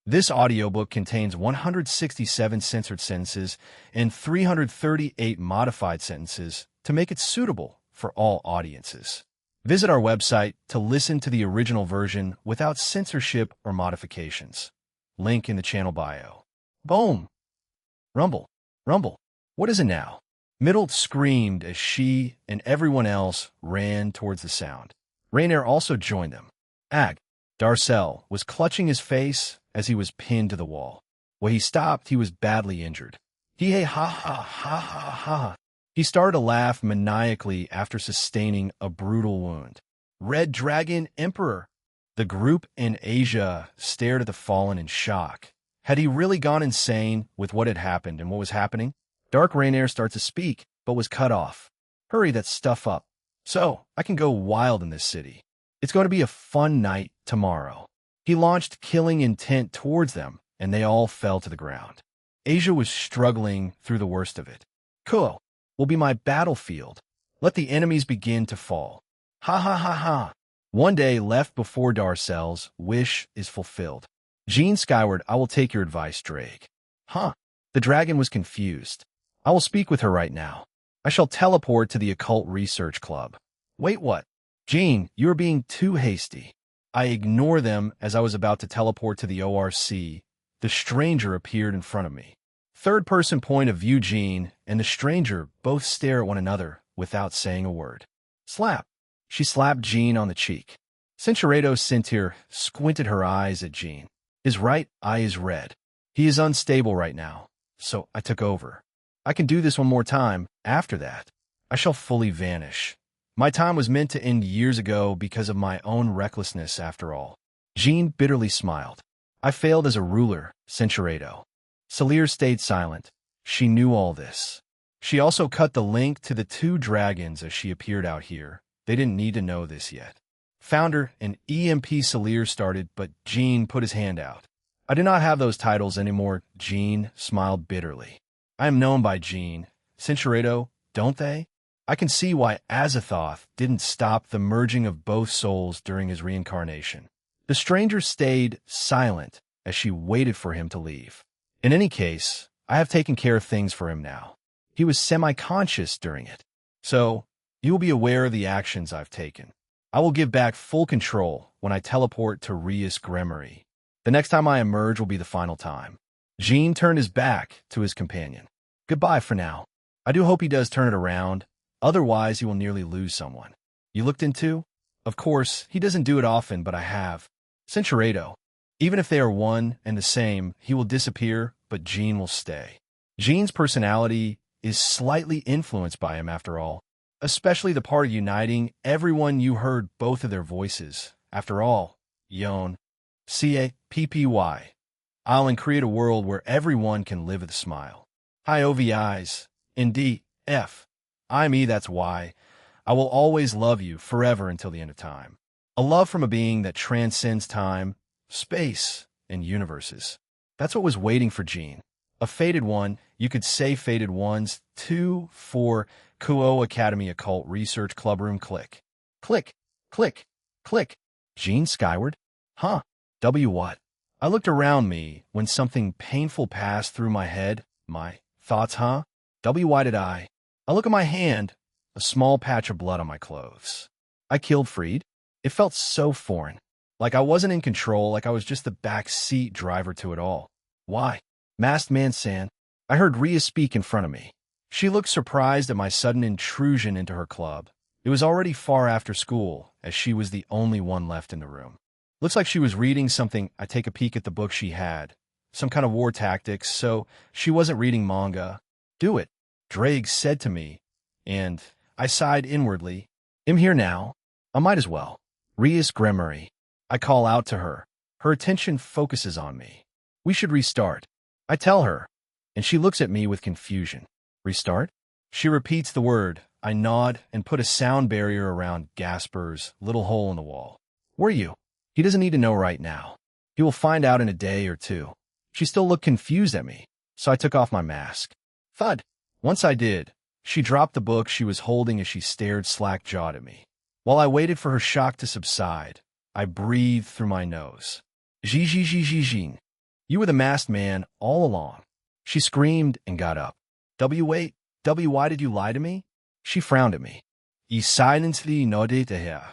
This audiobook contains 167 censored sentences and 338 modified sentences to make it suitable for all audiences. Visit our website to listen to the original version without censorship or modifications. Link in the channel bio. Boom! Rumble. Rumble. What is it now? Middle screamed as she and everyone else ran towards the sound. Rainier also joined them. Ag. Darcel was clutching his face as he was pinned to the wall. When he stopped, he was badly injured. He ha ha ha ha ha. He started to laugh maniacally after sustaining a brutal wound. Red Dragon Emperor. The group in Asia stared at the fallen in shock. Had he really gone insane with what had happened and what was happening? Dark Rainier started to speak, but was cut off. Hurry that stuff up, so I can go wild in this city. It's going to be a fun night tomorrow. He launched killing intent towards them, and they all fell to the ground. Asia was struggling through the worst of it. Cool will be my battlefield. Let the enemies begin to fall. Ha ha ha ha. One day left before Darcel's wish is fulfilled. Jean Skyward, I will take your advice, Drake. Huh? The dragon was confused. I will speak with her right now. I shall teleport to the Occult Research Club. Wait, what? Jean, you are being too hasty. I ignore them as I was about to teleport to the ORC. The stranger appeared in front of me. Third-person point of view, Jean and the stranger both stare at one another without saying a word. Slap. She slapped Jean on the cheek. Cincherato Cintier squinted her eyes at Jean. His right eye is red. He is unstable right now, so I took over. I can do this one more time. After that, I shall fully vanish. My time was meant to end years ago because of my own recklessness, after all. Jean bitterly smiled. I failed as a ruler, Cincherato. Celir stayed silent. She knew all this. She also cut the link to the two dragons as she appeared out here. They didn't need to know this yet. Founder and EMP Celir started, but Jean put his hand out. I do not have those titles anymore. Jean smiled bitterly. I am known by Jean. Cincherato, don't they? I can see why Azathoth didn't stop the merging of both souls during his reincarnation. The stranger stayed silent as she waited for him to leave. In any case, I have taken care of things for him now. He was semi-conscious during it, so you will be aware of the actions I've taken. I will give back full control when I teleport to Rias Gremory. The next time I emerge will be the final time. Jean turned his back to his companion. Goodbye for now. I do hope he does turn it around. Otherwise, he will nearly lose someone. You looked into? Of course, he doesn't do it often, but I have. Cincherato. Even if they are one and the same, he will disappear, but Jean will stay. Jean's personality is slightly influenced by him, after all. Especially the part of uniting everyone. You heard both of their voices. After all, Yon. C-A-P-P-Y. I'll create a world where everyone can live with a smile. Hi OVIs. N-D-F. I'm E, that's why. I will always love you forever until the end of time. A love from a being that transcends time, space, and universes. That's what was waiting for Jean. A fated one, you could say fated ones, 2, 4, Kuo Academy Occult Research Clubroom click. Click, click, click. Jean Skyward? Huh? W what? I looked around me when something painful passed through my head. My thoughts, huh? W why did I look at my hand, a small patch of blood on my clothes. I killed Freed. It felt so foreign. Like I wasn't in control, like I was just the back seat driver to it all. Why? Masked Man San. I heard Rhea speak in front of me. She looked surprised at my sudden intrusion into her club. It was already far after school, as she was the only one left in the room. Looks like she was reading something. I take a peek at the book she had. Some kind of war tactics, so she wasn't reading manga. Do it, Drake said to me, and I sighed inwardly. I'm here now. I might as well. Rias Gremory. I call out to her. Her attention focuses on me. We should restart. I tell her, and she looks at me with confusion. Restart? She repeats the word. I nod and put a sound barrier around Gasper's little hole in the wall. Were you? He doesn't need to know right now. He will find out in a day or two. She still looked confused at me, so I took off my mask. Thud. Once I did, she dropped the book she was holding as she stared slack-jawed at me. While I waited for her shock to subside, I breathed through my nose. Jin. You were the masked man all along. She screamed and got up. Wait, why did you lie to me? She frowned at me. I silently nodded to her.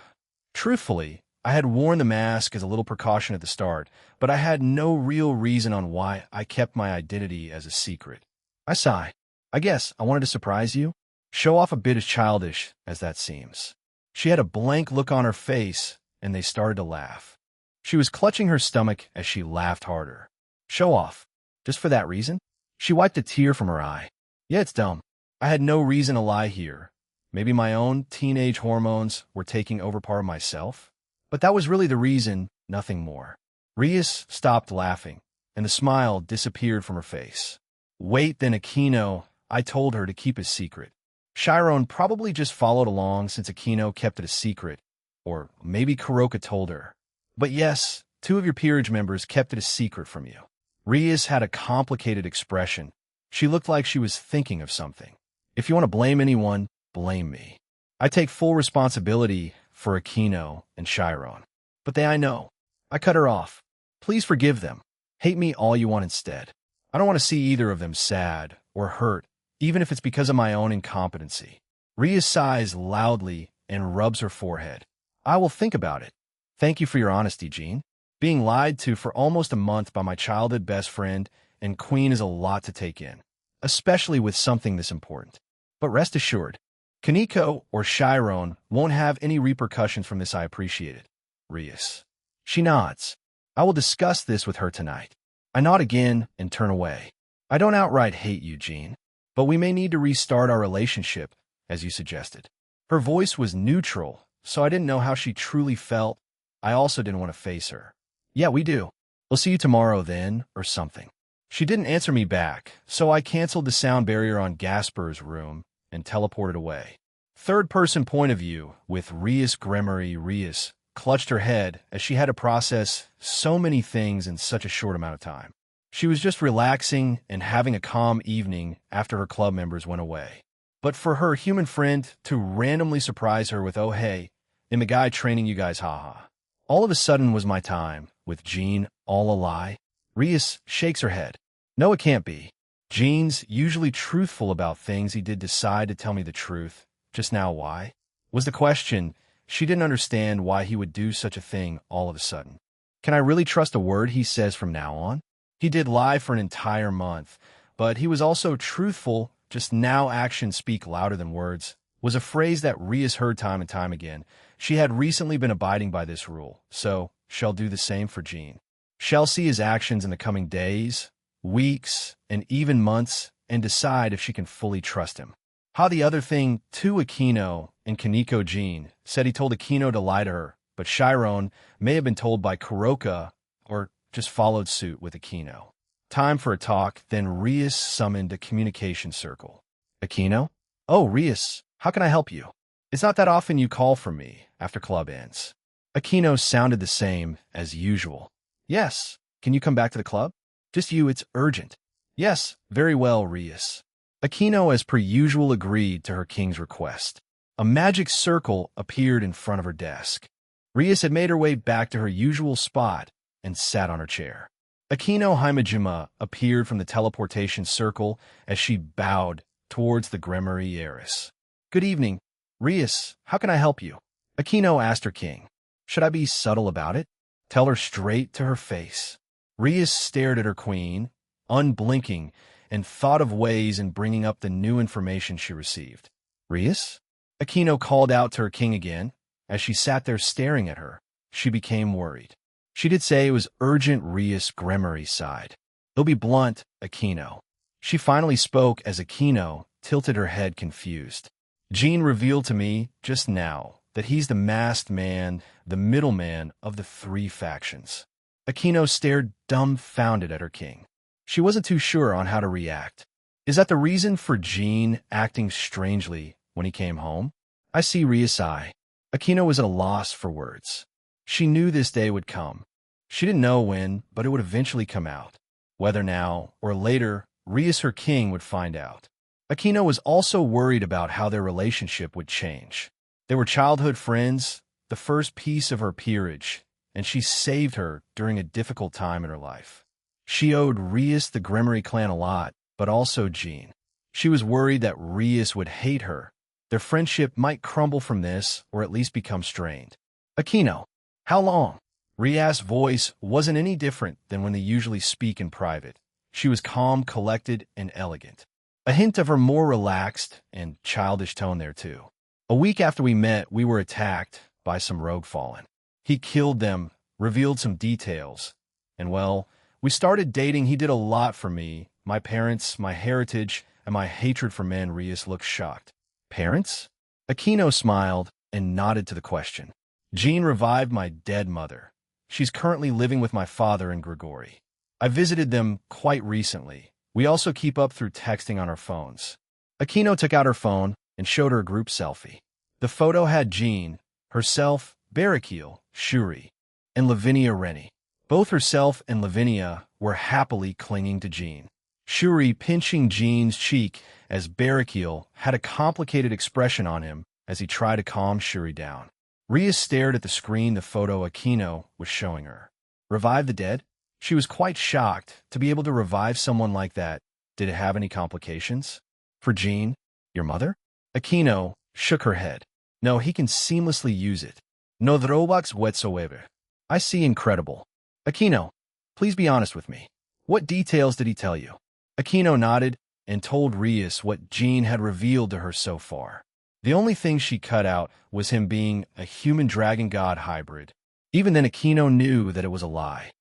Truthfully, I had worn the mask as a little precaution at the start, but I had no real reason on why I kept my identity as a secret. I sighed. I guess I wanted to surprise you. Show off a bit as childish as that seems. She had a blank look on her face, and they started to laugh. She was clutching her stomach as she laughed harder. Show off. Just for that reason? She wiped a tear from her eye. Yeah, it's dumb. I had no reason to lie here. Maybe my own teenage hormones were taking over part of myself? But that was really the reason, nothing more. Rias stopped laughing, and the smile disappeared from her face. Wait, then Aquino, I told her to keep his secret. Chiron probably just followed along since Aquino kept it a secret, or maybe Kuroka told her. But yes, 2 of your peerage members kept it a secret from you. Rias had a complicated expression. She looked like she was thinking of something. If you want to blame anyone, blame me. I take full responsibility for Aquino and Chiron. But I know. I cut her off. Please forgive them. Hate me all you want instead. I don't want to see either of them sad or hurt, even if it's because of my own incompetency. Rias sighs loudly and rubs her forehead. I will think about it. Thank you for your honesty, Jean. Being lied to for almost a month by my childhood best friend and queen is a lot to take in, especially with something this important. But rest assured, Kaneko or Chiron won't have any repercussions from this. I appreciate it. Rias. She nods. I will discuss this with her tonight. I nod again and turn away. I don't outright hate you, Jean, but we may need to restart our relationship, as you suggested. Her voice was neutral, so I didn't know how she truly felt. I also didn't want to face her. Yeah, we do. We'll see you tomorrow then, or something. She didn't answer me back, so I canceled the sound barrier on Gasper's room and teleported away. Third-person point of view with Rias Gremory. Rias clutched her head as she had to process so many things in such a short amount of time. She was just relaxing and having a calm evening after her club members went away. But for her human friend to randomly surprise her with, oh hey, I'm the guy training you guys, haha. All of a sudden was my time, with Jean all a lie. Rias shakes her head. No, it can't be. Jean's usually truthful about things. He did decide to tell me the truth. Just now, why? Was the question. She didn't understand why he would do such a thing all of a sudden. Can I really trust a word he says from now on? He did lie for an entire month, but he was also truthful. Just now actions speak louder than words was a phrase that Rias heard time and time again. She had recently been abiding by this rule, so shall do the same for Jean. Shall see his actions in the coming days, weeks, and even months, and decide if she can fully trust him. How the other thing to Aquino and Kaneko. Jean said he told Aquino to lie to her, but Chiron may have been told by Kuroka or just followed suit with Aquino. Time for a talk, then Rias summoned a communication circle. Aquino? Oh, Rias, how can I help you? It's not that often you call for me after club ends. Aquino sounded the same as usual. Yes, can you come back to the club? Just you, it's urgent. Yes, very well, Rias. Aquino, as per usual, agreed to her king's request. A magic circle appeared in front of her desk. Rias had made her way back to her usual spot and sat on her chair. Aquino Himejima appeared from the teleportation circle as she bowed towards the Gremory heiress. Good evening. Rias, how can I help you? Aquino asked her king. Should I be subtle about it? Tell her straight to her face. Rias stared at her queen, unblinking, and thought of ways in bringing up the new information she received. Rias? Aquino called out to her king again. As she sat there staring at her, she became worried. She did say it was urgent. Rias Gremory sighed. He'll be blunt, Aquino. She finally spoke as Aquino tilted her head confused. Jean revealed to me just now that he's the masked man, the middleman of the 3 factions. Aquino stared dumbfounded at her king. She wasn't too sure on how to react. Is that the reason for Jean acting strangely when he came home? I see. Rias sighed. Aquino was at a loss for words. She knew this day would come. She didn't know when, but it would eventually come out. Whether now or later, Rias, her king, would find out. Aquino was also worried about how their relationship would change. They were childhood friends, the first piece of her peerage, and she saved her during a difficult time in her life. She owed Rias the Gremory clan a lot, but also Jean. She was worried that Rias would hate her. Their friendship might crumble from this, or at least become strained. Aquino, how long? Rias' voice wasn't any different than when they usually speak in private. She was calm, collected, and elegant. A hint of her more relaxed and childish tone there, too. A week after we met, we were attacked by some rogue fallen. He killed them, revealed some details, and well, we started dating. He did a lot for me, my parents, my heritage, and my hatred for men. Rias looked shocked. Parents? Aquino smiled and nodded to the question. Jean revived my dead mother. She's currently living with my father and Grigori. I visited them quite recently. We also keep up through texting on our phones. Aquino took out her phone and showed her a group selfie. The photo had Jean, herself, Barakil, Shuri, and Lavinia Rennie. Both herself and Lavinia were happily clinging to Jean. Shuri pinching Jean's cheek as Barakil had a complicated expression on him as he tried to calm Shuri down. Rias stared at the screen the photo Aquino was showing her. Revive the dead? She was quite shocked to be able to revive someone like that. Did it have any complications? For Jean, your mother? Aquino shook her head. No, he can seamlessly use it. No drawbacks whatsoever. I see. Incredible. Aquino, please be honest with me. What details did he tell you? Aquino nodded and told Rias what Jean had revealed to her so far. The only thing she cut out was him being a human dragon god hybrid. Even then, Aquino knew that it was a lie.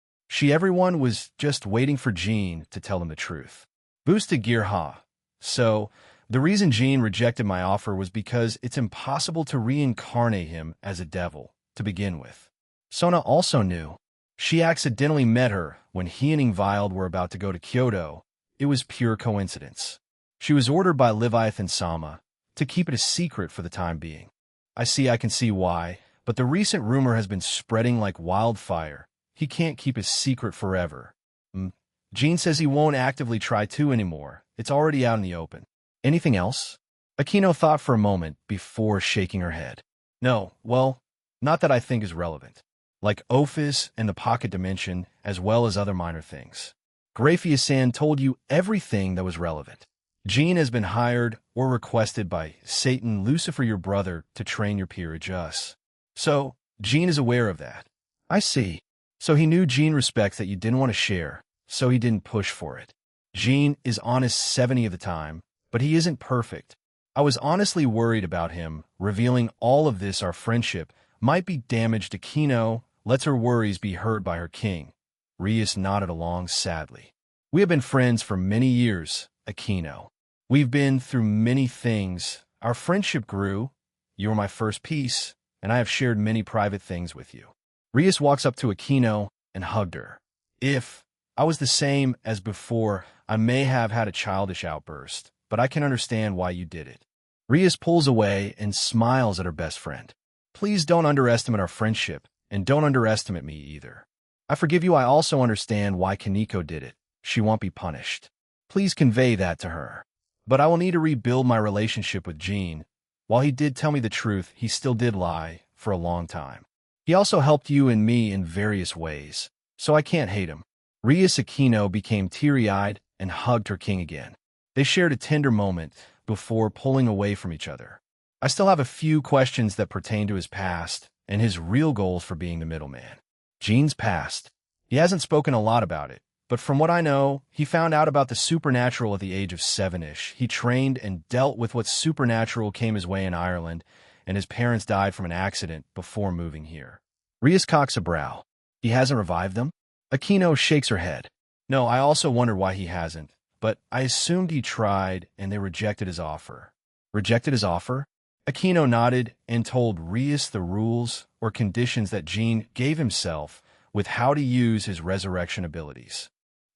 Everyone was just waiting for Jean to tell them the truth. Boosted gear, ha. So, the reason Jean rejected my offer was because it's impossible to reincarnate him as a devil, to begin with. Sona also knew. She accidentally met her when he and Ingvild were about to go to Kyoto. It was pure coincidence. She was ordered by Leviathan Sama to keep it a secret for the time being. I can see why, but the recent rumor has been spreading like wildfire. He can't keep his secret forever. Jean says he won't actively try to anymore. It's already out in the open. Anything else? Aquino thought for a moment before shaking her head. No, well, not that I think is relevant. Like Ophis and the pocket dimension, as well as other minor things. Graphius-san told you everything that was relevant. Jean has been hired or requested by Satan, Lucifer, your brother, to train your peerage us. So, Jean is aware of that. I see. So he knew Jean respects that you didn't want to share, so he didn't push for it. Jean is honest 70 of the time, but he isn't perfect. I was honestly worried about him. Revealing all of this, our friendship, might be damaged. Aquino lets her worries be heard by her king. Rias nodded along sadly. We have been friends for many years, Aquino. We've been through many things. Our friendship grew. You were my first piece, and I have shared many private things with you. Rias walks up to Aquino and hugged her. If I was the same as before, I may have had a childish outburst, but I can understand why you did it. Rias pulls away and smiles at her best friend. Please don't underestimate our friendship, and don't underestimate me either. I forgive you. I also understand why Kaneko did it. She won't be punished. Please convey that to her. But I will need to rebuild my relationship with Jean. While he did tell me the truth, he still did lie for a long time. He also helped you and me in various ways, so I can't hate him. Rias Aquino became teary-eyed and hugged her king again. They shared a tender moment before pulling away from each other. I still have a few questions that pertain to his past and his real goals for being the middleman. Jean's past. He hasn't spoken a lot about it, but from what I know, he found out about the supernatural at the age of 7-ish. He trained and dealt with what supernatural came his way in Ireland, and his parents died from an accident before moving here. Rias cocks a brow. He hasn't revived them? Aquino shakes her head. No, I also wondered why he hasn't, but I assumed he tried and they rejected his offer. Rejected his offer? Aquino nodded and told Rias the rules or conditions that Jean gave himself with how to use his resurrection abilities.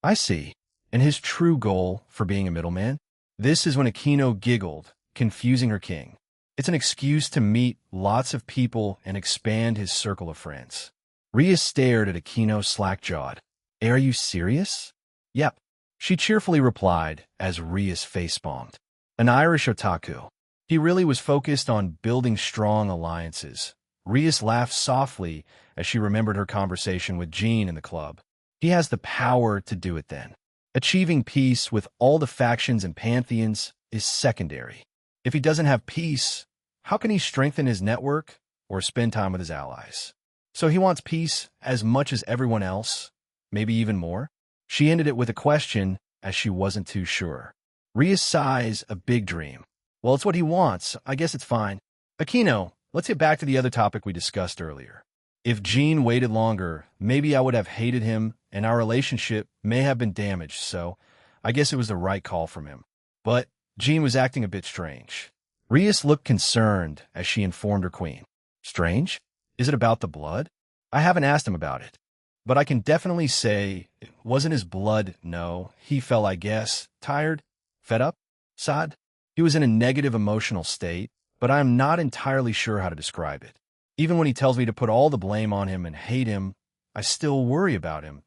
I see. And his true goal for being a middleman? This is when Aquino giggled, confusing her king. It's an excuse to meet lots of people and expand his circle of friends. Rias stared at Aquino slack-jawed. Are you serious? Yep. She cheerfully replied as Rias face-palmed. An Irish otaku. He really was focused on building strong alliances. Rias laughed softly as she remembered her conversation with Jean in the club. He has the power to do it then. Achieving peace with all the factions and pantheons is secondary. If he doesn't have peace, how can he strengthen his network or spend time with his allies? So he wants peace as much as everyone else, maybe even more? She ended it with a question, as she wasn't too sure. Rias sighs a big dream. Well, it's what he wants. I guess it's fine. Aquino, let's get back to the other topic we discussed earlier. If Jean waited longer, maybe I would have hated him and our relationship may have been damaged, so I guess it was the right call from him. But Jean was acting a bit strange. Rias looked concerned as she informed her queen. Strange? Is it about the blood? I haven't asked him about it. But I can definitely say it wasn't his blood, no. He felt, I guess, tired, fed up, sad. He was in a negative emotional state, but I am not entirely sure how to describe it. Even when he tells me to put all the blame on him and hate him, I still worry about him.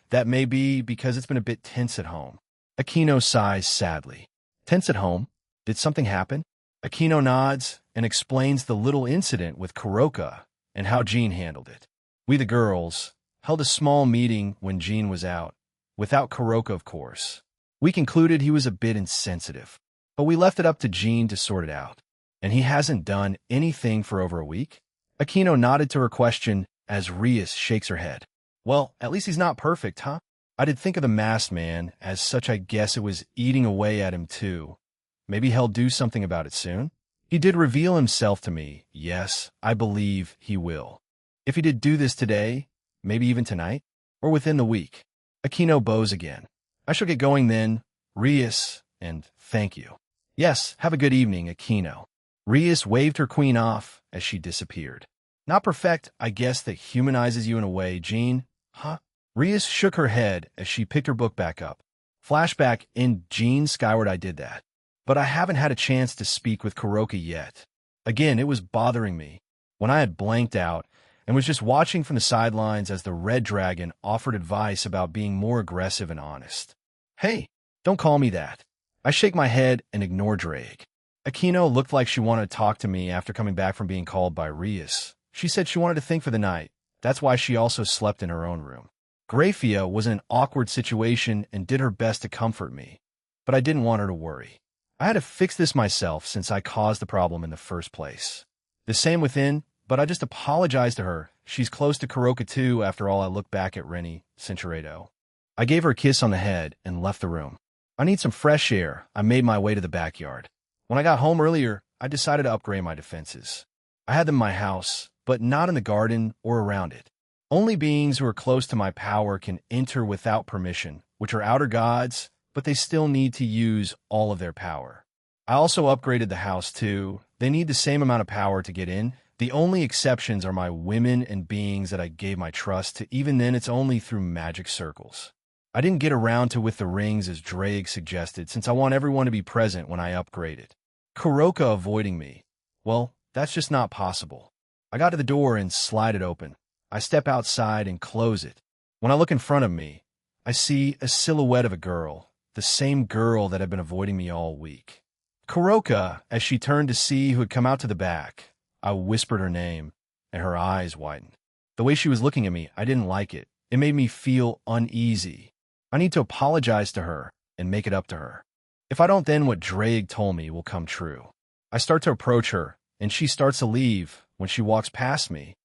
That may be because it's been a bit tense at home. Aquino sighs sadly. Tense at home? Did something happen? Aquino nods and explains the little incident with Kuroka and how Jean handled it. We, the girls, held a small meeting when Jean was out, without Kuroka, of course. We concluded he was a bit insensitive, but we left it up to Jean to sort it out. And he hasn't done anything for over a week? Aquino nodded to her question as Rias shakes her head. Well, at least he's not perfect, huh? I did think of the masked man, as such I guess it was eating away at him too. Maybe he'll do something about it soon? He did reveal himself to me. Yes, I believe he will. If he did do this today, maybe even tonight, or within the week. Aquino bows again. I shall get going then, Rias, and thank you. Yes, have a good evening, Aquino. Rias waved her queen off as she disappeared. Not perfect, I guess, that humanizes you in a way, Jean. Huh? Rias shook her head as she picked her book back up. Flashback, in Jean Skyward I did that. But I haven't had a chance to speak with Kuroka yet. Again, it was bothering me. When I had blanked out and was just watching from the sidelines as the Red Dragon offered advice about being more aggressive and honest. Hey, don't call me that. I shake my head and ignore Drake. Aquino looked like she wanted to talk to me after coming back from being called by Rias. She said she wanted to think for the night. That's why she also slept in her own room. Grafia was in an awkward situation and did her best to comfort me, but I didn't want her to worry. I had to fix this myself since I caused the problem in the first place. The same within, but I just apologized to her. She's close to Kuroka too, after all. I look back at Rennie Cinchuredo. I gave her a kiss on the head and left the room. I need some fresh air. I made my way to the backyard. When I got home earlier, I decided to upgrade my defenses. I had them in my house, but not in the garden or around it. Only beings who are close to my power can enter without permission, which are outer gods, but they still need to use all of their power. I also upgraded the house too. They need the same amount of power to get in. The only exceptions are my women and beings that I gave my trust to. Even then, it's only through magic circles. I didn't get around to with the rings as Drake suggested, since I want everyone to be present when I upgrade it. Kuroka avoiding me. Well, that's just not possible. I got to the door and slide it open. I step outside and close it. When I look in front of me, I see a silhouette of a girl, the same girl that had been avoiding me all week. Kuroka, as she turned to see who had come out to the back, I whispered her name, and her eyes widened. The way she was looking at me, I didn't like it. It made me feel uneasy. I need to apologize to her and make it up to her. If I don't, then what Drake told me will come true. I start to approach her, and she starts to leave. When she walks past me,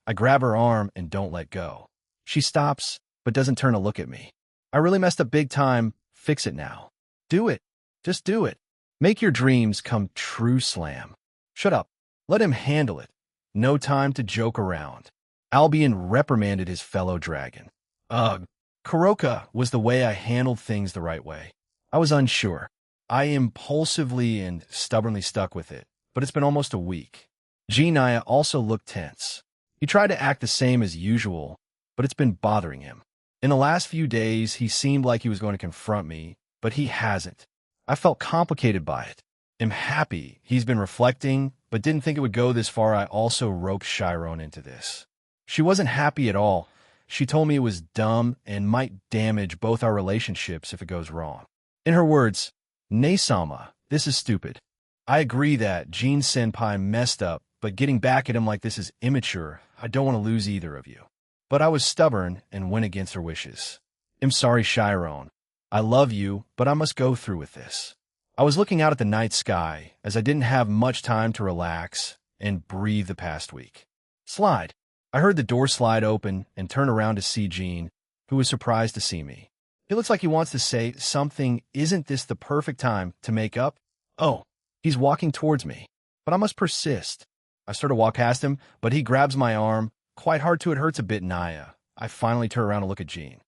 I grab her arm and don't let go. She stops, but doesn't turn to look at me. I really messed up big time. Fix it now. Do it. Just do it. Make your dreams come true, Slam. Shut up. Let him handle it. No time to joke around. Albion reprimanded his fellow dragon. Ugh. Kuroka was the way I handled things the right way. I was unsure. I impulsively and stubbornly stuck with it, but it's been almost a week. Genaya also looked tense. He tried to act the same as usual, but it's been bothering him. In the last few days, he seemed like he was going to confront me, but he hasn't. I felt complicated by it. I'm happy he's been reflecting, but didn't think it would go this far. I also roped Chiron into this. She wasn't happy at all. She told me it was dumb and might damage both our relationships if it goes wrong. In her words, "Nae-sama, this is stupid. I agree that Jean-senpai messed up, but getting back at him like this is immature. I don't want to lose either of you." But I was stubborn and went against her wishes. I'm sorry, Chiron. I love you, but I must go through with this. I was looking out at the night sky, as I didn't have much time to relax and breathe the past week. Slide. I heard the door slide open and turned around to see Gene, who was surprised to see me. He looks like he wants to say something. Isn't this the perfect time to make up? Oh, he's walking towards me, but I must persist. I start to walk past him, but he grabs my arm. Quite hard to. It hurts a bit, Naya. I finally turn around and look at Gene.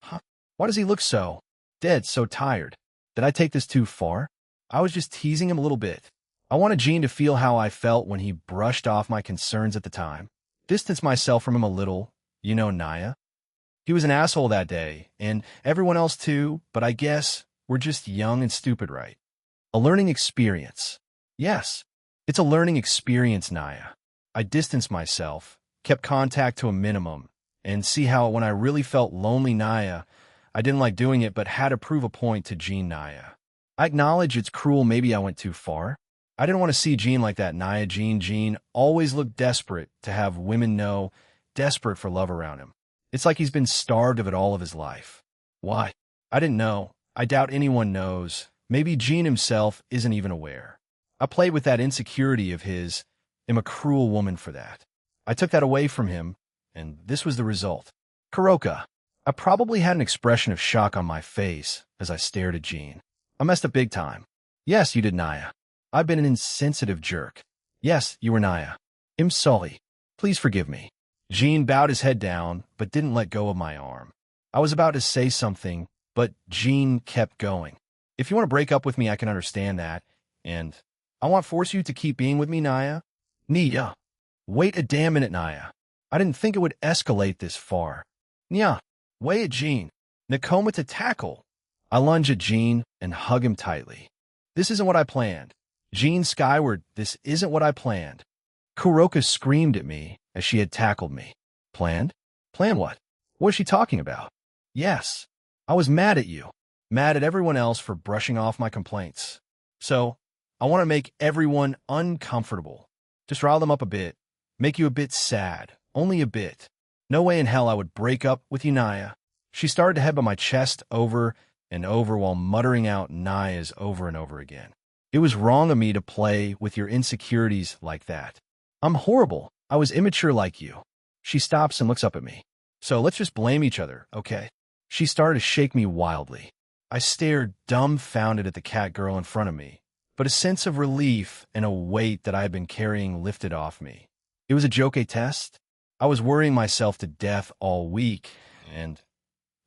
Huh? Why does he look so dead, so tired? Did I take this too far? I was just teasing him a little bit. I wanted Gene to feel how I felt when he brushed off my concerns at the time. Distance myself from him a little, Naya. He was an asshole that day, and everyone else too, but I guess we're just young and stupid, right? A learning experience. Yes, it's a learning experience, Naya. I distanced myself, kept contact to a minimum, and see how when I really felt lonely, Naya, I didn't like doing it, but had to prove a point to Gene, Naya. I acknowledge it's cruel, maybe I went too far. I didn't want to see Gene like that, Naya. Gene always looked desperate to have women know, desperate for love around him. It's like he's been starved of it all of his life. Why? I didn't know. I doubt anyone knows. Maybe Gene himself isn't even aware. I played with that insecurity of his. I'm a cruel woman for that. I took that away from him, and this was the result. Kuroka. I probably had an expression of shock on my face as I stared at Gene. I messed up big time. Yes, you did, Naya. I've been an insensitive jerk. Yes, you were, Naya. I'm sorry. Please forgive me. Gene bowed his head down, but didn't let go of my arm. I was about to say something, but Gene kept going. If you want to break up with me, I can understand that, and I won't force you to keep being with me, Naya. Nya. Wait a damn minute, Naya. I didn't think it would escalate this far. Nya. Wait at Gene. Nakoma to tackle. I lunge at Gene and hug him tightly. This isn't what I planned. Gene skyward, this isn't what I planned. Kuroka screamed at me as she had tackled me. Planned? Plan what? What is she talking about? Yes. I was mad at you. Mad at everyone else for brushing off my complaints. So, I want to make everyone uncomfortable. Just rile them up a bit. Make you a bit sad. Only a bit. No way in hell I would break up with you, Naya. She started to headbutt my chest over and over while muttering out Naya's over and over again. It was wrong of me to play with your insecurities like that. I'm horrible. I was immature like you. She stops and looks up at me. So let's just blame each other, okay? She started to shake me wildly. I stared dumbfounded at the cat girl in front of me, but a sense of relief and a weight that I had been carrying lifted off me. It was a joke, a test. I was worrying myself to death all week, and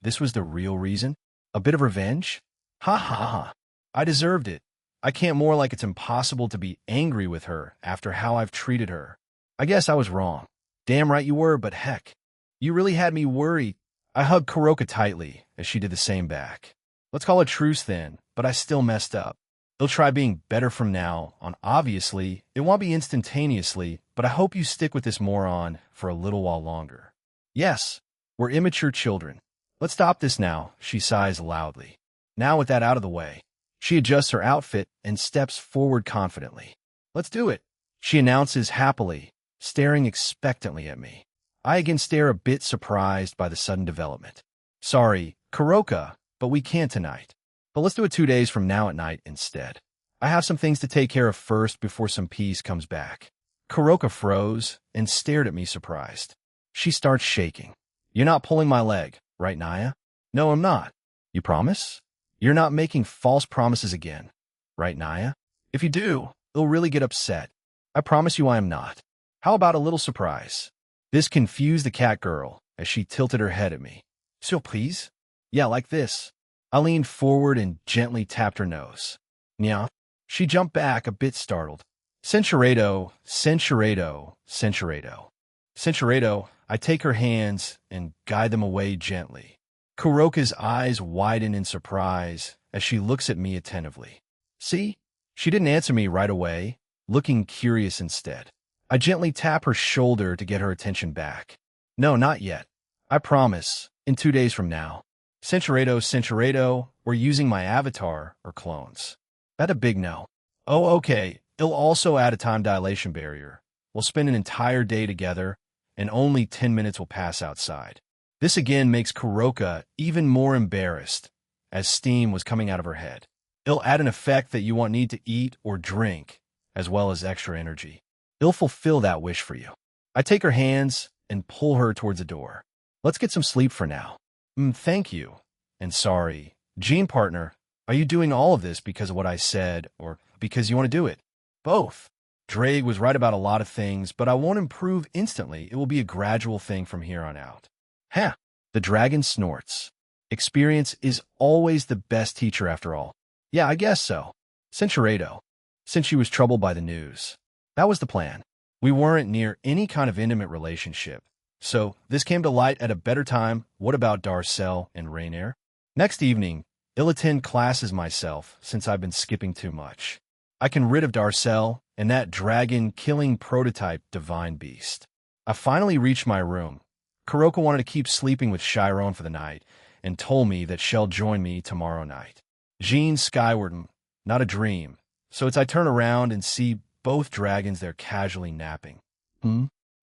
this was the real reason? A bit of revenge? Ha ha ha. I deserved it. I can't more like it's impossible to be angry with her after how I've treated her. I guess I was wrong. Damn right you were, but heck, you really had me worried. I hugged Kuroka tightly as she did the same back. Let's call a truce then, but I still messed up. I'll try being better from now on. Obviously, it won't be instantaneously, but I hope you stick with this moron for a little while longer. Yes, we're immature children. Let's stop this now, she sighs loudly. Now with that out of the way, she adjusts her outfit and steps forward confidently. Let's do it, she announces happily, staring expectantly at me. I again stare, a bit surprised by the sudden development. Sorry, Kuroka, but we can't tonight. But let's do it 2 days from now at night instead. I have some things to take care of first before some peace comes back. Kuroka froze and stared at me surprised. She starts shaking. You're not pulling my leg, right, Naya? No, I'm not. You promise? You're not making false promises again, right, Naya? If you do, they'll really get upset. I promise you I am not. How about a little surprise? This confused the cat girl as she tilted her head at me. Surprise? Yeah, like this. I leaned forward and gently tapped her nose. Nya. She jumped back, a bit startled. Censurado, censurado, censurado. Censurado, I take her hands and guide them away gently. Kuroka's eyes widen in surprise as she looks at me attentively. See? She didn't answer me right away, looking curious instead. I gently tap her shoulder to get her attention back. No, not yet. I promise, in 2 days from now. Censurado, censurado, we're using my avatar or clones. That a big no. Oh, okay. It'll also add a time dilation barrier. We'll spend an entire day together, and only 10 minutes will pass outside. This again makes Kuroka even more embarrassed, as steam was coming out of her head. It'll add an effect that you won't need to eat or drink, as well as extra energy. It'll fulfill that wish for you. I take her hands and pull her towards the door. Let's get some sleep for now. Thank you. And sorry. Jean, partner, are you doing all of this because of what I said, or because you want to do it? Both. Drake was right about a lot of things, but I won't improve instantly. It will be a gradual thing from here on out. Huh. The dragon snorts. Experience is always the best teacher after all. Yeah, I guess so. Cinchuredo. Since she was troubled by the news. That was the plan. We weren't near any kind of intimate relationship. So this came to light at a better time. What about Darcel and Rainier? Next evening, I'll attend classes myself since I've been skipping too much. I can rid of Darcel and that dragon-killing prototype divine beast. I finally reached my room. Kuroka wanted to keep sleeping with Chiron for the night and told me that she'll join me tomorrow night. Jean skyward, not a dream. So I turn around and see both dragons there casually napping.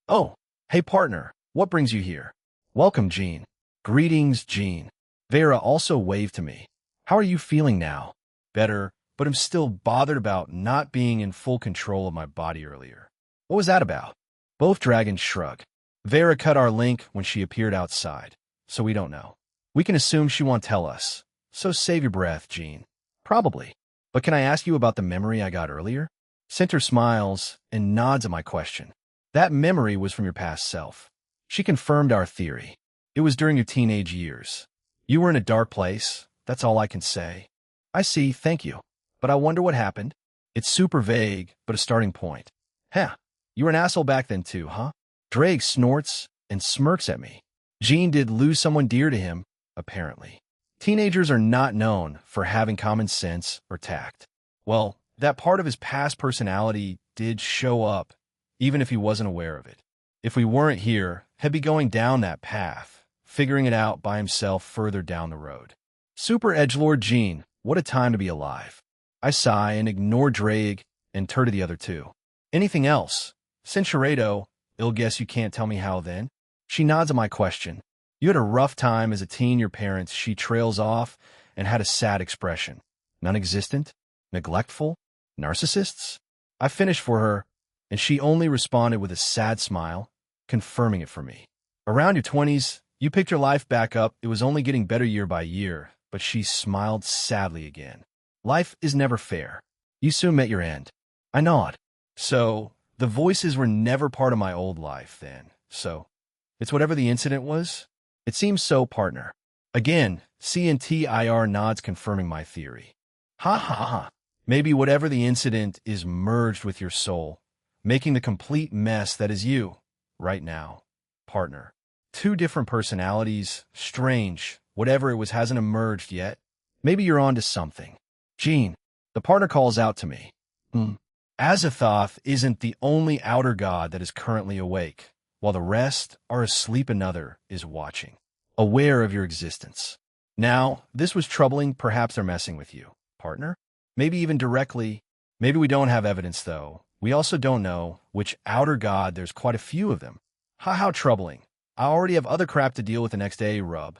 Oh, hey partner, what brings you here? Welcome, Jean. Greetings, Jean. Vera also waved to me. How are you feeling now? Better, but I'm still bothered about not being in full control of my body earlier. What was that about? Both dragons shrug. Vera cut our link when she appeared outside, so we don't know. We can assume she won't tell us, so save your breath, Jean. Probably. But can I ask you about the memory I got earlier? Center smiles and nods at my question. That memory was from your past self. She confirmed our theory. It was during your teenage years. You were in a dark place, that's all I can say. I see, thank you. But I wonder what happened. It's super vague, but a starting point. You were an asshole back then too, huh? Drake snorts and smirks at me. Jean did lose someone dear to him, apparently. Teenagers are not known for having common sense or tact. Well, that part of his past personality did show up, even if he wasn't aware of it. If we weren't here, he'd be going down that path, figuring it out by himself further down the road. Super edgelord Jean, what a time to be alive. I sigh and ignore Drake and turn to the other two. Anything else? Cinchuredo, I'll guess you can't tell me how then? She nods at my question. You had a rough time as a teen, your parents. She trails off and had a sad expression. Non-existent? Neglectful? Narcissists? I finished for her, and she only responded with a sad smile, confirming it for me. Around your 20s, you picked your life back up. It was only getting better year by year, but she smiled sadly again. Life is never fair. You soon met your end. I nod. So, the voices were never part of my old life then. So, it's whatever the incident was? It seems so, partner. Again, CNTIR nods confirming my theory. Ha ha ha. Maybe whatever the incident is merged with your soul, making the complete mess that is you, right now, partner. Two different personalities, strange, whatever it was hasn't emerged yet. Maybe you're onto something. Jean, the partner calls out to me. Azathoth isn't the only outer god that is currently awake, while the rest are asleep. Another is watching, aware of your existence. Now, this was troubling. Perhaps they're messing with you, partner? Maybe even directly. Maybe we don't have evidence, though. We also don't know which outer god. There's quite a few of them. How troubling. I already have other crap to deal with the next day. Rub.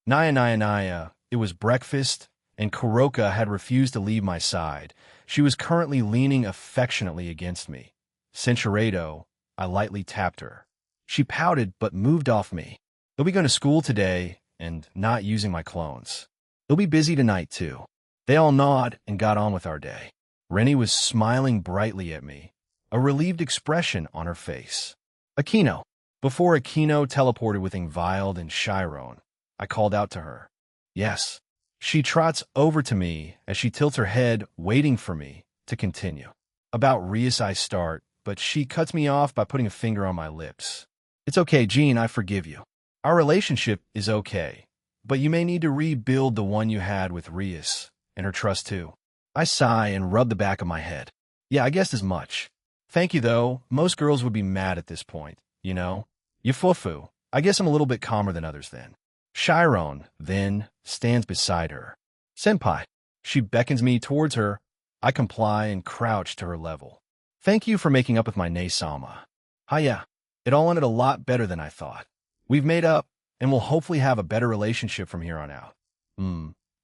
Naya. It was breakfast, and Kuroka had refused to leave my side. She was currently leaning affectionately against me. Cinchuredo, I lightly tapped her. She pouted but moved off me. They'll be going to school today and not using my clones. They'll be busy tonight, too. They all nod and got on with our day. Rennie was smiling brightly at me, a relieved expression on her face. Aquino. Before Aquino teleported with Ingvild and Chiron, I called out to her. Yes. She trots over to me as she tilts her head, waiting for me to continue. About Rias I start, but she cuts me off by putting a finger on my lips. It's okay, Jean, I forgive you. Our relationship is okay, but you may need to rebuild the one you had with Rias, and her trust too. I sigh and rub the back of my head. Yeah, I guessed as much. Thank you, though. Most girls would be mad at this point, you know? You fufu. I guess I'm a little bit calmer than others then. Chiron, then, stands beside her. Senpai. She beckons me towards her. I comply and crouch to her level. Thank you for making up with my Nae-sama. Hiya. It all ended a lot better than I thought. We've made up, and we'll hopefully have a better relationship from here on out.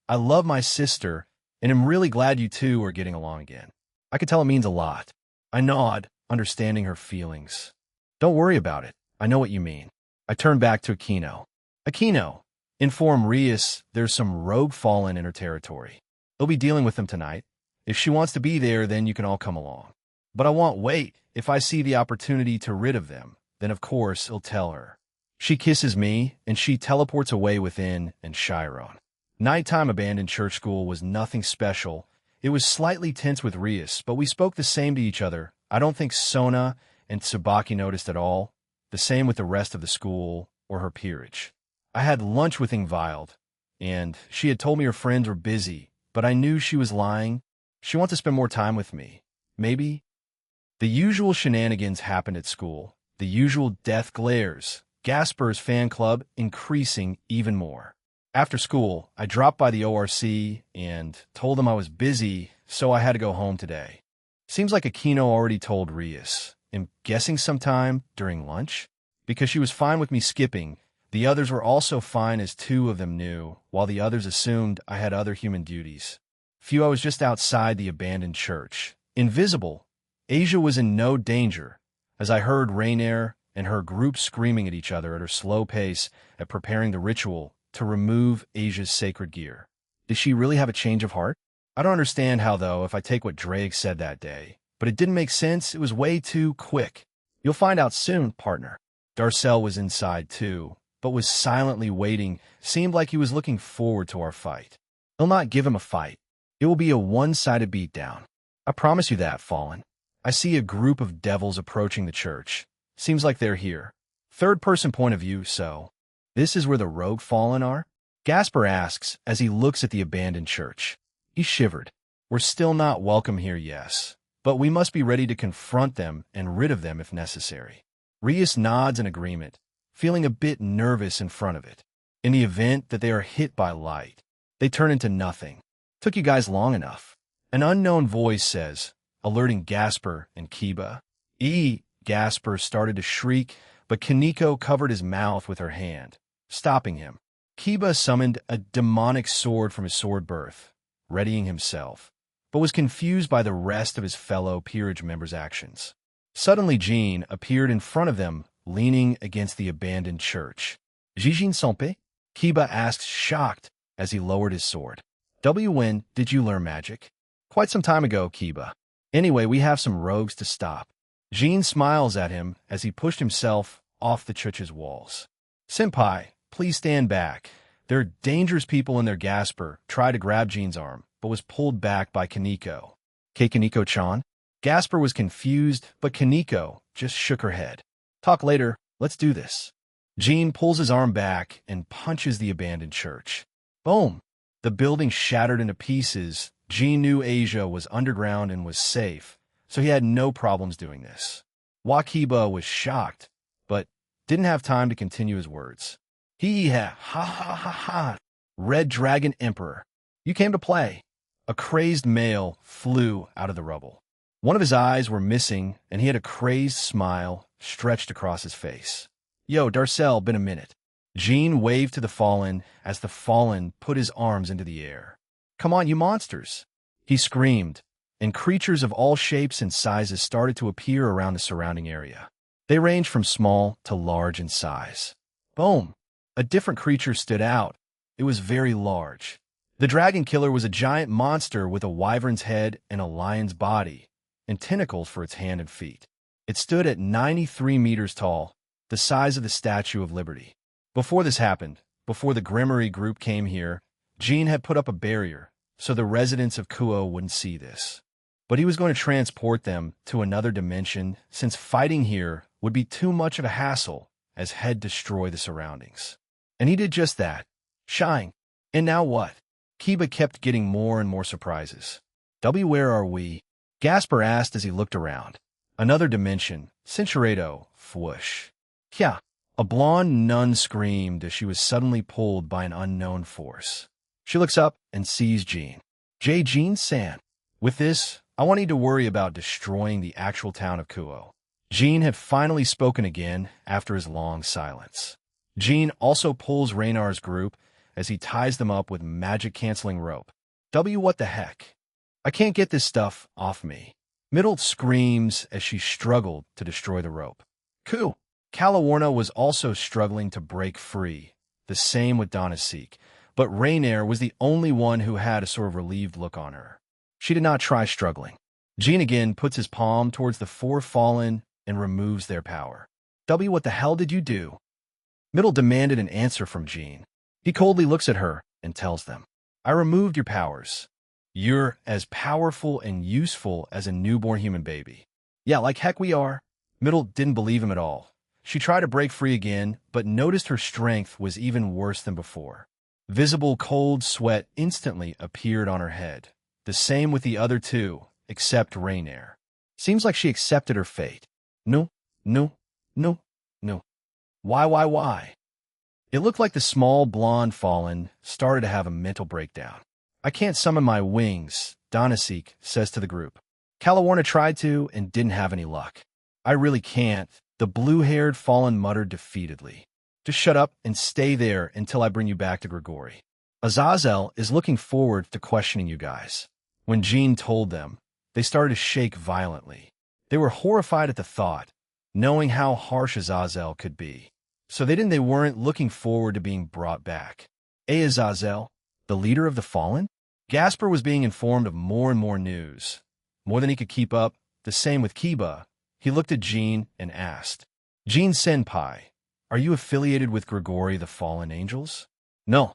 I love my sister, and am really glad you two are getting along again. I could tell it means a lot. I nod, understanding her feelings. Don't worry about it. I know what you mean. I turn back to Aquino. Aquino, inform Rias there's some rogue fallen in her territory. He'll be dealing with them tonight. If she wants to be there, then you can all come along. But I won't wait. If I see the opportunity to rid of them, then of course I'll tell her. She kisses me, and she teleports away within and Chiron. Nighttime abandoned church school was nothing special. It was slightly tense with Rias, but we spoke the same to each other. I don't think Sona and Tsubaki noticed at all. The same with the rest of the school or her peerage. I had lunch with Ingvild, and she had told me her friends were busy, but I knew she was lying. She wanted to spend more time with me. Maybe. The usual shenanigans happened at school. The usual death glares. Gasper's fan club increasing even more. After school, I dropped by the ORC and told them I was busy, so I had to go home today. Seems like Aquino already told Rias. I'm guessing sometime during lunch? Because she was fine with me skipping. The others were also fine as two of them knew, while the others assumed I had other human duties. I was just outside the abandoned church. Invisible. Asia was in no danger, as I heard Rainier and her group screaming at each other at her slow pace at preparing the ritual to remove Asia's sacred gear. Did she really have a change of heart? I don't understand how, though, if I take what Drake said that day. But it didn't make sense. It was way too quick. You'll find out soon, partner. Darcel was inside, too, but was silently waiting. Seemed like he was looking forward to our fight. He'll not give him a fight. It will be a one-sided beatdown. I promise you that, Fallen. I see a group of devils approaching the church. Seems like they're here. Third-person point of view, so. This is where the rogue Fallen are? Gasper asks as he looks at the abandoned church. He shivered. We're still not welcome here, yes. But we must be ready to confront them and rid of them if necessary. Rias nods in agreement, feeling a bit nervous in front of it. In the event that they are hit by light, they turn into nothing. Took you guys long enough. An unknown voice says, alerting Gasper and Kiba. Gasper started to shriek, but Kaneko covered his mouth with her hand, stopping him. Kiba summoned a demonic sword from his sword berth, readying himself, but was confused by the rest of his fellow peerage members' actions. Suddenly Jean appeared in front of them, leaning against the abandoned church. Jijin Sompe? Kiba asked, shocked, as he lowered his sword. When did you learn magic? Quite some time ago, Kiba. Anyway, we have some rogues to stop. Jean smiles at him as he pushed himself off the church's walls. Senpai, please stand back. There are dangerous people in there. Gasper tried to grab Jean's arm, but was pulled back by Kaneko. Kaneko-chan? Gasper was confused, but Kaneko just shook her head. Talk later, let's do this. Jean pulls his arm back and punches the abandoned church. Boom! The building shattered into pieces. Jean knew Asia was underground and was safe, so he had no problems doing this. Wakiba was shocked, but didn't have time to continue his words. Ha ha ha ha. Red Dragon Emperor. You came to play. A crazed male flew out of the rubble. One of his eyes were missing, and he had a crazed smile stretched across his face. Yo, Darcel, been a minute. Jean waved to the Fallen as the Fallen put his arms into the air. Come on, you monsters! He screamed, and creatures of all shapes and sizes started to appear around the surrounding area. They ranged from small to large in size. Boom! A different creature stood out. It was very large. The Dragon Killer was a giant monster with a wyvern's head and a lion's body, and tentacles for its hand and feet. It stood at 93 meters tall, the size of the Statue of Liberty. Before this happened, before the Grimmery group came here, Jean had put up a barrier, so the residents of Kuo wouldn't see this. But he was going to transport them to another dimension, since fighting here would be too much of a hassle, as he'd destroy the surroundings. And he did just that. Shine. And now what? Kiba kept getting more and more surprises. Where are we? Gasper asked as he looked around. Another dimension. Cinchuredo. Whoosh. Yeah. A blonde nun screamed as she was suddenly pulled by an unknown force. She looks up and sees Jean. Jean-san. With this, I want you to worry about destroying the actual town of Kuo. Jean had finally spoken again after his long silence. Jean also pulls Raynar's group as he ties them up with magic-canceling rope. What the heck? I can't get this stuff off me. Middle screams as she struggled to destroy the rope. Coo! Calawarna was also struggling to break free. The same with Donasek, but Raynar was the only one who had a sort of relieved look on her. She did not try struggling. Jean again puts his palm towards the four fallen and removes their power. What the hell did you do? Middle demanded an answer from Jean. He coldly looks at her and tells them, I removed your powers. You're as powerful and useful as a newborn human baby. Yeah, like heck we are. Middle didn't believe him at all. She tried to break free again, but noticed her strength was even worse than before. Visible cold sweat instantly appeared on her head. The same with the other two, except Raynar. Seems like she accepted her fate. No. Why? It looked like the small blonde fallen started to have a mental breakdown. I can't summon my wings, Donasek says to the group. Calawarna tried to and didn't have any luck. I really can't, the blue-haired fallen muttered defeatedly. Just shut up and stay there until I bring you back to Grigori. Azazel is looking forward to questioning you guys. When Jean told them, they started to shake violently. They were horrified at the thought, knowing how harsh Azazel could be. So they weren't looking forward to being brought back. Azazel, the leader of the fallen? Gasper was being informed of more and more news. More than he could keep up, the same with Kiba. He looked at Jean and asked, Jean-senpai, are you affiliated with Grigori the Fallen Angels? No.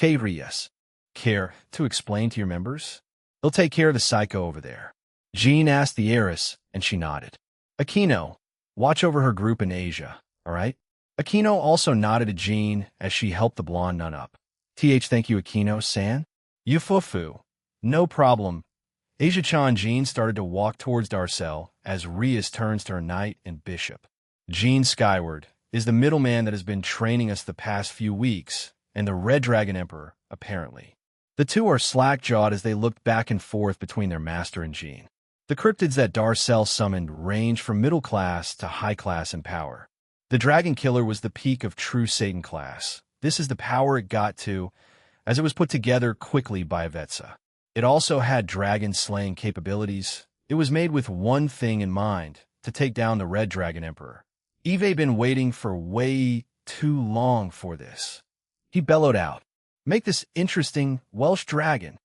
Yes. Care to explain to your members? He'll take care of the psycho over there. Jean asked the heiress, and she nodded. Aquino, watch over her group in Asia, all right? Aquino also nodded to Jean as she helped the blonde nun up. Thank you, Aquino-san. Yufufu. No problem. Asia-chan and Jean started to walk towards Darcel as Rias turns to her knight and bishop. Jean Skyward is the middleman that has been training us the past few weeks, and the Red Dragon Emperor, apparently. The two are slack-jawed as they looked back and forth between their master and Jean. The cryptids that Darcel summoned range from middle class to high class in power. The Dragon Killer was the peak of true Satan class. This is the power it got to, as it was put together quickly by Avetsa. It also had dragon-slaying capabilities. It was made with one thing in mind, to take down the Red Dragon Emperor. Eve been waiting for way too long for this. He bellowed out, make this interesting, Welsh dragon.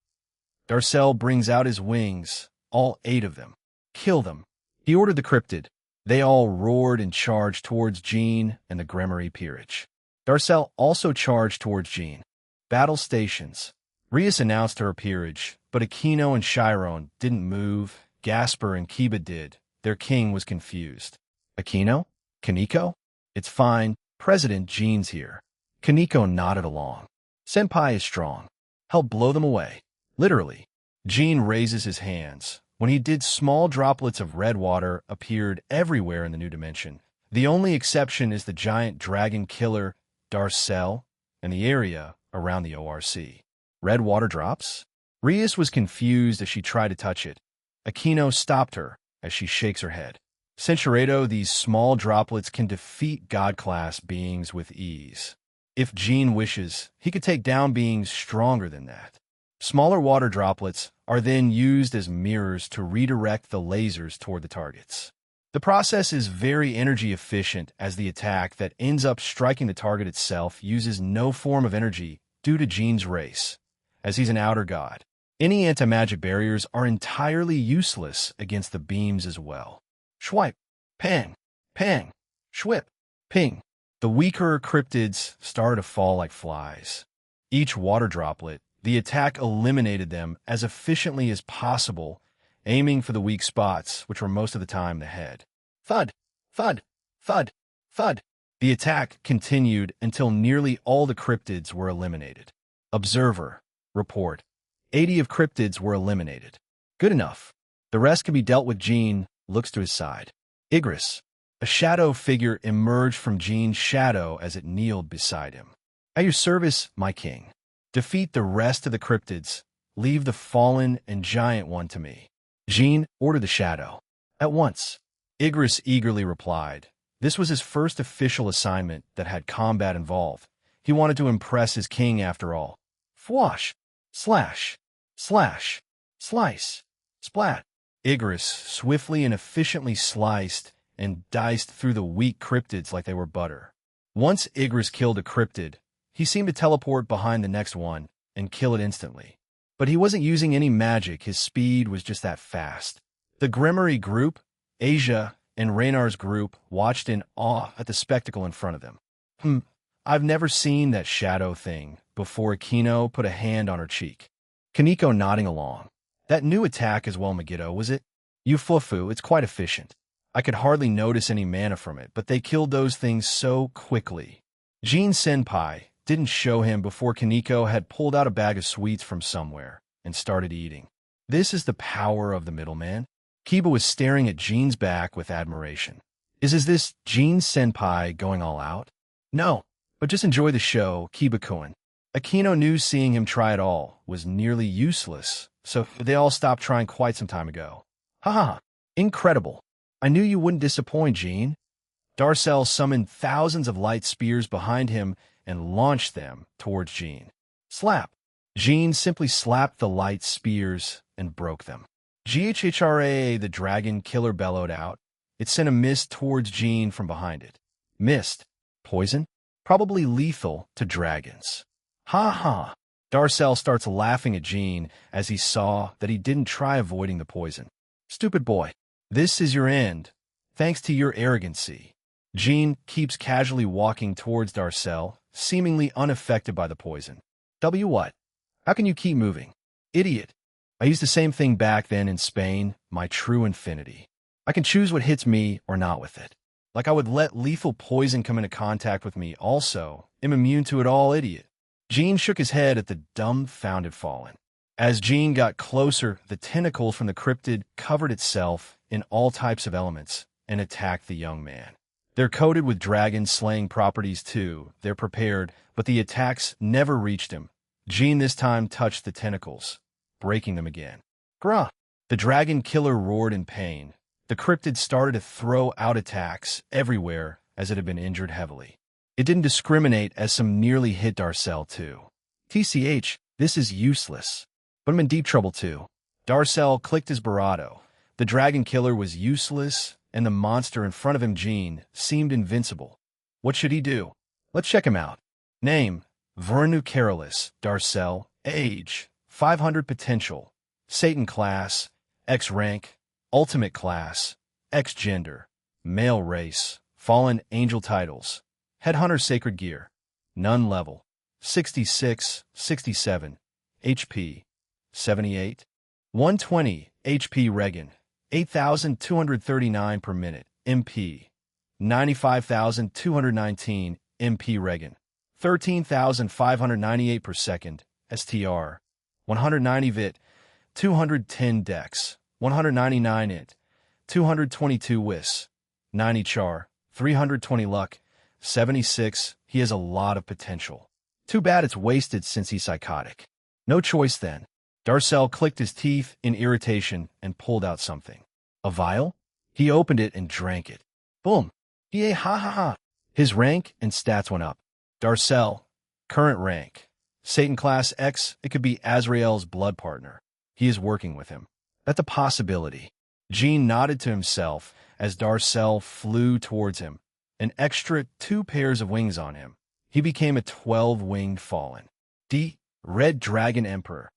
Darcel brings out his wings, all 8 of them. Kill them. He ordered the cryptid. They all roared and charged towards Jean and the Gremory peerage. Darcel also charged towards Jean. Battle stations. Rias announced her peerage, but Aquino and Chiron didn't move. Gasper and Kiba did. Their king was confused. Aquino? Kaneko? It's fine. President Jean's here. Kaneko nodded along. Senpai is strong. Help blow them away. Literally. Jean raises his hands. When he did, small droplets of red water appeared everywhere in the new dimension. The only exception is the giant dragon killer, Darcel, and the area around the ORC. Red water drops? Rias was confused as she tried to touch it. Aquino stopped her as she shakes her head. Censuredo, these small droplets can defeat God-class beings with ease. If Jean wishes, he could take down beings stronger than that. Smaller water droplets are then used as mirrors to redirect the lasers toward the targets. The process is very energy efficient as the attack that ends up striking the target itself uses no form of energy due to Jean's race, as he's an outer god. Any anti-magic barriers are entirely useless against the beams as well. Schwipe, pang, pang, schwip, ping. The weaker cryptids started to fall like flies. Each water droplet, the attack eliminated them as efficiently as possible, aiming for the weak spots, which were most of the time the head. Thud, thud, thud, thud. The attack continued until nearly all the cryptids were eliminated. Observer, report. 80 of cryptids were eliminated. Good enough. The rest can be dealt with. Jean looks to his side. Igris. A shadow figure emerged from Jean's shadow as it kneeled beside him. At your service, my king. Defeat the rest of the cryptids. Leave the fallen and giant one to me. Jean ordered the shadow. At once. Igris eagerly replied. This was his first official assignment that had combat involved. He wanted to impress his king after all. Fwash! Slash! Slash! Slice! Splat! Igris swiftly and efficiently sliced and diced through the weak cryptids like they were butter. Once Igris killed a cryptid, he seemed to teleport behind the next one and kill it instantly. But he wasn't using any magic, his speed was just that fast. The Grimory group, Asia, and Raynar's group watched in awe at the spectacle in front of them. I've never seen that shadow thing before. Kino put a hand on her cheek. Kaneko nodding along. That new attack as well, Megiddo, was it? You flufu, it's quite efficient. I could hardly notice any mana from it, but they killed those things so quickly. Jean Senpai didn't show him before Kaneko had pulled out a bag of sweets from somewhere and started eating. This is the power of the middleman. Kiba was staring at Jean's back with admiration. Is this Jean Senpai going all out? No, but just enjoy the show, Kiba-kun. Akino knew seeing him try it all was nearly useless, so they all stopped trying quite some time ago. Haha, incredible. I knew you wouldn't disappoint, Jean. Darcel summoned thousands of light spears behind him and launched them towards Jean. Slap! Jean simply slapped the light spears and broke them. GHHRA, the dragon killer bellowed out. It sent a mist towards Jean from behind it. Mist? Poison? Probably lethal to dragons. Ha ha! Darcel starts laughing at Jean as he saw that he didn't try avoiding the poison. Stupid boy. This is your end, thanks to your arrogancy. Jean keeps casually walking towards Darcel, seemingly unaffected by the poison. What? How can you keep moving? Idiot. I used the same thing back then in Spain, my true infinity. I can choose what hits me or not with it. Like I would let lethal poison come into contact with me also. I'm immune to it all, idiot. Jean shook his head at the dumbfounded Fallen. As Jean got closer, the tentacles from the cryptid covered itself in all types of elements and attacked the young man. They're coated with dragon-slaying properties too. They're prepared, but the attacks never reached him. Jean this time touched the tentacles, breaking them again. Grah! The dragon killer roared in pain. The cryptid started to throw out attacks everywhere as it had been injured heavily. It didn't discriminate as some nearly hit Darcel too. TCH, this is useless. But I'm in deep trouble too. Darcel clicked his barato. The dragon killer was useless, and the monster in front of him, Jean, seemed invincible. What should he do? Let's check him out. Name, Vernu Carolus, Darcel. Age, 500 potential. Satan class, X rank. Ultimate class, X gender. Male race, fallen angel titles. Headhunter sacred gear. None level. 66, 67. HP. 78. 120. HP Regan. 8,239 per minute. MP. 95,219 MP Regan. 13,598 per second. STR. 190 Vit. 210 Dex. 199 Int. 222 Wis. 90 Char. 320 Luck. 76. He has a lot of potential. Too bad it's wasted since he's psychotic. No choice then. Darcel clicked his teeth in irritation and pulled out something. A vial? He opened it and drank it. Boom. Yay, ha ha ha. His rank and stats went up. Darcel. Current rank. Satan class X. It could be Azrael's blood partner. He is working with him. That's a possibility. Jean nodded to himself as Darcel flew towards him. An extra 2 pairs of wings on him. He became a 12-winged fallen. Red Dragon Emperor.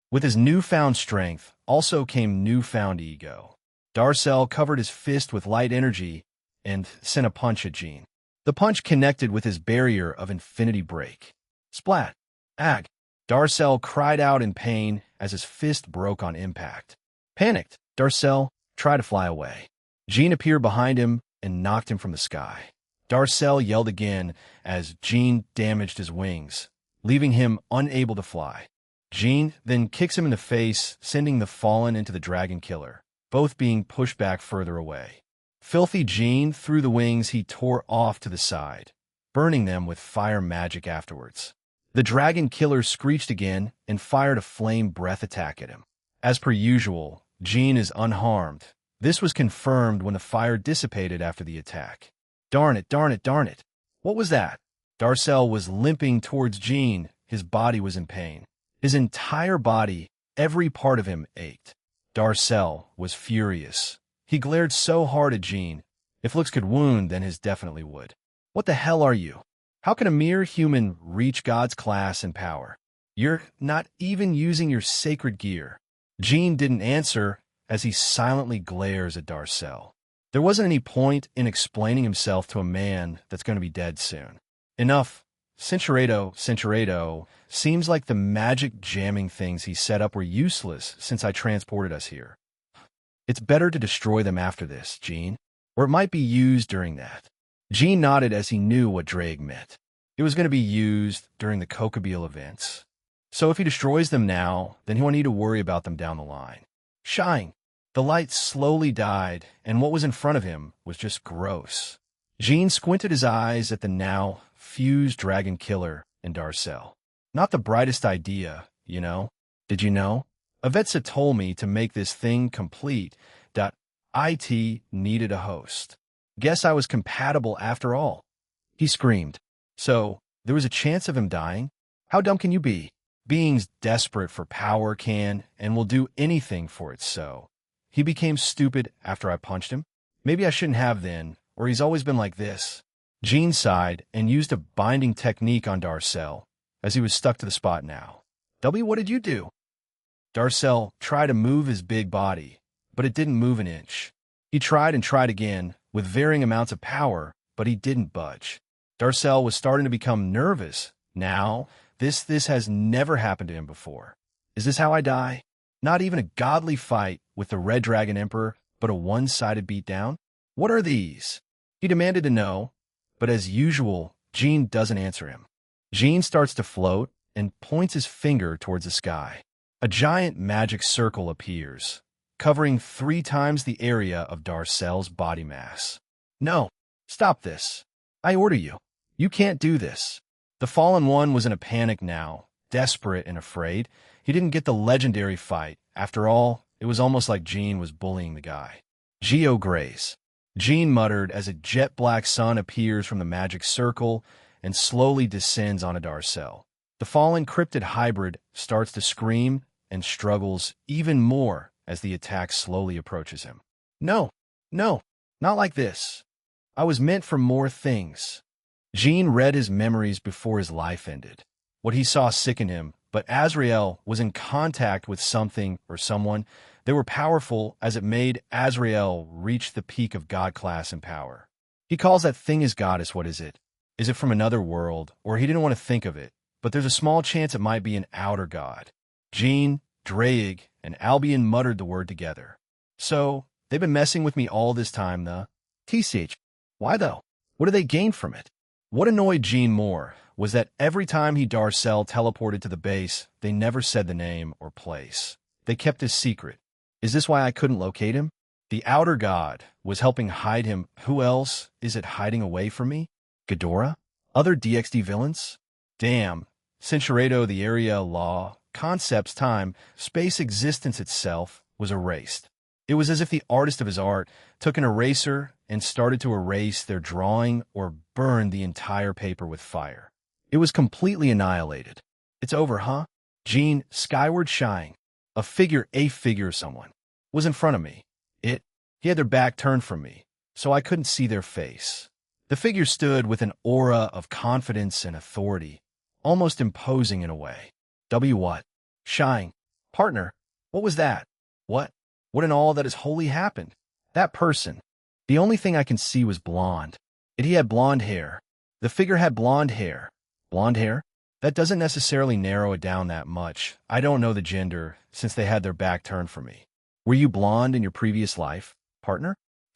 With his newfound strength also came newfound ego. Darcel covered his fist with light energy and sent a punch at Jean. The punch connected with his barrier of infinity break. Splat! Ag! Darcel cried out in pain as his fist broke on impact. Panicked, Darcel tried to fly away. Jean appeared behind him and knocked him from the sky. Darcel yelled again as Jean damaged his wings, leaving him unable to fly. Jean then kicks him in the face, sending the fallen into the dragon killer, both being pushed back further away. Filthy Jean threw the wings he tore off to the side, burning them with fire magic afterwards. The dragon killer screeched again and fired a flame breath attack at him. As per usual, Jean is unharmed, This was confirmed when the fire dissipated after the attack. Darn it, darn it, darn it. What was that? Darcel was limping towards Jean. His body was in pain. His entire body, every part of him ached. Darcel was furious. He glared so hard at Jean. If looks could wound, then his definitely would. What the hell are you? How can a mere human reach God's class and power? You're not even using your sacred gear. Jean didn't answer as he silently glares at Darcel. There wasn't any point in explaining himself to a man that's going to be dead soon. Enough. Cinceredo. Seems like the magic jamming things he set up were useless since I transported us here. It's better to destroy them after this, Jean. Or it might be used during that. Jean nodded as he knew what Drake meant. It was going to be used during the Kokobile events. So if he destroys them now, then he won't need to worry about them down the line. Shine. The light slowly died, and what was in front of him was just gross. Jean squinted his eyes at the now fused dragon killer in Darcel. Not the brightest idea, you know. Did you know? Avetsa told me to make this thing complete. It needed a host. Guess I was compatible after all. He screamed. So, there was a chance of him dying? How dumb can you be? Beings desperate for power can and will do anything for it so. He became stupid after I punched him? Maybe I shouldn't have then, or he's always been like this. Jean sighed and used a binding technique on Darcel, as he was stuck to the spot now. What did you do? Darcel tried to move his big body, but it didn't move an inch. He tried and tried again, with varying amounts of power, but he didn't budge. Darcel was starting to become nervous. Now, this has never happened to him before. Is this how I die? Not even a godly fight with the Red Dragon Emperor, but a one-sided beatdown? What are these? He demanded to know, but as usual, Jean doesn't answer him. Jean starts to float and points his finger towards the sky. A giant magic circle appears, covering 3 times the area of Darcel's body mass. No, stop this. I order you. You can't do this. The Fallen One was in a panic now, desperate and afraid. He didn't get the legendary fight. After all, it was almost like Jean was bullying the guy. Geo Grace. Jean muttered as a jet-black sun appears from the magic circle and slowly descends onto Darcel. The fallen cryptid hybrid starts to scream and struggles even more as the attack slowly approaches him. No, not like this. I was meant for more things. Jean read his memories before his life ended. What he saw sickened him, but Azrael was in contact with something or someone. They were powerful as it made Azrael reach the peak of God class and power. He calls that thing his goddess. What is it? Is it from another world, or he didn't want to think of it, but there's a small chance it might be an outer god. Jean, Draig, and Albion muttered the word together. So, they've been messing with me all this time, the TCH. Why though? What do they gain from it? What annoyed Jean more was that every time Darcel teleported to the base, they never said the name or place. They kept his secret. Is this why I couldn't locate him? The outer god was helping hide him. Who else is it hiding away from me? Ghidorah? Other DXD villains? Damn. Cinceredo, the area, law, concepts, time, space existence itself was erased. It was as if the artist of his art took an eraser and started to erase their drawing or burned the entire paper with fire. It was completely annihilated. It's over, huh? Jean, skyward shying. A figure of someone, was in front of me. He had their back turned from me, so I couldn't see their face. The figure stood with an aura of confidence and authority, almost imposing in a way. What? Shine. Partner, what was that? What in all that is holy happened? That person. The only thing I can see was blonde. He had blonde hair. The figure had blonde hair. Blonde hair? That doesn't necessarily narrow it down that much. I don't know the gender, since they had their back turned from me. Were you blonde in your previous life, partner?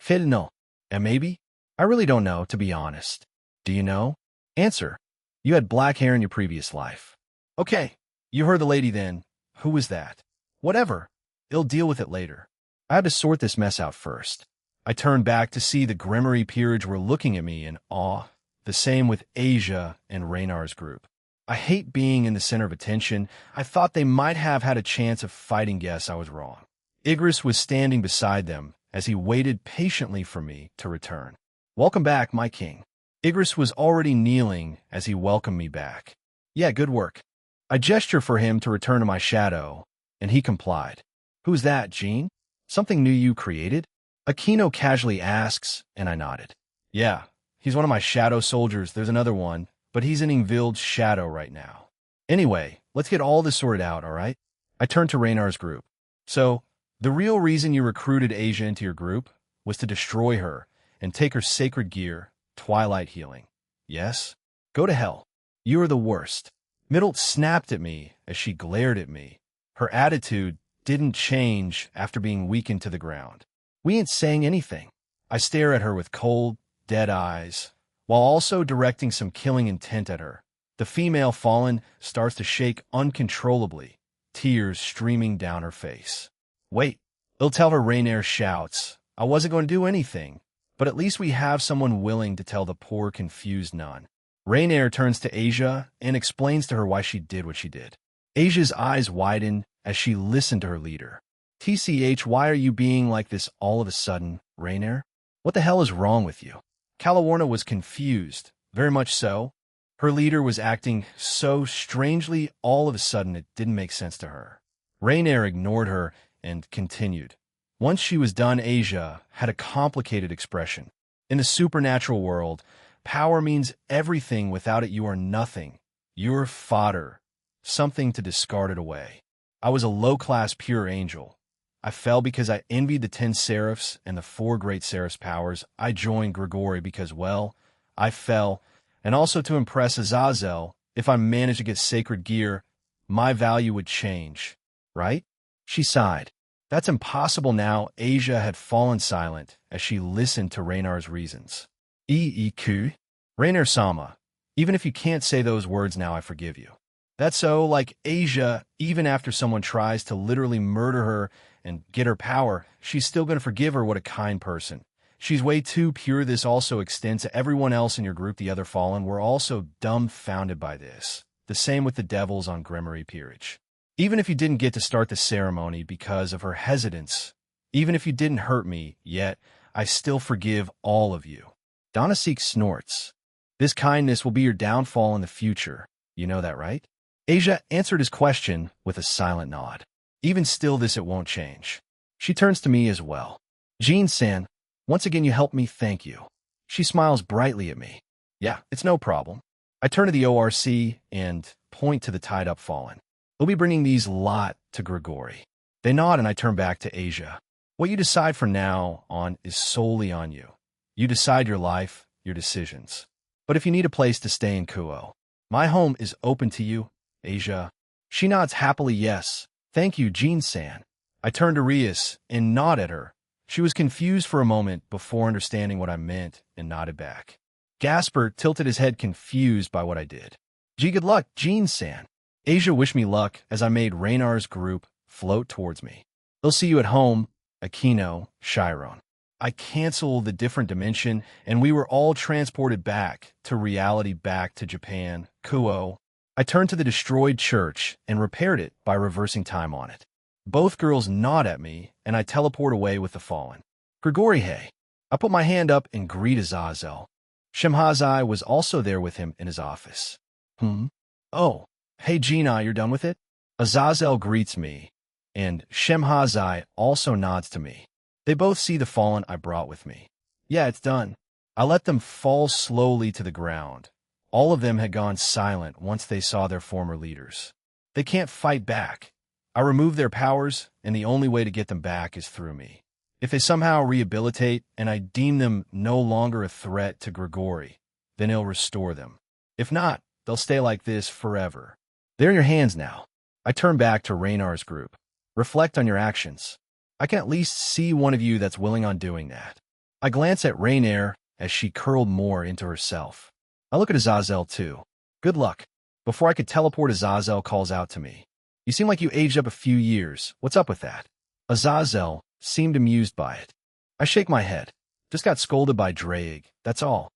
No. And maybe? I really don't know, to be honest. Do you know? Answer. You had black hair in your previous life. Okay. You heard the lady then. Who was that? Whatever. I'll deal with it later. I had to sort this mess out first. I turned back to see the Grimory Peerage were looking at me in awe. The same with Asia and Raynar's group. I hate being in the center of attention. I thought they might have had a chance of fighting. Guess I was wrong. Igris was standing beside them, as he waited patiently for me to return. "Welcome back, my king." Igris was already kneeling as he welcomed me back. "Yeah, good work." I gestured for him to return to my shadow, and he complied. "Who's that, Jean? Something new you created?" Aquino casually asks, and I nodded. "Yeah, he's one of my shadow soldiers. There's another one, but he's in Ingvild's shadow right now. Anyway, let's get all this sorted out, all right?" I turned to Raynar's group. "So, the real reason you recruited Asia into your group was to destroy her and take her sacred gear, Twilight Healing. Yes? Go to hell. You are the worst." Middle snapped at me as she glared at me. Her attitude didn't change after being weakened to the ground. "We ain't saying anything." I stare at her with cold, dead eyes, while also directing some killing intent at her. The female fallen starts to shake uncontrollably, tears streaming down her face. "Wait," they'll tell her. Rayner shouts, "I wasn't going to do anything, but at least we have someone willing to tell the poor, confused nun." Rayner turns to Asia and explains to her why she did what she did. Asia's eyes widen as she listened to her leader. "TCH, why are you being like this all of a sudden, Rayner? What the hell is wrong with you?" Calawarna was confused, very much so. Her leader was acting so strangely all of a sudden it didn't make sense to her. Rayner ignored her and continued. Once she was done, Asia had a complicated expression. "In the supernatural world, power means everything. Without it, you are nothing. You're fodder, something to discard it away. I was a low-class pure angel. I fell because I envied the 10 seraphs and the 4 great seraphs' powers. I joined Grigori because, well, I fell, and also to impress Azazel. If I managed to get sacred gear, my value would change, right?" She sighed. "That's impossible now." Asia had fallen silent as she listened to Raynar's reasons. "Eq? Raynar-sama, even if you can't say those words now, I forgive you." That's so, like Asia, even after someone tries to literally murder her and get her power, she's still going to forgive her. What a kind person. She's way too pure. This also extends to everyone else in your group. The other fallen were also dumbfounded by this. The same with the devils on Gremory Peerage. Even if you didn't get to start the ceremony because of her hesitance, even if you didn't hurt me yet, I still forgive all of you. Donasik snorts. "This kindness will be your downfall in the future. You know that, right?" Asia answered his question with a silent nod. "Even still, this it won't change." She turns to me as well. "Jean-san, once again you helped me, thank you." She smiles brightly at me. "Yeah, it's no problem." I turn to the ORC and point to the tied-up fallen. "We'll be bringing these lot to Grigori." They nod and I turn back to Asia. "What you decide from now on is solely on you. You decide your life, your decisions. But if you need a place to stay in Kuo, my home is open to you, Asia." She nods happily yes. "Thank you, Jean-san." I turn to Rias and nod at her. She was confused for a moment before understanding what I meant and nodded back. Gasper tilted his head confused by what I did. "Gee, good luck, Jean-san." Asia wished me luck as I made Raynar's group float towards me. "They'll see you at home, Aquino, Chiron." I canceled the different dimension, and we were all transported back to reality, back to Japan, Kuo. I turned to the destroyed church and repaired it by reversing time on it. Both girls nod at me, and I teleport away with the fallen. "Grigori, hey." I put my hand up and greet Azazel. Shemhazai was also there with him in his office. "Oh, hey Gina, you're done with it?" Azazel greets me, and Shemhazai also nods to me. They both see the fallen I brought with me. "Yeah, it's done." I let them fall slowly to the ground. All of them had gone silent once they saw their former leaders. They can't fight back. I removed their powers, and the only way to get them back is through me. If they somehow rehabilitate and I deem them no longer a threat to Grigori, then he'll restore them. If not, they'll stay like this forever. They're in your hands now. I turn back to Raynar's group. "Reflect on your actions. I can at least see one of you that's willing on doing that." I glance at Rayner as she curled more into herself. I look at Azazel too. "Good luck." Before I could teleport, Azazel calls out to me. "You seem like you aged up a few years. What's up with that?" Azazel seemed amused by it. I shake my head. "Just got scolded by Drake, that's all."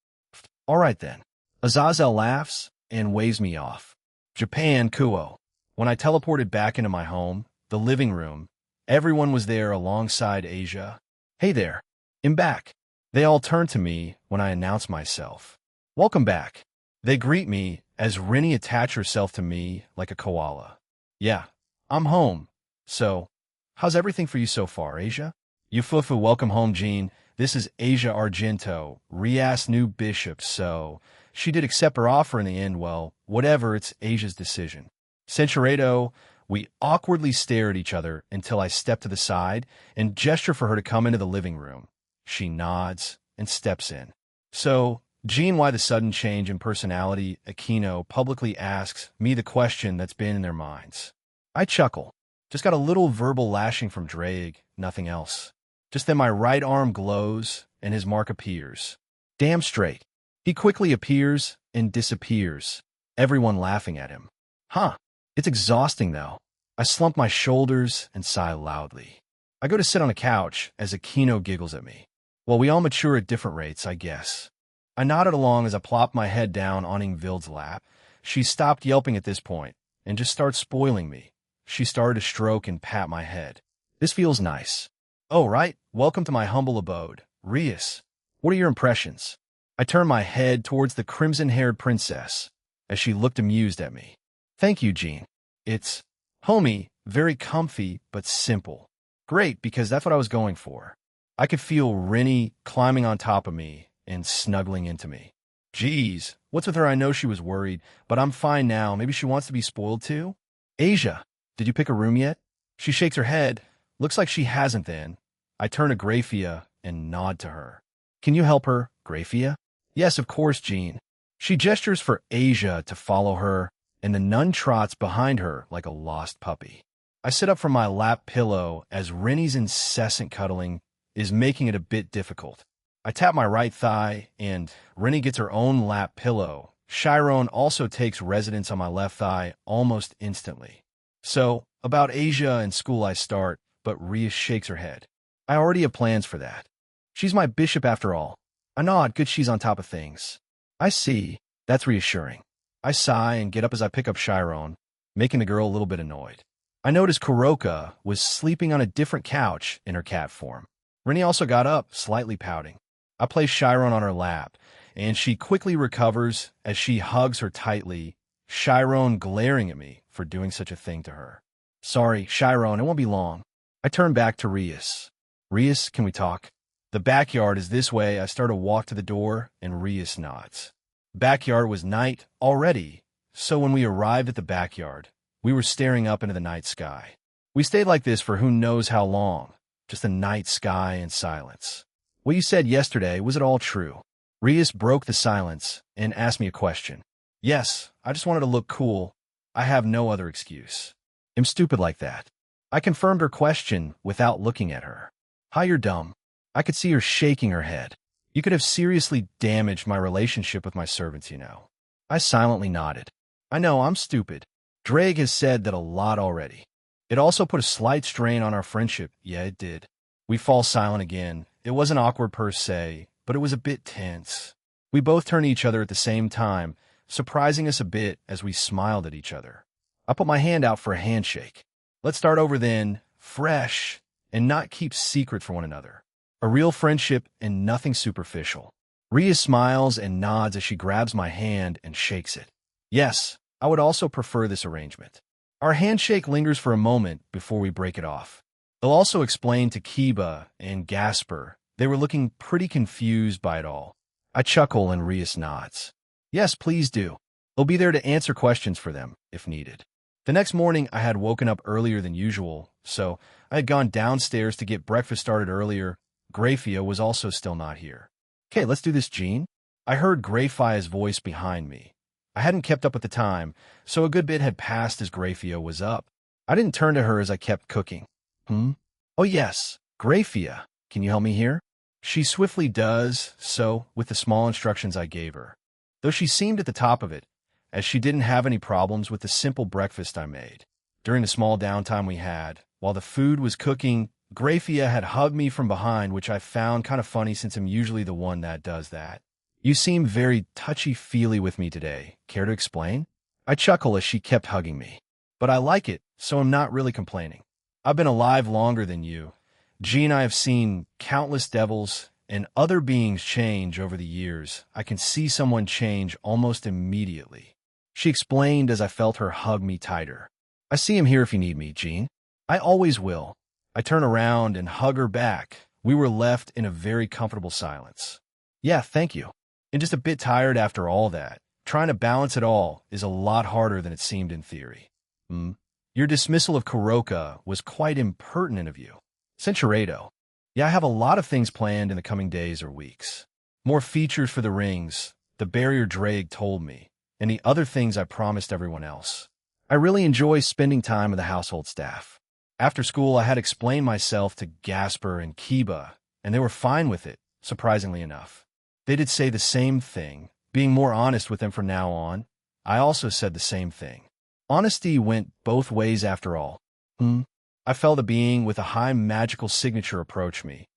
"All right then." Azazel laughs and waves me off. Japan, Kuo. When I teleported back into my home, the living room, everyone was there alongside Asia. Hey there. I'm back. They all turn to me when I announce myself. Welcome back. They greet me as Rinny attach herself to me like a koala. Yeah, I'm home. So, how's everything for you so far, Asia? Yufufu, welcome home, Jean. This is Asia Argento, Rias' new bishop, so she did accept her offer in the end. Well, whatever, it's Asia's decision. Centuredo, we awkwardly stare at each other until I step to the side and gesture for her to come into the living room. She nods and steps in. So, Jean, why the sudden change in personality? Aquino publicly asks me the question that's been in their minds. I chuckle. Just got a little verbal lashing from Drake, nothing else. Just then my right arm glows and his mark appears. Damn straight. He quickly appears and disappears, everyone laughing at him. Huh. It's exhausting, though. I slump my shoulders and sigh loudly. I go to sit on a couch as Aquino giggles at me. Well, we all mature at different rates, I guess. I nodded along as I plopped my head down on Ingvild's lap. She stopped yelping at this point and just started spoiling me. She started to stroke and pat my head. This feels nice. Oh, right. Welcome to my humble abode. Rias, what are your impressions? I turned my head towards the crimson-haired princess as she looked amused at me. Thank you, Jean. It's homey, very comfy, but simple. Great, because that's what I was going for. I could feel Rinny climbing on top of me and snuggling into me. Geez, what's with her? I know she was worried, but I'm fine now. Maybe she wants to be spoiled too? Asia, did you pick a room yet? She shakes her head. Looks like she hasn't then. I turn to Grafia and nod to her. Can you help her, Grafia? Yes, of course, Jean. She gestures for Asia to follow her, and the nun trots behind her like a lost puppy. I sit up from my lap pillow as Rinny's incessant cuddling is making it a bit difficult. I tap my right thigh, and Rinny gets her own lap pillow. Chiron also takes residence on my left thigh almost instantly. So, about Asia and school I start, but Rhea shakes her head. I already have plans for that. She's my bishop after all. I nod, good she's on top of things. I see. That's reassuring. I sigh and get up as I pick up Chiron, making the girl a little bit annoyed. I noticed Kuroka was sleeping on a different couch in her cat form. Rinny also got up, slightly pouting. I place Chiron on her lap, and she quickly recovers as she hugs her tightly, Chiron glaring at me for doing such a thing to her. Sorry, Chiron, it won't be long. I turn back to Rias. Rias, can we talk? The backyard is this way. I start to walk to the door, and Rias nods. Backyard was night already, so when we arrived at the backyard, we were staring up into the night sky. We stayed like this for who knows how long, just a night sky and silence. What you said yesterday, was it all true? Rias broke the silence and asked me a question. Yes, I just wanted to look cool. I have no other excuse. I'm stupid like that. I confirmed her question without looking at her. Hi, you're dumb. I could see her shaking her head. You could have seriously damaged my relationship with my servants, you know. I silently nodded. I know, I'm stupid. Drake has said that a lot already. It also put a slight strain on our friendship. Yeah, it did. We fall silent again. It wasn't awkward per se, but it was a bit tense. We both turned to each other at the same time, surprising us a bit as we smiled at each other. I put my hand out for a handshake. Let's start over then, fresh, and not keep secret for one another. A real friendship and nothing superficial. Rhea smiles and nods as she grabs my hand and shakes it. Yes, I would also prefer this arrangement. Our handshake lingers for a moment before we break it off. They'll also explain to Kiba and Gasper. They were looking pretty confused by it all. I chuckle and Rhea nods. Yes, please do. I'll be there to answer questions for them, if needed. The next morning, I had woken up earlier than usual, so I had gone downstairs to get breakfast started earlier. Grafia was also still not here. Okay, let's do this, Jean. I heard Grafia's voice behind me. I hadn't kept up with the time, so a good bit had passed as Grafia was up. I didn't turn to her as I kept cooking. Oh yes, Grafia, can you help me here? She swiftly does so with the small instructions I gave her, though she seemed at the top of it, as she didn't have any problems with the simple breakfast I made. During the small downtime we had, while the food was cooking, Grafia had hugged me from behind, which I found kind of funny since I'm usually the one that does that. You seem very touchy-feely with me today. Care to explain? I chuckle as she kept hugging me. But I like it, so I'm not really complaining. I've been alive longer than you. G and I have seen countless devils and other beings change over the years. I can see someone change almost immediately. She explained as I felt her hug me tighter. I see him here if you need me, Jean. I always will. I turn around and hug her back. We were left in a very comfortable silence. Yeah, thank you. And just a bit tired after all that. Trying to balance it all is a lot harder than it seemed in theory. Your dismissal of Kuroka was quite impertinent of you. Centuredo. Yeah, I have a lot of things planned in the coming days or weeks. More features for the rings, the barrier Drake told me, and the other things I promised everyone else. I really enjoy spending time with the household staff. After school, I had explained myself to Gasper and Kiba, and they were fine with it, surprisingly enough. They did say the same thing, being more honest with them from now on. I also said the same thing. Honesty went both ways after all. I felt a being with a high magical signature approach me.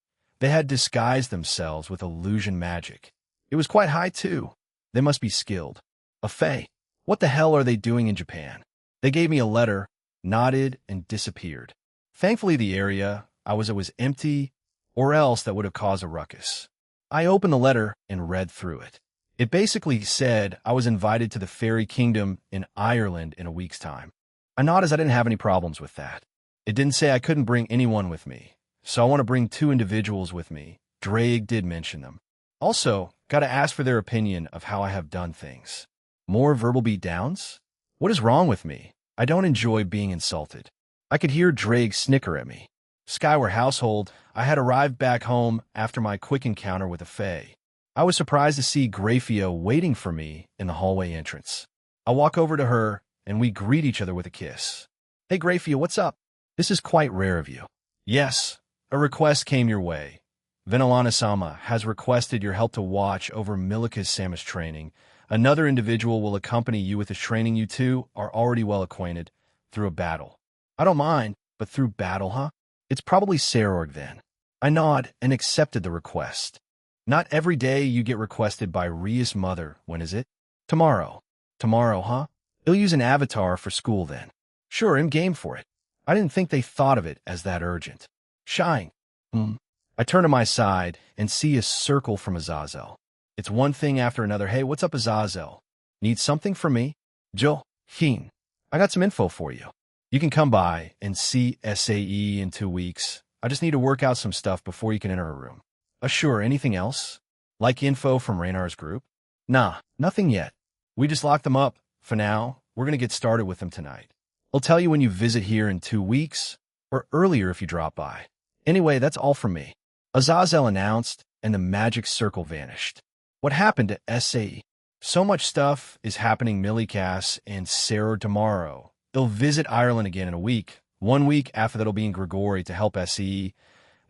They had disguised themselves with illusion magic. It was quite high, too. They must be skilled. A fae. What the hell are they doing in Japan? They gave me a letter, nodded, and disappeared. Thankfully, the area I was at was empty, or else that would have caused a ruckus. I opened the letter and read through it. It basically said I was invited to the fairy kingdom in Ireland in a week's time. I nodded as I didn't have any problems with that. It didn't say I couldn't bring anyone with me, so I want to bring 2 individuals with me. Drake did mention them. Also, gotta ask for their opinion of how I have done things. More verbal beatdowns? What is wrong with me? I don't enjoy being insulted. I could hear Drake snicker at me. Skyward household, I had arrived back home after my quick encounter with a fae. I was surprised to see Grafia waiting for me in the hallway entrance. I walk over to her, and we greet each other with a kiss. Hey Grafia, what's up? This is quite rare of you. Yes, a request came your way. Venelana-sama has requested your help to watch over Milika's-sama's training. Another individual will accompany you with his training. You two are already well acquainted through a battle. I don't mind, but through battle, huh? It's probably Sarorg then. I nod and accepted the request. Not every day you get requested by Ria's mother. When is it? Tomorrow. Tomorrow, huh? He'll use an avatar for school then. Sure, I'm game for it. I didn't think they thought of it as that urgent. Shine. I turn to my side and see a circle from Azazel. It's one thing after another. Hey, what's up, Azazel? Need something from me? Jill, Heen, I got some info for you. You can come by and see SAE in 2 weeks. I just need to work out some stuff before you can enter a room. Sure, anything else? Like info from Raynar's group? Nah, nothing yet. We just locked them up. For now, we're going to get started with them tonight. I'll tell you when you visit here in 2 weeks, or earlier if you drop by. Anyway, that's all from me. Azazel announced, and the magic circle vanished. What happened to SAE? So much stuff is happening. Milikas and Sarah tomorrow. They'll visit Ireland again in a week. 1 week after that'll be in Grigori to help SE.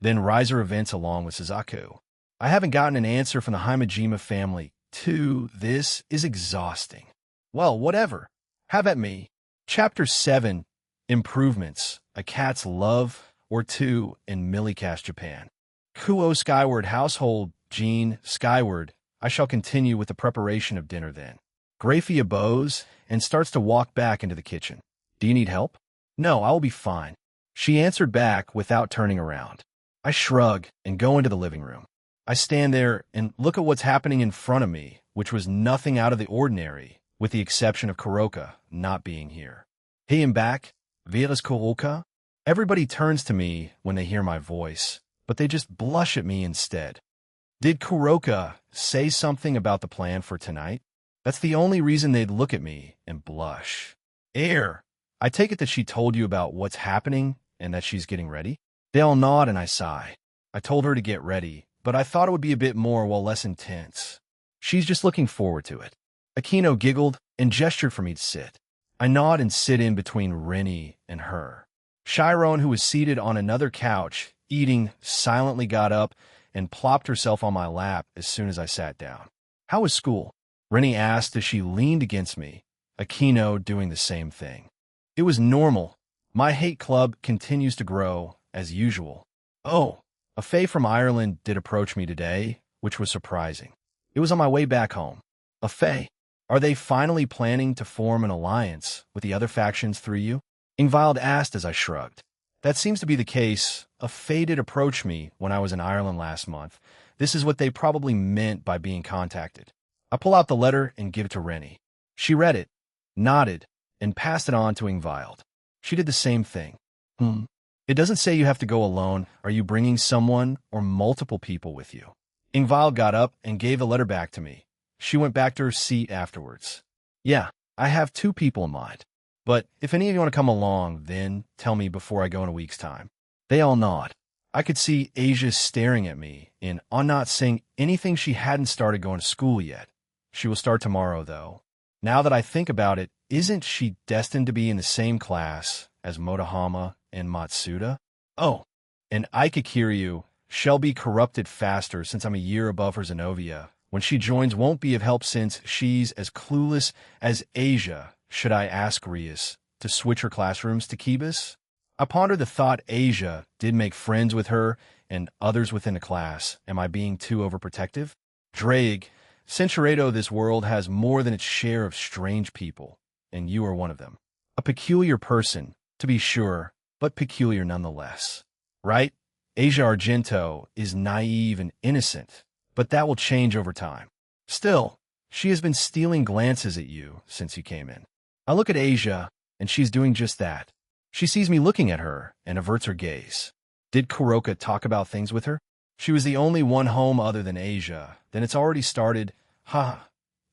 Then Riser events along with Suzaku. I haven't gotten an answer from the Himejima family. 2. This is exhausting. Well, whatever. Have at me. Chapter 7. Improvements. A Cat's Love, or 2 in Milika's Japan. Kuo Skyward household. Jean, Skyward. I shall continue with the preparation of dinner then. Grafia bows and starts to walk back into the kitchen. Do you need help? No, I'll be fine. She answered back without turning around. I shrug and go into the living room. I stand there and look at what's happening in front of me, which was nothing out of the ordinary, with the exception of Kuroka not being here. Hey, I'm back. Vieras Kuroka? Everybody turns to me when they hear my voice, but they just blush at me instead. Did Kuroka say something about the plan for tonight? That's the only reason they'd look at me and blush. I take it that she told you about what's happening and that she's getting ready? They all nod and I sigh. I told her to get ready, but I thought it would be a bit more while less intense. She's just looking forward to it. Akino giggled and gestured for me to sit. I nod and sit in between Rennie and her. Chiron, who was seated on another couch, eating, silently got up and plopped herself on my lap as soon as I sat down. How was school? Rennie asked as she leaned against me, Akino doing the same thing. It was normal. My hate club continues to grow, as usual. Oh, a fae from Ireland did approach me today, which was surprising. It was on my way back home. A fae? Are they finally planning to form an alliance with the other factions through you? Ingvild asked as I shrugged. That seems to be the case. A faded approached me when I was in Ireland last month. This is what they probably meant by being contacted. I pull out the letter and give it to Rennie. She read it, nodded, and passed it on to Ingvild. She did the same thing. It doesn't say you have to go alone. Are you bringing someone or multiple people with you? Ingvild got up and gave the letter back to me. She went back to her seat afterwards. Yeah, I have 2 people in mind. But if any of you want to come along, then tell me before I go in a week's time. They all nod. I could see Asia staring at me, and on not saying anything she hadn't started going to school yet. She will start tomorrow, though. Now that I think about it, isn't she destined to be in the same class as Motohama and Matsuda? Oh, and Aikakiryu shall be corrupted faster since I'm a year above her Zenobia. When she joins won't be of help since she's as clueless as Asia. Should I ask Rias to switch her classrooms to Kibis? I pondered the thought Asia did make friends with her and others within the class. Am I being too overprotective? Drake, Centuredo, this world has more than its share of strange people, and you are one of them. A peculiar person, to be sure, but peculiar nonetheless. Right? Asia Argento is naive and innocent, but that will change over time. Still, she has been stealing glances at you since you came in. I look at Asia, and she's doing just that. She sees me looking at her and averts her gaze. Did Kuroka talk about things with her? She was the only one home other than Asia. Then it's already started.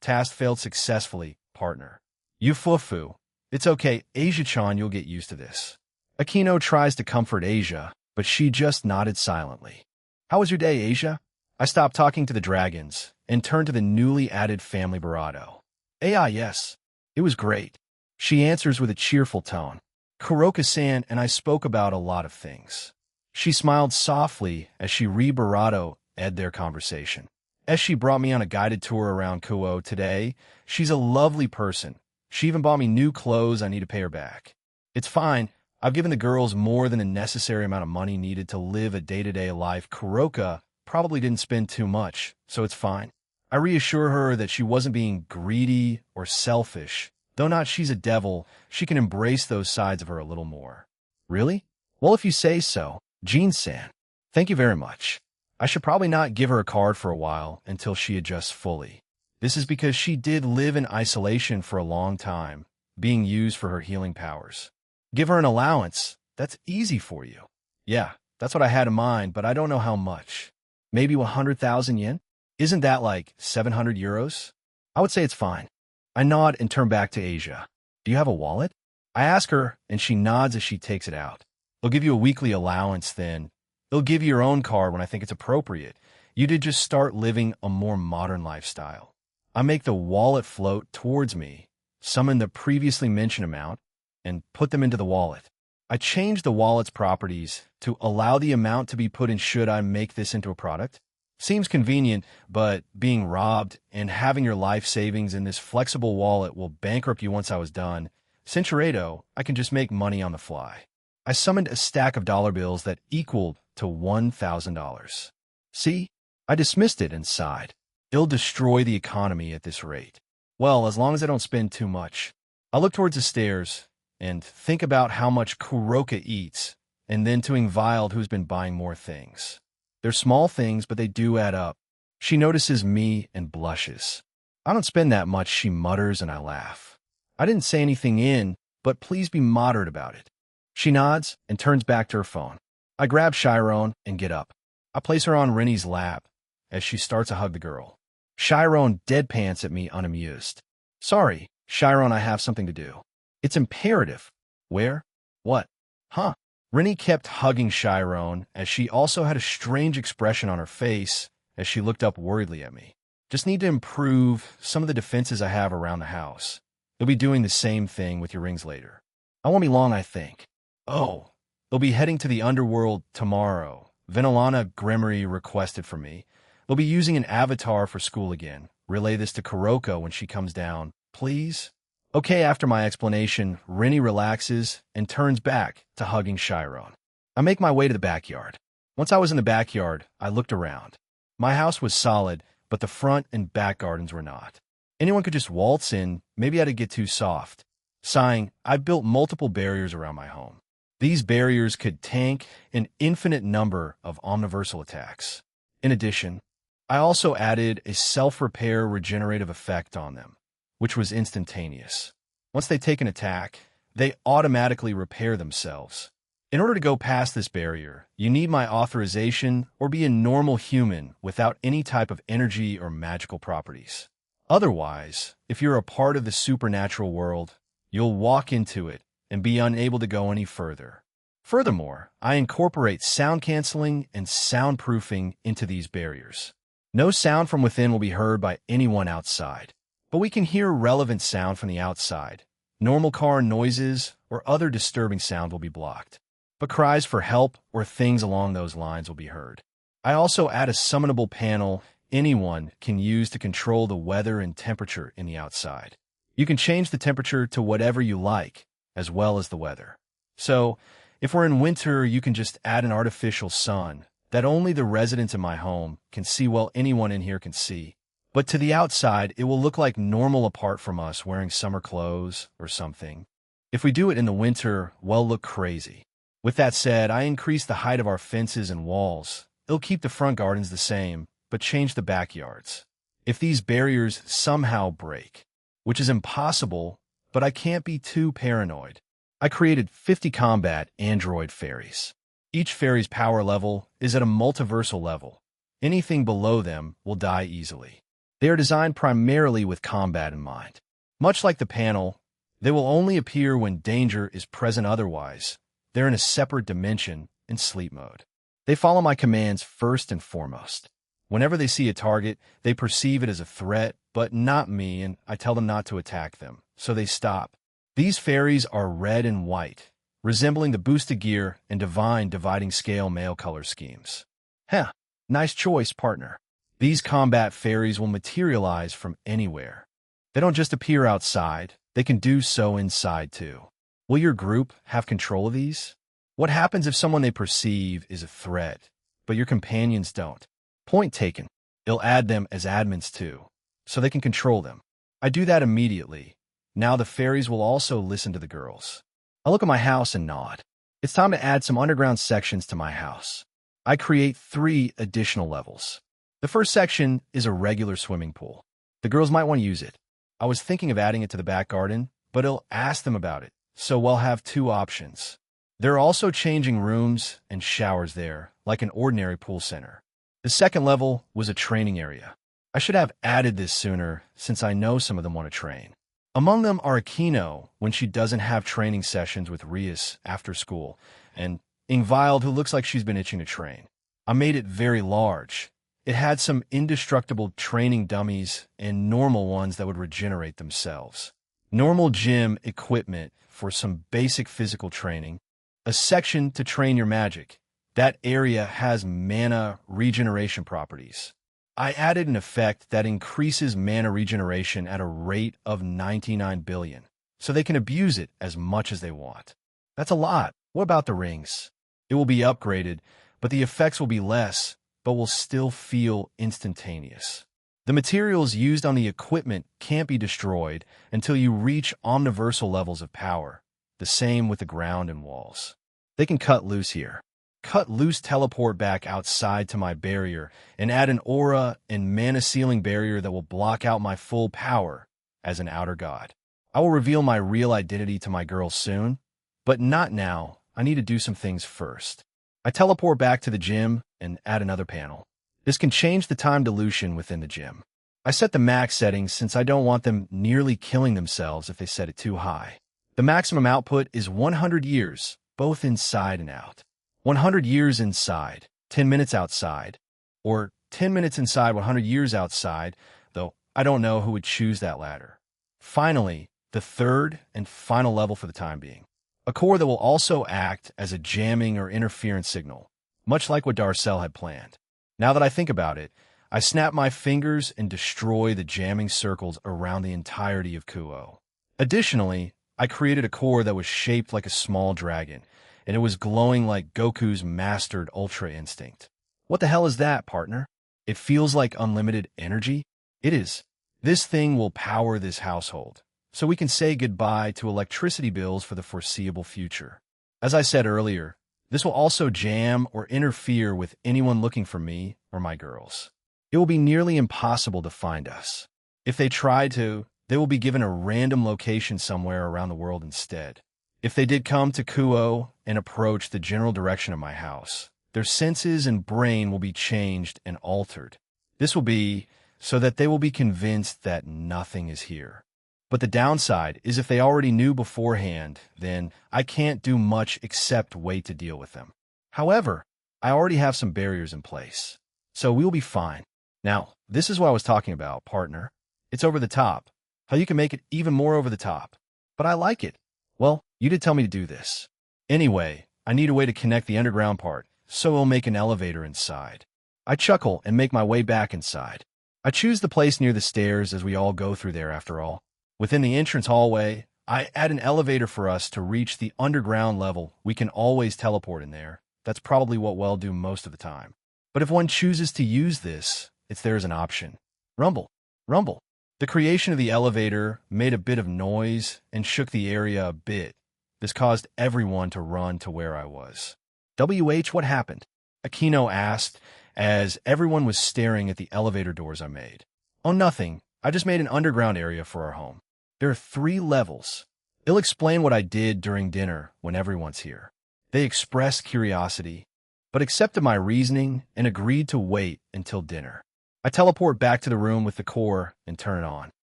Task failed successfully, partner. You fufu. It's okay, Asia-chan, you'll get used to this. Akino tries to comfort Asia, but she just nodded silently. How was your day, Asia? I stopped talking to the dragons and turned to the newly added family Barado. Yes. It was great. She answers with a cheerful tone. Kuroka-san and I spoke about a lot of things. She smiled softly as she re-Barado ed their conversation. As she brought me on a guided tour around Kuo today, she's a lovely person. She even bought me new clothes. I need to pay her back. It's fine. I've given the girls more than the necessary amount of money needed to live a day-to-day life. Kuroka probably didn't spend too much, so it's fine. I reassure her that she wasn't being greedy or selfish. Though not she's a devil, she can embrace those sides of her a little more. Really? Well, if you say so, Jean-san. Thank you very much. I should probably not give her a card for a while until she adjusts fully. This is because she did live in isolation for a long time, being used for her healing powers. Give her an allowance. That's easy for you. Yeah, that's what I had in mind, but I don't know how much. Maybe 100,000 yen? Isn't that like 700 euros? I would say it's fine. I nod and turn back to Asia. Do you have a wallet? I ask her, and she nods as she takes it out. They'll give you a weekly allowance then. They'll give you your own card when I think it's appropriate. You did just start living a more modern lifestyle. I make the wallet float towards me, summon the previously mentioned amount, and put them into the wallet. I change the wallet's properties to allow the amount to be put in should I make this into a product. Seems convenient, but being robbed and having your life savings in this flexible wallet will bankrupt you once I was done. Centuredo, I can just make money on the fly. I summoned a stack of dollar bills that equaled to $1,000. See? I dismissed it and sighed. It'll destroy the economy at this rate. Well, as long as I don't spend too much. I look towards the stairs and think about how much Kuroka eats, and then to Ingvild, who's been buying more things. They're small things, but they do add up. She notices me and blushes. I don't spend that much, she mutters, and I laugh. I didn't say anything in, but please be moderate about it. She nods and turns back to her phone. I grab Chiron and get up. I place her on Rennie's lap as she starts to hug the girl. Chiron deadpans at me unamused. Sorry, Chiron, I have something to do. It's imperative. Where? What? Huh? Rennie kept hugging Chiron as she also had a strange expression on her face as she looked up worriedly at me. Just need to improve some of the defenses I have around the house. You'll be doing the same thing with your rings later. I won't be long, I think. Oh, they'll be heading to the underworld tomorrow. Vinalana Gremory requested for me. They'll be using an avatar for school again. Relay this to Kuroka when she comes down, please. Okay, after my explanation, Rennie relaxes and turns back to hugging Chiron. I make my way to the backyard. Once I was in the backyard, I looked around. My house was solid, but the front and back gardens were not. Anyone could just waltz in, maybe I had to get too soft. Sighing, I built multiple barriers around my home. These barriers could tank an infinite number of omniversal attacks. In addition, I also added a self-repair regenerative effect on them, which was instantaneous. Once they take an attack, they automatically repair themselves. In order to go past this barrier, you need my authorization or be a normal human without any type of energy or magical properties. Otherwise, if you're a part of the supernatural world, you'll walk into it and be unable to go any further. Furthermore, I incorporate sound canceling and soundproofing into these barriers. No sound from within will be heard by anyone outside, but we can hear relevant sound from the outside. Normal car noises or other disturbing sound will be blocked, but cries for help or things along those lines will be heard. I also add a summonable panel anyone can use to control the weather and temperature in the outside. You can change the temperature to whatever you like, as well as the weather. So, if we're in winter, you can just add an artificial sun that only the residents in my home can see while anyone in here can see. But to the outside, it will look like normal apart from us wearing summer clothes or something. If we do it in the winter, we'll look crazy. With that said, I increase the height of our fences and walls. It'll keep the front gardens the same, but change the backyards. If these barriers somehow break, which is impossible, but I can't be too paranoid, I created 50 combat android fairies. Each fairy's power level is at a multiversal level. Anything below them will die easily. They are designed primarily with combat in mind. Much like the panel, they will only appear when danger is present. Otherwise, they're in a separate dimension in sleep mode. They follow my commands first and foremost. Whenever they see a target, they perceive it as a threat, but not me, and I tell them not to attack them, so they stop. These fairies are red and white, resembling the boosted gear and divine dividing scale male color schemes. Heh, nice choice, partner. These combat fairies will materialize from anywhere. They don't just appear outside, they can do so inside too. Will your group have control of these? What happens if someone they perceive is a threat, but your companions don't? Point taken. It'll add them as admins too, so they can control them. I do that immediately. Now the fairies will also listen to the girls. I look at my house and nod. It's time to add some underground sections to my house. I create 3 additional levels. The first section is a regular swimming pool. The girls might want to use it. I was thinking of adding it to the back garden, but it'll ask them about it, so we'll have 2 options. There are also changing rooms and showers there, like an ordinary pool center. The second level was a training area. I should have added this sooner, since I know some of them want to train. Among them are Aquino, when she doesn't have training sessions with Rias after school, and Ingvild, who looks like she's been itching to train. I made it very large. It had some indestructible training dummies and normal ones that would regenerate themselves. Normal gym equipment for some basic physical training. A section to train your magic. That area has mana regeneration properties. I added an effect that increases mana regeneration at a rate of 99 billion, so they can abuse it as much as they want. That's a lot. What about the rings? It will be upgraded, but the effects will be less, but will still feel instantaneous. The materials used on the equipment can't be destroyed until you reach omniversal levels of power. The same with the ground and walls. They can cut loose here. Cut loose teleport back outside to my barrier and add an aura and mana sealing barrier that will block out my full power as an outer god. I will reveal my real identity to my girls soon, but not now. I need to do some things first. I teleport back to the gym and add another panel. This can change the time dilution within the gym. I set the max settings since I don't want them nearly killing themselves if they set it too high. The maximum output is 100 years, both inside and out. 100 years inside, 10 minutes outside, or 10 minutes inside, 100 years outside, though I don't know who would choose that latter. Finally, the third and final level for the time being. A core that will also act as a jamming or interference signal, much like what Darcel had planned. Now that I think about it, I snap my fingers and destroy the jamming circles around the entirety of Kuo. Additionally, I created a core that was shaped like a small dragon, and it was glowing like Goku's mastered Ultra Instinct. What the hell is that, partner? It feels like unlimited energy? It is. This thing will power this household, so we can say goodbye to electricity bills for the foreseeable future. As I said earlier, this will also jam or interfere with anyone looking for me or my girls. It will be nearly impossible to find us. If they try to, they will be given a random location somewhere around the world instead. If they did come to Kuo and approach the general direction of my house, their senses and brain will be changed and altered. This will be so that they will be convinced that nothing is here. But the downside is if they already knew beforehand, then I can't do much except wait to deal with them. However, I already have some barriers in place, so we will be fine. Now, this is what I was talking about, partner. It's over the top. How you can make it even more over the top. But I like it. Well, you did tell me to do this. Anyway, I need a way to connect the underground part, so we'll make an elevator inside. I chuckle and make my way back inside. I choose the place near the stairs as we all go through there after all. Within the entrance hallway, I add an elevator for us to reach the underground level. We can always teleport in there. That's probably what we'll do most of the time. But if one chooses to use this, it's there as an option. Rumble. Rumble. The creation of the elevator made a bit of noise and shook the area a bit. This caused everyone to run to where I was. What happened? Aquino asked as everyone was staring at the elevator doors I made. Oh, nothing. I just made an underground area for our home. There are 3 levels. I'll explain what I did during dinner when everyone's here. They expressed curiosity, but accepted my reasoning and agreed to wait until dinner. I teleport back to the room with the core and turn it on.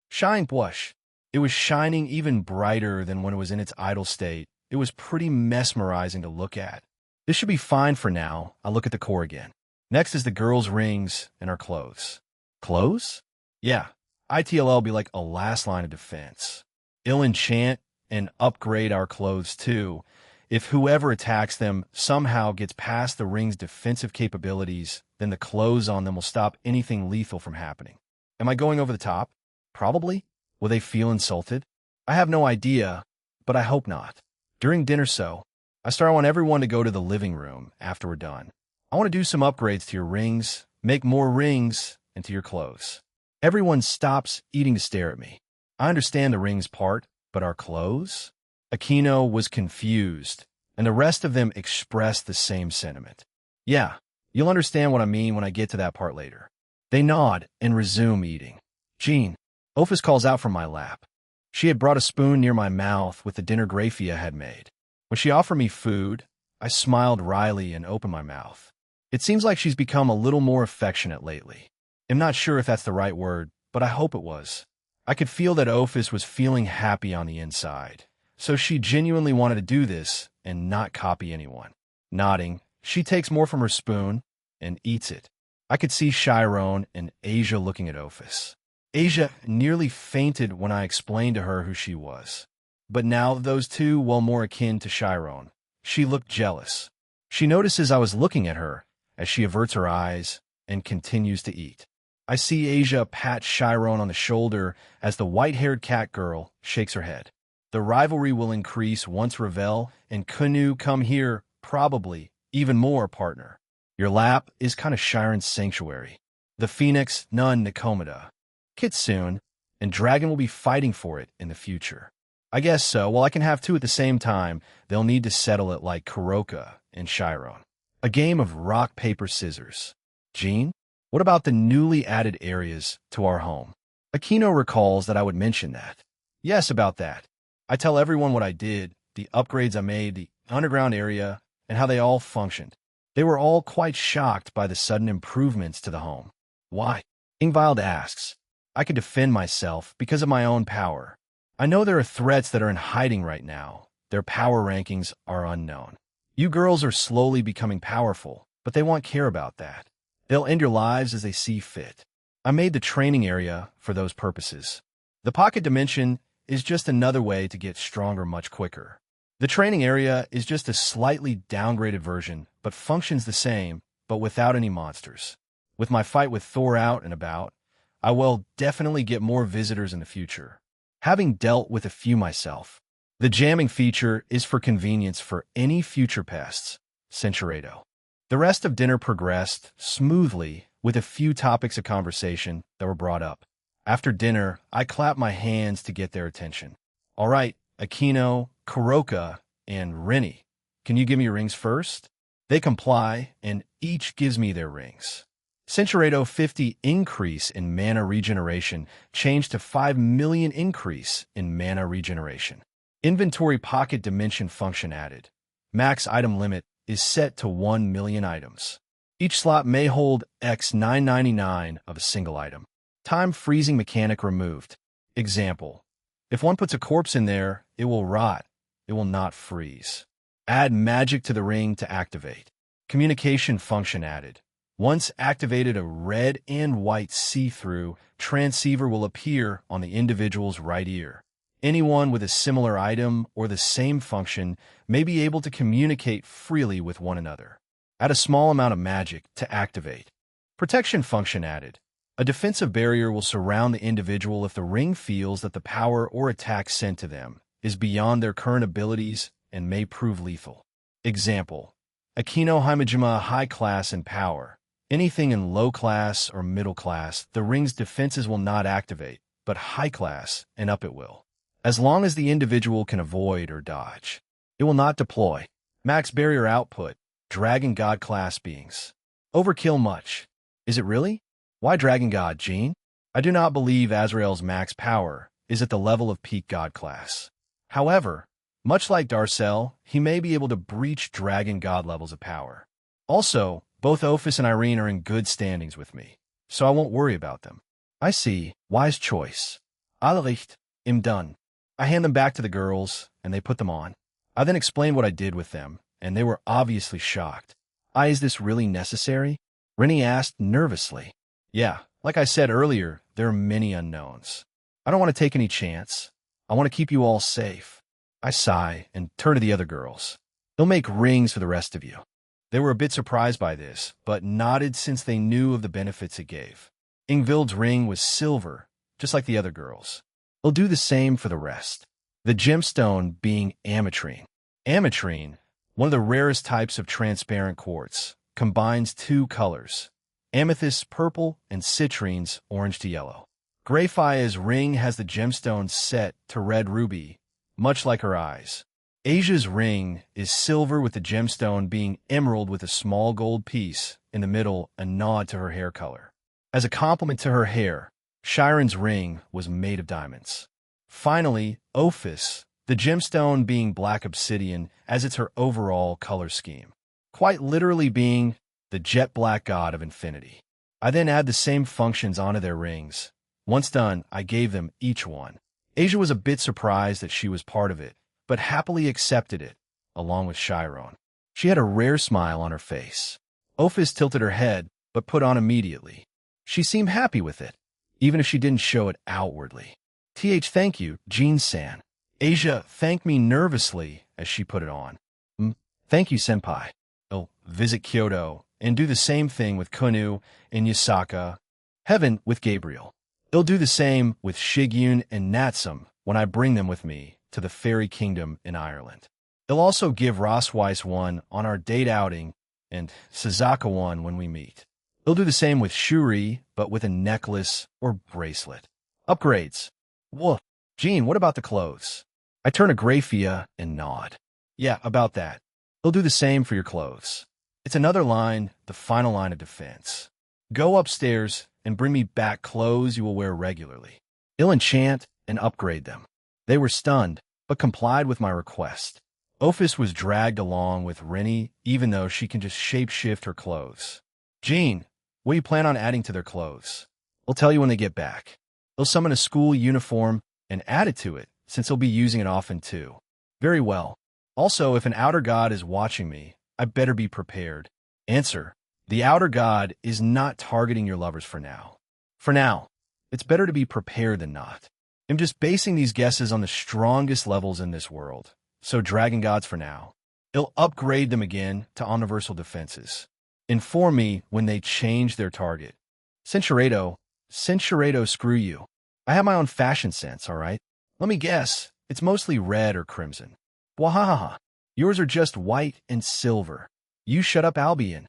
Shine blush. It was shining even brighter than when it was in its idle state. It was pretty mesmerizing to look at. This should be fine for now. I look at the core again. Next is the girls' rings and our clothes. Clothes? Yeah. ITLL be like a last line of defense. I'll enchant and upgrade our clothes too. If whoever attacks them somehow gets past the ring's defensive capabilities, then the clothes on them will stop anything lethal from happening. Am I going over the top? Probably. Will they feel insulted? I have no idea, but I hope not. During dinner I want everyone to go to the living room after we're done. I want to do some upgrades to your rings, make more rings, and to your clothes. Everyone stops eating to stare at me. I understand the rings part, but our clothes? Aquino was confused, and the rest of them expressed the same sentiment. Yeah, you'll understand what I mean when I get to that part later. They nod and resume eating. Jean, Ophis calls out from my lap. She had brought a spoon near my mouth with the dinner Graphia had made. When she offered me food, I smiled wryly and opened my mouth. It seems like she's become a little more affectionate lately. I'm not sure if that's the right word, but I hope it was. I could feel that Ophis was feeling happy on the inside, so she genuinely wanted to do this and not copy anyone. Nodding, she takes more from her spoon and eats it. I could see Chiron and Asia looking at Ophis. Asia nearly fainted when I explained to her who she was. But now those two were more akin to Chiron. She looked jealous. She notices I was looking at her as she averts her eyes and continues to eat. I see Asia pat Chiron on the shoulder as the white-haired cat girl shakes her head. The rivalry will increase once Ravel and Kunu come here, probably even more, partner. Your lap is kind of Chiron's sanctuary. The Phoenix, Nun, Nicomeda. Kitsune, and Dragon will be fighting for it in the future. I guess so. While I can have 2 at the same time, they'll need to settle it like Kuroka and Chiron. A game of rock, paper, scissors. Jean? What about the newly added areas to our home? Aquino recalls that I would mention that. Yes, about that. I tell everyone what I did, the upgrades I made, the underground area, and how they all functioned. They were all quite shocked by the sudden improvements to the home. Why? Ingvild asks. I can defend myself because of my own power. I know there are threats that are in hiding right now. Their power rankings are unknown. You girls are slowly becoming powerful, but they won't care about that. They'll end your lives as they see fit. I made the training area for those purposes. The pocket dimension is just another way to get stronger much quicker. The training area is just a slightly downgraded version, but functions the same, but without any monsters. With my fight with Thor out and about, I will definitely get more visitors in the future. Having dealt with a few myself, the jamming feature is for convenience for any future pests. Centurato. The rest of dinner progressed smoothly with a few topics of conversation that were brought up. After dinner, I clapped my hands to get their attention. All right, Aquino, Kuroka, and Rennie. Can you give me your rings first? They comply, and each gives me their rings. Centurato 50 increase in mana regeneration changed to 5 million increase in mana regeneration. Inventory pocket dimension function added. Max item limit is set to 1 million items. Each slot may hold X 999 of a single item. Time freezing mechanic removed. Example. If one puts a corpse in there, it will rot. It will not freeze. Add magic to the ring to activate. Communication function added. Once activated, a red and white see-through transceiver will appear on the individual's right ear. Anyone with a similar item or the same function may be able to communicate freely with one another. Add a small amount of magic to activate. Protection function added. A defensive barrier will surround the individual if the ring feels that the power or attack sent to them is beyond their current abilities and may prove lethal. Example. Akino Himejima high class and power. Anything in low class or middle class, the ring's defenses will not activate, but high class and up it will. As long as the individual can avoid or dodge, it will not deploy. Max barrier output. Dragon God class beings. Overkill much. Is it really? Why Dragon God, Gene? I do not believe Azrael's max power is at the level of peak God class. However, much like Darcel, he may be able to breach Dragon God levels of power. Also, both Ophis and Irene are in good standings with me, so I won't worry about them. I see. Wise choice. Allericht. Im done. I hand them back to the girls, and they put them on. I then explained what I did with them, and they were obviously shocked. Is this really necessary? Rennie asked nervously. Yeah, like I said earlier, there are many unknowns. I don't want to take any chance. I want to keep you all safe. I sigh and turn to the other girls. They'll make rings for the rest of you. They were a bit surprised by this, but nodded since they knew of the benefits it gave. Ingvild's ring was silver, just like the other girls. They'll do the same for the rest. The gemstone being ametrine. Ametrine, one of the rarest types of transparent quartz, combines two colors, amethyst purple and citrine's orange to yellow. Graphia's ring has the gemstone set to red ruby, much like her eyes. Asia's ring is silver with the gemstone being emerald with a small gold piece in the middle, a nod to her hair color. As a compliment to her hair, Shiren's ring was made of diamonds. Finally, Ophis, the gemstone being black obsidian as it's her overall color scheme, quite literally being the jet black god of infinity. I then add the same functions onto their rings. Once done, I gave them each one. Asia was a bit surprised that she was part of it, but happily accepted it, along with Chiron. She had a rare smile on her face. Ophis tilted her head, but put on immediately. She seemed happy with it, even if she didn't show it outwardly. Thank you, Jean-san. Asia thanked me nervously as she put it on. Thank you, senpai. I'll visit Kyoto and do the same thing with Kunu and Yasaka. Heaven with Gabriel. They'll do the same with Shigyun and Natsum when I bring them with me to the fairy kingdom in Ireland. They'll also give Rossweiss one on our date outing and Sazaka one when we meet. They'll do the same with Shuri, but with a necklace or bracelet. Upgrades. Woof. Gene, what about the clothes? I turn to Graphia and nod. Yeah, about that. They'll do the same for your clothes. It's another line, the final line of defense. Go upstairs and bring me back clothes you will wear regularly. I'll enchant and upgrade them. They were stunned, but complied with my request. Ophis was dragged along with Rennie, even though she can just shape-shift her clothes. Gene, what do you plan on adding to their clothes? I'll tell you when they get back. They'll summon a school uniform and add it to it, since they'll be using it often too. Very well. Also, if an outer god is watching me, I better be prepared. Answer. The outer god is not targeting your lovers for now. For now, it's better to be prepared than not. I'm just basing these guesses on the strongest levels in this world. So dragon gods for now. I'll upgrade them again to universal defenses. Inform me when they change their target. Centurato, screw you. I have my own fashion sense, all right? Let me guess, it's mostly red or crimson. Wahahaha. Yours are just white and silver. You shut up, Albion.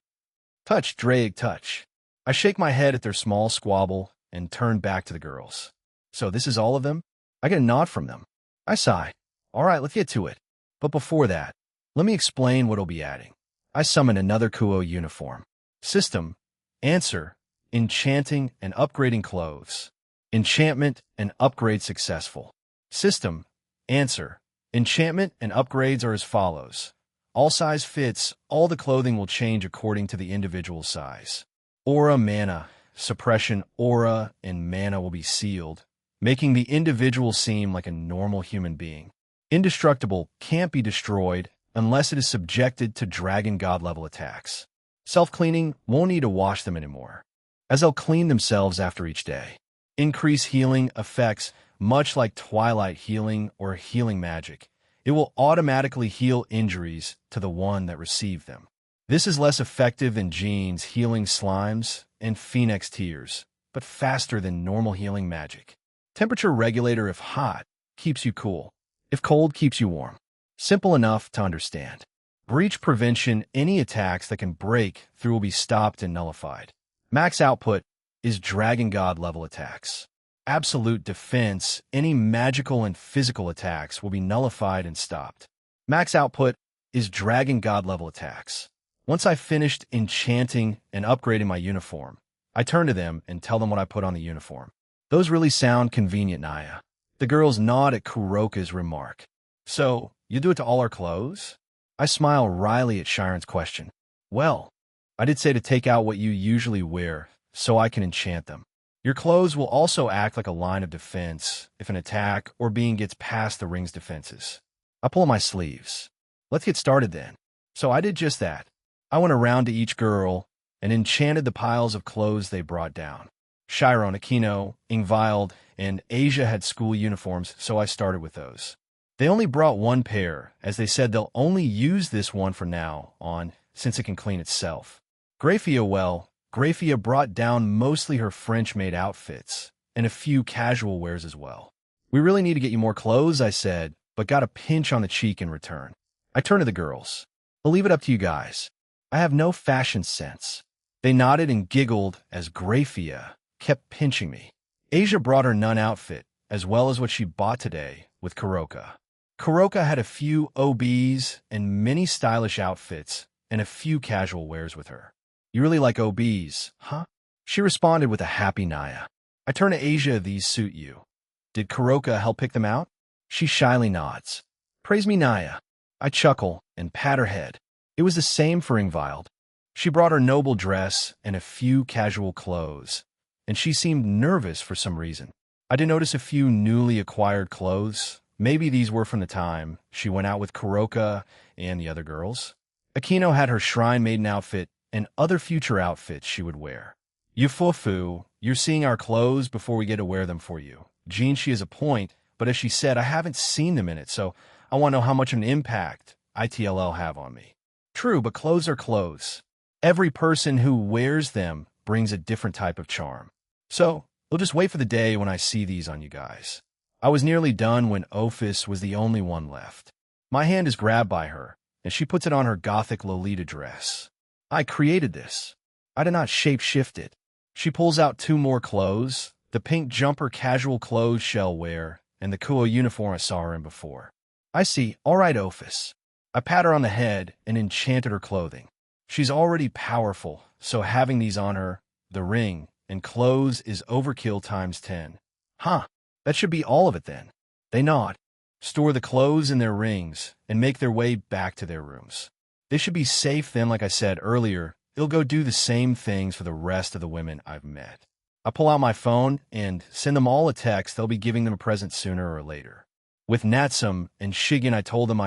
Touch, Drake, touch. I shake my head at their small squabble and turn back to the girls. So this is all of them? I get a nod from them. I sigh. All right, let's get to it. But before that, Let me explain what I'll be adding. I summon another Kuo uniform. System. Answer. Enchanting and upgrading clothes. Enchantment and upgrade successful. System. Answer. Enchantment and upgrades are as follows. All size fits, all the clothing will change according to the individual size. Aura mana. Suppression aura and mana will be sealed, making the individual seem like a normal human being. Indestructible can't be destroyed unless it is subjected to dragon god level attacks. Self-cleaning won't need to wash them anymore, as they'll clean themselves after each day. Increase healing effects, much like Twilight healing or healing magic. It will automatically heal injuries to the one that received them. This is less effective than Jean's healing slimes and Phoenix tears, but faster than normal healing magic. Temperature regulator if hot, keeps you cool. If cold, keeps you warm. Simple enough to understand. Breach prevention, any attacks that can break through will be stopped and nullified. Max output is Dragon God level attacks. Absolute defense, any magical and physical attacks will be nullified and stopped. Max output is Dragon God level attacks. Once I finished enchanting and upgrading my uniform, I turn to them and tell them what I put on the uniform. Those really sound convenient, Naya. The girls nod at Kuroka's remark. So, you do it to all our clothes? I smile wryly at Chiron's question. Well, I did say to take out what you usually wear, so I can enchant them. Your clothes will also act like a line of defense if an attack or being gets past the ring's defenses. I pull my sleeves. Let's get started then. So I did just that. I went around to each girl and enchanted the piles of clothes they brought down. Chiron, Aquino, Ingvild, and Asia had school uniforms, so I started with those. They only brought one pair, as they said they'll only use this one for now on, since it can clean itself. Graphia brought down mostly her French-made outfits, and a few casual wears as well. We really need to get you more clothes, I said, but got a pinch on the cheek in return. I turned to the girls. I'll leave it up to you guys. I have no fashion sense. They nodded and giggled as Graphia kept pinching me. Asia brought her nun outfit, as well as what she bought today with Kuroka. Kuroka had a few OBs and many stylish outfits and a few casual wears with her. You really like OBs, huh? She responded with a happy Naya. I turn to Asia, these suit you. Did Kuroka help pick them out? She shyly nods. Praise me, Naya. I chuckle and pat her head. It was the same for Ingvild. She brought her noble dress and a few casual clothes, and she seemed nervous for some reason. I did notice a few newly acquired clothes. Maybe these were from the time she went out with Kuroka and the other girls. Aquino had her shrine maiden outfit and other future outfits she would wear. Yufufu, you're seeing our clothes before we get to wear them for you. Jean, she has a point, but as she said, I haven't seen them in it, so I want to know how much of an impact ITLL have on me. True, but clothes are clothes. Every person who wears them brings a different type of charm. So, we'll just wait for the day when I see these on you guys. I was nearly done when Ophis was the only one left. My hand is grabbed by her, and she puts it on her gothic Lolita dress. I created this. I did not shape-shift it. She pulls out two more clothes, the pink jumper casual clothes she'll wear, and the Kuo uniform I saw her in before. I see. All right, Ophis. I pat her on the head and enchanted her clothing. She's already powerful, so having these on her, the ring, and clothes is overkill times 10. Huh, that should be all of it then. They nod, store the clothes in their rings, and make their way back to their rooms. They should be safe then, like I said earlier. It'll go do the same things for the rest of the women I've met. I pull out my phone and send them all a text. They'll be giving them a present sooner or later. With Natsum and Shigen, I told them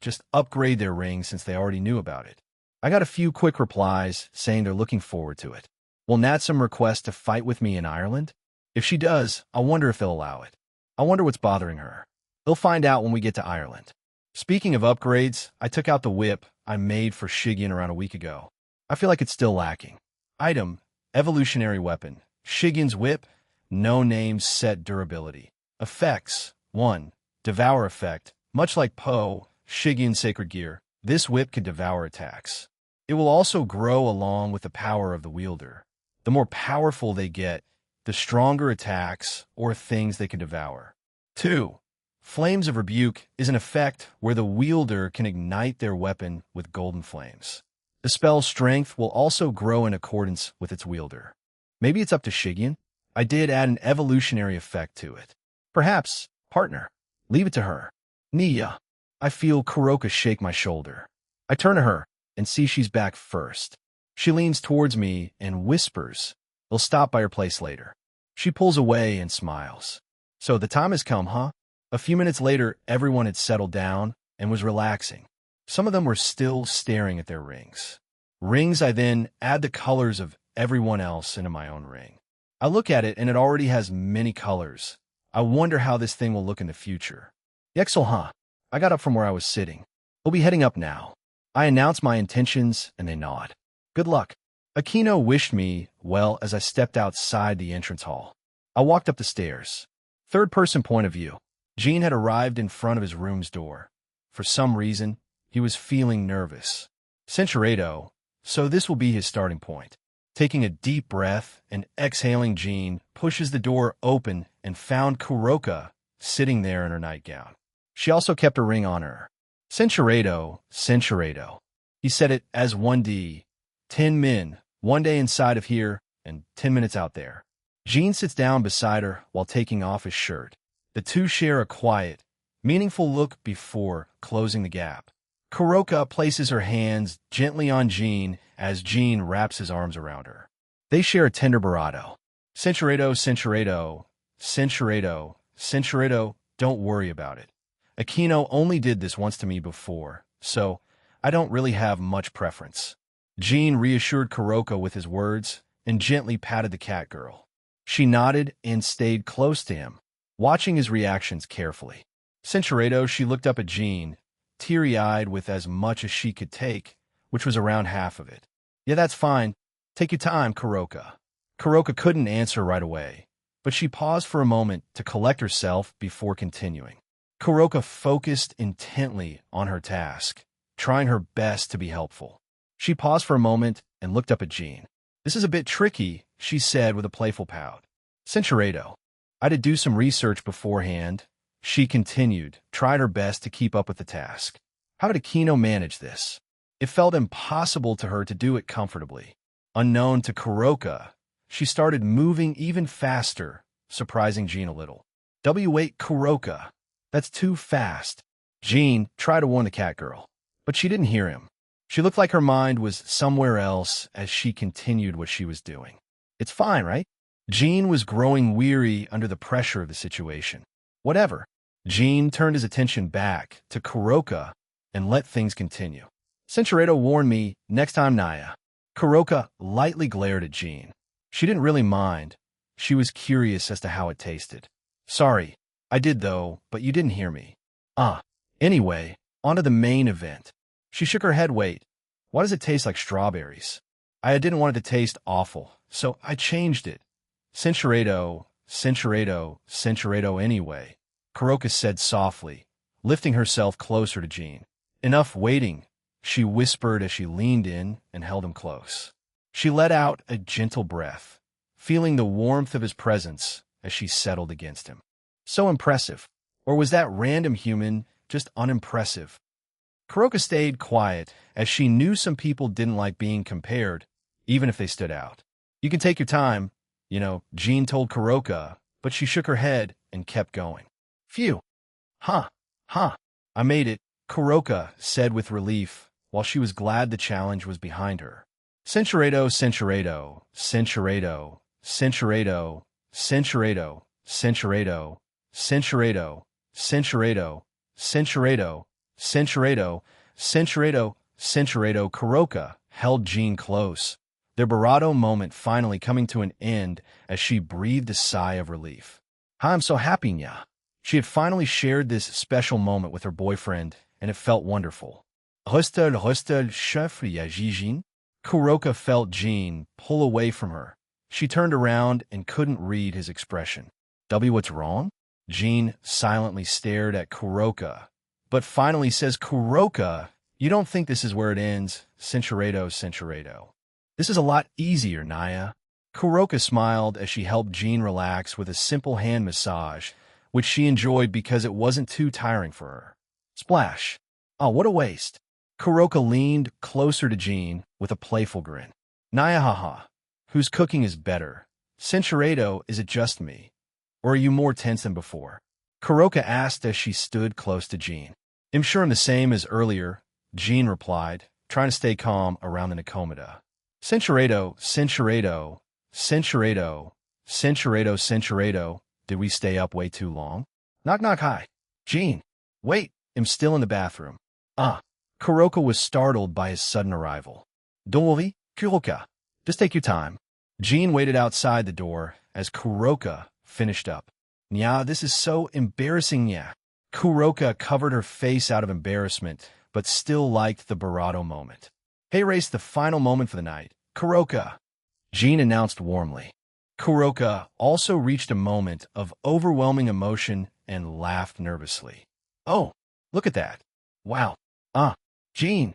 just upgrade their rings since they already knew about it. I got a few quick replies saying they're looking forward to it. Will Natsum request to fight with me in Ireland? If she does, I wonder if they'll allow it. I wonder what's bothering her. They'll find out when we get to Ireland. Speaking of upgrades, I took out the whip I made for Shigen around a week ago. I feel like it's still lacking. Item, evolutionary weapon. Shigen's whip, no name set durability. Effects, 1. Devour effect. Much like Poe, Shigen's sacred gear, this whip can devour attacks. It will also grow along with the power of the wielder. The more powerful they get, the stronger attacks or things they can devour. 2. Flames of Rebuke is an effect where the wielder can ignite their weapon with golden flames. The spell's strength will also grow in accordance with its wielder. Maybe it's up to Shigen? I did add an evolutionary effect to it. Perhaps, partner. Leave it to her. Nia. I feel Kuroka shake my shoulder. I turn to her and see she's back first. She leans towards me and whispers, "We'll stop by your place later." She pulls away and smiles. So the time has come, huh? A few minutes later, everyone had settled down and was relaxing. Some of them were still staring at their rings. I then add the colors of everyone else into my own ring. I look at it and it already has many colors. I wonder how this thing will look in the future. Yexel, huh? I got up from where I was sitting. We'll be heading up now. I announce my intentions and they nod. Good luck. Aquino wished me well as I stepped outside the entrance hall. I walked up the stairs. Third-person point of view. Jean had arrived in front of his room's door. For some reason, he was feeling nervous. Centurado, so this will be his starting point. Taking a deep breath and exhaling, Jean pushes the door open and found Kuroka sitting there in her nightgown. She also kept her ring on her. Centurado. He said it as 1D. 10 men, 1 day inside of here and 10 minutes out there. Jean sits down beside her while taking off his shirt. The two share a quiet, meaningful look before closing the gap. Kuroka places her hands gently on Jean as Jean wraps his arms around her. They share a tender bravado. Centurado, don't worry about it. Aquino only did this once to me before, so I don't really have much preference. Jean reassured Kuroka with his words and gently patted the cat girl. She nodded and stayed close to him, watching his reactions carefully. Centurado, she looked up at Jean, teary-eyed with as much as she could take, which was around half of it. Yeah, that's fine. Take your time, Kuroka. Kuroka couldn't answer right away, but she paused for a moment to collect herself before continuing. Kuroka focused intently on her task, trying her best to be helpful. She paused for a moment and looked up at Jean. This is a bit tricky, she said with a playful pout. Centurado, I did do some research beforehand. She continued, tried her best to keep up with the task. How did Aquino manage this? It felt impossible to her to do it comfortably. Unknown to Kuroka, she started moving even faster, surprising Jean a little. Wait, Kuroka. That's too fast. Jean tried to warn the cat girl, but she didn't hear him. She looked like her mind was somewhere else as she continued what she was doing. It's fine, right? Jean was growing weary under the pressure of the situation. Whatever. Jean turned his attention back to Kuroka and let things continue. Centurado warned me, next time, Naya. Kuroka lightly glared at Jean. She didn't really mind. She was curious as to how it tasted. Sorry, I did though, but you didn't hear me. Anyway, on to the main event. She shook her head. Wait, why does it taste like strawberries? I didn't want it to taste awful, so I changed it. Centurado anyway, Kuroka said softly, lifting herself closer to Jean. Enough waiting, she whispered as she leaned in and held him close. She let out a gentle breath, feeling the warmth of his presence as she settled against him. So impressive. Or was that random human just unimpressive? Kuroka stayed quiet, as she knew some people didn't like being compared, even if they stood out. You can take your time, Jean told Kuroka, but she shook her head and kept going. Phew. I made it, Kuroka said with relief, while she was glad the challenge was behind her. Centurado. Kuroka held Jean close, their bravado moment finally coming to an end as she breathed a sigh of relief. I'm so happy, Nya. She had finally shared this special moment with her boyfriend, and it felt wonderful. Kuroka felt Jean pull away from her. She turned around and couldn't read his expression. What's wrong? Jean silently stared at Kuroka, but finally says, Kuroka, you don't think this is where it ends? Centurado. This is a lot easier, Naya. Kuroka smiled as she helped Jean relax with a simple hand massage, which she enjoyed because it wasn't too tiring for her. Splash. Oh, what a waste. Kuroka leaned closer to Jean with a playful grin. Naya haha. Whose cooking is better? Sensuredo, is it just me? Or are you more tense than before? Kuroka asked as she stood close to Jean. I'm sure I'm the same as earlier, Jean replied, trying to stay calm around the Nakomata. Sensuredo, Sensuredo, Sensuredo, Sensuredo, Sensuredo, did we stay up way too long? Knock knock hi. Jean, wait, I'm still in the bathroom. Ah. Kuroka was startled by his sudden arrival. Don't worry, Kuroka. Just take your time. Jean waited outside the door as Kuroka finished up. Nya, this is so embarrassing, nya. Kuroka covered her face out of embarrassment, but still liked the barato moment. Hey, race the final moment for the night. Kuroka, Jean announced warmly. Kuroka also reached a moment of overwhelming emotion and laughed nervously. Oh, look at that. Wow. Jean,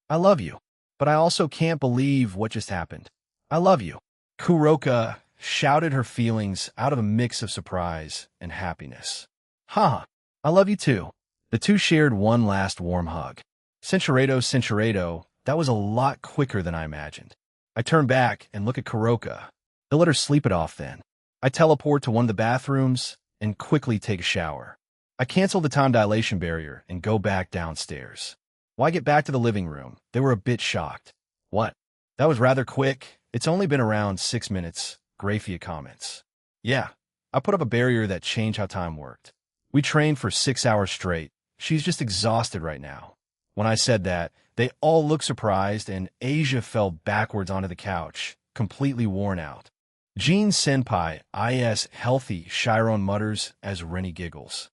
I love you. But I also can't believe what just happened. I love you. Kuroka shouted her feelings out of a mix of surprise and happiness. Ha! I love you too. The two shared one last warm hug. Sensuredo, that was a lot quicker than I imagined. I turn back and look at Kuroka. They'll let her sleep it off then. I teleport to one of the bathrooms and quickly take a shower. I cancel the time dilation barrier and go back downstairs. Why get back to the living room? They were a bit shocked. What? That was rather quick. It's only been around 6 minutes, Grafia comments. Yeah, I put up a barrier that changed how time worked. We trained for 6 hours straight. She's just exhausted right now. When I said that, they all looked surprised and Asia fell backwards onto the couch, completely worn out. Jean Senpai, is healthy, Chiron mutters as Rennie giggles.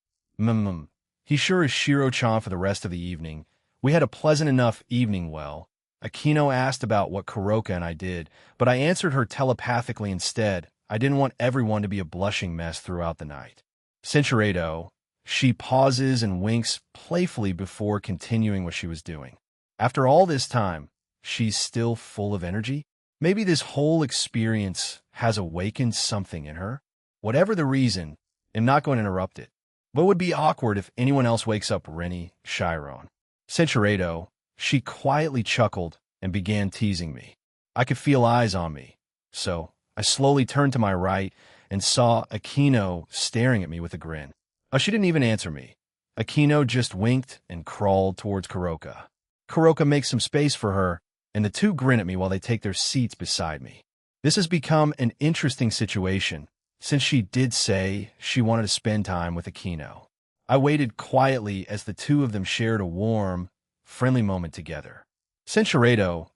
He sure is Shiro-chan for the rest of the evening. We had a pleasant enough evening, well. Akino asked about what Kuroka and I did, but I answered her telepathically instead. I didn't want everyone to be a blushing mess throughout the night. Sensuredo, she pauses and winks playfully before continuing what she was doing. After all this time, she's still full of energy? Maybe this whole experience has awakened something in her? Whatever the reason, I'm not going to interrupt it. But it would be awkward if anyone else wakes up Rennie, Chiron. Sensuredo, she quietly chuckled and began teasing me. I could feel eyes on me, so I slowly turned to my right and saw Akino staring at me with a grin. She didn't even answer me. Akino just winked and crawled towards Kuroka. Kuroka makes some space for her, and the two grin at me while they take their seats beside me. This has become an interesting situation, since she did say she wanted to spend time with Akino. I waited quietly as the two of them shared a warm, friendly moment together. Sensuredo.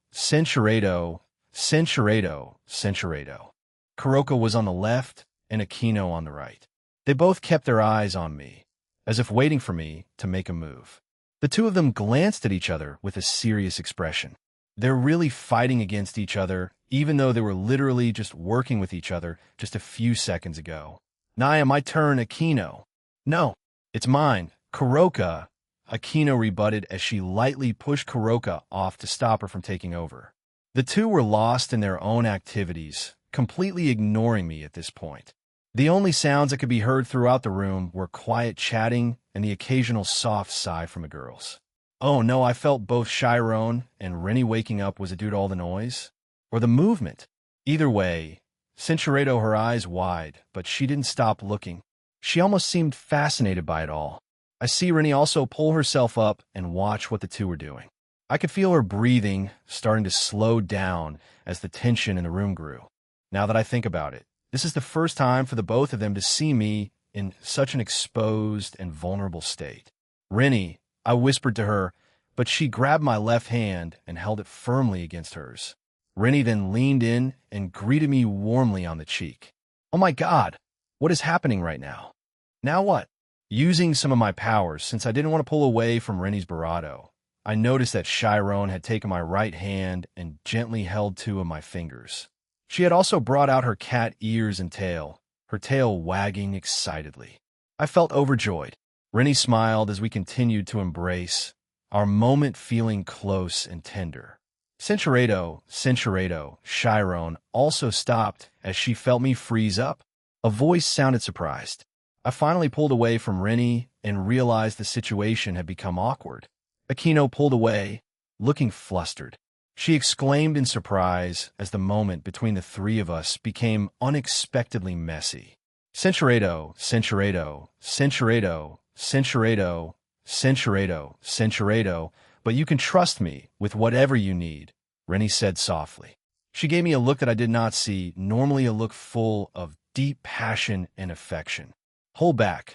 Kuroka was on the left and Akino on the right. They both kept their eyes on me, as if waiting for me to make a move. The two of them glanced at each other with a serious expression. They're really fighting against each other, even though they were literally just working with each other just a few seconds ago. Naya, my turn, Akino. No, it's mine, Kuroka. Akino rebutted as she lightly pushed Kuroka off to stop her from taking over. The two were lost in their own activities, completely ignoring me at this point. The only sounds that could be heard throughout the room were quiet chatting and the occasional soft sigh from the girls. Oh no, I felt both Chiron and Rennie waking up was it due to all the noise? Or the movement? Either way, Sensuredo, her eyes wide, but she didn't stop looking. She almost seemed fascinated by it all. I see Rennie also pull herself up and watch what the two were doing. I could feel her breathing starting to slow down as the tension in the room grew. Now that I think about it, this is the first time for the both of them to see me in such an exposed and vulnerable state. Rennie, I whispered to her, but she grabbed my left hand and held it firmly against hers. Rennie then leaned in and greeted me warmly on the cheek. Oh my God, what is happening right now? Now what? Using some of my powers, since I didn't want to pull away from Rennie's barato, I noticed that Chiron had taken my right hand and gently held two of my fingers. She had also brought out her cat ears and tail, her tail wagging excitedly. I felt overjoyed. Rennie smiled as we continued to embrace, our moment feeling close and tender. Sensuredo, Chiron also stopped as she felt me freeze up. A voice sounded surprised. I finally pulled away from Rennie and realized the situation had become awkward. Aquino pulled away, looking flustered. She exclaimed in surprise as the moment between the three of us became unexpectedly messy. Censurado, censurado, censurado, censurado, censurado, censurado, but you can trust me with whatever you need, Rennie said softly. She gave me a look that I did not see, normally a look full of deep passion and affection. Hold back.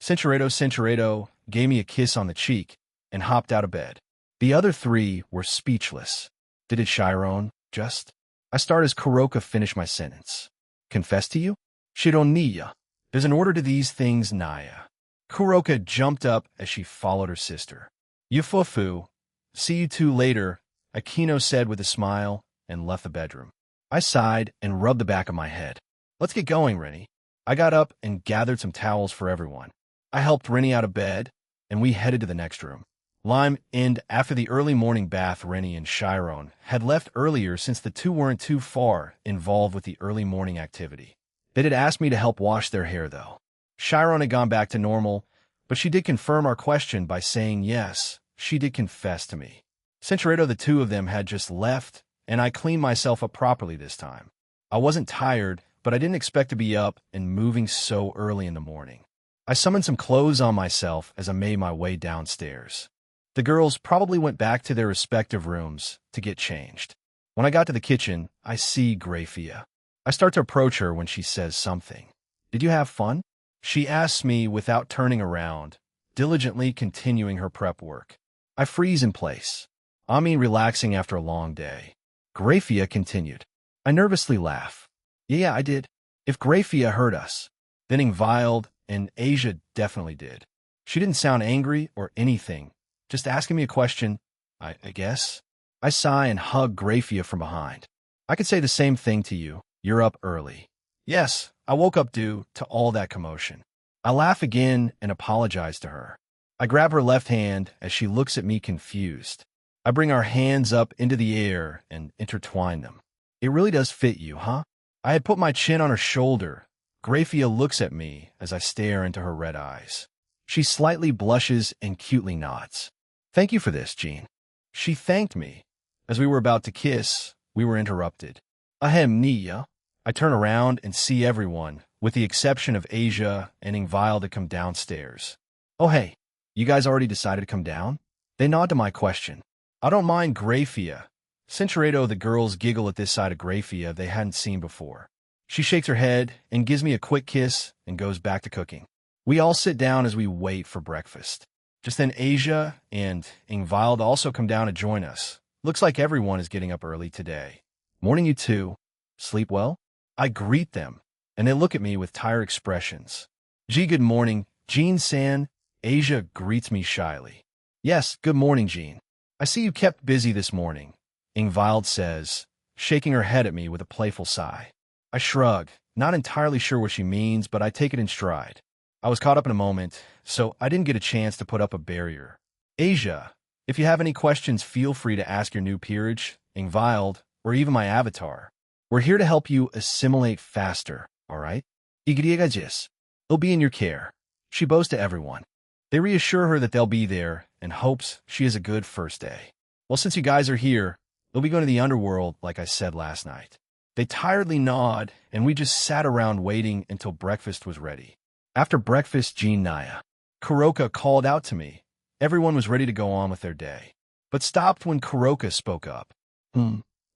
Censurado gave me a kiss on the cheek and hopped out of bed. The other three were speechless. Did it, Chiron? Just? I start as Kuroka finished my sentence. Confess to you? Shironiya. There's an order to these things, Naya. Kuroka jumped up as she followed her sister. Yufufu. See you two later, Aquino said with a smile and left the bedroom. I sighed and rubbed the back of my head. Let's get going, Rennie. I got up and gathered some towels for everyone. I helped Rennie out of bed, and we headed to the next room. Lime and after the early morning bath, Rennie and Chiron had left earlier since the two weren't too far involved with the early morning activity. They had asked me to help wash their hair, though. Chiron had gone back to normal, but she did confirm our question by saying yes, she did confess to me. Censurado, the two of them had just left, and I cleaned myself up properly this time. I wasn't tired, but I didn't expect to be up and moving so early in the morning. I summoned some clothes on myself as I made my way downstairs. The girls probably went back to their respective rooms to get changed. When I got to the kitchen, I see Grafia. I start to approach her when she says something. Did you have fun? She asks me without turning around, diligently continuing her prep work. I freeze in place. I mean relaxing after a long day. Grafia continued. I nervously laugh. Yeah, I did. If Grafia heard us, then Ingvild and Asia definitely did. She didn't sound angry or anything, just asking me a question, I guess. I sigh and hug Grafia from behind. I could say the same thing to you. You're up early. Yes, I woke up due to all that commotion. I laugh again and apologize to her. I grab her left hand as she looks at me confused. I bring our hands up into the air and intertwine them. It really does fit you, huh? I had put my chin on her shoulder. Grafia looks at me as I stare into her red eyes. She slightly blushes and cutely nods. Thank you for this, Jean. She thanked me. As we were about to kiss, we were interrupted. Ahem, Nia. I turn around and see everyone, with the exception of Asia and Ingvild, to come downstairs. Oh hey, you guys already decided to come down? They nod to my question. I don't mind Grafia. Censurado, the girls giggle at this side of Grafia they hadn't seen before. She shakes her head and gives me a quick kiss and goes back to cooking. We all sit down as we wait for breakfast. Just then Asia and Ingvild also come down to join us. Looks like everyone is getting up early today. Morning, you two. Sleep well? I greet them, and they look at me with tired expressions. Gee, good morning, Jean-san. Asia greets me shyly. Yes, good morning, Jean. I see you kept busy this morning, Ingvild says, shaking her head at me with a playful sigh. I shrug, not entirely sure what she means, but I take it in stride. I was caught up in a moment, so I didn't get a chance to put up a barrier. Asia, if you have any questions, feel free to ask your new peerage, Ingvild, or even my avatar. We're here to help you assimilate faster, all right? Igriagajis. It'll be in your care. She boasts to everyone. They reassure her that they'll be there and hopes she has a good first day. Well, since you guys are here, they'll be going to the underworld, like I said last night. They tiredly nod, and we just sat around waiting until breakfast was ready. After breakfast, Jean Naya. Kuroka called out to me. Everyone was ready to go on with their day, but stopped when Kuroka spoke up.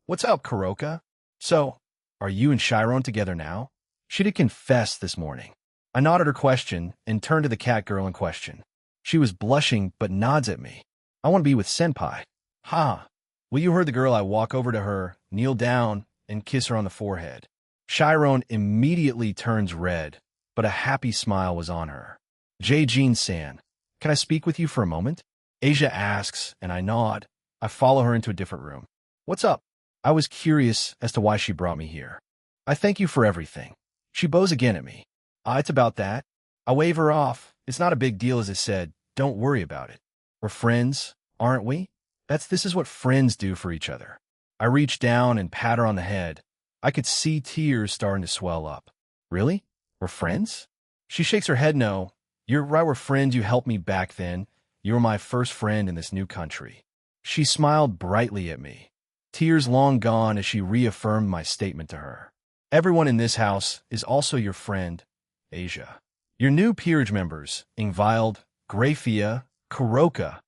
What's up, Kuroka? So, are you and Chiron together now? She did confess this morning. I nodded her question and turned to the cat girl in question. She was blushing but nods at me. I want to be with Senpai. Ha! Well, you heard the girl. I walk over to her, kneel down, and kiss her on the forehead. Chiron immediately turns red, but a happy smile was on her. Jean-san, can I speak with you for a moment? Asia asks, and I nod. I follow her into a different room. What's up? I was curious as to why she brought me here. I thank you for everything. She bows again at me. It's about that. I wave her off. It's not a big deal, as I said. Don't worry about it. We're friends, aren't we? This is what friends do for each other. I reach down and pat her on the head. I could see tears starting to swell up. Really? We're friends? She shakes her head no. You're right, we're friends. You helped me back then. You were my first friend in this new country. She smiled brightly at me, tears long gone as she reaffirmed my statement to her. Everyone in this house is also your friend, Asia. Your new peerage members, Ingvild, Grafia, Kuroka,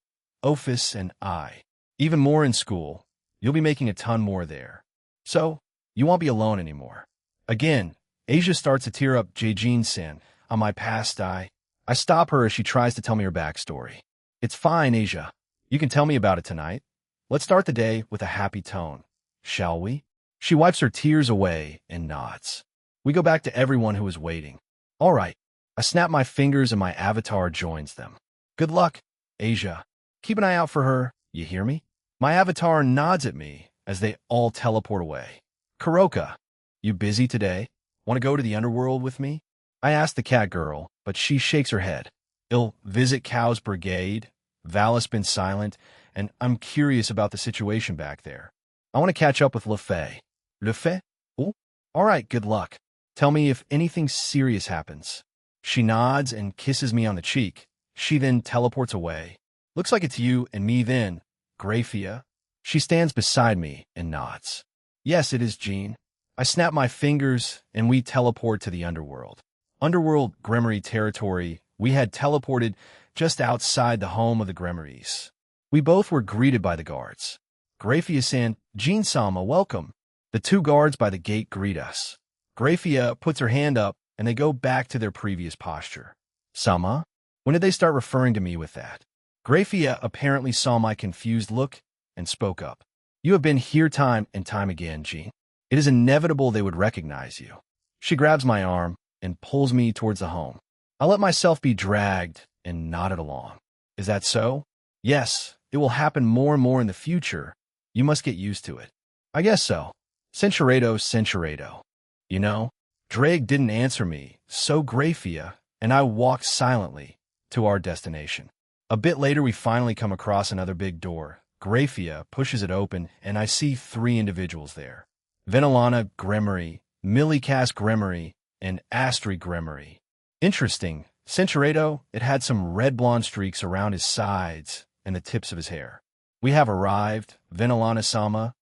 Ophis, and I. Even more in school. You'll be making a ton more there. So, you won't be alone anymore. Again, Asia starts to tear up Jejin-san. On my past, I stop her as she tries to tell me her backstory. It's fine, Asia. You can tell me about it tonight. Let's start the day with a happy tone, shall we? She wipes her tears away and nods. We go back to everyone who is waiting. All right. I snap my fingers and my avatar joins them. Good luck, Asia. Keep an eye out for her, you hear me? My avatar nods at me as they all teleport away. Kuroka, you busy today? Want to go to the underworld with me? I ask the cat girl, but she shakes her head. I'll visit Cow's brigade. Val's been silent, and I'm curious about the situation back there. I want to catch up with LeFay. LeFay? Oh, all right, good luck. Tell me if anything serious happens. She nods and kisses me on the cheek. She then teleports away. Looks like it's you and me then, Grafia. She stands beside me and nods. Yes, it is Jean. I snap my fingers and we teleport to the underworld. Underworld Gremory territory, we had teleported just outside the home of the Gremories. We both were greeted by the guards. Grafia-san, Jean-sama, welcome. The two guards by the gate greet us. Grafia puts her hand up and they go back to their previous posture. Sama? When did they start referring to me with that? Grafia apparently saw my confused look and spoke up. You have been here time and time again, Jean. It is inevitable they would recognize you. She grabs my arm and pulls me towards the home. I let myself be dragged and nodded along. Is that so? Yes, it will happen more and more in the future. You must get used to it. I guess so. Censuredo. You know, Drake didn't answer me, so Grafia and I walked silently to our destination. A bit later, we finally come across another big door. Grafia pushes it open, and I see three individuals there. Venilana Gremory, Millikas Gremory, and Astri Gremory. Interesting. Censuredo, it had some red blonde streaks around his sides and the tips of his hair. We have arrived, Venilana-sama,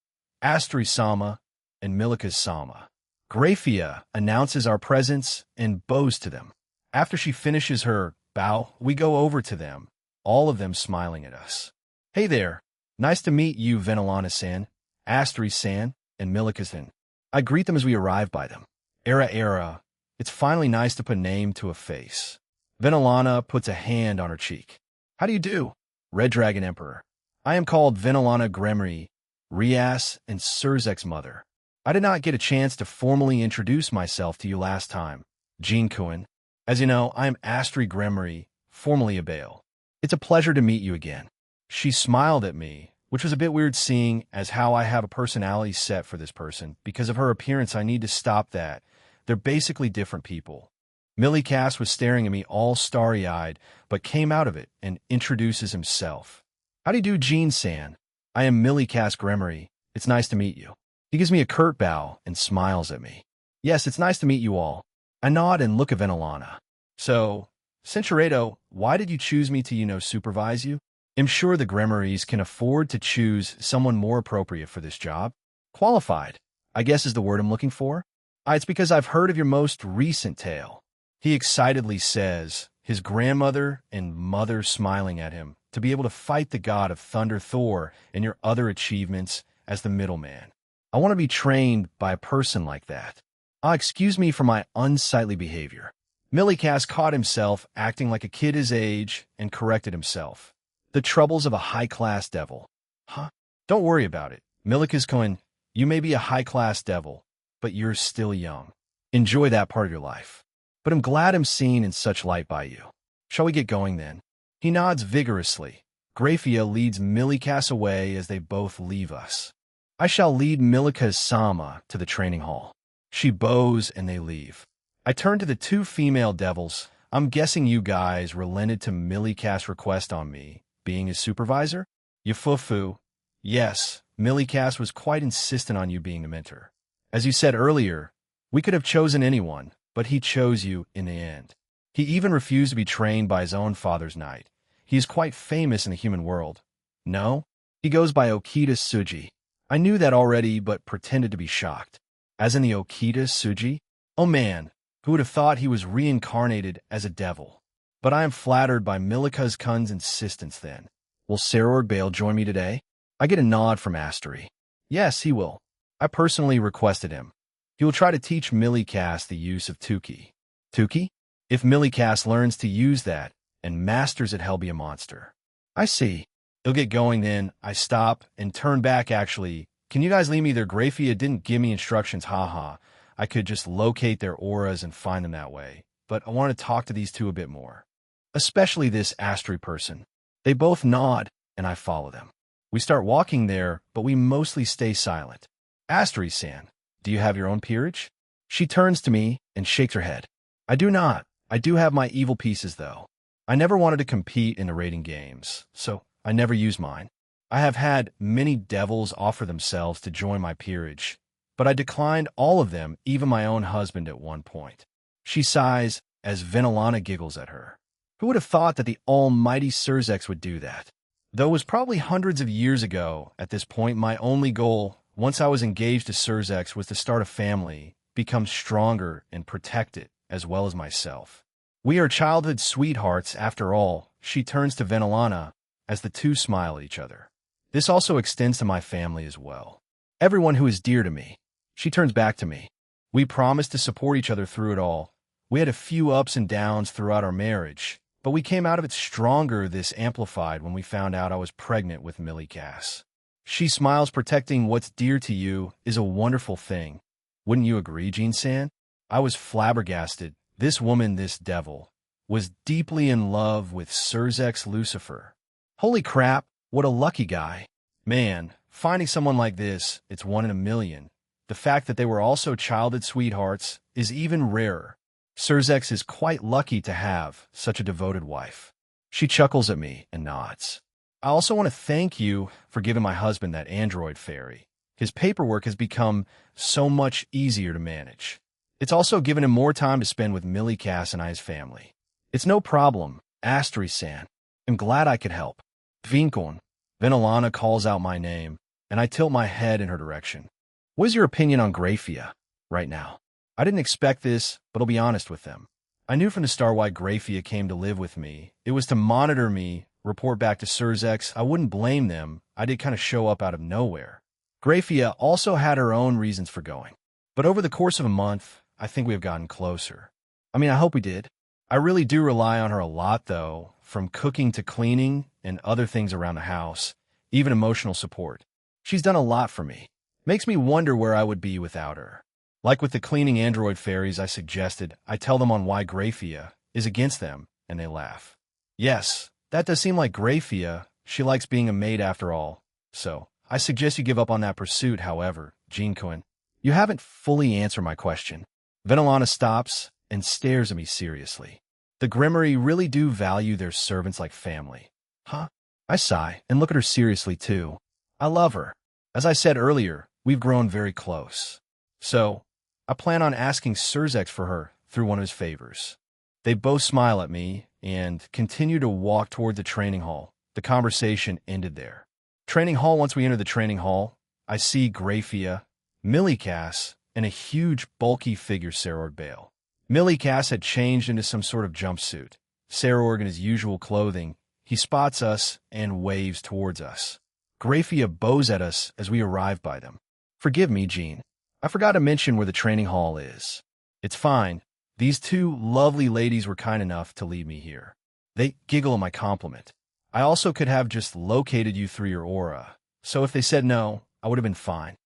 Astri-sama, and Millikas-sama. Grafia announces our presence and bows to them. After she finishes her bow, we go over to them, all of them smiling at us. Hey there. Nice to meet you, Venilana-san, Astri-san, and Millikas-san. I greet them as we arrive by them. Era. It's finally nice to put a name to a face. Venilana puts a hand on her cheek. How do you do, Red Dragon Emperor? I am called Venilana Gremory, Rias and Surzek's mother. I did not get a chance to formally introduce myself to you last time, Jean-kun. As you know, I am Astri Gremory, formerly a Bale. It's a pleasure to meet you again. She smiled at me, which was a bit weird seeing as how I have a personality set for this person. Because of her appearance, I need to stop that. They're basically different people. Millikas was staring at me all starry-eyed, but came out of it and introduces himself. How do you do, Jean-san? I am Millikas Gremory. It's nice to meet you. He gives me a curt bow and smiles at me. Yes, it's nice to meet you all. I nod and look at Venilana. So, Censuredo, why did you choose me to, supervise you? I'm sure the Gremories can afford to choose someone more appropriate for this job. Qualified, I guess is the word I'm looking for. It's because I've heard of your most recent tale. He excitedly says, his grandmother and mother smiling at him, to be able to fight the god of thunder Thor and your other achievements as the middleman. I want to be trained by a person like that. Excuse me for my unsightly behavior. Millikas caught himself acting like a kid his age and corrected himself. The troubles of a high-class devil. Huh? Don't worry about it. Millikas-kun, you may be a high-class devil, but you're still young. Enjoy that part of your life. But I'm glad I'm seen in such light by you. Shall we get going then? He nods vigorously. Grafia leads Millikas away as they both leave us. I shall lead Millikas-sama to the training hall. She bows and they leave. I turn to the two female devils. I'm guessing you guys relented to Millikas' request on me, being his supervisor? Yafufu. Yes, Millikas was quite insistent on you being the mentor. As you said earlier, we could have chosen anyone, but he chose you in the end. He even refused to be trained by his own father's knight. He is quite famous in the human world. No? He goes by Okita Tsuji. I knew that already, but pretended to be shocked. As in the Okita Tsuji? Oh man, who would have thought he was reincarnated as a devil? But I am flattered by Milika's-kun's insistence then. Will Sarorg Bale join me today? I get a nod from Astery. Yes, he will. I personally requested him. He will try to teach Milikas the use of 10k. 10k? If Milikas learns to use that and masters it, he'll be a monster. I see. He'll get going then. I stop and turn back actually. Can you guys leave me there? Grafia didn't give me instructions, haha. I could just locate their auras and find them that way. But I want to talk to these two a bit more. Especially this Astery person. They both nod, and I follow them. We start walking there, but we mostly stay silent. Astery-san, do you have your own peerage? She turns to me and shakes her head. I do not. I do have my evil pieces, though. I never wanted to compete in the raiding games, so I never used mine. I have had many devils offer themselves to join my peerage, but I declined all of them, even my own husband at one point. She sighs as Venilana giggles at her. Who would have thought that the almighty Surzex would do that? Though it was probably hundreds of years ago, at this point my only goal, once I was engaged to Surzex, was to start a family, become stronger, and protect it, as well as myself. We are childhood sweethearts, after all. She turns to Venilana as the two smile at each other. This also extends to my family as well. Everyone who is dear to me. She turns back to me. We promised to support each other through it all. We had a few ups and downs throughout our marriage, but we came out of it stronger. This amplified when we found out I was pregnant with Milikas. She smiles. Protecting what's dear to you is a wonderful thing. Wouldn't you agree, Jean-san? I was flabbergasted. This woman, this devil, was deeply in love with Surzex Lucifer. Holy crap, what a lucky guy. Man, finding someone like this, it's 1 in a million. The fact that they were also childhood sweethearts is even rarer. Surzex is quite lucky to have such a devoted wife. She chuckles at me and nods. I also want to thank you for giving my husband that android fairy. His paperwork has become so much easier to manage. It's also given him more time to spend with Milikas and his family. It's no problem, Astery-san. I'm glad I could help. Vinkon. Venilana calls out my name, and I tilt my head in her direction. What is your opinion on Grafia right now? I didn't expect this, but I'll be honest with them. I knew from the start why Grafia came to live with me. It was to monitor me, report back to Surzex. I wouldn't blame them. I did kind of show up out of nowhere. Grafia also had her own reasons for going. But over the course of a month, I think we have gotten closer. I mean, I hope we did. I really do rely on her a lot, though, from cooking to cleaning and other things around the house, even emotional support. She's done a lot for me. Makes me wonder where I would be without her. Like with the cleaning android fairies I suggested, I tell them on why Grafia is against them, and they laugh. Yes, that does seem like Grafia. She likes being a maid after all. So, I suggest you give up on that pursuit, however, Jean-kun. You haven't fully answered my question. Venilana stops and stares at me seriously. The Grimmery really do value their servants like family. Huh? I sigh and look at her seriously, too. I love her. As I said earlier, we've grown very close. So, I plan on asking Surzex for her through one of his favors. They both smile at me and continue to walk toward the training hall. The conversation ended there. Training hall. Once we enter the training hall, I see Grafia, Milikas, and a huge, bulky figure, Sarorg Bale. Milikas had changed into some sort of jumpsuit. Sarorg in his usual clothing. He spots us and waves towards us. Grafia bows at us as we arrive by them. Forgive me, Jean. I forgot to mention where the training hall is. It's fine. These two lovely ladies were kind enough to lead me here. They giggle at my compliment. I also could have just located you through your aura, so if they said no, I would have been fine.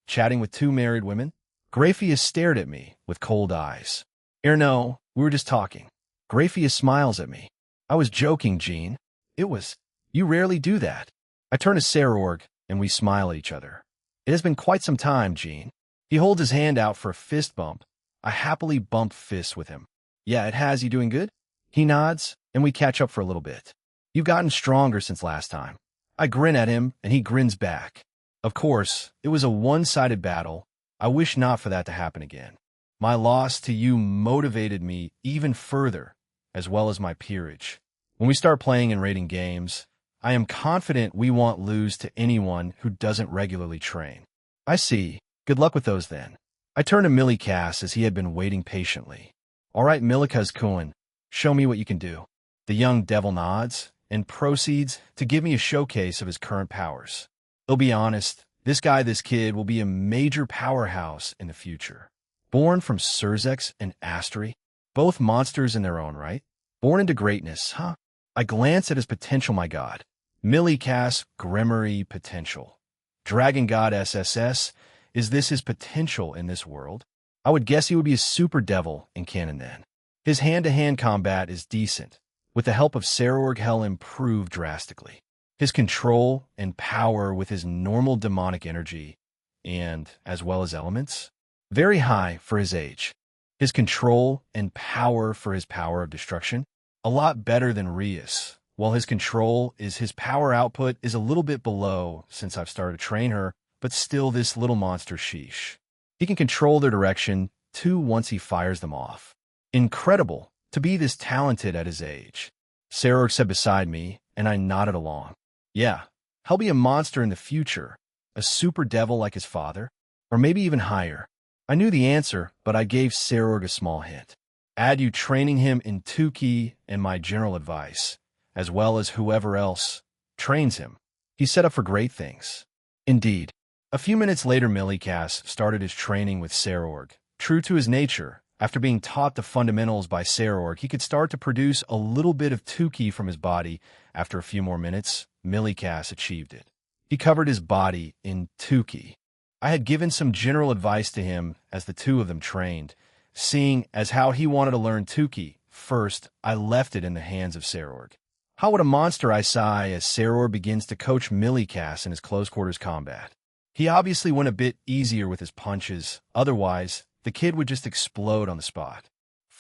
Chatting with two married women? Grafia stared at me with cold eyes. No, we were just talking. Grafia smiles at me. I was joking, Jean. You rarely do that. I turn to Sarorg, and we smile at each other. It has been quite some time, Jean. He holds his hand out for a fist bump. I happily bump fists with him. Yeah, it has. You doing good? He nods, and we catch up for a little bit. You've gotten stronger since last time. I grin at him, and he grins back. Of course, it was a one-sided battle. I wish not for that to happen again. My loss to you motivated me even further, as well as my peerage. When we start playing and rating games, I am confident we won't lose to anyone who doesn't regularly train. I see. Good luck with those then. I turned to Millie Cass as he had been waiting patiently. All right, Milika's Kuhn, show me what you can do. The young devil nods and proceeds to give me a showcase of his current powers. I'll be honest, this kid will be a major powerhouse in the future. Born from Surzex and Astri, both monsters in their own right. Born into greatness, huh? I glance at his potential, my god. Millie Cass Grimmery potential. Dragon God SSS, is this his potential in this world? I would guess he would be a super devil in canon then. His hand-to-hand combat is decent. With the help of Sarorg, Hell improved drastically. His control and power with his normal demonic energy, and as well as elements, very high for his age. His control and power for his power of destruction, a lot better than Rias. While his control is his power output is a little bit below since I've started to train her, but still this little monster sheesh. He can control their direction too once he fires them off. Incredible to be this talented at his age. Sarorg said beside me, and I nodded along. Yeah, he'll be a monster in the future, a super devil like his father, or maybe even higher. I knew the answer, but I gave Sarorg a small hint. Add you training him in 10k and my general advice, as well as whoever else trains him. He's set up for great things. Indeed. A few minutes later, Millie Cass started his training with Sarorg. True to his nature, after being taught the fundamentals by Sarorg, he could start to produce a little bit of 10k from his body. After a few more minutes, Millie Cass achieved it. He covered his body in 10k. I had given some general advice to him as the two of them trained. Seeing as how he wanted to learn 10k, first, I left it in the hands of Sarorg. How would a monster I saw as Sarorg begins to coach Millie Cass in his close-quarters combat? He obviously went a bit easier with his punches, otherwise, the kid would just explode on the spot.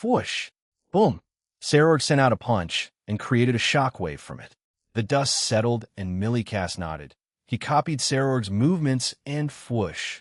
Whoosh! Boom! Sarorg sent out a punch and created a shockwave from it. The dust settled and Millie Cass nodded. He copied Sarorg's movements and whoosh!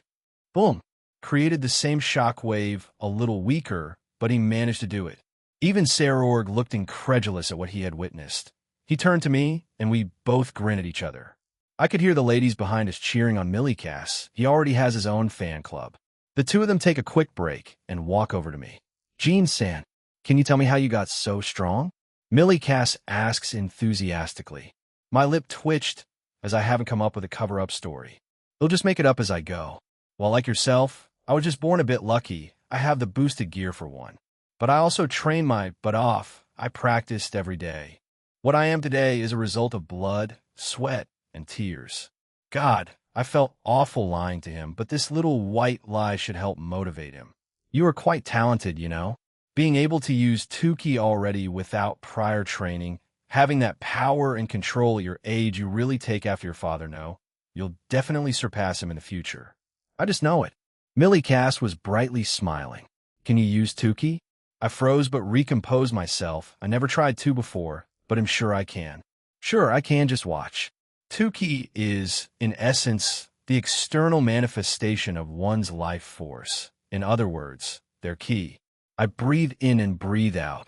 Boom! Created the same shockwave, a little weaker, but he managed to do it. Even Sarorg looked incredulous at what he had witnessed. He turned to me, and we both grinned at each other. I could hear the ladies behind us cheering on Millie Cass. He already has his own fan club. The two of them take a quick break and walk over to me. Jean-san, can you tell me how you got so strong? Millie Cass asks enthusiastically. My lip twitched as I haven't come up with a cover-up story. They'll just make it up as I go. Well, like yourself, I was just born a bit lucky. I have the boosted gear for one. But I also trained my butt off. I practiced every day. What I am today is a result of blood, sweat, and tears. God, I felt awful lying to him, but this little white lie should help motivate him. You are quite talented, you know. Being able to use 10k already without prior training, having that power and control at your age you really take after your father, no. You'll definitely surpass him in the future. I just know it. Millie Cass was brightly smiling. Can you use 10k? I froze but recomposed myself. I never tried to before, but I'm sure I can. Sure, I can, just watch. 10k is, in essence, the external manifestation of one's life force. In other words, their ki. I breathe in and breathe out.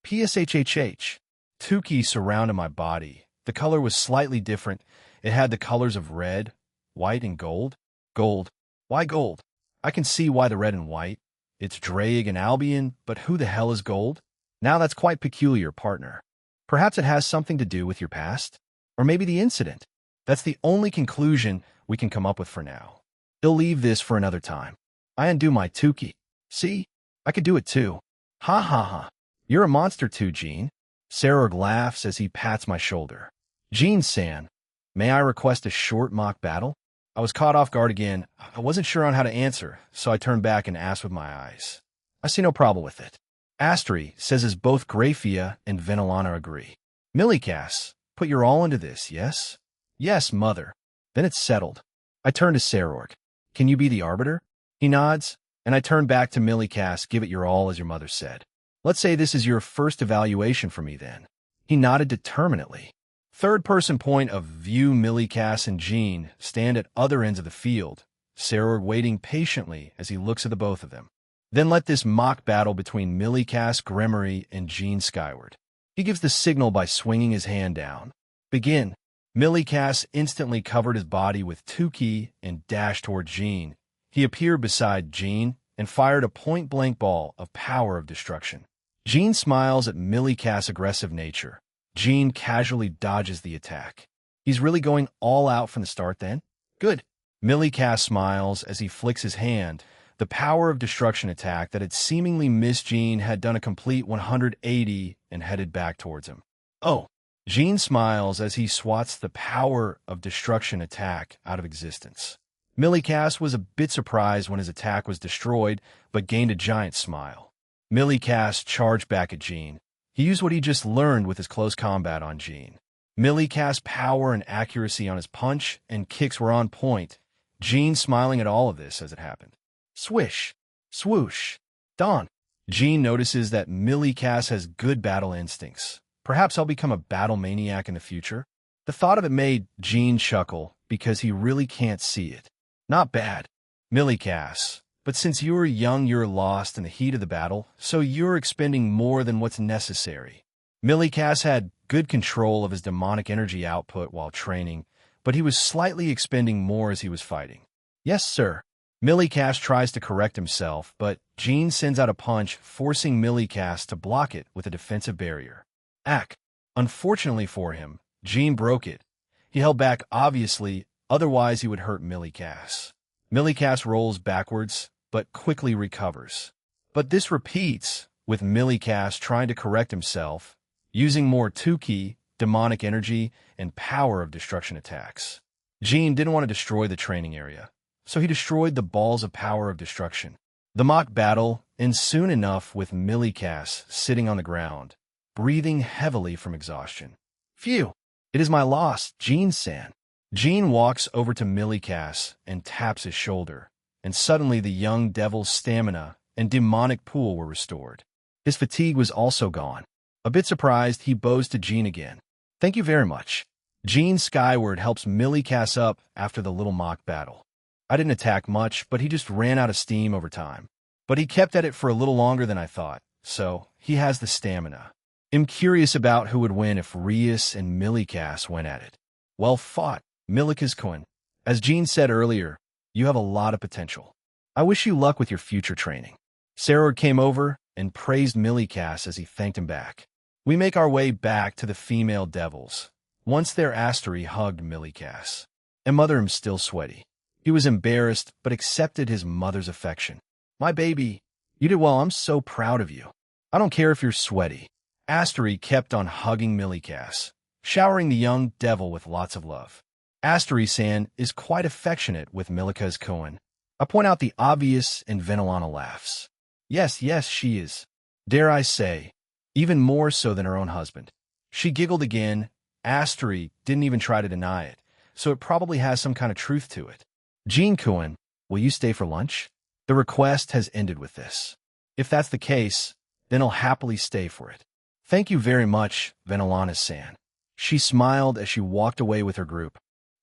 PSHHH. 10k surrounded my body. The color was slightly different. It had the colors of red, white, and gold. Gold. Why gold? I can see why the red and white. It's Drake and Albion, but who the hell is gold? Now that's quite peculiar, partner. Perhaps it has something to do with your past? Or maybe the incident. That's the only conclusion we can come up with for now. I'll leave this for another time. I undo my 10k. See? I could do it too. Ha ha ha. You're a monster too, Jean. Sarorg laughs as he pats my shoulder. Jean-san, may I request a short mock battle? I was caught off guard again. I wasn't sure on how to answer, so I turned back and asked with my eyes. I see no problem with it. Astri says as both Grafia and Venelana agree. Millie Cass, put your all into this, yes? Yes, mother. Then it's settled. I turn to Sarorg. Can you be the arbiter? He nods, and I turn back to Millie Cass. Give it your all, as your mother said. Let's say this is your first evaluation for me, then. He nodded determinately. Third-person point of view, Millie Cass and Jean stand at other ends of the field, Sarorg waiting patiently as he looks at the both of them. Then let this mock battle between Millicass Gremory and Gene skyward. He gives the signal by swinging his hand down. Begin. Millicass instantly covered his body with 2k and dashed toward Gene. He appeared beside Gene and fired a point-blank ball of power of destruction. Gene smiles at Millicass' aggressive nature. Gene casually dodges the attack. He's really going all out from the start then? Good. Millicass smiles as he flicks his hand. The power of destruction attack that had seemingly missed Gene had done a complete 180 and headed back towards him. Oh. Gene smiles as he swats the power of destruction attack out of existence. Millicass was a bit surprised when his attack was destroyed, but gained a giant smile. Millicass charged back at Gene. He used what he just learned with his close combat on Gene. Millicass' power and accuracy on his punch and kicks were on point, Gene smiling at all of this as it happened. Swish, swoosh, dawn. Gene notices that Millicass has good battle instincts. Perhaps I'll become a battle maniac in the future. The thought of it made Gene chuckle because he really can't see it. Not bad, Millicass. But since you are young, you're lost in the heat of the battle, so you're expending more than what's necessary. Millicass had good control of his demonic energy output while training, but he was slightly expending more as he was fighting. Yes, sir. Millicass tries to correct himself, but Gene sends out a punch, forcing Millicass to block it with a defensive barrier. Ack. Unfortunately for him, Gene broke it. He held back, obviously, otherwise he would hurt Millicass. Millicass rolls backwards, but quickly recovers. But this repeats, with Millicass trying to correct himself, using more 2k, demonic energy, and power of destruction attacks. Gene didn't want to destroy the training area, so he destroyed the balls of power of destruction. The mock battle ends soon enough with Millicass sitting on the ground, breathing heavily from exhaustion. Phew! It is my loss, Gene-san. Gene walks over to Millicass and taps his shoulder, and suddenly the young devil's stamina and demonic pool were restored. His fatigue was also gone. A bit surprised, he bows to Gene again. Thank you very much. Gene skyward helps Millicass up after the little mock battle. I didn't attack much, but he just ran out of steam over time. But he kept at it for a little longer than I thought, so he has the stamina. I'm curious about who would win if Rias and Millicass went at it. Well fought, Millicass-kun. As Gene said earlier, you have a lot of potential. I wish you luck with your future training. Saror came over and praised Millicass as he thanked him back. We make our way back to the female devils. Once there, Astery hugged Millicass. And mother am still sweaty. He was embarrassed, but accepted his mother's affection. My baby, you did well. I'm so proud of you. I don't care if you're sweaty. Astery kept on hugging Millicass, showering the young devil with lots of love. Astery-san is quite affectionate with Millicass-kun. I point out the obvious and Venelana laughs. Yes, she is. Dare I say, even more so than her own husband. She giggled again. Astery didn't even try to deny it, so it probably has some kind of truth to it. Gene-kun, will you stay for lunch? The request has ended with this. If that's the case, then I'll happily stay for it. Thank you very much, Venelana-san. She smiled as she walked away with her group.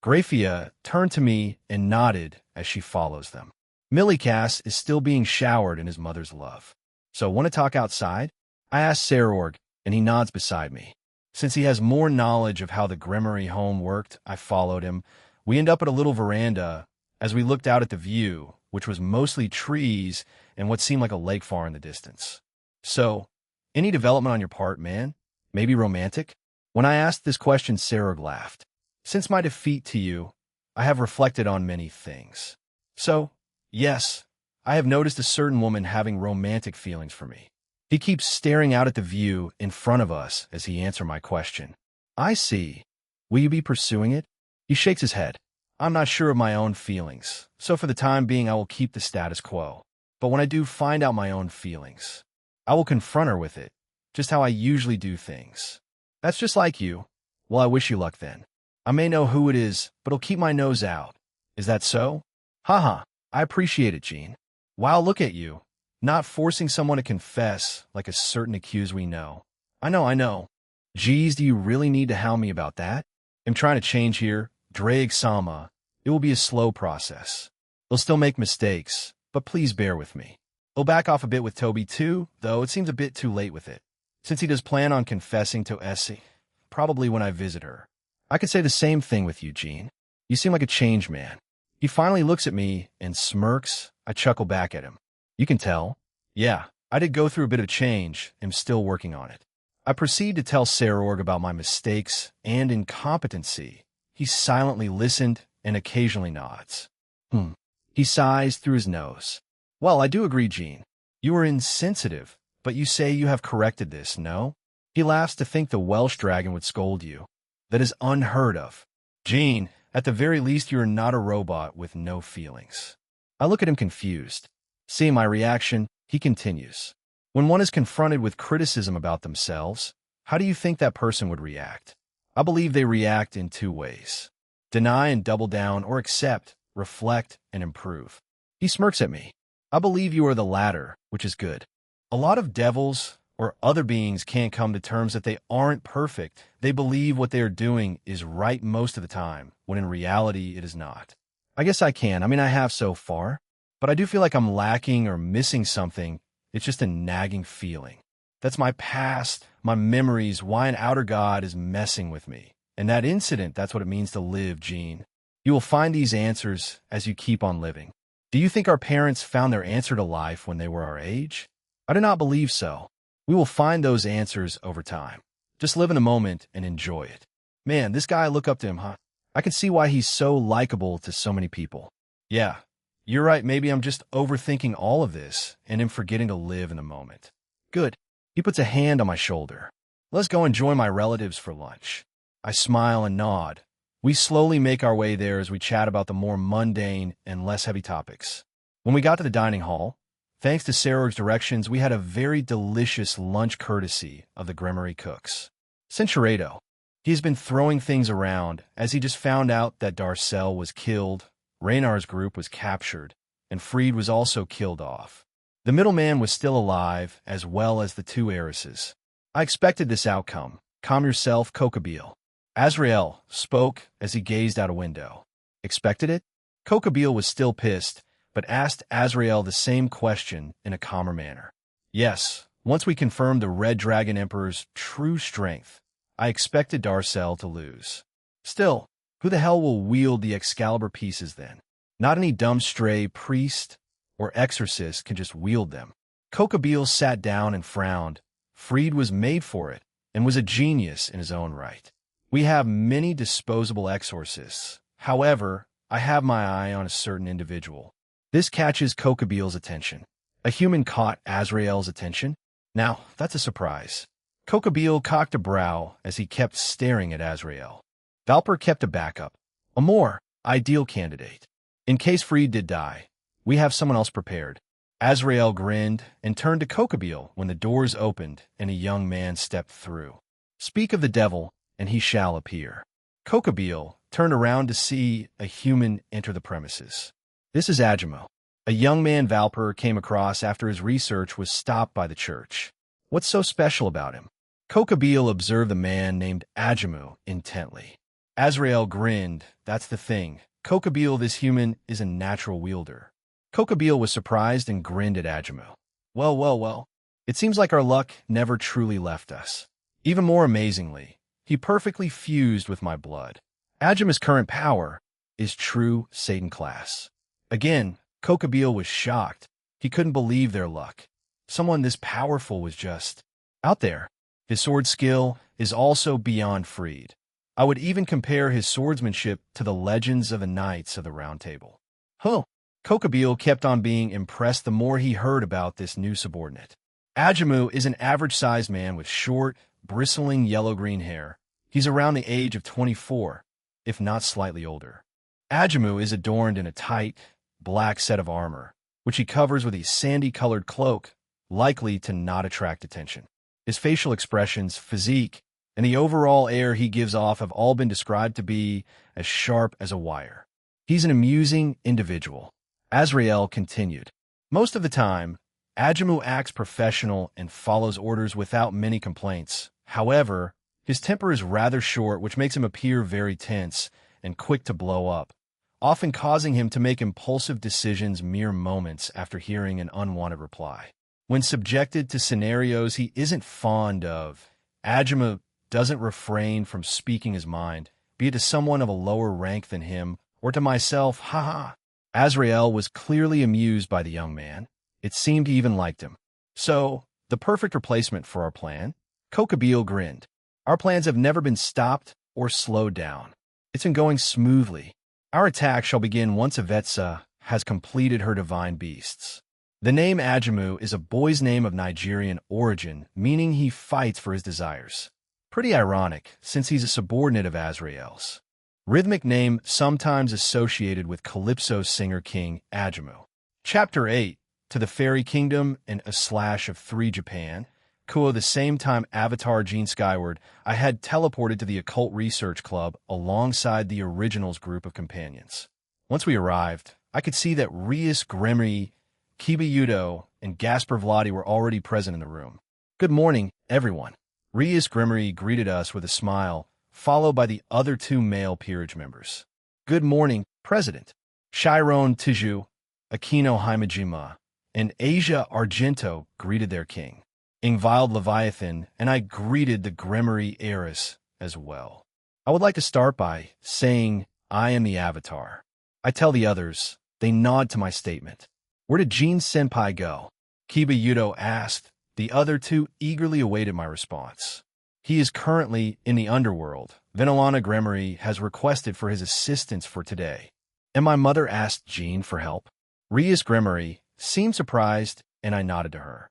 Graphia turned to me and nodded as she follows them. Millicass is still being showered in his mother's love. So, want to talk outside? I asked Sarorg, and he nods beside me. Since he has more knowledge of how the Gremory home worked, I followed him. We end up at a little veranda as we looked out at the view, which was mostly trees and what seemed like a lake far in the distance. So, any development on your part, man? Maybe romantic? When I asked this question, Sarorg laughed. Since my defeat to you, I have reflected on many things. So, yes, I have noticed a certain woman having romantic feelings for me. He keeps staring out at the view in front of us as he answers my question. I see. Will you be pursuing it? He shakes his head. I'm not sure of my own feelings, so for the time being I will keep the status quo. But when I do find out my own feelings, I will confront her with it, just how I usually do things. That's just like you. Well, I wish you luck then. I may know who it is, but I'll keep my nose out. Is that so? Haha, I appreciate it, Gene. Wow, look at you. Not forcing someone to confess like a certain accused we know. I know. Geez, do you really need to hound me about that? I'm trying to change here. Drag-sama. It will be a slow process. I'll still make mistakes, but please bear with me. He'll back off a bit with Toby too, though it seems a bit too late with it, since he does plan on confessing to Essie, probably when I visit her. I could say the same thing with you, Gene. You seem like a changed man. He finally looks at me and smirks. I chuckle back at him. You can tell. Yeah, I did go through a bit of change. I'm still working on it. I proceed to tell Sarorg about my mistakes and incompetency. He silently listened and occasionally nods. He sighs through his nose. Well, I do agree, Gene. You are insensitive, but you say you have corrected this, no? He laughs to think the Welsh dragon would scold you. That is unheard of. Gene, at the very least, you are not a robot with no feelings. I look at him confused. Seeing my reaction, he continues. When one is confronted with criticism about themselves, how do you think that person would react? I believe they react in two ways. Deny and double down, or accept, reflect, and improve. He smirks at me. I believe you are the latter, which is good. A lot of devils or other beings can't come to terms that they aren't perfect. They believe what they are doing is right most of the time, when in reality it is not. I guess I can. I have so far. But I do feel like I'm lacking or missing something. It's just a nagging feeling. That's my past, my memories, why an outer god is messing with me. And that incident, that's what it means to live, Gene. You will find these answers as you keep on living. Do you think our parents found their answer to life when they were our age? I do not believe so. We will find those answers over time. Just live in the moment and enjoy it. Man, this guy, I look up to him, huh? I can see why he's so likable to so many people. Yeah, you're right. Maybe I'm just overthinking all of this and am forgetting to live in the moment. Good. He puts a hand on my shoulder. Let's go enjoy my relatives for lunch. I smile and nod. We slowly make our way there as we chat about the more mundane and less heavy topics. When we got to the dining hall, thanks to Sarorg's directions, we had a very delicious lunch courtesy of the Gremory cooks. Cinchuredo. He's been throwing things around as he just found out that Darcel was killed, Raynar's group was captured, and Fried was also killed off. The middleman was still alive, as well as the two heiresses. I expected this outcome. Calm yourself, Kokabeel. Azrael spoke as he gazed out a window. Expected it? Kokabeel was still pissed, but asked Azrael the same question in a calmer manner. Yes, once we confirmed the Red Dragon Emperor's true strength, I expected Darcel to lose. Still, who the hell will wield the Excalibur pieces then? Not any dumb stray priest or exorcist can just wield them. Kokabeel sat down and frowned. Fried was made for it and was a genius in his own right. We have many disposable exorcists. However, I have my eye on a certain individual. This catches Kokabeel's attention. A human caught Azrael's attention. Now, that's a surprise. Kokabeel cocked a brow as he kept staring at Azrael. Valper kept a backup, a more ideal candidate. In case Fried did die, we have someone else prepared. Azrael grinned and turned to Kokabeel when the doors opened and a young man stepped through. Speak of the devil, and he shall appear. Kokabeel turned around to see a human enter the premises. This is Ajimo, a young man Valper came across after his research was stopped by the church. What's so special about him? Kokabeel observed the man named Ajimo intently. Azrael grinned. That's the thing. Kokabeel, this human, is a natural wielder. Kokabeel was surprised and grinned at Ajimo. Well. It seems like our luck never truly left us. Even more amazingly, he perfectly fused with my blood. Ajimo's current power is true Satan class. Again, Kokabeel was shocked. He couldn't believe their luck. Someone this powerful was just out there. His sword skill is also beyond Fried. I would even compare his swordsmanship to the legends of the Knights of the Round Table. Kokabeel kept on being impressed the more he heard about this new subordinate. Ajimo is an average-sized man with short, bristling yellow-green hair. He's around the age of 24, if not slightly older. Ajimo is adorned in a tight, black set of armor, which he covers with a sandy-colored cloak, likely to not attract attention. His facial expressions, physique, and the overall air he gives off have all been described to be as sharp as a wire. He's an amusing individual. Azrael continued. Most of the time, Ajimo acts professional and follows orders without many complaints. However, his temper is rather short, which makes him appear very tense and quick to blow up. often causing him to make impulsive decisions mere moments after hearing an unwanted reply. When subjected to scenarios he isn't fond of, Ajumu doesn't refrain from speaking his mind, be it to someone of a lower rank than him or to myself. Haha. Azrael was clearly amused by the young man. It seemed he even liked him. So, the perfect replacement for our plan? Kokabil grinned. Our plans have never been stopped or slowed down. It's been going smoothly. Our attack shall begin once Avetsa has completed her divine beasts. The name Ajumu is a boy's name of Nigerian origin, meaning he fights for his desires. Pretty ironic, since he's a subordinate of Azrael's. Rhythmic name sometimes associated with Calypso singer King Ajumu. Chapter 8, To the Fairy Kingdom and a Slash of 3 Japan. Kuo, the same time Avatar Gene Skyward, I had teleported to the Occult Research Club alongside the original's group of companions. Once we arrived, I could see that Rias Gremery, Kiba and Gasper Vladi were already present in the room. Good morning, everyone. Rias Gremery greeted us with a smile, followed by the other 2 male peerage members. Good morning, President. Chiron Tiju, Aquino Himejima, and Asia Argento greeted their king. Ingvild Leviathan and I greeted the Gremery heiress as well. I would like to start by saying I am the Avatar. I tell the others, they nod to my statement. Where did Jean Senpai go? Kiba Yudo asked. The other 2 eagerly awaited my response. He is currently in the underworld. Vinalana Gremery has requested for his assistance for today. And my mother asked Jean for help. Rias Gremery seemed surprised, and I nodded to her.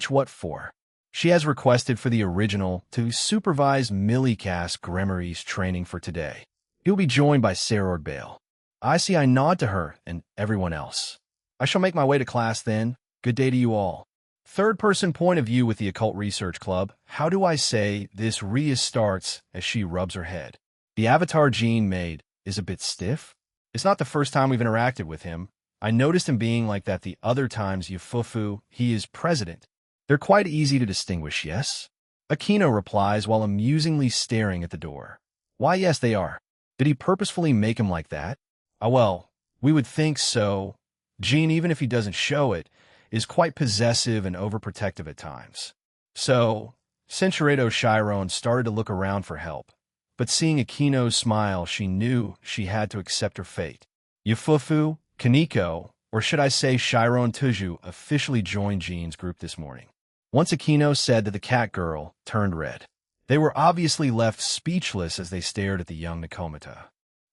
What for? She has requested for the original to supervise Millicast Gremery's training for today. He'll be joined by Sarord Bale. I nod to her and everyone else. I shall make my way to class then. Good day to you all. Third-person point of view with the Occult Research Club. How do I say this? Rias starts as she rubs her head. The avatar Jean made is a bit stiff. It's not the first time we've interacted with him. I noticed him being like that the other times Yufufu, he is president. They're quite easy to distinguish, yes? Aquino replies while amusingly staring at the door. Why, yes, they are. Did he purposefully make him like that? Well, we would think so. Jean, even if he doesn't show it, is quite possessive and overprotective at times. So, Centuredo Chiron started to look around for help, but seeing Aquino's smile, she knew she had to accept her fate. Yufufu, Kaneko, or should I say Chiron Tuju, officially joined Jean's group this morning. Once Aquino said that the cat girl turned red. They were obviously left speechless as they stared at the young Nakomata.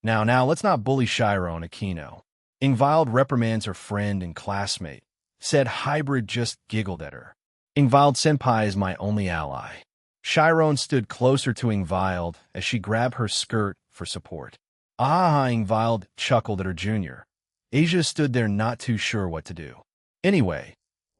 Now, let's not bully Chiron, Aquino. Ingvild reprimands her friend and classmate. Said Hybrid just giggled at her. Ingvild Senpai is my only ally. Chiron stood closer to Ingvild as she grabbed her skirt for support. Ah, Ingvild chuckled at her junior. Asia stood there not too sure what to do. Anyway,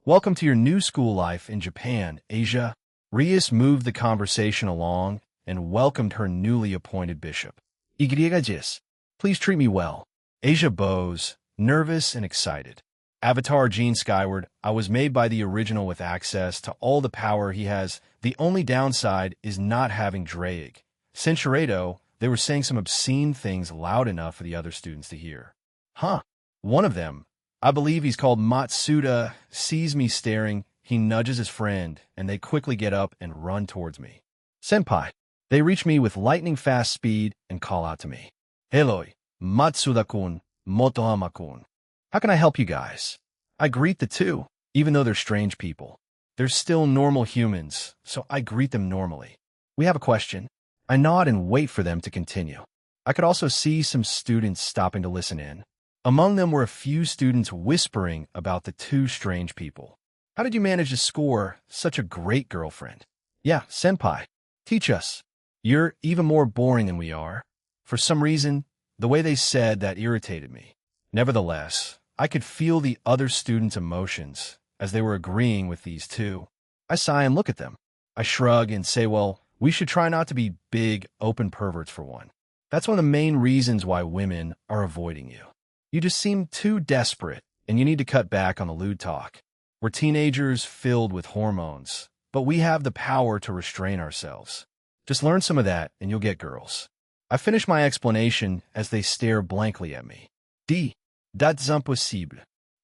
welcome to your new school life in Japan, Asia. Rias moved the conversation along and welcomed her newly appointed bishop. Igriagis, please treat me well. Asia bows, nervous and excited. Avatar Gene Skyward, I was made by the original with access to all the power he has. The only downside is not having Drake. Centuredo, they were saying some obscene things loud enough for the other students to hear. Huh. One of them, I believe he's called Matsuda, sees me staring. He nudges his friend, and they quickly get up and run towards me. Senpai. They reach me with lightning-fast speed and call out to me. Eloi, Matsuda-kun, Motohama-kun. How can I help you guys? I greet the 2, even though they're strange people. They're still normal humans, so I greet them normally. We have a question. I nod and wait for them to continue. I could also see some students stopping to listen in. Among them were a few students whispering about the 2 strange people. How did you manage to score such a great girlfriend? Yeah, senpai. Teach us. You're even more boring than we are. For some reason, the way they said that irritated me. Nevertheless, I could feel the other students' emotions as they were agreeing with these 2. I sigh and look at them. I shrug and say, well, we should try not to be big, open perverts for one. That's one of the main reasons why women are avoiding you. You just seem too desperate, and you need to cut back on the lewd talk. We're teenagers filled with hormones, but we have the power to restrain ourselves. Just learn some of that, and you'll get girls. I finish my explanation as they stare blankly at me. That's impossible.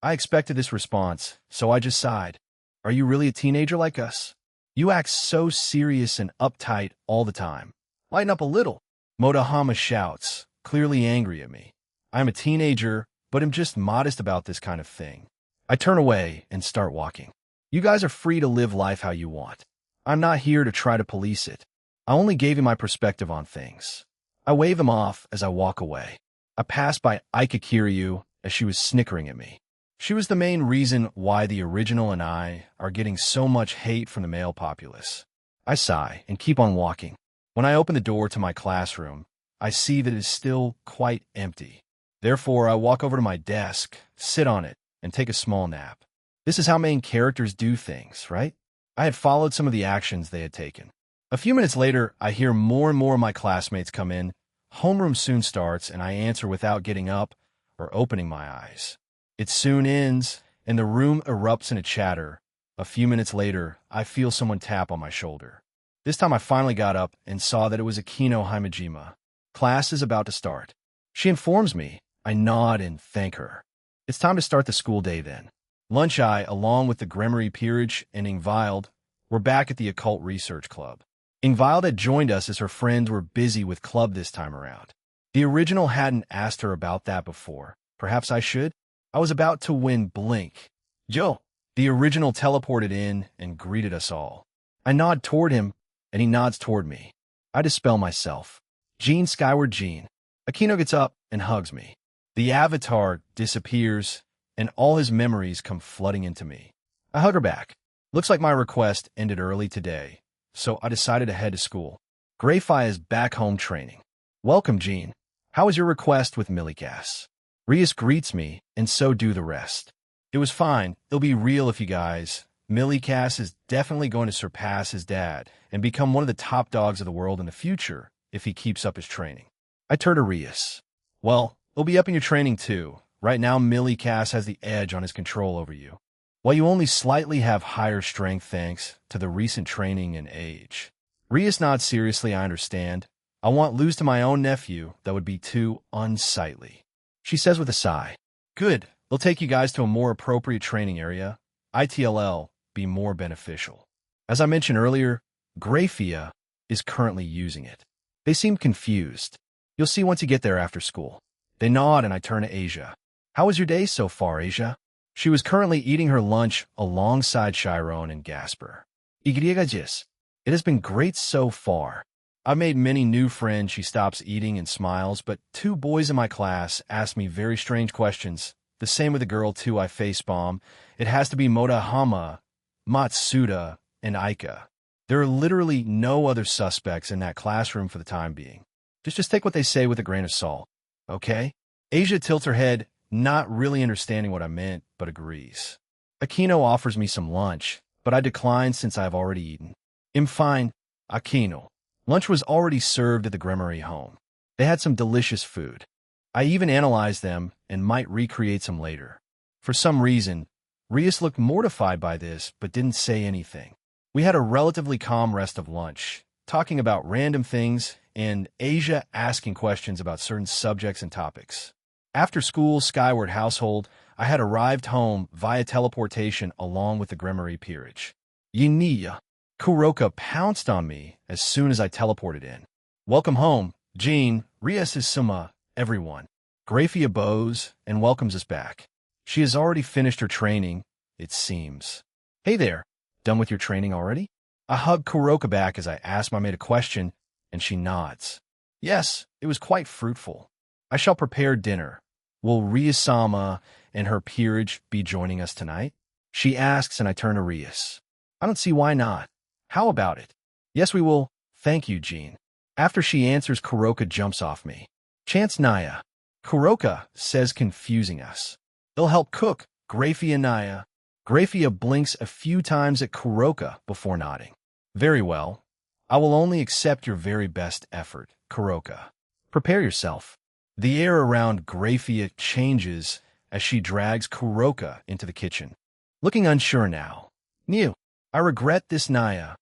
I expected this response, so I just sighed. Are you really a teenager like us? You act so serious and uptight all the time. Lighten up a little. Modahama shouts, clearly angry at me. I'm a teenager, but am just modest about this kind of thing. I turn away and start walking. You guys are free to live life how you want. I'm not here to try to police it. I only gave you my perspective on things. I wave him off as I walk away. I pass by Aika Kiryu as she was snickering at me. She was the main reason why the original and I are getting so much hate from the male populace. I sigh and keep on walking. When I open the door to my classroom, I see that it is still quite empty. Therefore, I walk over to my desk, sit on it, and take a small nap. This is how main characters do things, right? I had followed some of the actions they had taken. A few minutes later, I hear more and more of my classmates come in. Homeroom soon starts, and I answer without getting up or opening my eyes. It soon ends, and the room erupts in a chatter. A few minutes later, I feel someone tap on my shoulder. This time I finally got up and saw that it was Akino Himejima. Class is about to start. She informs me. I nod and thank her. It's time to start the school day then. Lunch I, along with the Gremory Peerage and Ingvild, were back at the Occult Research Club. Ingvild had joined us as her friends were busy with club this time around. The original hadn't asked her about that before. Perhaps I should? I was about to win blink. Joe. The original teleported in and greeted us all. I nod toward him, and he nods toward me. I dispel myself. Gene Skyward Gene. Akino gets up and hugs me. The avatar disappears, and all his memories come flooding into me. I hug her back. Looks like my request ended early today, so I decided to head to school. Greyfi is back home training. Welcome, Gene. How was your request with Millicass? Rias greets me, and so do the rest. It was fine. It'll be real if you guys. Millicass is definitely going to surpass his dad and become one of the top dogs of the world in the future if he keeps up his training. I turn to Rias. Well, it'll be up in your training too. Right now, Millicass has the edge on his control over you, while you only slightly have higher strength thanks to the recent training and age. Rias nods seriously, I understand. I won't lose to my own nephew. That would be too unsightly. She says with a sigh. Good. They'll take you guys to a more appropriate training area. ITLL be more beneficial. As I mentioned earlier, Greyfia is currently using it. They seem confused. You'll see once you get there after school. They nod and I turn to Asia. How was your day so far, Asia? She was currently eating her lunch alongside Chiron and Gasper. Igriagajis. It has been great so far. I've made many new friends. She stops eating and smiles, but 2 boys in my class ask me very strange questions. The same with the girl too I facepalm. It has to be Modahama, Matsuda, and Aika. There are literally no other suspects in that classroom for the time being. Just take what they say with a grain of salt, okay? Asia tilts her head, not really understanding what I meant, but agrees. Akino offers me some lunch, but I decline since I have already eaten. I'm fine, Akino. Lunch was already served at the Gremory home. They had some delicious food. I even analyzed them and might recreate some later. For some reason, Rias looked mortified by this, but didn't say anything. We had a relatively calm rest of lunch, talking about random things and Asia asking questions about certain subjects and topics. After school Skyward household, I had arrived home via teleportation along with the Gremory Peerage. Yiniya. Kuroka pounced on me as soon as I teleported in. Welcome home, Jean, Rias is Suma, everyone. Greyfia bows and welcomes us back. She has already finished her training, it seems. Hey there, done with your training already? I hug Kuroka back as I ask my mate a question, and she nods. Yes, it was quite fruitful. I shall prepare dinner. Will Rias-sama and her peerage be joining us tonight? She asks, and I turn to Rias. I don't see why not. How about it? Yes, we will. Thank you, Jean. After she answers, Kuroka jumps off me. Chance Naya. Kuroka says confusing us. They'll help cook, Greyfia Naya. Greyfia blinks a few times at Kuroka before nodding. Very well. I will only accept your very best effort, Kuroka. Prepare yourself. The air around Greyfia changes as she drags Kuroka into the kitchen. Looking unsure now. New. I regret this, Naya.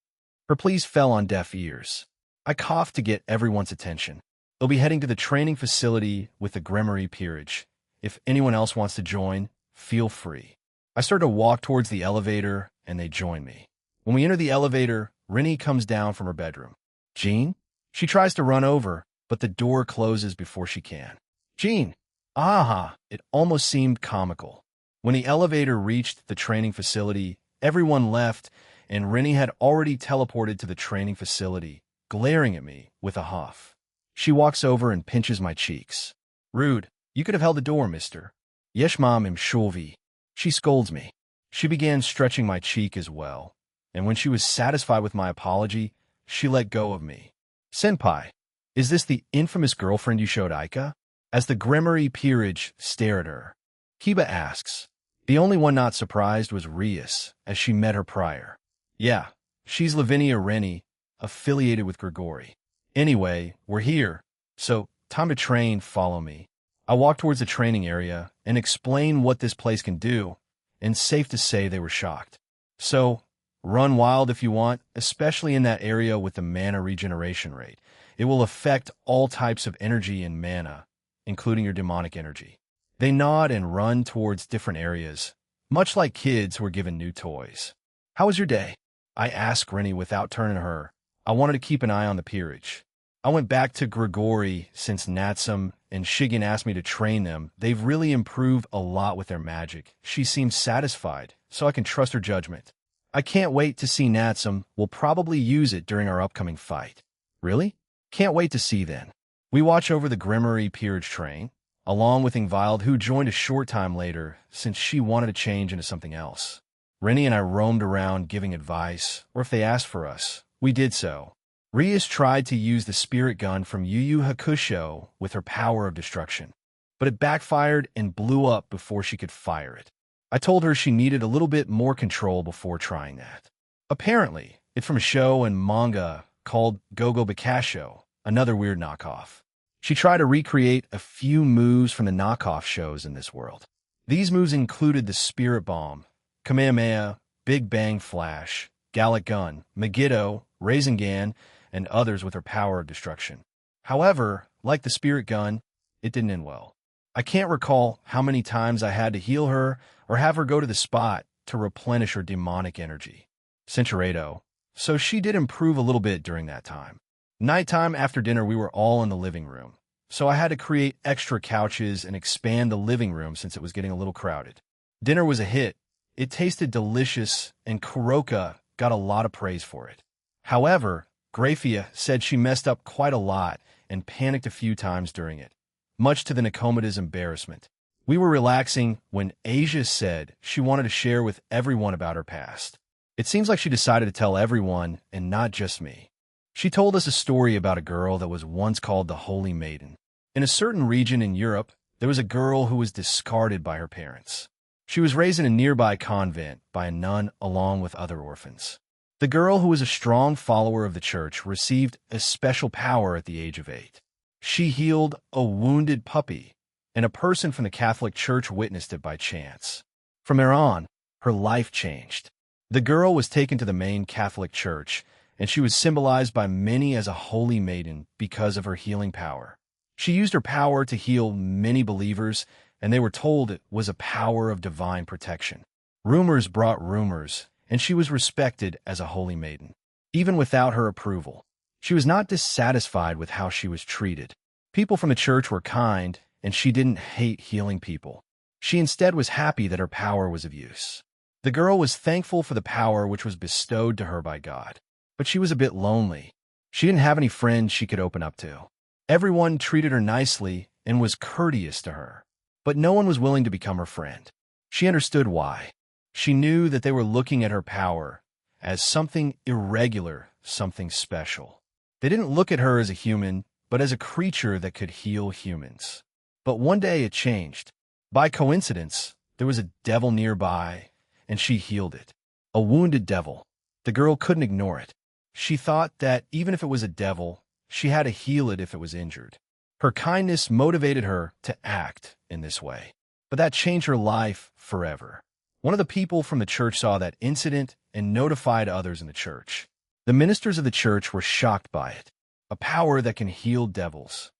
Her pleas fell on deaf ears. I coughed to get everyone's attention. They'll be heading to the training facility with the Gremory Peerage. If anyone else wants to join, feel free. I start to walk towards the elevator, and they join me. When we enter the elevator, Rennie comes down from her bedroom. Jean? She tries to run over, but the door closes before she can. Jean! Aha! It almost seemed comical. When the elevator reached the training facility, everyone left, and Rennie had already teleported to the training facility, glaring at me with a huff. She walks over and pinches my cheeks. Rude. You could have held the door, mister. Yesh, mom, im shulvi. She scolds me. She began stretching my cheek as well, and when she was satisfied with my apology, she let go of me. Senpai, is this the infamous girlfriend you showed Aika? As the Gremory Peerage stare at her, Kiba asks. The only one not surprised was Rias, as she met her prior. Yeah, she's Lavinia Rennie, affiliated with Grigori. Anyway, we're here, so time to train, follow me. I walk towards the training area and explain what this place can do, and safe to say they were shocked. So, run wild if you want, especially in that area with the mana regeneration rate. It will affect all types of energy and mana, including your demonic energy. They nod and run towards different areas, much like kids who are given new toys. How was your day? I asked Rennie without turning to her. I wanted to keep an eye on the peerage. I went back to Grigori since Natsum and Shigen asked me to train them. They've really improved a lot with their magic. She seems satisfied, so I can trust her judgment. I can't wait to see Natsum. We'll probably use it during our upcoming fight. Really? Can't wait to see then. We watch over the Gremory Peerage train, along with Ingvild, who joined a short time later since she wanted to change into something else. Rennie and I roamed around giving advice, or if they asked for us, we did so. Rias tried to use the spirit gun from Yu Yu Hakusho with her power of destruction, but it backfired and blew up before she could fire it. I told her she needed a little bit more control before trying that. Apparently, it's from a show and manga called Gogo Bakasho, another weird knockoff. She tried to recreate a few moves from the knockoff shows in this world. These moves included the Spirit Bomb, Kamehameha, Big Bang Flash, Gallic Gun, Megiddo, Rasengan, and others with her power of destruction. However, like the Spirit Gun, it didn't end well. I can't recall how many times I had to heal her or have her go to the spot to replenish her demonic energy. Centuredo. So she did improve a little bit during that time. Nighttime after dinner, we were all in the living room, so I had to create extra couches and expand the living room since it was getting a little crowded. Dinner was a hit. It tasted delicious, and Kuroka got a lot of praise for it. However, Grafia said she messed up quite a lot and panicked a few times during it, much to the Nakomida's embarrassment. We were relaxing when Asia said she wanted to share with everyone about her past. It seems like she decided to tell everyone and not just me. She told us a story about a girl that was once called the Holy Maiden. In a certain region in Europe, there was a girl who was discarded by her parents. She was raised in a nearby convent by a nun along with other orphans. The girl, who was a strong follower of the church, received a special power at the age of 8. She healed a wounded puppy, and a person from the Catholic Church witnessed it by chance. From there on, her life changed. The girl was taken to the main Catholic Church, and she was symbolized by many as a holy maiden because of her healing power. She used her power to heal many believers, and they were told it was a power of divine protection. Rumors brought rumors, and she was respected as a holy maiden. Even without her approval, she was not dissatisfied with how she was treated. People from the church were kind, and she didn't hate healing people. She instead was happy that her power was of use. The girl was thankful for the power which was bestowed to her by God, but she was a bit lonely. She didn't have any friends she could open up to. Everyone treated her nicely and was courteous to her, but no one was willing to become her friend. She understood why. She knew that they were looking at her power as something irregular, something special. They didn't look at her as a human, but as a creature that could heal humans. But one day it changed. By coincidence, there was a devil nearby, and she healed it. A wounded devil. The girl couldn't ignore it. She thought that even if it was a devil, she had to heal it if it was injured. Her kindness motivated her to act in this way. But that changed her life forever. One of the people from the church saw that incident and notified others in the church. The ministers of the church were shocked by it. A power that can heal devils.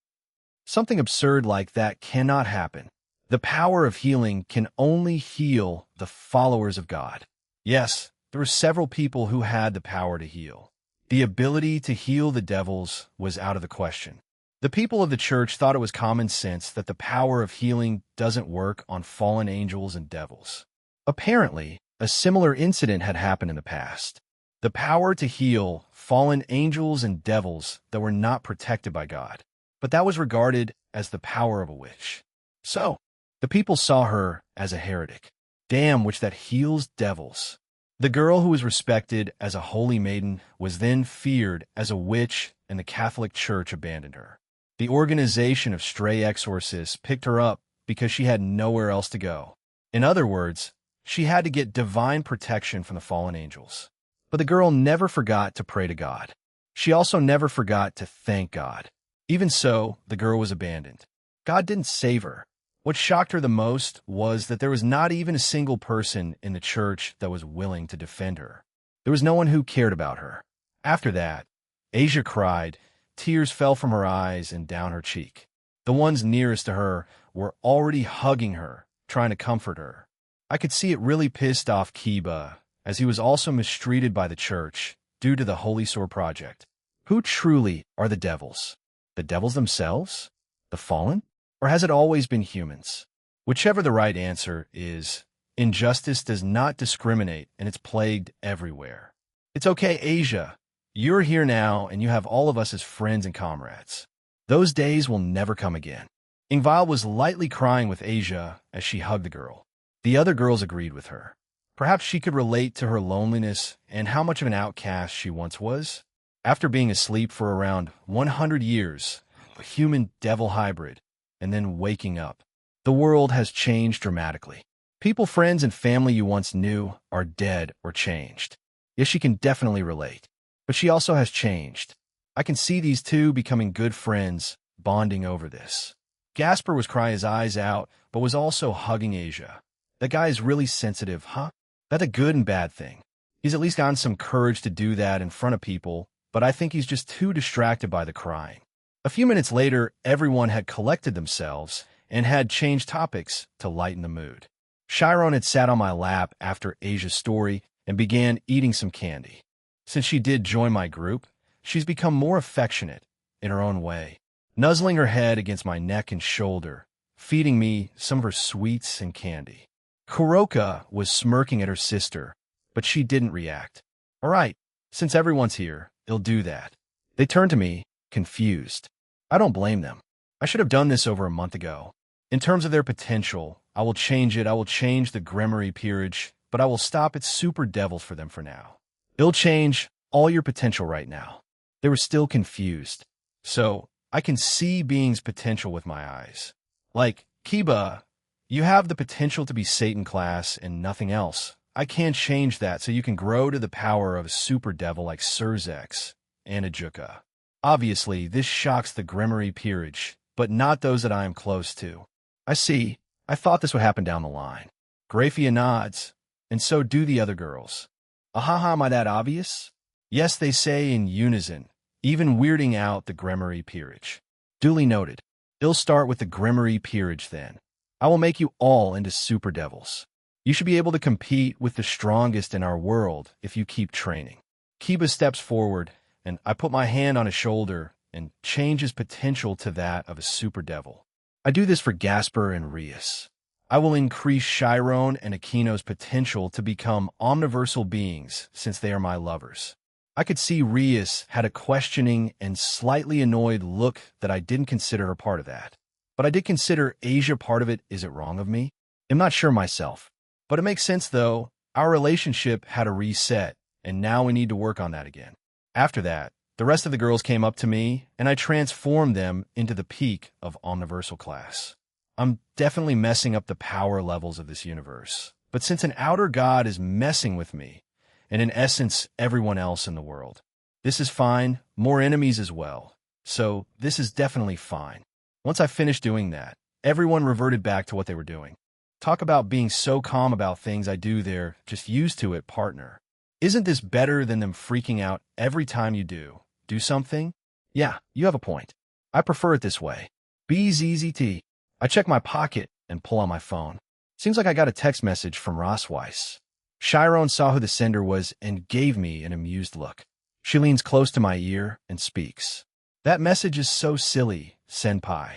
Something absurd like that cannot happen. The power of healing can only heal the followers of God. Yes, there were several people who had the power to heal. The ability to heal the devils was out of the question. The people of the church thought it was common sense that the power of healing doesn't work on fallen angels and devils. Apparently, a similar incident had happened in the past. The power to heal fallen angels and devils that were not protected by God. But that was regarded as the power of a witch. So, the people saw her as a heretic. Damn witch that heals devils. The girl who was respected as a holy maiden was then feared as a witch, and the Catholic Church abandoned her. The organization of stray exorcists picked her up because she had nowhere else to go. In other words, she had to get divine protection from the fallen angels. But the girl never forgot to pray to God. She also never forgot to thank God. Even so, the girl was abandoned. God didn't save her. What shocked her the most was that there was not even a single person in the church that was willing to defend her. There was no one who cared about her. After that, Asia cried. Tears fell from her eyes and down her cheek. The ones nearest to her were already hugging her, trying to comfort her. I could see it really pissed off Kiba, as he was also mistreated by the church due to the Holy Sword Project. Who truly are the devils? The devils themselves? The fallen? Or has it always been humans? Whichever the right answer is, injustice does not discriminate, and it's plagued everywhere. It's okay, Asia. You're here now, and you have all of us as friends and comrades. Those days will never come again. Ingvile was lightly crying with Asia as she hugged the girl. The other girls agreed with her. Perhaps she could relate to her loneliness and how much of an outcast she once was. After being asleep for around 100 years, a human-devil hybrid, and then waking up, the world has changed dramatically. People, friends, and family you once knew are dead or changed. Yes, she can definitely relate. But she also has changed. I can see these two becoming good friends, bonding over this. Gasper was crying his eyes out, but was also hugging Asia. That guy is really sensitive, huh? That's a good and bad thing. He's at least gotten some courage to do that in front of people, but I think he's just too distracted by the crying. A few minutes later, everyone had collected themselves and had changed topics to lighten the mood. Chiron had sat on my lap after Asia's story and began eating some candy. Since she did join my group, she's become more affectionate in her own way, nuzzling her head against my neck and shoulder, feeding me some of her sweets and candy. Kuroka was smirking at her sister, but she didn't react. All right, since everyone's here, they'll do that. They turned to me, confused. I don't blame them. I should have done this over a month ago. In terms of their potential, I will change it. I will change the Gremory peerage, but I will stop at super devils for them for now. It'll change all your potential right now. They were still confused. So, I can see being's potential with my eyes. Like, Kiba, you have the potential to be Satan class and nothing else. I can't change that so you can grow to the power of a super devil like Surzex and Ajuka. Obviously, this shocks the Gremory peerage, but not those that I am close to. I see. I thought this would happen down the line. Graphia nods, and so do the other girls. Ahaha, am I that obvious? Yes, they say in unison, even weirding out the Gremory peerage. Duly noted. It'll start with the Gremory peerage then. I will make you all into super devils. You should be able to compete with the strongest in our world if you keep training. Kiba steps forward, and I put my hand on his shoulder and change his potential to that of a super devil. I do this for Gasper and Rias. I will increase Chiron and Aquino's potential to become omniversal beings since they are my lovers. I could see Rias had a questioning and slightly annoyed look that I didn't consider her part of that. But I did consider Asia part of it. Is it wrong of me? I'm not sure myself. But it makes sense though. Our relationship had a reset, and now we need to work on that again. After that, the rest of the girls came up to me, and I transformed them into the peak of omniversal class. I'm definitely messing up the power levels of this universe. But since an outer god is messing with me, and in essence everyone else in the world, this is fine, more enemies as well. So this is definitely fine. Once I finished doing that, everyone reverted back to what they were doing. Talk about being so calm about things I do there, just used to it, partner. Isn't this better than them freaking out every time you do something? Yeah, you have a point. I prefer it this way. BZZT. I check my pocket and pull on my phone. Seems like I got a text message from Rossweiss. Chiron saw who the sender was and gave me an amused look. She leans close to my ear and speaks. That message is so silly, senpai.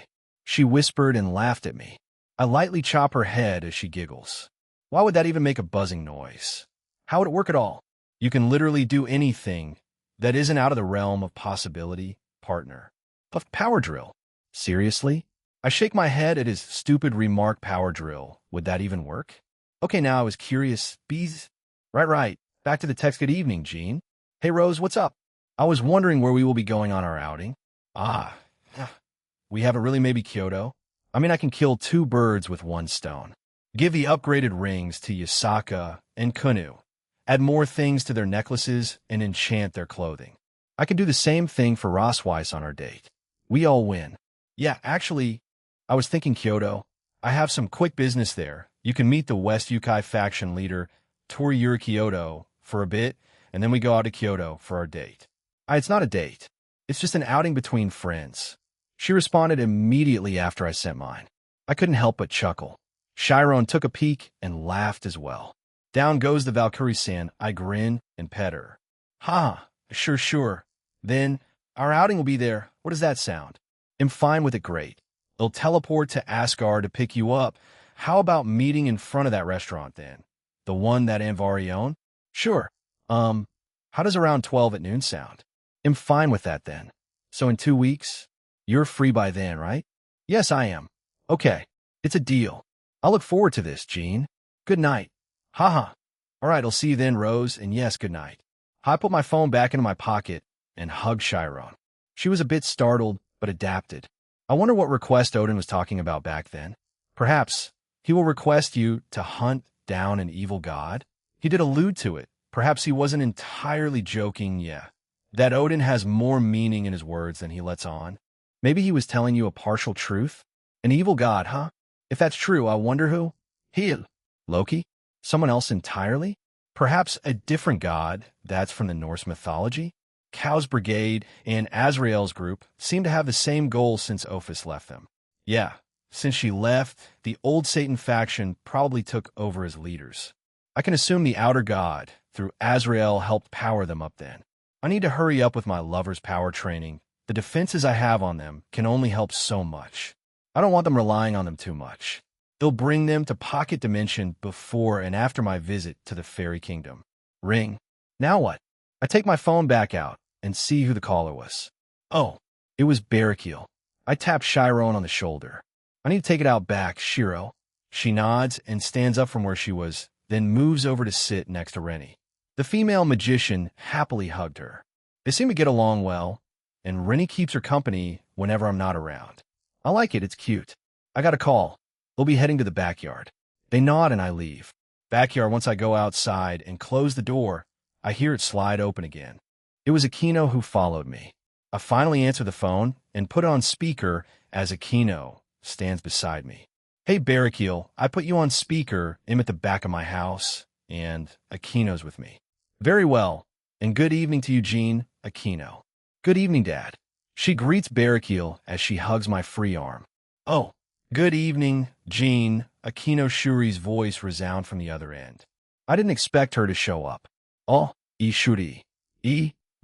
She whispered and laughed at me. I lightly chop her head as she giggles. Why would that even make a buzzing noise? How would it work at all? You can literally do anything that isn't out of the realm of possibility, partner. Puff power drill. Seriously? I shake my head at his stupid remark. Power drill. Would that even work? Okay, now I was curious. Bees? Right. Back to the text. Good evening, Jean. Hey, Rose, what's up? I was wondering where we will be going on our outing. We haven't really. Maybe Kyoto? I mean, I can kill two birds with one stone. Give the upgraded rings to Yasaka and Kunu. Add more things to their necklaces and enchant their clothing. I can do the same thing for Rossweiss on our date. We all win. Yeah, actually, I was thinking Kyoto. I have some quick business there. You can meet the West Yukai faction leader, Toriuri Kyoto, for a bit, and then we go out to Kyoto for our date. It's not a date. It's just an outing between friends. She responded immediately after I sent mine. I couldn't help but chuckle. Chiron took a peek and laughed as well. Down goes the Valkyrie-san. I grin and pet her. Ha, sure. Then, our outing will be there. What does that sound? I'm fine with it. Great. They'll teleport to Asgard to pick you up. How about meeting in front of that restaurant then? The one that Anvari owned? Sure. How does around 12 at noon sound? I'm fine with that then. So in 2 weeks? You're free by then, right? Yes, I am. Okay. It's a deal. I'll look forward to this, Jean. Good night. Haha. All right, I'll see you then, Rose, and yes, good night. I put my phone back into my pocket and hugged Chiron. She was a bit startled, but adapted. I wonder what request Odin was talking about back then. Perhaps he will request you to hunt down an evil god? He did allude to it. Perhaps he wasn't entirely joking, yeah. That Odin has more meaning in his words than he lets on. Maybe he was telling you a partial truth? An evil god, huh? If that's true, I wonder who? Hel. Loki? Someone else entirely? Perhaps a different god that's from the Norse mythology? Cow's Brigade and Azrael's group seem to have the same goal since Ophis left them. Yeah, since she left, the old Satan faction probably took over as leaders. I can assume the outer god, through Azrael, helped power them up then. I need to hurry up with my lover's power training. The defenses I have on them can only help so much. I don't want them relying on them too much. It'll bring them to pocket dimension before and after my visit to the fairy kingdom. Ring. Now what? I take my phone back out and see who the caller was. Oh, it was Barakiel. I tap Chiron on the shoulder. I need to take it out back, Shiro. She nods and stands up from where she was, then moves over to sit next to Rennie. The female magician happily hugged her. They seem to get along well, and Rennie keeps her company whenever I'm not around. I like it, it's cute. I got a call. They'll be heading to the backyard. They nod and I leave. Backyard, once I go outside and close the door, I hear it slide open again. It was Aquino who followed me. I finally answer the phone and put it on speaker as Aquino stands beside me. Hey, Barakiel, I put you on speaker. I'm at the back of my house, and Aquino's with me. Very well, and good evening to you, Jean. Aquino. Good evening, Dad. She greets Barakiel as she hugs my free arm. Oh, good evening, Jean. Aquino Shuri's voice resound from the other end. I didn't expect her to show up. Oh, Shuri.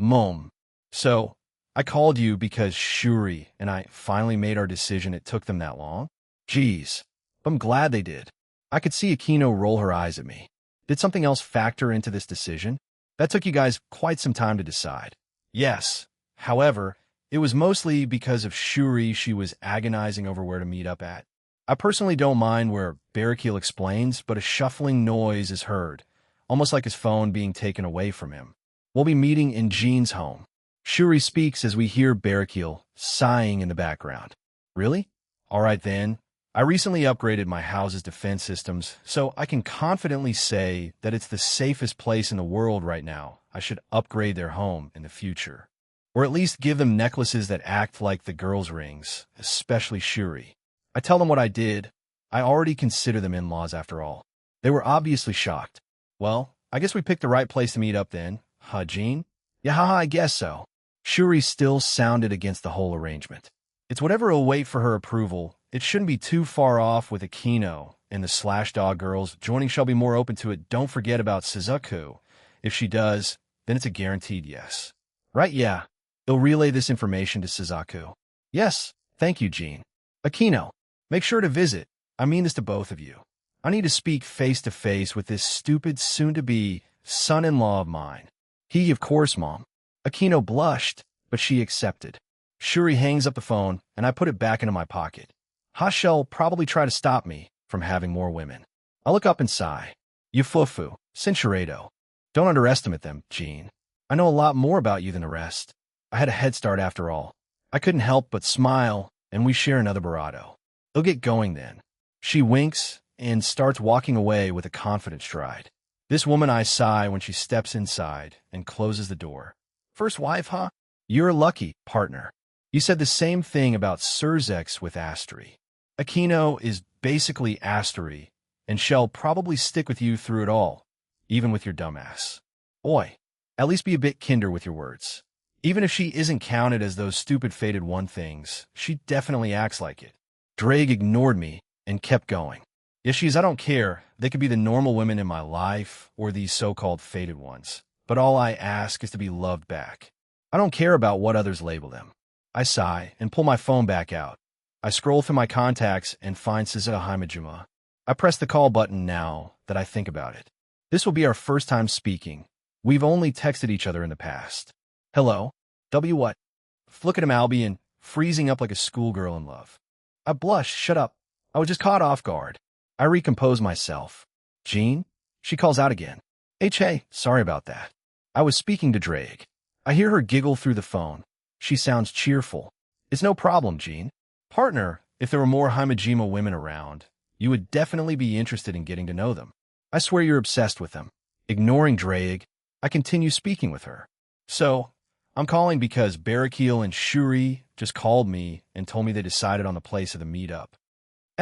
Mom. So, I called you because Shuri and I finally made our decision. It took them that long? Geez, I'm glad they did. I could see Aquino roll her eyes at me. Did something else factor into this decision? That took you guys quite some time to decide. Yes. However, it was mostly because of Shuri. She was agonizing over where to meet up at. I personally don't mind where Barakiel explains, but a shuffling noise is heard, almost like his phone being taken away from him. We'll be meeting in Jean's home. Shuri speaks as we hear Barakiel sighing in the background. Really? All right then. I recently upgraded my house's defense systems, so I can confidently say that it's the safest place in the world right now. I should upgrade their home in the future. Or at least give them necklaces that act like the girls' rings, especially Shuri. I tell them what I did. I already consider them in-laws after all. They were obviously shocked. Well, I guess we picked the right place to meet up then. Huh, Jean? Yeah, haha, I guess so. Shuri still sounded against the whole arrangement. It's whatever will wait for her approval. It shouldn't be too far off with Akino and the Slash Dog girls. Joining shall be more open to it. Don't forget about Suzuku. If she does, then it's a guaranteed yes. Right, yeah. He'll relay this information to Suzaku. Yes, thank you, Jean. Akino, make sure to visit. I mean this to both of you. I need to speak face-to-face with this stupid soon-to-be son-in-law of mine. He, of course, Mom. Akino blushed, but she accepted. Shuri hangs up the phone, and I put it back into my pocket. Hashel probably try to stop me from having more women. I look up and sigh. Yufufu, Cinchuredo. Don't underestimate them, Jean. I know a lot more about you than the rest. I had a head start after all. I couldn't help but smile, and we share another barato. They'll get going then. She winks and starts walking away with a confident stride. This woman I sigh when she steps inside and closes the door. First wife, huh? You're lucky, partner. You said the same thing about Surzex with Astery. Akino is basically Astery, and shall probably stick with you through it all, even with your dumbass. Oi, at least be a bit kinder with your words. Even if she isn't counted as those stupid fated one things, she definitely acts like it. Drake ignored me and kept going. Yes, she's, I don't care. They could be the normal women in my life or these so-called fated ones. But all I ask is to be loved back. I don't care about what others label them. I sigh and pull my phone back out. I scroll through my contacts and find Suzuka Himejima. I press the call button now that I think about it. This will be our first time speaking. We've only texted each other in the past. Hello? W what? Look at him, Albion, freezing up like a schoolgirl in love. I blush. Shut up. I was just caught off guard. I recompose myself. Jean? She calls out again. Hey, sorry about that. I was speaking to Drake. I hear her giggle through the phone. She sounds cheerful. It's no problem, Jean. Partner, if there were more Himejima women around, you would definitely be interested in getting to know them. I swear you're obsessed with them. Ignoring Drake, I continue speaking with her. So, I'm calling because Barakil and Shuri just called me and told me they decided on the place of the meetup.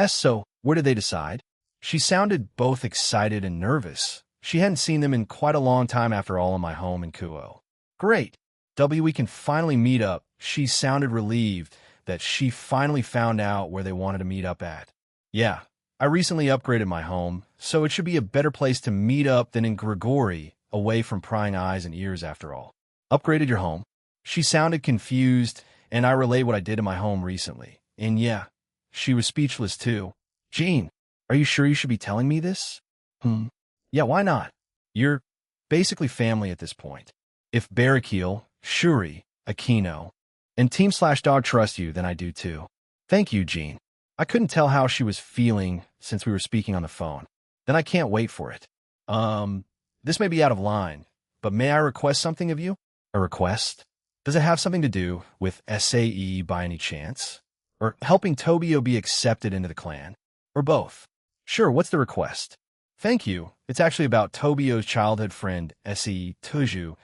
So, where did they decide? She sounded both excited and nervous. She hadn't seen them in quite a long time after all in my home in Kuo. Great. We can finally meet up. She sounded relieved that she finally found out where they wanted to meet up at. Yeah, I recently upgraded my home, so it should be a better place to meet up than in Grigori, away from prying eyes and ears after all. Upgraded your home? She sounded confused, and I relayed what I did in my home recently. And yeah, she was speechless too. Jean, are you sure you should be telling me this? Yeah, why not? You're basically family at this point. If Barakil, Shuri, Akino, and Team/Dog trust you, then I do too. Thank you, Jean. I couldn't tell how she was feeling since we were speaking on the phone. Then I can't wait for it. This may be out of line, but may I request something of you? A request? Does it have something to do with SAE by any chance? Or helping Tobio be accepted into the clan? Or both? Sure, what's the request? Thank you. It's actually about Tobio's childhood friend, SAE Tuju.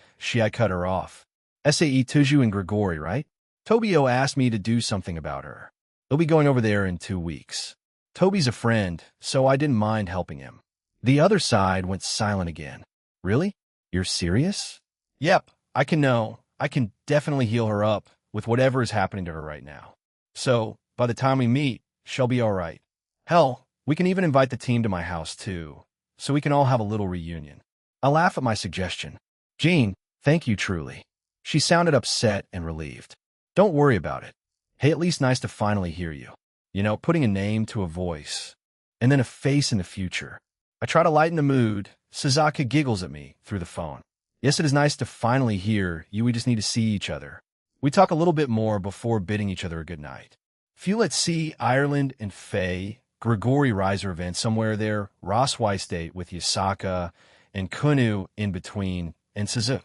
I cut her off. SAE Tuju and Grigori, right? Tobio asked me to do something about her. They'll be going over there in 2 weeks. Toby's a friend, so I didn't mind helping him. The other side went silent again. Really? You're serious? Yep, I can definitely heal her up with whatever is happening to her right now. So, by the time we meet, she'll be all right. Hell, we can even invite the team to my house too, so we can all have a little reunion. I laugh at my suggestion. Jean, thank you truly. She sounded upset and relieved. Don't worry about it. Hey, at least nice to finally hear you. You know, putting a name to a voice, and then a face in the future. I try to lighten the mood. Suzuka giggles at me through the phone. Yes, it is nice to finally hear you. We just need to see each other. We talk a little bit more before bidding each other a good night. Few let's see Ireland and Faye, Grigori Riser event somewhere there, Ross State with Yasaka, and Kunu in between, and Suzuka.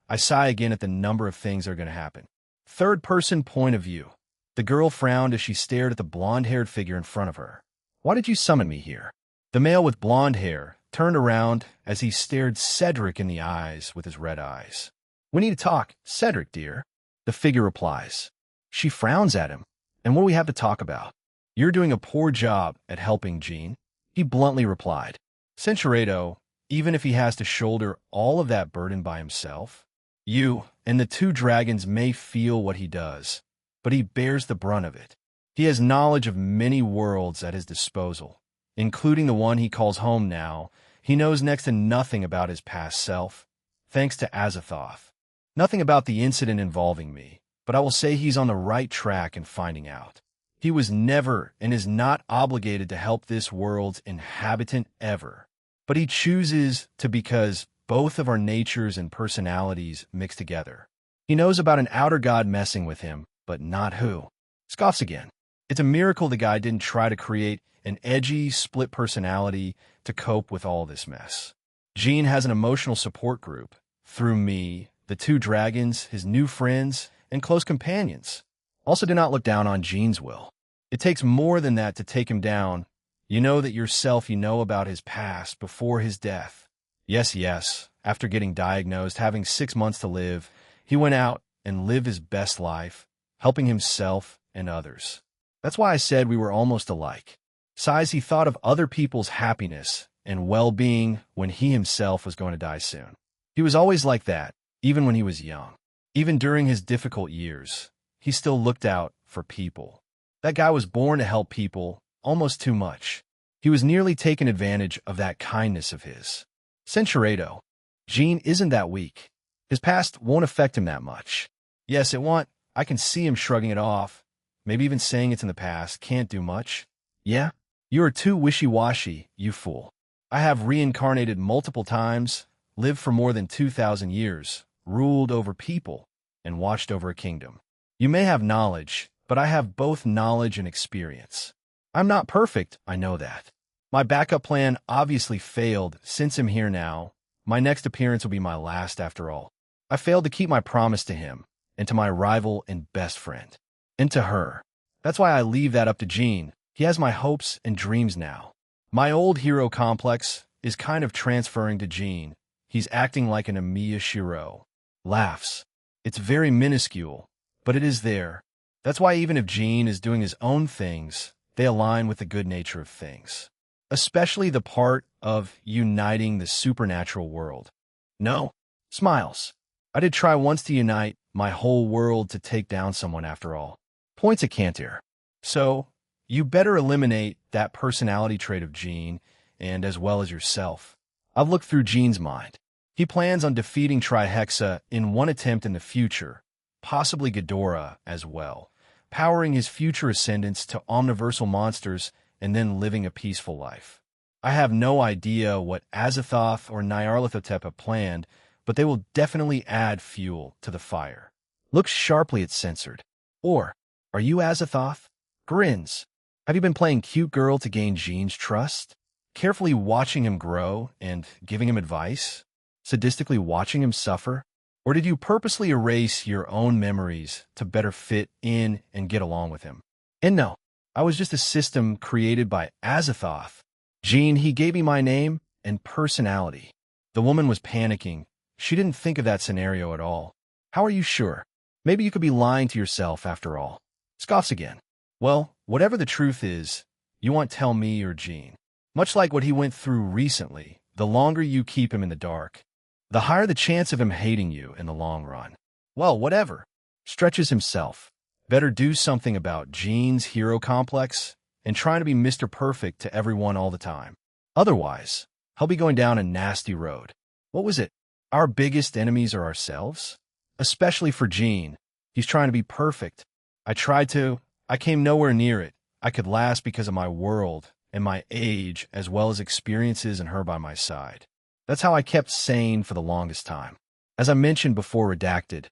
I sigh again at the number of things that are going to happen. Third-person point of view. The girl frowned as she stared at the blonde-haired figure in front of her. Why did you summon me here? The male with blonde hair turned around as he stared Cedric in the eyes with his red eyes. We need to talk, Cedric, dear. The figure replies. She frowns at him. And what do we have to talk about? You're doing a poor job at helping, Jean. He bluntly replied. Cinchuredo, even if he has to shoulder all of that burden by himself, you and the 2 dragons may feel what he does, but he bears the brunt of it. He has knowledge of many worlds at his disposal, including the one he calls home now. He knows next to nothing about his past self, thanks to Azathoth. Nothing about the incident involving me, but I will say he's on the right track in finding out. He was never and is not obligated to help this world's inhabitant ever. But he chooses to because both of our natures and personalities mix together. He knows about an outer god messing with him, but not who. Scoffs again. It's a miracle the guy didn't try to create an edgy, split personality to cope with all this mess. Gene has an emotional support group. Through me, the two dragons, his new friends, and close companions. Also do not look down on Gene's will. It takes more than that to take him down. You know that yourself, you know about his past before his death. Yes, after getting diagnosed, having 6 months to live, he went out and lived his best life, helping himself and others. That's why I said we were almost alike. Besides, he thought of other people's happiness and well-being when he himself was going to die soon. He was always like that, even when he was young. Even during his difficult years, he still looked out for people. That guy was born to help people, almost too much. He was nearly taken advantage of that kindness of his. Centuredo. Gene isn't that weak. His past won't affect him that much. Yes, it won't. I can see him shrugging it off. Maybe even saying it's in the past, can't do much. Yeah? You are too wishy-washy, you fool. I have reincarnated multiple times, lived for more than 2,000 years, ruled over people, and watched over a kingdom. You may have knowledge, but I have both knowledge and experience. I'm not perfect, I know that. My backup plan obviously failed. Since I'm here now, my next appearance will be my last after all. I failed to keep my promise to him, and to my rival and best friend. And to her. That's why I leave that up to Gene. He has my hopes and dreams now. My old hero complex is kind of transferring to Gene. He's acting like an Amiya Shiro. Laughs. It's very minuscule, but it is there. That's why even if Gene is doing his own things, they align with the good nature of things. Especially the part of uniting the supernatural world. No. Smiles. I did try once to unite my whole world to take down someone after all. Points at Cantor. So, you better eliminate that personality trait of Gene, and as well as yourself. I've looked through Gene's mind. He plans on defeating Trihexa in one attempt in the future, possibly Ghidorah as well, powering his future ascendants to omniversal monsters and then living a peaceful life. I have no idea what Azathoth or Nyarlathotep have planned, but they will definitely add fuel to the fire. Looks sharply at Censored. Or, are you Azathoth? Grins. Have you been playing cute girl to gain Gene's trust? Carefully watching him grow and giving him advice? Sadistically watching him suffer? Or did you purposely erase your own memories to better fit in and get along with him? And no, I was just a system created by Azathoth. Gene, he gave me my name and personality. The woman was panicking. She didn't think of that scenario at all. How are you sure? Maybe you could be lying to yourself after all. Scoffs again. Well, whatever the truth is, you won't tell me or Gene. Much like what he went through recently, the longer you keep him in the dark, the higher the chance of him hating you in the long run. Well, whatever. Stretches himself. Better do something about Gene's hero complex and trying to be Mr. Perfect to everyone all the time. Otherwise, he'll be going down a nasty road. What was it? Our biggest enemies are ourselves? Especially for Gene. He's trying to be perfect. I tried to. I came nowhere near it. I could last because of my world and my age as well as experiences and her by my side. That's how I kept sane for the longest time. As I mentioned before redacted,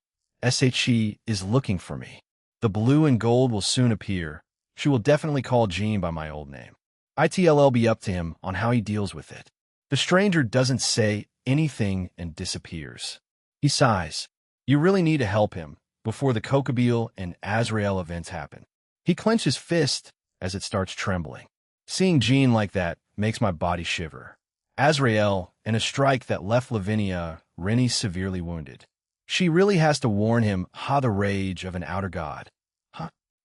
SHE is looking for me. The blue and gold will soon appear. She will definitely call Gene by my old name. ITLL be up to him on how he deals with it. The stranger doesn't say anything and disappears. He sighs. You really need to help him before the Kokobeel and Azrael events happen. He clenches fist as it starts trembling. Seeing Gene like that makes my body shiver. Azrael, and a strike that left Lavinia Rennie severely wounded. She really has to warn him the rage of an outer god.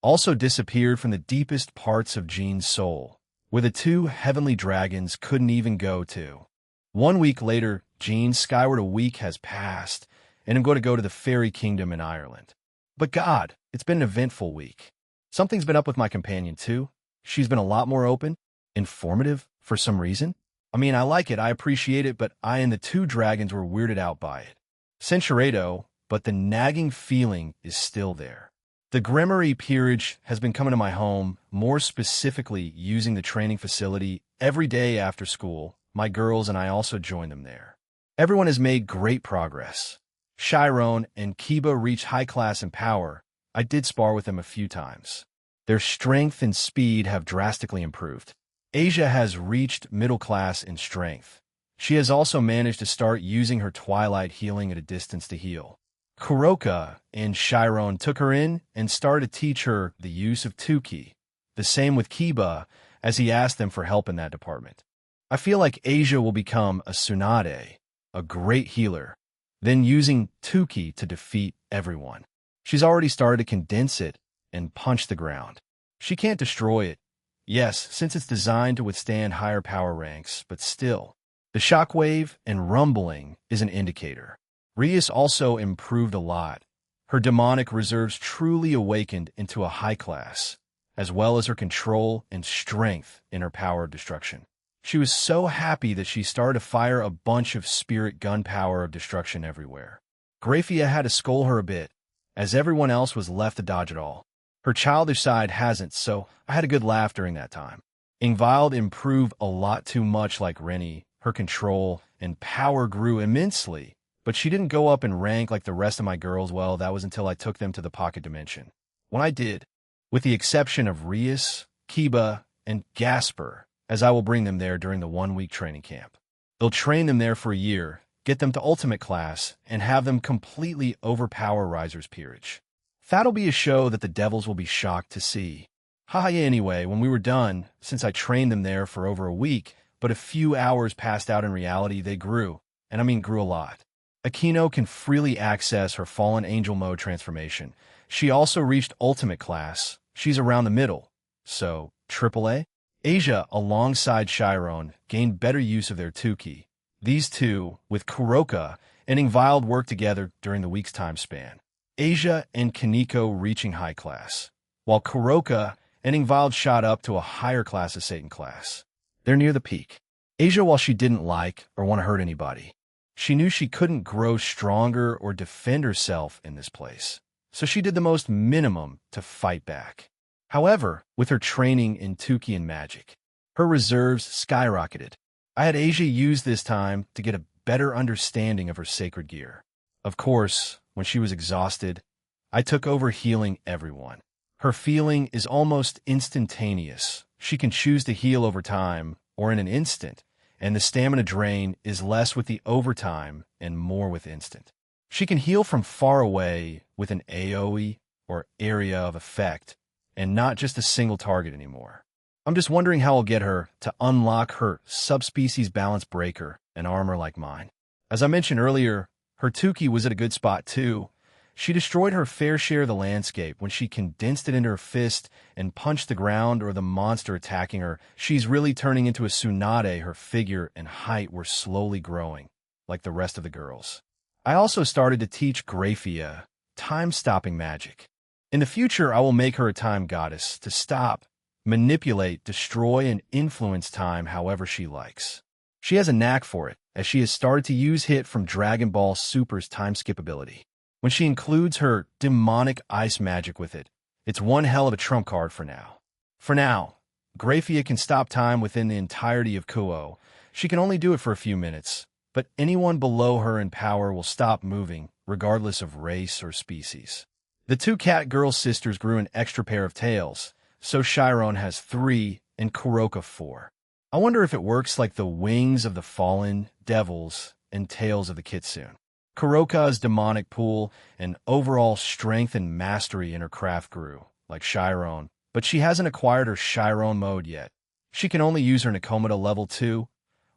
Also disappeared from the deepest parts of Gene's soul, where the two heavenly dragons couldn't even go to. 1 week later, Gene's skyward a week has passed, and I'm going to go to the fairy kingdom in Ireland. But God, it's been an eventful week. Something's been up with my companion, too. She's been a lot more open, informative, for some reason. I mean, I like it, I appreciate it, but I and the two dragons were weirded out by it. Censuredo, but the nagging feeling is still there. The Gremory peerage has been coming to my home, more specifically using the training facility every day after school. My girls and I also join them there. Everyone has made great progress. Chiron and Kiba reached high class in power. I did spar with them a few times. Their strength and speed have drastically improved. Asia has reached middle class in strength. She has also managed to start using her Twilight healing at a distance to heal. Kuroka and Chiron took her in and started to teach her the use of 10k. The same with Kiba, as he asked them for help in that department. I feel like Asia will become a Tsunade, a great healer, then using 10k to defeat everyone. She's already started to condense it and punch the ground. She can't destroy it, yes, since it's designed to withstand higher power ranks, but still. The shockwave and rumbling is an indicator. Rias also improved a lot. Her demonic reserves truly awakened into a high class, as well as her control and strength in her power of destruction. She was so happy that she started to fire a bunch of spirit gunpowder of destruction everywhere. Grafia had to scold her a bit, as everyone else was left to dodge it all. Her childish side hasn't, so I had a good laugh during that time. Ingvild improved a lot too much like Rennie. Her control and power grew immensely, but she didn't go up in rank like the rest of my girls. Well, that was until I took them to the pocket dimension. When I did, with the exception of Rias, Kiba, and Gasper, as I will bring them there during the 1-week training camp. They'll train them there for a year, get them to ultimate class, and have them completely overpower Riser's peerage. That'll be a show that the devils will be shocked to see. Anyway, when we were done, since I trained them there for over a week, but a few hours passed out in reality, they grew, and I mean grew a lot. Akino can freely access her fallen angel mode transformation. She also reached ultimate class. She's around the middle. So, AAA? Asia, alongside Chiron, gained better use of their 10k. These two, with Kuroka and Ingvild, worked together during the week's time span. Asia and Kaneko reaching high class, while Kuroka and Ingvild shot up to a higher class of Satan class. They're near the peak. Asia, while she didn't like or want to hurt anybody, she knew she couldn't grow stronger or defend herself in this place, so she did the most minimum to fight back. However, with her training in 10k and magic, her reserves skyrocketed. I had Asia use this time to get a better understanding of her sacred gear. Of course, when she was exhausted, I took over healing everyone. Her feeling is almost instantaneous. She can choose to heal over time or in an instant, and the stamina drain is less with the overtime and more with instant. She can heal from far away with an AoE or area of effect, and not just a single target anymore. I'm just wondering how I'll get her to unlock her subspecies balance breaker and armor like mine. As I mentioned earlier, her 10k was at a good spot too. She destroyed her fair share of the landscape when she condensed it into her fist and punched the ground or the monster attacking her. She's really turning into a Tsunade. Her figure and height were slowly growing, like the rest of the girls. I also started to teach Grafia time-stopping magic. In the future, I will make her a time goddess to stop, manipulate, destroy, and influence time however she likes. She has a knack for it, as she has started to use hit from Dragon Ball Super's time skip ability. When she includes her demonic ice magic with it, it's one hell of a trump card for now. For now, Grafia can stop time within the entirety of Kuo. She can only do it for a few minutes, but anyone below her in power will stop moving, regardless of race or species. The two cat girl sisters grew an extra pair of tails, so Chiron has 3 and Kuroka 4. I wonder if it works like the wings of the fallen devils and tails of the kitsune. Kuroka's demonic pool and overall strength and mastery in her craft grew, like Chiron, but she hasn't acquired her Chiron mode yet. She can only use her Nakomata level 2,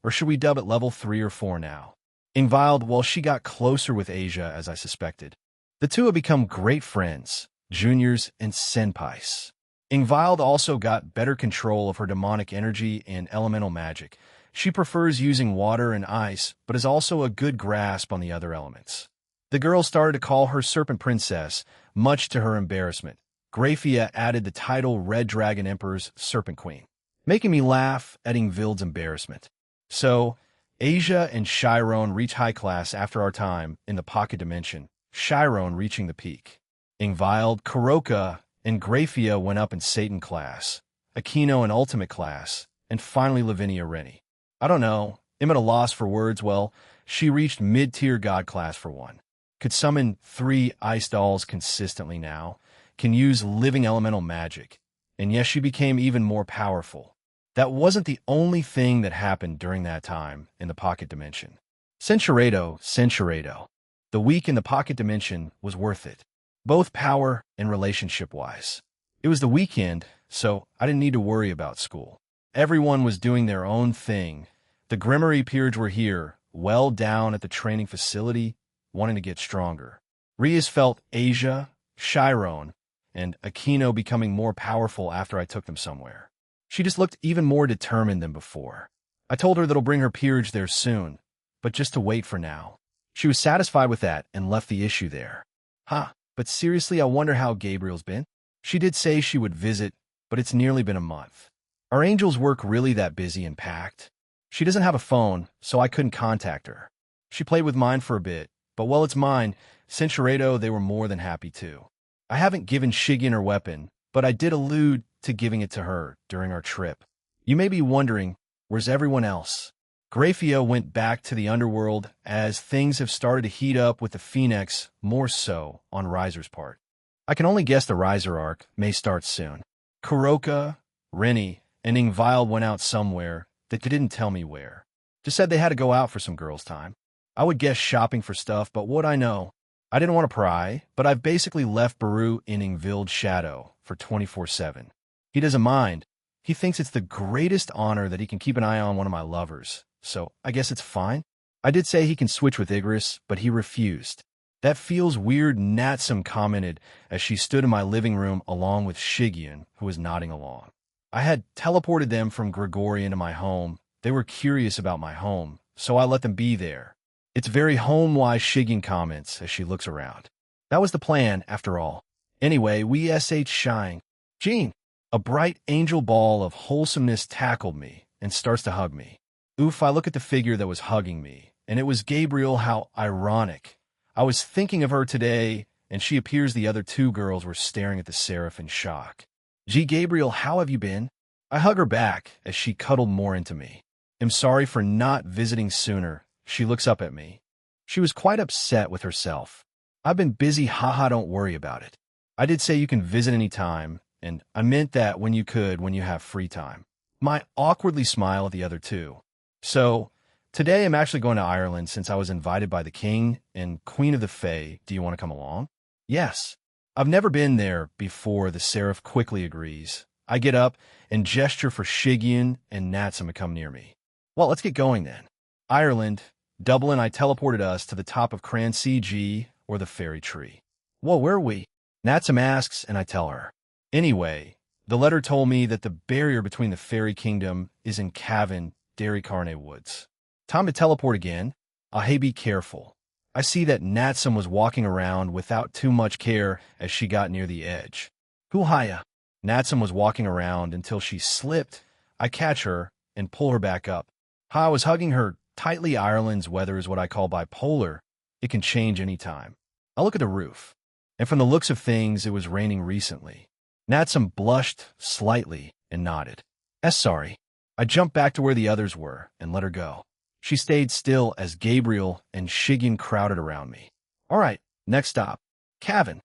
or should we dub it level 3 or 4 now? Ingvild, well, she got closer with Asia as I suspected. The two have become great friends, juniors and senpais. Ingvild also got better control of her demonic energy and elemental magic. She prefers using water and ice, but has also a good grasp on the other elements. The girl started to call her Serpent Princess, much to her embarrassment. Graphia added the title Red Dragon Emperor's Serpent Queen, making me laugh at Ingvild's embarrassment. So, Asia and Chiron reach high class after our time in the pocket dimension, Chiron reaching the peak. Ingvild, Kuroka, and Graphia went up in Satan class, Aquino in Ultimate class, and finally Lavinia Rennie. I don't know, I'm at a loss for words. Well, she reached mid-tier god class for one. Could summon 3 ice dolls consistently now, can use living elemental magic, and yes, she became even more powerful. That wasn't the only thing that happened during that time in the pocket dimension. Censurado. The week in the pocket dimension was worth it, both power and relationship-wise. It was the weekend, so I didn't need to worry about school. Everyone was doing their own thing. The Grimory peers were here, well down at the training facility, wanting to get stronger. Rias felt Asia, Chiron, and Aquino becoming more powerful after I took them somewhere. She just looked even more determined than before. I told her that I'll bring her peerage there soon, but just to wait for now. She was satisfied with that and left the issue there. But seriously, I wonder how Gabriel's been? She did say she would visit, but it's nearly been a month. Are Angel's work really that busy and packed? She doesn't have a phone, so I couldn't contact her. She played with mine for a bit, but while it's mine, Censurado, they were more than happy to. I haven't given Shigen her weapon, but I did allude to giving it to her during our trip. You may be wondering, where's everyone else? Graphia went back to the underworld as things have started to heat up with the Phoenix, more so on Riser's part. I can only guess the Riser arc may start soon. Kuroka, Rennie, and Ingvild went out somewhere that they didn't tell me where. Just said they had to go out for some girls' time. I would guess shopping for stuff, but what I know? I didn't want to pry, but I've basically left Baru in Ingvild's shadow for 24/7. He doesn't mind. He thinks it's the greatest honor that he can keep an eye on one of my lovers, so I guess it's fine. I did say he can switch with Igris, but he refused. That feels weird, Natsum commented as she stood in my living room along with Shigen, who was nodding along. I had teleported them from Grigori into my home. They were curious about my home, so I let them be there. It's very home-wise, Shigen comments as she looks around. That was the plan, after all. Anyway, we shine. Jean, a bright angel ball of wholesomeness tackled me and starts to hug me. Oof, I look at the figure that was hugging me, and it was Gabriel. How ironic. I was thinking of her today, and she appears the other 2 girls were staring at the Seraph in shock. Gee, Gabriel, how have you been? I hug her back as she cuddled more into me. I'm sorry for not visiting sooner. She looks up at me. She was quite upset with herself. I've been busy, haha, don't worry about it. I did say you can visit any time, and I meant that when you have free time. My awkwardly smile at the other 2. So, today I'm actually going to Ireland since I was invited by the King and Queen of the Fae. Do you want to come along? Yes. I've never been there before, the Seraph quickly agrees. I get up and gesture for Shigen and Natsum to come near me. Well, let's get going then. Ireland, Dublin. I teleported us to the top of Cran CG, or the fairy tree. Whoa, where are we? Natsum asks, and I tell her. Anyway, the letter told me that the barrier between the fairy kingdom is in Cavan, Derry Carne Woods. Time to teleport again. Hey, be careful. I see that Natsum was walking around without too much care as she got near the edge. Huhaya. Natsum was walking around until she slipped. I catch her and pull her back up. I was hugging her tightly. Ireland's weather is what I call bipolar. It can change any time. I look at the roof, and from the looks of things, it was raining recently. Natsum blushed slightly and nodded. Sorry. I jumped back to where the others were and let her go. She stayed still as Gabriel and Shigen crowded around me. All right, next stop. Cavan,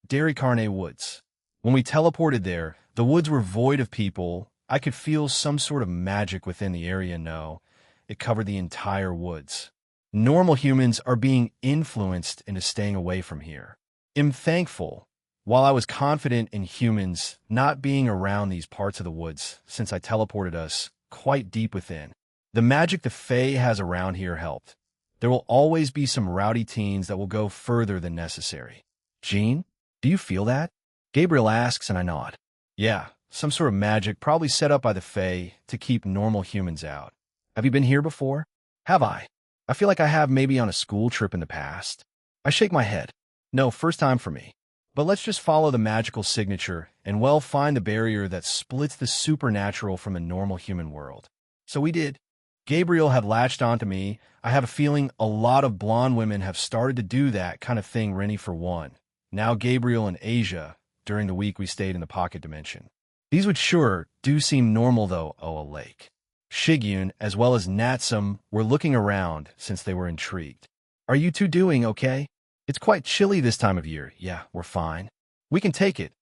Derry Carne Woods. When we teleported there, the woods were void of people. I could feel some sort of magic within the area. No, it covered the entire woods. Normal humans are being influenced into staying away from here. I'm thankful. While I was confident in humans not being around these parts of the woods since I teleported us quite deep within, the magic the Fae has around here helped. There will always be some rowdy teens that will go further than necessary. Jean, do you feel that? Gabriel asks, and I nod. Yeah, some sort of magic probably set up by the Fae to keep normal humans out. Have you been here before? Have I? I feel like I have, maybe on a school trip in the past. I shake my head. No, first time for me. But let's just follow the magical signature and, well, find the barrier that splits the supernatural from the normal human world. So we did. Gabriel had latched onto me. I have a feeling a lot of blonde women have started to do that kind of thing, Rennie for one. Now Gabriel and Asia, during the week we stayed in the pocket dimension. These would sure do seem normal though, a lake. Shigyun, as well as Natsum, were looking around since they were intrigued. Are you two doing okay? It's quite chilly this time of year. Yeah, we're fine. We can take it.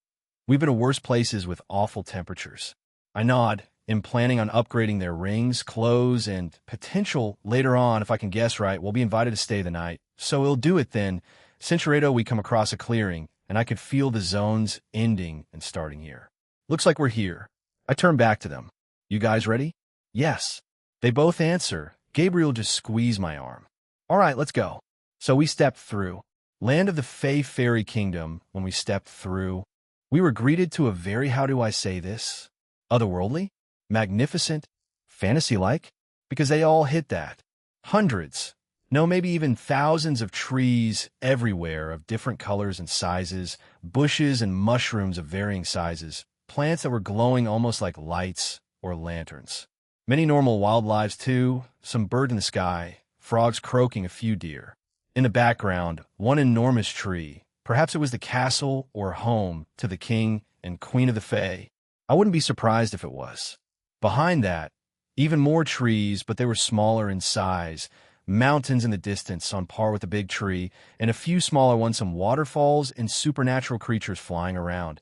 We've been to worse places with awful temperatures. I nod, am planning on upgrading their rings, clothes, and potential later on, if I can guess right, we'll be invited to stay the night. So we'll do it then. Centuredo, we come across a clearing, and I could feel the zones ending and starting here. Looks like we're here. I turn back to them. You guys ready? Yes. They both answer. Gabriel just squeezed my arm. All right, let's go. So we stepped through. Land of the Fey Fairy Kingdom, when we stepped through, we were greeted to a very, how do I say this? Otherworldly? Magnificent? Fantasy-like? Because they all hit that. Hundreds, no, maybe even thousands of trees everywhere of different colors and sizes, bushes and mushrooms of varying sizes, plants that were glowing almost like lights or lanterns. Many normal wildlife too, some bird in the sky, frogs croaking, a few deer. In the background, one enormous tree. Perhaps it was the castle or home to the king and queen of the Fae. I wouldn't be surprised if it was. Behind that, even more trees, but they were smaller in size, mountains in the distance on par with the big tree, and a few smaller ones, some waterfalls and supernatural creatures flying around.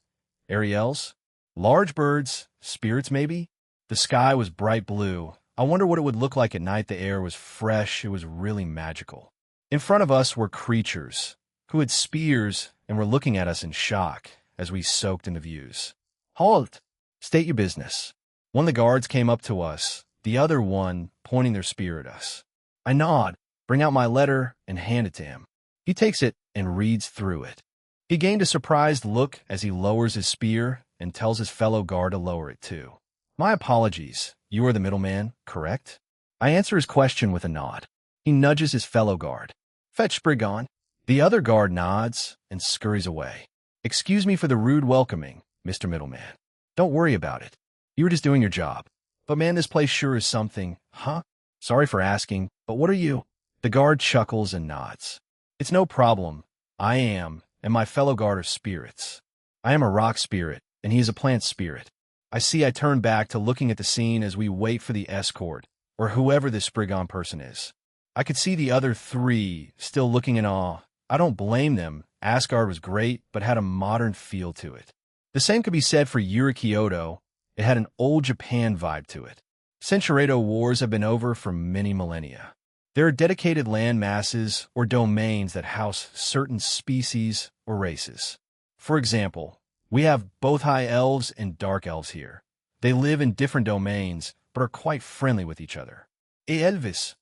Ariels? Large birds? Spirits, maybe? The sky was bright blue. I wonder what it would look like at night. The air was fresh. It was really magical. In front of us were creatures who had spears and were looking at us in shock as we soaked in the views. Halt! State your business. One of the guards came up to us, the other one pointing their spear at us. I nod, bring out my letter, and hand it to him. He takes it and reads through it. He gained a surprised look as he lowers his spear and tells his fellow guard to lower it too. My apologies. You are the middleman, correct? I answer his question with a nod. He nudges his fellow guard. Fetch Spriggan. The other guard nods and scurries away. Excuse me for the rude welcoming, Mr. Middleman. Don't worry about it. You were just doing your job. But man, this place sure is something. Huh? Sorry for asking, but what are you? The guard chuckles and nods. It's no problem. I am, and my fellow guard are spirits. I am a rock spirit, and he is a plant spirit. I turn back to looking at the scene as we wait for the escort, or whoever this Spriggan person is. I could see the other three still looking in awe. I don't blame them. Asgard was great, but had a modern feel to it. The same could be said for Yuri Kyoto. It had an old Japan vibe to it. Centuredo wars have been over for many millennia. There are dedicated land masses or domains that house certain species or races. For example, we have both high elves and dark elves here. They live in different domains, but are quite friendly with each other. Elvis.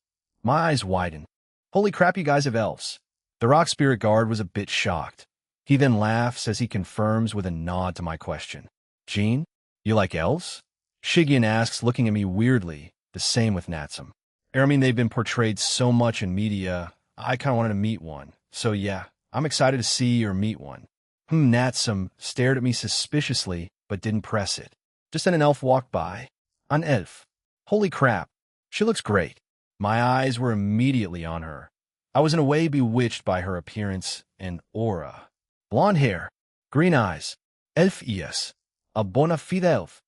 My eyes widen. Holy crap, you guys have elves. The rock spirit guard was a bit shocked. He then laughs as he confirms with a nod to my question. Jean, you like elves? Shigyun asks, looking at me weirdly. The same with Natsum. They've been portrayed so much in media, I kind of wanted to meet one. So yeah, I'm excited to see or meet one. Natsum stared at me suspiciously, but didn't press it. Just then an elf walked by. An elf. Holy crap. She looks great. My eyes were immediately on her. I was in a way bewitched by her appearance and aura. Blonde hair, green eyes, elf ears, a bona fide elf.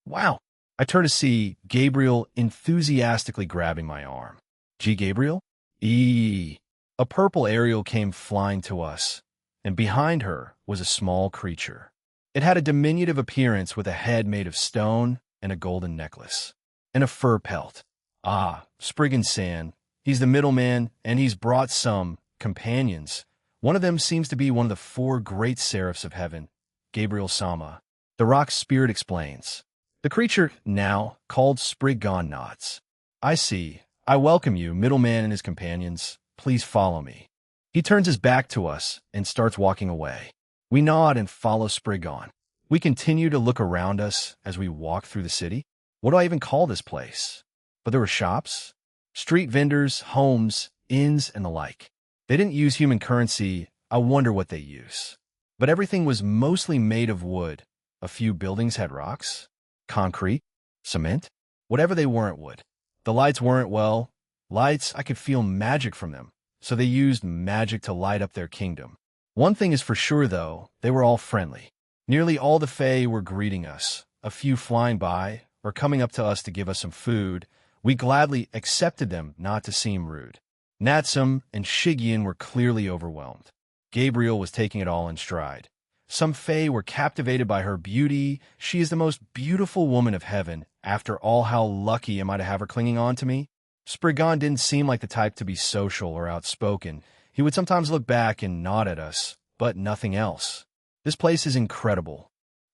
Wow. I turned to see Gabriel enthusiastically grabbing my arm. G. Gabriel? A purple Ariel came flying to us, and behind her was a small creature. It had a diminutive appearance with a head made of stone and a golden necklace, and a fur pelt. Spriggan-san. He's the middleman, and he's brought some companions. One of them seems to be one of the 4 great seraphs of heaven, Gabriel-sama. The rock spirit explains. The creature, now called Spriggan, nods. I see. I welcome you, middleman and his companions. Please follow me. He turns his back to us and starts walking away. We nod and follow Spriggan. We continue to look around us as we walk through the city. What do I even call this place? But there were shops, street vendors, homes, inns, and the like. They didn't use human currency. I wonder what they use. But everything was mostly made of wood. A few buildings had rocks, concrete, cement, whatever they weren't wood. The lights weren't, well, lights, I could feel magic from them, so they used magic to light up their kingdom. One thing is for sure, though, they were all friendly. Nearly all the Fae were greeting us, a few flying by or coming up to us to give us some food. We gladly accepted them, not to seem rude. Natsum and Shigian were clearly overwhelmed. Gabriel was taking it all in stride. Some Fae were captivated by her beauty. She is the most beautiful woman of heaven. After all, how lucky am I to have her clinging on to me? Spriggan didn't seem like the type to be social or outspoken. He would sometimes look back and nod at us, but nothing else. This place is incredible.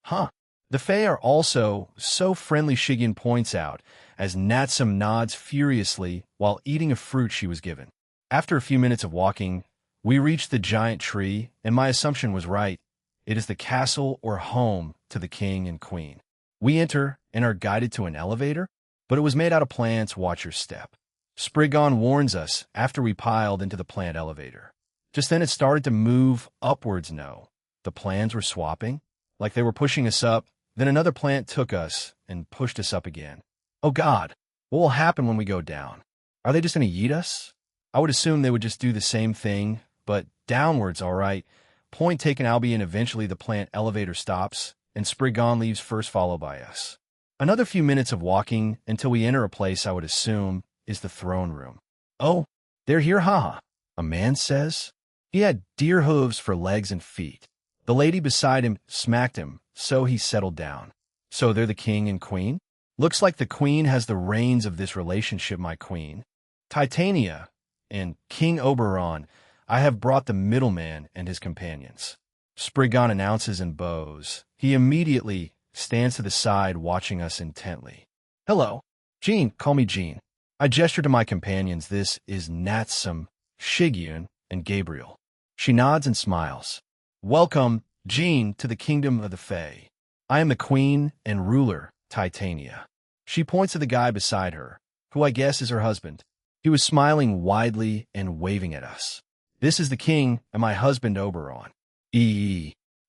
Huh. The Fae are also so friendly, Shigian points out, as Natsum nods furiously while eating a fruit she was given. After a few minutes of walking, we reached the giant tree, and my assumption was right. It is the castle or home to the king and queen. We enter and are guided to an elevator, but it was made out of plants. Watch your step. Spriggan warns us after we piled into the plant elevator. Just then it started to move upwards. No, the plants were swapping, like they were pushing us up. Then another plant took us and pushed us up again. Oh God, what will happen when we go down? Are they just going to yeet us? I would assume they would just do the same thing, but downwards, all right. Point taken, Albion. Eventually the plant elevator stops, and Spriggan leaves first, followed by us. Another few minutes of walking until we enter a place I would assume is the throne room. Oh, they're here, haha, a man says. He had deer hooves for legs and feet. The lady beside him smacked him, so he settled down. So they're the king and queen? Looks like the queen has the reins of this relationship, my queen. Titania and King Oberon, I have brought the middleman and his companions. Spriggan announces and bows. He immediately stands to the side, watching us intently. Hello. Jean, call me Jean. I gesture to my companions. This is Natsum, Shigyun, and Gabriel. She nods and smiles. Welcome, Jean, to the kingdom of the Fae. I am the queen and ruler, Titania. She points to the guy beside her, who I guess is her husband. He was smiling widely and waving at us. This is the king and my husband, Oberon.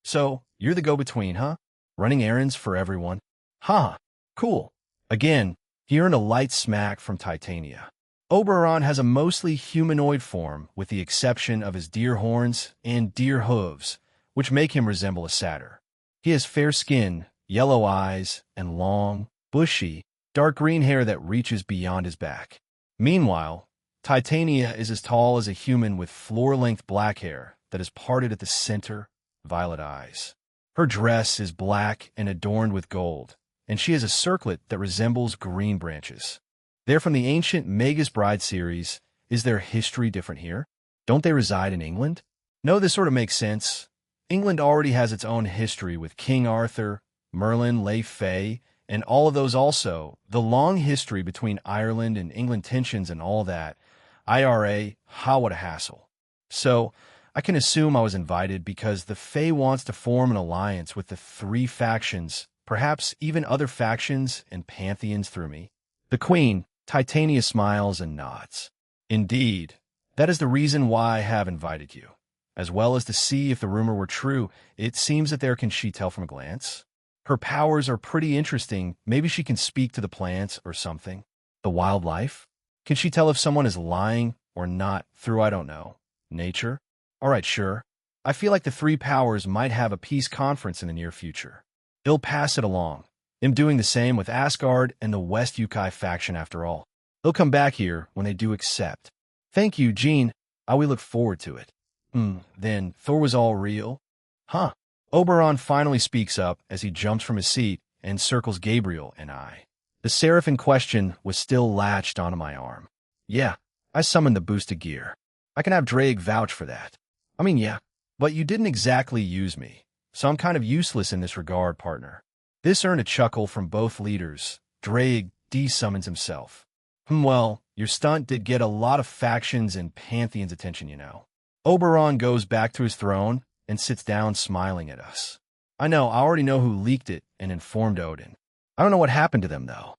So, you're the go-between, huh? Running errands for everyone? Huh, cool. Again, he earned a light smack from Titania. Oberon has a mostly humanoid form, with the exception of his deer horns and deer hooves, which make him resemble a satyr. He has fair skin, yellow eyes, and long, bushy, dark green hair that reaches beyond his back. Meanwhile, Titania is as tall as a human with floor-length black hair that is parted at the center, violet eyes. Her dress is black and adorned with gold, and she has a circlet that resembles green branches. They're from the ancient Magus Bride series. Is their history different here? Don't they reside in England? No, this sort of makes sense. England already has its own history with King Arthur, Merlin, Le Fay, and all of those also. The long history between Ireland and England, tensions and all that. IRA, what a hassle. So, I can assume I was invited because the Fae wants to form an alliance with the three factions, perhaps even other factions and pantheons through me. The queen, Titania, smiles and nods. Indeed, that is the reason why I have invited you, as well as to see if the rumor were true. It seems that can she tell from a glance? Her powers are pretty interesting. Maybe she can speak to the plants or something. The wildlife? Can she tell if someone is lying or not through, I don't know, nature? All right, sure. I feel like the three powers might have a peace conference in the near future. They'll pass it along. I'm doing the same with Asgard and the West Yukai faction after all. They'll come back here when they do accept. Thank you, Jean. We look forward to it. Then Thor was all real? Huh. Oberon finally speaks up as he jumps from his seat and circles Gabriel and I. The seraph in question was still latched onto my arm. Yeah, I summoned the boosted gear. I can have Drake vouch for that. I mean, yeah, but you didn't exactly use me, so I'm kind of useless in this regard, partner. This earned a chuckle from both leaders. Drake de-summons himself. Well, your stunt did get a lot of factions and pantheons' attention, you know. Oberon goes back to his throne and sits down smiling at us. I know, I already know who leaked it and informed Odin. I don't know what happened to them, though.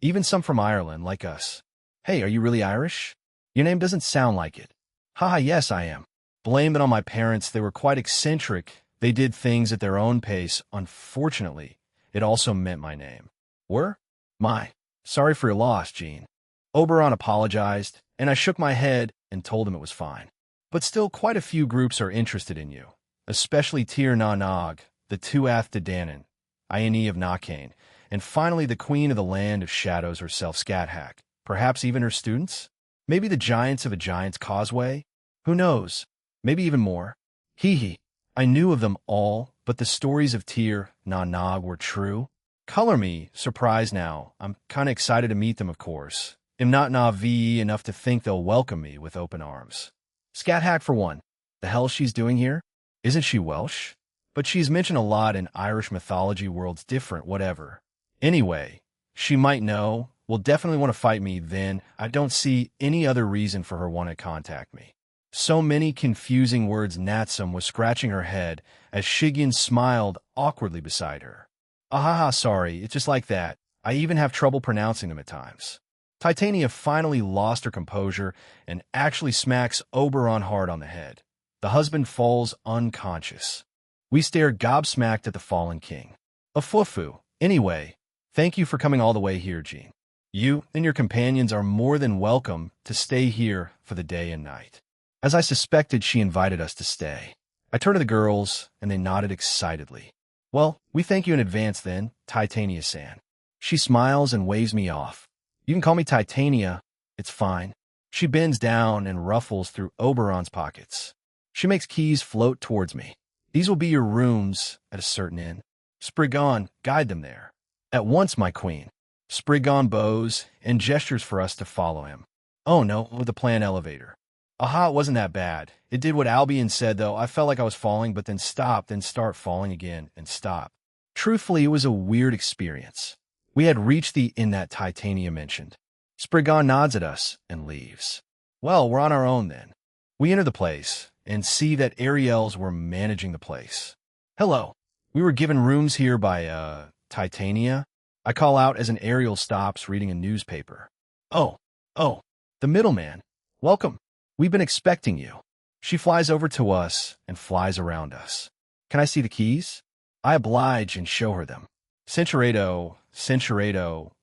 Even some from Ireland, like us. Hey, are you really Irish? Your name doesn't sound like it. Haha, yes, I am. Blame it on my parents. They were quite eccentric. They did things at their own pace. Unfortunately, it also meant my name. Were? My. Sorry for your loss, Jean. Oberon apologized, and I shook my head and told him it was fine. But still, quite a few groups are interested in you, especially Tir Na Nog, the Tuath de Danann, Ione of Nakane, and finally the queen of the land of shadows herself, Scathach. Perhaps even her students? Maybe the giants of a giant's causeway? Who knows? Maybe even more. Hee hee. I knew of them all, but the stories of Tir Na Nog were true. Color me surprised now. I'm kinda excited to meet them, of course. Am not naive enough to think they'll welcome me with open arms. Scathach for one. The hell she's doing here? Isn't she Welsh? But she's mentioned a lot in Irish mythology worlds different, whatever. Anyway, she might know, will definitely want to fight me then. I don't see any other reason for her want to contact me. So many confusing words. Natsum was scratching her head as Shigyan smiled awkwardly beside her. Ahaha, sorry, it's just like that. I even have trouble pronouncing them at times. Titania finally lost her composure and actually smacks Oberon hard on the head. The husband falls unconscious. We stare gobsmacked at the fallen king. A fufu. Anyway, thank you for coming all the way here, Jean. You and your companions are more than welcome to stay here for the day and night. As I suspected, she invited us to stay. I turned to the girls, and they nodded excitedly. Well, we thank you in advance then, Titania-san. She smiles and waves me off. You can call me Titania. It's fine. She bends down and ruffles through Oberon's pockets. She makes keys float towards me. These will be your rooms at a certain inn. Spriggan, guide them there. At once, my queen. Spriggan bows and gestures for us to follow him. Oh no, with the planned elevator. Aha, it wasn't that bad. It did what Albion said, though. I felt like I was falling, but then stopped, then start falling again, and stop. Truthfully, it was a weird experience. We had reached the inn that Titania mentioned. Spriggan nods at us and leaves. Well, we're on our own then. We enter the place and see that Ariels were managing the place. Hello. We were given rooms here by, Titania. I call out as an Ariel stops reading a newspaper. Oh, the middleman. Welcome. We've been expecting you. She flies over to us and flies around us. Can I see the keys? I oblige and show her them. Centurato,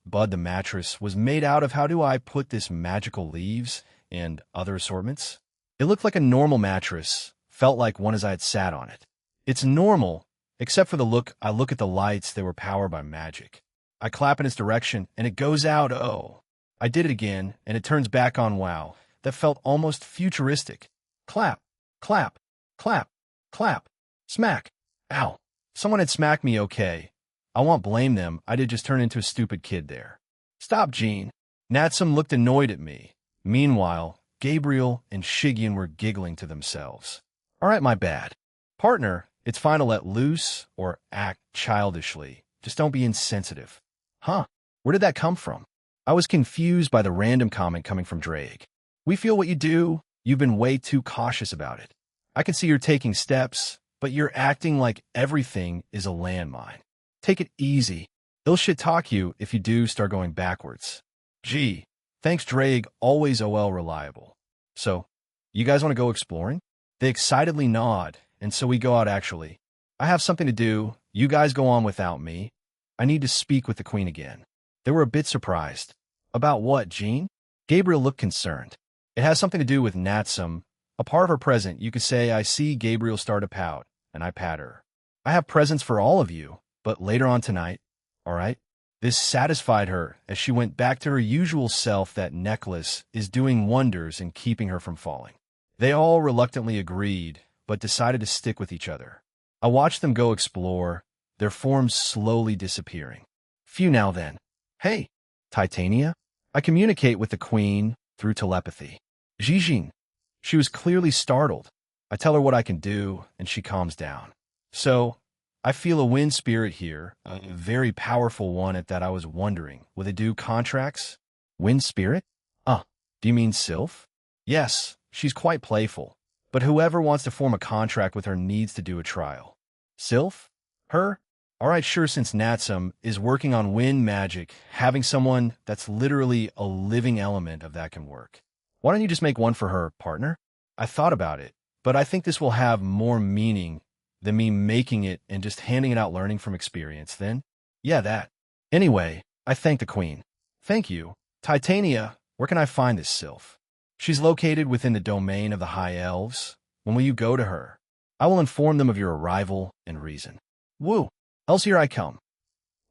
Bud the mattress was made out of, how do I put this, magical leaves and other assortments? It looked like a normal mattress, felt like one as I had sat on it. It's normal, except for the look. I look at the lights, they were powered by magic. I clap in its direction, and it goes out. Oh. I did it again, and it turns back on. Wow. That felt almost futuristic. Clap, clap, clap, clap, smack. Ow. Someone had smacked me. Okay. I won't blame them. I did just turn into a stupid kid there. Stop, Jean. Natsum looked annoyed at me. Meanwhile, Gabriel and Shigyan were giggling to themselves. All right, my bad. Partner, it's fine to let loose or act childishly. Just don't be insensitive. Huh? Where did that come from? I was confused by the random comment coming from Drake. We feel what you do. You've been way too cautious about it. I can see you're taking steps, but you're acting like everything is a landmine. Take it easy. They'll shit-talk you if you do start going backwards. Gee, thanks Drake, always OL reliable. So, you guys want to go exploring? They excitedly nod, and so we go out actually. I have something to do. You guys go on without me. I need to speak with the queen again. They were a bit surprised. About what, Jean? Gabriel looked concerned. It has something to do with Natsum. A part of her present, you could say. I see Gabriel start to pout, and I pat her. I have presents for all of you, but later on tonight, all right? This satisfied her as she went back to her usual self. That necklace is doing wonders in keeping her from falling. They all reluctantly agreed, but decided to stick with each other. I watched them go explore, their forms slowly disappearing. Few now then. Hey, Titania? I communicate with the queen through telepathy. Jijin. She was clearly startled. I tell her what I can do, and she calms down. So, I feel a wind spirit here, a very powerful one at that. I was wondering, will they do contracts? Wind spirit? Do you mean Sylph? Yes, she's quite playful, but whoever wants to form a contract with her needs to do a trial. Sylph? Her? All right, sure, since Natsum is working on wind magic, having someone that's literally a living element of that can work. Why don't you just make one for her, partner? I thought about it, but I think this will have more meaning than me making it and just handing it out learning from experience then. Yeah, that. Anyway, I thank the queen. Thank you. Titania, where can I find this sylph? She's located within the domain of the High Elves. When will you go to her? I will inform them of your arrival and reason. Woo! Else here I come.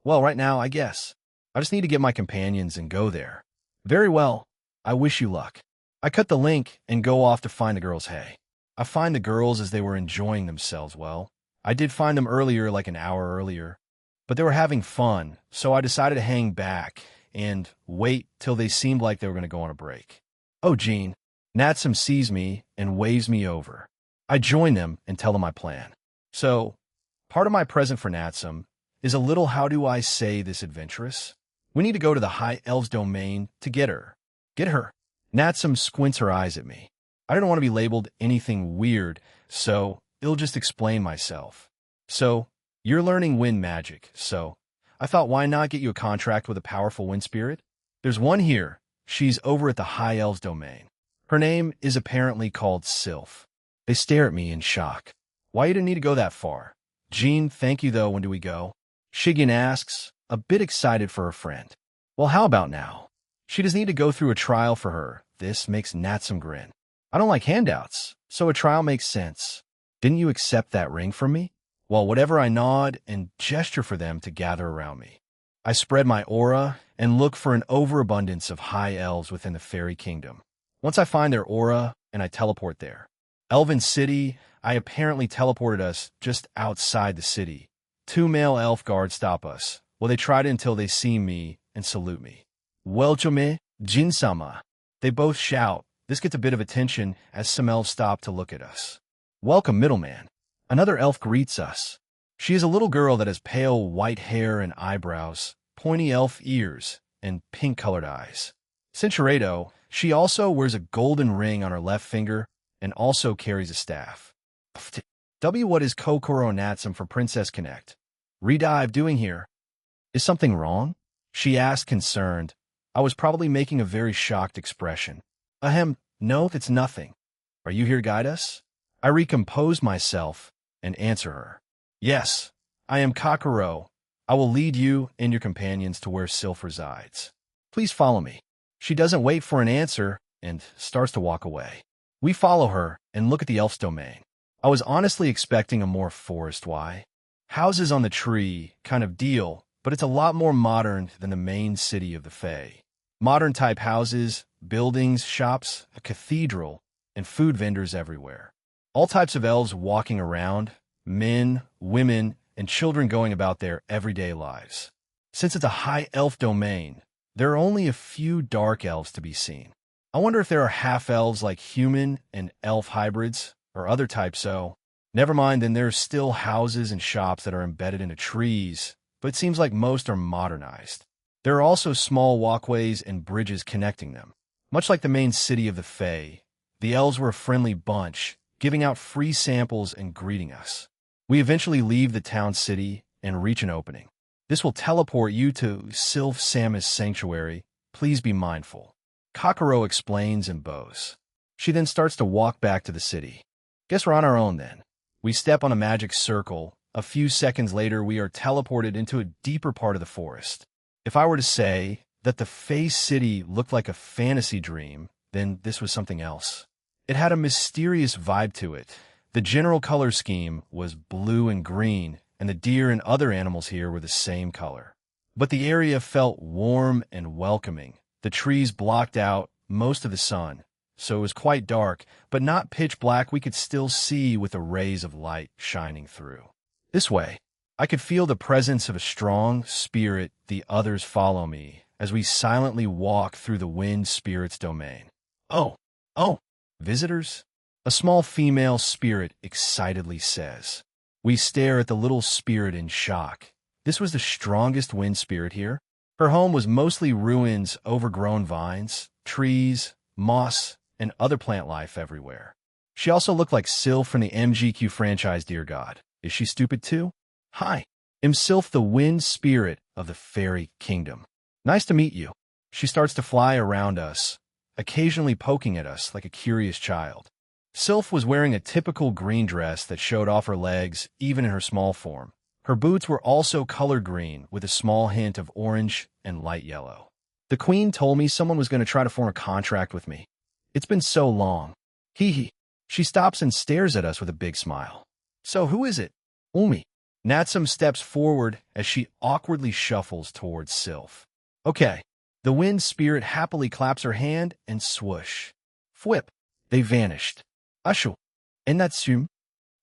Well, right now, I guess. I just need to get my companions and go there. Very well. I wish you luck. I cut the link and go off to find the girls. Hey. I find the girls as they were enjoying themselves well. I did find them earlier, like an hour earlier. But they were having fun, so I decided to hang back and wait till they seemed like they were going to go on a break. Oh, Jean. Natsum sees me and waves me over. I join them and tell them my plan. So, part of my present for Natsum is a little, how do I say this, adventurous? We need to go to the High Elves domain to get her. Get her. Natsum squints her eyes at me. I don't want to be labeled anything weird, so it'll just explain myself. So, you're learning wind magic, so I thought, why not get you a contract with a powerful wind spirit? There's one here. She's over at the High Elves domain. Her name is apparently called Sylph. They stare at me in shock. Why, you didn't need to go that far. Jean, thank you though, when do we go? Shigen asks, a bit excited for her friend. Well, how about now? She does need to go through a trial for her. This makes Natsum grin. I don't like handouts, so a trial makes sense. Didn't you accept that ring from me? Well, whatever, I nod and gesture for them to gather around me. I spread my aura and look for an overabundance of high elves within the fairy kingdom. Once I find their aura, and I teleport there. Elven City, I apparently teleported us just outside the city. 2 male elf guards stop us. Well, they tried it until they see me and salute me. Welchome, Jin-sama. They both shout. This gets a bit of attention as some elves stop to look at us. Welcome, middleman. Another elf greets us. She is a little girl that has pale white hair and eyebrows, pointy elf ears, and pink-colored eyes. Cinchuredo, she also wears a golden ring on her left finger and also carries a staff. What is Kokoro Natsum from Princess Connect? Redive doing here? Is something wrong? She asked, concerned. I was probably making a very shocked expression. Ahem, no, it's nothing. Are you here to guide us? I recompose myself and answer her. Yes, I am Kokoro. I will lead you and your companions to where Sylph resides. Please follow me. She doesn't wait for an answer and starts to walk away. We follow her and look at the elf's domain. I was honestly expecting a more forest-y, houses on the tree kind of deal, but it's a lot more modern than the main city of the Fae. Modern-type houses, buildings, shops, a cathedral, and food vendors everywhere. All types of elves walking around, men, women, and children going about their everyday lives. Since it's a high elf domain, there are only a few dark elves to be seen. I wonder if there are half-elves like human and elf hybrids, or other types, so never mind, then there's still houses and shops that are embedded into trees, but it seems like most are modernized. There are also small walkways and bridges connecting them. Much like the main city of the Fae, the elves were a friendly bunch, giving out free samples and greeting us. We eventually leave the town city and reach an opening. This will teleport you to Sylph Samus Sanctuary. Please be mindful. Kokoro explains and bows. She then starts to walk back to the city. Guess we're on our own then. We step on a magic circle. A few seconds later, we are teleported into a deeper part of the forest. If I were to say that the Fae City looked like a fantasy dream, then this was something else. It had a mysterious vibe to it. The general color scheme was blue and green, and the deer and other animals here were the same color. But the area felt warm and welcoming. The trees blocked out most of the sun, so it was quite dark, but not pitch black. We could still see with the rays of light shining through. This way, I could feel the presence of a strong spirit. The others follow me as we silently walk through the wind spirit's domain. Oh, visitors? A small female spirit excitedly says. We stare at the little spirit in shock. This was the strongest wind spirit here. Her home was mostly ruins, overgrown vines, trees, moss, and other plant life everywhere. She also looked like Sylph from the MGQ franchise, dear God. Is she stupid too? Hi, I'm Sylph, the wind spirit of the fairy kingdom. Nice to meet you. She starts to fly around us, occasionally poking at us like a curious child. Sylph was wearing a typical green dress that showed off her legs, even in her small form. Her boots were also colored green, with a small hint of orange and light yellow. The queen told me someone was going to try to form a contract with me. It's been so long. Hee hee. She stops and stares at us with a big smile. So who is it? Umi. Natsum steps forward as she awkwardly shuffles towards Sylph. Okay. The wind spirit happily claps her hand and swoosh. Fwhip. They vanished. Ashu. And Natsum.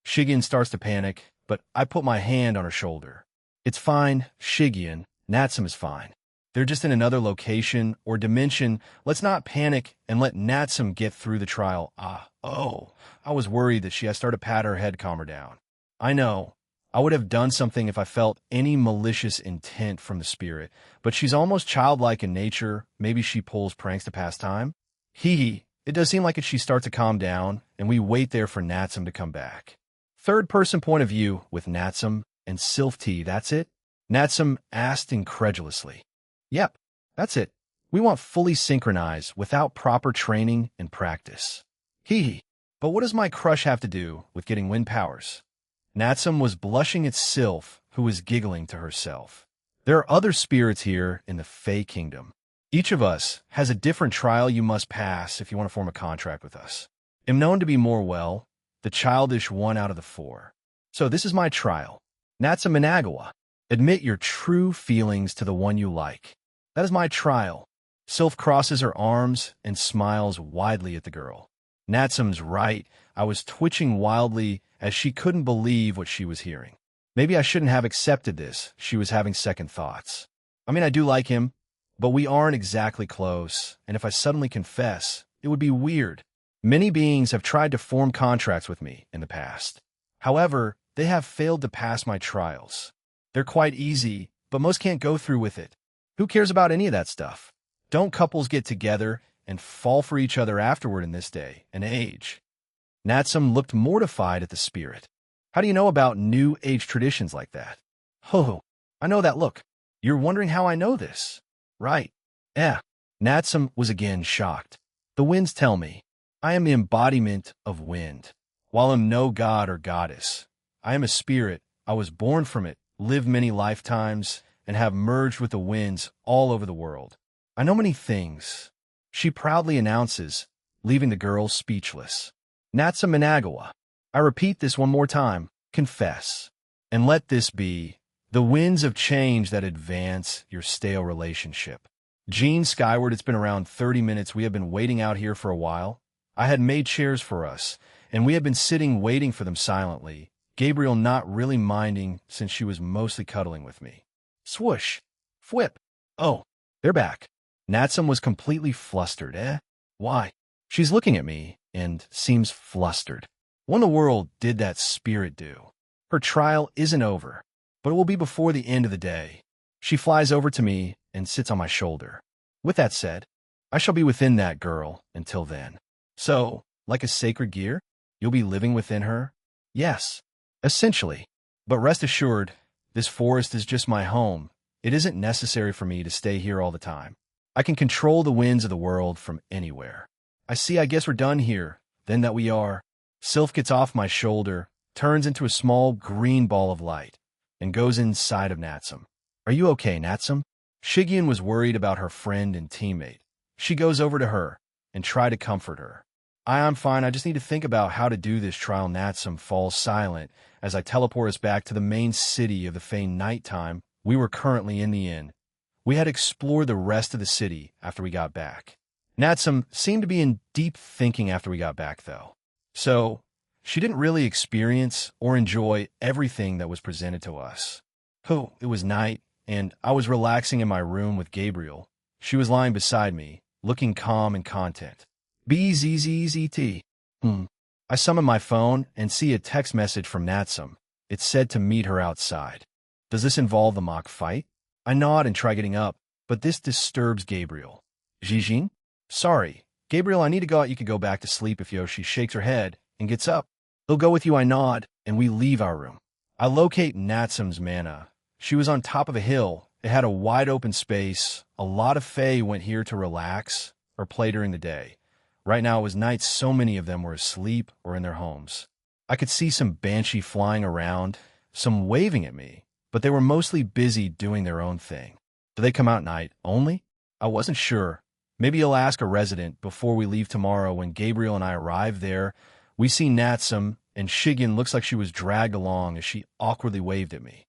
Shigen starts to panic, but I put my hand on her shoulder. It's fine, Shigen. Natsum is fine. They're just in another location or dimension. Let's not panic and let Natsum get through the trial. I was worried that I started to pat her head, calm her down. I know. I would have done something if I felt any malicious intent from the spirit, but she's almost childlike in nature. Maybe she pulls pranks to pass time. Hee hee. It does seem like she starts to calm down, and we wait there for Natsum to come back. Third-person point of view with Natsum and Sylph T, that's it? Natsum asked incredulously. Yep, that's it. We want fully synchronized without proper training and practice. Hee hee. But what does my crush have to do with getting wind powers? Natsum was blushing at Sylph, who was giggling to herself. There are other spirits here in the Fey Kingdom. Each of us has a different trial you must pass if you want to form a contract with us. I'm known to be more, the childish one out of the four. So this is my trial. Natsum Managawa. Admit your true feelings to the one you like. That is my trial. Sylph crosses her arms and smiles widely at the girl. Natsum's right. I was twitching wildly as she couldn't believe what she was hearing. Maybe I shouldn't have accepted this. She was having second thoughts. I mean, I do like him, but we aren't exactly close, and if I suddenly confess, it would be weird. Many beings have tried to form contracts with me in the past. However, they have failed to pass my trials. They're quite easy, but most can't go through with it. Who cares about any of that stuff? Don't couples get together and fall for each other afterward in this day and age? Natsum looked mortified at the spirit. How do you know about New Age traditions like that? Ho, I know that look. You're wondering how I know this. Right. Natsum was again shocked. The winds tell me. I am the embodiment of wind. While I'm no god or goddess, I am a spirit. I was born from it, lived many lifetimes, and have merged with the winds all over the world. I know many things. She proudly announces, leaving the girl speechless. Natsum Managawa. I repeat this one more time. Confess. And let this be the winds of change that advance your stale relationship. Gene Skyward, it's been around 30 minutes. We have been waiting out here for a while. I had made chairs for us, and we had been sitting waiting for them silently, Gabriel not really minding since she was mostly cuddling with me. Swoosh. Fwhip. Oh, they're back. Natsum was completely flustered. Why? She's looking at me and seems flustered. What in the world did that spirit do? Her trial isn't over, but it will be before the end of the day. She flies over to me and sits on my shoulder. With that said, I shall be within that girl until then. So, like a sacred gear, you'll be living within her? Yes, essentially. But rest assured, this forest is just my home. It isn't necessary for me to stay here all the time. I can control the winds of the world from anywhere. I guess we're done here, then that we are. Sylph gets off my shoulder, turns into a small green ball of light, and goes inside of Natsum. Are you okay, Natsum? Shigen was worried about her friend and teammate. She goes over to her and try to comfort her. I'm fine. I just need to think about how to do this trial. Natsum falls silent as I teleport us back to the main city of the Fey. Nighttime. We were currently in the inn. We had explored the rest of the city after we got back. Natsum seemed to be in deep thinking after we got back, though. So, she didn't really experience or enjoy everything that was presented to us. It was night, and I was relaxing in my room with Gabriel. She was lying beside me, looking calm and content. BZZZT. I summon my phone and see a text message from Natsum. It said to meet her outside. Does this involve the mock fight? I nod and try getting up, but this disturbs Gabriel. Jijin? Sorry. Gabriel, I need to go out. You could go back to sleep if Yoshi shakes her head and gets up. He'll go with you. I nod, and we leave our room. I locate Natsum's mana. She was on top of a hill. It had a wide open space. A lot of Fae went here to relax or play during the day. Right now it was night, so many of them were asleep or in their homes. I could see some banshee flying around, some waving at me, but they were mostly busy doing their own thing. Do they come out night only? I wasn't sure. Maybe you'll ask a resident before we leave tomorrow. When Gabriel and I arrive there, we see Natsum, and Shigen looks like she was dragged along as she awkwardly waved at me.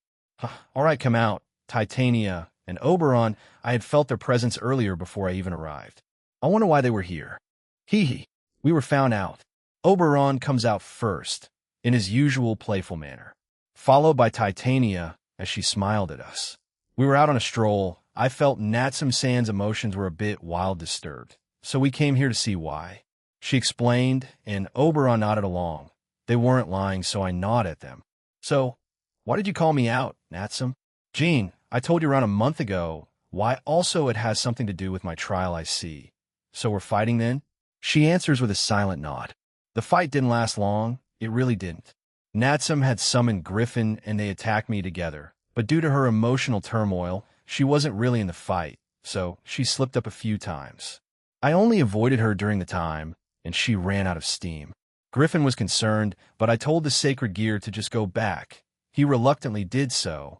All right, come out. Titania and Oberon, I had felt their presence earlier before I even arrived. I wonder why they were here. Hee hee. We were found out. Oberon comes out first, in his usual playful manner, followed by Titania as she smiled at us. We were out on a stroll. I felt Natsum-san's emotions were a bit wild disturbed, so we came here to see why. She explained, and Oberon nodded along. They weren't lying, so I nodded at them. So, why did you call me out, Natsum? Jean, I told you around a month ago. Why also it has something to do with my trial, I see. So we're fighting then? She answers with a silent nod. The fight didn't last long. It really didn't. Natsum had summoned Griffin and they attacked me together. But due to her emotional turmoil, she wasn't really in the fight, so she slipped up a few times. I only avoided her during the time, and she ran out of steam. Griffin was concerned, but I told the sacred gear to just go back. He reluctantly did so,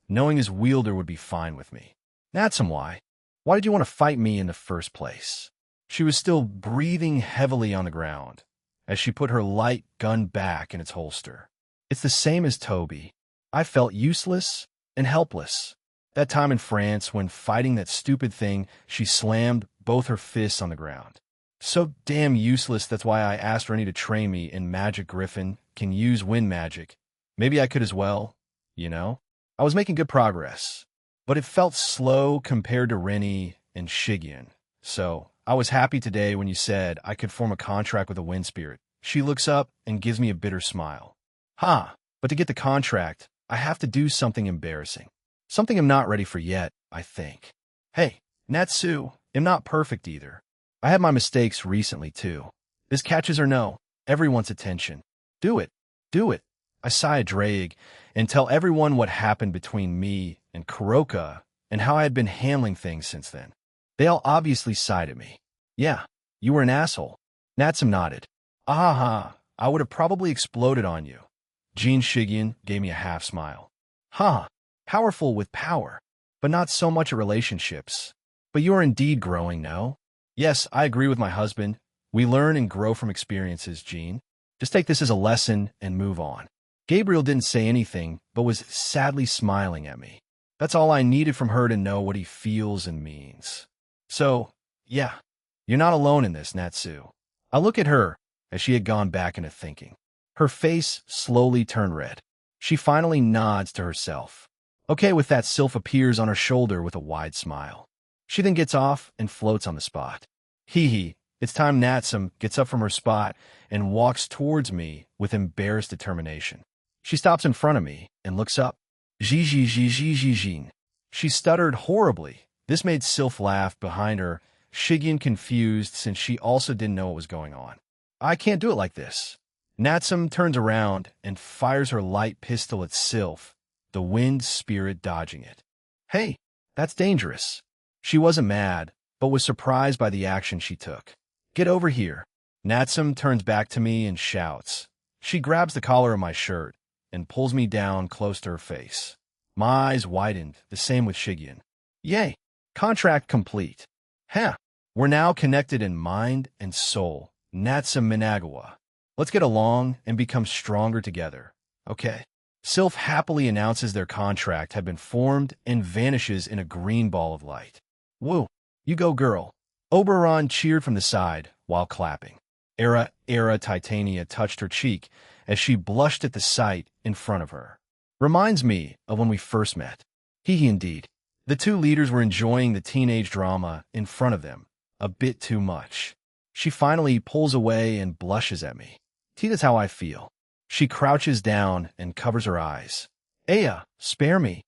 knowing his wielder would be fine with me. Natsum, why? Why did you want to fight me in the first place? She was still breathing heavily on the ground as she put her light gun back in its holster. It's the same as Toby. I felt useless and helpless. That time in France, when fighting that stupid thing, she slammed both her fists on the ground. So damn useless, that's why I asked Rennie to train me in magic. Griffin can use wind magic. Maybe I could as well, you know? I was making good progress, but it felt slow compared to Rennie and Shigen. So I was happy today when you said I could form a contract with a wind spirit. She looks up and gives me a bitter smile. But to get the contract, I have to do something embarrassing. Something I'm not ready for yet, I think. Hey, Natsu, I'm not perfect either. I had my mistakes recently too. This catches or no, everyone's attention. Do it. Do it. I sigh a drag and tell everyone what happened between me and Kuroka and how I had been handling things since then. They all obviously sighed at me. Yeah, you were an asshole. Natsum nodded. I would have probably exploded on you. Jean Shigen gave me a half smile. Powerful with power, but not so much at relationships. But you are indeed growing, no? Yes, I agree with my husband. We learn and grow from experiences, Jean. Just take this as a lesson and move on. Gabriel didn't say anything, but was sadly smiling at me. That's all I needed from her to know what he feels and means. So, yeah, you're not alone in this, Natsu. I look at her as she had gone back into thinking. Her face slowly turned red. She finally nods to herself. Okay with that, Sylph appears on her shoulder with a wide smile. She then gets off and floats on the spot. Hee. It's time. Natsum gets up from her spot and walks towards me with embarrassed determination. She stops in front of me and looks up. Jean. She stuttered horribly. This made Sylph laugh behind her, Shigen confused since she also didn't know what was going on. I can't do it like this. Natsum turns around and fires her light pistol at Sylph, the wind spirit dodging it. Hey, that's dangerous. She wasn't mad, but was surprised by the action she took. Get over here. Natsum turns back to me and shouts. She grabs the collar of my shirt and pulls me down close to her face. My eyes widened, the same with Shigen. Yay, contract complete. We're now connected in mind and soul. Natsum Minagawa. Let's get along and become stronger together. Okay. Sylph happily announces their contract had been formed and vanishes in a green ball of light. Woo, you go, girl. Oberon cheered from the side while clapping. Era Titania touched her cheek as she blushed at the sight in front of her. Reminds me of when we first met. Hee indeed. The two leaders were enjoying the teenage drama in front of them, a bit too much. She finally pulls away and blushes at me. That's how I feel. She crouches down and covers her eyes. Aya, spare me.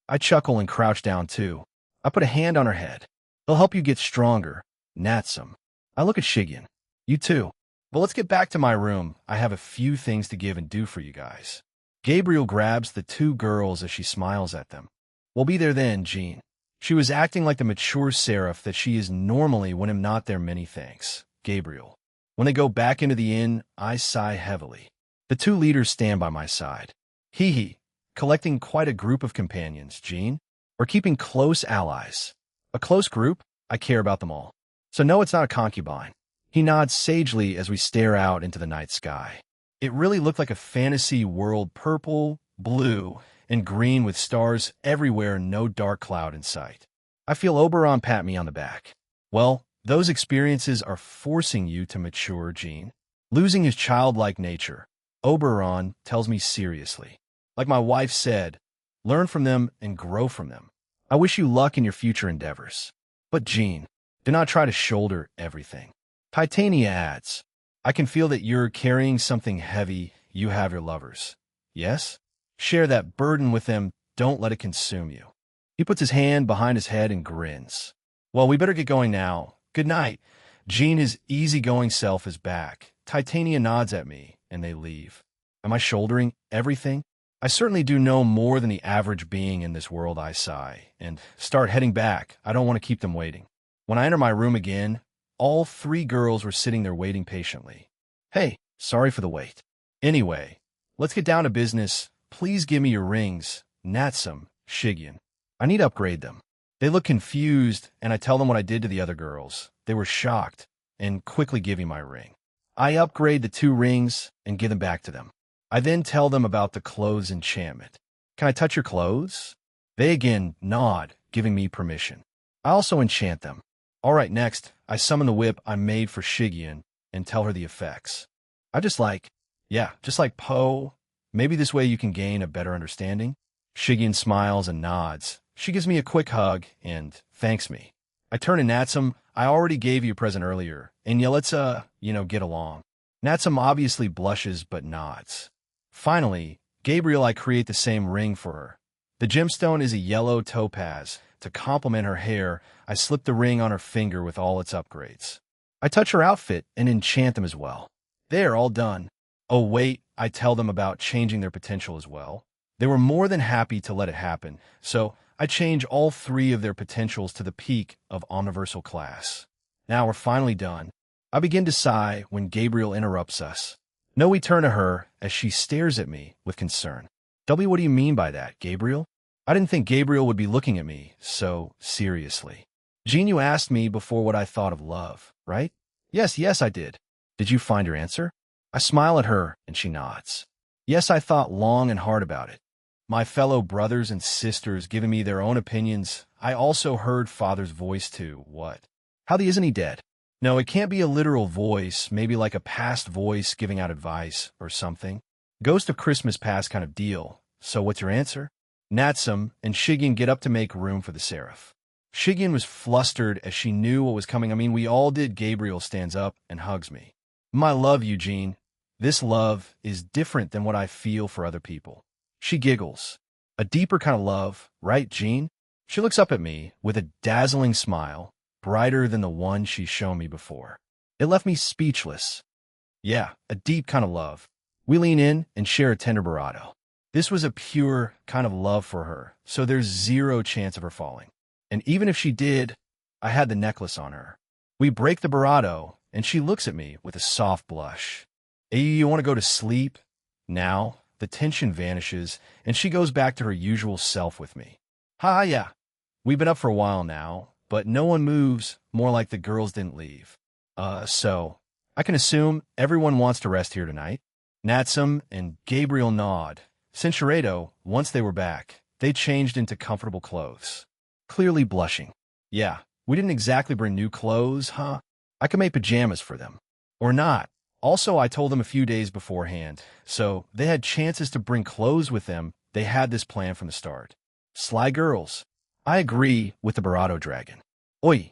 I chuckle and crouch down too. I put a hand on her head. It'll help you get stronger, Natsum. I look at Shigen. You too. But let's get back to my room. I have a few things to give and do for you guys. Gabriel grabs the two girls as she smiles at them. We'll be there then, Jean. She was acting like the mature seraph that she is normally when I'm not there. Many thanks. Gabriel. When they go back into the inn, I sigh heavily. The two leaders stand by my side. Hee hee, collecting quite a group of companions, Jean. We're keeping close allies. A close group? I care about them all. So no, it's not a concubine. He nods sagely as we stare out into the night sky. It really looked like a fantasy world, purple, blue, and green with stars everywhere and no dark cloud in sight. I feel Oberon pat me on the back. Well, those experiences are forcing you to mature, Jean. Losing his childlike nature, Oberon tells me seriously. Like my wife said, learn from them and grow from them. I wish you luck in your future endeavors. But Jean, do not try to shoulder everything. Titania adds, I can feel that you're carrying something heavy. You have your lovers. Yes? Share that burden with them. Don't let it consume you. He puts his hand behind his head and grins. Well, we better get going now. Good night. Jean, his easygoing self, is back. Titania nods at me, and they leave. Am I shouldering everything? I certainly do know more than the average being in this world, I sigh, and start heading back. I don't want to keep them waiting. When I enter my room again, all three girls were sitting there waiting patiently. Hey, sorry for the wait. Anyway, let's get down to business. Please give me your rings, Natsum, Shigyan. I need to upgrade them. They look confused, and I tell them what I did to the other girls. They were shocked, and quickly give me my ring. I upgrade the two rings and give them back to them. I then tell them about the clothes enchantment. Can I touch your clothes? They again nod, giving me permission. I also enchant them. All right, next, I summon the whip I made for Shigyan and tell her the effects. Just like Poe. Maybe this way you can gain a better understanding. Shigyan smiles and nods. She gives me a quick hug and thanks me. I turn to Natsum. I already gave you a present earlier, and yeah, let's, get along. Natsum obviously blushes but nods. Finally, Gabriel, I create the same ring for her. The gemstone is a yellow topaz. To complement her hair, I slip the ring on her finger with all its upgrades. I touch her outfit and enchant them as well. They are all done. Oh wait, I tell them about changing their potential as well. They were more than happy to let it happen, so I change all three of their potentials to the peak of Omniversal class. Now we're finally done. I begin to sigh when Gabriel interrupts us. No, we turn to her as she stares at me with concern. W, what do you mean by that, Gabriel? I didn't think Gabriel would be looking at me so seriously. Jean, you asked me before what I thought of love, right? Yes, I did. Did you find your answer? I smile at her and she nods. Yes, I thought long and hard about it. My fellow brothers and sisters giving me their own opinions. I also heard Father's voice too. What? How isn't he dead? No, it can't be a literal voice, maybe like a past voice giving out advice or something. Ghost of Christmas Past kind of deal. So what's your answer? Natsum and Shigyan get up to make room for the seraph. Shigyan was flustered as she knew what was coming. We all did. Gabriel stands up and hugs me. My love, Eugene. This love is different than what I feel for other people. She giggles. A deeper kind of love, right, Jean? She looks up at me with a dazzling smile, brighter than the one she's shown me before. It left me speechless. Yeah, a deep kind of love. We lean in and share a tender barato. This was a pure kind of love for her, so there's zero chance of her falling. And even if she did, I had the necklace on her. We break the barato, and she looks at me with a soft blush. Hey, you want to go to sleep? Now, the tension vanishes, and she goes back to her usual self with me. Yeah. We've been up for a while now, but no one moves, more like the girls didn't leave. So, I can assume everyone wants to rest here tonight. Natsum and Gabriel nod. Cinceredo, once they were back, they changed into comfortable clothes. Clearly blushing. Yeah, we didn't exactly bring new clothes, huh? I could make pajamas for them. Or not. Also, I told them a few days beforehand, so they had chances to bring clothes with them. They had this plan from the start. Sly girls. I agree with the Barato Dragon. Oi.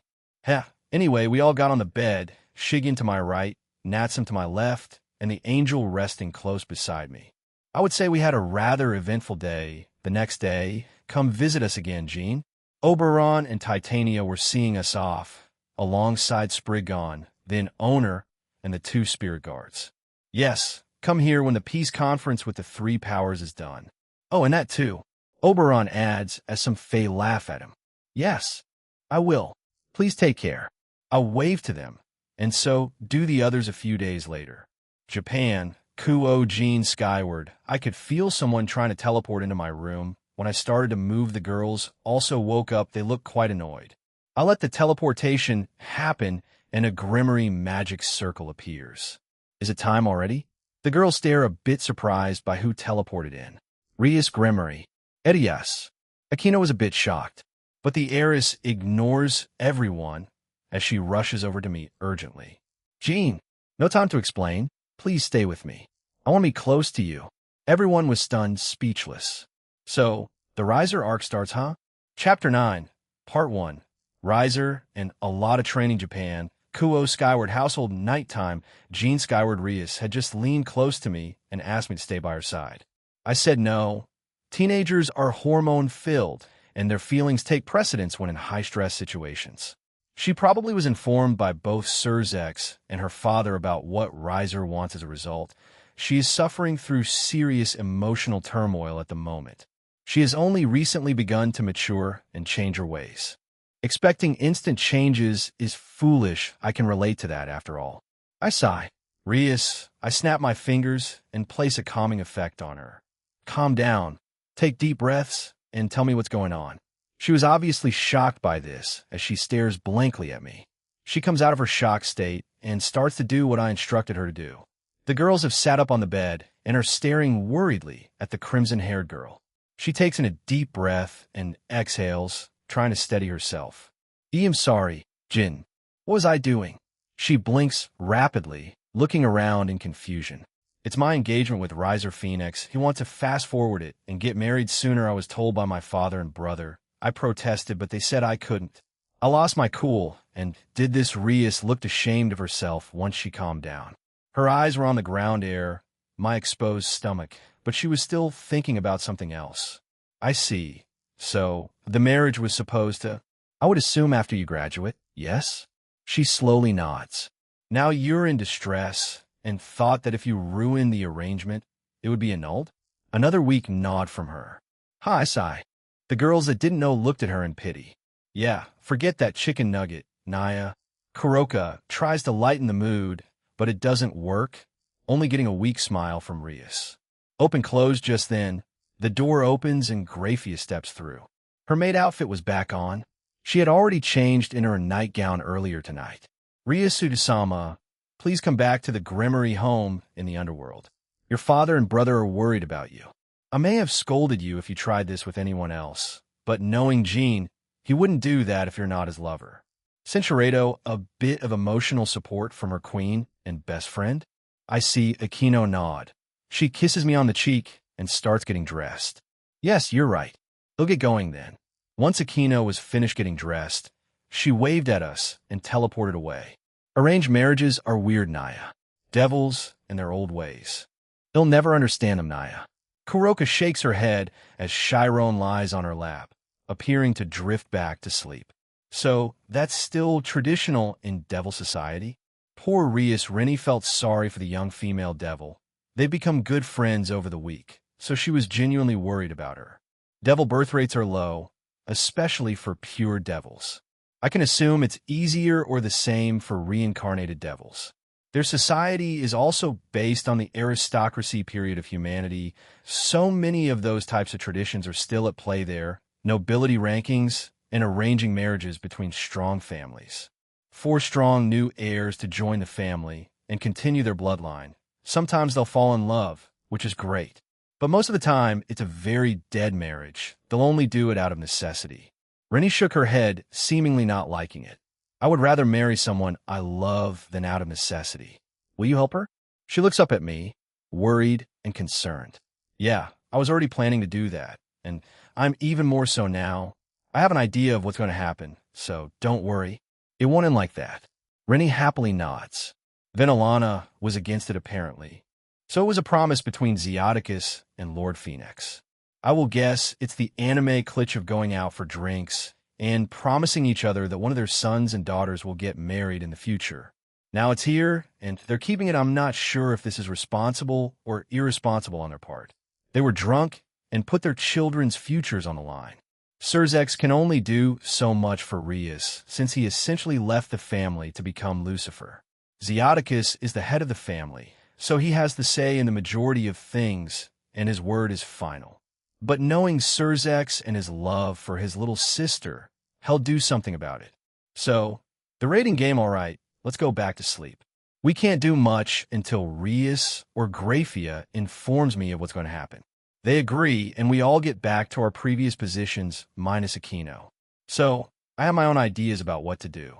Anyway, we all got on the bed, Shigyan to my right, Natsum to my left, and the angel resting close beside me. I would say we had a rather eventful day. The next day, come visit us again, Jean. Oberon and Titania were seeing us off, alongside Spriggon, then Owner, and the two spirit guards. Yes, come here when the peace conference with the three powers is done. Oh, and that too. Oberon adds as some Fae laugh at him. Yes, I will. Please take care. I wave to them, and so do the others a few days later. Japan, Kuo Jin skyward. I could feel someone trying to teleport into my room. When I started to move, the girls also woke up. They looked quite annoyed. I let the teleportation happen, and a Grimmery magic circle appears. Is it time already? The girls stare a bit surprised by who teleported in. Rias Grimmery. Yes. Akino was a bit shocked, but the heiress ignores everyone as she rushes over to me urgently. Jean, no time to explain. Please stay with me. I want to be close to you. Everyone was stunned, speechless. So, the Riser arc starts, huh? Chapter 9, Part 1. Riser and a lot of training Japan. Kuo Skyward Household Nighttime. Jean Skyward Rias had just leaned close to me and asked me to stay by her side. I said no. Teenagers are hormone-filled, and their feelings take precedence when in high-stress situations. She probably was informed by both Surzex and her father about what Riser wants as a result. She is suffering through serious emotional turmoil at the moment. She has only recently begun to mature and change her ways. Expecting instant changes is foolish. I can relate to that after all. I sigh. Rias, I snap my fingers and place a calming effect on her. Calm down. Take deep breaths and tell me what's going on. She was obviously shocked by this as she stares blankly at me. She comes out of her shock state and starts to do what I instructed her to do. The girls have sat up on the bed and are staring worriedly at the crimson-haired girl. She takes in a deep breath and exhales, trying to steady herself. I'm sorry, Jin. What was I doing? She blinks rapidly, looking around in confusion. It's my engagement with Riser Phoenix. He wants to fast-forward it and get married sooner, I was told by my father and brother. I protested, but they said I couldn't. I lost my cool, and did this. Rias looked ashamed of herself once she calmed down. Her eyes were on the ground air, my exposed stomach, but she was still thinking about something else. I see. So, the marriage was supposed to... I would assume after you graduate, yes? She slowly nods. Now you're in distress, and thought that if you ruined the arrangement, it would be annulled? Another weak nod from her. I sigh. The girls that didn't know looked at her in pity. Yeah, forget that chicken nugget, Naya. Kuroka tries to lighten the mood, but it doesn't work, only getting a weak smile from Rias. Open-close just then, the door opens and Grafia steps through. Her maid outfit was back on. She had already changed in her nightgown earlier tonight. Rias Sudasama, please come back to the Grimmery home in the underworld. Your father and brother are worried about you. I may have scolded you if you tried this with anyone else, but knowing Jean, he wouldn't do that if you're not his lover. Cinchuredo, a bit of emotional support from her queen and best friend? I see Akino nod. She kisses me on the cheek and starts getting dressed. Yes, you're right. He'll get going then. Once Akino was finished getting dressed, she waved at us and teleported away. Arranged marriages are weird, Naya. Devils and their old ways. He'll never understand them, Naya. Kuroka shakes her head as Chiron lies on her lap, appearing to drift back to sleep. So, that's still traditional in devil society? Poor Rias. Rennie felt sorry for the young female devil. They've become good friends over the week, so she was genuinely worried about her. Devil birth rates are low, especially for pure devils. I can assume it's easier or the same for reincarnated devils. Their society is also based on the aristocracy period of humanity. So many of those types of traditions are still at play there. Nobility rankings and arranging marriages between strong families. 4 strong new heirs to join the family and continue their bloodline. Sometimes they'll fall in love, which is great. But most of the time, it's a very dead marriage. They'll only do it out of necessity. Rennie shook her head, seemingly not liking it. I would rather marry someone I love than out of necessity. Will you help her? She looks up at me, worried and concerned. Yeah, I was already planning to do that, and I'm even more so now. I have an idea of what's going to happen, so don't worry. It won't end like that. Rennie happily nods. Then Alana was against it apparently. So it was a promise between Zeoticus and Lord Phoenix. I will guess it's the anime glitch of going out for drinks and promising each other that one of their sons and daughters will get married in the future. Now it's here, and they're keeping it. I'm not sure if this is responsible or irresponsible on their part. They were drunk and put their children's futures on the line. Xerxes can only do so much for Rias, since he essentially left the family to become Lucifer. Zeodicus is the head of the family, so he has the say in the majority of things, and his word is final. But knowing Xerxes and his love for his little sister, he'll do something about it. So, the rating game alright, let's go back to sleep. We can't do much until Rias or Graphia informs me of what's going to happen. They agree, and we all get back to our previous positions, minus Aquino. So, I have my own ideas about what to do.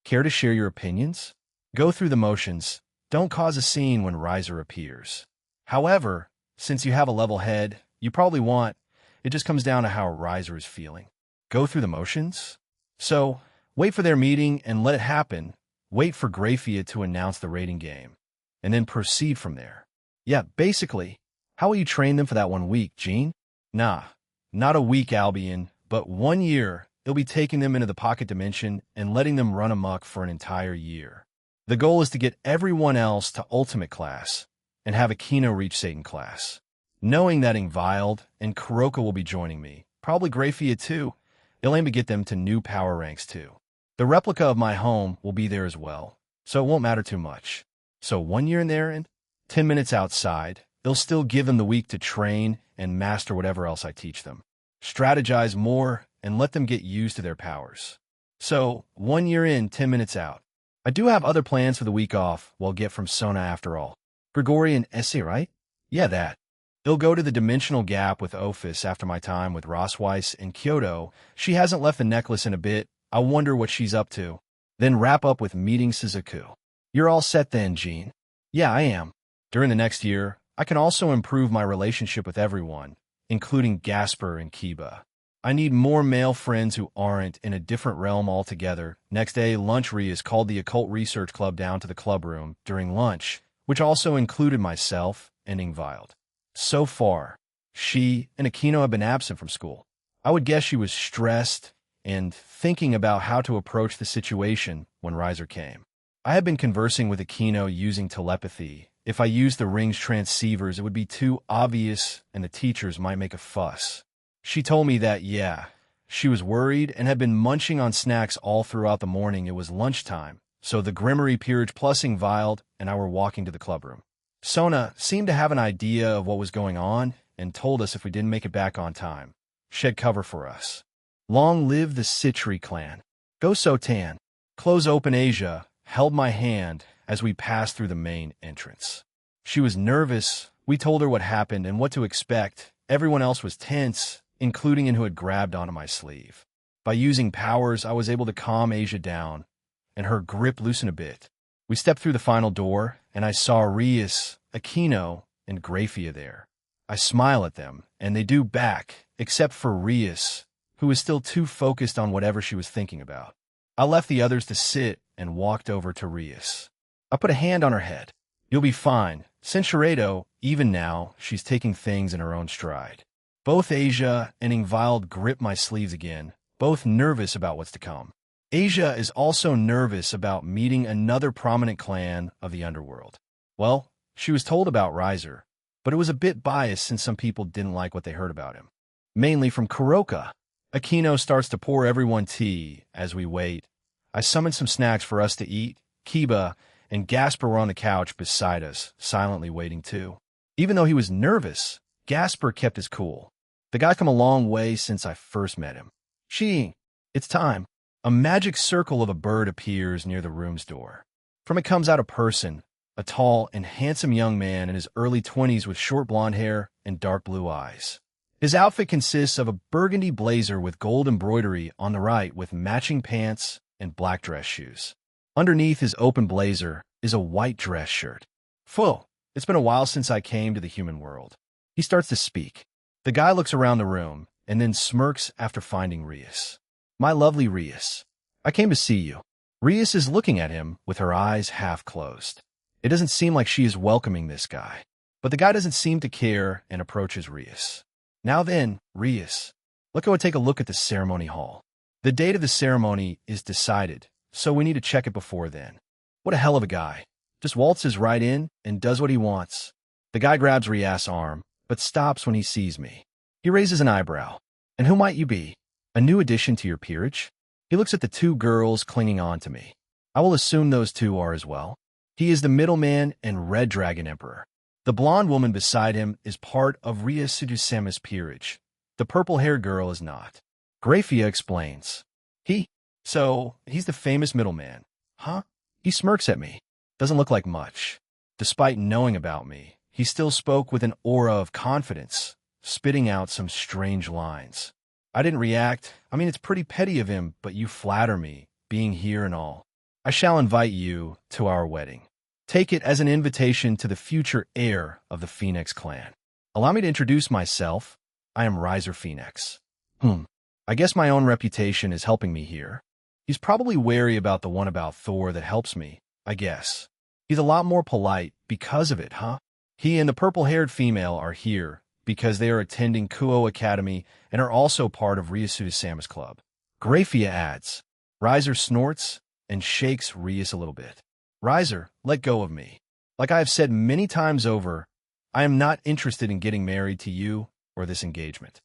Care to share your opinions? Go through the motions. Don't cause a scene when Riser appears. However, since you have a level head, you probably want, it just comes down to how Riser is feeling. Go through the motions? So, wait for their meeting and let it happen. Wait for Graphia to announce the rating game, and then proceed from there. Yeah, basically, how will you train them for that 1 week, Gene? Nah, not a week, Albion, but 1 year. It'll be taking them into the pocket dimension and letting them run amok for an entire year. The goal is to get everyone else to Ultimate Class and have Aquino reach Satan Class. Knowing that Ingvild and Kuroka will be joining me, probably Graphia too, it'll aim to get them to new power ranks too. The replica of my home will be there as well, so it won't matter too much. So 1 year in there and 10 minutes outside, it'll still give them the week to train and master whatever else I teach them. Strategize more and let them get used to their powers. So 1 year in, 10 minutes out. I do have other plans for the week off we'll get from Sona after all. Gregorian essay, right? Yeah, that. It'll go to the dimensional gap with Ophis after my time with Rossweiss in Kyoto. She hasn't left the necklace in a bit. I wonder what she's up to. Then wrap up with meeting Suzuku. You're all set then, Gene. Yeah, I am. During the next year, I can also improve my relationship with everyone, including Gasper and Kiba. I need more male friends who aren't in a different realm altogether. Next day, lunch Rias called the Occult Research Club down to the club room during lunch, which also included myself and Ingvild. So far, she and Aquino have been absent from school. I would guess she was stressed and thinking about how to approach the situation when Riser came. I had been conversing with Aquino using telepathy. If I used the ring's transceivers, it would be too obvious and the teachers might make a fuss. She told me that, yeah, she was worried and had been munching on snacks all throughout the morning. It was lunchtime, so the Grimmery Peerage plus Ingvild and I were walking to the clubroom. Sona seemed to have an idea of what was going on and told us if we didn't make it back on time, she'd cover for us. Long live the Citri clan. Go Sotan. Close open Asia held my hand as we passed through the main entrance. She was nervous. We told her what happened and what to expect. Everyone else was tense, including in who had grabbed onto my sleeve. By using powers, I was able to calm Asia down, and her grip loosen a bit. We stepped through the final door, and I saw Rias, Aquino, and Graphia there. I smile at them, and they do back, except for Rias, who was still too focused on whatever she was thinking about. I left the others to sit and walked over to Rias. I put a hand on her head. You'll be fine. Censuredo, even now, she's taking things in her own stride. Both Asia and Ingvild grip my sleeves again, both nervous about what's to come. Asia is also nervous about meeting another prominent clan of the underworld. Well, she was told about Riser, but it was a bit biased since some people didn't like what they heard about him. Mainly from Kuroka. Aquino starts to pour everyone tea as we wait. I summoned some snacks for us to eat. Kiba and Gasper were on the couch beside us, silently waiting too. Even though he was nervous, Gasper kept his cool. The guy come a long way since I first met him. It's time. A magic circle of a bird appears near the room's door. From it comes out a person, a tall and handsome young man in his early 20s with short blonde hair and dark blue eyes. His outfit consists of a burgundy blazer with gold embroidery on the right with matching pants and black dress shoes. Underneath his open blazer is a white dress shirt. Phew, it's been a while since I came to the human world. He starts to speak. The guy looks around the room and then smirks after finding Rias. My lovely Rias, I came to see you. Rias is looking at him with her eyes half closed. It doesn't seem like she is welcoming this guy, but the guy doesn't seem to care and approaches Rias. Now then, Rias, let's go and take a look at the ceremony hall. The date of the ceremony is decided, so we need to check it before then. What a hell of a guy. Just waltzes right in and does what he wants. The guy grabs Rias' arm, but stops when he sees me. He raises an eyebrow. And who might you be? A A new addition to your peerage? He looks at the two girls clinging on to me. I will assume those two are as well. He is the middleman and Red Dragon Emperor. The blonde woman beside him is part of Rhea Sudusama's peerage. The purple-haired girl is not. Grafia explains. So, he's the famous middleman. Huh? He smirks at me. Doesn't look like much. Despite knowing about me, he still spoke with an aura of confidence, spitting out some strange lines. I didn't react. I mean, it's pretty petty of him, but you flatter me, being here and all. I shall invite you to our wedding. Take it as an invitation to the future heir of the Phoenix clan. Allow me to introduce myself. I am Riser Phoenix. I guess my own reputation is helping me here. He's probably wary about the one about Thor that helps me, I guess. He's a lot more polite because of it, huh? He and the purple-haired female are here because they are attending Kuo Academy and are also part of Ryusudu-sama's club. Grafia adds. Riser snorts and shakes Rias a little bit. Riser, let go of me. Like I have said many times over, I am not interested in getting married to you or this engagement.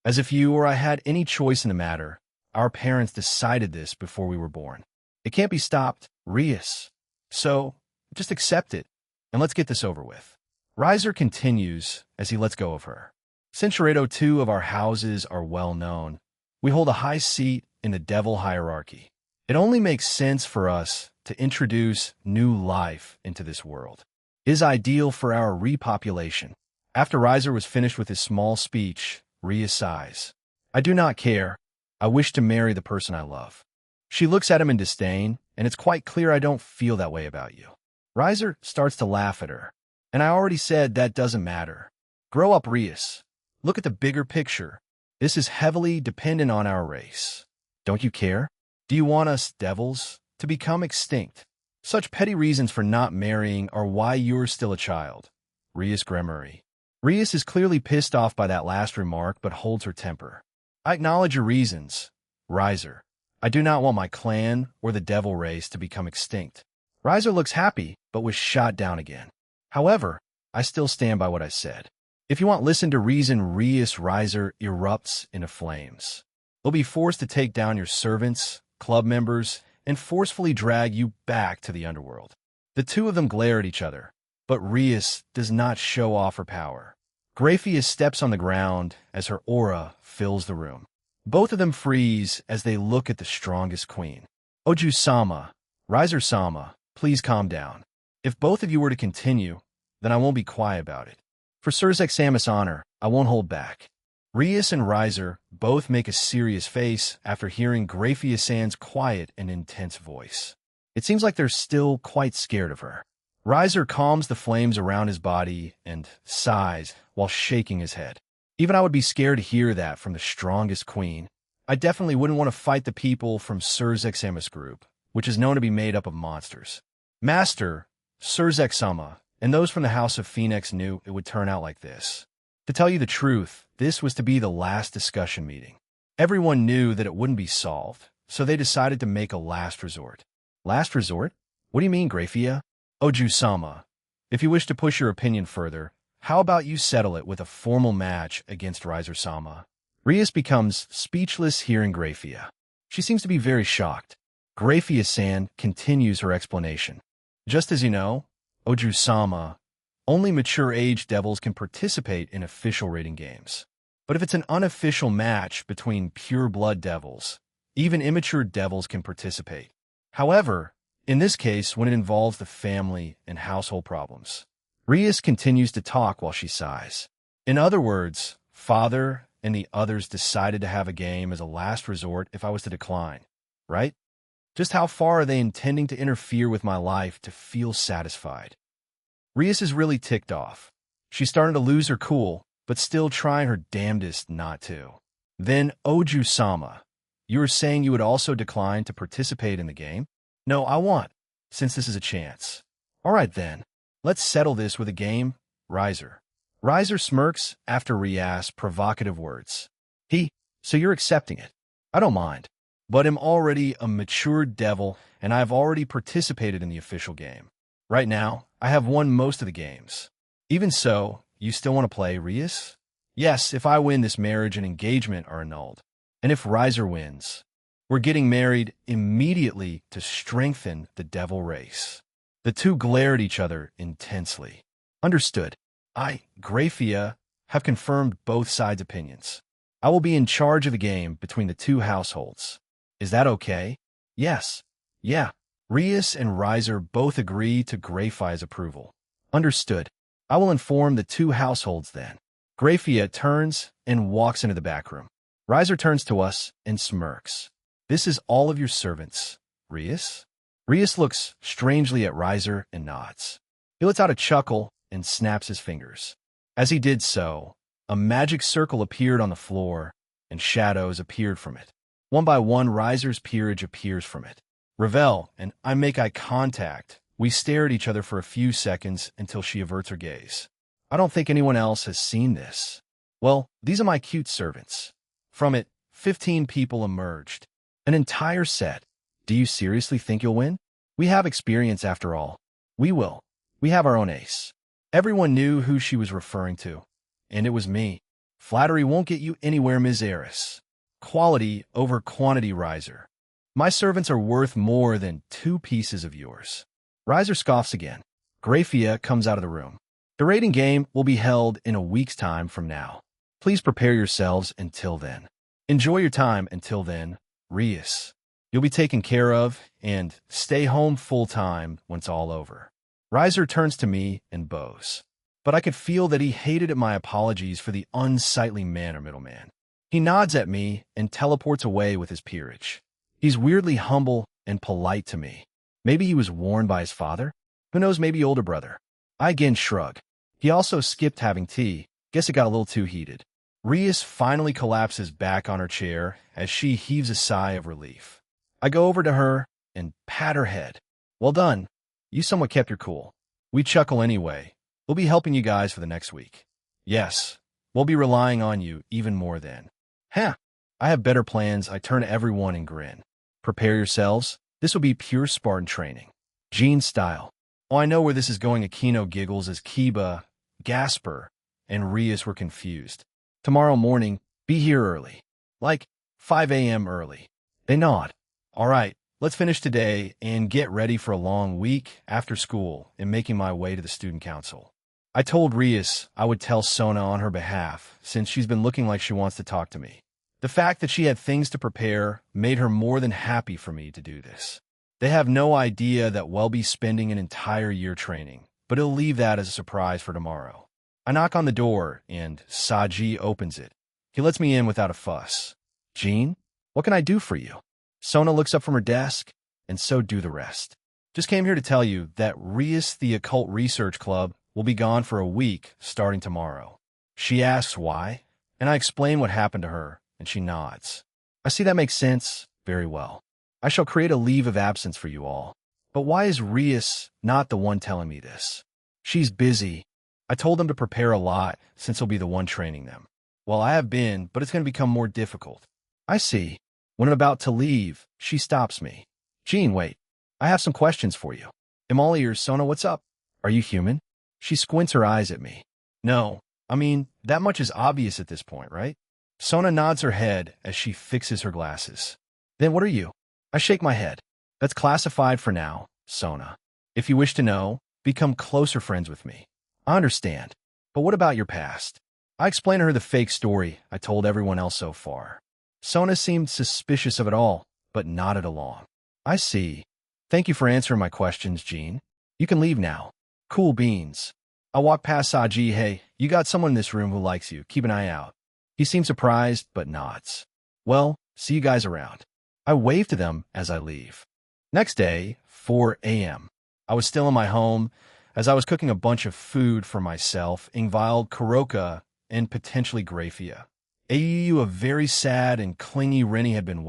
As if you or I had any choice in the matter. Our parents decided this before we were born. It can't be stopped, Rias. So, just accept it, and let's get this over with. Riser continues as he lets go of her. Since two of our houses are well known, we hold a high seat in the devil hierarchy. It only makes sense for us to introduce new life into this world. It is ideal for our repopulation. After Riser was finished with his small speech, Rias sighs. I do not care. I wish to marry the person I love. She looks at him in disdain, and it's quite clear I don't feel that way about you. Riser starts to laugh at her. And I already said that doesn't matter. Grow up, Rias. Look at the bigger picture. This is heavily dependent on our race. Don't you care? Do you want us, devils, to become extinct? Such petty reasons for not marrying are why you're still a child. Rias Gremory. Rias is clearly pissed off by that last remark, but holds her temper. I acknowledge your reasons, Riser. I do not want my clan or the devil race to become extinct. Riser looks happy, but was shot down again. However, I still stand by what I said. If you want listen to reason, Rias Riser erupts into flames. They'll be forced to take down your servants, club members, and forcefully drag you back to the underworld. The two of them glare at each other, but Rias does not show off her power. Grafia steps on the ground as her aura fills the room. Both of them freeze as they look at the strongest queen. Oju-sama, Riser-sama, please calm down. If both of you were to continue, then I won't be quiet about it. For Surzek-sama's honor, I won't hold back. Rias and Riser both make a serious face after hearing Grafia-san's quiet and intense voice. It seems like they're still quite scared of her. Riser calms the flames around his body and sighs while shaking his head. Even I would be scared to hear that from the strongest queen. I definitely wouldn't want to fight the people from Surzek-sama's group, which is known to be made up of monsters. Master, Surzek-sama, and those from the House of Phoenix knew it would turn out like this. To tell you the truth, this was to be the last discussion meeting. Everyone knew that it wouldn't be solved, so they decided to make a last resort. Last resort? What do you mean, Grafia? Oju-sama, if you wish to push your opinion further, how about you settle it with a formal match against Riser-sama? Rias becomes speechless hearing Grafia. She seems to be very shocked. Grafia-san continues her explanation. Just as you know, Oju-sama, only mature-age devils can participate in official raiding games. But if it's an unofficial match between pure-blood devils, even immature devils can participate. However, in this case, when it involves the family and household problems, Rias continues to talk while she sighs. In other words, father and the others decided to have a game as a last resort if I was to decline, right? Just how far are they intending to interfere with my life to feel satisfied? Rias is really ticked off. She's starting to lose her cool, but still trying her damnedest not to. Then, Oju-sama, you were saying you would also decline to participate in the game? No, I want, since this is a chance. All right, then. Let's settle this with a game, Riser. Riser smirks after Rias' provocative words. So you're accepting it. I don't mind, but I'm already a mature devil, and I've already participated in the official game. Right now, I have won most of the games. Even so, you still want to play, Rias? Yes, if I win, this marriage and engagement are annulled. And if Riser wins, we're getting married immediately to strengthen the devil race. The two glare at each other intensely. Understood. Graphia, have confirmed both sides' opinions. I will be in charge of the game between the two households. Is that okay? Yes. Yeah. Rias and Riser both agree to Graphia's approval. Understood. I will inform the two households then. Graphia turns and walks into the back room. Riser turns to us and smirks. This is all of your servants, Rias? Rias looks strangely at Riser and nods. He lets out a chuckle and snaps his fingers. As he did so, a magic circle appeared on the floor, and shadows appeared from it. One by one, Riser's peerage appears from it. Ravel and I make eye contact. We stare at each other for a few seconds until she averts her gaze. I don't think anyone else has seen this. Well, these are my cute servants. From it, 15 people emerged. An entire set. Do you seriously think you'll win? We have experience after all. We will. We have our own ace. Everyone knew who she was referring to. And it was me. Flattery won't get you anywhere, Ms. Eris. Quality over quantity, Riser. My servants are worth more than 2 pieces of yours. Riser scoffs again. Graphia comes out of the room. The rating game will be held in a week's time from now. Please prepare yourselves until then. Enjoy your time until then, Rias. You'll be taken care of, and stay home full-time when it's all over. Riser turns to me and bows. But I could feel that he hated my apologies for the unsightly manner, middleman. He nods at me and teleports away with his peerage. He's weirdly humble and polite to me. Maybe he was warned by his father? Who knows, maybe older brother. I again shrug. He also skipped having tea. Guess it got a little too heated. Rias finally collapses back on her chair as she heaves a sigh of relief. I go over to her and pat her head. Well done. You somewhat kept your cool. We chuckle anyway. We'll be helping you guys for the next week. Yes, we'll be relying on you even more then. I have better plans. I turn to everyone and grin. Prepare yourselves. This will be pure Spartan training. Jean style. Oh, I know where this is going. Aquino giggles as Kiba, Gasper, and Rias were confused. Tomorrow morning, be here early. Like 5 a.m. early. They nod. All right, let's finish today and get ready for a long week after school and making my way to the student council. I told Rias I would tell Sona on her behalf since she's been looking like she wants to talk to me. The fact that she had things to prepare made her more than happy for me to do this. They have no idea that we'll be spending an entire year training, but it'll leave that as a surprise for tomorrow. I knock on the door, and Saji opens it. He lets me in without a fuss. Jean, what can I do for you? Sona looks up from her desk, and so do the rest. Just came here to tell you that Rias the Occult Research Club will be gone for a week starting tomorrow. She asks why, and I explain what happened to her, and she nods. I see that makes sense. Very well. I shall create a leave of absence for you all. But why is Rias not the one telling me this? She's busy. I told them to prepare a lot since he'll be the one training them. Well, I have been, but it's going to become more difficult. I see. When I'm about to leave, she stops me. Jean, wait. I have some questions for you. I'm all ears. Sona, what's up? Are you human? She squints her eyes at me. No. I mean, that much is obvious at this point, right? Sona nods her head as she fixes her glasses. Then what are you? I shake my head. That's classified for now, Sona. If you wish to know, become closer friends with me. I understand. But what about your past? I explain to her the fake story I told everyone else so far. Sona seemed suspicious of it all, but nodded along. I see. Thank you for answering my questions, Jean. You can leave now. Cool beans. I walk past Saji. Hey, you got someone in this room who likes you. Keep an eye out. He seems surprised, but nods. Well, see you guys around. I wave to them as I leave. Next day, 4 a.m. I was still in my home as I was cooking a bunch of food for myself, Ingvild, Kuroka, and potentially Graphia. A very sad and clingy Rennie had been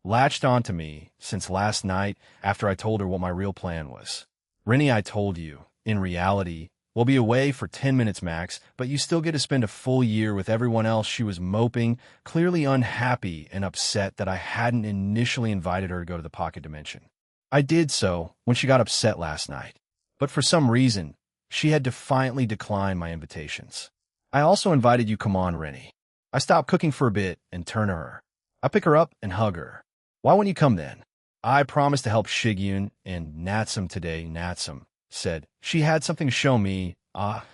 latched onto me since last night after I told her what my real plan was. Rennie, I told you, in reality, we'll be away for 10 minutes max, but you still get to spend a full year with everyone else. She was moping, clearly unhappy and upset that I hadn't initially invited her to go to the pocket dimension. I did so when she got upset last night, but for some reason, she had defiantly declined my invitations. I also invited you. Come on, Rennie. I stopped cooking for a bit and turned to her. I pick her up and hug her. Why won't you come then? I promised to help Shigyun and Natsum today, Natsum said. She had something to show me.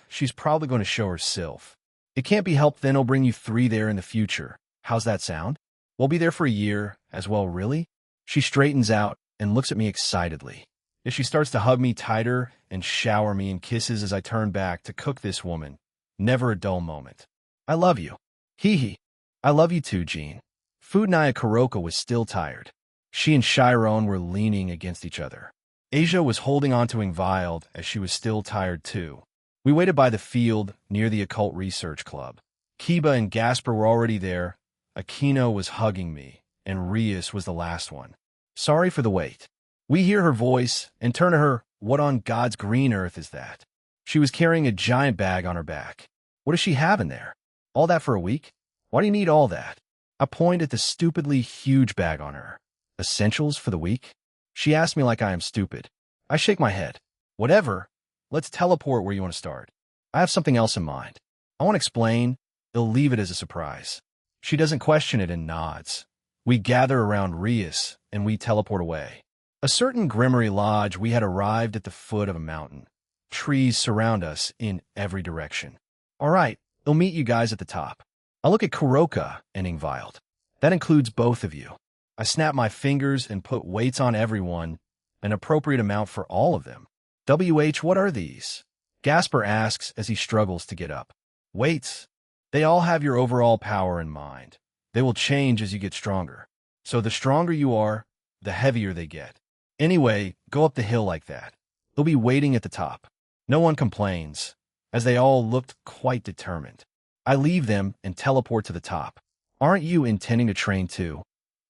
She's probably going to show her Sylph. It can't be helped, then I'll bring you 3 there in the future. How's that sound? We'll be there for a year as well, really? She straightens out and looks at me excitedly. As she starts to hug me tighter and shower me in kisses as I turn back to cook this woman. Never a dull moment. I love you. Hee hee. I love you too, Jean. Food Naya Kuroka was still tired. She and Chiron were leaning against each other. Asia was holding on to Ingvild as she was still tired too. We waited by the field near the Occult Research Club. Kiba and Gasper were already there. Aquino was hugging me, and Rias was the last one. Sorry for the wait. We hear her voice and turn to her. What on God's green earth is that? She was carrying a giant bag on her back. What does she have in there? All that for a week? Why do you need all that? I point at the stupidly huge bag on her. Essentials for the week? She asked me like I am stupid. I shake my head. Whatever. Let's teleport where you want to start. I have something else in mind. I want to explain. They'll leave it as a surprise. She doesn't question it and nods. We gather around Rias, and we teleport away. A certain Grimmery Lodge, we had arrived at the foot of a mountain. Trees surround us in every direction. All right, they'll meet you guys at the top. I look at Kuroka and Ingvild. That includes both of you. I snap my fingers and put weights on everyone, an appropriate amount for all of them. What are these? Gasper asks as he struggles to get up. Weights. They all have your overall power in mind. They will change as you get stronger. So the stronger you are, the heavier they get. Anyway, go up the hill like that. They'll be waiting at the top. No one complains, as they all looked quite determined. I leave them and teleport to the top. Aren't you intending to train too,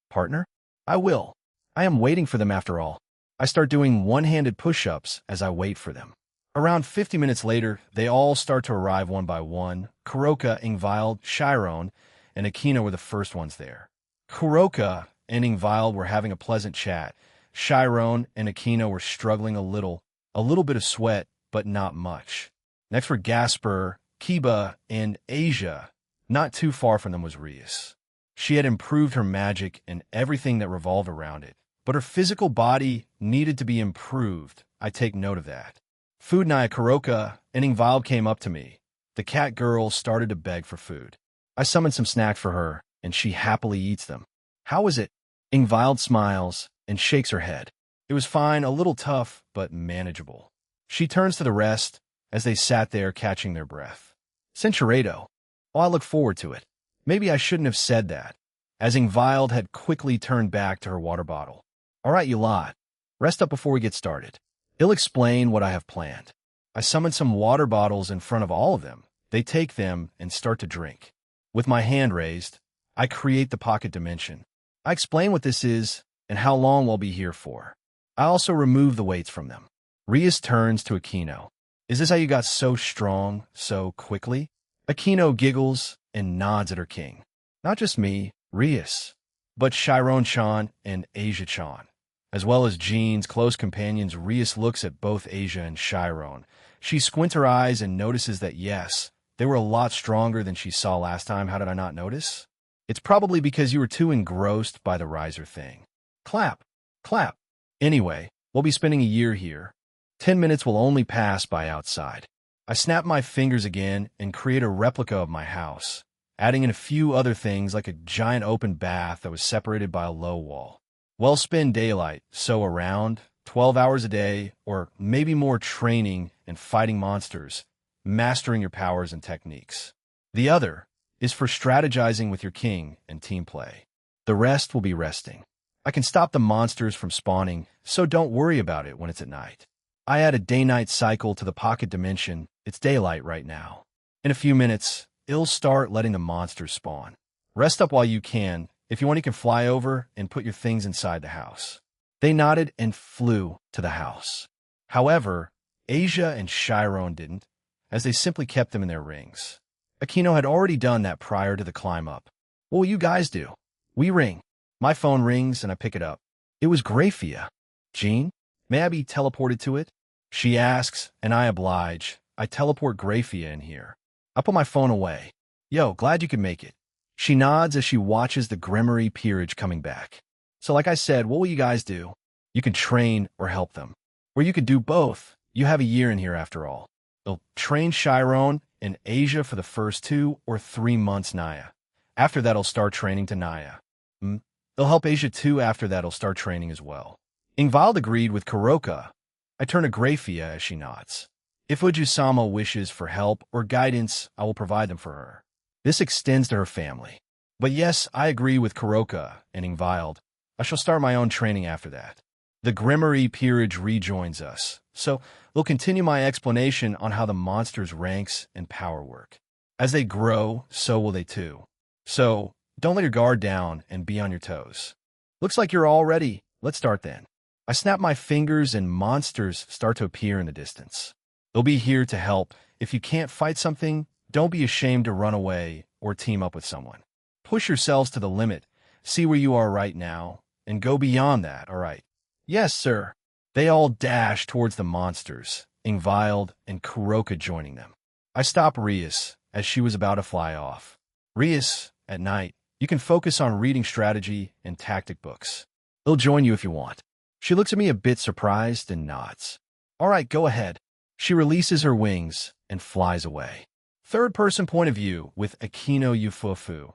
partner? I will. I am waiting for them after all. I start doing one-handed push-ups as I wait for them. Around 50 minutes later, they all start to arrive one by one. Kuroka, Ingvild, Chiron, and Aquino were the first ones there. Kuroka and Ingvild were having a pleasant chat. Chiron and Aquino were struggling a little bit of sweat, but not much. Next were Gasper, Kiba, and Asia. Not too far from them was Rias. She had improved her magic and everything that revolved around it, but her physical body needed to be improved. I take note of that. Food Naya Kuroka and Ingvild came up to me. The cat girl started to beg for food. I summoned some snacks for her, and she happily eats them. How is it? Ingvild smiles and shakes her head. It was fine, a little tough, but manageable. She turns to the rest as they sat there catching their breath. Centurato. Oh, I look forward to it. Maybe I shouldn't have said that, as Ingvild had quickly turned back to her water bottle. All right, you lot. Rest up before we get started. He'll explain what I have planned. I summon some water bottles in front of all of them. They take them and start to drink. With my hand raised, I create the pocket dimension. I explain what this is and how long we'll be here for. I also remove the weights from them. Rias turns to Aquino. Is this how you got so strong so quickly? Aquino giggles and nods at her king. Not just me, Rias, but Chiron-chan and Asia-chan. As well as Jean's close companions, Rias looks at both Asia and Chiron. She squints her eyes and notices that yes, they were a lot stronger than she saw last time. How did I not notice? It's probably because you were too engrossed by the riser thing. Clap, clap. Anyway, we'll be spending a year here. 10 minutes will only pass by outside. I snap my fingers again and create a replica of my house, adding in a few other things like a giant open bath that was separated by a low wall. Well spend daylight, so around 12 hours a day, or maybe more training and fighting monsters, mastering your powers and techniques. The other is for strategizing with your king and team play. The rest will be resting. I can stop the monsters from spawning, so don't worry about it when it's at night. I add a day-night cycle to the pocket dimension. It's daylight right now. In a few minutes, it'll start letting the monsters spawn. Rest up while you can. If you want, you can fly over and put your things inside the house. They nodded and flew to the house. However, Asia and Chiron didn't, as they simply kept them in their rings. Aquino had already done that prior to the climb up. What will you guys do? We ring. My phone rings and I pick it up. It was Graphia. Jean, may I be teleported to it? She asks, and I oblige. I teleport Graphia in here. I put my phone away. Yo, glad you could make it. She nods as she watches the Grimoire peerage coming back. So like I said, what will you guys do? You can train or help them. Or you could do both. You have a year in here after all. They'll train Chiron in Asia for the first 2 or 3 months Naya. After that, he'll start training to Naya. They'll help Asia too. After that, he'll start training as well. Ingvild agreed with Kuroka. I turn to Grafia as she nods. If Ujusama wishes for help or guidance, I will provide them for her. This extends to her family. But yes, I agree with Kuroka and Ingvild. I shall start my own training after that. The Grimoire peerage rejoins us, so they'll continue my explanation on how the monsters' ranks and power work. As they grow, so will they too. So, don't let your guard down and be on your toes. Looks like you're all ready. Let's start then. I snap my fingers and monsters start to appear in the distance. They'll be here to help. If you can't fight something, don't be ashamed to run away or team up with someone. Push yourselves to the limit, see where you are right now, and go beyond that, all right? Yes, sir. They all dash towards the monsters, Ingvild and Kuroka joining them. I stop Rias as she was about to fly off. Rias, at night, you can focus on reading strategy and tactic books. They'll join you if you want. She looks at me a bit surprised and nods. All right, go ahead. She releases her wings and flies away. Third-person point of view with Akino Ufufu.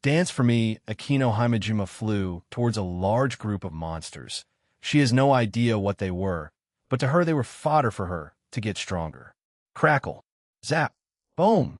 Dance for me, Akino Himejima flew towards a large group of monsters. She has no idea what they were, but to her they were fodder for her to get stronger. Crackle. Zap. Boom.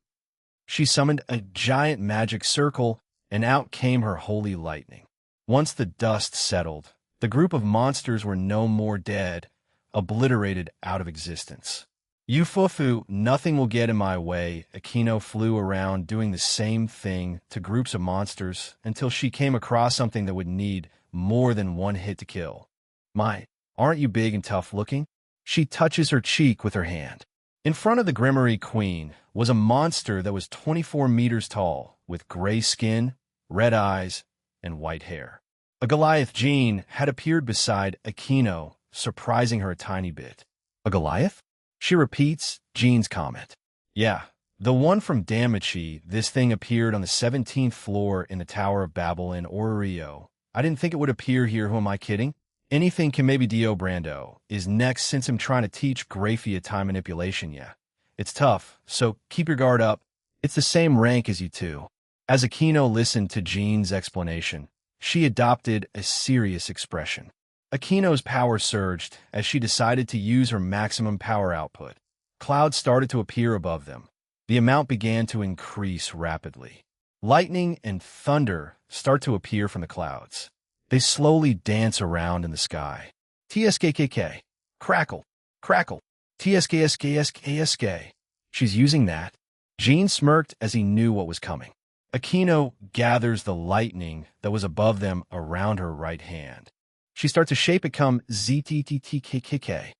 She summoned a giant magic circle, and out came her holy lightning. Once the dust settled, the group of monsters were no more dead, obliterated out of existence. Ufufu, nothing will get in my way. Akino flew around doing the same thing to groups of monsters until she came across something that would need more than one hit to kill. My, aren't you big and tough looking? She touches her cheek with her hand. In front of the Grimoire Queen was a monster that was 24 meters tall, with gray skin, red eyes, and white hair. A Goliath Jean had appeared beside Akino, surprising her a tiny bit. A Goliath? She repeats Jean's comment. Yeah, the one from Damachi. This thing appeared on the 17th floor in the Tower of Babel in Ororio. I didn't think it would appear here. Who am I kidding? Anything can. Maybe Dio Brando is next since I'm trying to teach Grafia time manipulation. Yeah, it's tough, so keep your guard up. It's the same rank as you two. As Akino listened to Jean's explanation, she adopted a serious expression. Akino's power surged as she decided to use her maximum power output. Clouds started to appear above them. The amount began to increase rapidly. Lightning and thunder start to appear from the clouds. They slowly dance around in the sky. TSKKK. Crackle. Crackle. TSKSKSKSK. She's using that. Jean smirked as he knew what was coming. Akino gathers the lightning that was above them around her right hand. She starts to shape it come ZTTTKKK.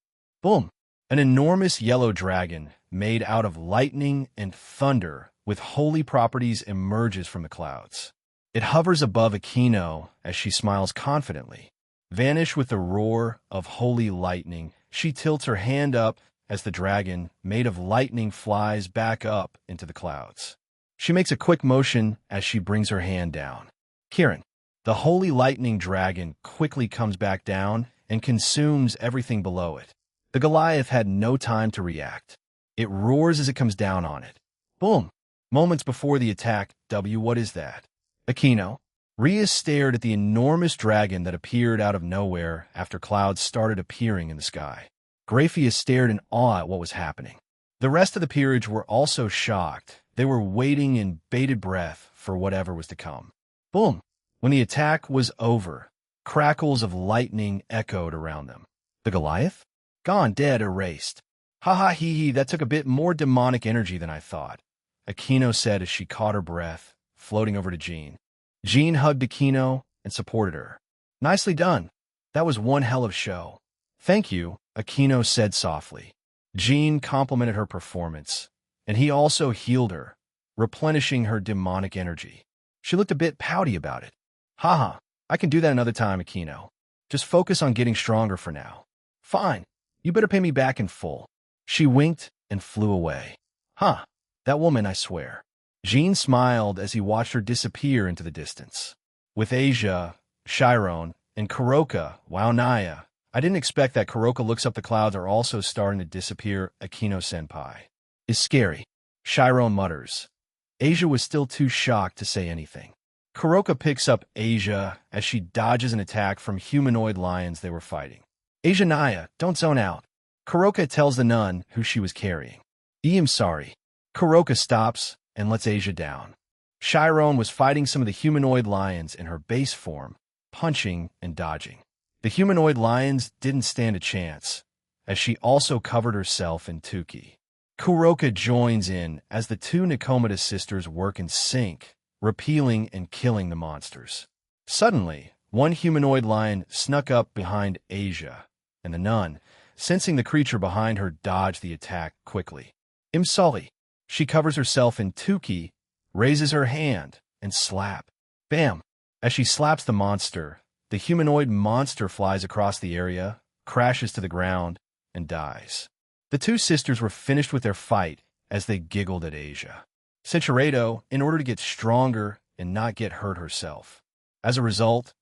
Boom. An enormous yellow dragon made out of lightning and thunder with holy properties emerges from the clouds. It hovers above Akino as she smiles confidently. Vanish with the roar of holy lightning, she tilts her hand up as the dragon, made of lightning, flies back up into the clouds. She makes a quick motion as she brings her hand down. Kirin. The holy lightning dragon quickly comes back down and consumes everything below it. The Goliath had no time to react. It roars as it comes down on it. Boom! Moments before the attack, what is that? Akino. Rias stared at the enormous dragon that appeared out of nowhere after clouds started appearing in the sky. Grafia stared in awe at what was happening. The rest of the peerage were also shocked. They were waiting in bated breath for whatever was to come. Boom! When the attack was over, crackles of lightning echoed around them. The Goliath? Gone, dead, erased. Ha ha hee hee, that took a bit more demonic energy than I thought, Akino said as she caught her breath, floating over to Jean. Jean hugged Akino and supported her. Nicely done. That was one hell of a show. Thank you, Akino said softly. Jean complimented her performance, and he also healed her, replenishing her demonic energy. She looked a bit pouty about it. Haha, I can do that another time, Akino. Just focus on getting stronger for now. Fine, you better pay me back in full. She winked and flew away. Huh, that woman, I swear. Jean smiled as he watched her disappear into the distance. With Asia, Chiron, and Kuroka, wow Naya, I didn't expect that. Kuroka looks up. The clouds are also starting to disappear. Akino-senpai is scary, Chiron mutters. Asia was still too shocked to say anything. Kuroka picks up Asia as she dodges an attack from humanoid lions they were fighting. Asia Naya, don't zone out. Kuroka tells the nun who she was carrying. I'm sorry. Kuroka stops and lets Asia down. Chiron was fighting some of the humanoid lions in her base form, punching and dodging. The humanoid lions didn't stand a chance, as she also covered herself in Tuki. Kuroka joins in as the two Nikomata sisters work in sync, repealing and killing the monsters. Suddenly, one humanoid lion snuck up behind Asia, and the nun, sensing the creature behind her, dodged the attack quickly. Sully. She covers herself in Tuki, raises her hand, and slap. Bam! As she slaps the monster, the humanoid monster flies across the area, crashes to the ground, and dies. The two sisters were finished with their fight as they giggled at Asia. Cinchuredo, in order to get stronger and not get hurt herself. As a result,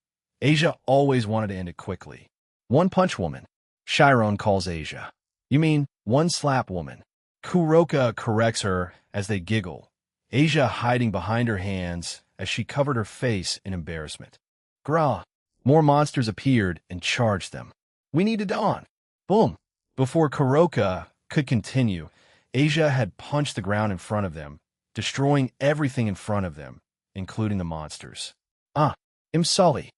Asia always wanted to end it quickly. One punch woman. Chiron calls Asia. You mean one slap woman? Kuroka corrects her as they giggle, Asia hiding behind her hands as she covered her face in embarrassment. Gra! More monsters appeared and charged them. We need to dawn. Boom! Before Kuroka could continue, Asia had punched the ground in front of them, destroying everything in front of them, including the monsters. Sully.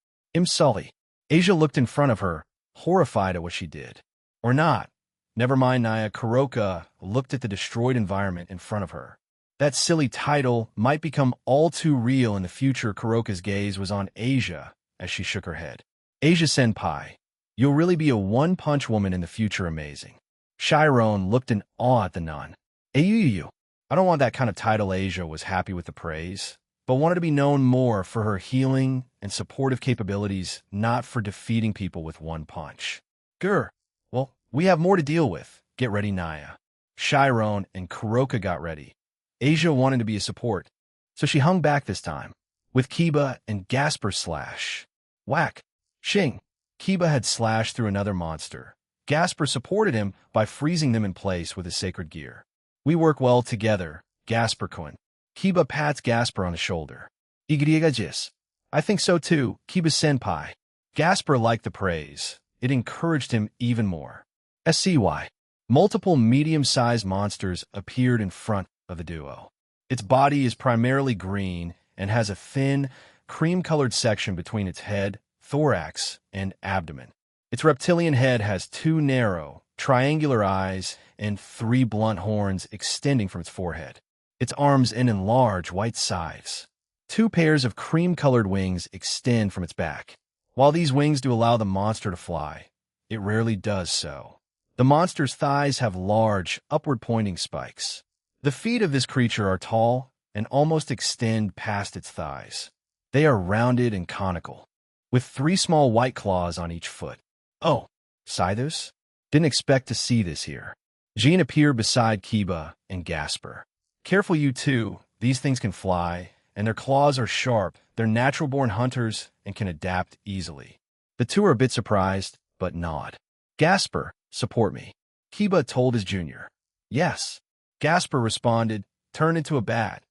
Asia looked in front of her, horrified at what she did. Or not. Never mind, Naya. Kuroka looked at the destroyed environment in front of her. That silly title might become all too real in the future. Kuroka's gaze was on Asia as she shook her head. Asia-senpai, you'll really be a one-punch woman in the future. Amazing. Chiron looked in awe at the nun. Ayuyu. I don't want that kind of title. Asia was happy with the praise, but wanted to be known more for her healing and supportive capabilities, not for defeating people with one punch. Grr. Well, we have more to deal with. Get ready, Naya. Chiron and Kuroka got ready. Asia wanted to be a support, so she hung back this time. With Kiba and Gasper slash. Whack. Shing. Kiba had slashed through another monster. Gasper supported him by freezing them in place with his sacred gear. We work well together, Gasper-kun. Kiba pats Gasper on the shoulder. Igriegajis. I think so too, Kiba-senpai. Gasper liked the praise. It encouraged him even more. SCY. Multiple medium-sized monsters appeared in front of the duo. Its body is primarily green and has a thin, cream-colored section between its head, thorax, and abdomen. Its reptilian head has two narrow, triangular eyes and three blunt horns extending from its forehead. Its arms end in large white scythes. Two pairs of cream-colored wings extend from its back. While these wings do allow the monster to fly, it rarely does so. The monster's thighs have large, upward-pointing spikes. The feet of this creature are tall and almost extend past its thighs. They are rounded and conical, with three small white claws on each foot. Oh, Scythus? Didn't expect to see this here. Jean appeared beside Kiba and Gasper. Careful, you two. These things can fly, and their claws are sharp. They're natural-born hunters and can adapt easily. The two are a bit surprised, but nod. Gasper, support me. Kiba told his junior. Yes. Gasper responded, turned into a bat,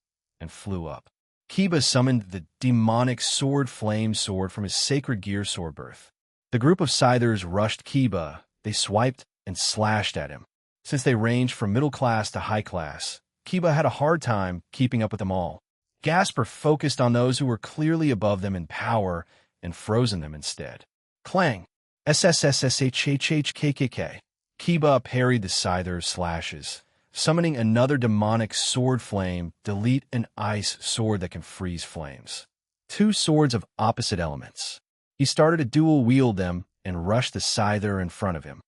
and flew up. Kiba summoned the demonic sword flame sword from his sacred gear sword berth. The group of Scythers rushed Kiba. They swiped and slashed at him. Since they ranged from middle class to high class, Kiba had a hard time keeping up with them all. Gasper focused on those who were clearly above them in power and frozen them instead. Clang! SSSSHHHKKK. Kiba parried the Scyther's slashes, summoning another demonic sword flame, delete an ice sword that can freeze flames. Two swords of opposite elements. He started to dual-wield them and rushed the Scyther in front of him.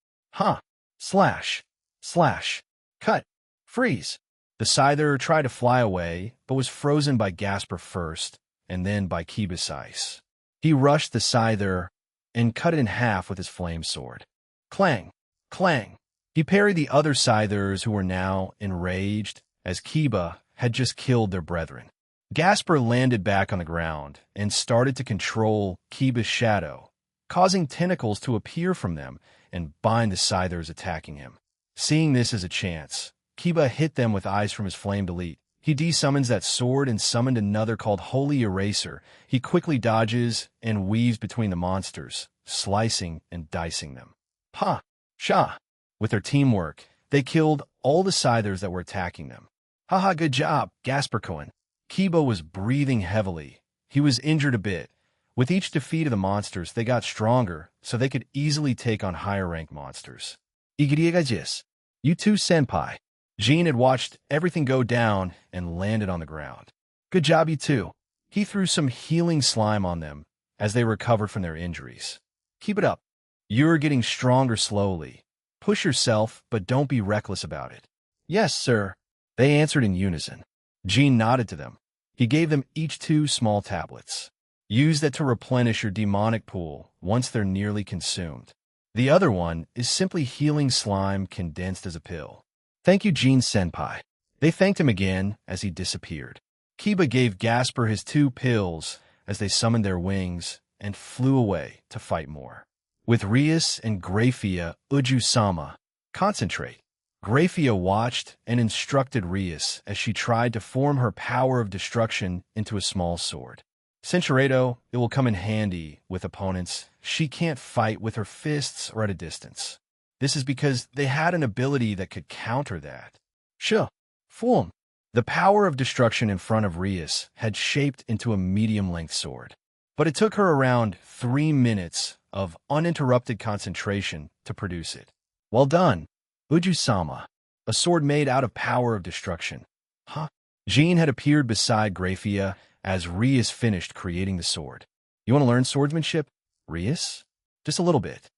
Slash. Slash. Cut. Freeze. The Scyther tried to fly away, but was frozen by Gasper first, and then by Kiba's ice. He rushed the Scyther and cut it in half with his flame sword. Clang. Clang. He parried the other Scythers who were now enraged, as Kiba had just killed their brethren. Gasper landed back on the ground and started to control Kiba's shadow, causing tentacles to appear from them and bind the Scythers attacking him. Seeing this as a chance, Kiba hit them with eyes from his flamed elite. He desummons that sword and summoned another called Holy Eraser. He quickly dodges and weaves between the monsters, slicing and dicing them. Ha! Sha! With their teamwork, they killed all the Scythers that were attacking them. Haha, good job, Gaspercoin. Kiba was breathing heavily. He was injured a bit. With each defeat of the monsters, they got stronger, so they could easily take on higher-ranked monsters. Igiriagajis. You too, senpai. Jean had watched everything go down and landed on the ground. Good job, you too. He threw some healing slime on them as they recovered from their injuries. Keep it up. You're getting stronger slowly. Push yourself, but don't be reckless about it. Yes, sir. They answered in unison. Jean nodded to them. He gave them each 2 small tablets. Use that to replenish your demonic pool once they're nearly consumed. The other one is simply healing slime condensed as a pill. Thank you, Jean-senpai. They thanked him again as he disappeared. Kiba gave Gasper his 2 pills as they summoned their wings and flew away to fight more. With Rias and Grafia, Uju-sama, concentrate. Grafia watched and instructed Rias as she tried to form her power of destruction into a small sword. Cinchureto, it will come in handy with opponents. She can't fight with her fists or at a distance. This is because they had an ability that could counter that. Sure. Form. The power of destruction in front of Rias had shaped into a medium-length sword. But it took her around 3 minutes of uninterrupted concentration to produce it. Well done, Uju-sama. A sword made out of power of destruction. Huh? Jean had appeared beside Grafia as Rias finished creating the sword. You want to learn swordsmanship, Rias? Just a little bit.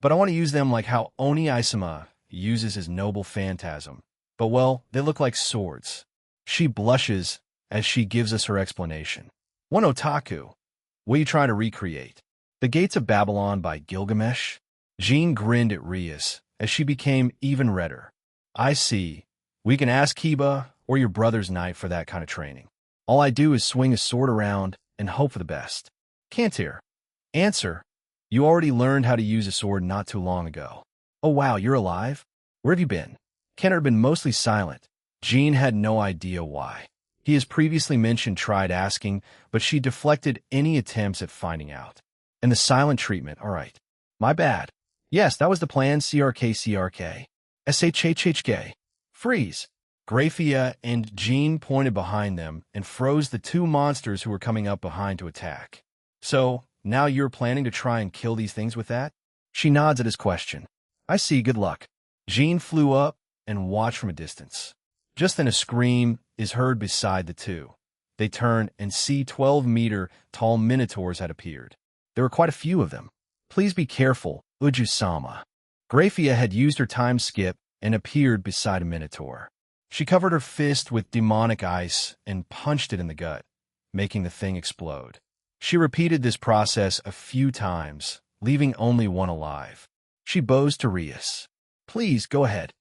But I want to use them like how Oni Isama uses his noble phantasm. But well, they look like swords. She blushes as she gives us her explanation. One otaku. What are you trying to recreate? The Gates of Babylon by Gilgamesh? Jean grinned at Rias as she became even redder. I see. We can ask Kiba or your brother's knight for that kind of training. All I do is swing a sword around and hope for the best. Cantir. Answer. You already learned how to use a sword not too long ago. Oh wow, you're alive? Where have you been? Kenner had been mostly silent. Jean had no idea why. He has previously mentioned tried asking, but she deflected any attempts at finding out. And the silent treatment, all right. My bad. Yes, that was the plan, CRK. SHHHK. Freeze. Grafia and Jean pointed behind them and froze the 2 monsters who were coming up behind to attack. So, now you're planning to try and kill these things with that? She nods at his question. I see, good luck. Jean flew up and watched from a distance. Just then a scream is heard beside the 2. They turn and see 12-meter-tall minotaurs had appeared. There were quite a few of them. Please be careful, Uju-sama. Grafia had used her time skip and appeared beside a minotaur. She covered her fist with demonic ice and punched it in the gut, making the thing explode. She repeated this process a few times, leaving only one alive. She bows to Rias. Please, go ahead.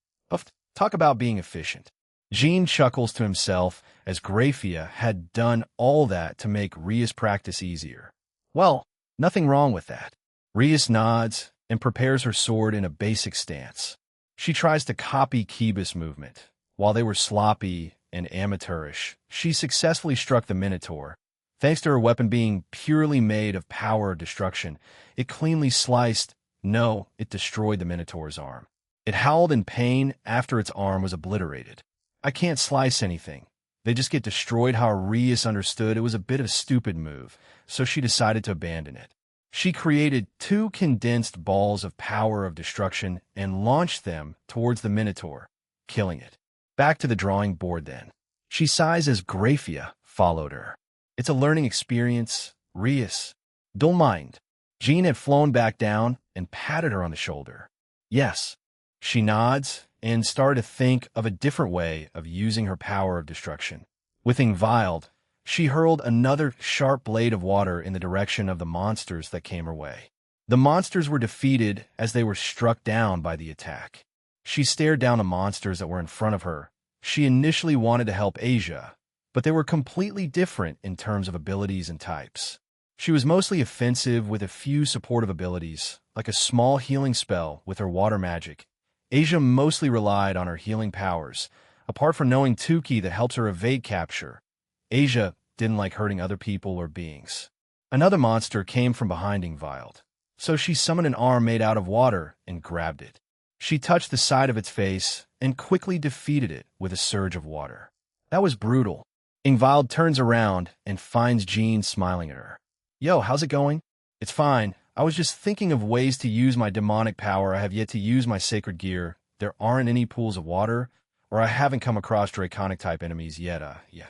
Talk about being efficient. Jean chuckles to himself as Grafia had done all that to make Rias' practice easier. Well, nothing wrong with that. Rias nods and prepares her sword in a basic stance. She tries to copy Kiba's movement. While they were sloppy and amateurish, she successfully struck the Minotaur. Thanks to her weapon being purely made of power of destruction, it cleanly sliced, no, it destroyed the Minotaur's arm. It howled in pain after its arm was obliterated. I can't slice anything. They just get destroyed. How Rias understood it was a bit of a stupid move, so she decided to abandon it. She created 2 condensed balls of power of destruction and launched them towards the Minotaur, killing it. Back to the drawing board then. She sighs as Grafia followed her. It's a learning experience, Rias. Don't mind. Jean had flown back down and patted her on the shoulder. Yes. She nods and started to think of a different way of using her power of destruction. With Ingvild, she hurled another sharp blade of water in the direction of the monsters that came her way. The monsters were defeated as they were struck down by the attack. She stared down the monsters that were in front of her She initially wanted to help Asia, but they were completely different in terms of abilities and types. She was mostly offensive with a few supportive abilities, like a small healing spell with her water magic. Asia mostly relied on her healing powers, apart from knowing 10k that helps her evade capture. Asia didn't like hurting other people or beings. Another monster came from behind Ingvild, so she summoned an arm made out of water and grabbed it. She touched the side of its face and quickly defeated it with a surge of water. That was brutal. Ingvild turns around and finds Jean smiling at her. Yo, how's it going? It's fine. I was just thinking of ways to use my demonic power. I have yet to use my sacred gear. There aren't any pools of water, or I haven't come across draconic-type enemies yet. Yeah.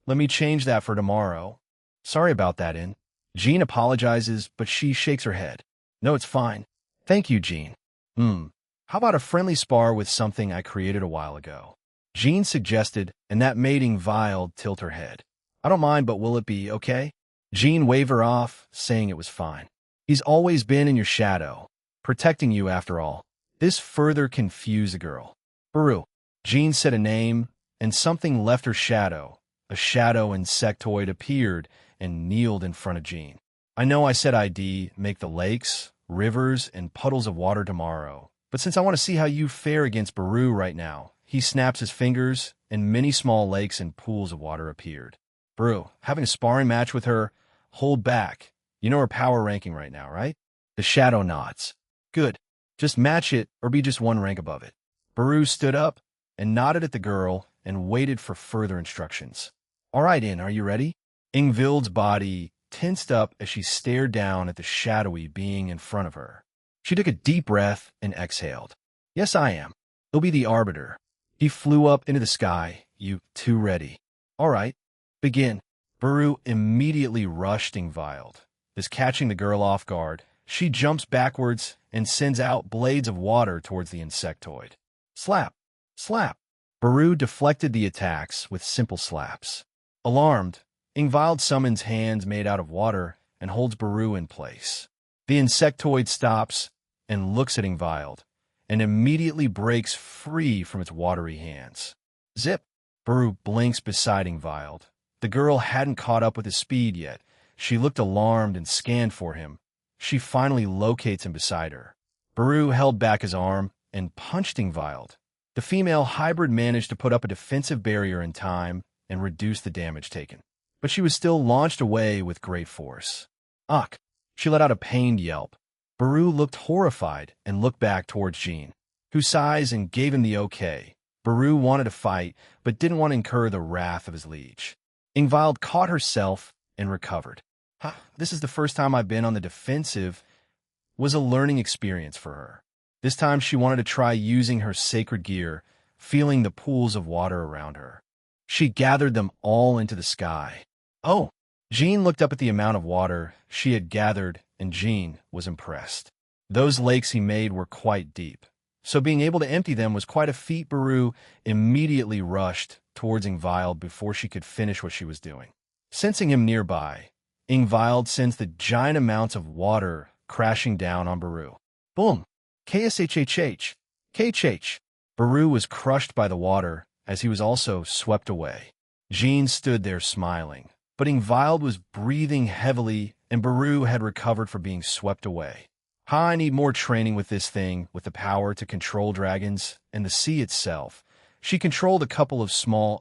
Let me change that for tomorrow. Sorry about that, In. Jean apologizes, but she shakes her head. No, it's fine. Thank you, Jean. How about a friendly spar with something I created a while ago? Jean suggested, and that made Ingvild tilt her head. I don't mind, but will it be okay? Jean waved her off, saying it was fine. He's always been in your shadow, protecting you after all. This further confused the girl. Baru. Jean said a name, and something left her shadow. A shadow insectoid appeared and kneeled in front of Jean. I know I said I'd make the lakes, rivers, and puddles of water tomorrow, but since I want to see how you fare against Baru right now, he snaps his fingers, and many small lakes and pools of water appeared. Baru, having a sparring match with her, hold back. You know her power ranking right now, right? The shadow nods. Good. Just match it or be just one rank above it. Baru stood up and nodded at the girl and waited for further instructions. All right, In, are you ready? Ingvild's body tensed up as she stared down at the shadowy being in front of her. She took a deep breath and exhaled. Yes, I am. He'll be the arbiter. He flew up into the sky. You two ready? All right. Begin. Baru immediately rushed Ingvild. This catching the girl off guard, she jumps backwards and sends out blades of water towards the insectoid. Slap! Slap! Baru deflected the attacks with simple slaps. Alarmed, Ingvild summons hands made out of water and holds Baru in place. The insectoid stops and looks at Ingvild and immediately breaks free from its watery hands. Zip! Baru blinks beside Ingvild. The girl hadn't caught up with his speed yet. She looked alarmed and scanned for him. She finally locates him beside her. Baru held back his arm and punched Ingvild. The female hybrid managed to put up a defensive barrier in time and reduce the damage taken. But she was still launched away with great force. Ugh! She let out a pained yelp. Baru looked horrified and looked back towards Jean, who sighs and gave him the okay. Baru wanted to fight, but didn't want to incur the wrath of his liege. Ingvild caught herself and recovered. This is the first time I've been on the defensive. Was a learning experience for her. This time she wanted to try using her sacred gear, feeling the pools of water around her. She gathered them all into the sky. Oh! Jean looked up at the amount of water she had gathered, and Jean was impressed. Those lakes he made were quite deep, so being able to empty them was quite a feat. Baru immediately rushed towards Ingvild before she could finish what she was doing. Sensing him nearby, Ingvild sends the giant amounts of water crashing down on Baru. Boom! KSHHH! KHH! Baru was crushed by the water as he was also swept away. Jean stood there smiling, but Ingvild was breathing heavily and Baru had recovered from being swept away. I need more training with this thing, with the power to control dragons and the sea itself. She controlled a couple of small,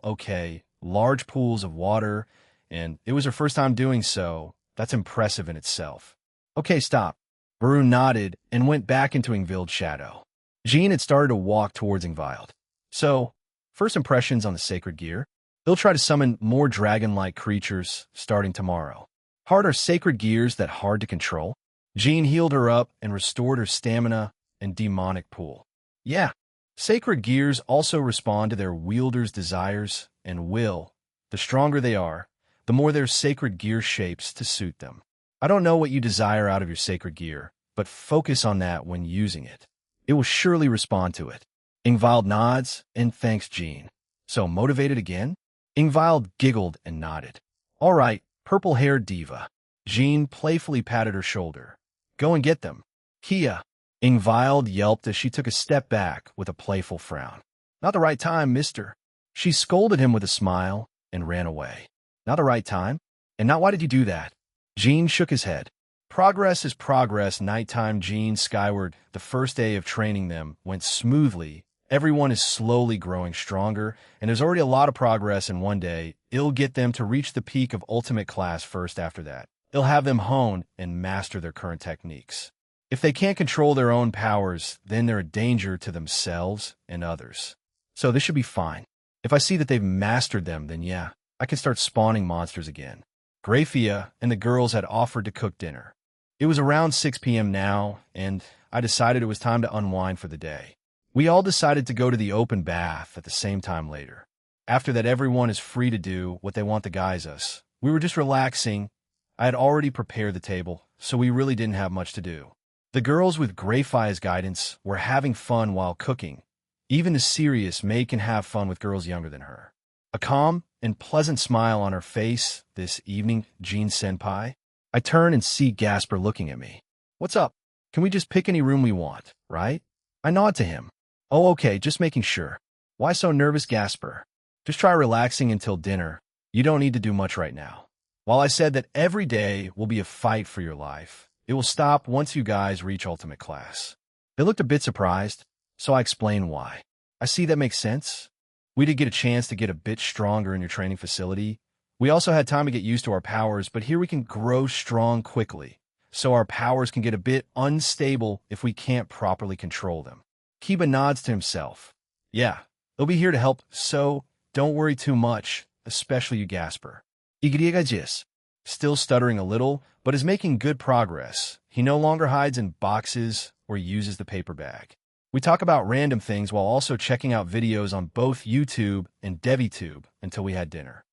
large pools of water, and it was her first time doing so. That's impressive in itself. Okay, stop. Baru nodded and went back into Ingvild's shadow. Jean had started to walk towards Ingvild. So, first impressions on the sacred gear? They'll try to summon more dragon-like creatures starting tomorrow. Hard are sacred gears that hard to control? Jean healed her up and restored her stamina and demonic pool. Yeah, sacred gears also respond to their wielder's desires and will. The stronger they are, the more their sacred gear shapes to suit them. I don't know what you desire out of your sacred gear, but focus on that when using it. It will surely respond to it. Ingvild nods and thanks Jean. So motivated again? Ingvild giggled and nodded. All right, purple-haired diva. Jean playfully patted her shoulder. Go and get them. Kia. Ingvild yelped as she took a step back with a playful frown. Not the right time, mister. She scolded him with a smile and ran away. Not the right time? And not why did you do that? Jean shook his head. Progress is progress. Nighttime Jean skyward. The first day of training them went smoothly. Everyone is slowly growing stronger, and there's already a lot of progress in one day. It'll get them to reach the peak of ultimate class first after that. It'll have them hone and master their current techniques. If they can't control their own powers, then they're a danger to themselves and others. So this should be fine. If I see that they've mastered them, then yeah, I can start spawning monsters again. Grafia and the girls had offered to cook dinner. It was around 6 p.m. now, and I decided it was time to unwind for the day. We all decided to go to the open bath at the same time later. After that, everyone is free to do what they want to guise us. We were just relaxing. I had already prepared the table, so we really didn't have much to do. The girls with Grafia's guidance were having fun while cooking. Even the serious May can have fun with girls younger than her. A calm and pleasant smile on her face this evening, Jean-senpai. I turn and see Gasper looking at me. What's up? Can we just pick any room we want, right? I nod to him. Oh, okay, just making sure. Why so nervous, Gasper? Just try relaxing until dinner. You don't need to do much right now. While I said that every day will be a fight for your life, it will stop once you guys reach ultimate class. They looked a bit surprised, so I explained why. I see that makes sense. We did get a chance to get a bit stronger in your training facility. We also had time to get used to our powers, but here we can grow strong quickly, so our powers can get a bit unstable if we can't properly control them. Kiba nods to himself. Yeah, they'll be here to help, so don't worry too much, especially you, Gasper. Igriagajis, still stuttering a little, but is making good progress. He no longer hides in boxes or uses the paper bag. We talk about random things while also checking out videos on both YouTube and DeviTube until we had dinner.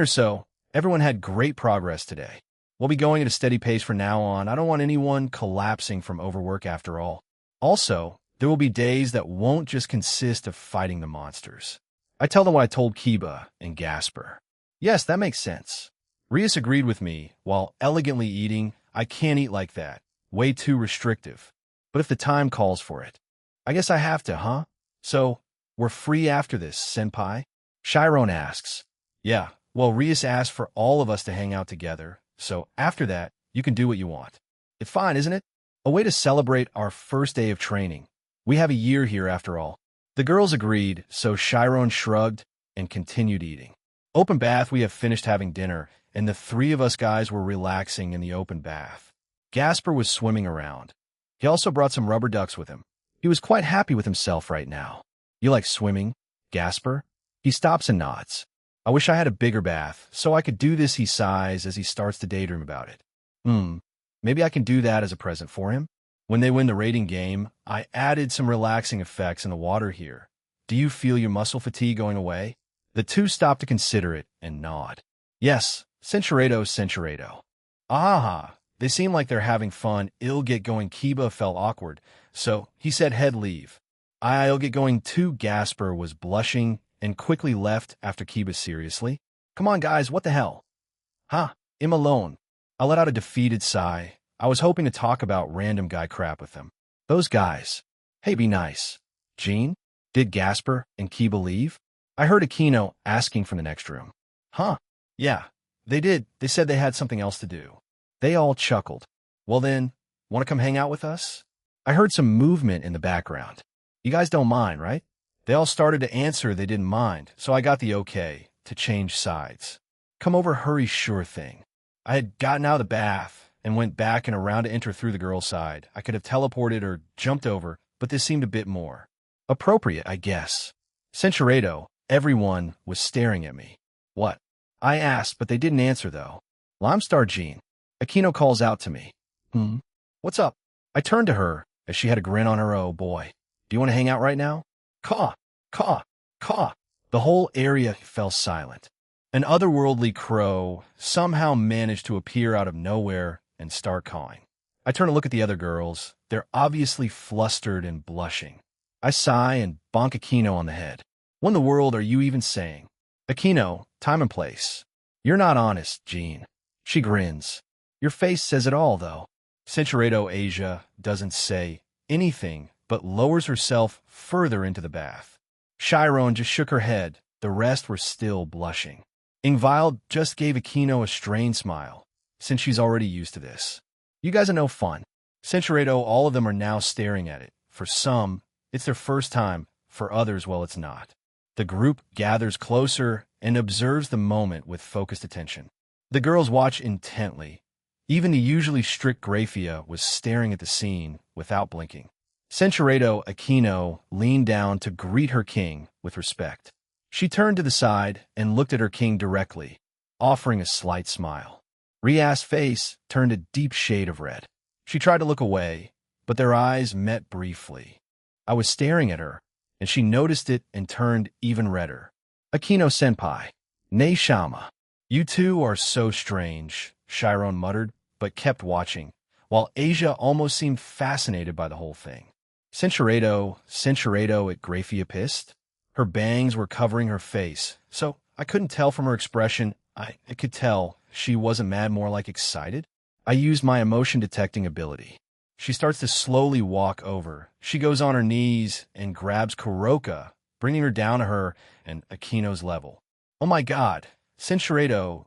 So everyone had great progress today. We'll be going at a steady pace from now on. I don't want anyone collapsing from overwork after all. Also, there will be days that won't just consist of fighting the monsters. I tell them what I told Kiba and Gasper. Yes, that makes sense. Rias agreed with me while elegantly eating. I can't eat like that. Way too restrictive. But if the time calls for it, I guess I have to, huh? So, we're free after this, senpai? Chiron asks. Yeah, well, Rias asked for all of us to hang out together, so after that, you can do what you want. It's fine, isn't it? A way to celebrate our first day of training. We have a year here after all. The girls agreed, so Chiron shrugged and continued eating. Open bath, we have finished having dinner, and the three of us guys were relaxing in the open bath. Gasper was swimming around. He also brought some rubber ducks with him. He was quite happy with himself right now. You like swimming, Gasper? He stops and nods. I wish I had a bigger bath, so I could do this, he sighs as he starts to daydream about it. Maybe I can do that as a present for him? When they win the rating game, I added some relaxing effects in the water here. Do you feel your muscle fatigue going away? The two stop to consider it and nod. Yes, Centurato. Ah, they seem like they're having fun. I'll get going. Kiba felt awkward, so he said head leave. I'll get going too. Gasper was blushing and quickly left after Kiba seriously. Come on, guys, what the hell? Huh, I'm alone. I let out a defeated sigh. I was hoping to talk about random guy crap with them. Those guys. Hey, be nice. Jean? Did Gasper and Kiba leave? I heard Aquino asking from the next room. Huh, yeah, they did. They said they had something else to do. They all chuckled. Well then, want to come hang out with us? I heard some movement in the background. You guys don't mind, right? They all started to answer they didn't mind, so I got the okay to change sides. Come over, hurry, sure thing. I had gotten out of the bath and went back and around to enter through the girl's side. I could have teleported or jumped over, but this seemed a bit more appropriate, I guess. Centurato, everyone was staring at me. What? I asked, but they didn't answer though. Limestar Jean. Aquino calls out to me. What's up? I turned to her as she had a grin on her. Oh boy. Do you want to hang out right now? Caw, caw, caw. The whole area fell silent. An otherworldly crow somehow managed to appear out of nowhere and start cawing. I turn to look at the other girls. They're obviously flustered and blushing. I sigh and bonk Aquino on the head. What in the world are you even saying? Aquino, time and place. You're not honest, Jean. She grins. Your face says it all, though. Centurato Asia doesn't say anything, but lowers herself further into the bath. Chiron just shook her head. The rest were still blushing. Ingvild just gave Aquino a strained smile, since she's already used to this. You guys are no fun. Centurato, all of them are now staring at it. For some, it's their first time. For others, well, it's not. The group gathers closer and observes the moment with focused attention. The girls watch intently. Even the usually strict Grafia was staring at the scene without blinking. Centurato Aquino leaned down to greet her king with respect. She turned to the side and looked at her king directly, offering a slight smile. Rias's face turned a deep shade of red. She tried to look away, but their eyes met briefly. I was staring at her, and she noticed it and turned even redder. Aquino-senpai. Ne Shama. You two are so strange, Chiron muttered, but kept watching, while Asia almost seemed fascinated by the whole thing. Centurato at Grafia pissed. Her bangs were covering her face, so I couldn't tell from her expression. I could tell she wasn't mad, more like excited. I used my emotion-detecting ability. She starts to slowly walk over. She goes on her knees and grabs bringing her down to her and Aquino's level. Oh my god, Centurato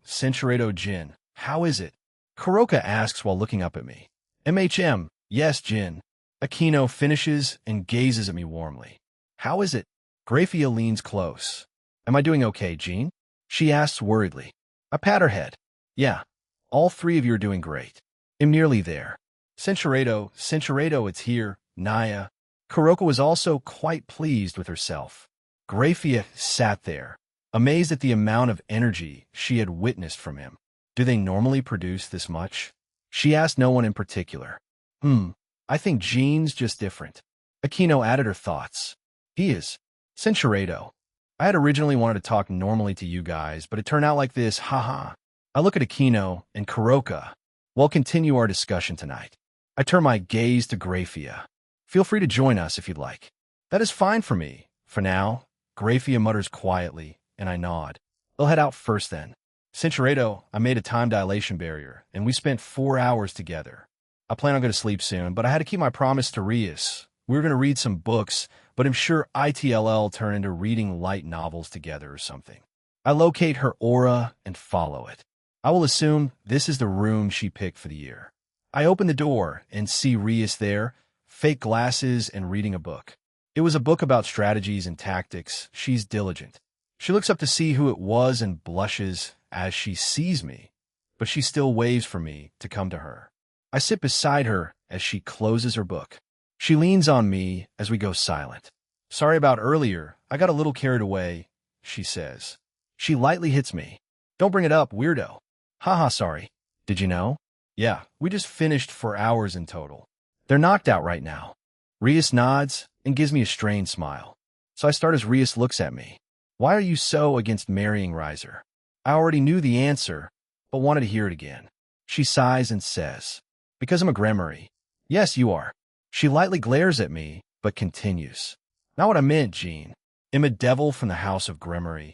Jin, how is it? Kuroka asks while looking up at me. MHM, yes, Jin. Aquino finishes and gazes at me warmly. How is it? Grafia leans close. Am I doing okay, Jean? She asks worriedly. I pat her head. Yeah, all three of you are doing great. I'm nearly there. Centurato, it's here. Naya. Kuroka was also quite pleased with herself. Grafia sat there, amazed at the amount of energy she had witnessed from him. Do they normally produce this much? She asked no one in particular. I think Jean's just different. Aquino added her thoughts. He is. Centurato. I had originally wanted to talk normally to you guys, but it turned out like this, haha. I look at Aquino and Kuroka. We'll continue our discussion tonight. I turn my gaze to Grafia. Feel free to join us if you'd like. That is fine for me. For now, Grafia mutters quietly, and I nod. They'll head out first then. Centurato, I made a time dilation barrier, and we spent 4 hours together. I plan on going to sleep soon, but I had to keep my promise to Rias. We were going to read some books, but I'm sure ITLL turn into reading light novels together or something. I locate her aura and follow it. I will assume this is the room she picked for the year. I open the door and see Rias there, fake glasses and reading a book. It was a book about strategies and tactics. She's diligent. She looks up to see who it was and blushes as she sees me, but she still waves for me to come to her. I sit beside her as she closes her book. She leans on me as we go silent. Sorry about earlier. I got a little carried away, she says. She lightly hits me. Don't bring it up, weirdo. Haha, sorry. Did you know? Yeah, we just finished 4 hours in total. They're knocked out right now. Rias nods and gives me a strained smile. So I start as Rias looks at me. Why are you so against marrying Riser? I already knew the answer, but wanted to hear it again. She sighs and says, because I'm a Gremory. Yes, you are. She lightly glares at me, but continues. Not what I meant, Jean. I'm a devil from the house of Gremory,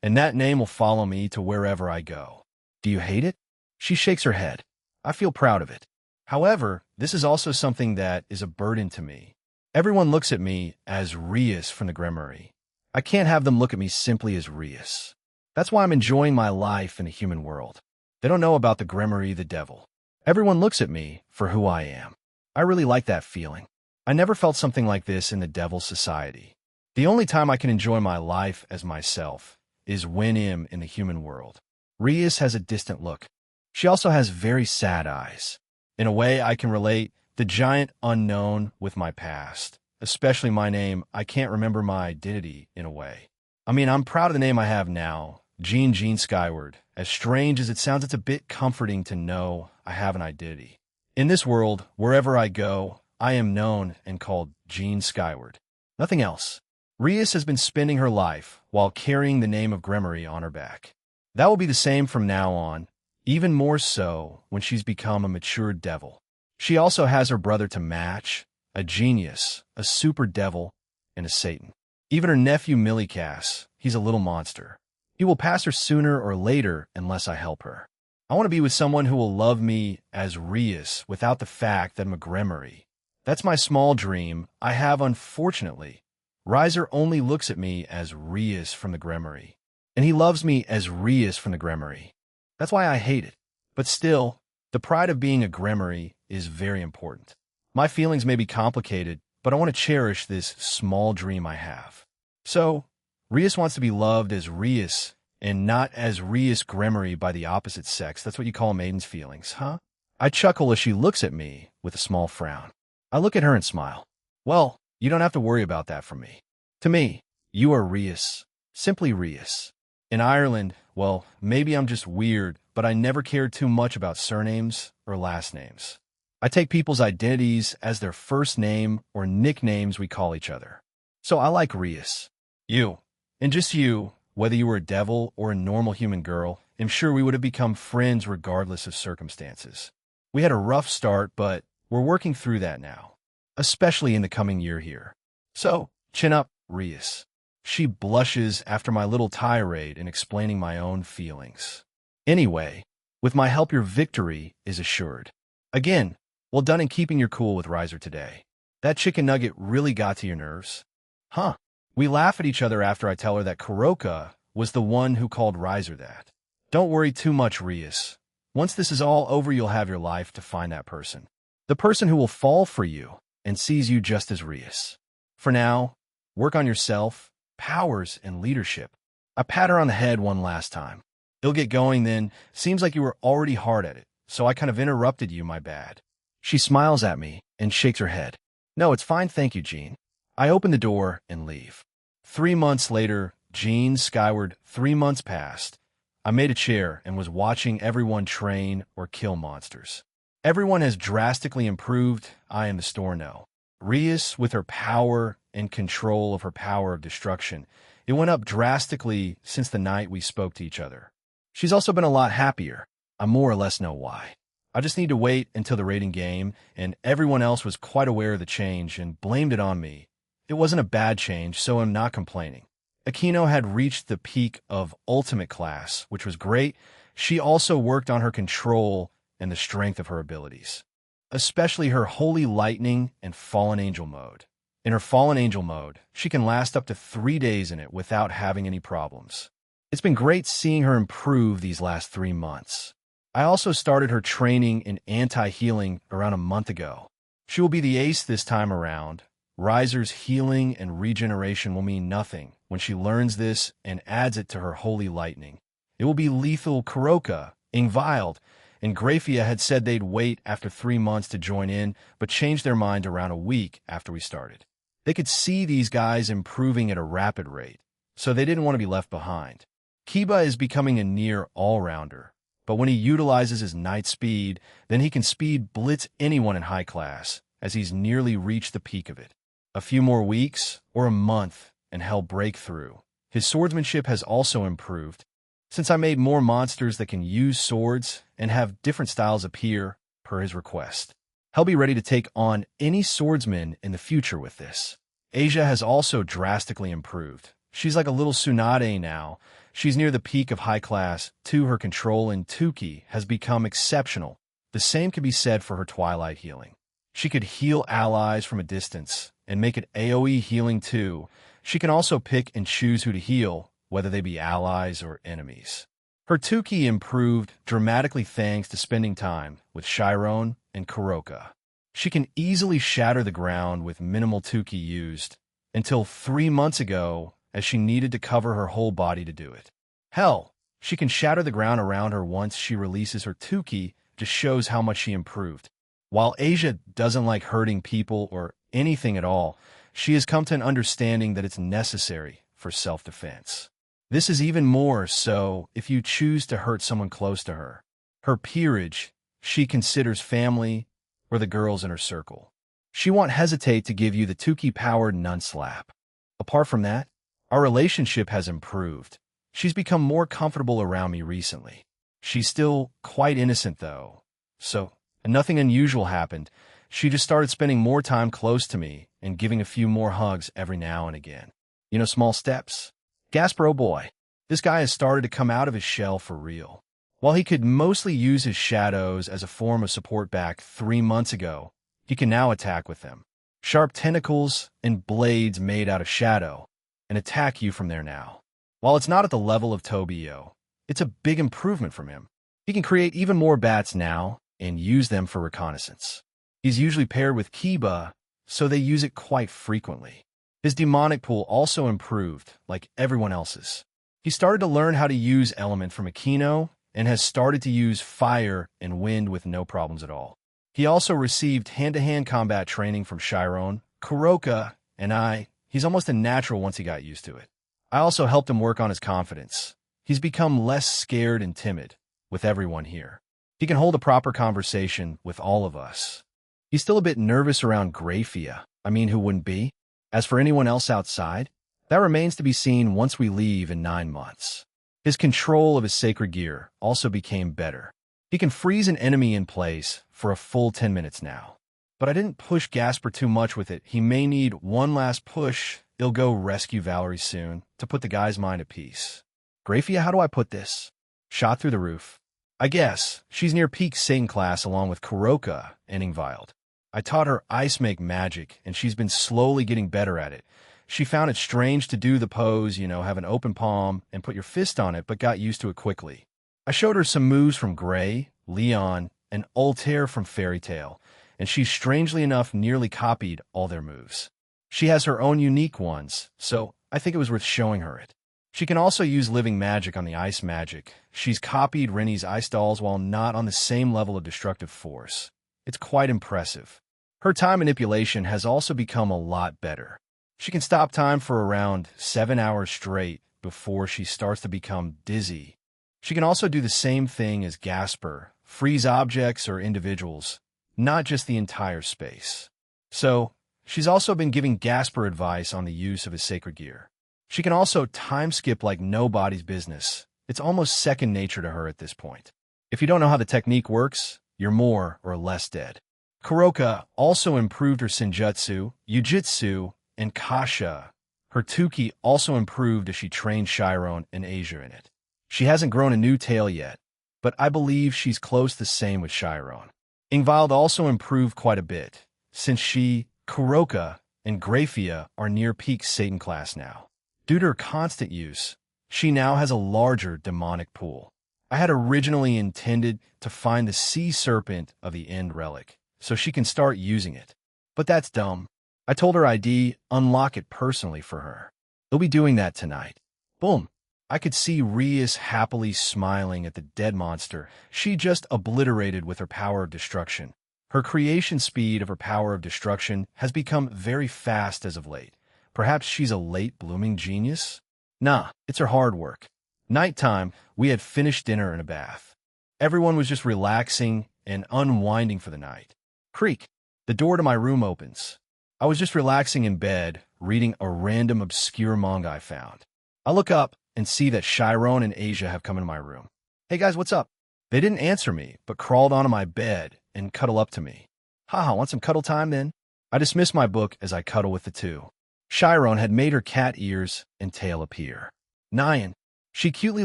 and that name will follow me to wherever I go. Do you hate it? She shakes her head. I feel proud of it. However, this is also something that is a burden to me. Everyone looks at me as Rias from the Gremory. I can't have them look at me simply as Rias. That's why I'm enjoying my life in the human world. They don't know about the Gremory, the devil. Everyone looks at me for who I am. I really like that feeling. I never felt something like this in the Devil Society. The only time I can enjoy my life as myself is when I'm in the human world. Rias has a distant look. She also has very sad eyes. In a way, I can relate the giant unknown with my past, especially my name. I can't remember my identity in a way. I mean, I'm proud of the name I have now, Jean Skyward. As strange as it sounds, it's a bit comforting to know I have an identity. In this world, wherever I go, I am known and called Jean Skyward. Nothing else. Rias has been spending her life while carrying the name of Gremory on her back. That will be the same from now on, even more so when she's become a mature devil. She also has her brother to match, a genius, a super devil, and a Satan. Even her nephew Millicass, he's a little monster. He will pass her sooner or later unless I help her. I want to be with someone who will love me as Rias without the fact that I'm a Gremory. That's my small dream I have, unfortunately. Riser only looks at me as Rias from the Gremory, and he loves me as Rias from the Gremory. That's why I hate it. But still, the pride of being a Gremory is very important. My feelings may be complicated, but I want to cherish this small dream I have. So, Rias wants to be loved as Rias, and not as Rias Gremory by the opposite sex. That's what you call a maiden's feelings, huh? I chuckle as she looks at me with a small frown. I look at her and smile. Well, you don't have to worry about that from me. To me, you are Rias. Simply Rias. In Ireland, well, maybe I'm just weird, but I never cared too much about surnames or last names. I take people's identities as their first name or nicknames we call each other. So I like Rias. You. And just you, whether you were a devil or a normal human girl, I'm sure we would have become friends regardless of circumstances. We had a rough start, but we're working through that now, especially in the coming year here. So, chin up, Rias. She blushes after my little tirade in explaining my own feelings. Anyway, with my help your victory is assured. Again, well done in keeping your cool with Riser today. That chicken nugget really got to your nerves? Huh. We laugh at each other after I tell her that Kuroka was the one who called Riser that. Don't worry too much, Rias. Once this is all over, you'll have your life to find that person. The person who will fall for you and sees you just as Rias. For now, work on yourself, powers, and leadership. I pat her on the head one last time. You'll get going then. Seems like you were already hard at it, so I kind of interrupted you, my bad. She smiles at me and shakes her head. No, it's fine, thank you, Jean. I open the door and leave. 3 months later, Jean skyward, 3 months passed. I made a chair and was watching everyone train or kill monsters. Everyone has drastically improved, I in the store know. Rias, with her power and control of her power of destruction, it went up drastically since the night we spoke to each other. She's also been a lot happier. I more or less know why. I just need to wait until the rating game, and everyone else was quite aware of the change and blamed it on me. It wasn't a bad change, so I'm not complaining. Aquino had reached the peak of Ultimate Class, which was great. She also worked on her control and the strength of her abilities, especially her Holy Lightning and Fallen Angel mode. In her Fallen Angel mode, she can last up to 3 days in it without having any problems. It's been great seeing her improve these last 3 months. I also started her training in anti-healing around a month ago. She will be the ace this time around. Riser's healing and regeneration will mean nothing when she learns this and adds it to her Holy Lightning. It will be lethal Kuroka, Ingvild, and Grafia had said they'd wait after 3 months to join in, but changed their mind around a week after we started. They could see these guys improving at a rapid rate, so they didn't want to be left behind. Kiba is becoming a near all-rounder, but when he utilizes his night speed, then he can speed blitz anyone in high class, as he's nearly reached the peak of it. A few more weeks, or a month, and he'll break through. His swordsmanship has also improved, since I made more monsters that can use swords and have different styles appear per his request. He'll be ready to take on any swordsman in the future with this. Asia has also drastically improved. She's like a little Tsunade now. She's near the peak of high class, too. Her control in Tuki has become exceptional. The same can be said for her Twilight healing. She could heal allies from a distance and make it AoE healing too. She can also pick and choose who to heal, whether they be allies or enemies. Her Tuki improved dramatically thanks to spending time with Chiron and Kuroka. She can easily shatter the ground with minimal Tuki used, until 3 months ago, as she needed to cover her whole body to do it. Hell, she can shatter the ground around her once she releases her Tuki, just shows how much she improved. While Asia doesn't like hurting people or anything at all, she has come to an understanding that it's necessary for self-defense. This is even more so if you choose to hurt someone close to her. Her peerage, she considers family, or the girls in her circle. She won't hesitate to give you the Tuki-powered nun slap. Apart from that, our relationship has improved. She's become more comfortable around me recently. She's still quite innocent, though. So, nothing unusual happened. She just started spending more time close to me and giving a few more hugs every now and again. You know, small steps. Gasper, oh boy, this guy has started to come out of his shell for real. While he could mostly use his shadows as a form of support back 3 months ago, he can now attack with them. sharp tentacles and blades made out of shadow, and attack you from there now. While it's not at the level of Tobio, it's a big improvement from him. He can create even more bats now and use them for reconnaissance. He's usually paired with Kiba, so they use it quite frequently. His demonic pool also improved, like everyone else's. He started to learn how to use element from Akino and has started to use fire and wind with no problems at all. He also received hand-to-hand combat training from Chiron, Kuroka, and He's almost a natural once he got used to it. I also helped him work on his confidence. He's become less scared and timid with everyone here. He can hold a proper conversation with all of us. He's still a bit nervous around Grafia. Who wouldn't be? As for anyone else outside, that remains to be seen once we leave in 9 months. His control of his sacred gear also became better. He can freeze an enemy in place for a full 10 minutes now. But I didn't push Gasper too much with it. He may need one last push. He'll go rescue Valerie soon to put the guy's mind at peace. Grafia, how do I put this? Shot through the roof. I guess she's near peak Satan class along with Kuroka and Ingvild. I taught her ice make magic, and she's been slowly getting better at it. She found it strange to do the pose, have an open palm and put your fist on it, but got used to it quickly. I showed her some moves from Gray, Leon, and Altair from Fairy Tail, and she strangely enough nearly copied all their moves. She has her own unique ones, so I think it was worth showing her it. She can also use living magic on the ice magic. She's copied Rennie's ice dolls while not on the same level of destructive force. It's quite impressive. Her time manipulation has also become a lot better. She can stop time for around 7 hours straight before she starts to become dizzy. She can also do the same thing as Gasper, freeze objects or individuals, not just the entire space. So, she's also been giving Gasper advice on the use of his sacred gear. She can also time skip like nobody's business. It's almost second nature to her at this point. If you don't know how the technique works, you're more or less dead. Kuroka also improved her Senjutsu, Yujitsu, and Kasha. Her Tuki also improved as she trained Chiron and Asia in it. She hasn't grown a new tail yet, but I believe she's close the same with Chiron. Ingvild also improved quite a bit, since she, Kuroka, and Grafia are near peak Satan class now. Due to her constant use, she now has a larger demonic pool. I had originally intended to find the sea serpent of the end relic, so she can start using it. But that's dumb. I told her I'd unlock it personally for her. They'll be doing that tonight. Boom. I could see Rias happily smiling at the dead monster she just obliterated with her power of destruction. Her creation speed of her power of destruction has become very fast as of late. Perhaps she's a late-blooming genius? Nah, it's her hard work. Nighttime, we had finished dinner and a bath. Everyone was just relaxing and unwinding for the night. Creak. The door to my room opens. I was just relaxing in bed, reading a random obscure manga I found. I look up and see that Chiron and Asia have come into my room. Hey guys, what's up? They didn't answer me, but crawled onto my bed and cuddle up to me. Haha, want some cuddle time then? I dismiss my book as I cuddle with the two. Chiron had made her cat ears and tail appear. Nyan. She cutely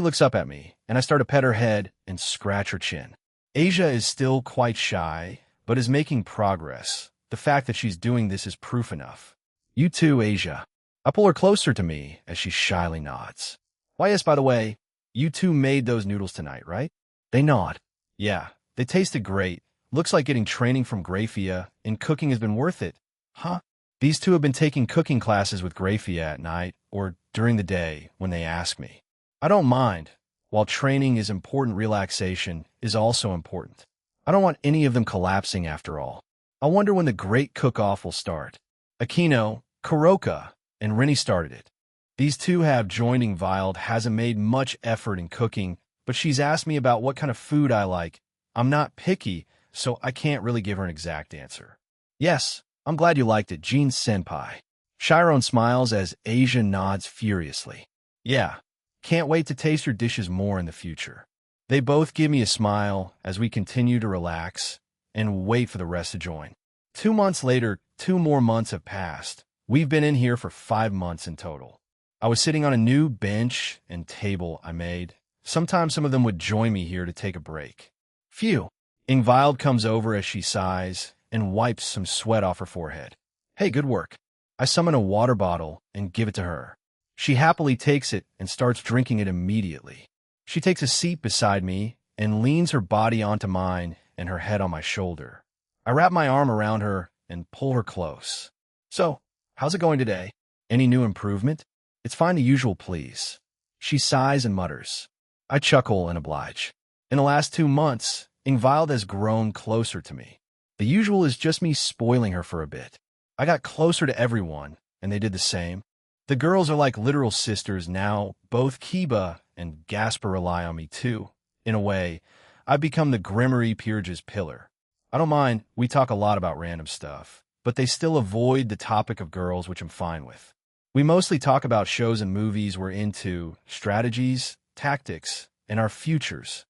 looks up at me, and I start to pet her head and scratch her chin. Asia is still quite shy, but is making progress. The fact that she's doing this is proof enough. You too, Asia. I pull her closer to me as she shyly nods. Why, yes, by the way, you two made those noodles tonight, right? They nod. Yeah, they tasted great. Looks like getting training from Grafia in cooking has been worth it. Huh? These two have been taking cooking classes with Grafia at night or during the day when they ask me. I don't mind. While training is important, relaxation is also important. I don't want any of them collapsing after all. I wonder when the great cook-off will start. Akino, Kuroka, and Rennie started it. These two have joined. Ingvild hasn't made much effort in cooking, but she's asked me about what kind of food I like. I'm not picky, so I can't really give her an exact answer. Yes, I'm glad you liked it, Jean Senpai. Chiron smiles as Asia nods furiously. Yeah, can't wait to taste your dishes more in the future. They both give me a smile as we continue to relax and wait for the rest to join. 2 months later, 2 more months have passed. We've been in here for 5 months in total. I was sitting on a new bench and table I made. Sometimes some of them would join me here to take a break. Phew. Ingvild comes over as she sighs and wipes some sweat off her forehead. Hey, good work. I summon a water bottle and give it to her. She happily takes it and starts drinking it immediately. She takes a seat beside me and leans her body onto mine and her head on my shoulder. I wrap my arm around her and pull her close. So, how's it going today? Any new improvement? It's fine, the usual, please. She sighs and mutters. I chuckle and oblige. In the last 2 months, Ingvild has grown closer to me. The usual is just me spoiling her for a bit. I got closer to everyone, and they did the same. The girls are like literal sisters now. Both Kiba and Gasper rely on me too. In a way, I've become the Grimmery Peerage's pillar. I don't mind, we talk a lot about random stuff, but they still avoid the topic of girls, which I'm fine with. We mostly talk about shows and movies we're into, strategies, tactics, and our futures.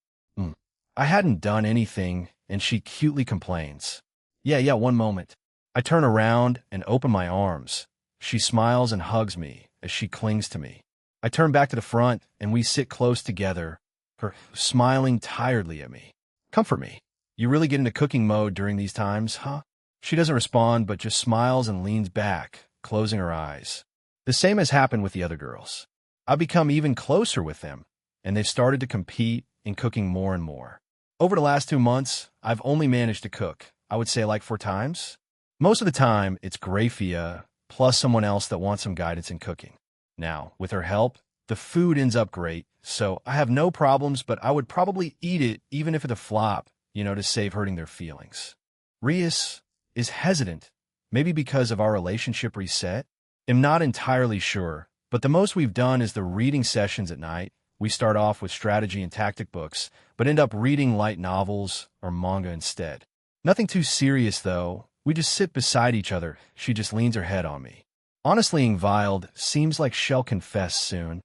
I hadn't done anything, and she cutely complains. Yeah, one moment. I turn around and open my arms. She smiles and hugs me as she clings to me. I turn back to the front, and we sit close together, her smiling tiredly at me. Comfort me. You really get into cooking mode during these times, huh? She doesn't respond, but just smiles and leans back, closing her eyes. The same has happened with the other girls. I've become even closer with them, and they've started to compete in cooking more and more. Over the last 2 months, I've only managed to cook, I would say, like 4 times. Most of the time, it's Grafia plus someone else that wants some guidance in cooking. Now, with her help, the food ends up great, so I have no problems, but I would probably eat it even if it's a flop, to save hurting their feelings. Rias is hesitant, maybe because of our relationship reset. I'm not entirely sure, but the most we've done is the reading sessions at night. We start off with strategy and tactic books, but end up reading light novels or manga instead. Nothing too serious, though. We just sit beside each other. She just leans her head on me. Honestly, Ingvild seems like she'll confess soon.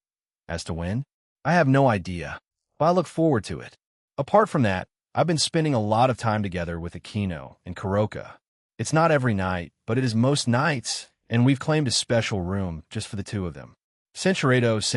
As to when? I have no idea, but I look forward to it. Apart from that, I've been spending a lot of time together with Akino and Kuroka. It's not every night, but it is most nights, and we've claimed a special room just for the two of them. Centuredo,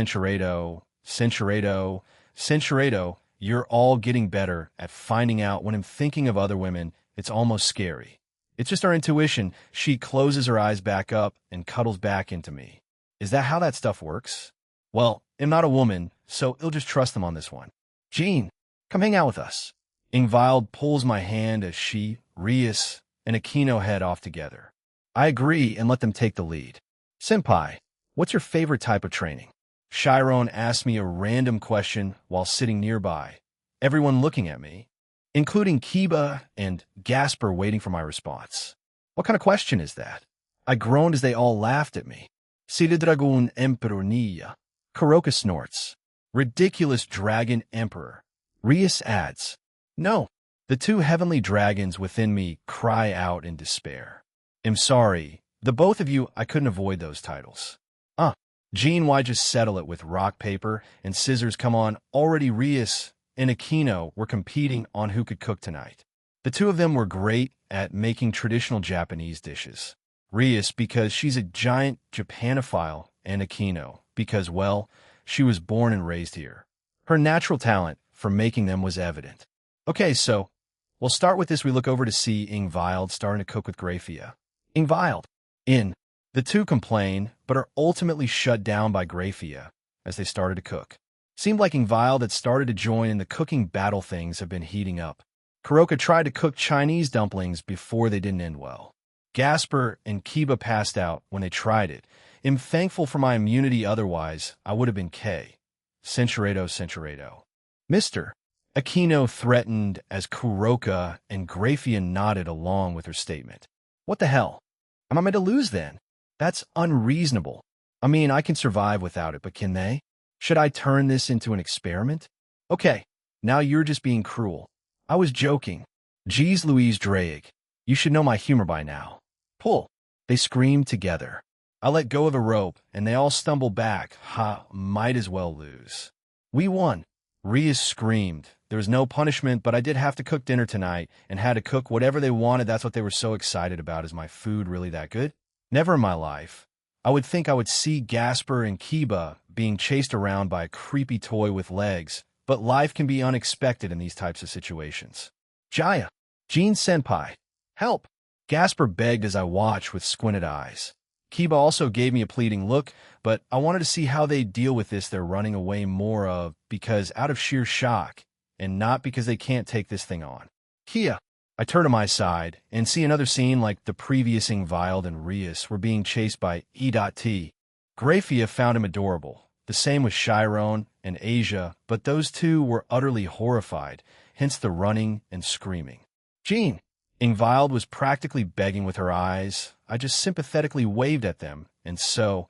you're all getting better at finding out when I'm thinking of other women. It's almost scary. It's just our intuition. She closes her eyes back up and cuddles back into me. Is that how that stuff works? Well, I'm not a woman, so I'll just trust them on this one. Jean, come hang out with us. Ingvild pulls my hand as she, Rias, and Akino head off together. I agree and let them take the lead. Senpai, what's your favorite type of training? Chiron asks me a random question while sitting nearby, everyone looking at me, including Kiba and Gasper waiting for my response. What kind of question is that? I groaned as they all laughed at me. Sida Dragoon Emperor Nia. Kuroka snorts. Ridiculous Dragon Emperor. Rias adds. No. The 2 heavenly dragons within me cry out in despair. I'm sorry. The both of you, I couldn't avoid those titles. Jean, why just settle it with rock, paper, and scissors? Come on, already Rias and Akino were competing on who could cook tonight. The 2 of them were great at making traditional Japanese dishes. Rias because she's a giant Japanophile, and Akino because, well, she was born and raised here. Her natural talent for making them was evident. Okay, so we'll start with this. We look over to see Ingvild starting to cook with Grafia. Ingvild, in. The 2 complain, but are ultimately shut down by Grafia as they started to cook. Seemed like Ingvild had started to join in the cooking battle. Things have been heating up. Kuroka tried to cook Chinese dumplings before they didn't end well. Gasper and Kiba passed out when they tried it. I'm thankful for my immunity, otherwise I would have been K. Centuredo. Mr. Akino threatened as Kuroka and Grafia nodded along with her statement. What the hell? Am I meant to lose then? That's unreasonable. I mean, I can survive without it, but can they? Should I turn this into an experiment? Okay, now you're just being cruel. I was joking. Jeez Louise Drake, you should know my humor by now. Pull. They screamed together. I let go of the rope, and they all stumbled back. Might as well lose. We won. Rias screamed. There was no punishment, but I did have to cook dinner tonight, and had to cook whatever they wanted. That's what they were so excited about. Is my food really that good? Never in my life. I would think I would see Gasper and Kiba being chased around by a creepy toy with legs, but life can be unexpected in these types of situations. Jaya, Jean Senpai, help! Gasper begged as I watched with squinted eyes. Kiba also gave me a pleading look, but I wanted to see how they'd deal with this they're running away more of because out of sheer shock, and not because they can't take this thing on. Kia! I turn to my side and see another scene like the previous Ingvild and Rias were being chased by E.T. Grafia found him adorable, the same with Chiron and Asia, but those two were utterly horrified, hence the running and screaming. Jean! Ingvild was practically begging with her eyes. I just sympathetically waved at them, and so,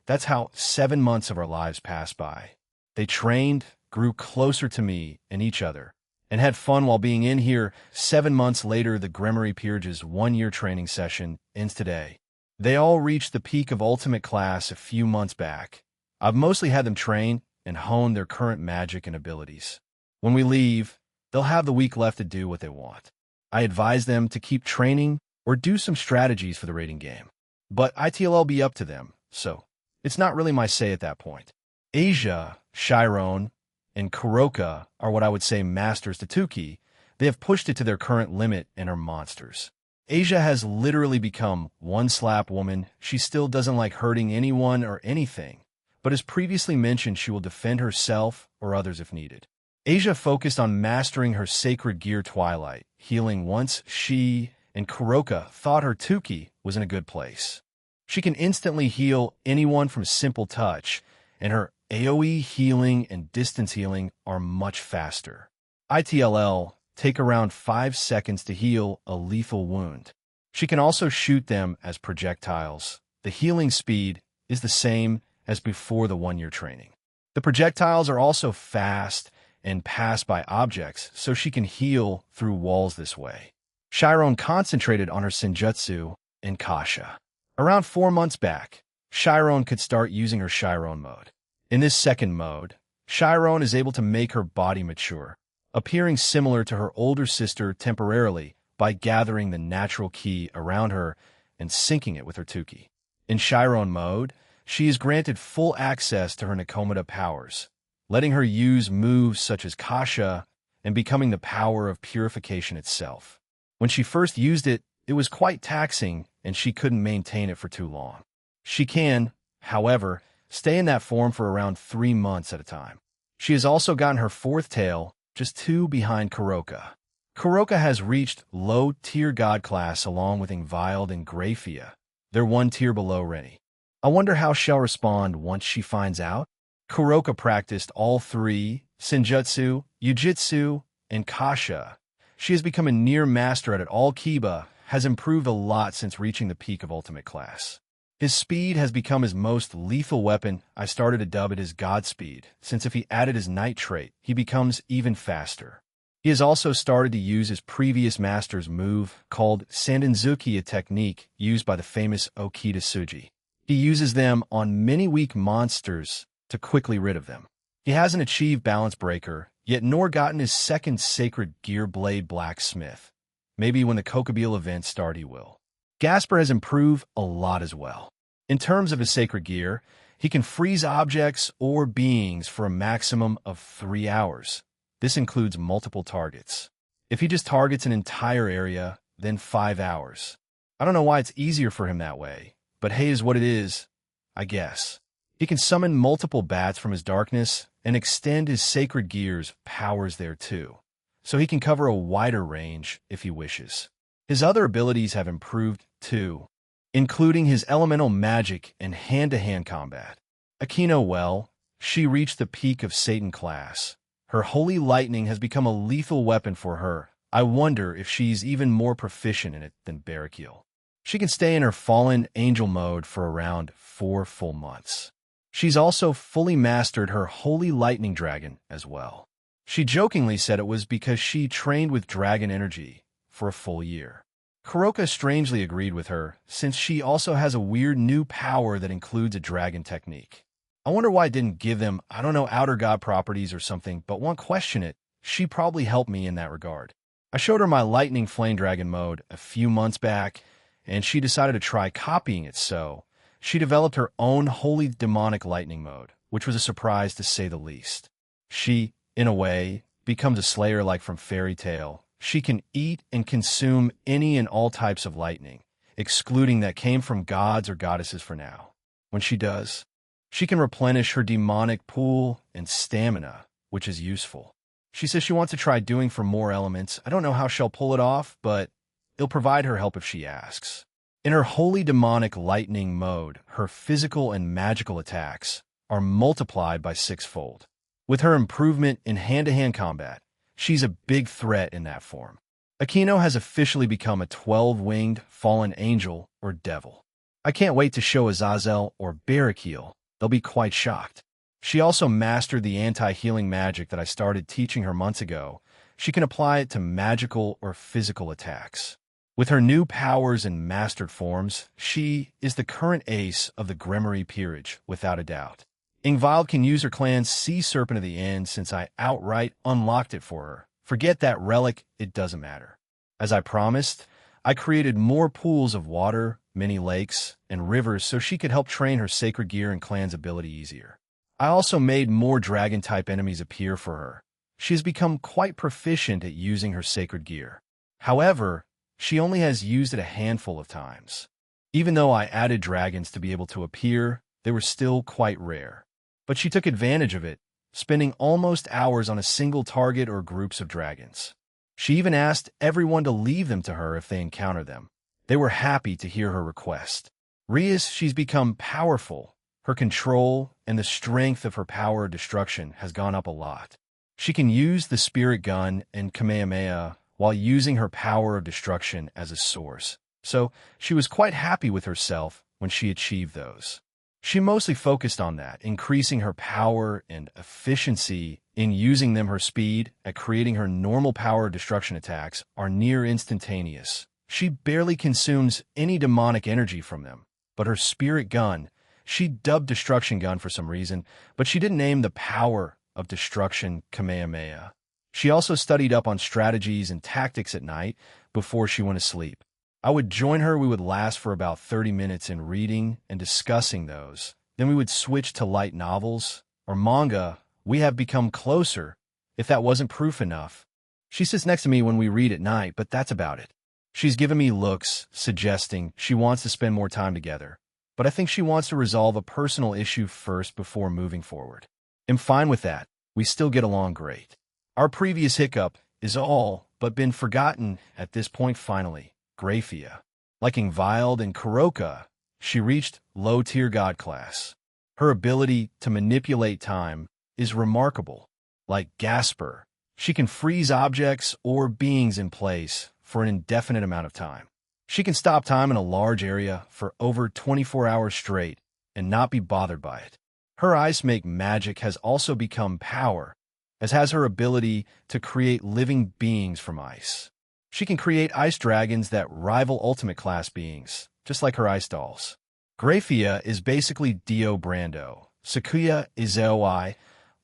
that's how 7 months of our lives passed by. They trained, grew closer to me and each other, and had fun while being in here. 7 months later, the Gremory Peerage's 1-year training session ends today. They all reached the peak of Ultimate Class a few months back. I've mostly had them train and hone their current magic and abilities. When we leave, they'll have the week left to do what they want. I advise them to keep training or do some strategies for the raiding game. But ITLL be up to them, so it's not really my say at that point. Asia, Chiron, and Kuroka are what I would say masters to 2k. They have pushed it to their current limit and are monsters. Asia has literally become one slap woman. She still doesn't like hurting anyone or anything, but as previously mentioned, she will defend herself or others if needed. Asia focused on mastering her sacred gear Twilight, healing once she and Kuroka thought her 2k was in a good place. She can instantly heal anyone from simple touch, and her AoE healing and distance healing are much faster. ITLL take around 5 seconds to heal a lethal wound. She can also shoot them as projectiles. The healing speed is the same as before the 1-year training. The projectiles are also fast and pass by objects, so she can heal through walls this way. Chiron concentrated on her Senjutsu and Kasha. Around 4 months back, Chiron could start using her Chiron mode. In this second mode, Chiron is able to make her body mature, appearing similar to her older sister temporarily by gathering the natural ki around her and syncing it with her 2k. In Chiron mode, she is granted full access to her Nikomata powers, letting her use moves such as Kasha and becoming the power of purification itself. When she first used it, it was quite taxing and she couldn't maintain it for too long. She can, however, stay in that form for around 3 months at a time. She has also gotten her 4th tail, just 2 behind Kuroka. Kuroka has reached low-tier god class along with Ingvild and Grafia. They're 1 tier below Rennie. I wonder how she'll respond once she finds out. Kuroka practiced all 3, Senjutsu, Yujitsu, and Kasha. She has become a near master at it all. Kiba has improved a lot since reaching the peak of Ultimate Class. His speed has become his most lethal weapon. I started to dub it his Godspeed, since if he added his Knight trait, he becomes even faster. He has also started to use his previous master's move, called Sandenzuki, a technique used by the famous Okita Tsuji. He uses them on many weak monsters to quickly rid of them. He hasn't achieved Balance Breaker, yet nor gotten his 2nd Sacred Gear Blade Blacksmith. Maybe when the Kokobile events start he will. Gasper has improved a lot as well. In terms of his Sacred Gear, he can freeze objects or beings for a maximum of 3 hours. This includes multiple targets. If he just targets an entire area, then 5 hours. I don't know why it's easier for him that way, but hey is what it is, I guess. He can summon multiple bats from his darkness and extend his Sacred Gear's powers there too, so he can cover a wider range if he wishes. His other abilities have improved too, including his elemental magic and hand-to-hand combat. Akino, well, she reached the peak of Satan class. Her Holy Lightning has become a lethal weapon for her. I wonder if she's even more proficient in it than Barakiel. She can stay in her Fallen Angel mode for around 4 full months. She's also fully mastered her Holy Lightning Dragon as well. She jokingly said it was because she trained with dragon energy for a full year. Kuroka strangely agreed with her, since she also has a weird new power that includes a dragon technique. I wonder why it didn't give them, I don't know, outer god properties or something, but won't question it. She probably helped me in that regard. I showed her my Lightning Flame Dragon mode a few months back, and she decided to try copying it, so she developed her own Holy Demonic Lightning mode, which was a surprise to say the least. She, in a way, becomes a slayer like from Fairy Tail. She can eat and consume any and all types of lightning, excluding that came from gods or goddesses for now. When she does, she can replenish her demonic pool and stamina, which is useful. She says she wants to try doing for more elements. I don't know how she'll pull it off, but it'll provide her help if she asks. In her holy demonic lightning mode, her physical and magical attacks are multiplied by sixfold. With her improvement in hand-to-hand combat, she's a big threat in that form. Akino has officially become a 12-winged fallen angel or devil. I can't wait to show Azazel or Barakiel. They'll be quite shocked. She also mastered the anti-healing magic that I started teaching her months ago. She can apply it to magical or physical attacks. With her new powers and mastered forms, she is the current ace of the Grimoire Peerage, without a doubt. Ingvild can use her clan's Sea Serpent of the End since I outright unlocked it for her. Forget that relic, it doesn't matter. As I promised, I created more pools of water, mini lakes, and rivers so she could help train her sacred gear and clan's ability easier. I also made more dragon-type enemies appear for her. She has become quite proficient at using her sacred gear. However, she only has used it a handful of times. Even though I added dragons to be able to appear, they were still quite rare. But she took advantage of it, spending almost hours on a single target or groups of dragons. She even asked everyone to leave them to her if they encounter them. They were happy to hear her request. Rias, she's become powerful. Her control and the strength of her power of destruction has gone up a lot. She can use the spirit gun and Kamehameha while using her power of destruction as a source. So she was quite happy with herself when she achieved those. She mostly focused on that, increasing her power and efficiency in using them. Her speed at creating her normal power of destruction attacks are near instantaneous. She barely consumes any demonic energy from them, but her spirit gun, she dubbed Destruction Gun for some reason, but she didn't name the power of destruction Kamehameha. She also studied up on strategies and tactics at night before she went to sleep. I would join her. We would last for about 30 minutes in reading and discussing those. Then we would switch to light novels or manga. We have become closer, if that wasn't proof enough. She sits next to me when we read at night, but that's about it. She's given me looks, suggesting she wants to spend more time together. But I think she wants to resolve a personal issue first before moving forward. I'm fine with that. We still get along great. Our previous hiccup is all but been forgotten at this point finally. Grafia. Like Ingvild and Kuroka, she reached low-tier god class. Her ability to manipulate time is remarkable. Like Gasper, she can freeze objects or beings in place for an indefinite amount of time. She can stop time in a large area for over 24 hours straight and not be bothered by it. Her ice make magic has also become power, as has her ability to create living beings from ice. She can create ice dragons that rival ultimate class beings, just like her ice dolls. Grafia is basically Dio Brando, Sakuya Izeoi,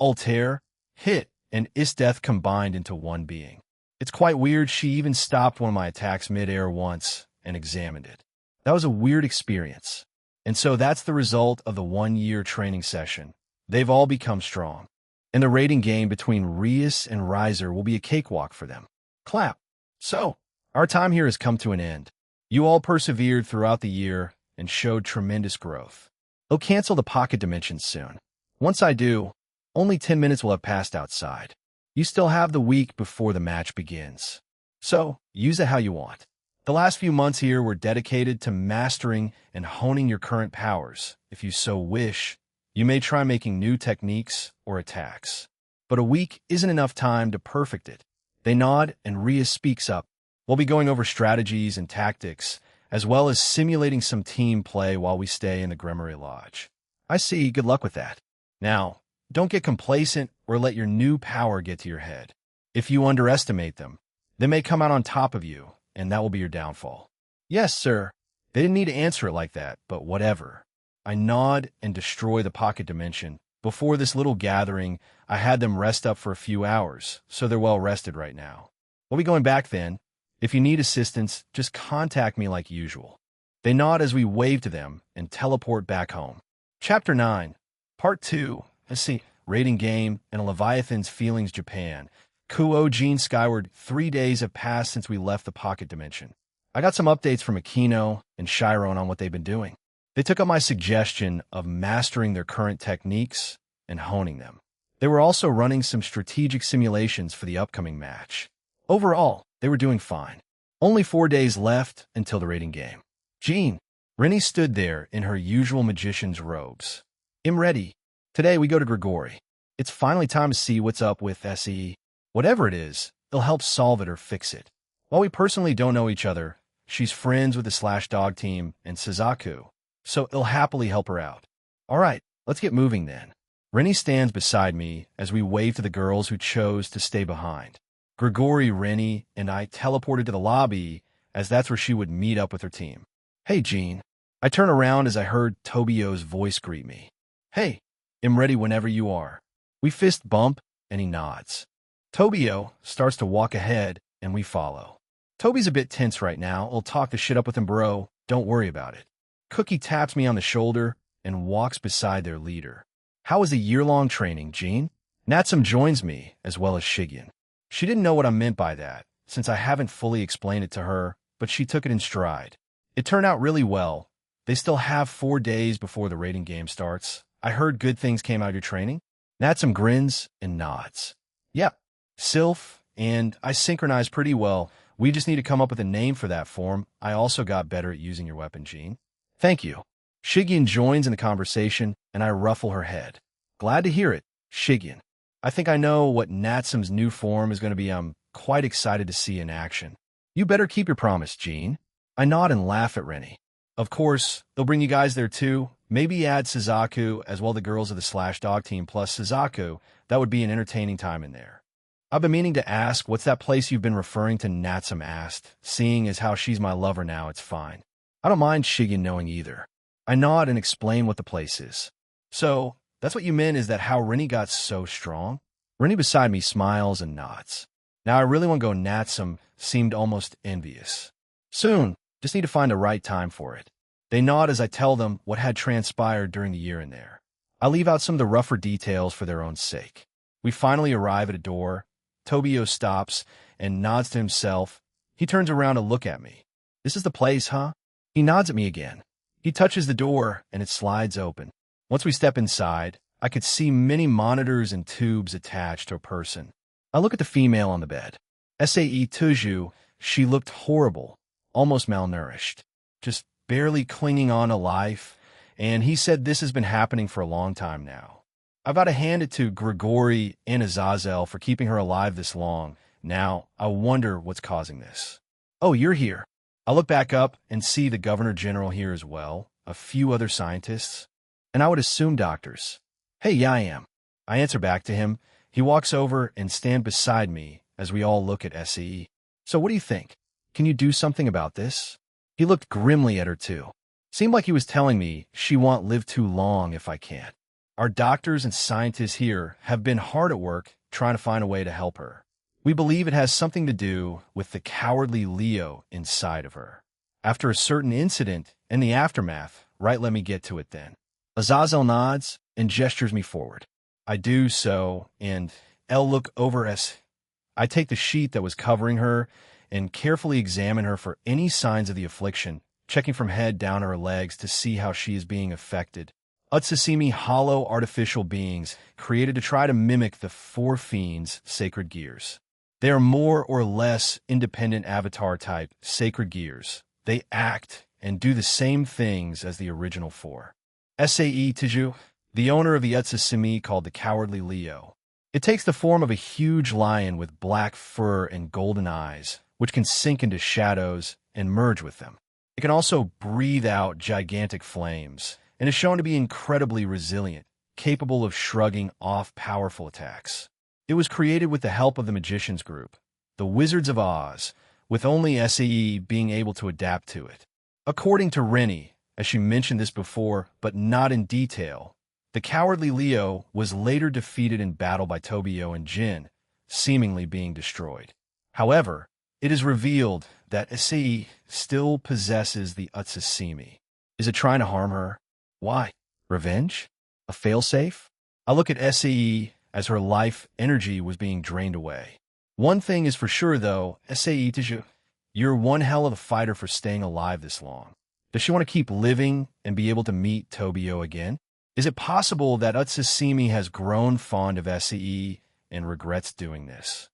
Altair, Hit, and Isdeath combined into one being. It's quite weird. She even stopped one of my attacks mid-air once and examined it. That was a weird experience. And so that's the result of the 1-year training session. They've all become strong. And the rating game between Rias and Riser will be a cakewalk for them. Clap. So, our time here has come to an end. You all persevered throughout the year and showed tremendous growth. I'll cancel the pocket dimensions soon. Once I do, only 10 minutes will have passed outside. You still have the week before the match begins. So, use it how you want. The last few months here were dedicated to mastering and honing your current powers. If you so wish, you may try making new techniques or attacks. But a week isn't enough time to perfect it. They nod, and Rias speaks up. We'll be going over strategies and tactics, as well as simulating some team play while we stay in the Grimoire Lodge. I see. Good luck with that. Now, don't get complacent or let your new power get to your head. If you underestimate them, they may come out on top of you, and that will be your downfall. Yes, sir. They didn't need to answer it like that, but whatever. I nod and destroy the pocket dimension. Before this little gathering, I had them rest up for a few hours, so they're well rested right now. We'll be going back then. If you need assistance, just contact me like usual. They nod as we wave to them and teleport back home. Chapter 9, Part 2. Let's see. Rating Game and Leviathan's Feelings Japan. Kuo Gene Skyward, 3 days have passed since we left the pocket dimension. I got some updates from Aquino and Chiron on what they've been doing. They took up my suggestion of mastering their current techniques and honing them. They were also running some strategic simulations for the upcoming match. Overall, they were doing fine. Only 4 days left until the rating game. Jean. Rennie stood there in her usual magician's robes. I'm ready. Today we go to Grigori. It's finally time to see what's up with SE. Whatever it is, it'll help solve it or fix it. While we personally don't know each other, she's friends with the Slash-Dog team and Suzaku, so it'll happily help her out. All right, let's get moving then. Rennie stands beside me as we wave to the girls who chose to stay behind. Grigori, Rennie, and I teleported to the lobby as that's where she would meet up with her team. Hey, Jean. I turn around as I heard Tobio's voice greet me. Hey, I'm ready whenever you are. We fist bump, and he nods. Tobio starts to walk ahead, and we follow. Toby's a bit tense right now. I'll talk the shit up with him, bro. Don't worry about it. Cookie taps me on the shoulder and walks beside their leader. How was the year-long training, Jean? Natsum joins me, as well as Shigen. She didn't know what I meant by that, since I haven't fully explained it to her, but she took it in stride. It turned out really well. They still have 4 days before the rating game starts. I heard good things came out of your training. Natsum grins and nods. Yep, Sylph and I synchronized pretty well. We just need to come up with a name for that form. I also got better at using your weapon, Jean. Thank you. Shigen joins in the conversation, and I ruffle her head. Glad to hear it, Shigen. I think I know what Natsum's new form is going to be. I'm quite excited to see in action. You better keep your promise, Jean. I nod and laugh at Rennie. Of course, they'll bring you guys there too. Maybe add Suzaku as well the girls of the Slash-Dog team plus Suzaku. That would be an entertaining time in there. I've been meaning to ask, what's that place you've been referring to? Natsum asked. Seeing as how she's my lover now, it's fine. I don't mind Shigen knowing either. I nod and explain what the place is. So, that's what you meant, is that how Rennie got so strong? Rennie beside me smiles and nods. Now I really want to go. Natsum seemed almost envious. Soon. Just need to find the right time for it. They nod as I tell them what had transpired during the year in there. I leave out some of the rougher details for their own sake. We finally arrive at a door. Tobio stops and nods to himself. He turns around to look at me. This is the place, huh? He nods at me again. He touches the door and it slides open. Once we step inside, I could see many monitors and tubes attached to a person. I look at the female on the bed. Sae Tuju, she looked horrible. Almost malnourished, just barely clinging on to life, and he said this has been happening for a long time now. I've got to hand it to Grigori and Azazel for keeping her alive this long. Now, I wonder what's causing this. Oh, you're here. I look back up and see the Governor General here as well, a few other scientists, and I would assume doctors. Hey, yeah, I am. I answer back to him. He walks over and stands beside me as we all look at SE. So what do you think? Can you do something about this? He looked grimly at her too. Seemed like he was telling me she won't live too long if I can't. Our doctors and scientists here have been hard at work trying to find a way to help her. We believe it has something to do with the cowardly Leo inside of her. After a certain incident and the aftermath, right, let me get to it then. Azazel nods and gestures me forward. I do so, and I'll look over as I take the sheet that was covering her and carefully examine her for any signs of the affliction, checking from head down to her legs to see how she is being affected. Utsasimi, hollow artificial beings created to try to mimic the Four Fiends' sacred gears. They are more or less independent avatar-type sacred gears. They act and do the same things as the original four. Sae Tiju, the owner of the Utsasimi called the Cowardly Leo. It takes the form of a huge lion with black fur and golden eyes, which can sink into shadows and merge with them. It can also breathe out gigantic flames, and is shown to be incredibly resilient, capable of shrugging off powerful attacks. It was created with the help of the Magicians Group, the Wizards of Oz, with only SAE being able to adapt to it. According to Rennie, as she mentioned this before, but not in detail, the Cowardly Leo was later defeated in battle by Tobio and Jin, seemingly being destroyed. However, it is revealed that SAE still possesses the Utsasimi. Is it trying to harm her? Why? Revenge? A failsafe? I look at SAE as her life energy was being drained away. One thing is for sure, though, SAE Tiju, you're one hell of a fighter for staying alive this long. Does she want to keep living and be able to meet Tobio again? Is it possible that Utsusimi has grown fond of SAE and regrets doing this?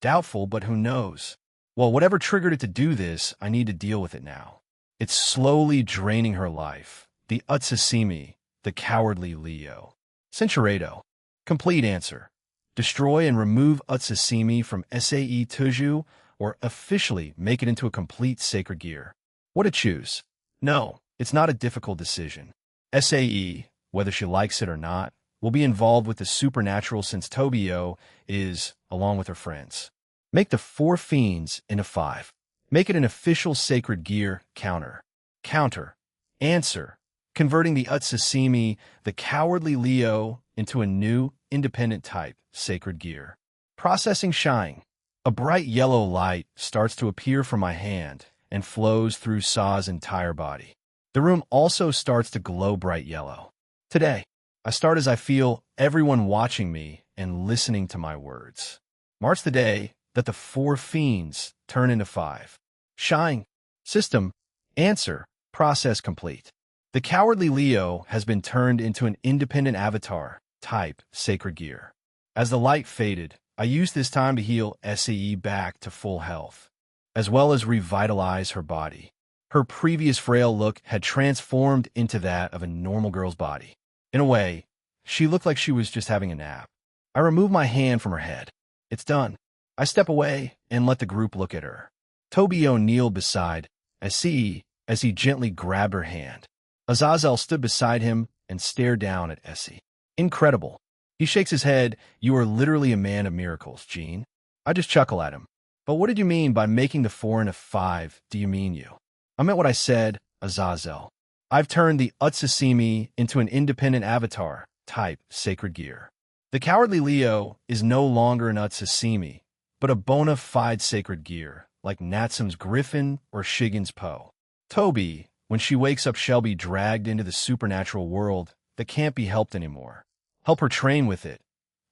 Doubtful, but who knows? Well, whatever triggered it to do this, I need to deal with it now. It's slowly draining her life. The Utsusimi, the cowardly Leo. Cinchuredo. Complete answer. Destroy and remove Utsusimi from SAE Tuju, or officially make it into a complete sacred gear. What to choose? No, it's not a difficult decision. SAE, whether she likes it or not, will be involved with the supernatural since Tobio is, along with her friends. Make the 4 fiends into 5. Make it an official sacred gear counter. Counter. Answer. Converting the Utsusimi, the cowardly Leo, into a new, independent type, sacred gear. Processing shine. A bright yellow light starts to appear from my hand and flows through Sa's entire body. The room also starts to glow bright yellow. Today, I start as I feel everyone watching me and listening to my words. March the day that the 4 fiends turn into 5. Shine. System. Answer. Process complete. The cowardly Leo has been turned into an independent avatar, type, sacred gear. As the light faded, I used this time to heal SAE back to full health, as well as revitalize her body. Her previous frail look had transformed into that of a normal girl's body. In a way, she looked like she was just having a nap. I removed my hand from her head. It's done. I step away and let the group look at her. Tobio kneeled beside SAE as he gently grabbed her hand. Azazel stood beside him and stared down at SAE. Incredible. He shakes his head. You are literally a man of miracles, Jean. I just chuckle at him. But what did you mean by making the 4 into 5? Do you mean you? I meant what I said, Azazel. I've turned the Utsusimi into an independent avatar, type, sacred gear. The cowardly Leo is no longer an Utsusimi, but a bona fide sacred gear, like Natsum's Griffin or Shigen's Poe. Toby, when she wakes up, shall be dragged into the supernatural world that can't be helped anymore. Help her train with it.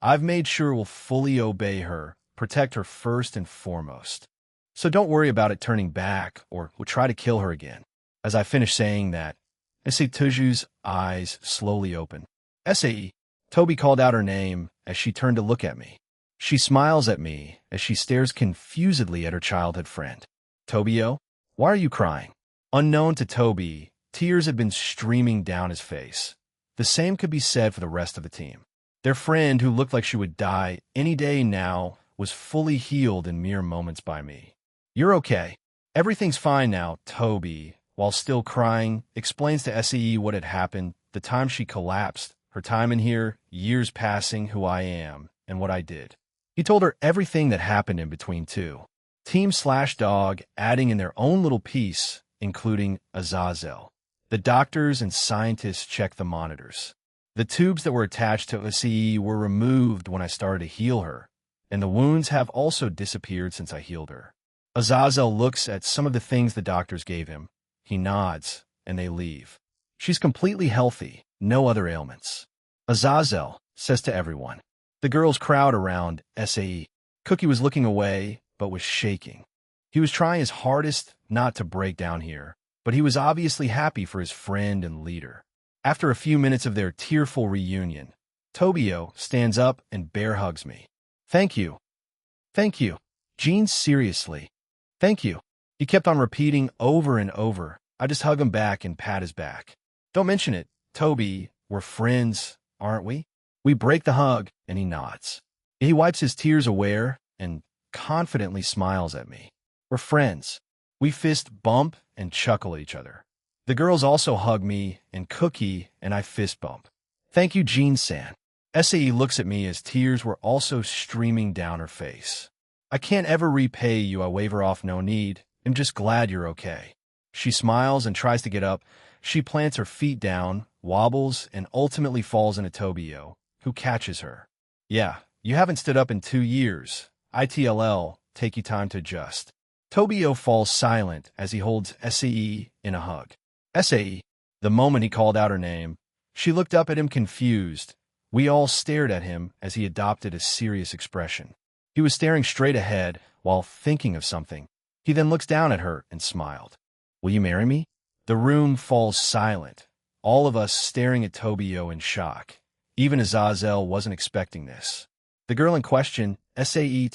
I've made sure we'll fully obey her, protect her first and foremost. So don't worry about it turning back or we'll try to kill her again. As I finish saying that, SAE Tuju's eyes slowly open. SAE. Toby called out her name as she turned to look at me. She smiles at me as she stares confusedly at her childhood friend. Tobio, why are you crying? Unknown to Toby, tears had been streaming down his face. The same could be said for the rest of the team. Their friend, who looked like she would die any day now, was fully healed in mere moments by me. You're okay. Everything's fine now, Toby, while still crying, explains to SAE what had happened, the time she collapsed, her time in here, years passing, who I am, and what I did. He told her everything that happened in between too. Team/dog adding in their own little piece, including Azazel. The doctors and scientists checked the monitors. The tubes that were attached to SAE were removed when I started to heal her, and the wounds have also disappeared since I healed her. Azazel looks at some of the things the doctors gave him. He nods, and they leave. She's completely healthy, no other ailments. Azazel says to everyone. The girls crowd around SAE. Cookie was looking away, but was shaking. He was trying his hardest not to break down here, but he was obviously happy for his friend and leader. After a few minutes of their tearful reunion, Tobio stands up and bear hugs me. Thank you. Thank you. Jean, seriously. Thank you. He kept on repeating over and over. I just hug him back and pat his back. Don't mention it, Toby. We're friends, aren't we? We break the hug, and he nods. He wipes his tears away and confidently smiles at me. We're friends. We fist bump and chuckle at each other. The girls also hug me, and Cookie and I fist bump. Thank you, Jean-san. SAE looks at me as tears were also streaming down her face. I can't ever repay you. I wave her off. No need. I'm just glad you're okay. She smiles and tries to get up. She plants her feet down, wobbles, and ultimately falls into Tobio, who catches her. Yeah, you haven't stood up in 2 years. ITLL, take you time to adjust. Tobio falls silent as he holds SAE in a hug. SAE. The moment he called out her name, she looked up at him confused. We all stared at him as he adopted a serious expression. He was staring straight ahead while thinking of something. He then looks down at her and smiled. Will you marry me? The room falls silent, all of us staring at Tobio in shock. Even Azazel wasn't expecting this. The girl in question, Sae,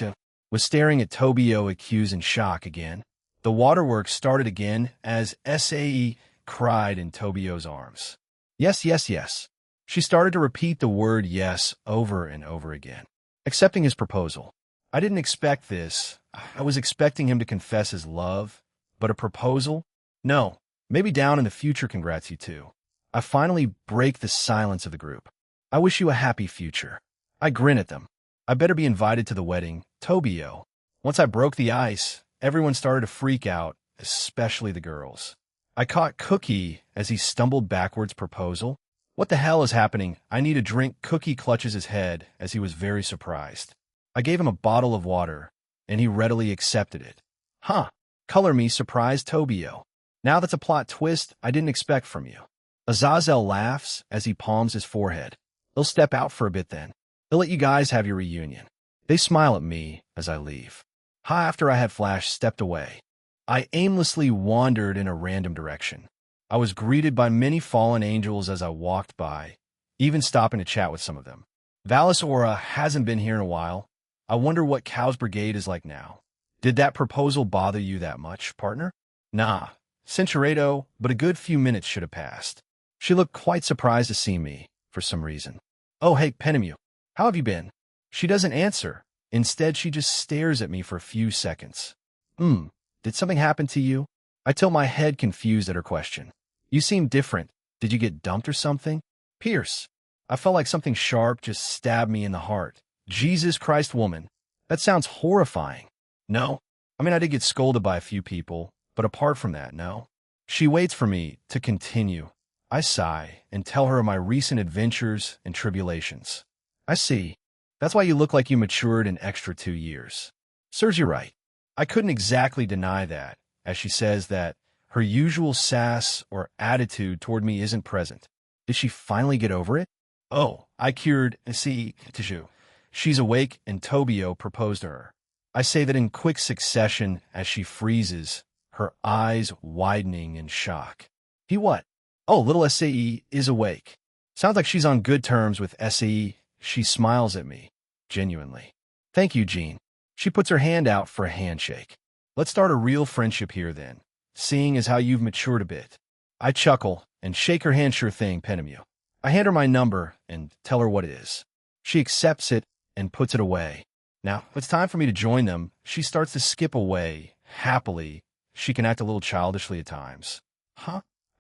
was staring at Tobio accused in shock again. The waterworks started again as Sae cried in Tobio's arms. Yes, yes, yes. She started to repeat the word yes over and over again, accepting his proposal. I didn't expect this. I was expecting him to confess his love, but a proposal? No. Maybe down in the future, congrats you two. I finally break the silence of the group. I wish you a happy future. I grin at them. I better be invited to the wedding, Tobio. Once I broke the ice, everyone started to freak out, especially the girls. I caught Cookie as he stumbled backwards proposal. What the hell is happening? I need a drink. Cookie clutches his head as he was very surprised. I gave him a bottle of water, and he readily accepted it. Huh. Color me surprised Tobio. Now that's a plot twist I didn't expect from you. Azazel laughs as he palms his forehead. They'll step out for a bit then. They'll let you guys have your reunion. They smile at me as I leave. After I had Flash stepped away, I aimlessly wandered in a random direction. I was greeted by many fallen angels as I walked by, even stopping to chat with some of them. Valis Aura hasn't been here in a while. I wonder what Cow's Brigade is like now. Did that proposal bother you that much, partner? Nah, Centurado, but a good few minutes should have passed. She looked quite surprised to see me, for some reason. Oh, hey, Penemu, how have you been? She doesn't answer. Instead, she just stares at me for a few seconds. Did something happen to you? I tilt my head confused at her question. You seem different. Did you get dumped or something? Pierce. I felt like something sharp just stabbed me in the heart. Jesus Christ, woman. That sounds horrifying. No. I mean, I did get scolded by a few people, but apart from that, no. She waits for me to continue. I sigh and tell her of my recent adventures and tribulations. I see. That's why you look like you matured an extra 2 years. Serves you right. I couldn't exactly deny that, as she says that her usual sass or attitude toward me isn't present. Did she finally get over it? Oh, I cured tissue. She's awake and Tobio proposed to her. I say that in quick succession as she freezes, her eyes widening in shock. He what? Oh, little SAE is awake. Sounds like she's on good terms with SAE. She smiles at me, genuinely. Thank you, Jean. She puts her hand out for a handshake. Let's start a real friendship here then, seeing as how you've matured a bit. I chuckle and shake her hand. Sure thing, Penemu. I hand her my number and tell her what it is. She accepts it and puts it away. Now, it's time for me to join them. She starts to skip away, happily. She can act a little childishly at times.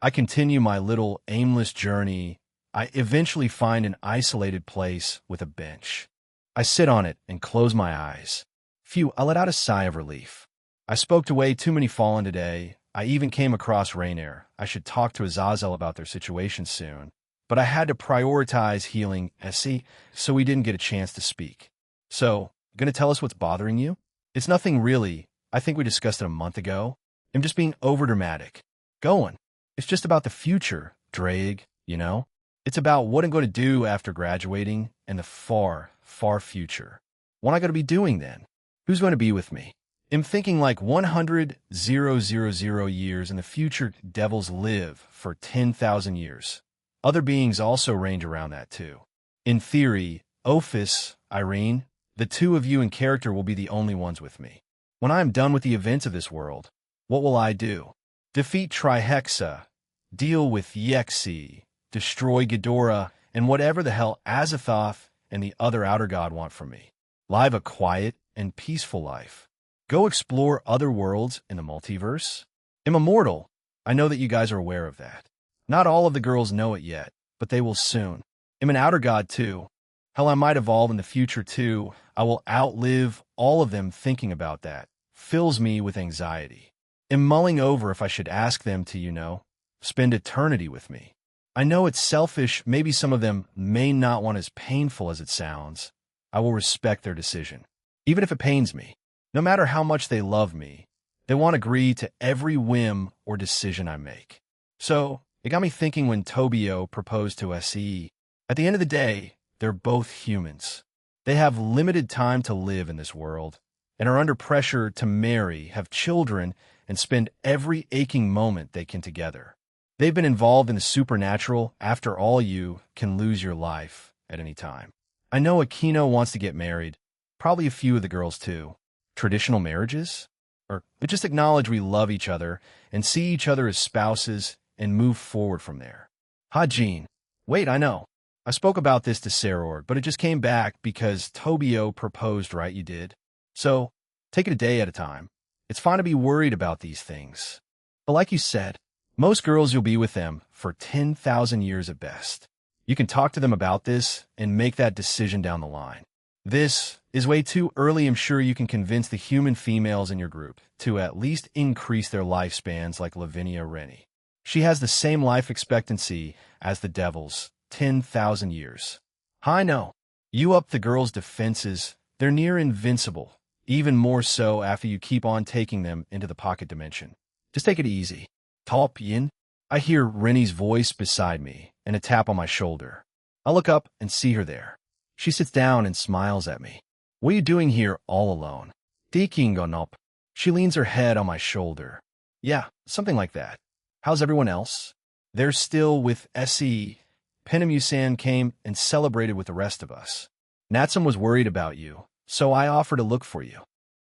I continue my little aimless journey. I eventually find an isolated place with a bench. I sit on it and close my eyes. Phew, I let out a sigh of relief. I spoke to way too many fallen today. I even came across Rainier. I should talk to Azazel about their situation soon. But I had to prioritize healing SC, so we didn't get a chance to speak. So, gonna tell us what's bothering you? It's nothing really. I think we discussed it a month ago. I'm just being overdramatic. Go on. It's just about the future, Drake, you know? It's about what I'm going to do after graduating and the far, far future. What am I going to be doing then? Who's going to be with me? I'm thinking like 100,000 years in the future. Devils live for 10,000 years. Other beings also range around that too. In theory, Ophis, Irene, the two of you in character will be the only ones with me. When I am done with the events of this world, what will I do? Defeat Trihexa, deal with Yexi, destroy Ghidorah, and whatever the hell Azathoth and the other outer god want from me. Live a quiet and peaceful life. Go explore other worlds in the multiverse. I'm immortal. I know that you guys are aware of that. Not all of the girls know it yet, but they will soon. I'm an outer god too. Hell, I might evolve in the future too. I will outlive all of them. Thinking about that fills me with anxiety. I'm mulling over if I should ask them to, spend eternity with me. I know it's selfish. Maybe some of them may not want as painful as it sounds. I will respect their decision, even if it pains me. No matter how much they love me, they won't agree to every whim or decision I make. So, it got me thinking when Tobio proposed to SE. At the end of the day, they're both humans. They have limited time to live in this world and are under pressure to marry, have children, and spend every aching moment they can together. They've been involved in the supernatural. After all, you can lose your life at any time. I know Aquino wants to get married, probably a few of the girls too. Traditional marriages? But just acknowledge we love each other and see each other as spouses and move forward from there. Ha, Jean. Wait, I know. I spoke about this to Sarah, but it just came back because Tobio proposed, right? You did? So, take it a day at a time. It's fine to be worried about these things. But like you said, most girls you'll be with them for 10,000 years at best. You can talk to them about this and make that decision down the line. This is way too early. I'm sure you can convince the human females in your group to at least increase their lifespans like Lavinia Rennie. She has the same life expectancy as the devils, 10,000 years. I know. You up the girls' defenses. They're near invincible, even more so after you keep on taking them into the pocket dimension. Just take it easy. Top yin. I hear Rennie's voice beside me and a tap on my shoulder. I look up and see her there. She sits down and smiles at me. What are you doing here all alone? Diking on up. She leans her head on my shoulder. Yeah, something like that. How's everyone else? They're still with SE. Penamusan came and celebrated with the rest of us. Natsum was worried about you, so I offered to look for you.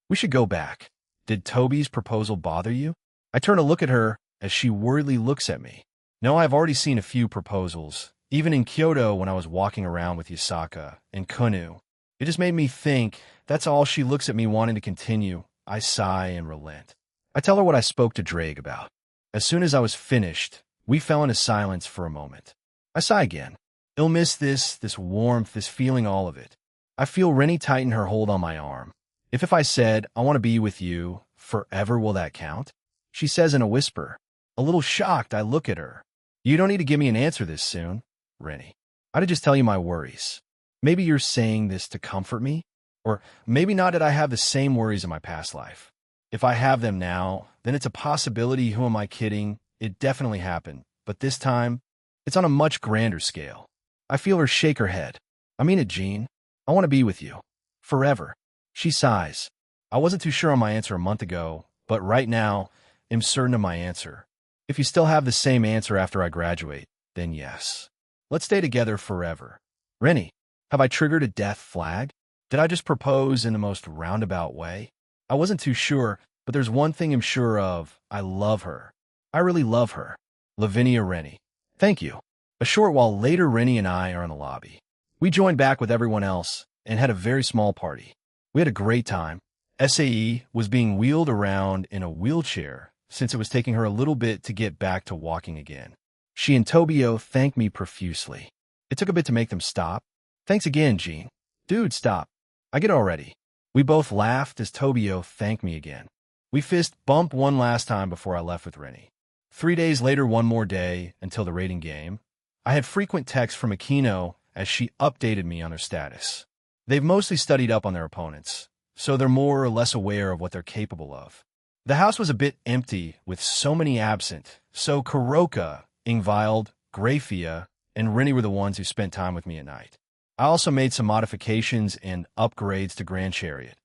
We should go back. Did Toby's proposal bother you? I turn to look at her as she worriedly looks at me. No, I've already seen a few proposals, even in Kyoto when I was walking around with Yasaka and Kunu. It just made me think. That's all. She looks at me wanting to continue. I sigh and relent. I tell her what I spoke to Drake about. As soon as I was finished, we fell into silence for a moment. I sigh again. I'll miss this warmth, this feeling, all of it. I feel Rennie tighten her hold on my arm. If I said, I want to be with you forever, will that count? She says in a whisper. A little shocked, I look at her. You don't need to give me an answer this soon, Rennie. I'd just tell you my worries. Maybe you're saying this to comfort me? Or maybe not. Did I have the same worries in my past life? If I have them now, then it's a possibility. Who am I kidding? It definitely happened. But this time, it's on a much grander scale. I feel her shake her head. I mean it, Jean. I want to be with you. Forever. She sighs. I wasn't too sure on my answer a month ago, but right now, I'm certain of my answer. If you still have the same answer after I graduate, then yes. Let's stay together forever. Rennie, have I triggered a death flag? Did I just propose in the most roundabout way? I wasn't too sure, but there's one thing I'm sure of. I love her. I really love her. Lavinia Rennie. Thank you. A short while later, Rennie and I are in the lobby. We joined back with everyone else and had a very small party. We had a great time. SAE was being wheeled around in a wheelchair since it was taking her a little bit to get back to walking again. She and Tobio thanked me profusely. It took a bit to make them stop. Thanks again, Jean. Dude, stop. I get already. We both laughed as Tobio thanked me again. We fist bumped one last time before I left with Rennie. 3 days later, one more day until the rating game. I had frequent texts from Aquino as she updated me on their status. They've mostly studied up on their opponents, so they're more or less aware of what they're capable of. The house was a bit empty with so many absent, so Kuroka, Ingvild, Grafia, and Rennie were the ones who spent time with me at night. I also made some modifications and upgrades to Grand Chariot.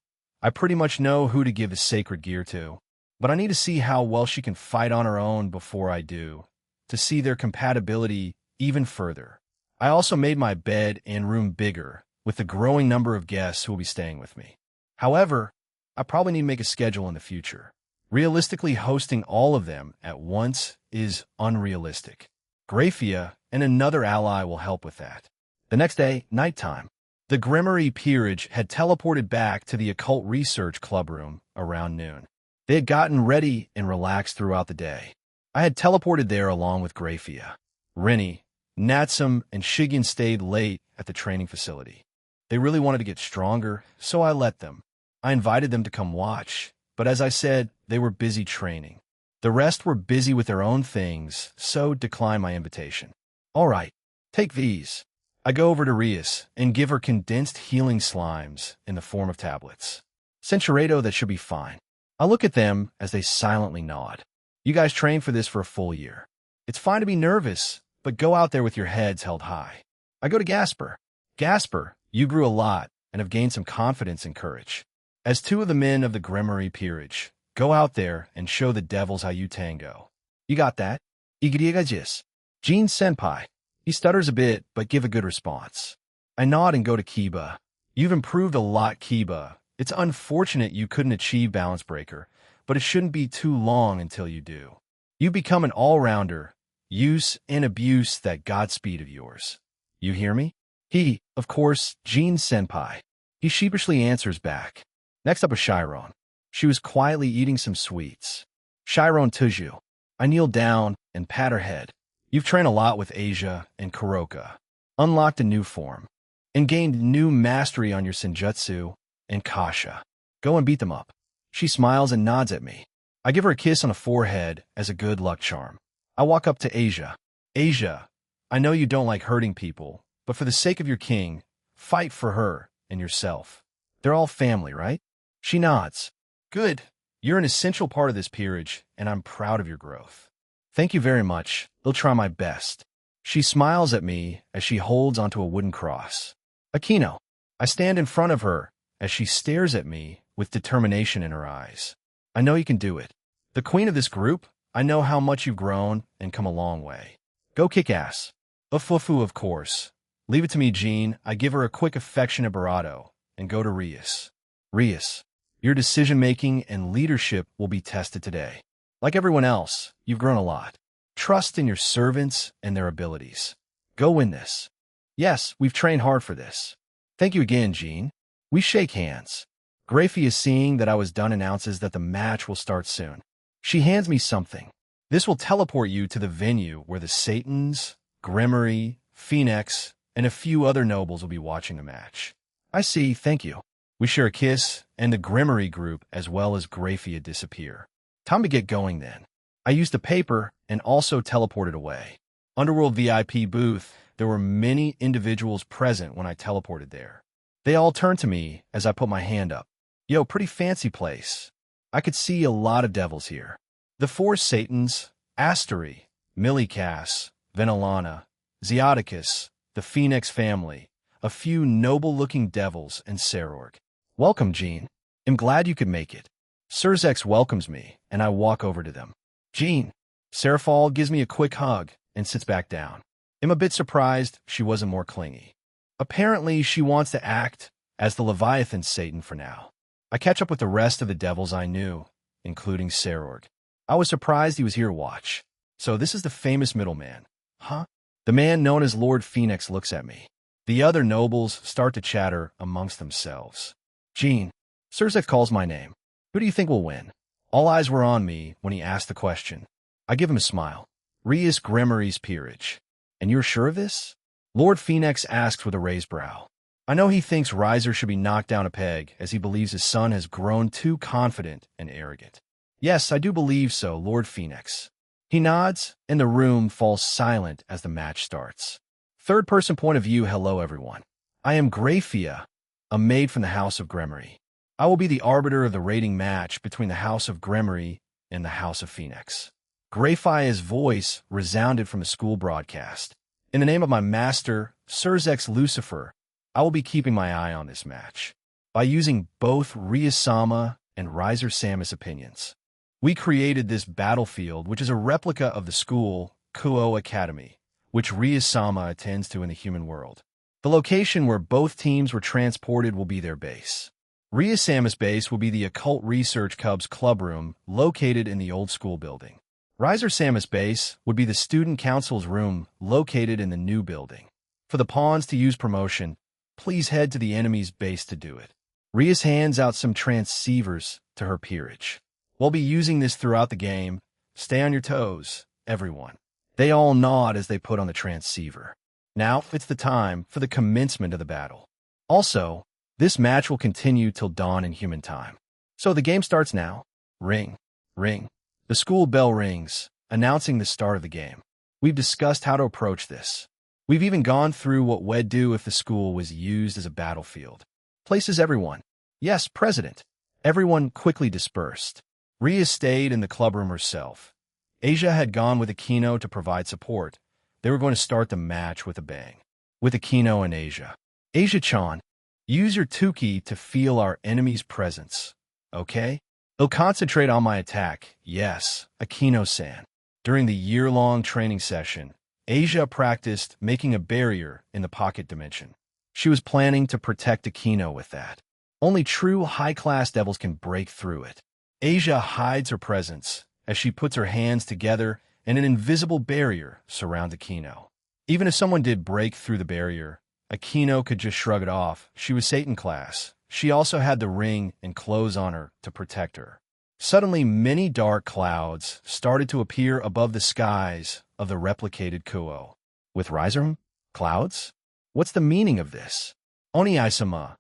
I pretty much know who to give the sacred gear to, but I need to see how well she can fight on her own before I do, to see their compatibility even further. I also made my bed and room bigger, with the growing number of guests who will be staying with me. However, I probably need to make a schedule in the future. Realistically, hosting all of them at once is unrealistic. Grafia and another ally will help with that. The next day, nighttime. The Grimory Peerage had teleported back to the Occult Research Club room around noon. They had gotten ready and relaxed throughout the day. I had teleported there along with Grafia. Rennie, Natsum, and Shigen stayed late at the training facility. They really wanted to get stronger, so I let them. I invited them to come watch, but as I said, they were busy training. The rest were busy with their own things, so declined my invitation. All right, take these. I go over to Rias and give her condensed healing slimes in the form of tablets. Centurato, that should be fine. I look at them as they silently nod. You guys trained for this for a full year. It's fine to be nervous, but go out there with your heads held high. I go to Gasper. Gasper, you grew a lot, and have gained some confidence and courage. As two of the men of the Gremory peerage, go out there and show the devils how you tango. You got that? Igiriagajis. Jean Senpai. He stutters a bit, but give a good response. I nod and go to Kiba. You've improved a lot, Kiba. It's unfortunate you couldn't achieve Balance Breaker, but it shouldn't be too long until you do. You become an all-rounder. Use and abuse that Godspeed of yours. You hear me? He, of course, Jean Senpai. He sheepishly answers back. Next up is Chiron. She was quietly eating some sweets. Chiron Tuju. I kneel down and pat her head. You've trained a lot with Asia and Kuroka, unlocked a new form, and gained new mastery on your Senjutsu and Kasha. Go and beat them up. She smiles and nods at me. I give her a kiss on the forehead as a good luck charm. I walk up to Asia. Asia, I know you don't like hurting people, but for the sake of your king, fight for her and yourself. They're all family, right? She nods. Good. You're an essential part of this peerage, and I'm proud of your growth. Thank you very much. I'll try my best. She smiles at me as she holds onto a wooden cross. Akino. I stand in front of her as she stares at me with determination in her eyes. I know you can do it. The queen of this group, I know how much you've grown and come a long way. Go kick ass. Ufufu, of course. Leave it to me, Jean. I give her a quick affectionate barato and go to Rias. Rias, your decision-making and leadership will be tested today. Like everyone else, you've grown a lot. Trust in your servants and their abilities. Go win this. Yes, we've trained hard for this. Thank you again, Jean. We shake hands. Grafia, seeing that I was done, announces that the match will start soon. She hands me something. This will teleport you to the venue where the Satans, Gremory, Phoenix, and a few other nobles will be watching the match. I see, thank you. We share a kiss, and the Gremory group as well as Grafia disappear. Time to get going then. I used the paper and also teleported away. Underworld VIP booth, there were many individuals present when I teleported there. They all turned to me as I put my hand up. Yo, pretty fancy place. I could see a lot of devils here. The four Satans, Astery, Millikas, Venelana, Zeoticus, the Phoenix family, a few noble-looking devils, and Serorg. Welcome, Jean. I'm glad you could make it. Surzex welcomes me, and I walk over to them. Jean. Serafal gives me a quick hug and sits back down. I'm a bit surprised she wasn't more clingy. Apparently, she wants to act as the Leviathan Satan for now. I catch up with the rest of the devils I knew, including Serorg. I was surprised he was here to watch. So this is the famous middleman, huh? The man known as Lord Phoenix looks at me. The other nobles start to chatter amongst themselves. Jean. Surzex calls my name. Who do you think will win? All eyes were on me when he asked the question. I give him a smile. Rias Gremory's peerage. And you're sure of this? Lord Phoenix asks with a raised brow. I know he thinks Riser should be knocked down a peg, as he believes his son has grown too confident and arrogant. Yes, I do believe so, Lord Phoenix. He nods, and the room falls silent as the match starts. Third-person point of view. Hello, everyone. I am Grafia, a maid from the House of Gremory. I will be the arbiter of the rating match between the House of Gremory and the House of Phoenix. Grafia's voice resounded from the school broadcast. In the name of my master, Surzex Lucifer, I will be keeping my eye on this match by using both Riasama and Riser Samus opinions. We created this battlefield, which is a replica of the school, Kuo Academy, which Riasama attends to in the human world. The location where both teams were transported will be their base. Riasama's base will be the Occult Research Cubs Club Room, located in the old school building. Riser Samus base would be the Student Council's room, located in the new building. For the pawns to use promotion, please head to the enemy's base to do it. Rias hands out some transceivers to her peerage. We'll be using this throughout the game. Stay on your toes, everyone. They all nod as they put on the transceiver. Now it's the time for the commencement of the battle. Also, this match will continue till dawn in human time. So the game starts now. Ring, ring. The school bell rings, announcing the start of the game. We've discussed how to approach this. We've even gone through what we'd do if the school was used as a battlefield. Places everyone. Yes, President. Everyone quickly dispersed. Ria stayed in the clubroom herself. Asia had gone with Akino to provide support. They were going to start the match with a bang. With Akino and Asia. Asia-chan, Use your 2k to feel our enemy's presence, okay? They'll concentrate on my attack, yes, Akino-san. During the year-long training session, Asia practiced making a barrier in the pocket dimension. She was planning to protect Akino with that. Only true high-class devils can break through it. Asia hides her presence as she puts her hands together and an invisible barrier surrounds Akino. Even if someone did break through the barrier, Akino could just shrug it off. She was Satan class. She also had the ring and clothes on her to protect her. Suddenly, many dark clouds started to appear above the skies of the replicated Kuo. With Riser? Clouds? What's the meaning of this? Oni-sama,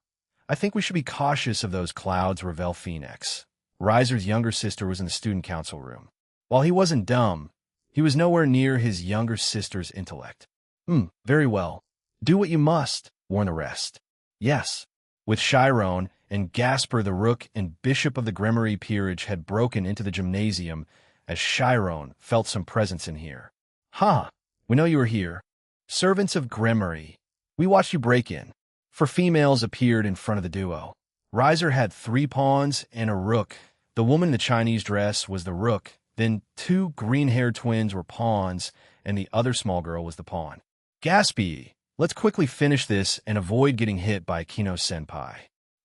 I think we should be cautious of those clouds, Ravel Phoenix. Riser's younger sister was in the student council room. While he wasn't dumb, he was nowhere near his younger sister's intellect. Very well. Do what you must, warn the rest. Yes. With Chiron and Gasper the Rook and Bishop of the Gremory Peerage had broken into the gymnasium as Chiron felt some presence in here. Ha! We know you were here. Servants of Gremory, we watched you break in. 4 females appeared in front of the duo. Riser had 3 pawns and a rook. The woman in the Chinese dress was the rook. Then 2 green-haired twins were pawns, and the other small girl was the pawn. Gaspy, let's quickly finish this and avoid getting hit by Kino-senpai.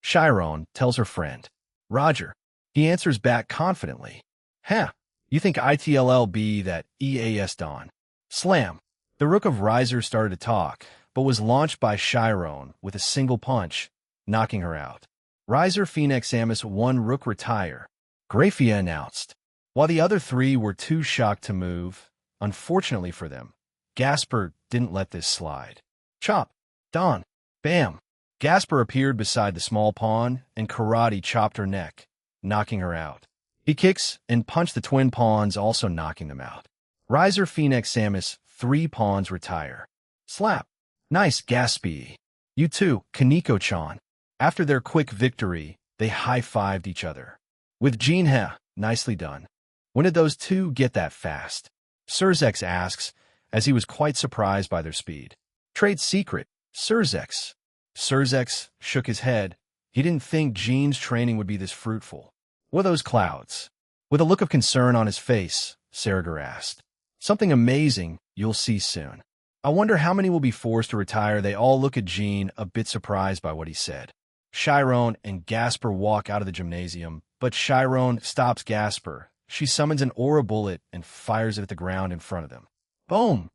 Chiron tells her friend. Roger. He answers back confidently. You think ITLLB that EAS Dawn? Slam. The Rook of Riser started to talk, but was launched by Chiron with a single punch, knocking her out. Riser Phoenix Samus 1 Rook retire, Graphia announced. While the other 3 were too shocked to move, unfortunately for them, Gasper didn't let this slide. Chop, Don, bam. Gasper appeared beside the small pawn, and Karate chopped her neck, knocking her out. He kicks and punched the twin pawns, also knocking them out. Riser Phoenix Samus 3 pawns retire. Slap. Nice, Gaspy. You too, Kaneko-chan. After their quick victory, they high-fived each other. With Jean nicely done. When did those 2 get that fast? Surzex asks, as he was quite surprised by their speed. Trade secret, Surzex. Surzex shook his head. He didn't think Jean's training would be this fruitful. What are those clouds? With a look of concern on his face, Saragar asked. Something amazing you'll see soon. I wonder how many will be forced to retire. They all look at Jean, a bit surprised by what he said. Chiron and Gasper walk out of the gymnasium, but Chiron stops Gasper. She summons an aura bullet and fires it at the ground in front of them. Boom!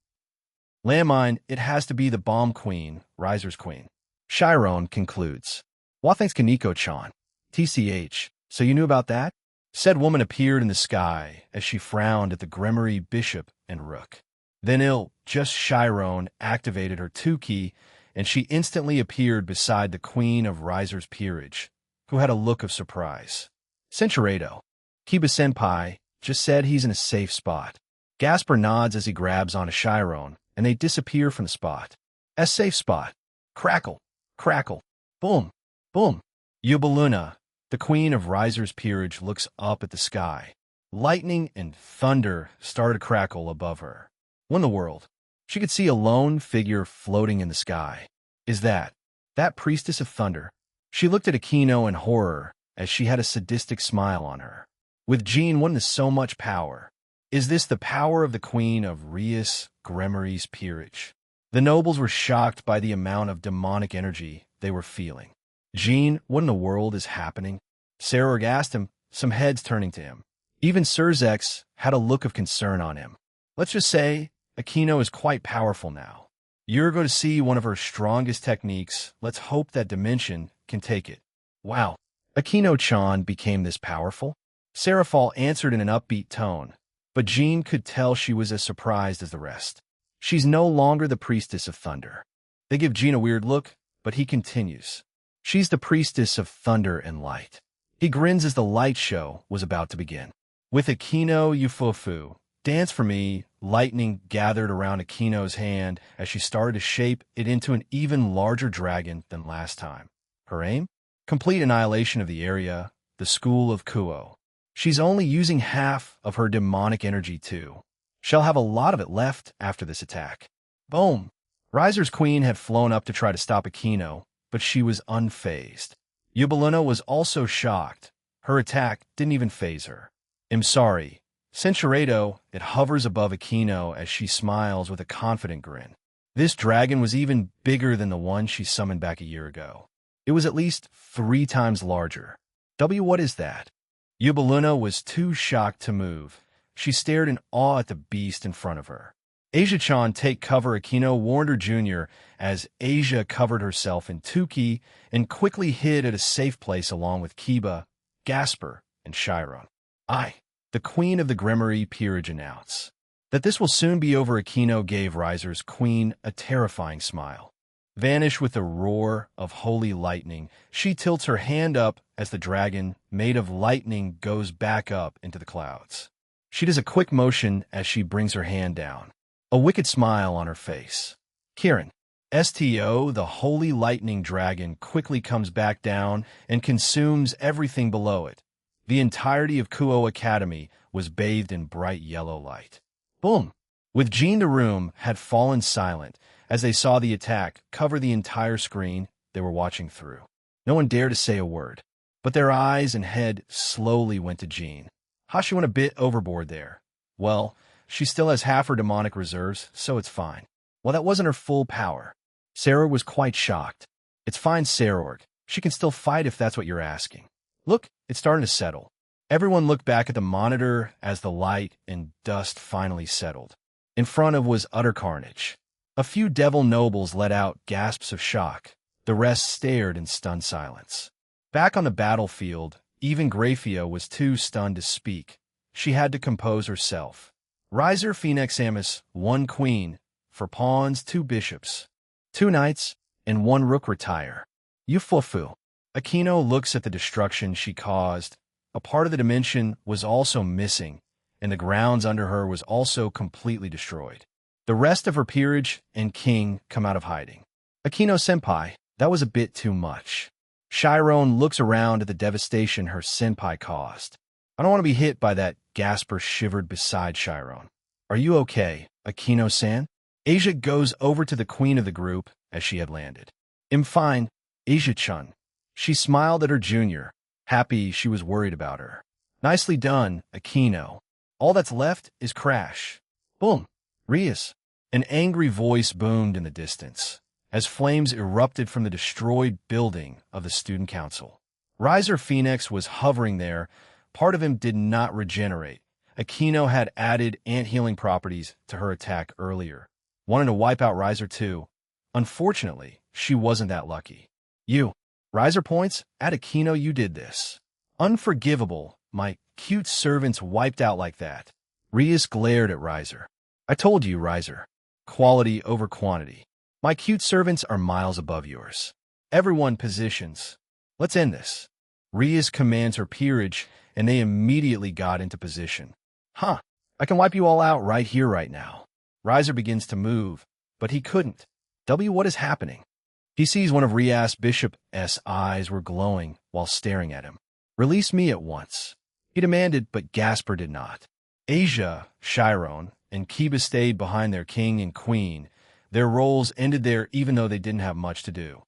Landmine, it has to be the bomb queen, Riser's queen. Chiron concludes. Why thanks Kaneko-chan. TCH, so you knew about that? Said woman appeared in the sky as she frowned at the Gremory Bishop and Rook. Then just Chiron activated her 2 and she instantly appeared beside the Queen of Riser's Peerage, who had a look of surprise. Centurado. Kiba-senpai just said he's in a safe spot. Gasper nods as he grabs onto Chiron, and they disappear from the spot. A safe spot. Crackle. Crackle. Boom. Boom. Yubaluna, the Queen of Riser's Peerage, looks up at the sky. Lightning and thunder started to crackle above her. What in the world? She could see a lone figure floating in the sky. Is that priestess of thunder? She looked at Akino in horror as she had a sadistic smile on her. With Jean, wasn't this so much power? Is this the power of the Queen of Rias Gremory's Peerage? The nobles were shocked by the amount of demonic energy they were feeling. Jean, what in the world is happening? Sarah asked him, some heads turning to him. Even Surzex had a look of concern on him. Let's just say, Akino is quite powerful now. You're going to see one of her strongest techniques. Let's hope that dimension can take it. Wow, Akino-chan became this powerful? Seraphal answered in an upbeat tone, but Jean could tell she was as surprised as the rest. She's no longer the priestess of thunder. They give Jean a weird look, but he continues. She's the priestess of thunder and light. He grins as the light show was about to begin. With Akino Ufofu, dance for me, lightning gathered around Akino's hand as she started to shape it into an even larger dragon than last time. Her aim? Complete annihilation of the area, the school of Kuo. She's only using half of her demonic energy too. She'll have a lot of it left after this attack. Boom! Riser's queen had flown up to try to stop Akino, but she was unfazed. Eubeluna was also shocked. Her attack didn't even faze her. I'm sorry. Censuredo, it hovers above Aquino as she smiles with a confident grin. This dragon was even bigger than the one she summoned back a year ago. It was at least 3 times larger. What is that? Eubeluna was too shocked to move. She stared in awe at the beast in front of her. Asia-chan, take cover, Aquino warned her junior as Asia covered herself in 10k and quickly hid at a safe place along with Kiba, Gasper, and Chiron. The queen of the Grimoire peerage announced. That this will soon be over, Aquino gave Riser's queen a terrifying smile. Vanish with a roar of holy lightning, she tilts her hand up as the dragon, made of lightning, goes back up into the clouds. She does a quick motion as she brings her hand down. A wicked smile on her face. Kirin. STO, the holy lightning dragon, quickly comes back down and consumes everything below it. The entirety of Kuo Academy was bathed in bright yellow light. Boom! With Jean, the room had fallen silent as they saw the attack cover the entire screen they were watching through. No one dared to say a word, but their eyes and head slowly went to Jean. She went a bit overboard there. Well, she still has half her demonic reserves, so it's fine. Well, that wasn't her full power. Sarah was quite shocked. It's fine, Sarorg. She can still fight if that's what you're asking. Look, it's starting to settle. Everyone looked back at the monitor as the light and dust finally settled. In front of was utter carnage. A few devil nobles let out gasps of shock. The rest stared in stunned silence. Back on the battlefield, even Graphia was too stunned to speak. She had to compose herself. Riser Phoenix Amis, 1 queen, for pawns 2 bishops, 2 knights, and 1 rook retire. Yufufu. Aquino looks at the destruction she caused. A part of the dimension was also missing, and the grounds under her was also completely destroyed. The rest of her peerage and king come out of hiding. Aquino-senpai, that was a bit too much. Chiron looks around at the devastation her senpai caused. I don't want to be hit by that. Gasper shivered beside Chiron. Are you okay, Aquino-san? Asia goes over to the queen of the group as she had landed. I'm fine, Asia-chun. She smiled at her junior, happy she was worried about her. Nicely done, Aquino. All that's left is Crash. Boom. Rias. An angry voice boomed in the distance as flames erupted from the destroyed building of the student council. Riser Phoenix was hovering there. Part of him did not regenerate. Aquino had added ant-healing properties to her attack earlier. Wanted to wipe out Riser too. Unfortunately, she wasn't that lucky. You. Riser points at Aquino, you did this. Unforgivable, my cute servants wiped out like that. Rias glared at Riser. I told you, Riser. Quality over quantity. My cute servants are miles above yours. Everyone positions. Let's end this. Rias commands her peerage, and they immediately got into position. I can wipe you all out right here, right now. Riser begins to move, but he couldn't. What is happening? He sees one of Rias Bishop's eyes were glowing while staring at him. Release me at once. He demanded, but Gasper did not. Asia, Chiron, and Kiba stayed behind their king and queen. Their roles ended there even though they didn't have much to do.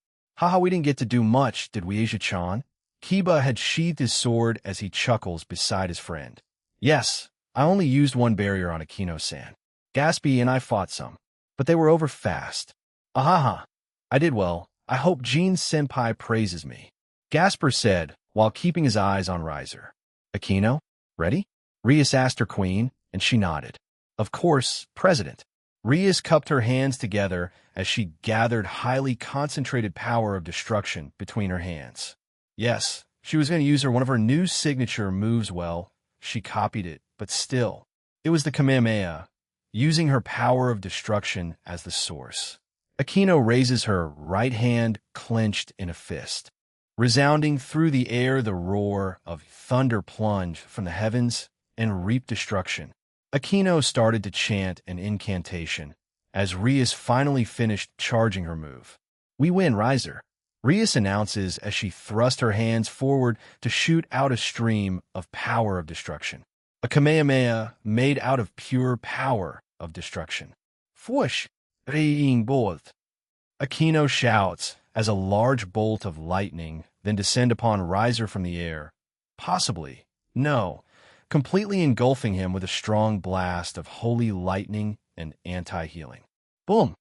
We didn't get to do much, did we, Asia-chan? Kiba had sheathed his sword as he chuckles beside his friend. Yes, I only used 1 barrier on Aquino-san. Gaspy and I fought some, but they were over fast. I did well. I hope Jean-senpai praises me. Gasper said, while keeping his eyes on Riser. Aquino, ready? Rias asked her queen, and she nodded. Of course, President. Rias cupped her hands together as she gathered highly concentrated power of destruction between her hands. Yes, she was going to use one of her new signature moves. Well, she copied it, but still. It was the Kamehameha, using her power of destruction as the source. Aquino raises her right hand clenched in a fist. Resounding through the air, the roar of thunder plunged from the heavens and reaped destruction. Aquino started to chant an incantation as Rias finally finished charging her move. We win, Riser. Rias announces as she thrust her hands forward to shoot out a stream of power of destruction. A Kamehameha made out of pure power of destruction. Fwoosh! Reing both. Aquino shouts as a large bolt of lightning then descend upon Riser from the air. Possibly. No. Completely engulfing him with a strong blast of holy lightning and anti-healing. Boom!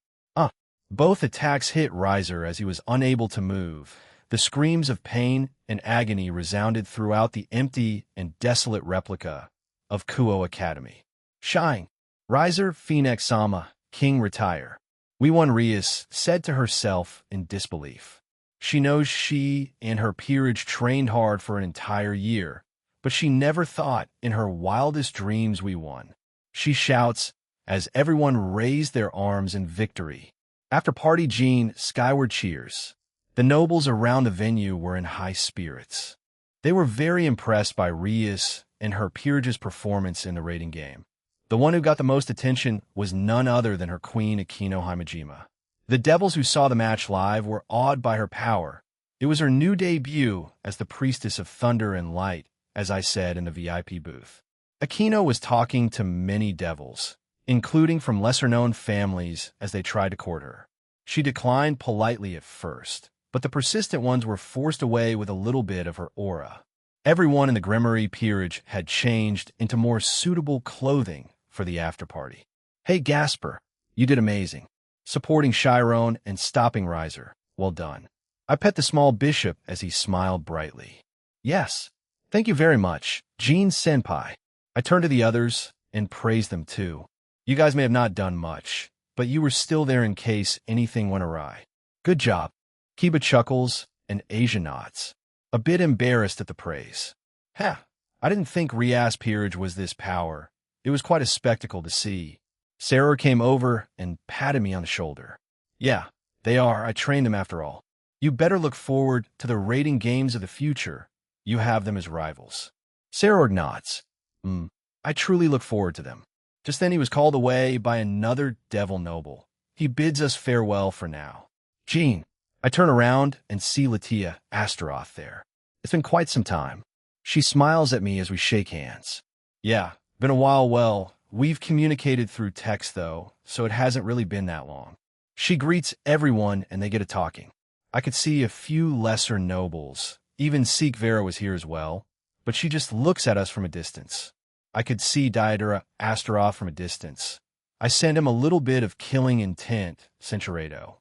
Both attacks hit Riser as he was unable to move. The screams of pain and agony resounded throughout the empty and desolate replica of Kuo Academy. Shine! Riser, Phoenix-sama, King retire. We won, Rias said to herself in disbelief. She knows she and her peerage trained hard for an entire year, but she never thought in her wildest dreams we won. She shouts as everyone raised their arms in victory. After Party Jean, skyward cheers. The nobles around the venue were in high spirits. They were very impressed by Rias and her peerage's performance in the raiding game. The one who got the most attention was none other than her queen, Akino Himejima. The devils who saw the match live were awed by her power. It was her new debut as the priestess of thunder and light, as I said in the VIP booth. Akino was talking to many devils, including from lesser-known families as they tried to court her. She declined politely at first, but the persistent ones were forced away with a little bit of her aura. Everyone in the Grimoire peerage had changed into more suitable clothing for the after-party. Hey, Gasper, you did amazing. Supporting Chiron and stopping Riser. Well done. I pet the small bishop as he smiled brightly. Yes, thank you very much, Jean-senpai. I turned to the others and praised them too. You guys may have not done much, but you were still there in case anything went awry. Good job. Kiba chuckles and Asia nods, a bit embarrassed at the praise. I didn't think Rias peerage was this power. It was quite a spectacle to see. Sarah came over and patted me on the shoulder. Yeah, they are. I trained them after all. You better look forward to the raiding games of the future. You have them as rivals. Sarah nods. I truly look forward to them. Just then he was called away by another devil noble. He bids us farewell for now. Jean, I turn around and see Latia Astaroth there. It's been quite some time. She smiles at me as we shake hands. Yeah, been a while. Well, we've communicated through text though, so it hasn't really been that long. She greets everyone and they get a talking. I could see a few lesser nobles. Even Seek Vera was here as well, but she just looks at us from a distance. I could see Diodora Astaroth from a distance. I send him a little bit of killing intent, Centuredo.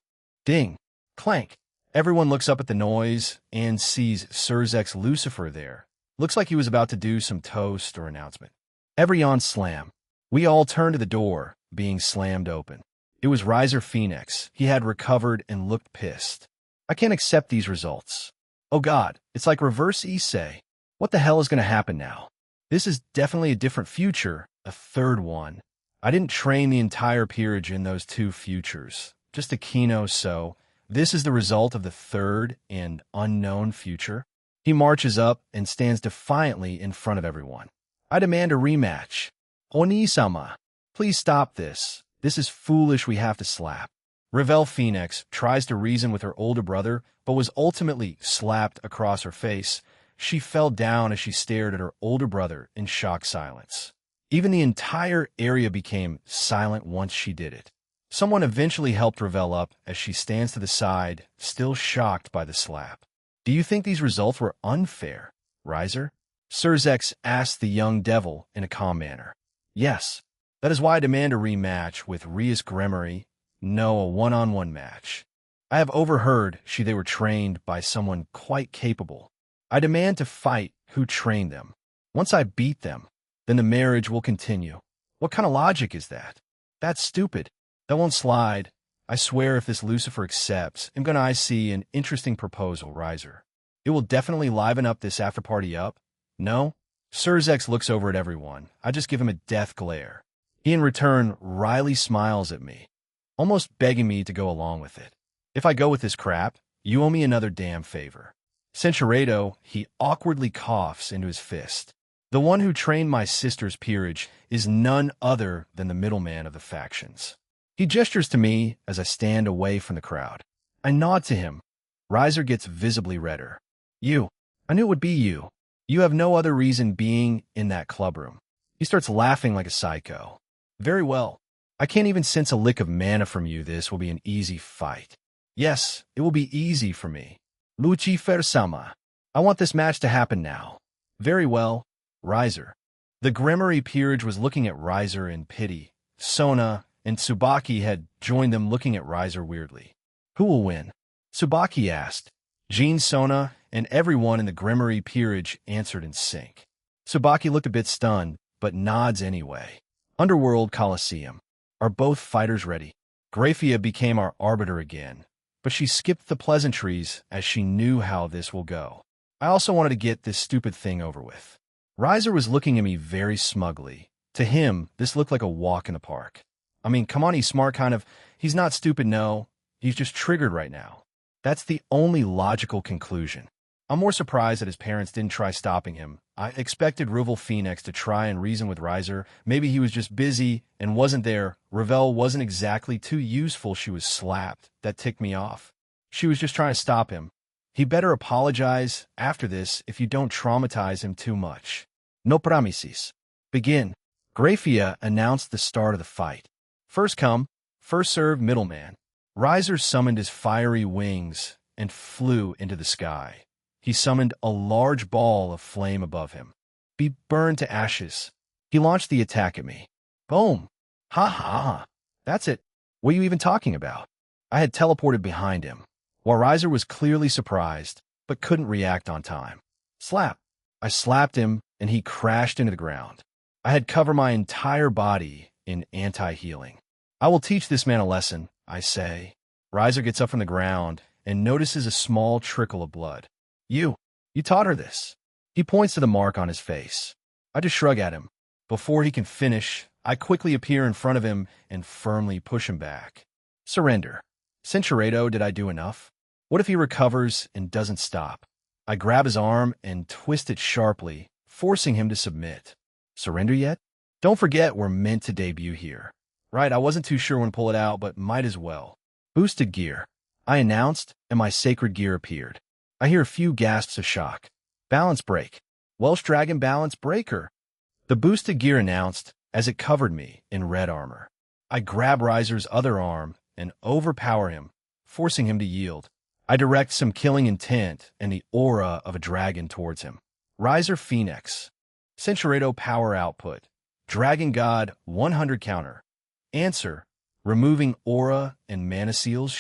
Ding! Clank! Everyone looks up at the noise and sees Surzek's Lucifer there. Looks like he was about to do some toast or announcement. Every slam. We all turn to the door, being slammed open. It was Riser Phoenix. He had recovered and looked pissed. I can't accept these results. Oh God, it's like reverse Issei. What the hell is going to happen now? This is definitely a different future, a third one. I didn't train the entire peerage in those two futures, just Akino, so this is the result of the third and unknown future. He marches up and stands defiantly in front of everyone. I demand a rematch. Oni-sama, please stop this. This is foolish, we have to slap. Revel Phoenix tries to reason with her older brother, but was ultimately slapped across her face. She fell down as she stared at her older brother in shocked silence. Even the entire area became silent once she did it. Someone eventually helped Revel up as she stands to the side, still shocked by the slap. Do you think these results were unfair, Riser? Surzex asked the young devil in a calm manner. Yes, that is why I demand a rematch with Rias Grimoire. No, a one-on-one match. I have overheard they were trained by someone quite capable. I demand to fight who trained them. Once I beat them, then the marriage will continue. What kind of logic is that? That's stupid. That won't slide. I swear if this Lucifer accepts, I'm gonna see an interesting proposal, Riser. It will definitely liven up this after-party up. No? Surzex looks over at everyone. I just give him a death glare. He in return wryly smiles at me, almost begging me to go along with it. If I go with this crap, you owe me another damn favor. Centuredo, he awkwardly coughs into his fist. The one who trained my sister's peerage is none other than the middleman of the factions. He gestures to me as I stand away from the crowd. I nod to him. Riser gets visibly redder. You. I knew it would be you. You have no other reason being in that clubroom. He starts laughing like a psycho. Very well. I can't even sense a lick of mana from you. This will be an easy fight. Yes, it will be easy for me. Lucifer-sama. I want this match to happen now. Very well, Riser. The Grimoire Peerage was looking at Riser in pity. Sona and Tsubaki had joined them, looking at Riser weirdly. Who will win? Tsubaki asked. Jean, Sona, and everyone in the Grimoire Peerage answered in sync. Tsubaki looked a bit stunned, but nods anyway. Underworld Coliseum. Are both fighters ready? Grafia became our arbiter again, but she skipped the pleasantries as she knew how this will go. I also wanted to get this stupid thing over with. Riser was looking at me very smugly. To him, this looked like a walk in the park. I mean, come on, he's smart kind of. He's not stupid, no. He's just triggered right now. That's the only logical conclusion. I'm more surprised that his parents didn't try stopping him. I expected Rival Phoenix to try and reason with Riser. Maybe he was just busy and wasn't there. Ravel wasn't exactly too useful. She was slapped. That ticked me off. She was just trying to stop him. He better apologize after this if you don't traumatize him too much. No promises. Begin. Grafia announced the start of the fight. First come, first serve middleman. Riser summoned his fiery wings and flew into the sky. He summoned a large ball of flame above him. Be burned to ashes. He launched the attack at me. Boom. Ha ha ha. That's it. What are you even talking about? I had teleported behind him, while Riser was clearly surprised, but couldn't react on time. Slap. I slapped him, and he crashed into the ground. I had covered my entire body in anti-healing. I will teach this man a lesson, I say. Riser gets up from the ground and notices a small trickle of blood. You taught her this. He points to the mark on his face. I just shrug at him. Before he can finish, I quickly appear in front of him and firmly push him back. Surrender. Cinchuredo, did I do enough? What if he recovers and doesn't stop? I grab his arm and twist it sharply, forcing him to submit. Surrender yet? Don't forget we're meant to debut here. Right, I wasn't too sure when to pull it out, but might as well. Boosted gear. I announced, and my sacred gear appeared. I hear a few gasps of shock. Balance break. Welsh Dragon Balance Breaker. The boosted gear announced as it covered me in red armor. I grab Riser's other arm and overpower him, forcing him to yield. I direct some killing intent and the aura of a dragon towards him. Riser Phoenix. Cinchuredo power output. Dragon God 100 counter. Answer. Removing aura and mana seals.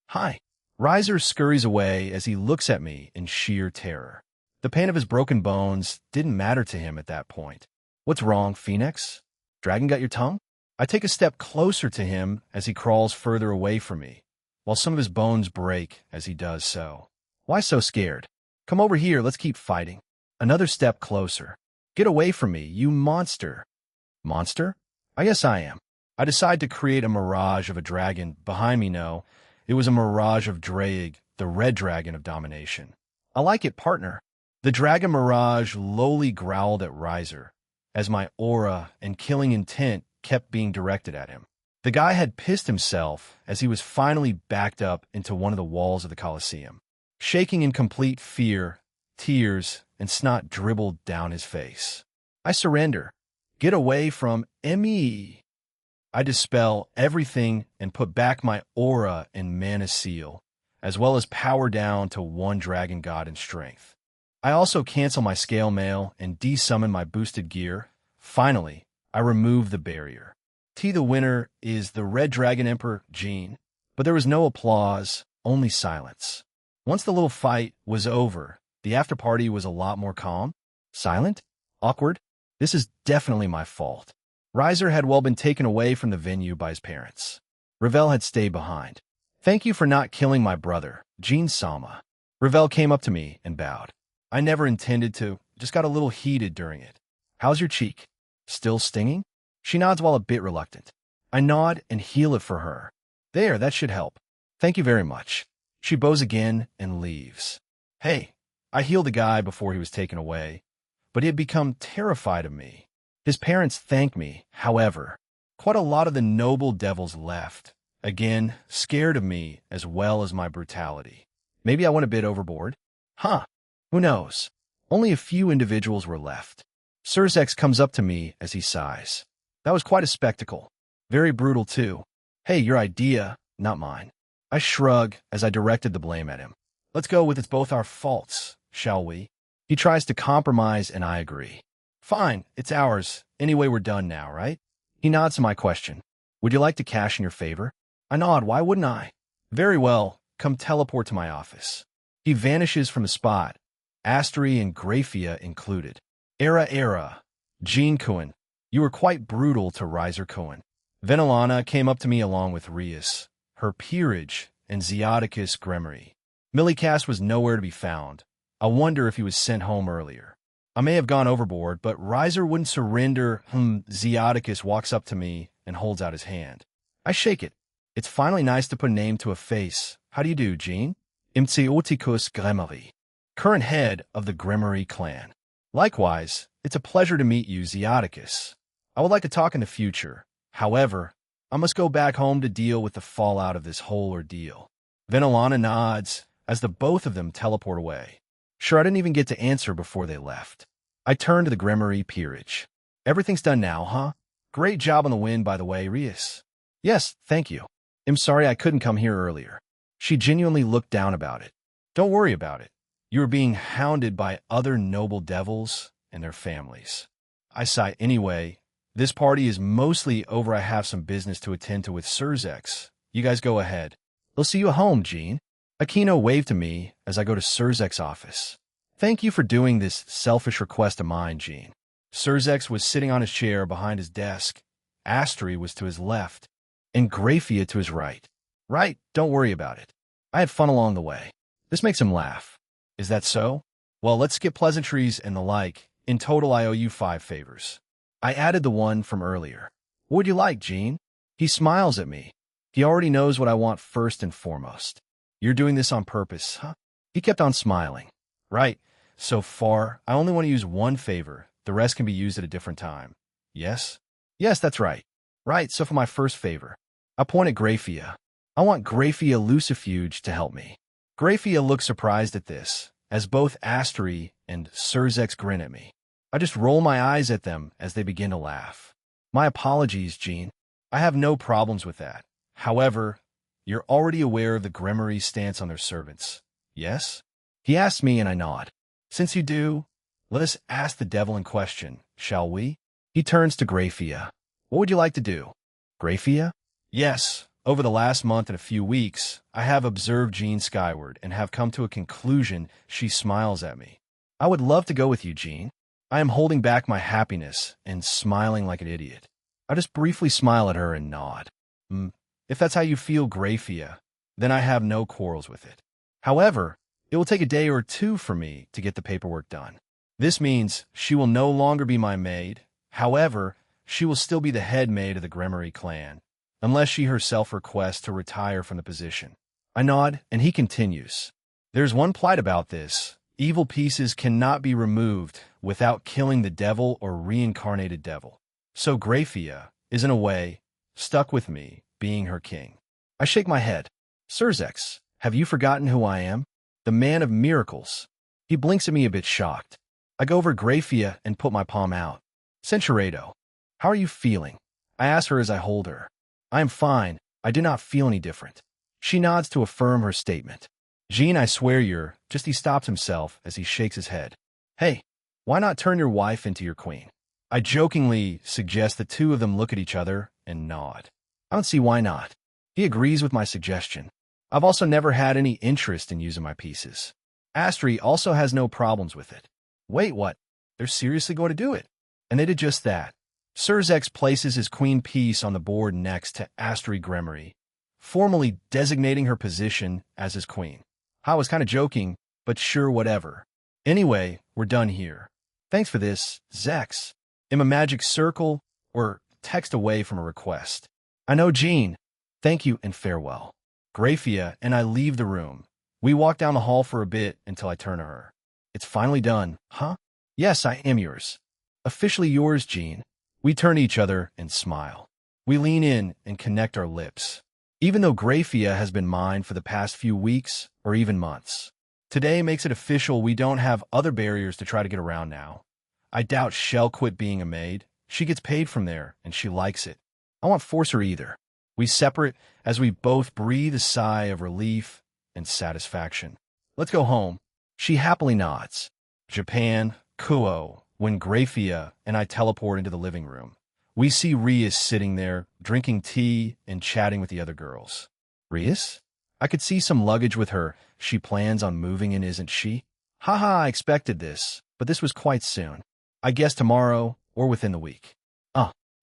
Hi. Riser scurries away as he looks at me in sheer terror. The pain of his broken bones didn't matter to him at that point. What's wrong, Phoenix? Dragon got your tongue? I take a step closer to him as he crawls further away from me, while some of his bones break as he does so. Why so scared? Come over here, let's keep fighting. Another step closer. Get away from me, you monster. Monster? I guess I am. I decide to create a mirage of a dragon behind me. No, it was a mirage of Draig, the red dragon of domination. I like it, partner. The dragon mirage lowly growled at Riser, as my aura and killing intent kept being directed at him. The guy had pissed himself as he was finally backed up into one of the walls of the Colosseum. Shaking in complete fear, tears and snot dribbled down his face. I surrender. Get away from me. I dispel everything and put back my aura and mana seal, as well as power down to 1 dragon god in strength. I also cancel my scale mail and desummon my boosted gear. Finally, I remove the barrier. The winner is the Red Dragon Emperor, Jean, but there was no applause, only silence. Once the little fight was over, the after-party was a lot more calm. Silent? Awkward? This is definitely my fault. Riser had well been taken away from the venue by his parents. Ravel had stayed behind. Thank you for not killing my brother, Jean Sama. Ravel came up to me and bowed. I never intended to, just got a little heated during it. How's your cheek? Still stinging? She nods while a bit reluctant. I nod and heal it for her. There, that should help. Thank you very much. She bows again and leaves. Hey, I healed the guy before he was taken away, but he had become terrified of me. His parents thanked me, however. Quite a lot of the noble devils left, again, scared of me as well as my brutality. Maybe I went a bit overboard? Huh, who knows? Only a few individuals were left. Sursex comes up to me as he sighs. That was quite a spectacle. Very brutal, too. Hey, your idea, not mine. I shrug as I directed the blame at him. Let's go with it's both our faults, shall we? He tries to compromise and I agree. Fine, it's ours. Anyway, we're done now, right? He nods to my question. Would you like to cash in your favor? I nod, why wouldn't I? Very well, come teleport to my office. He vanishes from the spot, Astery and Graphia included. Era. Jean Cohen, you were quite brutal to Riser Cohen. Venelana came up to me along with Rias, her peerage, and Zeodicus Gremory. Millicast was nowhere to be found. I wonder if he was sent home earlier. I may have gone overboard, but Riser wouldn't surrender. Zeodicus walks up to me and holds out his hand. I shake it. It's finally nice to put a name to a face. How do you do, Jean? Imtseoticus Gremory, current head of the Gremory clan. Likewise, it's a pleasure to meet you, Zeodicus. I would like to talk in the future. However, I must go back home to deal with the fallout of this whole ordeal. Venelana nods as the both of them teleport away. Sure, I didn't even get to answer before they left. I turn to the Gremory peerage. Everything's done now, huh? Great job on the win, by the way, Rias. Yes, thank you. I'm sorry I couldn't come here earlier. She genuinely looked down about it. Don't worry about it. You are being hounded by other noble devils and their families. I sigh. Anyway, this party is mostly over. I have some business to attend to with Surzex. You guys go ahead. They'll see you at home, Jean. Aquino waved to me as I go to Surzex's office. Thank you for doing this selfish request of mine, Jean. Surzex was sitting on his chair behind his desk. Astery was to his left, and Graphia to his right. Right, don't worry about it. I had fun along the way. This makes him laugh. Is that so? Well, let's skip pleasantries and the like. In total, I owe you 5 favors. I added the one from earlier. What would you like, Jean? He smiles at me. He already knows what I want first and foremost. You're doing this on purpose, huh? He kept on smiling. Right. So far, I only want to use 1 favor. The rest can be used at a different time. Yes? Yes, that's right. Right, so for my first favor, I point at Graphia. I want Graphia Lucifuge to help me. Graphia looks surprised at this, as both Astery and Surzex grin at me. I just roll my eyes at them as they begin to laugh. My apologies, Jean. I have no problems with that. However, you're already aware of the Gremory's stance on their servants. Yes? He asks me and I nod. Since you do, let us ask the devil in question, shall we? He turns to Graphia. What would you like to do? Graphia? Yes. Over the last month and a few weeks, I have observed Jean skyward and have come to a conclusion. She smiles at me. I would love to go with you, Jean. I am holding back my happiness and smiling like an idiot. I just briefly smile at her and nod. If that's how you feel, Graphia, then I have no quarrels with it. However, it will take a day or 2 for me to get the paperwork done. This means she will no longer be my maid. However, she will still be the head maid of the Gremory clan, unless she herself requests to retire from the position. I nod, and he continues. There's one plight about this. Evil pieces cannot be removed without killing the devil or reincarnated devil. So Graphia is, in a way, stuck with me, being her king. I shake my head. Surzex, have you forgotten who I am? The man of miracles. He blinks at me a bit shocked. I go over Graphia and put my palm out. Centurado, how are you feeling? I ask her as I hold her. I am fine. I do not feel any different. She nods to affirm her statement. Jean, I swear you're... He stops himself as he shakes his head. Hey, why not turn your wife into your queen? I jokingly suggest the 2 of them look at each other and nod. I don't see why not. He agrees with my suggestion. I've also never had any interest in using my pieces. Astery also has no problems with it. Wait, what? They're seriously going to do it? And they did just that. Surzex places his queen piece on the board next to Astery Gremory, formally designating her position as his queen. I was kind of joking, but sure, whatever. Anyway, we're done here. Thanks for this, Zex. I'm a magic circle or text away from a request. I know, Jean. Thank you and farewell. Graphia and I leave the room. We walk down the hall for a bit until I turn to her. It's finally done, huh? Yes, I am yours. Officially yours, Jean. We turn to each other and smile. We lean in and connect our lips. Even though Graphia has been mine for the past few weeks or even months. Today makes it official. We don't have other barriers to try to get around now. I doubt she'll quit being a maid. She gets paid from there, and she likes it. I won't force her either. We separate as we both breathe a sigh of relief and satisfaction. Let's go home. She happily nods. Japan, Kuo, when Grafia and I teleport into the living room. We see Rias sitting there, drinking tea and chatting with the other girls. Rias? I could see some luggage with her. She plans on moving in, isn't she? Haha, I expected this, but this was quite soon. I guess tomorrow or within the week.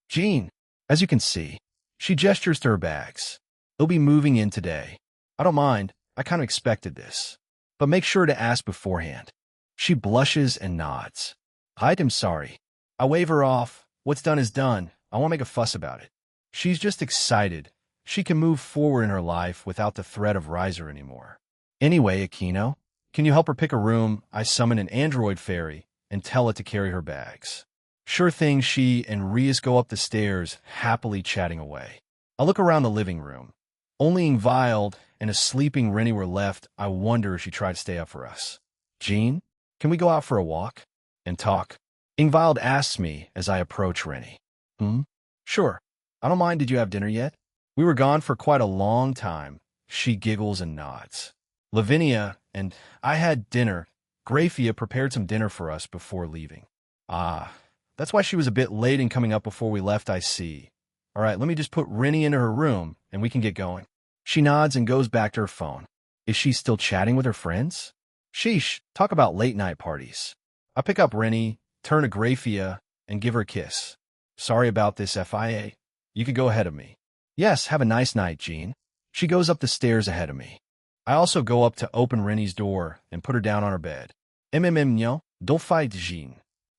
Jean, as you can see, she gestures to her bags. They'll be moving in today. I don't mind. I kind of expected this. But make sure to ask beforehand. She blushes and nods. I'm sorry. I wave her off. What's done is done. I won't make a fuss about it. She's just excited. She can move forward in her life without the threat of Riser anymore. Anyway, Aquino, can you help her pick a room? I summon an android fairy and tell it to carry her bags. Sure thing, she and Rias go up the stairs, happily chatting away. I look around the living room. Only Ingvild and a sleeping Rennie were left. I wonder if she tried to stay up for us. Jean, can we go out for a walk and talk? Ingvild asks me as I approach Rennie. Sure. I don't mind. Did you have dinner yet? We were gone for quite a long time. She giggles and nods. Lavinia and I had dinner. Grafia prepared some dinner for us before leaving. That's why she was a bit late in coming up before we left, I see. All right, let me just put Rennie into her room, and we can get going. She nods and goes back to her phone. Is she still chatting with her friends? Sheesh, talk about late-night parties. I pick up Rennie, turn to Grafia, and give her a kiss. Sorry about this, FIA. You could go ahead of me. Yes, have a nice night, Jean. She goes up the stairs ahead of me. I also go up to open Rennie's door and put her down on her bed. No, don't fight, Jean.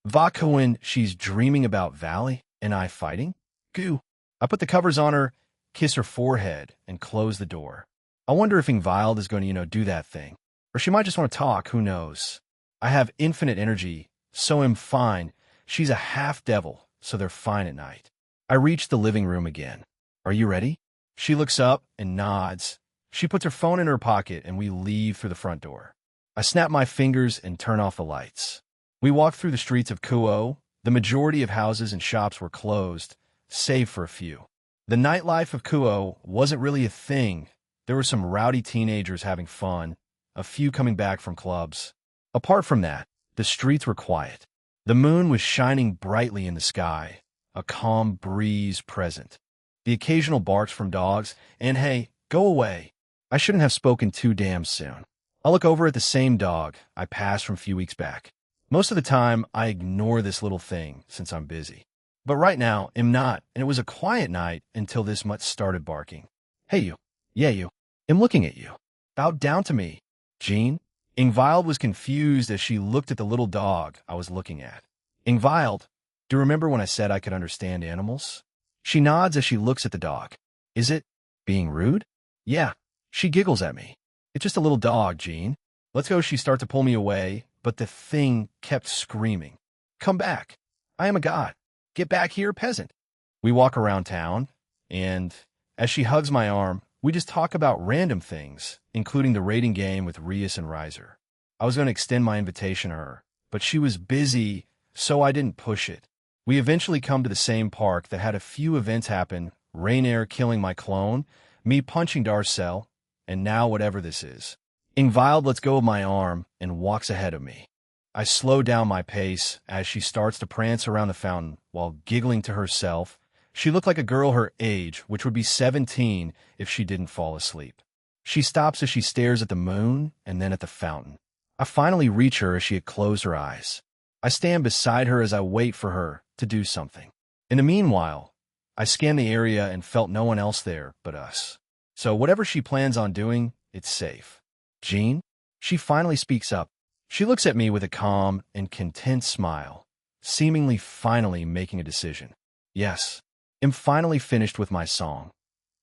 Vakuin, she's dreaming about Valley and I fighting? Goo. I put the covers on her, kiss her forehead, and close the door. I wonder if Ingvild is going to, do that thing. Or she might just want to talk, who knows. I have infinite energy, so am fine. She's a half-devil, so they're fine at night. I reach the living room again. Are you ready? She looks up and nods. She puts her phone in her pocket, and we leave through the front door. I snap my fingers and turn off the lights. We walk through the streets of Kuo. The majority of houses and shops were closed, save for a few. The nightlife of Kuo wasn't really a thing. There were some rowdy teenagers having fun, a few coming back from clubs. Apart from that, the streets were quiet. The moon was shining brightly in the sky, a calm breeze present. The occasional barks from dogs, and hey, go away. I shouldn't have spoken too damn soon. I look over at the same dog I passed from a few weeks back. Most of the time, I ignore this little thing since I'm busy. But right now, I'm not, and it was a quiet night until this mutt started barking. Hey you. Yeah you. I'm looking at you. Bow down to me. Jean? Ingvild was confused as she looked at the little dog I was looking at. Ingvild, do you remember when I said I could understand animals? She nods as she looks at the dog. Is it being rude? Yeah. She giggles at me. It's just a little dog, Jean. Let's go. She starts to pull me away, but the thing kept screaming. Come back. I am a god. Get back here, peasant. We walk around town, and as she hugs my arm, we just talk about random things, including the raiding game with Rias and Riser. I was going to extend my invitation to her, but she was busy, so I didn't push it. We eventually come to the same park that had a few events happen, Rainier killing my clone, me punching Darcel, and now whatever this is. Ingvild lets go of my arm and walks ahead of me. I slow down my pace as she starts to prance around the fountain while giggling to herself. She looked like a girl her age, which would be 17 if she didn't fall asleep. She stops as she stares at the moon and then at the fountain. I finally reach her as she had closed her eyes. I stand beside her as I wait for her to do something. In the meanwhile, I scanned the area and felt no one else there but us. So whatever she plans on doing, it's safe. Jean? She finally speaks up. She looks at me with a calm and content smile, seemingly finally making a decision. Yes, I'm finally finished with my song.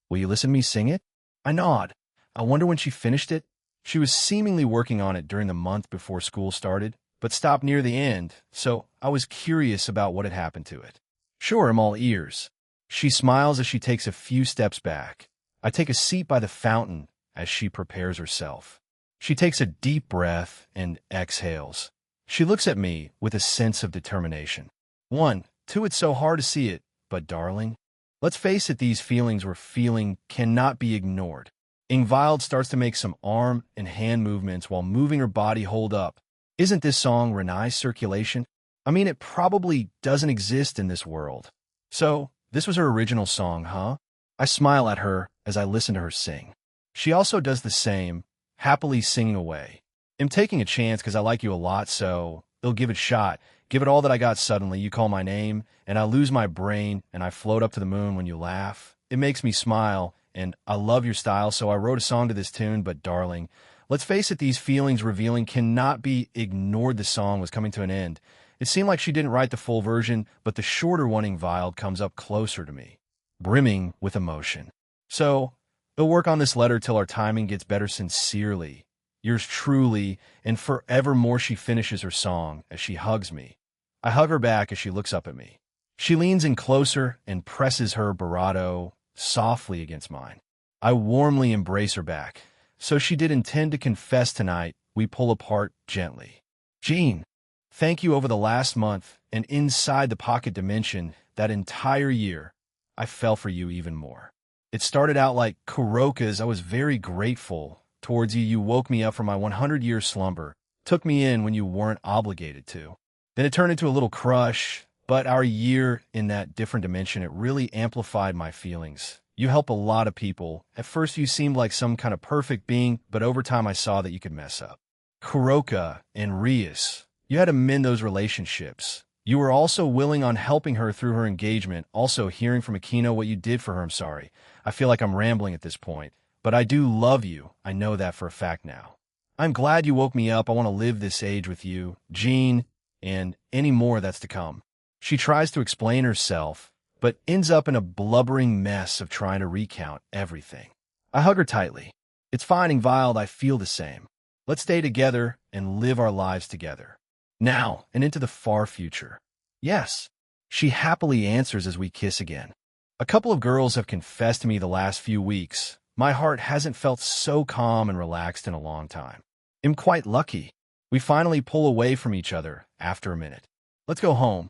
Will you listen to me sing it? I nod. I wonder when she finished it. She was seemingly working on it during the month before school started, but stopped near the end, so I was curious about what had happened to it. Sure, I'm all ears. She smiles as she takes a few steps back. I take a seat by the fountain as she prepares herself. She takes a deep breath and exhales. She looks at me with a sense of determination. 1, 2, it's so hard to see it, but darling, Let's face it, these feelings we're feeling cannot be ignored. Ingvild starts to make some arm and hand movements while moving her body. Hold up. Isn't this song Renee's circulation? I mean, it probably doesn't exist in this world. So, this was her original song, huh? I smile at her as I listen to her sing. She also does the same, happily singing away. I'm taking a chance because I like you a lot, so they'll give it a shot. Give it all that I got. Suddenly, you call my name, and I lose my brain, and I float up to the moon when you laugh. It makes me smile, and I love your style, so I wrote a song to this tune, but darling, let's face it, these feelings revealing cannot be ignored. The song was coming to an end. It seemed like she didn't write the full version, but the shorter one, Ingvild, comes up closer to me, brimming with emotion. So, we'll work on this letter till our timing gets better. Sincerely, yours truly, and forevermore. She finishes her song as she hugs me. I hug her back as she looks up at me. She leans in closer and presses her barato softly against mine. I warmly embrace her back. So she did intend to confess tonight. We pull apart gently. Jean, thank you. Over the last month and inside the pocket dimension, that entire year, I fell for you even more. It started out like Kuroka's. I was very grateful towards you. You woke me up from my 100-year slumber, took me in when you weren't obligated to. Then it turned into a little crush, but our year in that different dimension, it really amplified my feelings. You help a lot of people. At first you seemed like some kind of perfect being, but over time I saw that you could mess up. Kuroka and Rias, you had to mend those relationships. You were also willing on helping her through her engagement, also hearing from Akino what you did for her. I'm sorry. I feel like I'm rambling at this point, but I do love you. I know that for a fact now. I'm glad you woke me up. I want to live this age with you, Jean, and any more that's to come. She tries to explain herself, but ends up in a blubbering mess of trying to recount everything. I hug her tightly. It's fine, Ingvild. I feel the same. Let's stay together and live our lives together. Now and into the far future. Yes, she happily answers as we kiss again. A couple of girls have confessed to me the last few weeks. My heart hasn't felt so calm and relaxed in a long time. I'm quite lucky. We finally pull away from each other after a minute. Let's go home.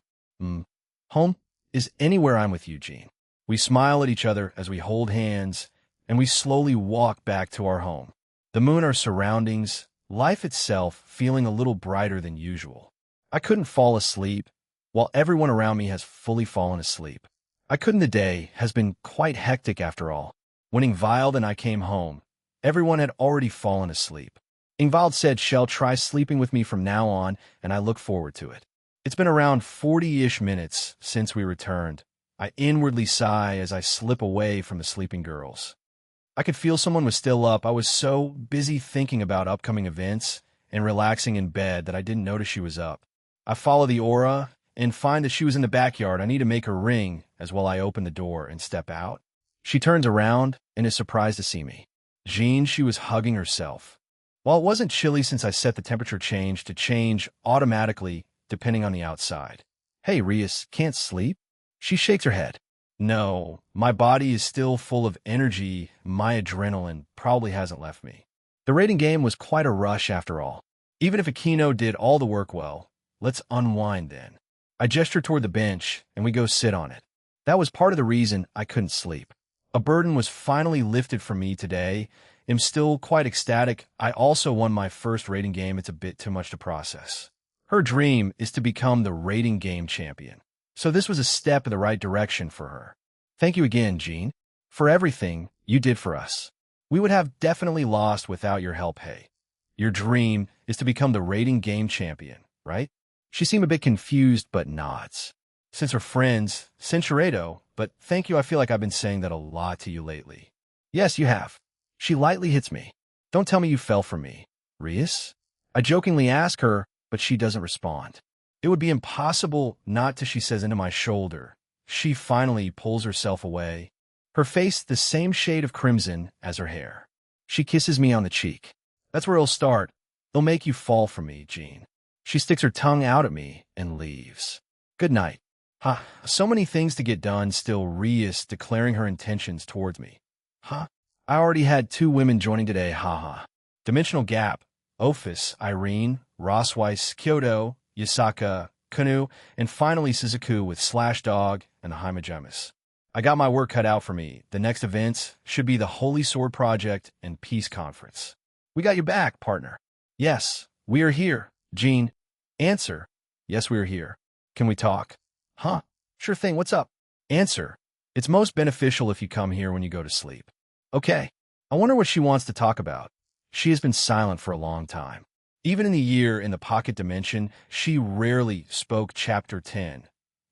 Home is anywhere I'm with you, Jean. We smile at each other as we hold hands, and we slowly walk back to our home. The moon, our surroundings, life itself feeling a little brighter than usual. I couldn't fall asleep, while everyone around me has fully fallen asleep. The day has been quite hectic after all. When Ingvild and I came home, everyone had already fallen asleep. Ingvild said she'll try sleeping with me from now on, and I look forward to it. It's been around 40-ish minutes since we returned. I inwardly sigh as I slip away from the sleeping girls. I could feel someone was still up. I was so busy thinking about upcoming events and relaxing in bed that I didn't notice she was up. I follow the aura and find that she was in the backyard. I need to make her ring as well. I open the door and step out. She turns around and is surprised to see me. Jean, she was hugging herself. While it wasn't chilly since I set the temperature change to change automatically depending on the outside. Hey, Rias, can't sleep? She shakes her head. No, my body is still full of energy. My adrenaline probably hasn't left me. The rating game was quite a rush after all. Even if Akino did all the work well, let's unwind then. I gesture toward the bench, and we go sit on it. That was part of the reason I couldn't sleep. A burden was finally lifted from me today. I'm still quite ecstatic. I also won my first rating game. It's a bit too much to process. Her dream is to become the rating game champion. So this was a step in the right direction for her. Thank you again, Jean, for everything you did for us. We would have definitely lost without your help. Hey, your dream is to become the rating game champion, right? She seemed a bit confused, but nods. Since we're friends, Cinchuredo, but thank you. I feel like I've been saying that a lot to you lately. Yes, you have. She lightly hits me. Don't tell me you fell for me, Rias? I jokingly ask her, but she doesn't respond. It would be impossible not to, she says into my shoulder. She finally pulls herself away. Her face the same shade of crimson as her hair. She kisses me on the cheek. That's where it'll start. They'll make you fall for me, Jean. She sticks her tongue out at me and leaves. Good night. So many things to get done still. Rias declaring her intentions towards me. I already had 2 women joining today. Dimensional Gap, Ophis, Irene, Rossweiss, Kyoto, Yasaka, Kanu, and finally Suzuku with Slash Dog and the Hymagemus. I got my work cut out for me. The next events should be the Holy Sword Project and Peace Conference. We got you back, partner. Yes, we are here. Jean. Answer. Yes, we are here. Can we talk? Huh? Sure thing. What's up? Answer. It's most beneficial if you come here when you go to sleep. Okay. I wonder what she wants to talk about. She has been silent for a long time. Even in the year in the pocket dimension, she rarely spoke Chapter 10.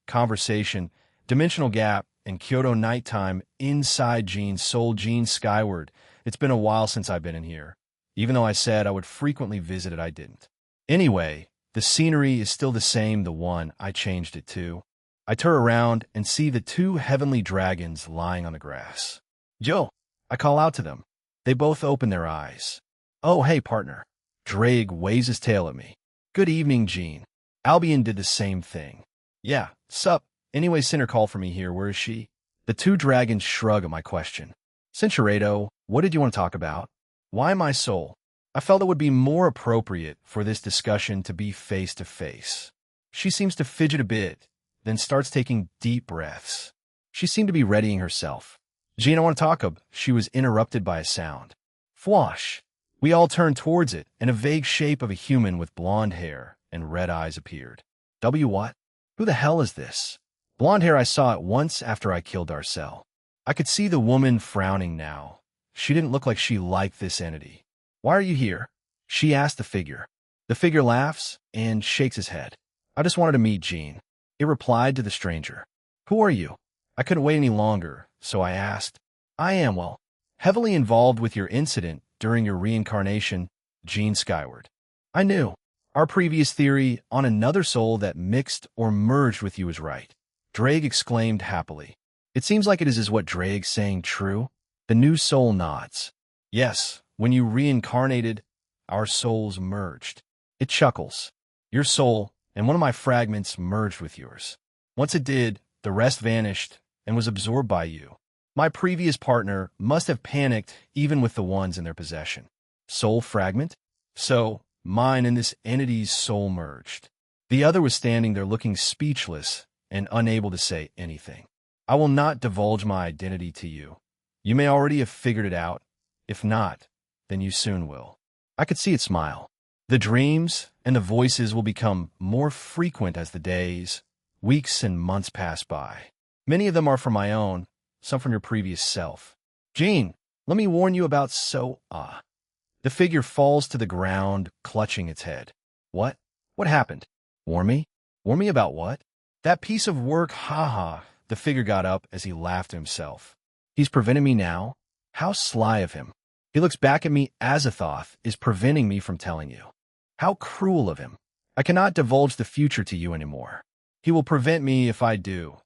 Conversation, dimensional gap, and Kyoto nighttime inside Jean's soul. Jean skyward. It's been a while since I've been in here. Even though I said I would frequently visit it, I didn't. Anyway, the scenery is still the same, the one I changed it to. I turn around and see the two heavenly dragons lying on the grass. Yo, I call out to them. They both open their eyes. Oh, hey, partner. Drake waves his tail at me. Good evening, Jean. Albion did the same thing. Yeah, sup. Anyway, Sinner called for me here. Where is she? The two dragons shrug at my question. Cincherato, what did you want to talk about? Why my soul? I felt it would be more appropriate for this discussion to be face-to-face. She seems to fidget a bit, then starts taking deep breaths. She seemed to be readying herself. Jean, I want to talk. She was interrupted by a sound. Fwash. We all turned towards it, and a vague shape of a human with blonde hair and red eyes appeared. What? Who the hell is this? Blonde hair I saw at once after I killed Darcel. I could see the woman frowning now. She didn't look like she liked this entity. Why are you here? She asked the figure. The figure laughs and shakes his head. I just wanted to meet Jean. It replied to the stranger. Who are you? I couldn't wait any longer, so I asked. I am, well, heavily involved with your incident during your reincarnation, Jean skyward. I knew. Our previous theory on another soul that mixed or merged with you is right. Drake exclaimed happily. It seems like it is what Drake's saying true. The new soul nods. Yes, when you reincarnated, our souls merged. It chuckles. Your soul and one of my fragments merged with yours. Once it did, the rest vanished and was absorbed by you. My previous partner must have panicked even with the ones in their possession. Soul fragment? So, mine and this entity's soul merged. The other was standing there looking speechless and unable to say anything. I will not divulge my identity to you. You may already have figured it out. If not, then you soon will. I could see it smile. The dreams and the voices will become more frequent as the days, weeks, and months pass by. Many of them are from my own, some from your previous self. Jean, let me warn you about The figure falls to the ground, clutching its head. What? What happened? Warn me? Warn me about what? That piece of work, haha. The figure got up as he laughed to himself. He's preventing me now? How sly of him. He looks back at me. Azathoth is preventing me from telling you. How cruel of him. I cannot divulge the future to you anymore. He will prevent me if I do,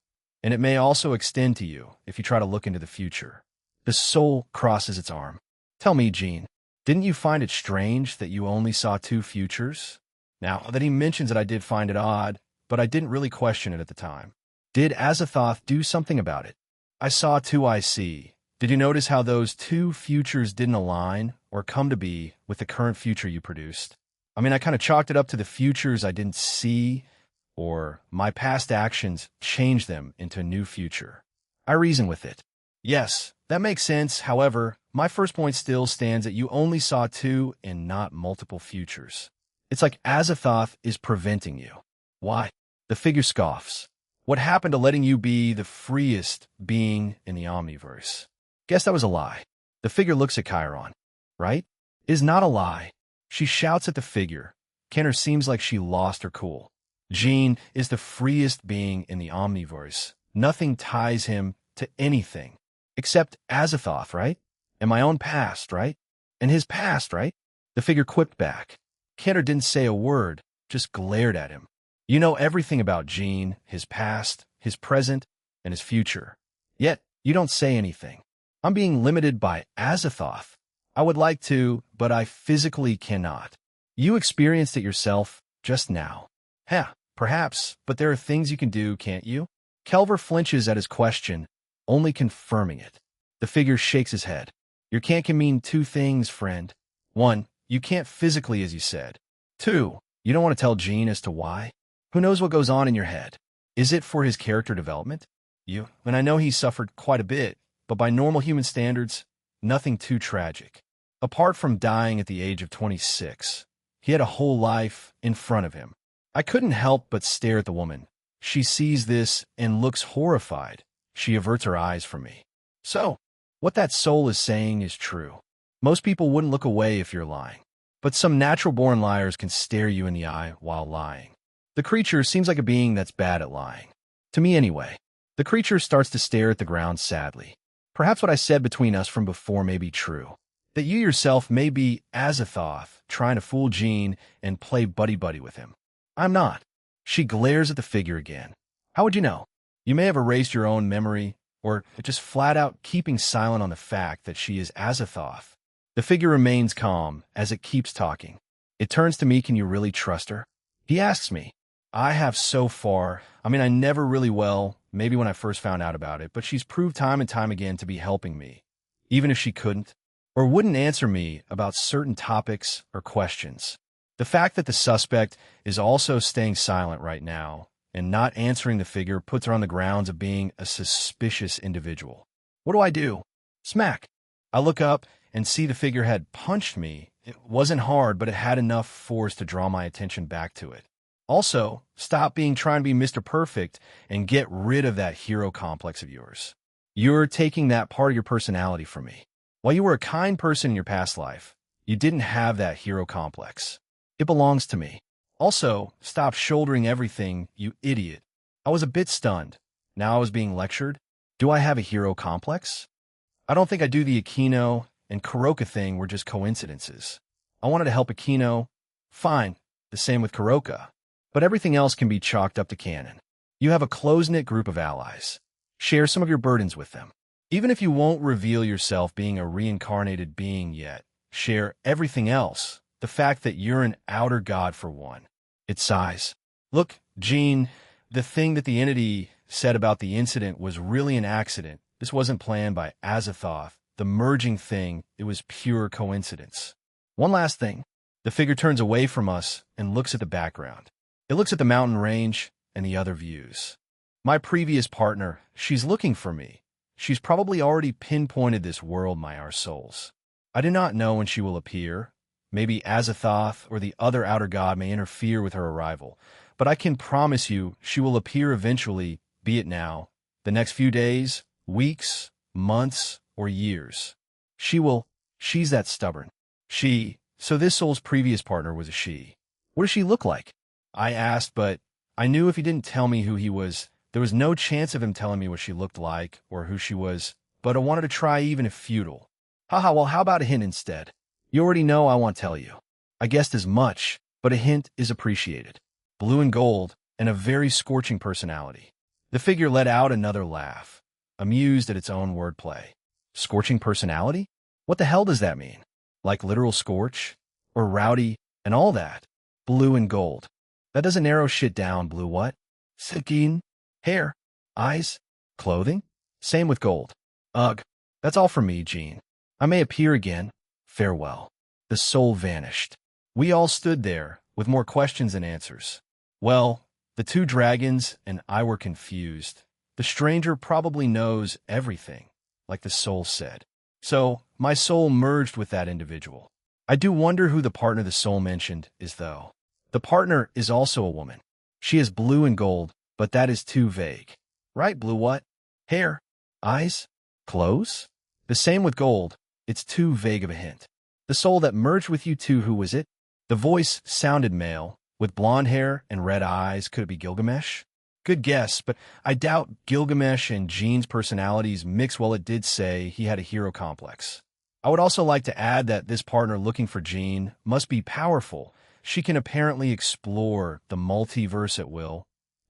and it may also extend to you if you try to look into the future. The soul crosses its arm. Tell me, Jean, didn't you find it strange that you only saw two futures? Now that he mentions it, I did find it odd, but I didn't really question it at the time. Did Azathoth do something about it? I saw two I see. Did you notice how those two futures didn't align or come to be with the current future you produced? I mean, I kind of chalked it up to the futures I didn't see, or my past actions changed them into a new future. I reason with it. Yes, that makes sense. However, my first point still stands that you only saw two and not multiple futures. It's like Azathoth is preventing you. Why? The figure scoffs. What happened to letting you be the freest being in the Omniverse? Guess that was a lie. The figure looks at Chiron. Right? It is not a lie. She shouts at the figure. Kenner seems like she lost her cool. Jean is the freest being in the Omniverse. Nothing ties him to anything. Except Azathoth, right? And my own past, right? And his past, right? The figure quipped back. Kenner didn't say a word, just glared at him. You know everything about Jean, his past, his present, and his future. Yet, you don't say anything. I'm being limited by Azathoth. I would like to, but I physically cannot. You experienced it yourself just now. Perhaps, but there are things you can do, can't you? Kelver flinches at his question, only confirming it. The figure shakes his head. Your can't can mean two things, friend. One, you can't physically, as you said. Two, you don't want to tell Jean as to why. Who knows what goes on in your head? Is it for his character development? And I know he suffered quite a bit, but by normal human standards, nothing too tragic. Apart from dying at the age of 26, he had a whole life in front of him. I couldn't help but stare at the woman. She sees this and looks horrified. She averts her eyes from me. So, what that soul is saying is true. Most people wouldn't look away if you're lying. But some natural-born liars can stare you in the eye while lying. The creature seems like a being that's bad at lying. To me anyway. The creature starts to stare at the ground sadly. Perhaps what I said between us from before may be true. That you yourself may be Azathoth, trying to fool Jean and play buddy-buddy with him. I'm not. She glares at the figure again. How would you know? You may have erased your own memory, or just flat out keeping silent on the fact that she is Azathoth. The figure remains calm as it keeps talking. It turns to me, can you really trust her? He asks me. I have so far. I never really well, maybe when I first found out about it, but she's proved time and time again to be helping me, even if she couldn't, or wouldn't answer me about certain topics or questions. The fact that the suspect is also staying silent right now and not answering the figure puts her on the grounds of being a suspicious individual. What do? Smack. I look up and see the figure had punched me. It wasn't hard, but it had enough force to draw my attention back to it. Also, stop trying to be Mr. Perfect and get rid of that hero complex of yours. You're taking that part of your personality from me. While you were a kind person in your past life, you didn't have that hero complex. It belongs to me. Also, stop shouldering everything, you idiot. I was a bit stunned. Now I was being lectured. Do I have a hero complex? I don't think I do. The Aquino and Kuroka thing were just coincidences. I wanted to help Aquino. Fine, the same with Kuroka. But everything else can be chalked up to canon. You have a close-knit group of allies. Share some of your burdens with them. Even if you won't reveal yourself being a reincarnated being yet, share everything else. The fact that you're an outer god for one. It sighs. Look, Jean, the thing that the entity said about the incident was really an accident. This wasn't planned by Azathoth. The merging thing, it was pure coincidence. One last thing. The figure turns away from us and looks at the background. It looks at the mountain range and the other views. My previous partner, she's looking for me. She's probably already pinpointed this world, our souls. I do not know when she will appear. Maybe Azathoth or the other outer god may interfere with her arrival, but I can promise you she will appear eventually, be it now, the next few days, weeks, months, or years. She's that stubborn. So this soul's previous partner was a she. What does she look like? I asked, but I knew if he didn't tell me who he was, there was no chance of him telling me what she looked like or who she was, but I wanted to try even if futile. Well, how about a hint instead? You already know I won't tell you. I guessed as much, but a hint is appreciated. Blue and gold, and a very scorching personality. The figure let out another laugh, amused at its own wordplay. Scorching personality? What the hell does that mean? Like literal scorch? Or rowdy and all that? Blue and gold. That doesn't narrow shit down. Blue what? Skin, hair, eyes, clothing? Same with gold. Ugh. That's all from me, Jean. I may appear again. Farewell. The soul vanished. We all stood there, with more questions than answers. Well, the two dragons and I were confused. The stranger probably knows everything, like the soul said. So, my soul merged with that individual. I do wonder who the partner the soul mentioned is, though. The partner is also a woman. She is blue and gold, but that is too vague. Right, blue what? Hair, eyes, clothes? The same with gold. It's too vague of a hint. The soul that merged with you two, who was it? The voice sounded male, with blonde hair and red eyes. Could it be Gilgamesh? Good guess, but I doubt Gilgamesh and Jean's personalities mix. Well, it did say he had a hero complex. I would also like to add that this partner looking for Jean must be powerful. She can apparently explore the multiverse at will.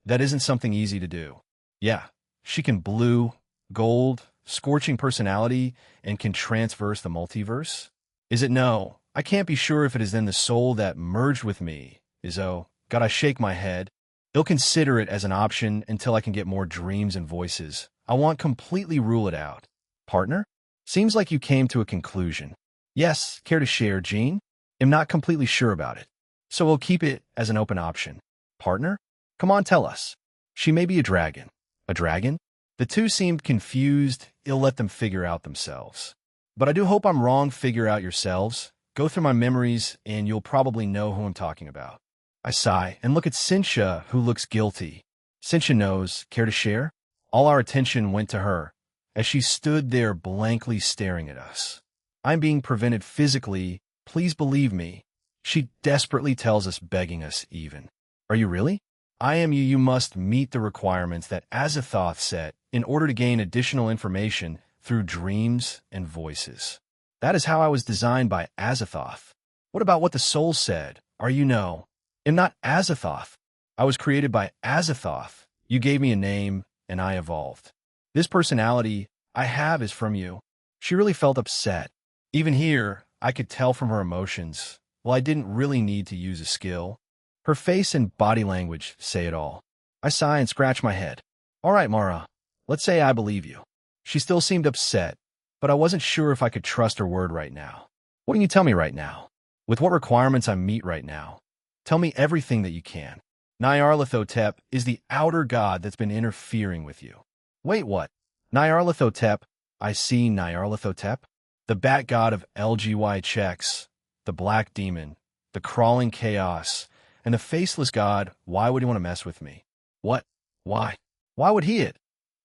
That isn't something easy to do. Yeah, she can blue, gold, scorching personality, and can transverse the multiverse? Is it no? I can't be sure if it is then the soul that merged with me. Gotta shake my head. I'll consider it as an option until I can get more dreams and voices. I won't completely rule it out. Partner? Seems like you came to a conclusion. Yes, care to share, Jean? I'm not completely sure about it. So we'll keep it as an open option. Partner? Come on, tell us. She may be a dragon. A dragon? The two seemed confused. It'll let them figure out themselves. But I do hope I'm wrong. Figure out yourselves. Go through my memories, and you'll probably know who I'm talking about. I sigh and look at Cynthia, who looks guilty. Cynthia knows. Care to share? All our attention went to her, as she stood there blankly staring at us. I'm being prevented physically. Please believe me. She desperately tells us, begging us even. Are you really? I am you. You must meet the requirements that Azathoth set in order to gain additional information through dreams and voices. That is how I was designed by Azathoth. What about what the soul said? Are you no? I'm not Azathoth. I was created by Azathoth. You gave me a name, and I evolved. This personality I have is from you. She really felt upset. Even here, I could tell from her emotions. Well, I didn't really need to use a skill. Her face and body language say it all. I sigh and scratch my head. All right, Mara. Let's say I believe you. She still seemed upset, but I wasn't sure if I could trust her word right now. What can you tell me right now? With what requirements I meet right now? Tell me everything that you can. Nyarlathotep is the outer god that's been interfering with you. Wait, what? Nyarlathotep? I see Nyarlathotep? The bat god of LGY checks, the black demon, the crawling chaos, and the faceless god. Why would he want to mess with me? What? Why? Why would he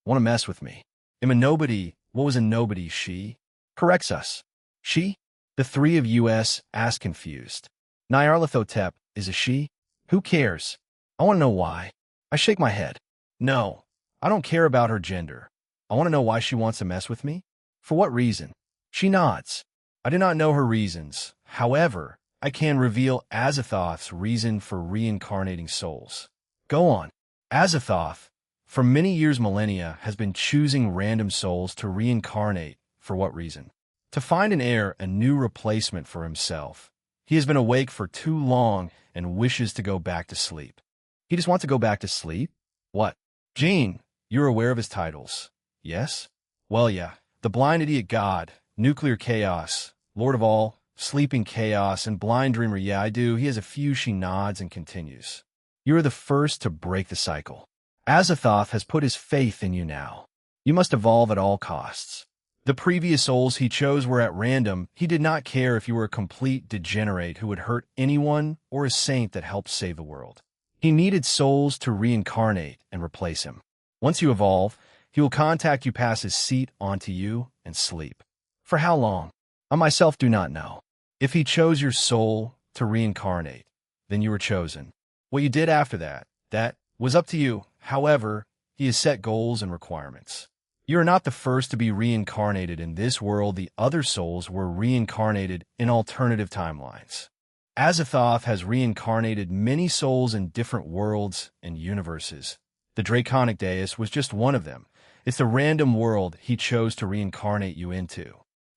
want to mess with me? Am a nobody. What was a nobody? She corrects us. She? The three of us ask confused. Nyarlathotep is a she? Who cares? I want to know why. I shake my head. No, I don't care about her gender. I want to know why she wants to mess with me. For what reason? She nods. I do not know her reasons. However, I can reveal Azathoth's reason for reincarnating souls. Go on. Azathoth, for many years, millennia, has been choosing random souls to reincarnate. For what reason? To find an heir, a new replacement for himself. He has been awake for too long and wishes to go back to sleep. He just wants to go back to sleep? What? Jean, you're aware of his titles? Yes? Well, yeah. The blind idiot god, nuclear chaos, lord of all, sleeping chaos, and blind dreamer. Yeah, I do. He has a few. She nods and continues. You are the first to break the cycle. Azathoth has put his faith in you now. You must evolve at all costs. The previous souls he chose were at random. He did not care if you were a complete degenerate who would hurt anyone or a saint that helped save the world. He needed souls to reincarnate and replace him. Once you evolve, he will contact you, pass his seat onto you, and sleep. For how long? I myself do not know. If he chose your soul to reincarnate, then you were chosen. What you did after that was up to you. However, he has set goals and requirements. You are not the first to be reincarnated in this world. The other souls were reincarnated in alternative timelines. Azathoth has reincarnated many souls in different worlds and universes. The Draconic Deus was just one of them. It's the random world he chose to reincarnate you into.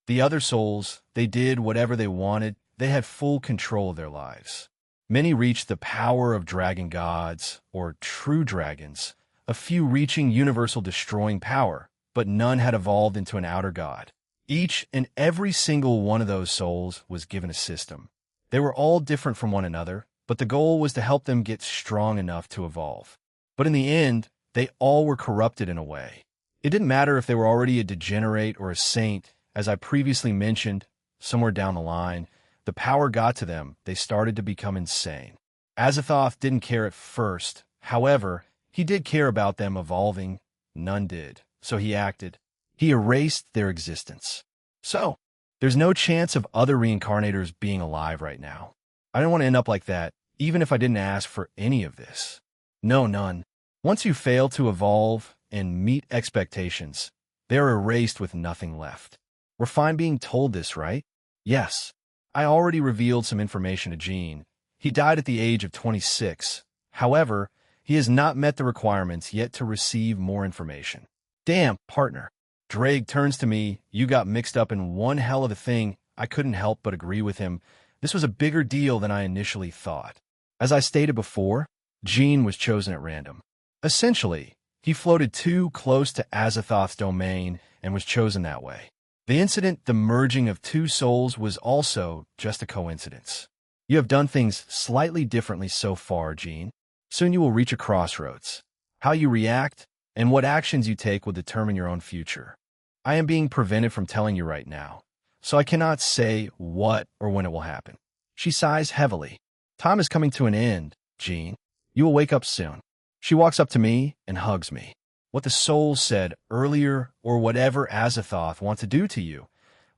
The other souls, they did whatever they wanted. They had full control of their lives. Many reached the power of dragon gods, or true dragons, a few reaching universal destroying power, but none had evolved into an outer god. Each and every single one of those souls was given a system. They were all different from one another, but the goal was to help them get strong enough to evolve. But in the end, they all were corrupted in a way. It didn't matter if they were already a degenerate or a saint. As I previously mentioned, somewhere down the line, the power got to them. They started to become insane. Azathoth didn't care at first. However, he did care about them evolving. None did. So he acted. He erased their existence. So, there's no chance of other reincarnators being alive right now. I didn't want to end up like that, even if I didn't ask for any of this. No, none. Once you fail to evolve and meet expectations, they're erased with nothing left. We're fine being told this, right? Yes. I already revealed some information to Jean. He died at the age of 26. However, he has not met the requirements yet to receive more information. Damn, partner. Drake turns to me. You got mixed up in one hell of a thing. I couldn't help but agree with him. This was a bigger deal than I initially thought. As I stated before, Jean was chosen at random. Essentially, he floated too close to Azathoth's domain and was chosen that way. The incident, the merging of two souls, was also just a coincidence. You have done things slightly differently so far, Jean. Soon you will reach a crossroads. How you react and what actions you take will determine your own future. I am being prevented from telling you right now, so I cannot say what or when it will happen. She sighs heavily. Time is coming to an end, Jean. You will wake up soon. She walks up to me and hugs me. What the soul said earlier or whatever Azathoth wants to do to you,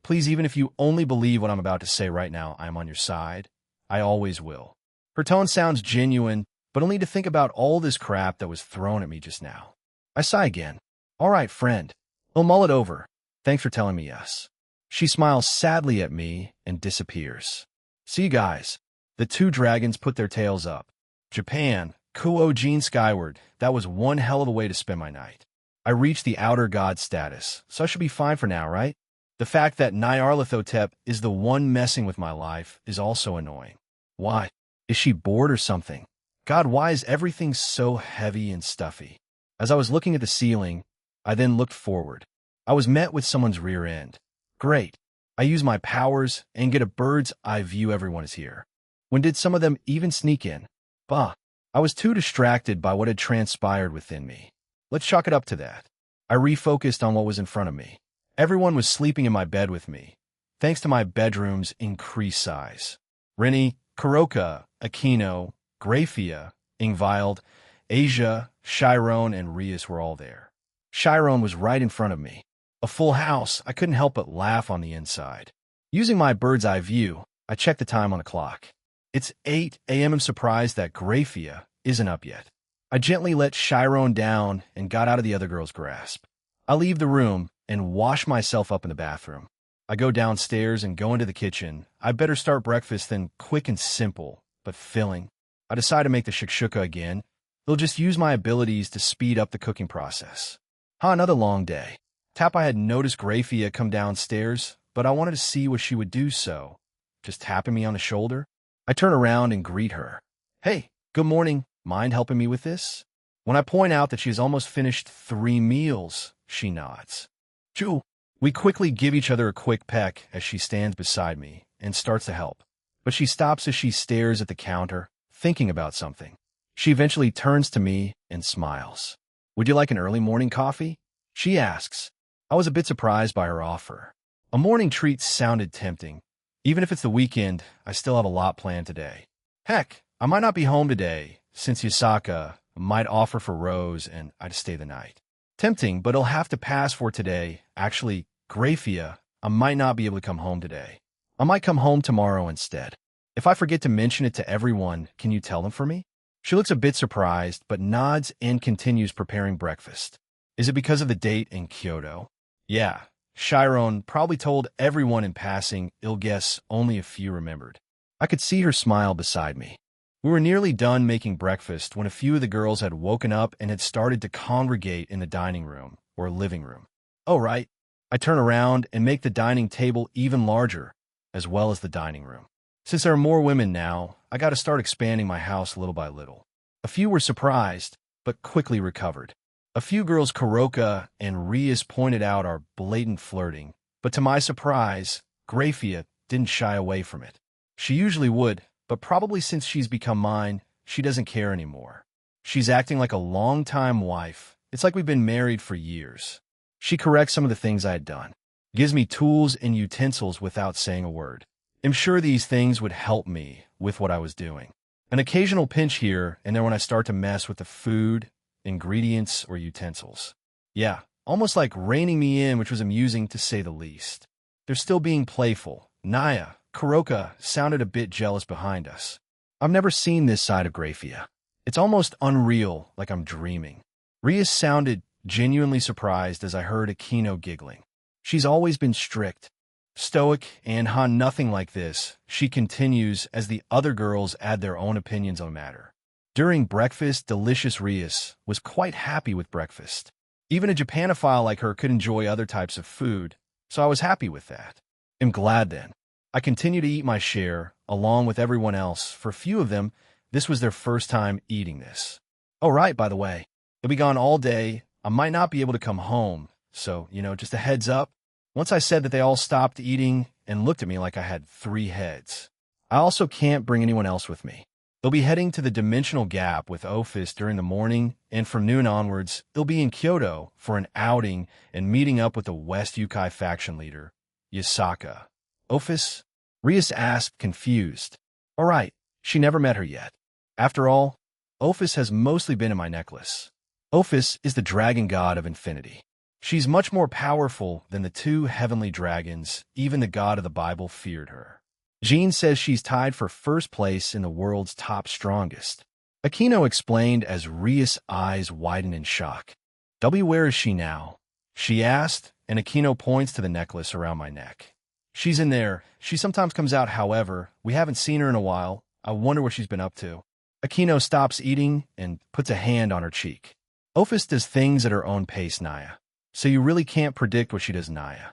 please, even if you only believe what I'm about to say right now, I am on your side. I always will. Her tone sounds genuine, but only to think about all this crap that was thrown at me just now. I sigh again. All right, friend. I'll mull it over. Thanks for telling me yes. She smiles sadly at me and disappears. See you guys. The two dragons put their tails up. Japan, Kuo Jean skyward. That was one hell of a way to spend my night. I reached the outer god status, so I should be fine for now, right? The fact that Nyarlathotep is the one messing with my life is also annoying. Why? Is she bored or something? God, why is everything so heavy and stuffy? As I was looking at the ceiling, I then looked forward. I was met with someone's rear end. Great. I use my powers and get a bird's eye view. Everyone is here. When did some of them even sneak in? Bah. I was too distracted by what had transpired within me. Let's chalk it up to that. I refocused on what was in front of me. Everyone was sleeping in my bed with me, thanks to my bedroom's increased size. Rennie, Kuroka, Aquino, Graphia, Ingvild, Asia, Chiron, and Rias were all there. Chiron was right in front of me. A full house. I couldn't help but laugh on the inside. Using my bird's eye view, I checked the time on the clock. It's 8 a.m. I'm surprised that Graphia isn't up yet. I gently let Chiron down and got out of the other girl's grasp. I leave the room and wash myself up in the bathroom. I go downstairs and go into the kitchen. I better start breakfast than quick and simple, but filling. I decide to make the shakshuka again. They'll just use my abilities to speed up the cooking process. Another long day. I had noticed Graphia come downstairs, but I wanted to see what she would do, so just tapping me on the shoulder. I turn around and greet her. Hey, good morning. Mind helping me with this? When I point out that she has almost finished 3 meals, she nods. Ju. We quickly give each other a quick peck as she stands beside me and starts to help. But she stops as she stares at the counter, thinking about something. She eventually turns to me and smiles. Would you like an early morning coffee? She asks. I was a bit surprised by her offer. A morning treat sounded tempting. Even if it's the weekend, I still have a lot planned today. Heck, I might not be home today, since Yasaka might offer for Rose and I'd stay the night. Tempting, but it'll have to pass for today. Actually, Graphia, I might not be able to come home today. I might come home tomorrow instead. If I forget to mention it to everyone, can you tell them for me? She looks a bit surprised, but nods and continues preparing breakfast. Is it because of the date in Kyoto? Yeah, Chiron probably told everyone in passing. I'll guess only a few remembered. I could see her smile beside me. We were nearly done making breakfast when a few of the girls had woken up and had started to congregate in the dining room or living room. Oh, right. I turn around and make the dining table even larger, as well as the dining room. Since there are more women now, I got to start expanding my house little by little. A few were surprised, but quickly recovered. A few girls, Kuroka and Rias, pointed out our blatant flirting, but to my surprise, Graphia didn't shy away from it. She usually would, but probably since she's become mine, she doesn't care anymore. She's acting like a long-time wife. It's like we've been married for years. She corrects some of the things I had done, gives me tools and utensils without saying a word. I'm sure these things would help me with what I was doing. An occasional pinch here and then when I start to mess with the food, ingredients, or utensils. Yeah, almost like reining me in, which was amusing to say the least. They're still being playful. Naya, Kuroka sounded a bit jealous behind us. I've never seen this side of Graphia. It's almost unreal, like I'm dreaming. Rias sounded genuinely surprised as I heard Aquino giggling. She's always been strict, stoic, and nothing like this, she continues as the other girls add their own opinions on the matter. During breakfast, delicious Rias was quite happy with breakfast. Even a Japanophile like her could enjoy other types of food, so I was happy with that. I'm glad then. I continue to eat my share, along with everyone else. For a few of them, this was their first time eating this. Oh, right, by the way, I'll be gone all day. I might not be able to come home, so, just a heads up. Once I said that, they all stopped eating and looked at me like I had 3 heads. I also can't bring anyone else with me. They'll be heading to the Dimensional Gap with Ophis during the morning, and from noon onwards, they'll be in Kyoto for an outing and meeting up with the West Yukai faction leader, Yasaka. Ophis? Rias asked, confused. All right, she never met her yet. After all, Ophis has mostly been in my necklace. Ophis is the dragon god of infinity. She's much more powerful than the two heavenly dragons. Even the god of the Bible feared her. Jean says she's tied for first place in the world's top strongest. Aquino explained as Rias' eyes widened in shock. Where is she now? She asked, and Aquino points to the necklace around my neck. She's in there. She sometimes comes out, however. We haven't seen her in a while. I wonder what she's been up to. Aquino stops eating and puts a hand on her cheek. Ophis does things at her own pace, Naya. So you really can't predict what she does, Naya.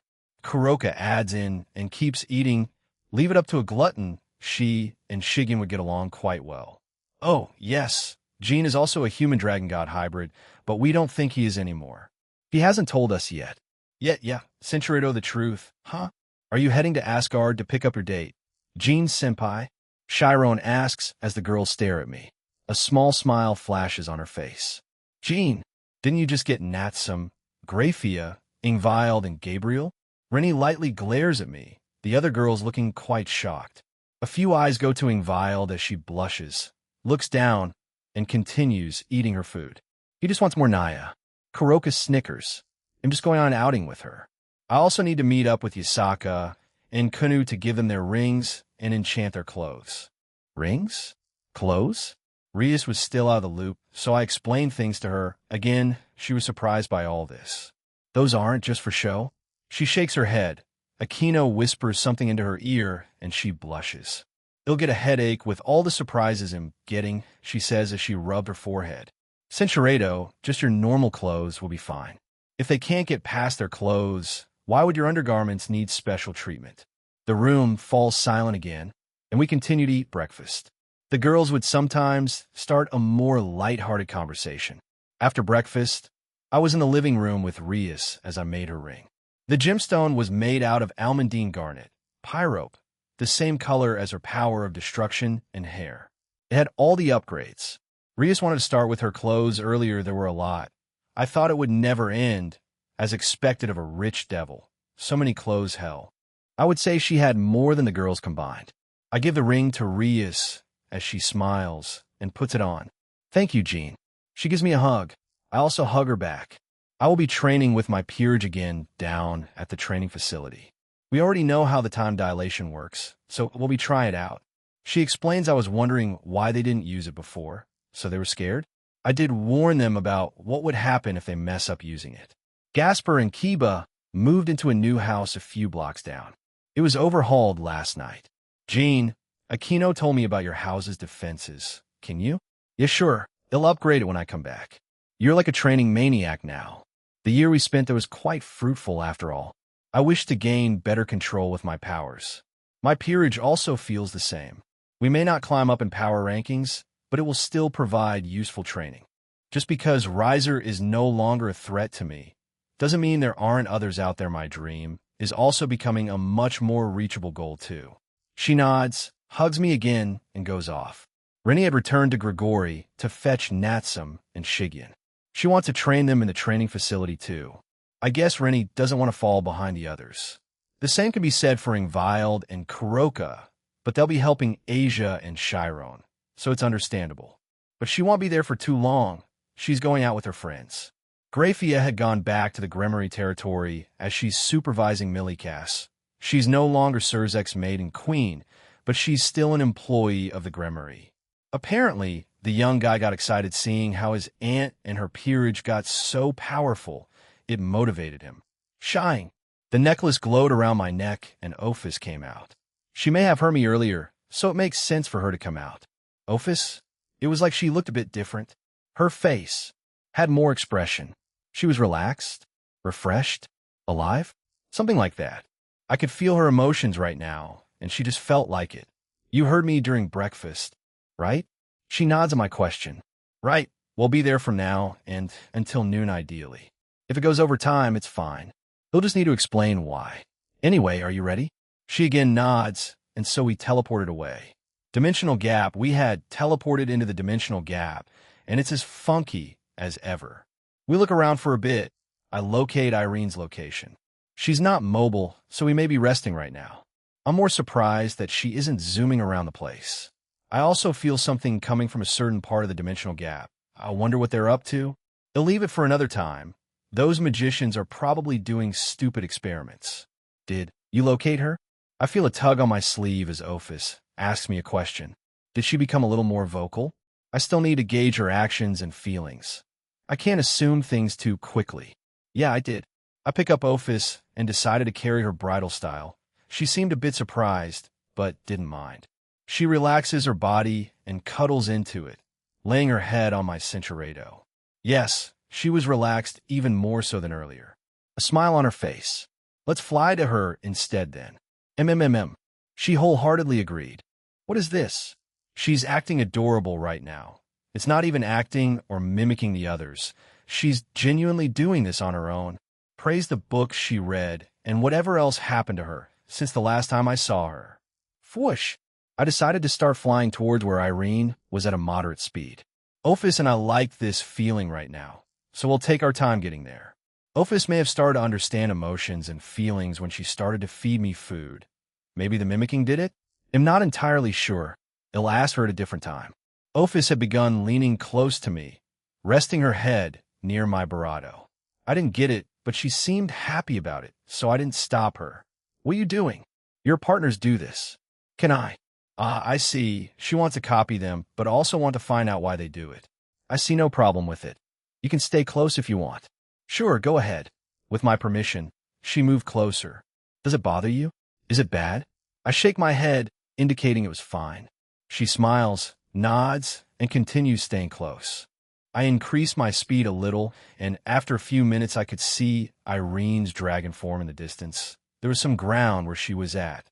Kuroka adds in and keeps eating. Leave it up to a glutton. She and Shigen would get along quite well. Oh, yes. Jean is also a human dragon god hybrid, but we don't think he is anymore. He hasn't told us yet. Yeah. Cinchurito the truth. Huh? Are you heading to Asgard to pick up your date? Jean-senpai? Chiron asks as the girls stare at me. A small smile flashes on her face. Jean, didn't you just get Natsum, Grafia, Ingvild, and Gabriel? Rennie lightly glares at me, the other girls looking quite shocked. A few eyes go to Ingvild as she blushes, looks down, and continues eating her food. He just wants more Naya. Kuroka snickers. I'm just going on an outing with her. I also need to meet up with Yasaka and Kunu to give them their rings and enchant their clothes. Rings? Clothes? Rias was still out of the loop, so I explained things to her. Again, she was surprised by all this. Those aren't just for show? She shakes her head. Aquino whispers something into her ear, and she blushes. You'll get a headache with all the surprises I'm getting, she says as she rubbed her forehead. Cinchurito, just your normal clothes will be fine. If they can't get past their clothes, why would your undergarments need special treatment? The room falls silent again, and we continue to eat breakfast. The girls would sometimes start a more light-hearted conversation. After breakfast, I was in the living room with Rias as I made her ring. The gemstone was made out of almandine garnet, pyrope, the same color as her power of destruction and hair. It had all the upgrades. Rias wanted to start with her clothes earlier. There were a lot. I thought it would never end, as expected of a rich devil. So many clothes, hell. I would say she had more than the girls combined. I give the ring to Rias as she smiles and puts it on. Thank you, Jean. She gives me a hug. I also hug her back. I will be training with my peerage again down at the training facility. We already know how the time dilation works, so we'll be trying it out. She explains I was wondering why they didn't use it before, so they were scared. I did warn them about what would happen if they mess up using it. Gasper and Kiba moved into a new house a few blocks down. It was overhauled last night. Jean, Aquino told me about your house's defenses. Can you? Yeah, sure. They'll upgrade it when I come back. You're like a training maniac now. The year we spent there was quite fruitful after all. I wish to gain better control with my powers. My peerage also feels the same. We may not climb up in power rankings, but it will still provide useful training. Just because Riser is no longer a threat to me doesn't mean there aren't others out there. My dream is also becoming a much more reachable goal too. She nods, hugs me again, and goes off. Rennie had returned to Grigori to fetch Natsum and Shigen. She wants to train them in the training facility too. I guess Rennie doesn't want to fall behind the others. The same can be said for Ingvild and Kuroka, but they'll be helping Asia and Chiron, so it's understandable. But she won't be there for too long. She's going out with her friends. Grafia had gone back to the Gremory territory as she's supervising Millikas. She's no longer Surzek's maid and queen, but she's still an employee of the Gremory. Apparently, the young guy got excited seeing how his aunt and her peerage got so powerful, it motivated him. Shine! The necklace glowed around my neck, and Ophis came out. She may have heard me earlier, so it makes sense for her to come out. Ophis? It was like she looked a bit different. Her face had more expression. She was relaxed, refreshed, alive, something like that. I could feel her emotions right now, and she just felt like it. You heard me during breakfast, right? She nods at my question. Right, we'll be there from now and until noon ideally. If it goes over time, it's fine. He'll just need to explain why. Anyway, are you ready? She again nods, and so we teleported away. Dimensional gap, we had teleported into the dimensional gap, and it's as funky as ever. We look around for a bit. I locate Irene's location. She's not mobile, so we may be resting right now. I'm more surprised that she isn't zooming around the place. I also feel something coming from a certain part of the dimensional gap. I wonder what they're up to. They'll leave it for another time. Those magicians are probably doing stupid experiments. Did you locate her? I feel a tug on my sleeve as Ophis asks me a question. Did she become a little more vocal? I still need to gauge her actions and feelings. I can't assume things too quickly. Yeah, I did. I pick up Ophis and decided to carry her bridal style. She seemed a bit surprised, but didn't mind. She relaxes her body and cuddles into it, laying her head on my cinturado. Yes, she was relaxed even more so than earlier. A smile on her face. Let's fly to her instead then. She wholeheartedly agreed. What is this? She's acting adorable right now. It's not even acting or mimicking the others. She's genuinely doing this on her own. Praise the books she read and whatever else happened to her since the last time I saw her. Whoosh! I decided to start flying towards where Irene was at a moderate speed. Ophis and I like this feeling right now, so we'll take our time getting there. Ophis may have started to understand emotions and feelings when she started to feed me food. Maybe the mimicking did it? I'm not entirely sure. I'll ask her at a different time. Ophis had begun leaning close to me, resting her head near my barato. I didn't get it, but she seemed happy about it, so I didn't stop her. What are you doing? Your partners do this. Can I? I see. She wants to copy them, but also want to find out why they do it. I see no problem with it. You can stay close if you want. Sure, go ahead. With my permission, she moved closer. Does it bother you? Is it bad? I shake my head, indicating it was fine. She smiles, nods, and continues staying close. I increase my speed a little, and after a few minutes I could see Irene's dragon form in the distance. There was some ground where she was at.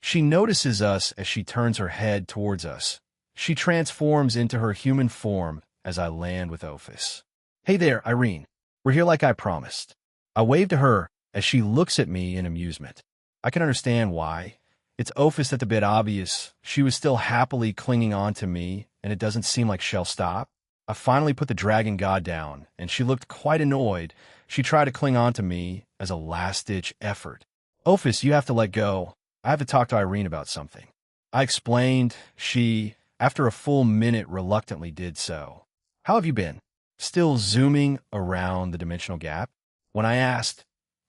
She notices us as she turns her head towards us. She transforms into her human form as I land with Ophis. Hey there, Irene. We're here like I promised. I wave to her as she looks at me in amusement. I can understand why. It's Ophis that's a bit obvious. She was still happily clinging on to me, and it doesn't seem like she'll stop. I finally put the dragon god down, and she looked quite annoyed. She tried to cling on to me as a last-ditch effort. Ophis, you have to let go. I have to talk to Irene about something. I explained. She, after a full minute, reluctantly did so. How have you been? Still zooming around the dimensional gap? When I asked,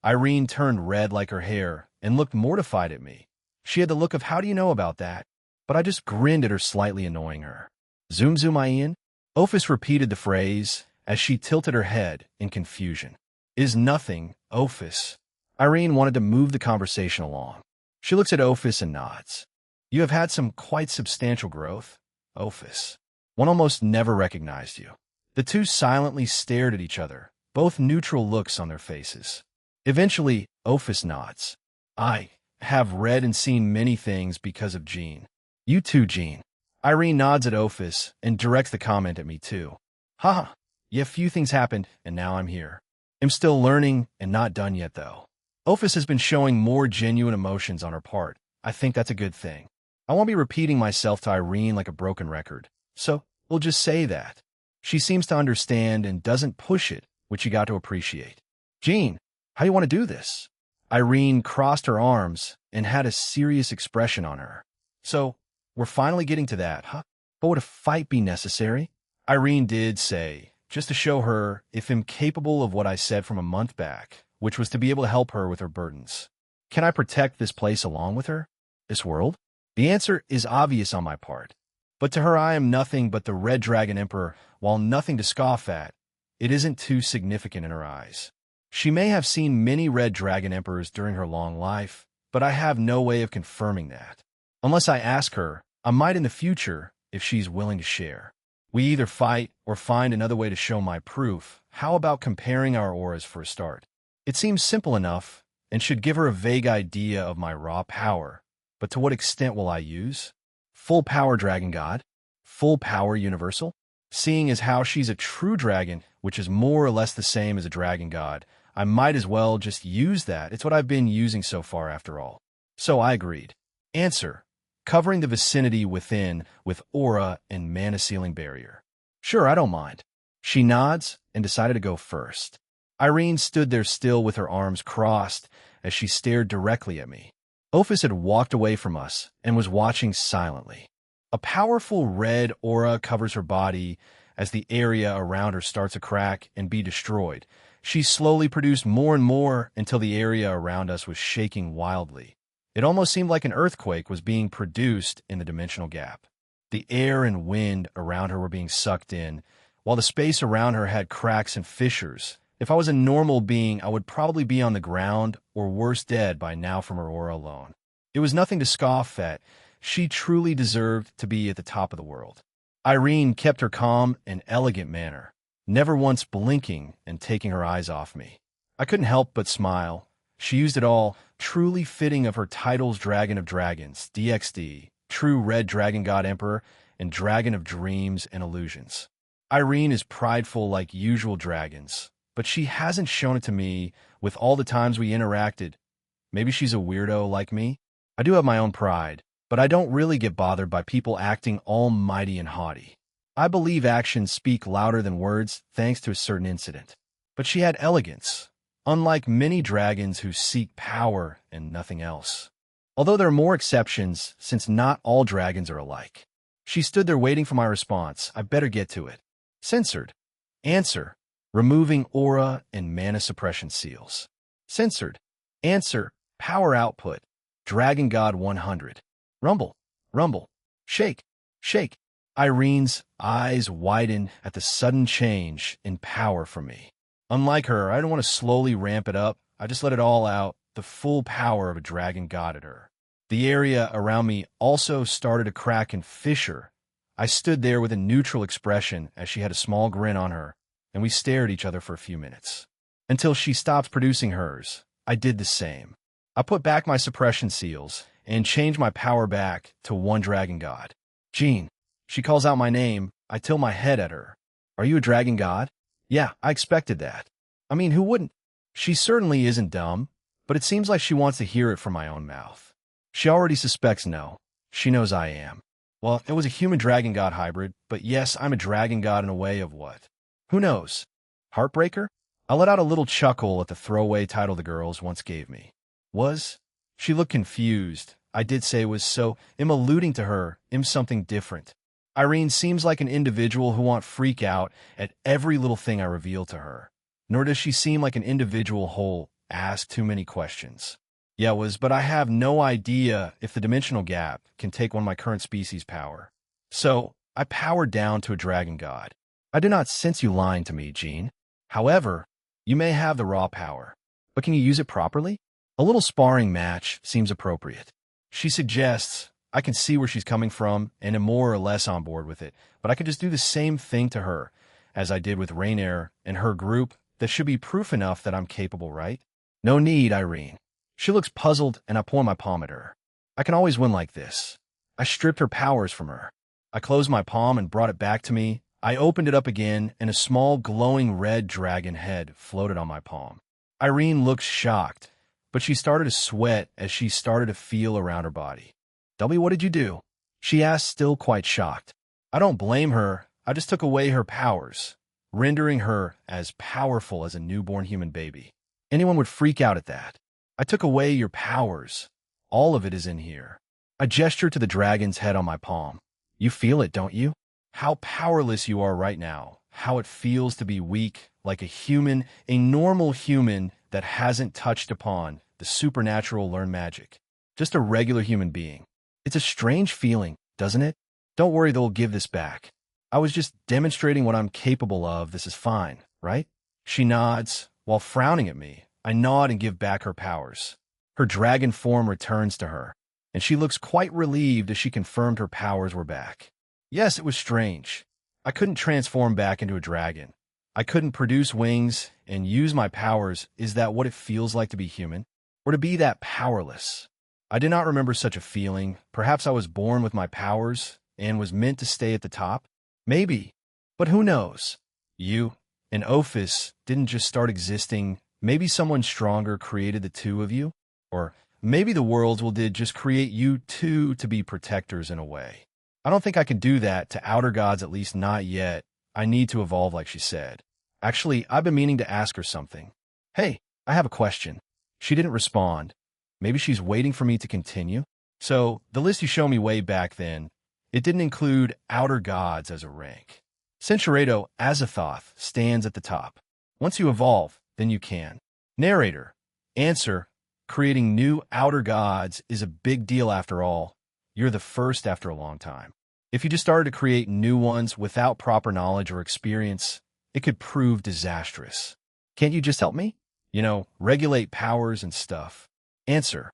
Irene turned red like her hair and looked mortified at me. She had the look of, how do you know about that? But I just grinned at her, slightly annoying her. Zoom I in? Ophis repeated the phrase as she tilted her head in confusion. Is nothing, Ophis. Irene wanted to move the conversation along. She looks at Ophis and nods. You have had some quite substantial growth, Ophis. One almost never recognized you. The two silently stared at each other, both neutral looks on their faces. Eventually, Ophis nods. I have read and seen many things because of Jean. You too, Jean. Irene nods at Ophis and directs the comment at me too. Haha, yeah, few things happened, and now I'm here. I'm still learning and not done yet, though. Ophis has been showing more genuine emotions on her part. I think that's a good thing. I won't be repeating myself to Irene like a broken record, so we'll just say that. She seems to understand and doesn't push it, which you got to appreciate. Jean, how do you want to do this? Irene crossed her arms and had a serious expression on her. So, we're finally getting to that, huh? But would a fight be necessary? Irene did say, just to show her if I'm capable of what I said from a month back, which was to be able to help her with her burdens. Can I protect this place along with her? This world? The answer is obvious on my part. But to her I am nothing but the Red Dragon Emperor, while nothing to scoff at. It isn't too significant in her eyes. She may have seen many Red Dragon Emperors during her long life, but I have no way of confirming that. Unless I ask her, I might in the future if she's willing to share. We either fight or find another way to show my proof. How about comparing our auras for a start? It seems simple enough and should give her a vague idea of my raw power. But to what extent will I use? Full power dragon god? Full power universal? Seeing as how she's a true dragon, which is more or less the same as a dragon god, I might as well just use that. It's what I've been using so far after all. So I agreed. Answer. covering the vicinity within with aura and mana sealing barrier. Sure, I don't mind. She nods and decided to go first. Irene stood there still with her arms crossed as she stared directly at me. Ophis had walked away from us and was watching silently. A powerful red aura covers her body as the area around her starts to crack and be destroyed. She slowly produced more and more until the area around us was shaking wildly. It almost seemed like an earthquake was being produced in the dimensional gap. The air and wind around her were being sucked in, while the space around her had cracks and fissures. If I was a normal being, I would probably be on the ground or worse dead by now from her aura alone. It was nothing to scoff at. She truly deserved to be at the top of the world. Irene kept her calm and elegant manner, never once blinking and taking her eyes off me. I couldn't help but smile. She used it all, truly fitting of her titles Dragon of Dragons, DXD, True Red Dragon God Emperor, and Dragon of Dreams and Illusions. Irene is prideful like usual dragons, but she hasn't shown it to me with all the times we interacted. Maybe she's a weirdo like me? I do have my own pride, but I don't really get bothered by people acting almighty and haughty. I believe actions speak louder than words thanks to a certain incident. But she had elegance, unlike many dragons who seek power and nothing else. Although there are more exceptions, since not all dragons are alike. She stood there waiting for my response. I better get to it. Censored. Answer. Removing aura and mana suppression seals. Censored. Answer. Power output. Dragon God 100. Rumble. Rumble. Shake. Shake. Irene's eyes widen at the sudden change in power from me. Unlike her, I didn't want to slowly ramp it up. I just let it all out, the full power of a dragon god at her. The area around me also started to crack and fissure. I stood there with a neutral expression as she had a small grin on her, and we stared at each other for a few minutes. Until she stopped producing hers, I did the same. I put back my suppression seals and changed my power back to one dragon god. Jean. She calls out my name. I tilt my head at her. Are you a dragon god? Yeah, I expected that. I mean, who wouldn't? She certainly isn't dumb, but it seems like she wants to hear it from my own mouth. She already suspects no. She knows I am. Well, it was a human dragon god hybrid, but yes, I'm a dragon god in a way of what? Who knows? Heartbreaker? I let out a little chuckle at the throwaway title the girls once gave me. Was? She looked confused. I did say was, so I'm alluding to her, I'm something different. Irene seems like an individual who won't freak out at every little thing I reveal to her. Nor does she seem like an individual who'll ask too many questions. Yeah, but I have no idea if the dimensional gap can take one of my current species' power. So, I powered down to a dragon god. I do not sense you lying to me, Jean. However, you may have the raw power, but can you use it properly? A little sparring match seems appropriate. She suggests. I can see where she's coming from and am more or less on board with it, but I could just do the same thing to her as I did with Rainier and her group. That should be proof enough that I'm capable, right? No need, Irene. She looks puzzled and I point my palm at her. I can always win like this. I stripped her powers from her. I closed my palm and brought it back to me. I opened it up again and a small glowing red dragon head floated on my palm. Irene looked shocked, but she started to sweat as she started to feel around her body. Dummy, what did you do? She asked, still quite shocked. I don't blame her. I just took away her powers, rendering her as powerful as a newborn human baby. Anyone would freak out at that. I took away your powers. All of it is in here. I gestured to the dragon's head on my palm. You feel it, don't you? How powerless you are right now. How it feels to be weak, like a human, a normal human that hasn't touched upon the supernatural learn magic. Just a regular human being. It's a strange feeling, doesn't it? Don't worry, they'll give this back. I was just demonstrating what I'm capable of. This is fine, right? She nods, while frowning at me. I nod and give back her powers. Her dragon form returns to her, and she looks quite relieved as she confirmed her powers were back. Yes, it was strange. I couldn't transform back into a dragon. I couldn't produce wings and use my powers. Is that what it feels like to be human? Or to be that powerless? I did not remember such a feeling. Perhaps I was born with my powers and was meant to stay at the top. Maybe. But who knows? You and Ophis didn't just start existing. Maybe someone stronger created the two of you? Or maybe the worlds will did just create you two to be protectors in a way. I don't think I can do that to outer gods, at least not yet. I need to evolve like she said. Actually, I've been meaning to ask her something. Hey, I have a question. She didn't respond. Maybe she's waiting for me to continue? So, the list you showed me way back then, it didn't include outer gods as a rank. Centurato Azathoth stands at the top. Once you evolve, then you can. Narrator. Answer. Creating new outer gods is a big deal after all. You're the first after a long time. If you just started to create new ones without proper knowledge or experience, it could prove disastrous. Can't you just help me? Regulate powers and stuff. Answer.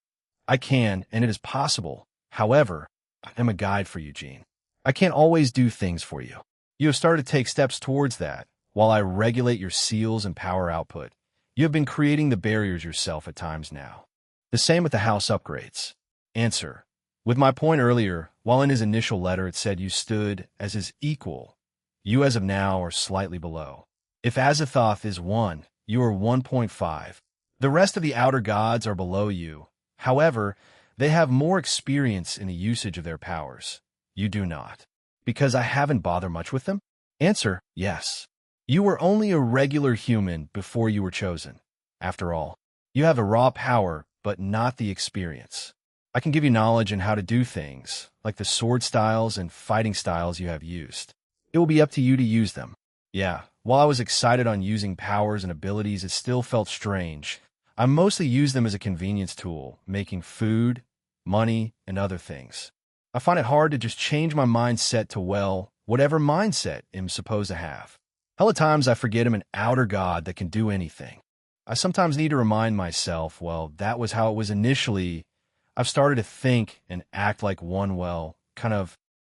I can, and it is possible. However, I am a guide for you, Gene. I can't always do things for you. You have started to take steps towards that, while I regulate your seals and power output. You have been creating the barriers yourself at times now. The same with the house upgrades. Answer. With my point earlier, while in his initial letter it said you stood as his equal, you as of now are slightly below. If Azathoth is 1, you are 1.5. The rest of the outer gods are below you. However, they have more experience in the usage of their powers. You do not. Because I haven't bothered much with them? Answer, yes. You were only a regular human before you were chosen. After all, you have a raw power, but not the experience. I can give you knowledge in how to do things, like the sword styles and fighting styles you have used. It will be up to you to use them. Yeah, while I was excited on using powers and abilities, it still felt strange. I mostly use them as a convenience tool, making food, money, and other things. I find it hard to just change my mindset to, whatever mindset I'm supposed to have. Hell, at times I forget I'm an outer god that can do anything. I sometimes need to remind myself, that was how it was initially. I've started to think and act like one,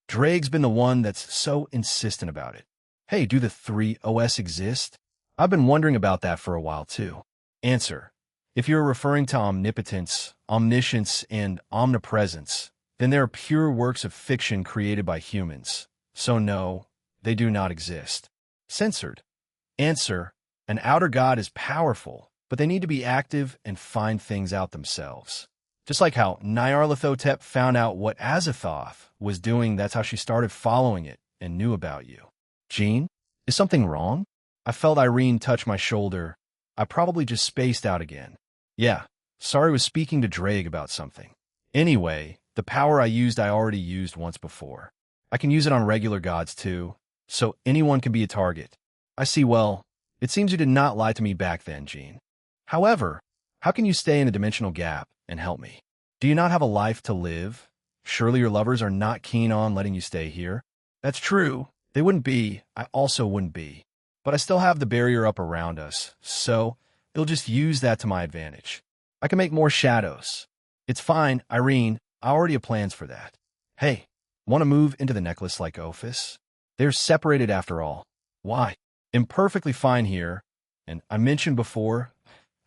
Drake's been the one that's so insistent about it. Hey, do the 3 OS exist? I've been wondering about that for a while too. Answer. If you're referring to omnipotence, omniscience, and omnipresence, then they are pure works of fiction created by humans. So no, they do not exist. Censored. Answer. An outer god is powerful, but they need to be active and find things out themselves. Just like how Nyarlathotep found out what Azathoth was doing, that's how she started following it and knew about you. Gene, is something wrong? I felt Irene touch my shoulder. I probably just spaced out again. Yeah, sorry, was speaking to Drake about something. Anyway, the power I already used once before. I can use it on regular gods too, so anyone can be a target. I see, it seems you did not lie to me back then, Gene. However, how can you stay in a dimensional gap and help me? Do you not have a life to live? Surely your lovers are not keen on letting you stay here. That's true. They wouldn't be. I also wouldn't be. But I still have the barrier up around us, so it'll just use that to my advantage. I can make more shadows. It's fine, Irene. I already have plans for that. Hey, want to move into the necklace like Ophis? They're separated after all. Why? I'm perfectly fine here, and I mentioned before,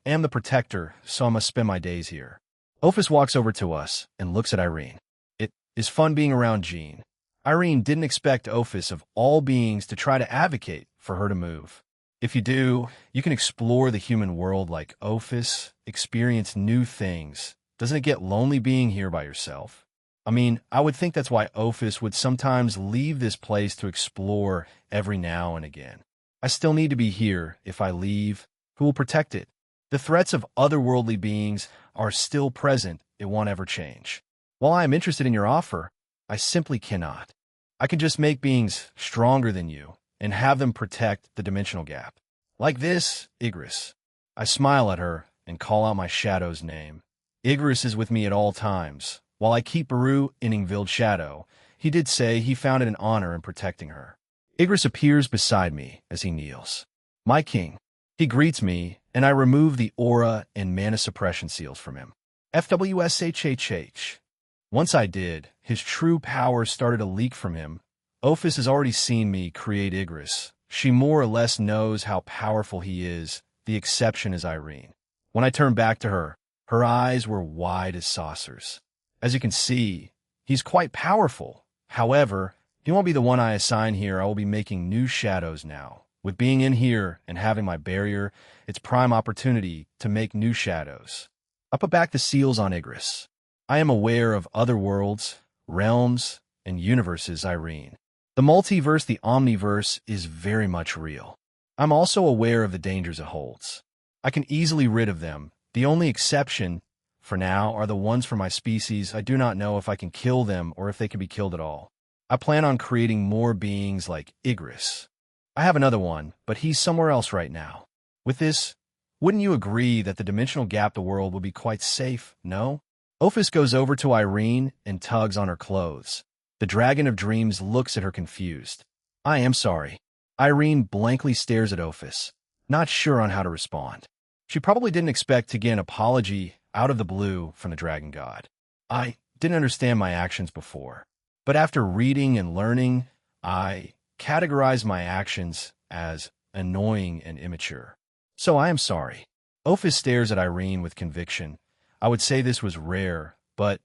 I am the protector, so I must spend my days here. Ophis walks over to us and looks at Irene. It is fun being around Jean. Irene didn't expect Ophis of all beings to try to advocate for her to move. If you do, you can explore the human world like Ophis, experience new things. Doesn't it get lonely being here by yourself? I would think that's why Ophis would sometimes leave this place to explore every now and again. I still need to be here. If I leave, who will protect it? The threats of otherworldly beings are still present. It won't ever change. While I am interested in your offer, I simply cannot. I can just make beings stronger than you and have them protect the dimensional gap. Like this, Igris. I smile at her and call out my shadow's name. Igris is with me at all times. While I keep Baru in Ingvild's shadow, he did say he found it an honor in protecting her. Igris appears beside me as he kneels. My king. He greets me, and I remove the aura and mana suppression seals from him. FWSHHH. Once I did, his true power started to leak from him. Ophis has already seen me create Igris. She more or less knows how powerful he is. The exception is Irene. When I turned back to her, her eyes were wide as saucers. As you can see, he's quite powerful. However, he won't be the one I assign here. I will be making new shadows now. With being in here and having my barrier, it's prime opportunity to make new shadows. I put back the seals on Igris. I am aware of other worlds, realms, and universes, Irene. The multiverse, the omniverse, is very much real. I'm also aware of the dangers it holds. I can easily rid of them. The only exception, for now, are the ones for my species. I do not know if I can kill them or if they can be killed at all. I plan on creating more beings like Igris. I have another one, but he's somewhere else right now. With this, wouldn't you agree that the dimensional gap the world would be quite safe, no? Ophis goes over to Irene and tugs on her clothes. The Dragon of Dreams looks at her confused. I am sorry. Irene blankly stares at Ophis, not sure on how to respond. She probably didn't expect to get an apology out of the blue from the Dragon God. I didn't understand my actions before, but after reading and learning, I categorize my actions as annoying and immature. So I am sorry. Ophis stares at Irene with conviction. I would say this was rare, but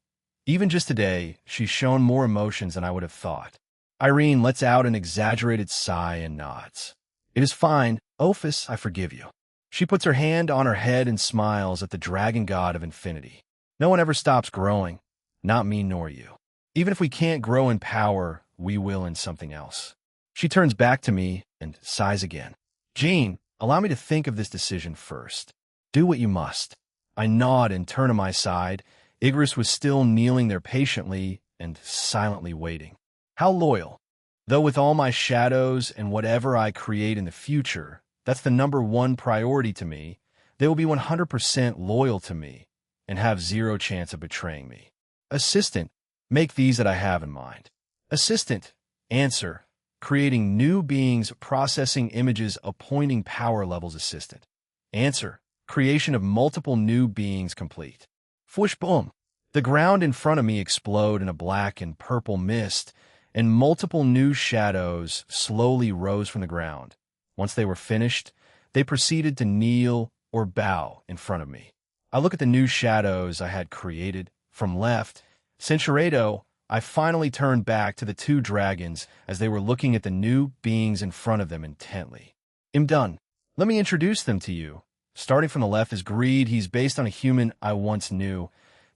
even just today, she's shown more emotions than I would have thought. Irene lets out an exaggerated sigh and nods. It is fine. Ophis, I forgive you. She puts her hand on her head and smiles at the Dragon God of Infinity. No one ever stops growing, not me nor you. Even if we can't grow in power, we will in something else. She turns back to me and sighs again. Jean, allow me to think of this decision first. Do what you must. I nod and turn to my side. Igris was still kneeling there patiently and silently waiting. How loyal. Though with all my shadows and whatever I create in the future, that's the #1 priority to me, they will be 100% loyal to me and have zero chance of betraying me. Assistant, make these that I have in mind. Assistant, answer, creating new beings, processing images, appointing power levels. Assistant, answer, creation of multiple new beings complete. Whoosh boom. The ground in front of me explode in a black and purple mist, and multiple new shadows slowly rose from the ground. Once they were finished, they proceeded to kneel or bow in front of me. I look at the new shadows I had created. From left, Censuredo, I finally turned back to the two dragons as they were looking at the new beings in front of them intently. I'm done. Let me introduce them to you. Starting from the left is Greed. He's based on a human I once knew.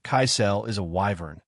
Kaisel is a wyvern.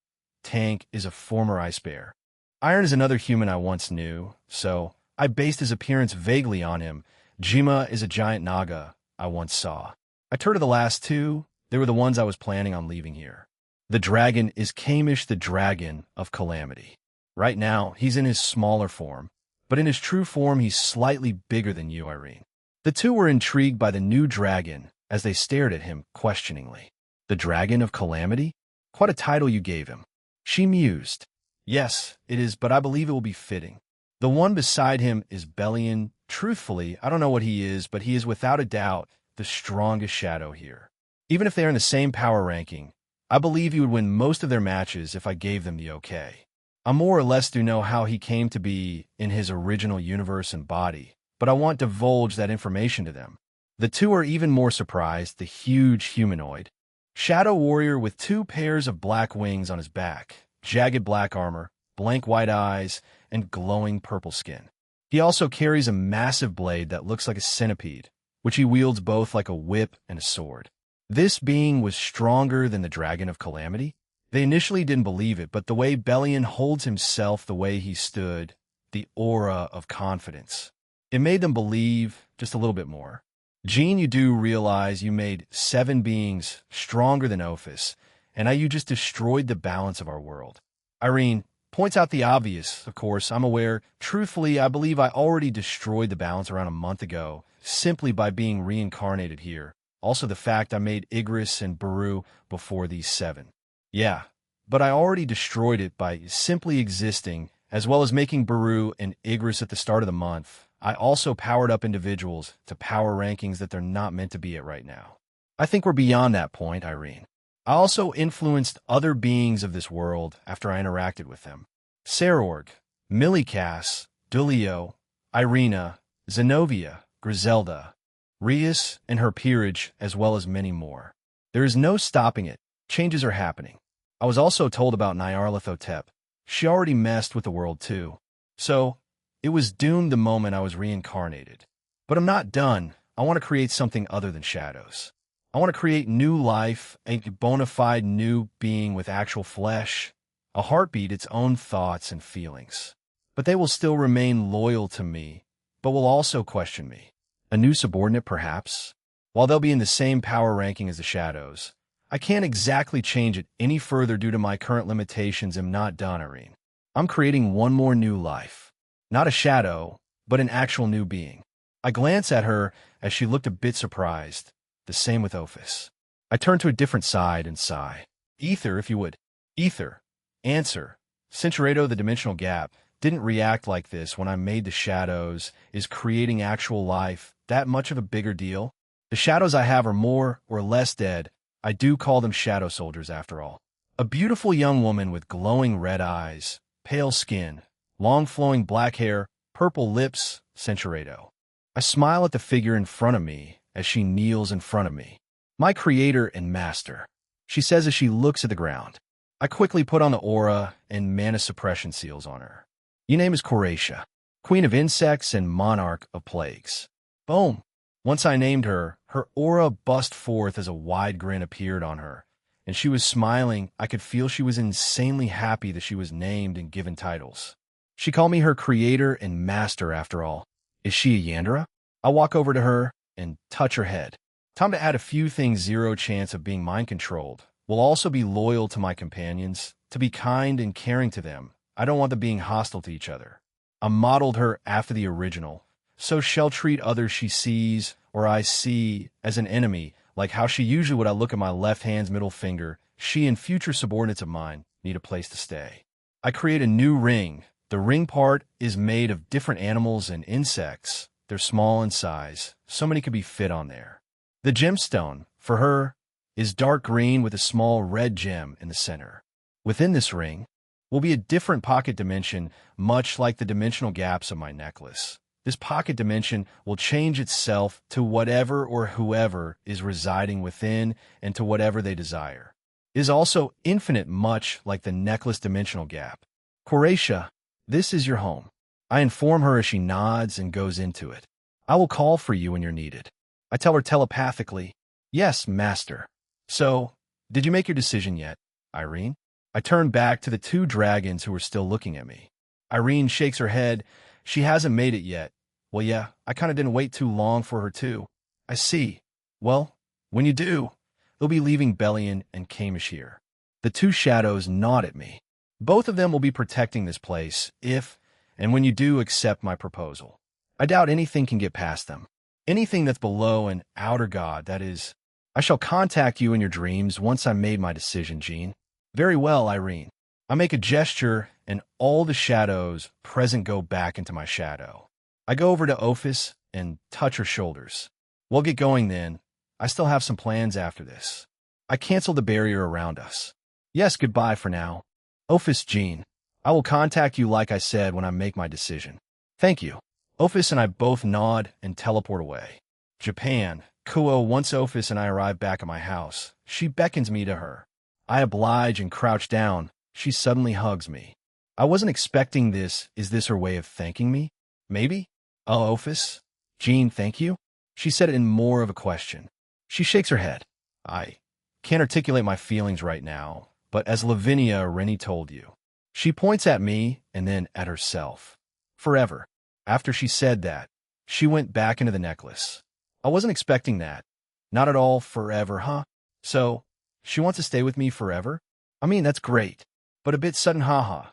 Tank is a former ice bear. Iron is another human I once knew, so I based his appearance vaguely on him. Jima is a giant naga I once saw. I turned to the last two. They were the ones I was planning on leaving here. The dragon is Kamish, the Dragon of Calamity. Right now, he's in his smaller form, but in his true form, he's slightly bigger than you, Irene. The two were intrigued by the new dragon as they stared at him questioningly. The Dragon of Calamity? Quite a title you gave him. She mused. Yes, it is, but I believe it will be fitting. The one beside him is Bellion. Truthfully, I don't know what he is, but he is without a doubt the strongest shadow here. Even if they are in the same power ranking, I believe he would win most of their matches if I gave them the okay. I more or less do know how he came to be in his original universe and body, but I won't divulge that information to them. The two are even more surprised, the huge humanoid. Shadow warrior with 2 pairs of black wings on his back, jagged black armor, blank white eyes, and glowing purple skin. He also carries a massive blade that looks like a centipede, which he wields both like a whip and a sword. This being was stronger than the Dragon of Calamity. They initially didn't believe it, but the way Bellion holds himself, the way he stood, the aura of confidence, it made them believe just a little bit more. Jean, you do realize you made 7 beings stronger than Ophis, and how you just destroyed the balance of our world. Irene points out the obvious, of course, I'm aware. Truthfully, I believe I already destroyed the balance around a month ago, simply by being reincarnated here. Also the fact I made Igris and Baru before these 7. Yeah, but I already destroyed it by simply existing, as well as making Baru and Igris at the start of the month. I also powered up individuals to power rankings that they're not meant to be at right now. I think we're beyond that point, Irene. I also influenced other beings of this world after I interacted with them. Sarorg, Millicass, Dulio, Irina, Zenobia, Griselda, Rias and her peerage, as well as many more. There is no stopping it. Changes are happening. I was also told about Nyarlathotep. She already messed with the world too. So, it was doomed the moment I was reincarnated. But I'm not done. I want to create something other than shadows. I want to create new life, a bona fide new being with actual flesh, a heartbeat, its own thoughts and feelings. But they will still remain loyal to me, but will also question me. A new subordinate, perhaps? While they'll be in the same power ranking as the shadows, I can't exactly change it any further due to my current limitations. I'm not done, Irene. I'm creating one more new life. Not a shadow, but an actual new being. I glance at her as she looked a bit surprised. The same with Ophis. I turn to a different side and sigh. Ether, if you would. Ether. Answer. Cinceredo, the dimensional gap, didn't react like this when I made the shadows. Is creating actual life that much of a bigger deal? The shadows I have are more or less dead. I do call them shadow soldiers after all. A beautiful young woman with glowing red eyes, pale skin, long flowing black hair, purple lips, Cinceredo. I smile at the figure in front of me as she kneels in front of me. My creator and master, she says as she looks at the ground. I quickly put on the aura and mana suppression seals on her. Your name is Coratia, queen of insects and monarch of plagues. Boom. Once I named her, her aura burst forth as a wide grin appeared on her, and she was smiling. I could feel she was insanely happy that she was named and given titles. She called me her creator and master after all. Is she a Yandere? I walk over to her and touch her head. Time to add a few things. 0 chance of being mind-controlled. Will also be loyal to my companions, to be kind and caring to them. I don't want them being hostile to each other. I modeled her after the original, so she'll treat others she sees or I see as an enemy, like how she usually would. I look at my left hand's middle finger. She and future subordinates of mine need a place to stay. I create a new ring. The ring part is made of different animals and insects. They're small in size, so many could be fit on there. The gemstone, for her, is dark green with a small red gem in the center. Within this ring will be a different pocket dimension, much like the dimensional gaps of my necklace. This pocket dimension will change itself to whatever or whoever is residing within and to whatever they desire. It is also infinite, much like the necklace dimensional gap. Coratia, this is your home. I inform her as she nods and goes into it. I will call for you when you're needed. I tell her telepathically, yes, master. So, did you make your decision yet, Irene? I turn back to the 2 dragons who are still looking at me. Irene shakes her head. She hasn't made it yet. Well, yeah, I kind of didn't wait too long for her too. I see. Well, when you do, they'll be leaving Bellion and Kamish here. The 2 shadows nod at me. Both of them will be protecting this place if and when you do accept my proposal. I doubt anything can get past them. Anything that's below an outer god, that is. I shall contact you in your dreams once I made my decision, Jean. Very well, Irene. I make a gesture, and all the shadows present go back into my shadow. I go over to Ophis and touch her shoulders. We'll get going then. I still have some plans after this. I cancel the barrier around us. Yes, goodbye for now. Ophis, Jean. I will contact you like I said when I make my decision. Thank you. Ophis and I both nod and teleport away. Japan. Kuo, once Ophis and I arrive back at my house, she beckons me to her. I oblige and crouch down. She suddenly hugs me. I wasn't expecting this. Is this her way of thanking me? Maybe? Oh, Ophis? Jean, thank you? She said it in more of a question. She shakes her head. I can't articulate my feelings right now, but as Lavinia Rennie told you. She points at me and then at herself. Forever. After she said that, she went back into the necklace. I wasn't expecting that. Not at all forever, huh? So, she wants to stay with me forever? I mean, that's great. But a bit sudden, haha.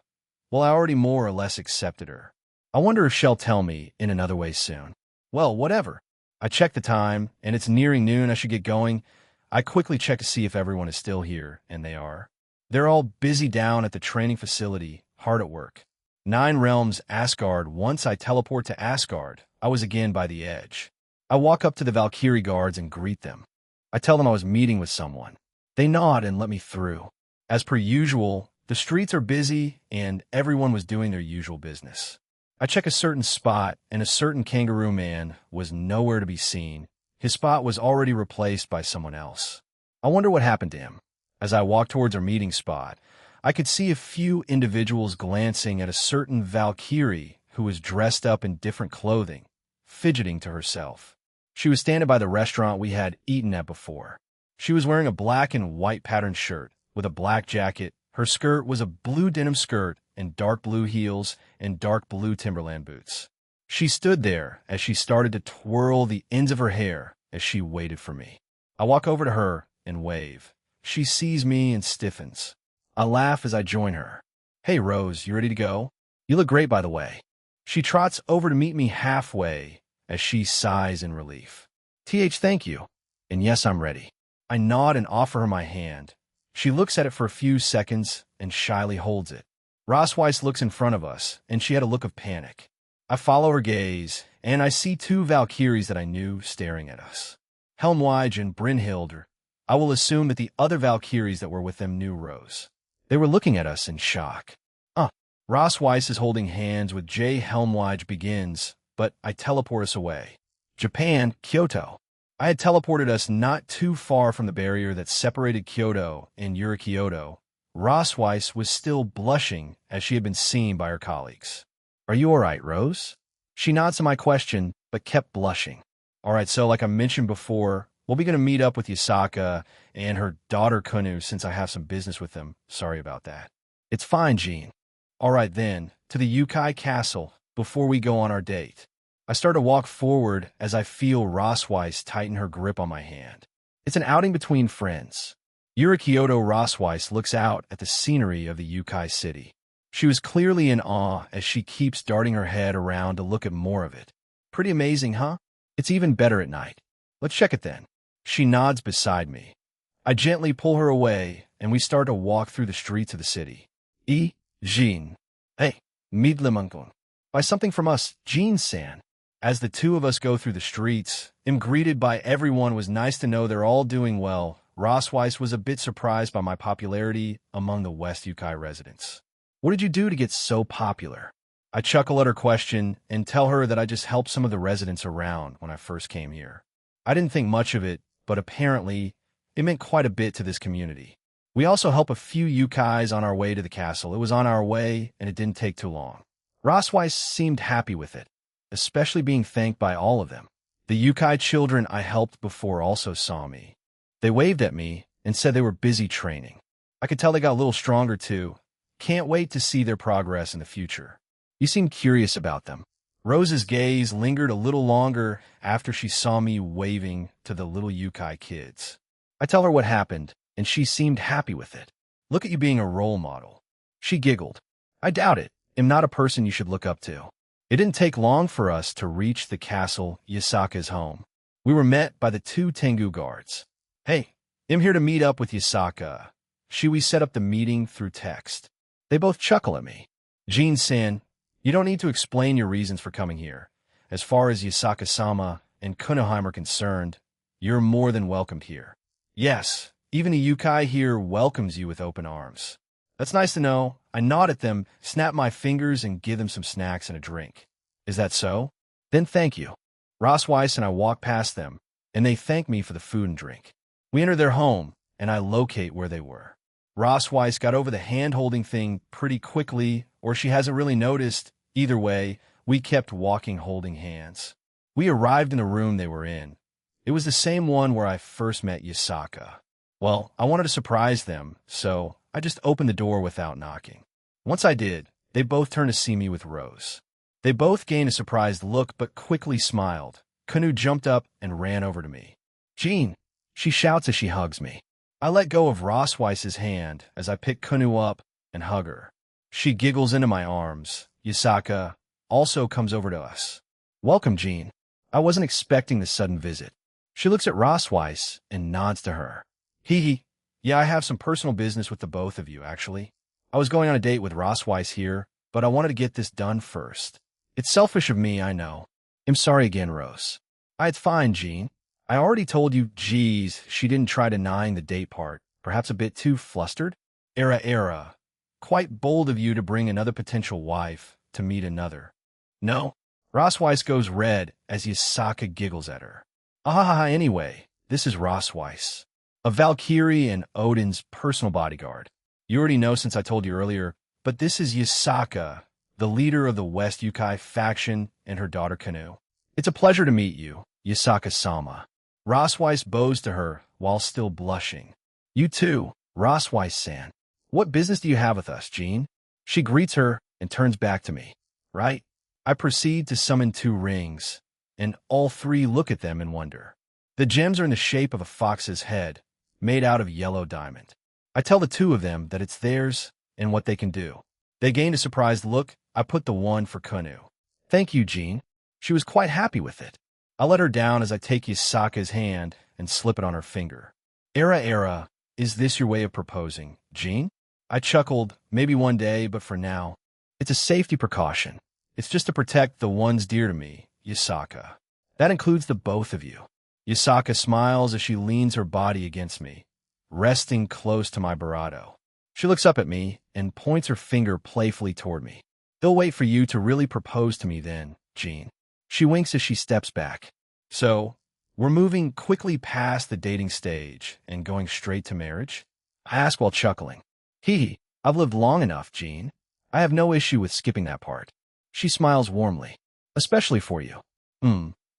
Well, I already more or less accepted her. I wonder if she'll tell me in another way soon. Well, whatever. I check the time, and it's nearing noon. I should get going. I quickly check to see if everyone is still here, and they are. They're all busy down at the training facility, hard at work. 9 Realms, Asgard. Once I teleport to Asgard, I was again by the edge. I walk up to the Valkyrie guards and greet them. I tell them I was meeting with someone. They nod and let me through. As per usual, the streets are busy and everyone was doing their usual business. I check a certain spot and a certain kangaroo man was nowhere to be seen. His spot was already replaced by someone else. I wonder what happened to him. As I walked towards our meeting spot, I could see a few individuals glancing at a certain Valkyrie who was dressed up in different clothing, fidgeting to herself. She was standing by the restaurant we had eaten at before. She was wearing a black and white patterned shirt with a black jacket. Her skirt was a blue denim skirt and dark blue heels and dark blue Timberland boots. She stood there as she started to twirl the ends of her hair as she waited for me. I walk over to her and wave. She sees me and stiffens. I laugh as I join her. "Hey, Rose, you ready to go? You look great, by the way." She trots over to meet me halfway as she sighs in relief. Thank you. And yes, I'm ready." I nod and offer her my hand. She looks at it for a few seconds and shyly holds it. Rosweiss looks in front of us, and she had a look of panic. I follow her gaze, and I see two Valkyries that I knew staring at us. Helmwige and Brynhilde. I will assume that the other Valkyries that were with them knew Rose. They were looking at us in shock. Rosweiss is holding hands with J. Helmwige begins, but I teleport us away. Japan, Kyoto. I had teleported us not too far from the barrier that separated Kyoto and Kyoto. Rosweiss was still blushing as she had been seen by her colleagues. "Are you all right, Rose?" She nods to my question, but kept blushing. "All right, so like I mentioned before, we'll be going to meet up with Yasaka and her daughter Kunu since I have some business with them. Sorry about that." "It's fine, Jean." "All right then, to the Yukai Castle before we go on our date." I start to walk forward as I feel Rosweiss tighten her grip on my hand. It's an outing between friends. Kyoto. Rosweiss looks out at the scenery of the Yukai city. She was clearly in awe as she keeps darting her head around to look at more of it. "Pretty amazing, huh? It's even better at night. Let's check it then." She nods beside me. I gently pull her away, and we start to walk through the streets of the city. Jean. "Hey, Midlemankon. Buy something from us, Jean-san." As the two of us go through the streets, I'm greeted by everyone. Was nice to know they're all doing well. Rosweiss was a bit surprised by my popularity among the West Yukai residents. "What did you do to get so popular?" I chuckle at her question and tell her that I just helped some of the residents around when I first came here. I didn't think much of it, but apparently it meant quite a bit to this community. We also help a few Yukais on our way to the castle. It was on our way, and it didn't take too long. Rosweiss seemed happy with it, especially being thanked by all of them. The Yukai children I helped before also saw me. They waved at me and said they were busy training. I could tell they got a little stronger too. Can't wait to see their progress in the future. You seem curious about them. Rose's gaze lingered a little longer after she saw me waving to the little Yukai kids. I tell her what happened, and she seemed happy with it. "Look at you being a role model." She giggled. "I doubt it. I'm not a person you should look up to." It didn't take long for us to reach the castle, Yasaka's home. We were met by the two Tengu guards. "Hey, I'm here to meet up with Yasaka." We set up the meeting through text. They both chuckle at me. "Jean-san, you don't need to explain your reasons for coming here. As far as Yasaka-sama and Kunoheim are concerned, you're more than welcomed here. Yes, even a Yukai here welcomes you with open arms." "That's nice to know." I nod at them, snap my fingers, and give them some snacks and a drink. "Is that so? Then thank you." Rosweiss and I walk past them, and they thank me for the food and drink. We enter their home, and I locate where they were. Rosweiss got over the hand-holding thing pretty quickly, or she hasn't really noticed. Either way, we kept walking holding hands. We arrived in the room they were in. It was the same one where I first met Yasaka. Well, I wanted to surprise them, so I just opened the door without knocking. Once I did, they both turned to see me with Rose. They both gained a surprised look, but quickly smiled. Kunu jumped up and ran over to me. "Jean," she shouts as she hugs me. I let go of Rosweiss's hand as I pick Kunu up and hug her. She giggles into my arms. Yasaka also comes over to us. "Welcome, Jean. I wasn't expecting this sudden visit." She looks at Rosweiss and nods to her. "Hee. Yeah, I have some personal business with the both of you, actually. I was going on a date with Rosweiss here, but I wanted to get this done first. It's selfish of me, I know. I'm sorry again, Rose." "It's fine, Jean. I already told you." Geez, she didn't try denying the date part. Perhaps a bit too flustered? Era. Quite bold of you to bring another potential wife to meet another." "No." Rosweiss goes red as Yasaka giggles at her. Anyway, this is Rosweiss, a Valkyrie and Odin's personal bodyguard. You already know since I told you earlier, but this is Yasaka, the leader of the West Yukai faction, and her daughter Kanu. "It's a pleasure to meet you, Yasaka-sama." Rosweiss bows to her, while still blushing. You too, Rossweiss-san. What business do you have with us, Jean? She greets her and turns back to me. Right? I proceed to summon 2 rings, and all 3 look at them in wonder. The gems are in the shape of a fox's head, made out of yellow diamond. I tell the 2 of them that it's theirs and what they can do. They gained a surprised look. I put the one for Kunu. Thank you, Jean. She was quite happy with it. I let her down as I take Yasaka's hand and slip it on her finger. Era, is this your way of proposing, Jean? I chuckled, maybe one day, but for now, it's a safety precaution. It's just to protect the ones dear to me, Yasaka. That includes the both of you. Yasaka smiles as she leans her body against me, resting close to my barato. She looks up at me and points her finger playfully toward me. They'll wait for you to really propose to me then, Jean. She winks as she steps back. So, we're moving quickly past the dating stage and going straight to marriage? I ask while chuckling. Hee, I've lived long enough, Jean. I have no issue with skipping that part. She smiles warmly. Especially for you.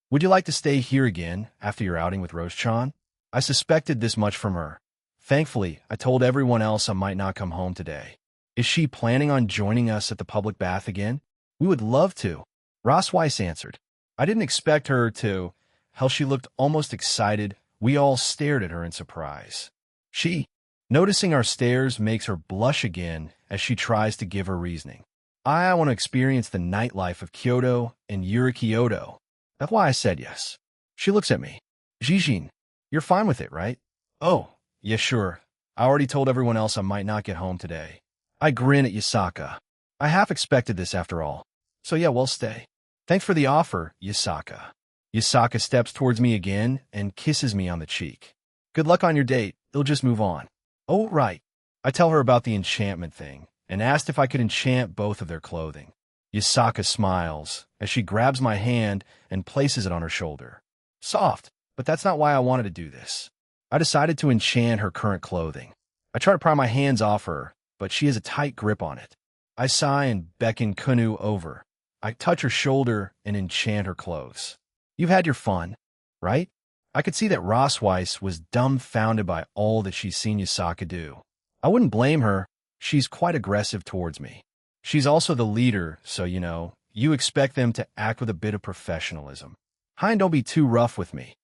Would you like to stay here again after your outing with Rose-chan? I suspected this much from her. Thankfully, I told everyone else I might not come home today. Is she planning on joining us at the public bath again? We would love to. Rossweiss answered. I didn't expect her to. Hell, she looked almost excited. We all stared at her in surprise. She, noticing our stares, makes her blush again as she tries to give her reasoning. I want to experience the nightlife of Kyoto and Yuri-Kyoto. That's why I said yes. She looks at me. Jijin, you're fine with it, right? Oh, yeah, sure. I already told everyone else I might not get home today. I grin at Yasaka. I half expected this after all. So yeah, we'll stay. Thanks for the offer, Yasaka. Yasaka steps towards me again and kisses me on the cheek. Good luck on your date. It'll just move on. Oh, right. I tell her about the enchantment thing and asked if I could enchant both of their clothing. Yasaka smiles as she grabs my hand and places it on her shoulder. Soft, but that's not why I wanted to do this. I decided to enchant her current clothing. I try to pry my hands off her, but she has a tight grip on it. I sigh and beckon Kunu over. I touch her shoulder and enchant her clothes. You've had your fun, right? I could see that Rossweiss was dumbfounded by all that she's seen Yasaka do. I wouldn't blame her. She's quite aggressive towards me. She's also the leader, so you expect them to act with a bit of professionalism. Hein, don't be too rough with me.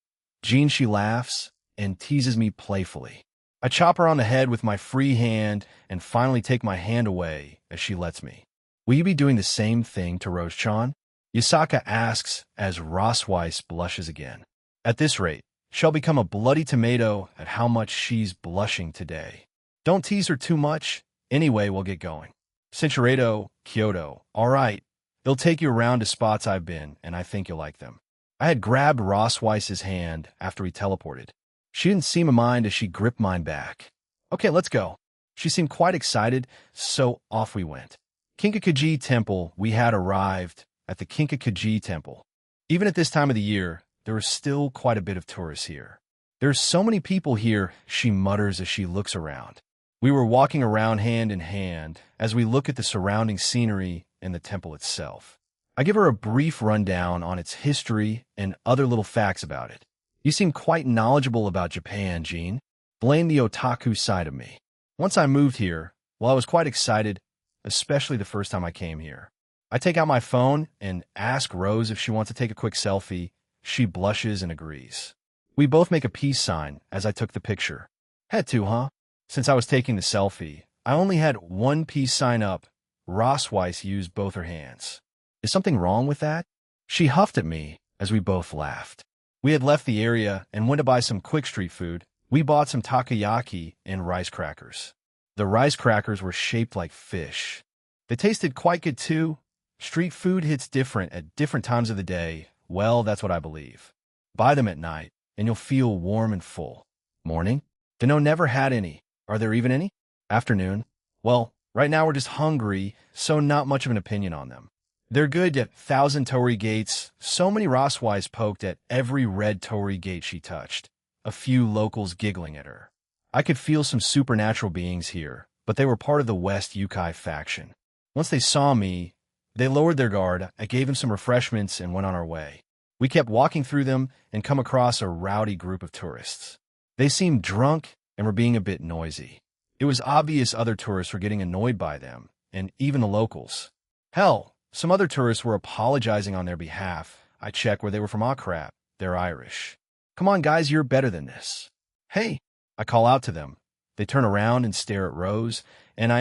Jean, she laughs and teases me playfully. I chop her on the head with my free hand and finally take my hand away as she lets me. Will you be doing the same thing to Rose-chan? Yasaka asks as Rossweiss blushes again. At this rate, she'll become a bloody tomato at how much she's blushing today. Don't tease her too much. Anyway, we'll get going. Cinchuredo, Kyoto. All right. They'll take you around to spots I've been, and I think you'll like them. I had grabbed Rossweiss's hand after he teleported. She didn't seem to mind as she gripped mine back. Okay, let's go. She seemed quite excited, so off we went. Kinkakuji Temple, we had arrived at the Kinkakuji Temple. Even at this time of the year, there is still quite a bit of tourists here. There's so many people here, she mutters as she looks around. We were walking around hand in hand as we look at the surrounding scenery and the temple itself. I give her a brief rundown on its history and other little facts about it. You seem quite knowledgeable about Japan, Jean. Blame the otaku side of me. Once I moved here, well, I was quite excited, especially the first time I came here. I take out my phone and ask Rose if she wants to take a quick selfie. She blushes and agrees. We both make a peace sign as I took the picture. Had to, huh? Since I was taking the selfie, I only had one peace sign up. Rossweiss used both her hands. Is something wrong with that? She huffed at me as we both laughed. We had left the area and went to buy some quick street food. We bought some takoyaki and rice crackers. The rice crackers were shaped like fish. They tasted quite good too. Street food hits different at different times of the day. Well, that's what I believe. Buy them at night, and you'll feel warm and full. Morning? Dunno, never had any. Are there even any? Afternoon? Well, right now we're just hungry, so not much of an opinion on them. They're good at 1,000 torii gates. So many Rossweiss poked at every red torii gate she touched. A few locals giggling at her. I could feel some supernatural beings here, but they were part of the West Yukai faction. Once they saw me, they lowered their guard. I gave them some refreshments and went on our way. We kept walking through them and come across a rowdy group of tourists. They seemed drunk and were being a bit noisy. It was obvious other tourists were getting annoyed by them, and even the locals. Hell, some other tourists were apologizing on their behalf. I checked where they were from. Ah, crap, they're Irish. Come on, guys, you're better than this. Hey, I call out to them. They turn around and stare at Rose, and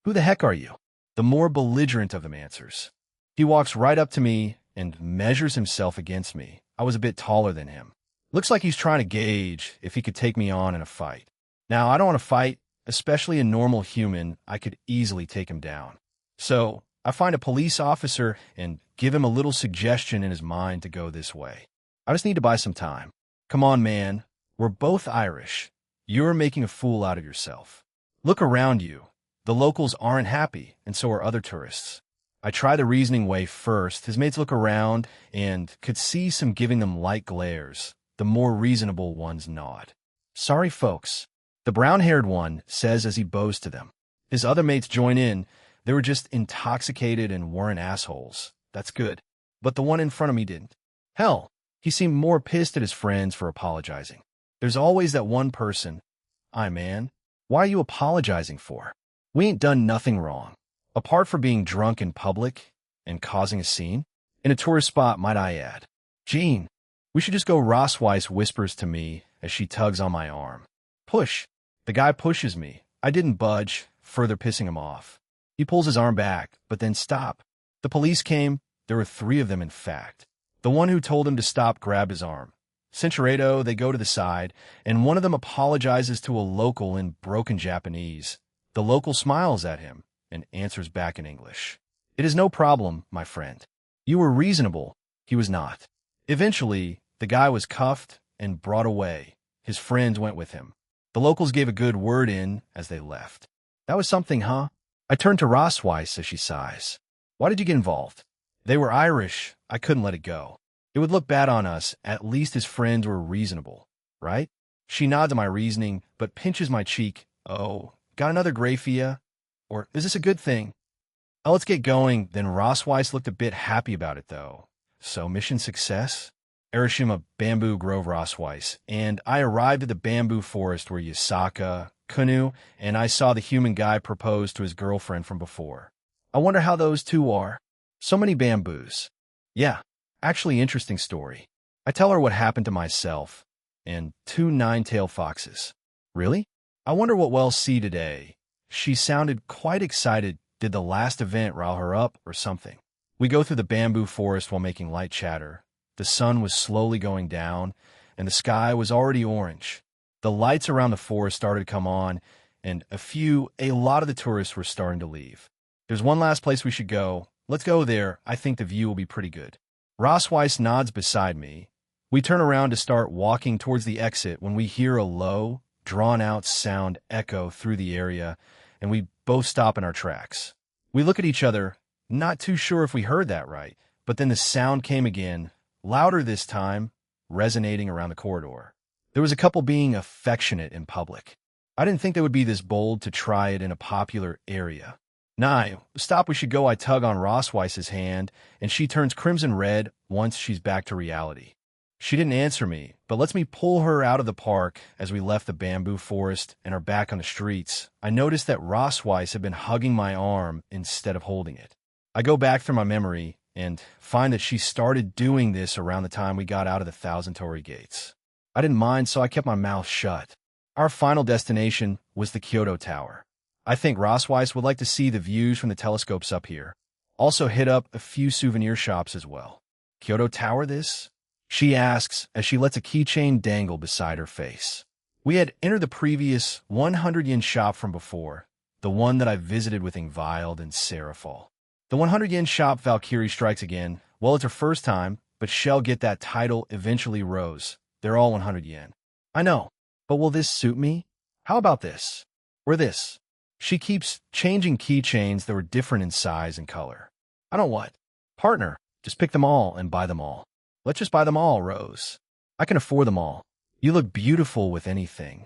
who the heck are you? The more belligerent of them answers. He walks right up to me and measures himself against me. I was a bit taller than him. Looks like he's trying to gauge if he could take me on in a fight. Now, I don't want to fight, especially a normal human. I could easily take him down. So, I find a police officer and give him a little suggestion in his mind to go this way. I just need to buy some time. Come on, man. We're both Irish. You're making a fool out of yourself. Look around you. The locals aren't happy, and so are other tourists. I try the reasoning way first. His mates look around and could see some giving them light glares. The more reasonable ones nod. Sorry, folks. The brown-haired one says as he bows to them. His other mates join in. They were just intoxicated and weren't assholes. That's good. But the one in front of me didn't. Hell, he seemed more pissed at his friends for apologizing. There's always that one person. Man, why are you apologizing for? We ain't done nothing wrong. Apart from being drunk in public and causing a scene. In a tourist spot, might I add. Gene, we should just go. Ross Weiss whispers to me as she tugs on my arm. Push. The guy pushes me. I didn't budge, further pissing him off. He pulls his arm back, but then stop. The police came. There were 3 of them, in fact. The one who told him to stop grabbed his arm. Cinchereto, they go to the side, and one of them apologizes to a local in broken Japanese. The local smiles at him and answers back in English. It is no problem, my friend. You were reasonable. He was not. Eventually, the guy was cuffed and brought away. His friends went with him. The locals gave a good word in as they left. That was something, huh? I turned to Ross Weiss as she sighs. Why did you get involved? They were Irish. I couldn't let it go. It would look bad on us. At least his friends were reasonable, right? She nods at my reasoning, but pinches my cheek. Oh, got another gray for ya? Or is this a good thing? Let's get going. Then Ross Weiss looked a bit happy about it, though. So, mission success? Arashima Bamboo Grove, Ross Weiss. And I arrived at the bamboo forest where Yasaka, Kunu, and I saw the human guy propose to his girlfriend from before. I wonder how those two are. So many bamboos. Yeah, actually interesting story. I tell her what happened to myself and 2 nine-tailed foxes. Really? I wonder what we'll see today. She sounded quite excited. Did the last event rile her up or something? We go through the bamboo forest while making light chatter. The sun was slowly going down, and the sky was already orange. The lights around the forest started to come on, and a lot of the tourists were starting to leave. There's one last place we should go. Let's go there. I think the view will be pretty good. Ross Weiss nods beside me. We turn around to start walking towards the exit when we hear a low, drawn-out sound echo through the area, and we both stop in our tracks. We look at each other, not too sure if we heard that right, but then the sound came again, louder this time, resonating around the corridor. There was a couple being affectionate in public. I didn't think they would be this bold to try it in a popular area. Nah, stop, we should go. I tug on Ross Weiss's hand, and she turns crimson red once she's back to reality. She didn't answer me, but lets me pull her out of the park as we left the bamboo forest and are back on the streets. I noticed that Ross Weiss had been hugging my arm instead of holding it. I go back through my memory and find that she started doing this around the time we got out of the Thousand Torii Gates. I didn't mind, so I kept my mouth shut. Our final destination was the Kyoto Tower. I think Ross Weiss would like to see the views from the telescopes up here. Also hit up a few souvenir shops as well. Kyoto Tower this? She asks as she lets a keychain dangle beside her face. We had entered the previous 100-yen shop from before, the one that I visited with Ingvild and Serafall. The 100-yen shop Valkyrie strikes again. Well, it's her first time, but she'll get that title eventually. Rose. They're all 100 yen. I know, but will this suit me? How about this? Or this? She keeps changing keychains that were different in size and color. I don't what? Partner, just pick them all and buy them all. Let's just buy them all, Rose. I can afford them all. You look beautiful with anything.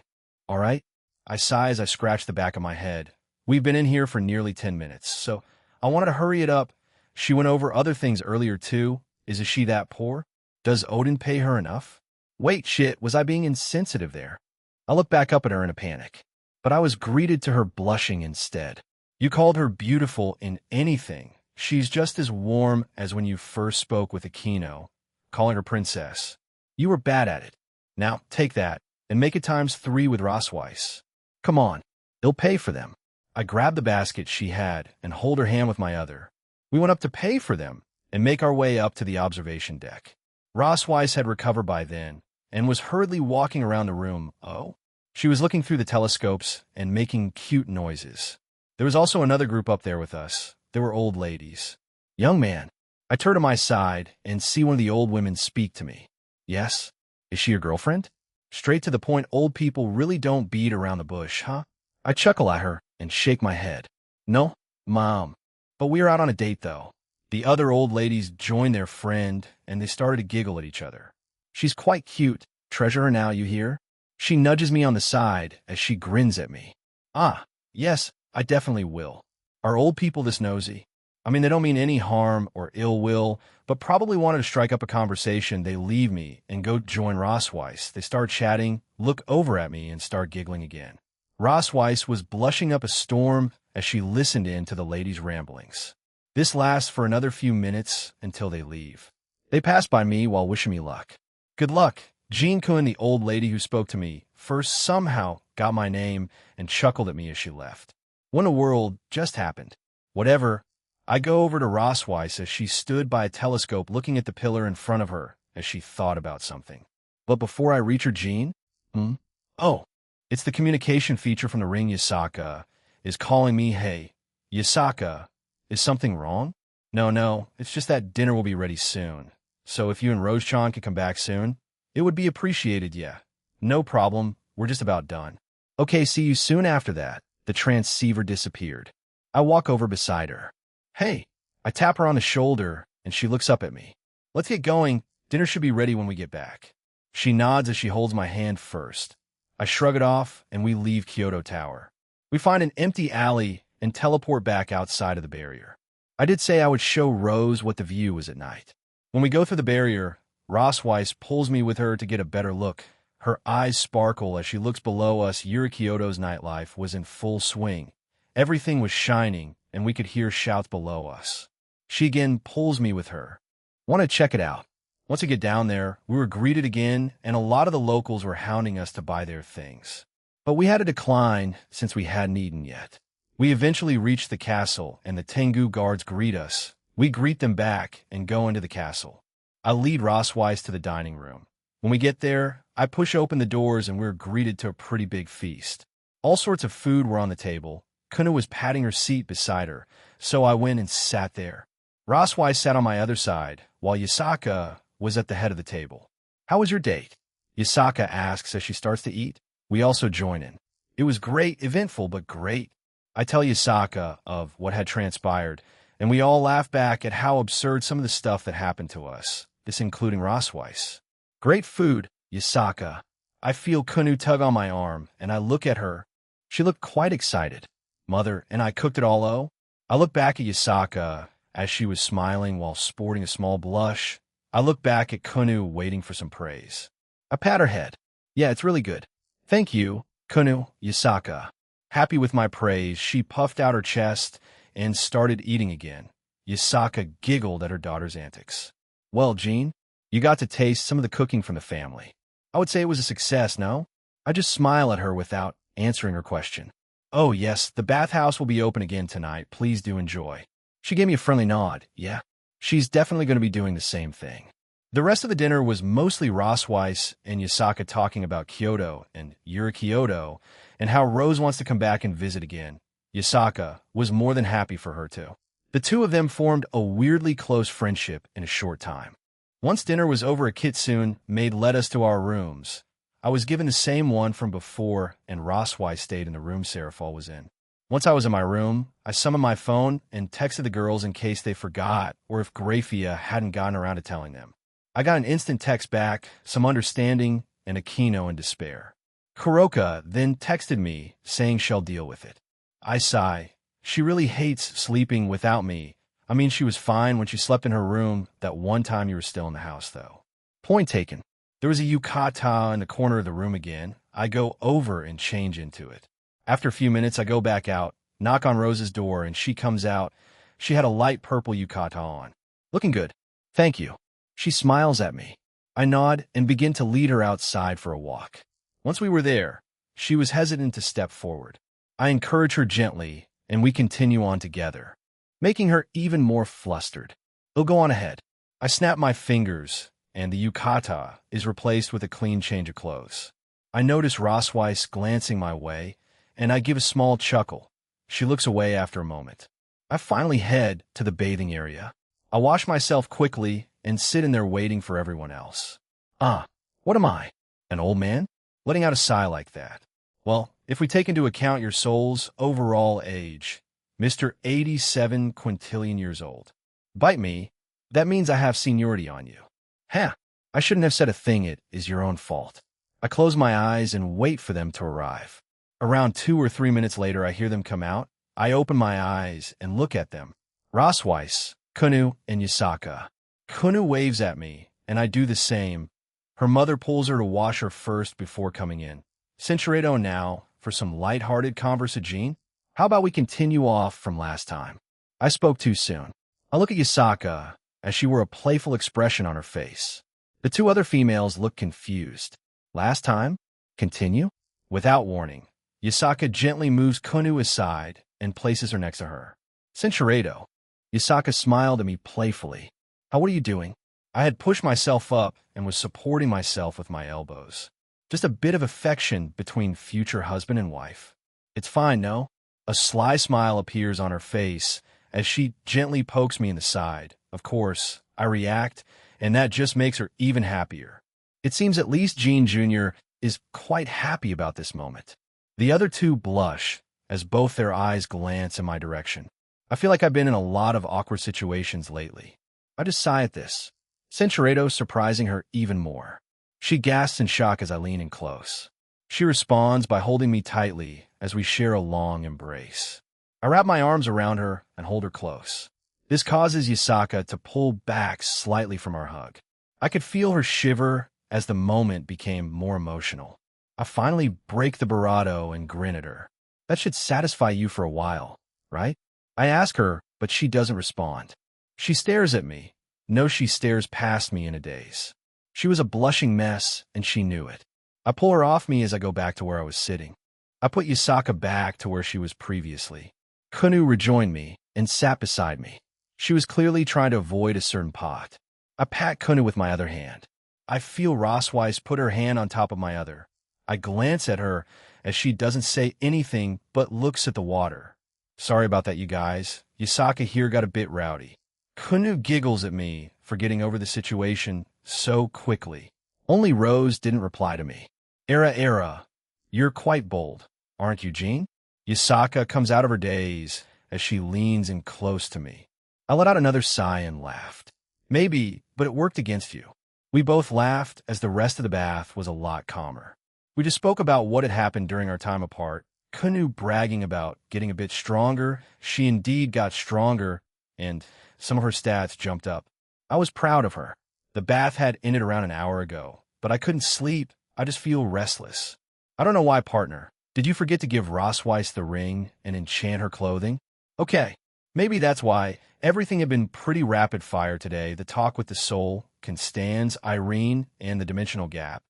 All right? I sigh as I scratch the back of my head. We've been in here for nearly 10 minutes, so I wanted to hurry it up. She went over other things earlier, too. Is she that poor? Does Odin pay her enough? Wait, shit, was I being insensitive there? I looked back up at her in a panic, but I was greeted to her blushing instead. You called her beautiful in anything. She's just as warm as when you first spoke with Aquino, calling her princess. You were bad at it. Now, take that, and make it ×3 with Rossweiss. Come on, he'll pay for them. I grabbed the basket she had and hold her hand with my other. We went up to pay for them and make our way up to the observation deck. Rossweiss had recovered by then and was hurriedly walking around the room. Oh? She was looking through the telescopes and making cute noises. There was also another group up there with us. There were old ladies. Young man. I turn to my side and see one of the old women speak to me. Yes? Is she your girlfriend? Straight to the point, old people really don't beat around the bush, huh? I chuckle at her and shake my head. No, Mom. But we are out on a date, though. The other old ladies joined their friend, and they started to giggle at each other. She's quite cute. Treasure her now, you hear? She nudges me on the side as she grins at me. Ah, yes, I definitely will. Are old people this nosy? I mean, they don't mean any harm or ill will, but probably wanted to strike up a conversation. They leave me and go join Rossweiss. They start chatting, look over at me, and start giggling again. Rossweiss was blushing up a storm as she listened in to the ladies' ramblings. This lasts for another few minutes until they leave. They pass by me while wishing me luck. Good luck. Jean Kuhn, the old lady who spoke to me, first somehow got my name and chuckled at me as she left. What in the world just happened? Whatever. I go over to Rossweiss as she stood by a telescope looking at the pillar in front of her as she thought about something. But before I reach her, Jean? Oh, it's the communication feature from the ring. Yasaka is calling me. Hey, Yasaka, is something wrong? No, it's just that dinner will be ready soon. So if you and Rose-chan could come back soon, it would be appreciated, yeah. No problem, we're just about done. Okay, see you soon. After that, the transceiver disappeared. I walk over beside her. Hey, I tap her on the shoulder, and she looks up at me. Let's get going. Dinner should be ready when we get back. She nods as she holds my hand first. I shrug it off, and we leave Kyoto Tower. We find an empty alley and teleport back outside of the barrier. I did say I would show Rose what the view was at night. When we go through the barrier, Rossweiss pulls me with her to get a better look. Her eyes sparkle as she looks below us. Kyoto's nightlife was in full swing. Everything was shining, and we could hear shouts below us. She again pulls me with her. Want to check it out. Once we get down there, we were greeted again, and a lot of the locals were hounding us to buy their things. But we had to decline since we hadn't eaten yet. We eventually reach the castle, and the Tengu guards greet us. We greet them back and go into the castle. I lead Rossweiss to the dining room. When we get there, I push open the doors and we're greeted to a pretty big feast. All sorts of food were on the table. Kuna was patting her seat beside her, so I went and sat there. Rossweiss sat on my other side, while Yasaka was at the head of the table. How was your date? Yasaka asks as she starts to eat. We also join in. It was great, eventful, but great. I tell Yasaka of what had transpired, and we all laugh back at how absurd some of the stuff that happened to us, this including Rossweiss. Great food, Yasaka. I feel Kunu tug on my arm, and I look at her. She looked quite excited. Mother, and I cooked it all, oh? I look back at Yasaka as she was smiling while sporting a small blush. I look back at Kunu waiting for some praise. I pat her head. Yeah, it's really good. Thank you, Kunu, Yasaka. Happy with my praise, she puffed out her chest and started eating again. Yasaka giggled at her daughter's antics. Well, Jean, you got to taste some of the cooking from the family. I would say it was a success, no? I just smile at her without answering her question. Oh, yes, the bathhouse will be open again tonight. Please do enjoy. She gave me a friendly nod. Yeah, she's definitely going to be doing the same thing. The rest of the dinner was mostly Rossweiss and Yasaka talking about Kyoto and Kyoto and how Rose wants to come back and visit again. Yasaka was more than happy for her to. The two of them formed a weirdly close friendship in a short time. Once dinner was over, a kitsune maid led us to our rooms. I was given the same one from before, and Rossweiss stayed in the room Serafal was in. Once I was in my room, I summoned my phone and texted the girls in case they forgot or if Grafia hadn't gotten around to telling them. I got an instant text back, some understanding, and Aquino in despair. Kuroka then texted me, saying she'll deal with it. I sigh. She really hates sleeping without me. I mean, she was fine when she slept in her room that one time you were still in the house, though. Point taken. There was a yukata in the corner of the room again. I go over and change into it. After a few minutes, I go back out, knock on Rose's door, and she comes out. She had a light purple yukata on. Looking good. Thank you. She smiles at me. I nod and begin to lead her outside for a walk. Once we were there, she was hesitant to step forward. I encourage her gently, and we continue on together, making her even more flustered. They'll go on ahead. I snap my fingers, and the yukata is replaced with a clean change of clothes. I notice Rosweiss glancing my way, and I give a small chuckle. She looks away after a moment. I finally head to the bathing area. I wash myself quickly and sit in there waiting for everyone else. What am I? An old man? Letting out a sigh like that. Well, if we take into account your soul's overall age, Mr. 87 quintillion years old. Bite me, that means I have seniority on you. I shouldn't have said a thing. It is your own fault. I close my eyes and wait for them to arrive. Around 2 or 3 minutes later, I hear them come out. I open my eyes and look at them. Rosweiss, Kunu, and Yasaka. Kunu waves at me, and I do the same. Her mother pulls her to wash her first before coming in. Cinchuredo now, for some light-hearted conversation. How about we continue off from last time? I spoke too soon. I look at Yasaka, as she wore a playful expression on her face. The 2 other females look confused. Last time? Continue? Without warning, Yasaka gently moves Kunu aside and places her next to her. Cinchuredo. Yasaka smiled at me playfully. What are you doing? I had pushed myself up and was supporting myself with my elbows. Just a bit of affection between future husband and wife. It's fine, no? A sly smile appears on her face as she gently pokes me in the side. Of course, I react, and that just makes her even happier. It seems at least Gene Jr. is quite happy about this moment. The other 2 blush as both their eyes glance in my direction. I feel like I've been in a lot of awkward situations lately. I just sigh at this. Cinchuredo surprising her even more. She gasps in shock as I lean in close. She responds by holding me tightly as we share a long embrace. I wrap my arms around her and hold her close. This causes Yasaka to pull back slightly from our hug. I could feel her shiver as the moment became more emotional. I finally break the bravado and grin at her. That should satisfy you for a while, right? I ask her, but she doesn't respond. She stares at me. No, she stares past me in a daze. She was a blushing mess, and she knew it. I pull her off me as I go back to where I was sitting. I put Yasaka back to where she was previously. Kunu rejoined me and sat beside me. She was clearly trying to avoid a certain pot. I pat Kunu with my other hand. I feel Rosweiss put her hand on top of my other. I glance at her as she doesn't say anything but looks at the water. Sorry about that, you guys. Yasaka here got a bit rowdy. Kunu giggles at me for getting over the situation so quickly. Only Rose didn't reply to me. Era, you're quite bold, aren't you, Jean? Yasaka comes out of her daze as she leans in close to me. I let out another sigh and laughed. Maybe, but it worked against you. We both laughed as the rest of the bath was a lot calmer. We just spoke about what had happened during our time apart. Kunu bragging about getting a bit stronger. She indeed got stronger, and some of her stats jumped up. I was proud of her. The bath had ended around an hour ago, but I couldn't sleep. I just feel restless. I don't know why, partner. Did you forget to give Rosweiss the ring and enchant her clothing? Okay, maybe that's why. Everything had been pretty rapid fire today. The talk with the soul, Constans, Irene, and the dimensional gap.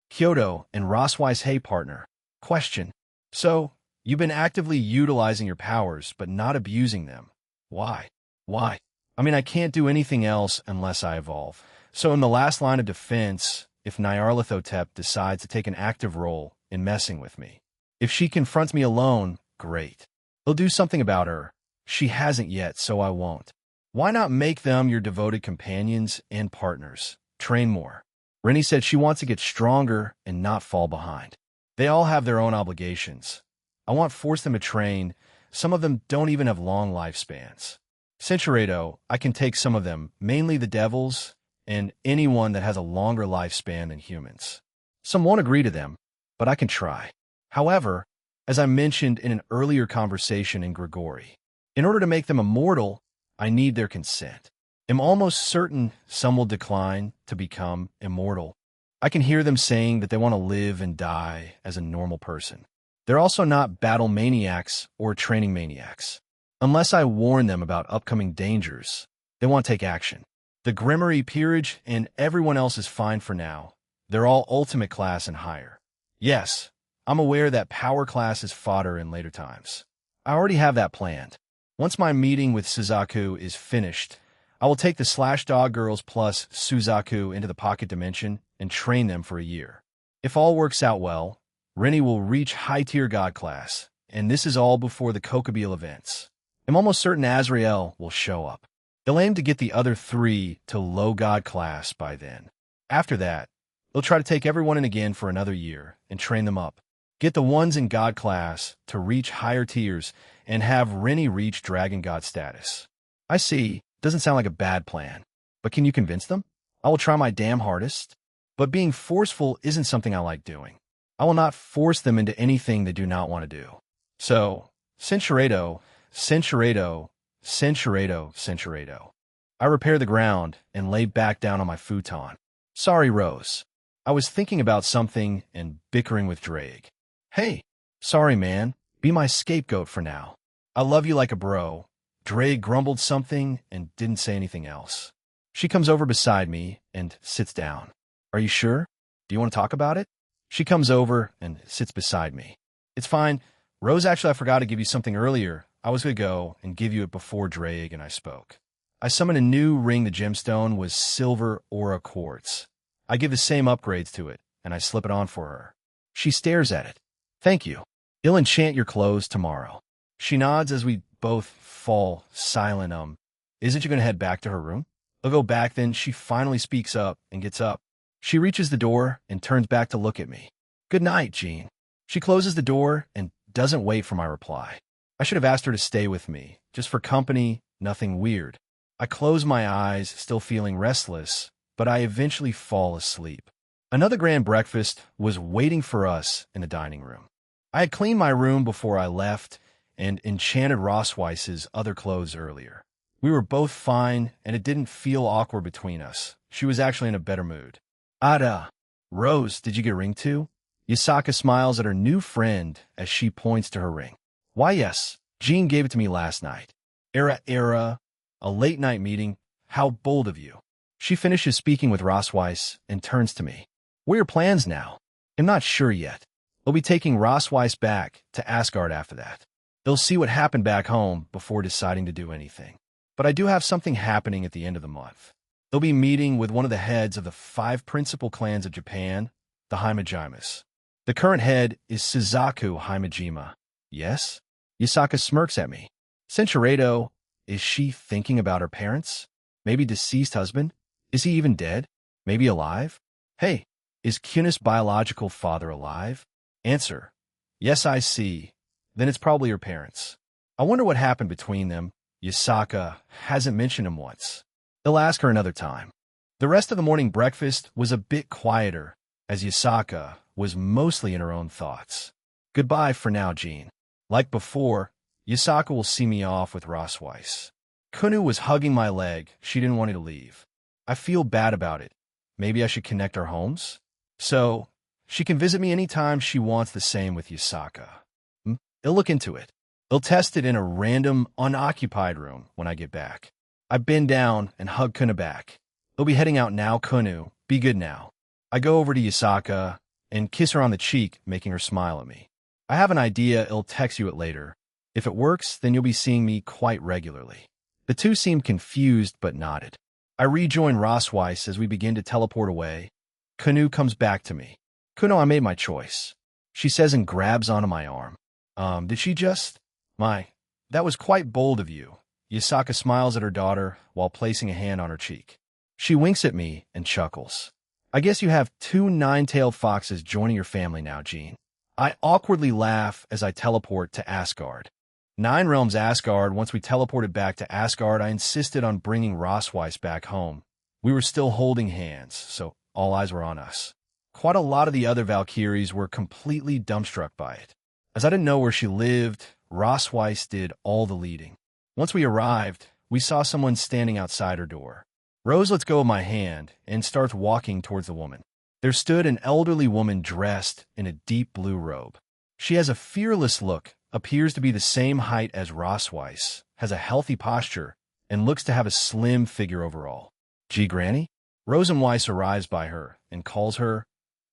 Kyoto and Rosweiss, hey partner. Question. So, you've been actively utilizing your powers, but not abusing them. Why? Why? I mean, I can't do anything else unless I evolve. So in the last line of defense, if Nyarlathotep decides to take an active role in messing with me. If she confronts me alone, great. He'll do something about her. She hasn't yet, so I won't. Why not make them your devoted companions and partners? Train more. Rennie said she wants to get stronger and not fall behind. They all have their own obligations. I won't force them to train. Some of them don't even have long lifespans. Cinchuredo, I can take some of them, mainly the devils, and anyone that has a longer lifespan than humans. Some won't agree to them, but I can try. However, as I mentioned in an earlier conversation in Grigori, in order to make them immortal, I need their consent. I'm almost certain some will decline to become immortal. I can hear them saying that they want to live and die as a normal person. They're also not battle maniacs or training maniacs. Unless I warn them about upcoming dangers, they won't take action. The Grimmery Peerage and everyone else is fine for now. They're all ultimate class and higher. Yes, I'm aware that power class is fodder in later times. I already have that planned. Once my meeting with Suzaku is finished, I will take the Slashdog girls plus Suzaku into the pocket dimension and train them for a year. If all works out well, Rennie will reach high-tier god class, and this is all before the Kokobeel events. I'm almost certain Azrael will show up. They'll aim to get the other 3 to low god class by then. After that, they'll try to take everyone in again for another year and train them up. Get the ones in god class to reach higher tiers and have Rennie reach dragon god status. I see. Doesn't sound like a bad plan. But can you convince them? I will try my damn hardest. But being forceful isn't something I like doing. I will not force them into anything they do not want to do. So, Censurado. I repair the ground and lay back down on my futon. Sorry, Rose. I was thinking about something and bickering with Drake. Hey, sorry, man. Be my scapegoat for now. I love you like a bro. Drake grumbled something and didn't say anything else. She comes over beside me and sits down. Are you sure? Do you want to talk about it? She comes over and sits beside me. It's fine. Rose, actually, I forgot to give you something earlier. I was going to go and give you it before Drake and I spoke. I summoned a new ring. The gemstone was silver aura quartz. I give the same upgrades to it, and I slip it on for her. She stares at it. Thank you. I'll enchant your clothes tomorrow. She nods as we both fall silent. Isn't you going to head back to her room? I'll go back then. She finally speaks up and gets up. She reaches the door and turns back to look at me. Good night, Jean. She closes the door and doesn't wait for my reply. I should have asked her to stay with me, just for company, nothing weird. I close my eyes, still feeling restless, but I eventually fall asleep. Another grand breakfast was waiting for us in the dining room. I had cleaned my room before I left and enchanted Rossweiss's other clothes earlier. We were both fine, and it didn't feel awkward between us. She was actually in a better mood. Ada. Rose, did you get a ring too? Yasaka smiles at her new friend as she points to her ring. Why, yes. Jean gave it to me last night. A late-night meeting. How bold of you. She finishes speaking with Rossweiss and turns to me. What are your plans now? I'm not sure yet. They'll be taking Rossweiss back to Asgard after that. They'll see what happened back home before deciding to do anything. But I do have something happening at the end of the month. They'll be meeting with one of the heads of the 5 principal clans of Japan, the Haimajimas. The current head is Suzaku Haimajima. Yes? Yasaka smirks at me. Censurado, is she thinking about her parents? Maybe deceased husband? Is he even dead? Maybe alive? Hey, is Kunis' biological father alive? Answer. Yes, I see. Then it's probably her parents. I wonder what happened between them. Yasaka hasn't mentioned him once. They'll ask her another time. The rest of the morning breakfast was a bit quieter, as Yasaka was mostly in her own thoughts. Goodbye for now, Jean. Like before, Yasaka will see me off with Rossweiss. Kunu was hugging my leg. She didn't want me to leave. I feel bad about it. Maybe I should connect our homes? So, she can visit me anytime she wants. The same with Yasaka. I'll look into it. I'll test it in a random, unoccupied room when I get back. I bend down and hug Kunu back. They'll be heading out now. Kunu, be good now. I go over to Yasaka and kiss her on the cheek, making her smile at me. I have an idea. I'll text you it later. If it works, then you'll be seeing me quite regularly. The two seemed confused but nodded. I rejoin Rossweiss as we begin to teleport away. Kunu comes back to me. Kunu, I made my choice. She says and grabs onto my arm. Did she just? That was quite bold of you. Yasaka smiles at her daughter while placing a hand on her cheek. She winks at me and chuckles. I guess you have 2 nine-tailed foxes joining your family now, Jean. I awkwardly laugh as I teleport to Asgard. 9 Realms Asgard. Once we teleported back to Asgard, I insisted on bringing Rossweiss back home. We were still holding hands, so all eyes were on us. Quite a lot of the other Valkyries were completely dumbstruck by it. As I didn't know where she lived, Rossweiss did all the leading. Once we arrived, we saw someone standing outside her door. Rose lets go of my hand and starts walking towards the woman. There stood an elderly woman dressed in a deep blue robe. She has a fearless look, appears to be the same height as Ross Weiss, has a healthy posture, and looks to have a slim figure overall. Gee, Granny? Rosenweiss arrives by her and calls her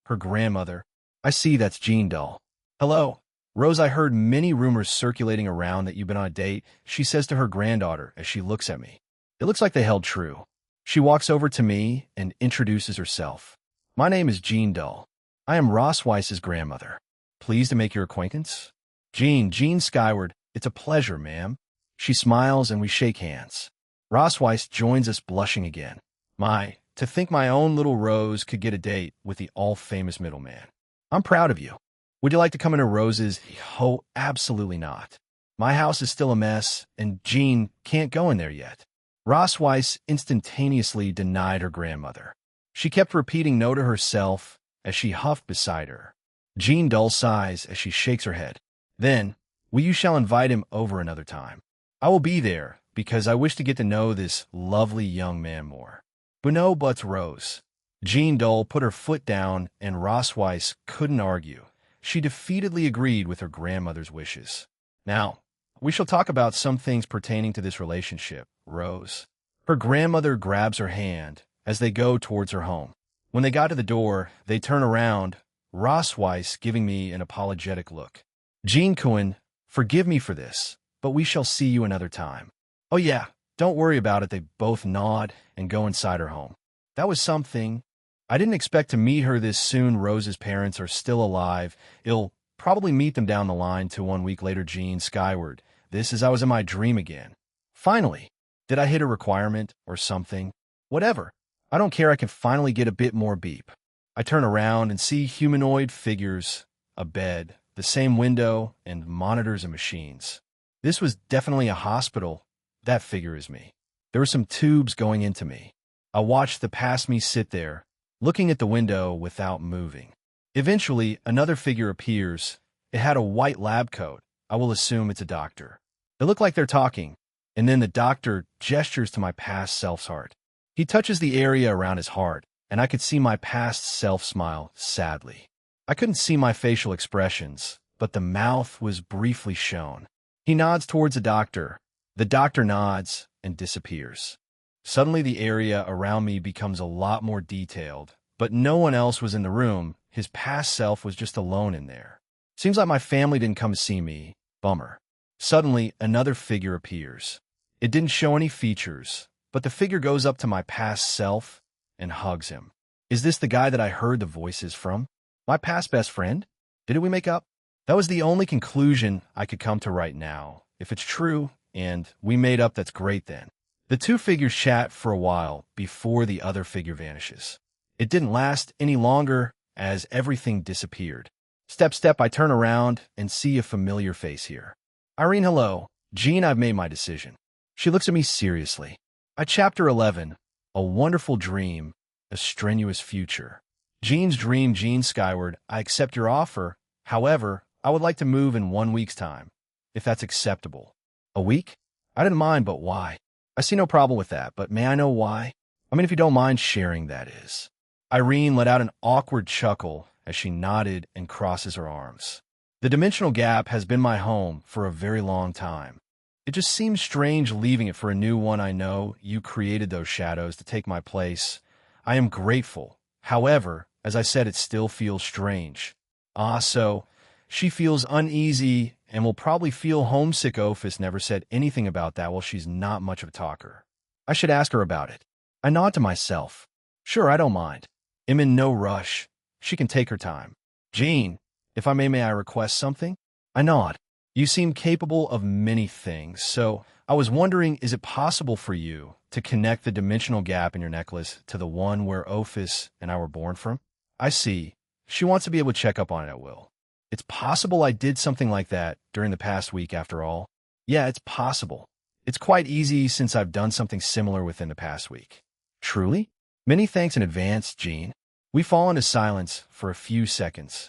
grandmother. I see, that's Jean Dull. Hello. Rose, I heard many rumors circulating around that you've been on a date, she says to her granddaughter as she looks at me. It looks like they held true. She walks over to me and introduces herself. My name is Jean Dull. I am Ross Weiss's grandmother. Pleased to make your acquaintance. Jean Skyward, it's a pleasure, ma'am. She smiles and we shake hands. Ross Weiss joins us, blushing again. To think my own little Rose could get a date with the all-famous middleman. I'm proud of you. Would you like to come into Rose's? Oh, absolutely not. My house is still a mess, and Jean can't go in there yet. Ross Weiss instantaneously denied her grandmother. She kept repeating no to herself as she huffed beside her. Jean Dull sighs as she shakes her head. Then, you shall invite him over another time. I will be there, because I wish to get to know this lovely young man more. But no buts, Rose. Jean Dull put her foot down, and Ross Weiss couldn't argue. She defeatedly agreed with her grandmother's wishes. Now, we shall talk about some things pertaining to this relationship, Rose. Her grandmother grabs her hand as they go towards her home. When they got to the door, they turn around, Ross Weiss giving me an apologetic look. Jean Cohen, forgive me for this, but we shall see you another time. Oh yeah, don't worry about it, they both nod and go inside her home. That was something. I didn't expect to meet her this soon. Rose's parents are still alive. I'll probably meet them down the line to 1 week later. Jean Skyward. This is I was in my dream again. Finally. Did I hit a requirement or something? Whatever. I don't care, I can finally get a bit more beep. I turn around and see humanoid figures, a bed, the same window, and monitors and machines. This was definitely a hospital. That figure is me. There were some tubes going into me. I watched the past me sit there, looking at the window without moving. Eventually, another figure appears. It had a white lab coat. I will assume it's a doctor. They look like they're talking, and then the doctor gestures to my past self's heart. He touches the area around his heart, and I could see my past self smile sadly. I couldn't see my facial expressions, but the mouth was briefly shown. He nods towards the doctor. The doctor nods and disappears. Suddenly, the area around me becomes a lot more detailed, but no one else was in the room. His past self was just alone in there. Seems like my family didn't come to see me. Bummer. Suddenly, another figure appears. It didn't show any features, but the figure goes up to my past self and hugs him. Is this the guy that I heard the voices from? My past best friend? Did we make up? That was the only conclusion I could come to right now. If it's true, and we made up, that's great then. The two figures chat for a while before the other figure vanishes. It didn't last any longer as everything disappeared. Step, I turn around and see a familiar face here. Irene, hello. Jean, I've made my decision. She looks at me seriously. Chapter 11. A wonderful dream, a strenuous future. Jean's dream. Jean Skyward, I accept your offer. However, I would like to move in 1 week's time, if that's acceptable. A week? I didn't mind, but why? I see no problem with that, but may I know why? I mean, if you don't mind sharing, that is. Irene let out an awkward chuckle as she nodded and crosses her arms. The dimensional gap has been my home for a very long time. It just seems strange leaving it for a new one. I know you created those shadows to take my place. I am grateful. However, as I said, it still feels strange. So she feels uneasy and will probably feel homesick. Ophis never said anything about that. Well, she's not much of a talker. I should ask her about it. I nod to myself. Sure, I don't mind. I'm in no rush. She can take her time. Jean, if I may I request something? I nod. You seem capable of many things, so I was wondering, is it possible for you to connect the dimensional gap in your necklace to the one where Ophis and I were born from? I see. She wants to be able to check up on it at will. It's possible I did something like that during the past week after all. Yeah, it's possible. It's quite easy since I've done something similar within the past week. Truly? Many thanks in advance, Jean. We fall into silence for a few seconds.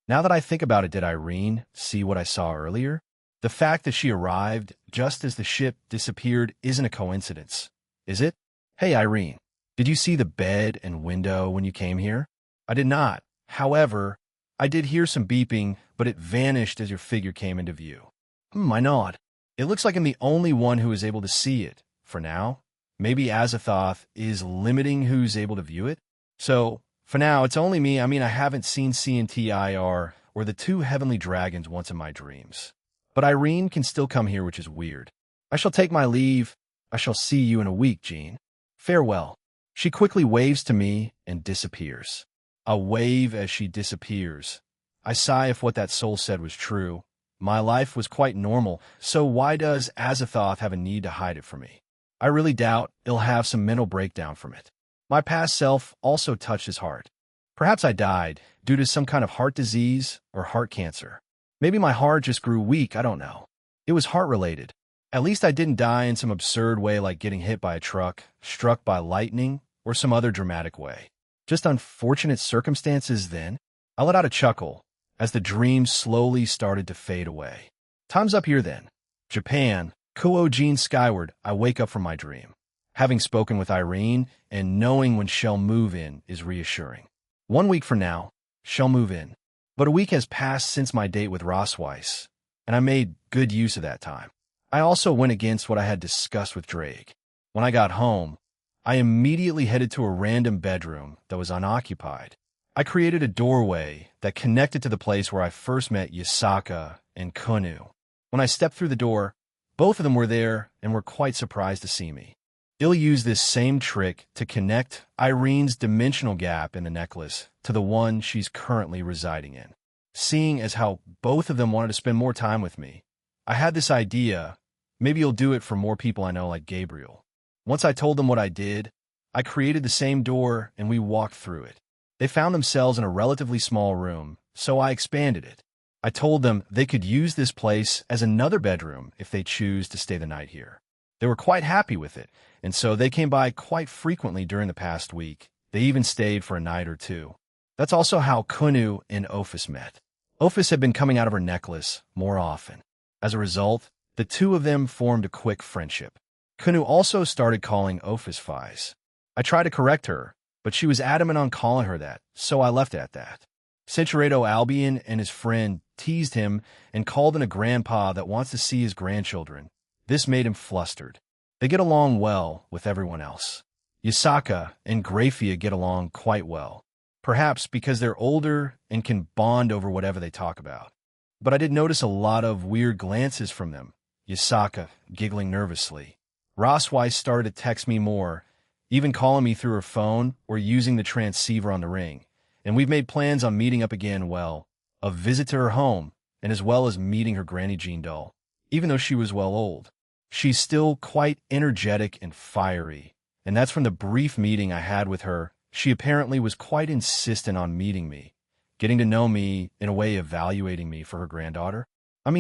Now that I think about it, did Irene see what I saw earlier? The fact that she arrived just as the ship disappeared isn't a coincidence, is it? Hey, Irene, did you see the bed and window when you came here? I did not. However, I did hear some beeping, but it vanished as your figure came into view. I nod. It looks like I'm the only one who is able to see it. For now, maybe Azathoth is limiting who's able to view it? So, for now, it's only me. I haven't seen CNTIR or the two heavenly dragons once in my dreams. But Irene can still come here, which is weird. I shall take my leave. I shall see you in a week, Jean. Farewell. She quickly waves to me and disappears. A wave as she disappears. I sigh if what that soul said was true. My life was quite normal, so why does Azathoth have a need to hide it from me? I really doubt he'll have some mental breakdown from it. My past self also touched his heart. Perhaps I died due to some kind of heart disease or heart cancer. Maybe my heart just grew weak, I don't know. It was heart-related. At least I didn't die in some absurd way like getting hit by a truck, struck by lightning, or some other dramatic way. Just unfortunate circumstances then. I let out a chuckle as the dream slowly started to fade away. Time's up here then. Japan, Kuo-jin skyward, I wake up from my dream. Having spoken with Irene and knowing when she'll move in is reassuring. 1 week from now, she'll move in. But a week has passed since my date with Rossweiss, and I made good use of that time. I also went against what I had discussed with Drake. When I got home, I immediately headed to a random bedroom that was unoccupied. I created a doorway that connected to the place where I first met Yasaka and Kunu. When I stepped through the door, both of them were there and were quite surprised to see me. He'll use this same trick to connect Irene's dimensional gap in the necklace to the one she's currently residing in. Seeing as how both of them wanted to spend more time with me, I had this idea, maybe he'll do it for more people I know like Gabriel. Once I told them what I did, I created the same door and we walked through it. They found themselves in a relatively small room, so I expanded it. I told them they could use this place as another bedroom if they choose to stay the night here. They were quite happy with it, and so they came by quite frequently during the past week. They even stayed for a night or two. That's also how Kunu and Ophis met. Ophis had been coming out of her necklace more often. As a result, the two of them formed a quick friendship. Kunu also started calling Ophis Fies. I tried to correct her, but she was adamant on calling her that, so I left it at that. Centurato Albion and his friend teased him and called him a grandpa that wants to see his grandchildren. This made him flustered. They get along well with everyone else. Yasaka and Graphia get along quite well, perhaps because they're older and can bond over whatever they talk about. But I did notice a lot of weird glances from them, Yasaka giggling nervously. Rossweiss started to text me more, even calling me through her phone or using the transceiver on the ring. And we've made plans on meeting up again, a visit to her home, and as well as meeting her Granny Jean doll. Even though she was well old, she's still quite energetic and fiery. And that's from the brief meeting I had with her. She apparently was quite insistent on meeting me, getting to know me, in a way evaluating me for her granddaughter.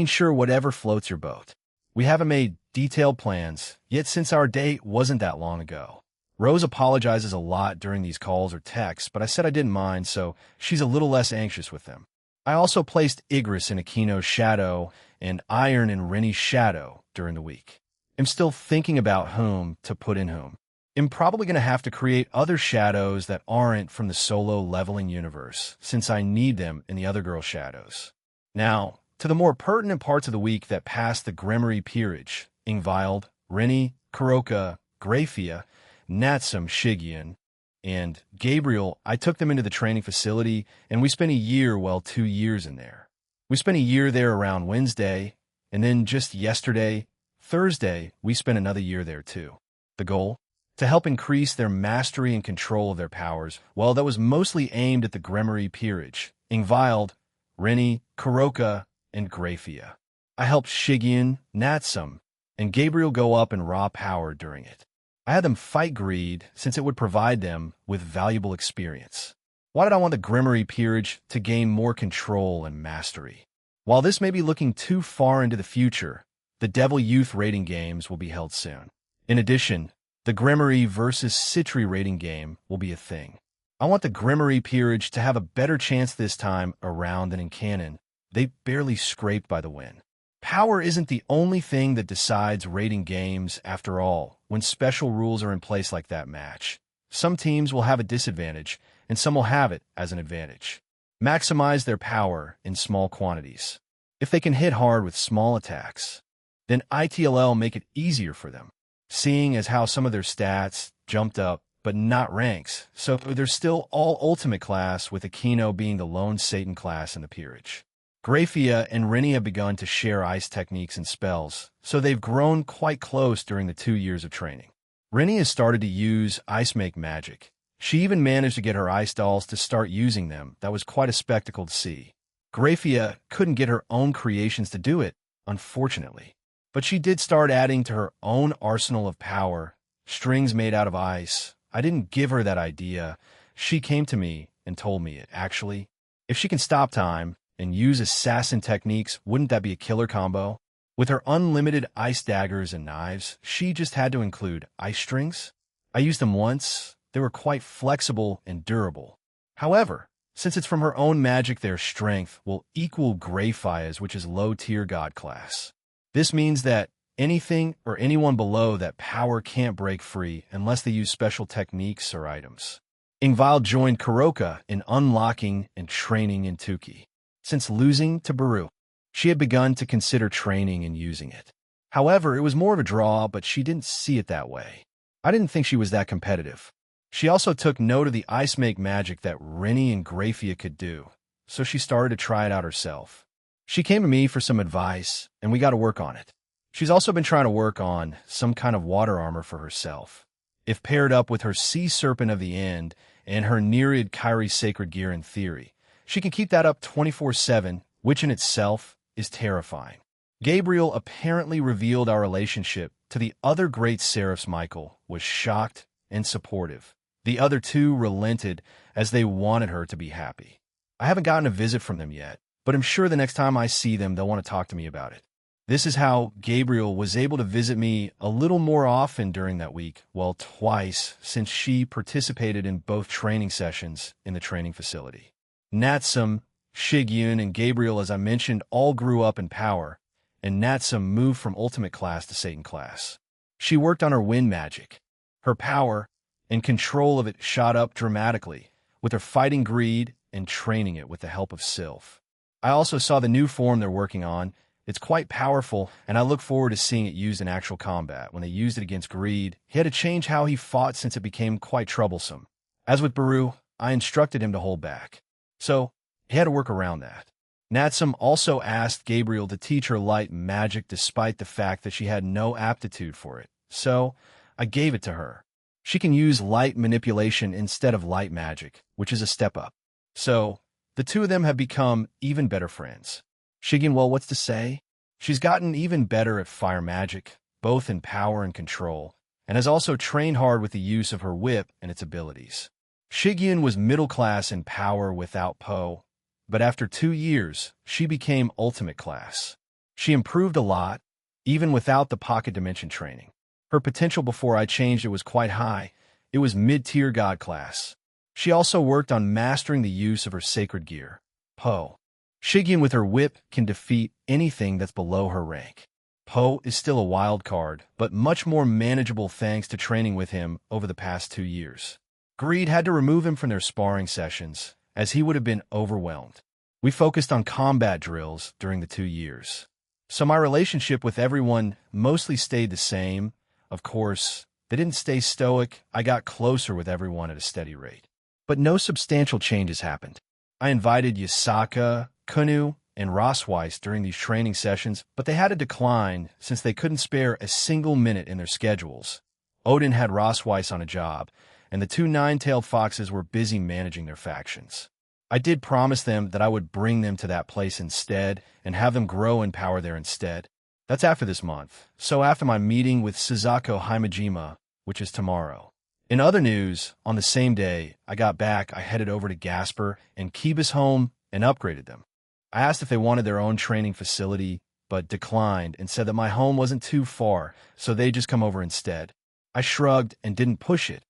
Sure, whatever floats your boat. We haven't made detailed plans, yet since our date wasn't that long ago. Rose apologizes a lot during these calls or texts, but I said I didn't mind, so she's a little less anxious with them. I also placed Igris in Aquino's shadow and Iron in Rennie's shadow during the week. I'm still thinking about whom to put in whom. I'm probably going to have to create other shadows that aren't from the solo leveling universe, since I need them in the other girl shadows. Now, to the more pertinent parts of the week that passed the Gremory Peerage, Ingvild, Rennie, Kuroka, Graphia, Natsum, Shigian, and Gabriel, I took them into the training facility, and we spent a year, 2 years in there. We spent a year there around Wednesday, and then just yesterday, Thursday, we spent another year there too. The goal? To help increase their mastery and control of their powers. Well, that was mostly aimed at the Gremory Peerage, Ingvild, Rennie, Kuroka, and Graphia. I helped Shigian, Natsum, and Gabriel go up in raw power during it. I had them fight greed since it would provide them with valuable experience. Why did I want the Gremory Peerage? To gain more control and mastery. While this may be looking too far into the future, the Devil Youth rating games will be held soon. In addition, the Gremory vs. Citri rating game will be a thing. I want the Gremory Peerage to have a better chance this time around than in canon. They barely scraped by the win. Power isn't the only thing that decides rating games, after all, when special rules are in place like that match. Some teams will have a disadvantage, and some will have it as an advantage. Maximize their power in small quantities. If they can hit hard with small attacks, then ITLL make it easier for them, seeing as how some of their stats jumped up but not ranks, so they're still all Ultimate class, with Aquino being the lone Satan class in the peerage. Grafia and Rennie have begun to share ice techniques and spells, so they've grown quite close during the 2 years of training. Rennie has started to use ice make magic. She even managed to get her ice dolls to start using them. That was quite a spectacle to see. Grafia couldn't get her own creations to do it, unfortunately. But she did start adding to her own arsenal of power, strings made out of ice. I didn't give her that idea. She came to me and told me it, actually. If she can stop time and use assassin techniques, wouldn't that be a killer combo? With her unlimited ice daggers and knives, she just had to include ice strings. I used them once. They were quite flexible and durable. However, since it's from her own magic, their strength will equal Grafia's, which is low-tier god class. This means that anything or anyone below that power can't break free unless they use special techniques or items. Ingvile joined Kuroka in unlocking and training in 10k. Since losing to Baru, she had begun to consider training and using it. However, it was more of a draw, but she didn't see it that way. I didn't think she was that competitive. She also took note of the ice make magic that Rennie and Grafia could do, so she started to try it out herself. She came to me for some advice, and we got to work on it. She's also been trying to work on some kind of water armor for herself. If paired up with her Sea Serpent of the End and her Nereid Kyrie Sacred Gear in theory, she can keep that up 24/7, which in itself is terrifying. Gabriel apparently revealed our relationship to the other great seraphs. Michael was shocked and supportive. The other two relented as they wanted her to be happy. I haven't gotten a visit from them yet, but I'm sure the next time I see them, they'll want to talk to me about it. This is how Gabriel was able to visit me a little more often during that week, well, twice, since she participated in both training sessions in the training facility. Natsum, Shigyun, and Gabriel, as I mentioned, all grew up in power, and Natsum moved from Ultimate class to Satan class. She worked on her wind magic. Her power and control of it shot up dramatically, with her fighting greed and training it with the help of Sylph. I also saw the new form they're working on. It's quite powerful, and I look forward to seeing it used in actual combat. When they used it against Greed, he had to change how he fought since it became quite troublesome. As with Baru, I instructed him to hold back. So, he had to work around that. Natsum also asked Gabriel to teach her light magic despite the fact that she had no aptitude for it. So, I gave it to her. She can use light manipulation instead of light magic, which is a step up. So, the two of them have become even better friends. Shigen, well, what's to say? She's gotten even better at fire magic, both in power and control, and has also trained hard with the use of her whip and its abilities. Shigen was middle class in power without Po, but after 2 years, she became Ultimate class. She improved a lot, even without the pocket dimension training. Her potential before I changed it was quite high. It was mid-tier god class. She also worked on mastering the use of her sacred gear, Po. Shigen with her whip can defeat anything that's below her rank. Po is still a wild card, but much more manageable thanks to training with him over the past 2 years. Greed had to remove him from their sparring sessions, as he would have been overwhelmed. We focused on combat drills during the 2 years. So my relationship with everyone mostly stayed the same. Of course, they didn't stay stoic. I got closer with everyone at a steady rate. But no substantial changes happened. I invited Yasaka, Kunu, and Rosweiss during these training sessions, but they had to decline since they couldn't spare a single minute in their schedules. Odin had Rosweiss on a job, and the 2 nine-tailed foxes were busy managing their factions. I did promise them that I would bring them to that place instead and have them grow in power there instead. That's after this month, so after my meeting with Suzaku Himejima, which is tomorrow. In other news, on the same day I got back, I headed over to Gasper and Kiba's home and upgraded them. I asked if they wanted their own training facility, but declined and said that my home wasn't too far, so they'd just come over instead. I shrugged and didn't push it.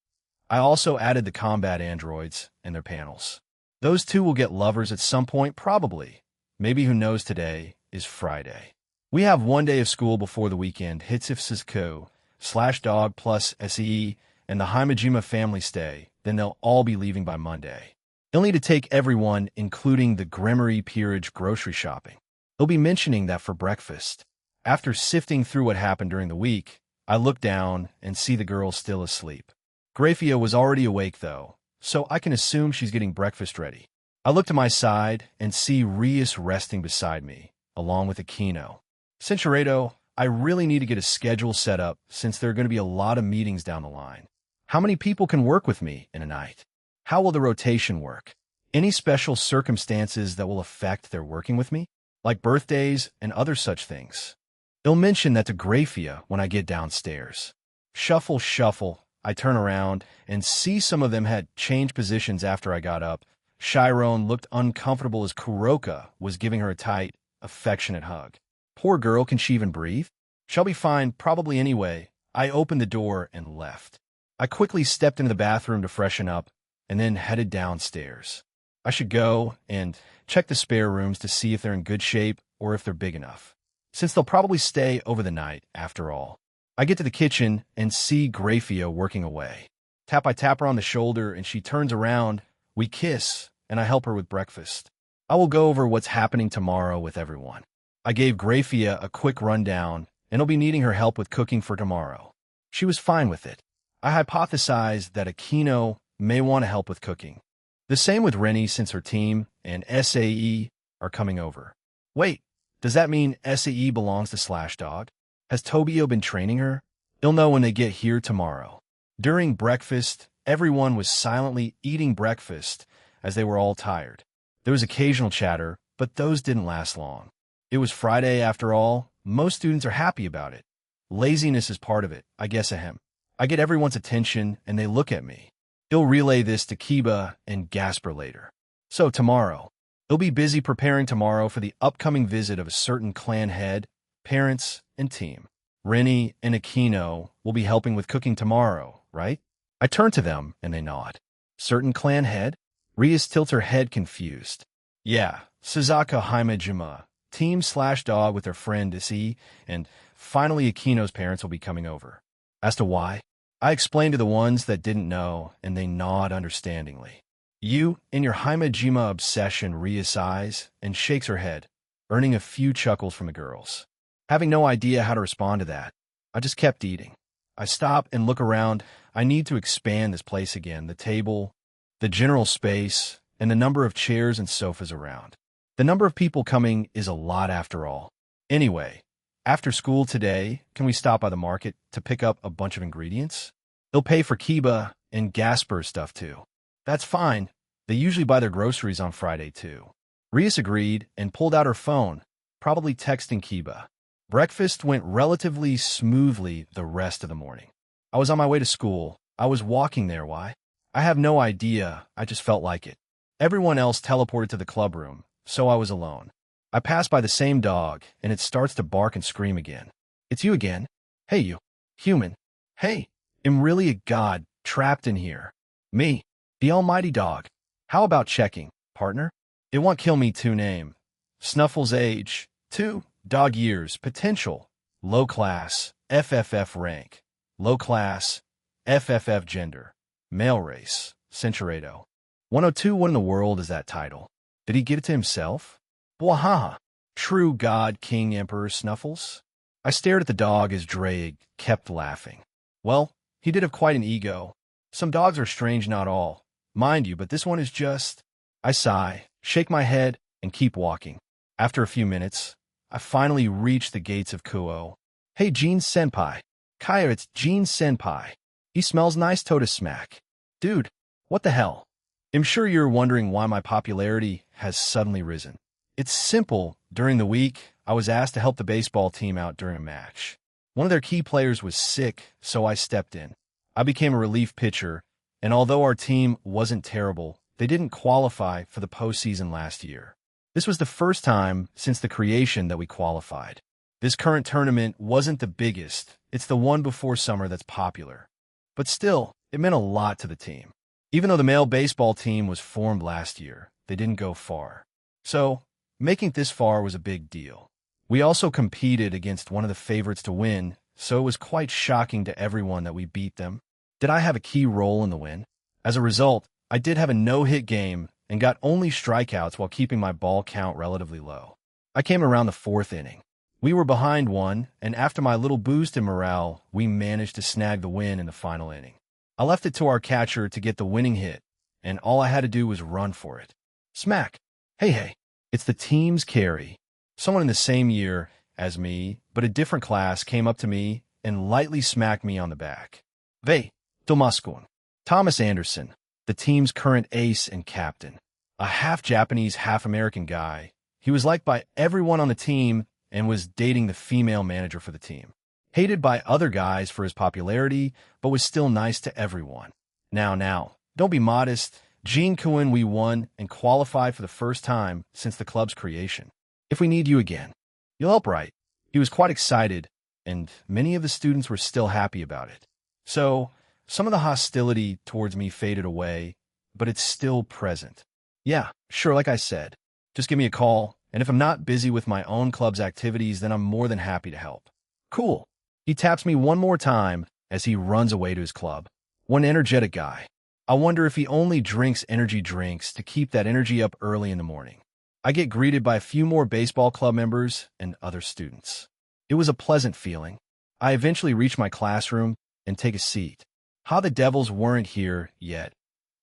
I also added the combat androids and their panels. Those two will get lovers at some point, probably. Maybe, who knows, today is Friday. We have 1 day of school before the weekend hits if Suzaku /dog plus SE and the Himejima family stay, then they'll all be leaving by Monday. He'll need to take everyone, including the Gremery Peerage, grocery shopping. He'll be mentioning that for breakfast. After sifting through what happened during the week, I look down and see the girl still asleep. Grafia was already awake, though, so I can assume she's getting breakfast ready. I look to my side and see Rias resting beside me, along with Aquino. Cinchuredo, I really need to get a schedule set up since there are going to be a lot of meetings down the line. How many people can work with me in a night? How will the rotation work? Any special circumstances that will affect their working with me? Like birthdays and other such things. He'll mention that to Grafia when I get downstairs. Shuffle, shuffle. I turn around and see some of them had changed positions after I got up. Chiron looked uncomfortable as Kuroka was giving her a tight, affectionate hug. Poor girl, can she even breathe? She'll be fine, probably anyway. I opened the door and left. I quickly stepped into the bathroom to freshen up and then headed downstairs. I should go and check the spare rooms to see if they're in good shape or if they're big enough, since they'll probably stay over the night after all. I get to the kitchen and see Grafia working away. I tap her on the shoulder and she turns around. We kiss and I help her with breakfast. I will go over what's happening tomorrow with everyone. I gave Grafia a quick rundown and will be needing her help with cooking for tomorrow. She was fine with it. I hypothesized that Aquino may want to help with cooking. The same with Rennie since her team and SAE are coming over. Wait, does that mean SAE belongs to Slashdog? Has Tobio been training her? He'll know when they get here tomorrow. During breakfast, everyone was silently eating breakfast as they were all tired. There was occasional chatter, but those didn't last long. It was Friday after all. Most students are happy about it. Laziness is part of it, I guess. I get everyone's attention and they look at me. He'll relay this to Kiba and Gasper later. So tomorrow, he'll be busy preparing tomorrow for the upcoming visit of a certain clan head, parents, and team. Rennie and Aquino will be helping with cooking tomorrow, right? I turn to them and they nod. Certain clan head? Rias tilts her head confused. Yeah, Suzaka Haimejima, team Slashdog with their friend Issei, and finally Aquino's parents will be coming over. As to why, I explained to the ones that didn't know, and they nod understandingly. You, in your Haimejima obsession, Rias sighs and shakes her head, earning a few chuckles from the girls. Having no idea how to respond to that, I just kept eating. I stop and look around. I need to expand this place again, the table, the general space, and the number of chairs and sofas around. The number of people coming is a lot after all. Anyway, after school today, can we stop by the market to pick up a bunch of ingredients? They'll pay for Kiba and Gasper's stuff too. That's fine. They usually buy their groceries on Friday too. Rias agreed and pulled out her phone, probably texting Kiba. Breakfast went relatively smoothly the rest of the morning. I was on my way to school. I was walking there. Why? I have no idea. I just felt like it. Everyone else teleported to the club room, so I was alone. I pass by the same dog, and it starts to bark and scream again. It's you again. Hey, you. Human. Hey, I'm really a god trapped in here. Me. The almighty dog. How about checking, partner? It won't kill me to name. Snuffles age. 2. Dog years. Potential. Low class. FFF rank. Low class. FFF gender. Male race. Centurado. 102. What in the world is that title? Did he get it to himself? Bwahaha. True god, king, emperor, Snuffles? I stared at the dog as Drake kept laughing. Well, he did have quite an ego. Some dogs are strange, not all, mind you, but this one is just... I sigh, shake my head, and keep walking. After a few minutes, I finally reach the gates of Kuo. Hey, Jean Senpai. Kaya, it's Jean Senpai. He smells nice, Tota smack. Dude, what the hell? I'm sure you're wondering why my popularity has suddenly risen. It's simple. During the week, I was asked to help the baseball team out during a match. One of their key players was sick, so I stepped in. I became a relief pitcher, and although our team wasn't terrible, they didn't qualify for the postseason last year. This was the first time since the creation that we qualified. This current tournament wasn't the biggest. It's the one before summer that's popular. But still, it meant a lot to the team. Even though the male baseball team was formed last year, they didn't go far. So, making it this far was a big deal. We also competed against one of the favorites to win, so it was quite shocking to everyone that we beat them. Did I have a key role in the win? As a result, I did have a no-hit game and got only strikeouts while keeping my ball count relatively low. I came around the fourth inning. We were behind one, and after my little boost in morale, we managed to snag the win in the final inning. I left it to our catcher to get the winning hit, and all I had to do was run for it. Smack! Hey, it's the team's carry. Someone in the same year as me, but a different class, came up to me and lightly smacked me on the back. Vey, Tomaskun. Thomas Anderson, the team's current ace and captain. A half-Japanese, half-American guy. He was liked by everyone on the team and was dating the female manager for the team. Hated by other guys for his popularity, but was still nice to everyone. Now, don't be modest. Gene Cohen, we won and qualified for the first time since the club's creation. If we need you again, you'll help, right? He was quite excited, and many of the students were still happy about it. So, some of the hostility towards me faded away, but it's still present. Yeah, sure, like I said. Just give me a call, and if I'm not busy with my own club's activities, then I'm more than happy to help. Cool. He taps me one more time as he runs away to his club. One energetic guy. I wonder if he only drinks energy drinks to keep that energy up early in the morning. I get greeted by a few more baseball club members and other students. It was a pleasant feeling. I eventually reach my classroom and take a seat. How the devils weren't here yet.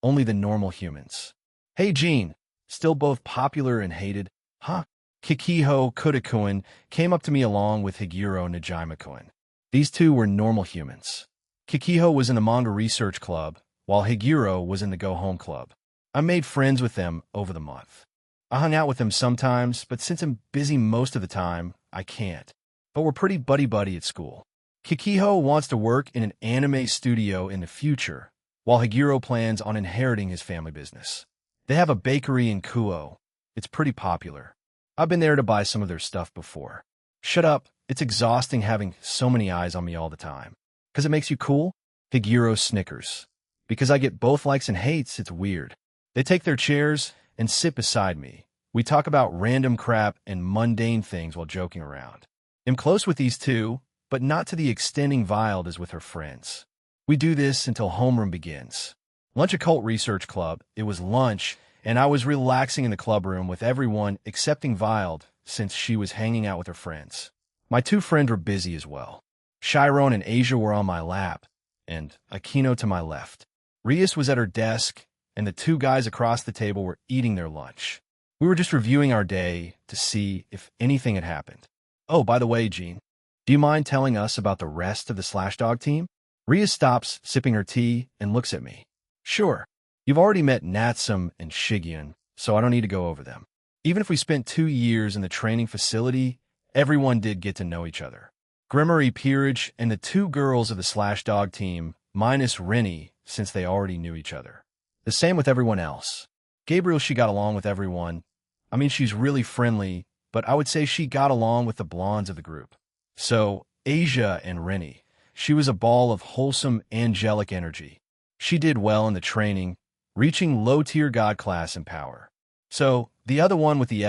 Only the normal humans. Hey, Gene. Still both popular and hated. Huh? Kikiho Kudakuen came up to me along with Higuro Najima-kun. These two were normal humans. Kikiho was in the manga research club, while Higuro was in the go-home club. I made friends with them over the month. I hung out with them sometimes, but since I'm busy most of the time, I can't. But we're pretty buddy-buddy at school. Kikiho wants to work in an anime studio in the future, while Higuro plans on inheriting his family business. They have a bakery in Kuo. It's pretty popular. I've been there to buy some of their stuff before. Shut up. It's exhausting having so many eyes on me all the time. 'Cause it makes you cool? Higuro snickers. Because I get both likes and hates, it's weird. They take their chairs and sit beside me. We talk about random crap and mundane things while joking around. I'm close with these two, but not to the extending Wild as with her friends. We do this until homeroom begins. Lunch Occult Research Club, it was lunch, and I was relaxing in the clubroom with everyone excepting Wild, since she was hanging out with her friends. My two friends were busy as well. Chiron and Asia were on my lap, and Akino to my left. Rias was at her desk, and the two guys across the table were eating their lunch. We were just reviewing our day to see if anything had happened. Oh, by the way, Gene, do you mind telling us about the rest of the Slashdog team? Rias stops, sipping her tea, and looks at me. Sure. You've already met Natsum and Shigyun, so I don't need to go over them. Even if we spent 2 years in the training facility, everyone did get to know each other. Grimmery Peerage and the two girls of the Slashdog team, minus Rennie, since they already knew each other. The same with everyone else. Gabriel, she got along with everyone. I mean, she's really friendly, but I would say she got along with the blondes of the group. So, Asia and Rennie, she was a ball of wholesome, angelic energy. She did well in the training, reaching low-tier god class in power. So, the other one with the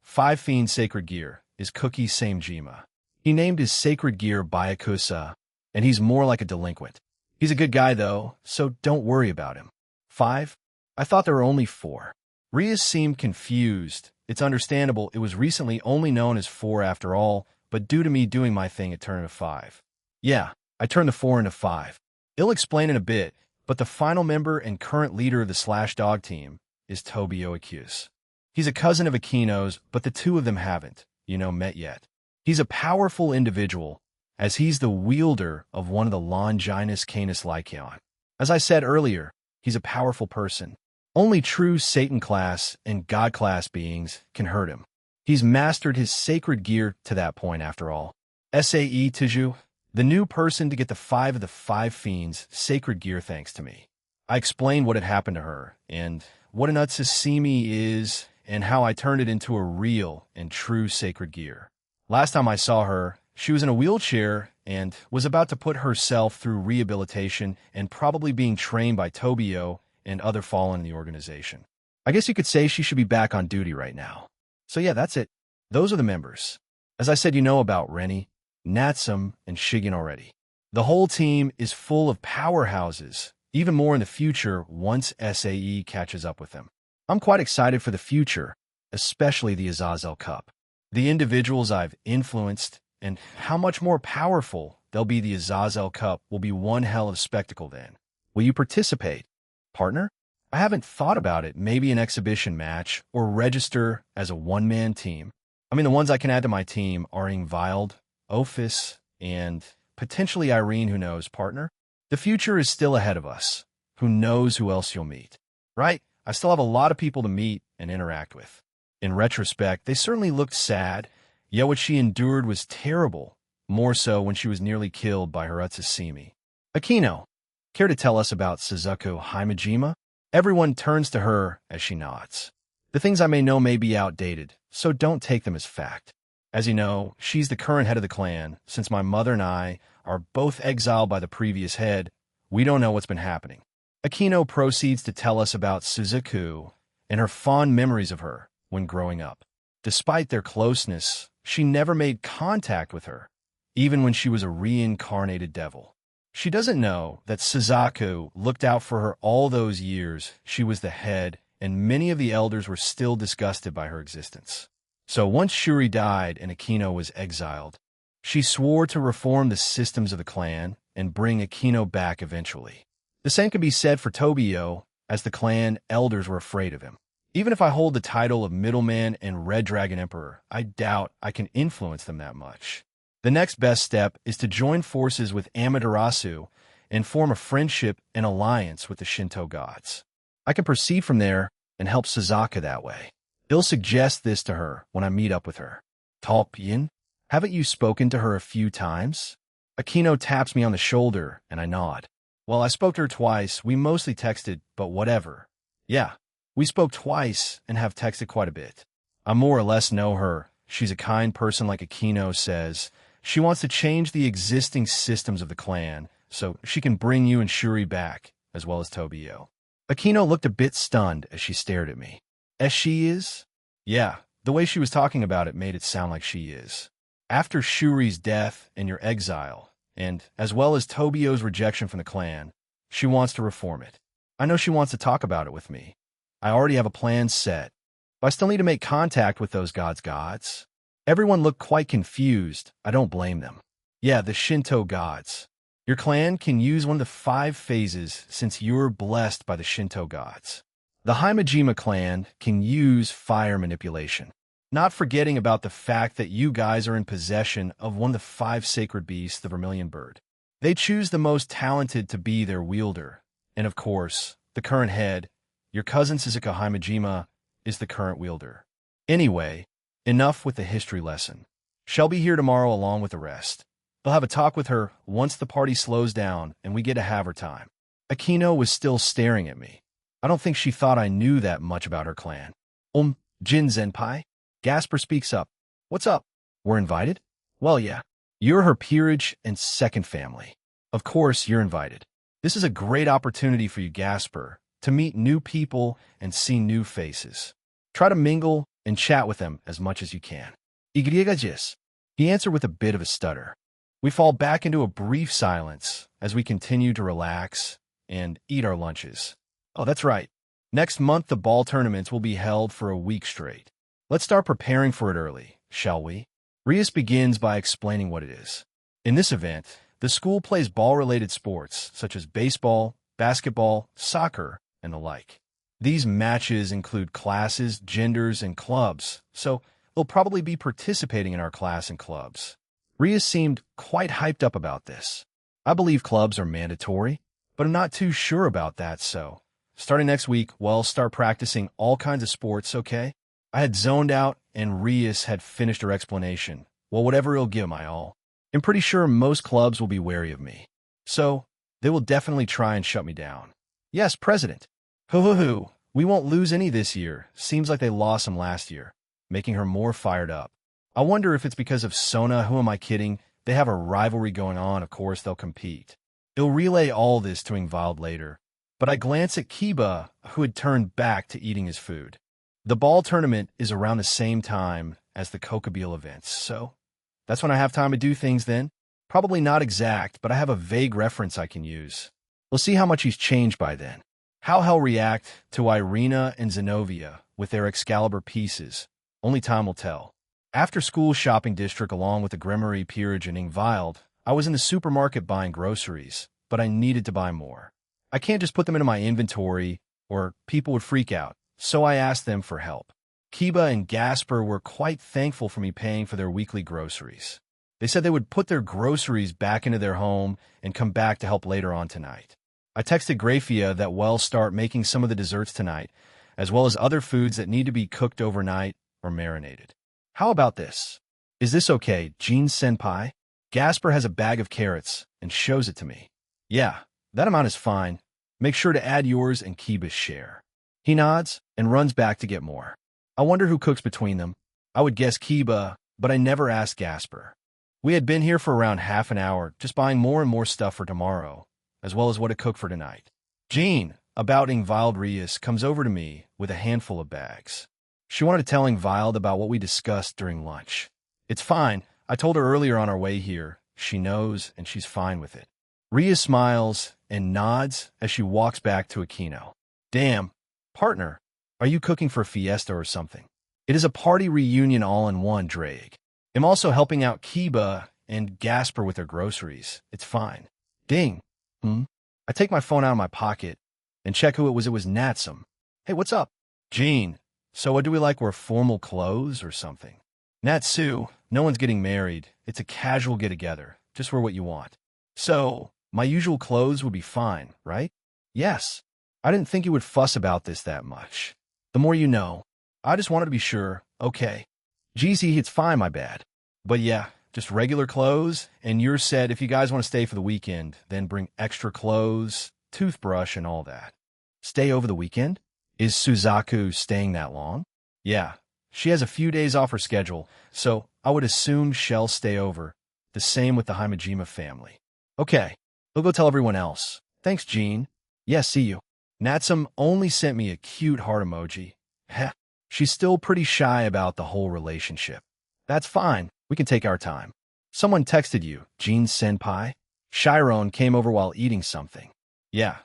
Five Fiend Sacred Gear, is Cookie Samejima. He named his sacred gear Byakusa, and he's more like a delinquent. He's a good guy, though, so don't worry about him. 5? I thought there were only 4. Rias seemed confused. It's understandable, it was recently only known as 4 after all, but due to me doing my thing, it turned into 5. Yeah, I turned the 4 into 5. I'll explain in a bit, but the final member and current leader of the Slashdog team is Tobio Akuse. He's a cousin of Akino's, but the two of them haven't, met yet. He's a powerful individual, as he's the wielder of one of the Longinus Canis Lycaon. As I said earlier, he's a powerful person. Only true Satan class and God class beings can hurt him. He's mastered his sacred gear to that point after all. Sae Tiju, the new person to get the 5 of the 5 fiends sacred gear thanks to me. I explained what had happened to her, and what an Utsusimi is, and how I turned it into a real and true sacred gear. Last time I saw her, she was in a wheelchair and was about to put herself through rehabilitation and probably being trained by Tobio and other fallen in the organization. I guess you could say she should be back on duty right now. So yeah, that's it. Those are the members. As I said, you know about Rennie, Natsum, and Shigen already. The whole team is full of powerhouses, even more in the future once SAE catches up with them. I'm quite excited for the future, especially the Azazel Cup. The individuals I've influenced and how much more powerful they'll be. The Azazel Cup will be one hell of a spectacle then. Will you participate, partner? I haven't thought about it. Maybe an exhibition match or register as a one-man team. I mean, the ones I can add to my team are Ingvild, Ophis, and potentially Irene, who knows, partner? The future is still ahead of us. Who knows who else you'll meet, right? I still have a lot of people to meet and interact with. In retrospect, they certainly looked sad, yet what she endured was terrible, more so when she was nearly killed by her Utsusimi. Akino, care to tell us about Suzuko Himejima? Everyone turns to her as she nods. The things I may know may be outdated, so don't take them as fact. As you know, she's the current head of the clan. Since my mother and I are both exiled by the previous head, we don't know what's been happening. Akino proceeds to tell us about Suzuku and her fond memories of her when growing up. Despite their closeness, she never made contact with her, even when she was a reincarnated devil. She doesn't know that Suzaku looked out for her all those years. She was the head, and many of the elders were still disgusted by her existence. So once Shuri died and Akino was exiled, she swore to reform the systems of the clan and bring Akino back eventually. The same can be said for Tobio, as the clan elders were afraid of him. Even if I hold the title of Middleman and Red Dragon Emperor, I doubt I can influence them that much. The next best step is to join forces with Amaterasu and form a friendship and alliance with the Shinto gods. I can proceed from there and help Suzaka that way. He'll suggest this to her when I meet up with her. Talpyin, haven't you spoken to her a few times? Akino taps me on the shoulder and I nod. Well, I spoke to her twice. We mostly texted, but whatever. Yeah, we spoke twice and have texted quite a bit. I more or less know her. She's a kind person like Akino says. She wants to change the existing systems of the clan so she can bring you and Shuri back, as well as Tobio. Akino looked a bit stunned as she stared at me. As she is? Yeah, the way she was talking about it made it sound like she is. After Shuri's death and your exile, and as well as Tobio's rejection from the clan, she wants to reform it. I know she wants to talk about it with me. I already have a plan set, but I still need to make contact with those gods. Everyone looked quite confused. I don't blame them. Yeah, the Shinto gods. Your clan can use one of the 5 phases since you're blessed by the Shinto gods. The Himejima clan can use fire manipulation, not forgetting about the fact that you guys are in possession of one of the 5 sacred beasts, the Vermilion Bird. They choose the most talented to be their wielder. And of course, the current head, your cousin Suzuka Himejima, is the current wielder. Anyway, enough with the history lesson. She'll be here tomorrow along with the rest. They'll have a talk with her once the party slows down and we get to have her time. Akino was still staring at me. I don't think she thought I knew that much about her clan. Jin Zenpai? Gasper speaks up. What's up? We're invited? Well, yeah. You're her peerage and second family. Of course, you're invited. This is a great opportunity for you, Gasper, to meet new people and see new faces. Try to mingle and chat with them as much as you can. Igrigajis. He answered with a bit of a stutter. We fall back into a brief silence as we continue to relax and eat our lunches. Oh, that's right. Next month, the ball tournaments will be held for a week straight. Let's start preparing for it early, shall we? Rias begins by explaining what it is. In this event, the school plays ball-related sports such as baseball, basketball, soccer, and the like. These matches include classes, genders, and clubs, so they'll probably be participating in our class and clubs. Rias seemed quite hyped up about this. I believe clubs are mandatory, but I'm not too sure about that, so starting next week, we'll start practicing all kinds of sports, okay? I had zoned out, and Rias had finished her explanation. Well, whatever he'll give my all. I'm pretty sure most clubs will be wary of me, so they will definitely try and shut me down. Yes, President. Hoo-hoo-hoo. We won't lose any this year. Seems like they lost some last year, making her more fired up. I wonder if it's because of Sona. Who am I kidding? They have a rivalry going on. Of course, they'll compete. He'll relay all this to Ingvild later, but I glance at Kiba, who had turned back to eating his food. The ball tournament is around the same time as the Kokobile events, so that's when I have time to do things then. Probably not exact, but I have a vague reference I can use. We'll see how much he's changed by then. How he'll react to Irina and Zenobia with their Excalibur pieces. Only time will tell. After school shopping district along with the Gremory, Peerage, and Ingvild, I was in the supermarket buying groceries, but I needed to buy more. I can't just put them into my inventory or people would freak out, so I asked them for help. Kiba and Gasper were quite thankful for me paying for their weekly groceries. They said they would put their groceries back into their home and come back to help later on tonight. I texted Grafia that we'll start making some of the desserts tonight, as well as other foods that need to be cooked overnight or marinated. How about this? Is this okay, Jean-senpai? Gasper has a bag of carrots and shows it to me. Yeah, that amount is fine. Make sure to add yours and Kiba's share. He nods and runs back to get more. I wonder who cooks between them. I would guess Kiba, but I never asked Gasper. We had been here for around half an hour, just buying more and more stuff for tomorrow, as well as what to cook for tonight. Jean, about Ingvild Rias, comes over to me with a handful of bags. She wanted to tell Ingvild about what we discussed during lunch. It's fine. I told her earlier on our way here. She knows, and she's fine with it. Rias smiles and nods as she walks back to Aquino. Damn, partner, are you cooking for a fiesta or something? It is a party reunion all in one, Drake. I'm also helping out Kiba and Gasper with their groceries. It's fine. Ding. I take my phone out of my pocket and check who it was. It was Natsum. Hey, what's up? Jean. So what do we like, wear formal clothes or something? Natsu, no one's getting married. It's a casual get-together. Just wear what you want. So, my usual clothes would be fine, right? Yes. I didn't think you would fuss about this that much. The more you know. I just wanted to be sure. Okay. GZ, it's fine, my bad. But yeah, just regular clothes, and you're said if you guys want to stay for the weekend, then bring extra clothes, toothbrush, and all that. Stay over the weekend? Is Suzaku staying that long? Yeah, she has a few days off her schedule, so I would assume she'll stay over. The same with the Himejima family. Okay, we'll go tell everyone else. Thanks, Jean. Yeah, see you. Natsum only sent me a cute heart emoji. Heh, she's still pretty shy about the whole relationship. That's fine, we can take our time. Someone texted you, Jean-senpai? Chiron came over while eating something. Yeah,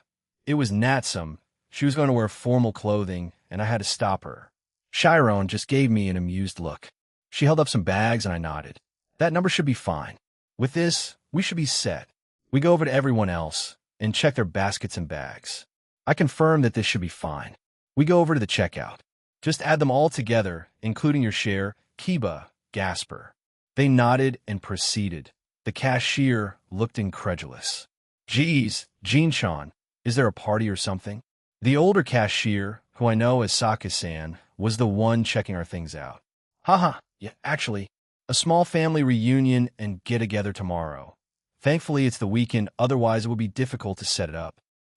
it was Natsum. She was going to wear formal clothing, and I had to stop her. Chiron just gave me an amused look. She held up some bags, and I nodded. That number should be fine. With this, we should be set. We go over to everyone else and check their baskets and bags. I confirm that this should be fine. We go over to the checkout. Just add them all together, including your share, Kiba, Gasper. They nodded and proceeded. The cashier looked incredulous. Geez, Jean-chan, is there a party or something? The older cashier, who I know as Saka-san, was the one checking our things out. Haha, yeah, actually, a small family reunion and get-together tomorrow. Thankfully, it's the weekend, otherwise it would be difficult to set it up.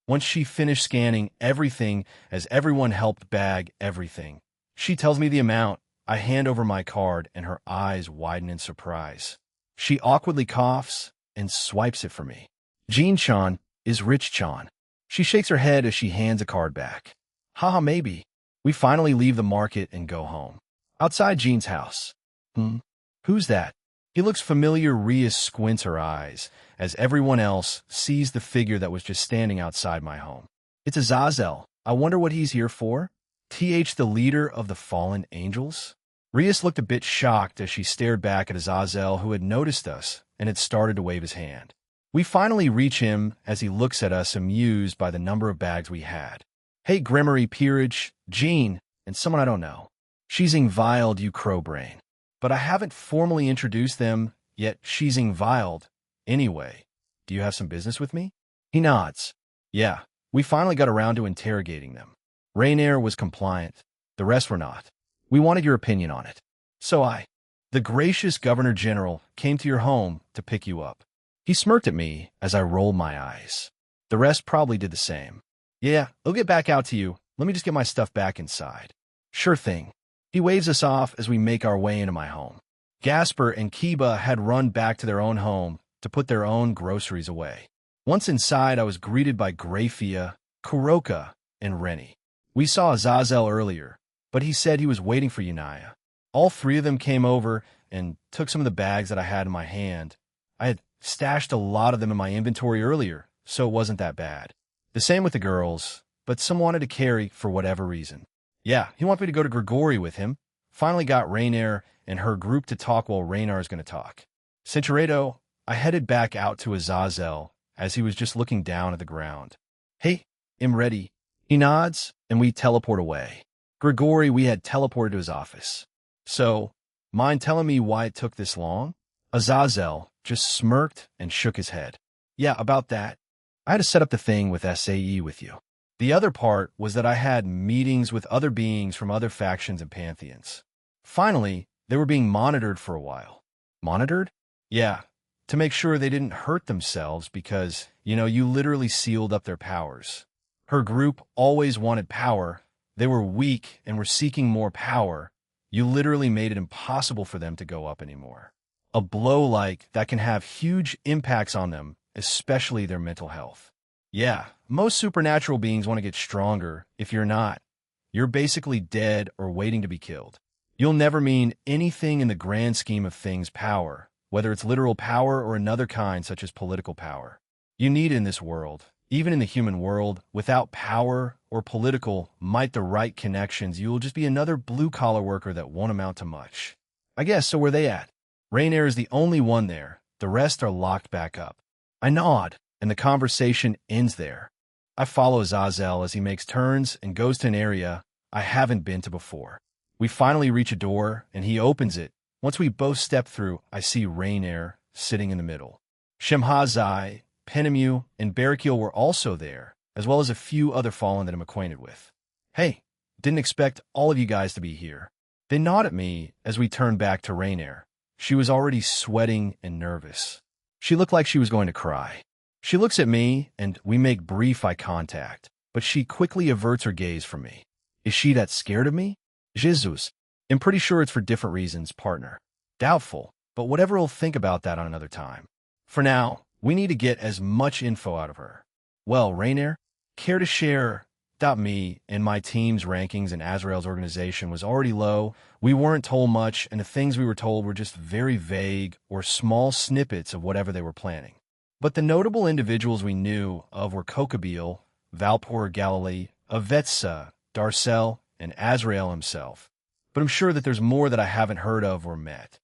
Once she finished scanning everything, as everyone helped bag everything, she tells me the amount. I hand over my card, and her eyes widen in surprise. She awkwardly coughs and swipes it for me. Jean-chan is Rich-chan. She shakes her head as she hands a card back. Haha, maybe. We finally leave the market and go home. Outside Jean's house. Who's that? He looks familiar. Rias squints her eyes as everyone else sees the figure that was just standing outside my home. It's Azazel. I wonder what he's here for? The leader of the fallen angels? Rias looked a bit shocked as she stared back at Azazel, who had noticed us and had started to wave his hand. We finally reach him as he looks at us, amused by the number of bags we had. Hey, Gremory, Peerage, Jean, and someone I don't know. She's Ingvild, you crowbrain. But I haven't formally introduced them, yet she's Ingvild. Anyway, do you have some business with me? He nods. Yeah, we finally got around to interrogating them. Rainier was compliant. The rest were not. We wanted your opinion on it. So the gracious Governor General, came to your home to pick you up. He smirked at me as I rolled my eyes. The rest probably did the same. Yeah, I'll get back out to you. Let me just get my stuff back inside. Sure thing. He waves us off as we make our way into my home. Gasper and Kiba had run back to their own home to put their own groceries away. Once inside, I was greeted by Grafia, Kuroka, and Rennie. We saw Azazel earlier, but he said he was waiting for Unaya. All three of them came over and took some of the bags that I had in my hand. I had stashed a lot of them in my inventory earlier, so it wasn't that bad. The same with the girls, but some wanted to carry for whatever reason. Yeah, he wanted me to go to Grigori with him. Finally got Rainier and her group to talk while Raynar is going to talk. Cinturedo, I headed back out to Azazel as he was just looking down at the ground. Hey, I'm ready. He nods, and we teleport away. Grigori, we had teleported to his office. So, mind telling me why it took this long? Azazel just smirked and shook his head. Yeah, about that. I had to set up the thing with SAE with you. The other part was that I had meetings with other beings from other factions and pantheons. Finally, they were being monitored for a while. Monitored? Yeah, to make sure they didn't hurt themselves because, you literally sealed up their powers. Her group always wanted power. They were weak and were seeking more power. You literally made it impossible for them to go up anymore. A blow like that can have huge impacts on them, especially their mental health. Yeah, most supernatural beings want to get stronger. If you're not, you're basically dead or waiting to be killed. You'll never mean anything in the grand scheme of things power, whether it's literal power or another kind such as political power. You need in this world, even in the human world, without power or political might the right connections, you will just be another blue-collar worker that won't amount to much. I guess, so where they at? Rainier is the only one there. The rest are locked back up. I nod, and the conversation ends there. I follow Azazel as he makes turns and goes to an area I haven't been to before. We finally reach a door, and he opens it. Once we both step through, I see Rainier sitting in the middle. Shemhazai, Penemu, and Barakiel were also there, as well as a few other fallen that I'm acquainted with. Hey, didn't expect all of you guys to be here. They nod at me as we turn back to Rainier. She was already sweating and nervous. She looked like she was going to cry. She looks at me, and we make brief eye contact, but she quickly averts her gaze from me. Is she that scared of me? Jesus. I'm pretty sure it's for different reasons, partner. Doubtful, but whatever we'll think about that on another time. For now, we need to get as much info out of her. Well, Rainier, care to share? Me and my team's rankings in Azrael's organization was already low. We weren't told much, and the things we were told were just very vague or small snippets of whatever they were planning. But the notable individuals we knew of were Kokabil, Valpor Galilee, Avetsa, Darcel, and Azrael himself. But I'm sure that there's more that I haven't heard of or met.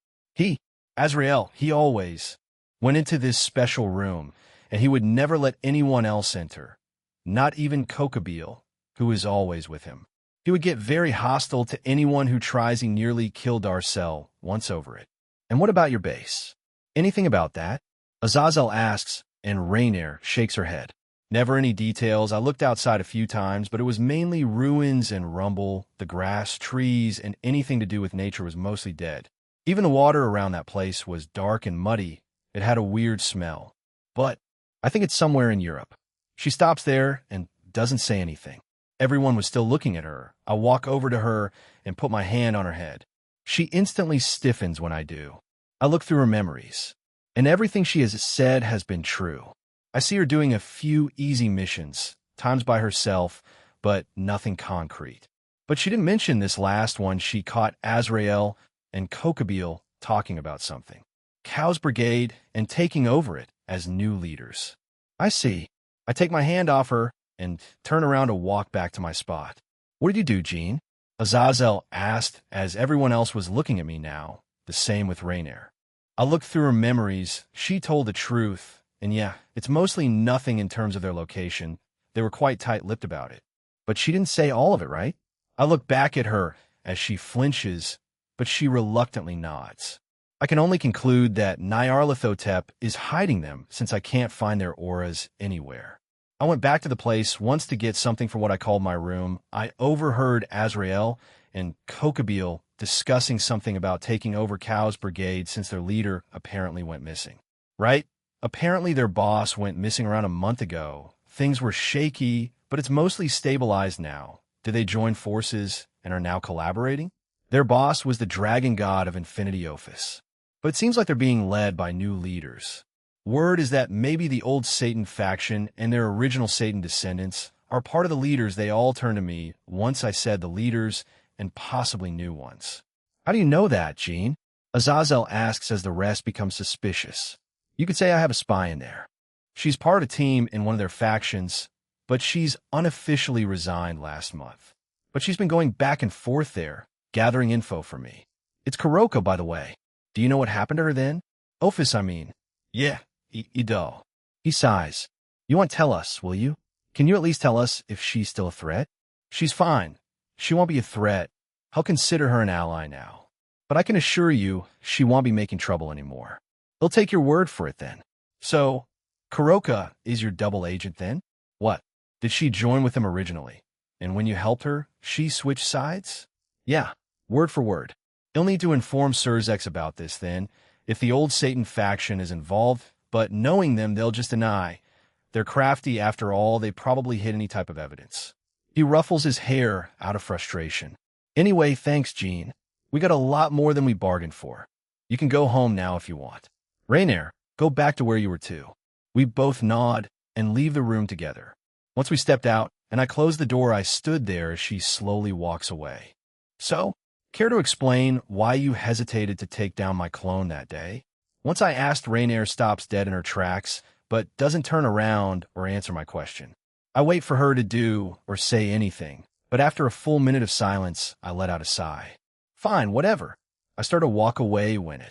Azrael, he always went into this special room, and he would never let anyone else enter, not even Kokabil, who is always with him. He would get very hostile to anyone who tries. He nearly killed Darcel once over it. And what about your base? Anything about that? Azazel asks, and Rainier shakes her head. Never any details. I looked outside a few times, but it was mainly ruins and rumble. The grass, trees, and anything to do with nature was mostly dead. Even the water around that place was dark and muddy. It had a weird smell. But I think it's somewhere in Europe. She stops there and doesn't say anything. Everyone was still looking at her. I walk over to her and put my hand on her head. She instantly stiffens when I do. I look through her memories, and everything she has said has been true. I see her doing a few easy missions, times by herself, but nothing concrete. But she didn't mention this last one. She caught Azrael and Kokabil talking about something. Cow's Brigade and taking over it as new leaders. I see. I take my hand off her and turn around to walk back to my spot. What did you do, Jean? Azazel asked as everyone else was looking at me now, the same with Rainier. I looked through her memories. She told the truth, and yeah, it's mostly nothing in terms of their location. They were quite tight-lipped about it. But she didn't say all of it, right? I look back at her as she flinches, but she reluctantly nods. I can only conclude that Nyarlathotep is hiding them since I can't find their auras anywhere. I went back to the place once to get something for what I called my room. I overheard Azrael and Kokabil discussing something about taking over Cow's Brigade since their leader apparently went missing. Right? Apparently their boss went missing around a month ago. Things were shaky, but it's mostly stabilized now. Did they join forces and are now collaborating? Their boss was the dragon god of Infinity Ophis. But it seems like they're being led by new leaders. Word is that maybe the old Satan faction and their original Satan descendants are part of the leaders. They all turned to me once I said the leaders and possibly new ones. How do you know that, Jean? Azazel asks as the rest become suspicious. You could say I have a spy in there. She's part of a team in one of their factions, but she's unofficially resigned last month. But she's been going back and forth there, gathering info for me. It's Kuroko, by the way. Do you know what happened to her then? Office, I mean. Yeah, I do. He sighs. You won't tell us, will you? Can you at least tell us if she's still a threat? She's fine. She won't be a threat. I'll consider her an ally now. But I can assure you, she won't be making trouble anymore. They'll take your word for it then. So, Kuroko is your double agent then? What? Did she join with him originally? And when you helped her, she switched sides? Yeah, word for word. You'll need to inform Surzex about this then, if the old Satan faction is involved, but knowing them, they'll just deny. They're crafty after all, they probably hid any type of evidence. He ruffles his hair out of frustration. Anyway, thanks, Jean. We got a lot more than we bargained for. You can go home now if you want. Rainier, go back to where you were too. We both nod and leave the room together. Once we stepped out, and I closed the door, I stood there as she slowly walks away. So, care to explain why you hesitated to take down my clone that day? Once I asked, Rainier stops dead in her tracks, but doesn't turn around or answer my question. I wait for her to do or say anything, but after a full minute of silence, I let out a sigh. Fine, whatever. I start to walk away when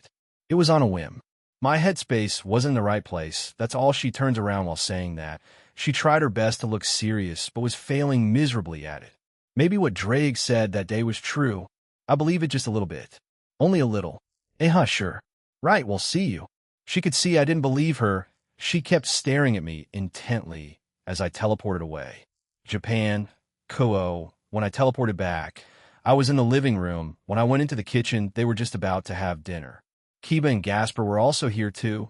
it was on a whim. My headspace wasn't in the right place. That's all. She turns around while saying that. She tried her best to look serious, but was failing miserably at it. Maybe what Drake said that day was true. I believe it just a little bit. Only a little. Sure. Right, we'll see you. She could see I didn't believe her. She kept staring at me intently as I teleported away. Japan, Kuo. When I teleported back, I was in the living room. When I went into the kitchen, they were just about to have dinner. Kiba and Gasper were also here too.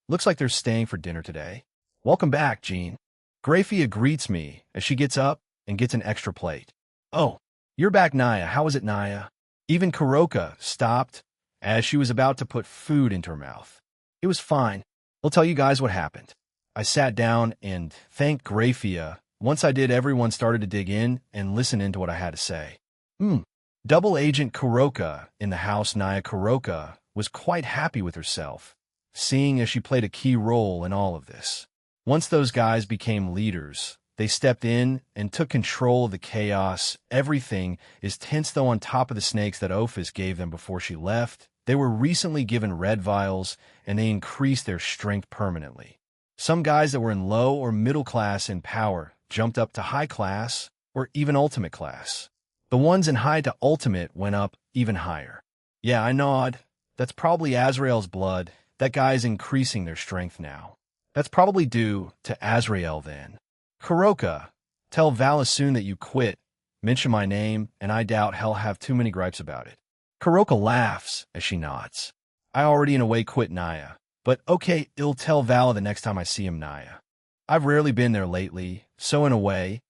Looks like they're staying for dinner today. Welcome back, Jean. Grafia greets me as she gets up and gets an extra plate. Oh, you're back, Naya. How is it, Naya? Even Kuroko stopped as she was about to put food into her mouth. It was fine. I'll tell you guys what happened. I sat down and thanked Grafia. Once I did, everyone started to dig in and listen into what I had to say. Double Agent Kuroko in the house. Naya Kuroko was quite happy with herself, seeing as she played a key role in all of this. Once those guys became leaders, they stepped in and took control of the chaos. Everything is tense though on top of the snakes that Ophis gave them before she left. They were recently given red vials, and they increased their strength permanently. Some guys that were in low or middle class in power jumped up to high class or even ultimate class. The ones in high to ultimate went up even higher. Yeah, I nod. That's probably Azrael's blood. That guy's increasing their strength now. That's probably due to Azrael then. Kuroko, tell Vala soon that you quit. Mention my name, and I doubt he'll have too many gripes about it. Kuroko laughs as she nods. I already in a way quit Naya. But okay, I'll tell Vala the next time I see him, Naya. I've rarely been there lately, so in a way,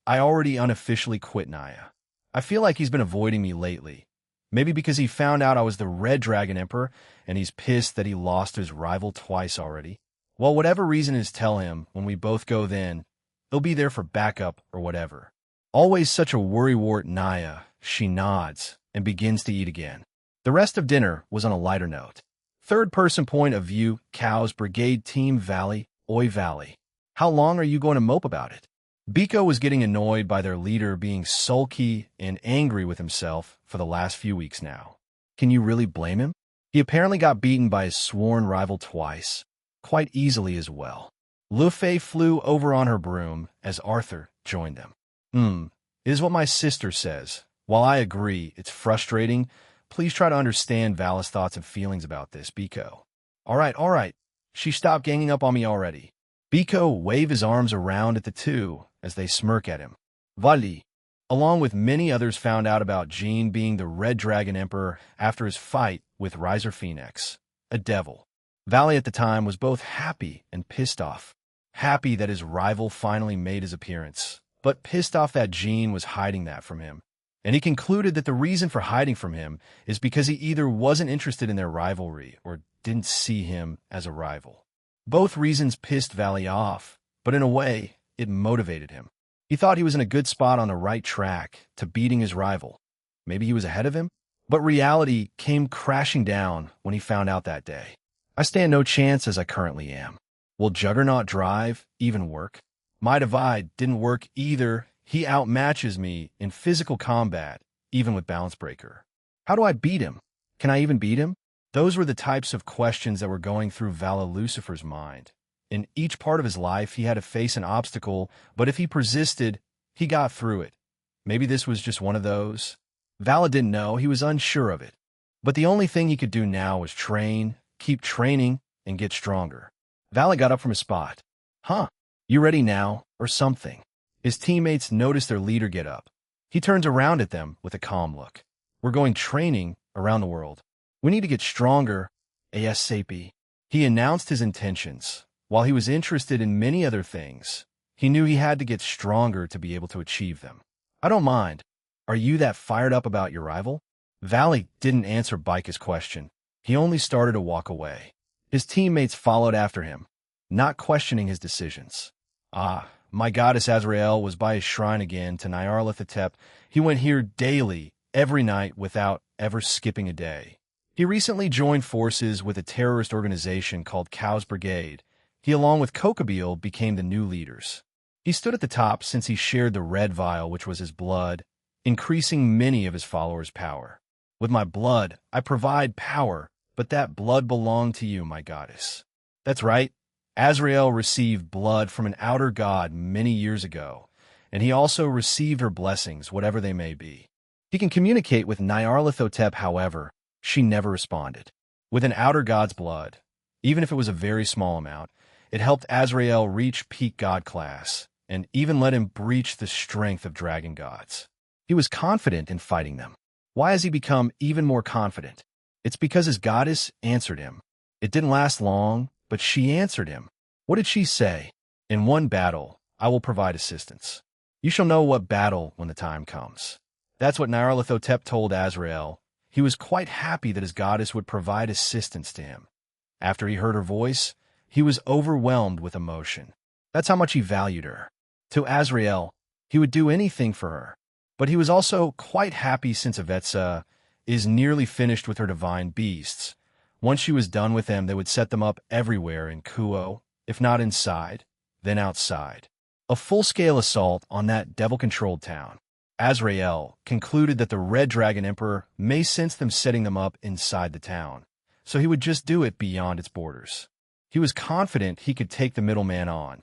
I already unofficially quit Naya. I feel like he's been avoiding me lately. Maybe because he found out I was the Red Dragon Emperor, and he's pissed that he lost his rival twice already. Well, whatever reason is, tell him, when we both go then, he'll be there for backup or whatever. Always such a worrywart, Naya. She nods and begins to eat again. The rest of dinner was on a lighter note. Third-person point of view, Cows Brigade Team Valley, Oi Valley. How long are you going to mope about it? Biko was getting annoyed by their leader being sulky and angry with himself for the last few weeks now. Can you really blame him? He apparently got beaten by his sworn rival twice, quite easily as well. Luffy flew over on her broom as Arthur joined them. It is what my sister says. While I agree, it's frustrating. Please try to understand Vala's thoughts and feelings about this, Biko. All right. She stopped ganging up on me already. Biko waved his arms around at the two as they smirk at him. Vali, along with many others, found out about Jean being the Red Dragon Emperor after his fight with Riser Phoenix, a devil. Valley at the time was both happy and pissed off. Happy that his rival finally made his appearance, but pissed off that Jean was hiding that from him. And he concluded that the reason for hiding from him is because he either wasn't interested in their rivalry or didn't see him as a rival. Both reasons pissed Valley off, but in a way, it motivated him. He thought he was in a good spot on the right track to beating his rival. Maybe he was ahead of him? But reality came crashing down when he found out that day. I stand no chance as I currently am. Will Juggernaut Drive even work? My divide didn't work either. He outmatches me in physical combat, even with Balance Breaker. How do I beat him? Can I even beat him? Those were the types of questions that were going through Vala Lucifer's mind. In each part of his life, he had to face an obstacle, but if he persisted, he got through it. Maybe this was just one of those. Vala didn't know. He was unsure of it. But the only thing he could do now was train, keep training, and get stronger. Vala got up from his spot. Huh? You ready now, or something? His teammates noticed their leader get up. He turns around at them with a calm look. We're going training around the world. We need to get stronger, ASAP. He announced his intentions. While he was interested in many other things, he knew he had to get stronger to be able to achieve them. I don't mind. Are you that fired up about your rival? Valley didn't answer Bika's question. He only started to walk away. His teammates followed after him, not questioning his decisions. My goddess Azrael was by his shrine again to Nyarlathotep. He went here daily, every night, without ever skipping a day. He recently joined forces with a terrorist organization called Cow's Brigade. He, along with Kokabil, became the new leaders. He stood at the top since he shared the red vial, which was his blood, increasing many of his followers' power. With my blood, I provide power, but that blood belonged to you, my goddess. That's right. Azrael received blood from an outer god many years ago, and he also received her blessings, whatever they may be. He can communicate with Nyarlathotep, however, she never responded. With an outer god's blood, even if it was a very small amount, it helped Azrael reach peak god class, and even let him breach the strength of dragon gods. He was confident in fighting them. Why has he become even more confident? It's because his goddess answered him. It didn't last long, but she answered him. What did she say? In one battle, I will provide assistance. You shall know what battle when the time comes. That's what Nyarlathotep told Azrael. He was quite happy that his goddess would provide assistance to him. After he heard her voice, he was overwhelmed with emotion. That's how much he valued her. To Azrael, he would do anything for her. But he was also quite happy since Avetsa is nearly finished with her divine beasts. Once she was done with them, they would set them up everywhere in Kuo, if not inside, then outside. A full-scale assault on that devil-controlled town. Azrael concluded that the Red Dragon Emperor may sense them setting them up inside the town, so he would just do it beyond its borders. He was confident he could take the middleman on.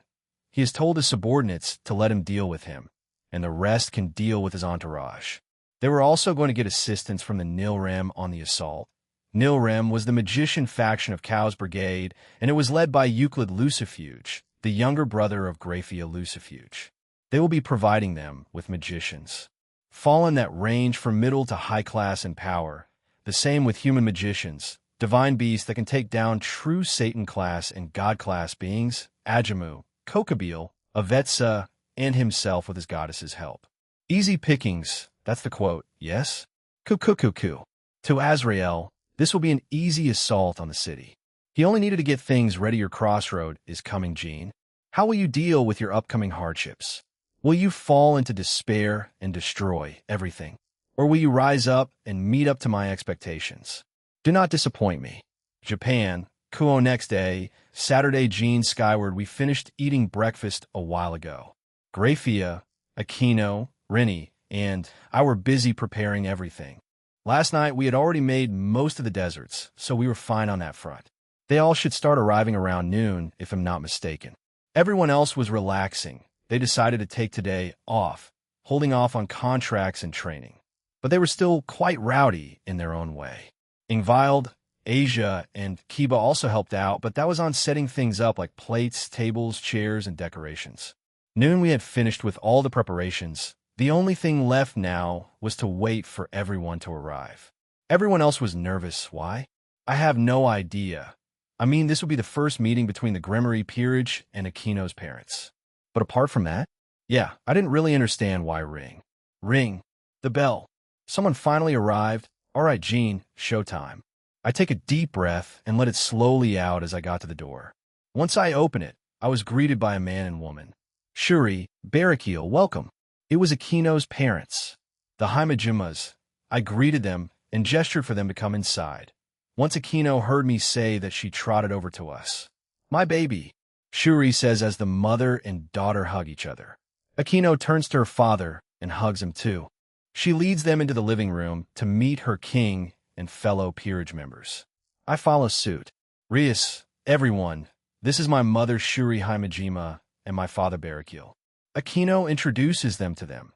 He has told his subordinates to let him deal with him, and the rest can deal with his entourage. They were also going to get assistance from the Nilrem on the assault. Nilrem was the magician faction of Cow's Brigade, and it was led by Euclid Lucifuge, the younger brother of Graphia Lucifuge. They will be providing them with magicians. Fallen that range from middle to high class in power. The same with human magicians, divine beasts that can take down true Satan class and God class beings, Ajamu, Kokabil, Avetsa, and himself with his goddess's help. Easy pickings, that's the quote, yes? Kukukuku. To Azrael, this will be an easy assault on the city. He only needed to get things ready. Your crossroad is coming, Gene. How will you deal with your upcoming hardships? Will you fall into despair and destroy everything? Or will you rise up and meet up to my expectations? Do not disappoint me. Japan, Kuo next day, Saturday, Gene skyward. We finished eating breakfast a while ago. Graphia, Aquino, Rennie, and I were busy preparing everything. Last night, we had already made most of the deserts, so we were fine on that front. They all should start arriving around noon, if I'm not mistaken. Everyone else was relaxing. They decided to take today off, holding off on contracts and training. But they were still quite rowdy in their own way. Ingvild, Asia, and Kiba also helped out, but that was on setting things up like plates, tables, chairs, and decorations. Noon we had finished with all the preparations. The only thing left now was to wait for everyone to arrive. Everyone else was nervous. Why? I have no idea. I mean, this would be the first meeting between the Grimory Peerage and Aquino's parents. But apart from that, yeah, I didn't really understand why ring. Ring. The bell. Someone finally arrived. All right, Gene, showtime. I take a deep breath and let it slowly out as I got to the door. Once I open it, I was greeted by a man and woman. Shuri, Barakiel, welcome. It was Aquino's parents, the Haimajimas. I greeted them and gestured for them to come inside. Once Aquino heard me say that, she trotted over to us. My baby. Shuri says as the mother and daughter hug each other. Akino turns to her father and hugs him too. She leads them into the living room to meet her king and fellow peerage members. I follow suit. Rias, everyone, this is my mother Shuri Himejima and my father Barakil. Akino introduces them to them,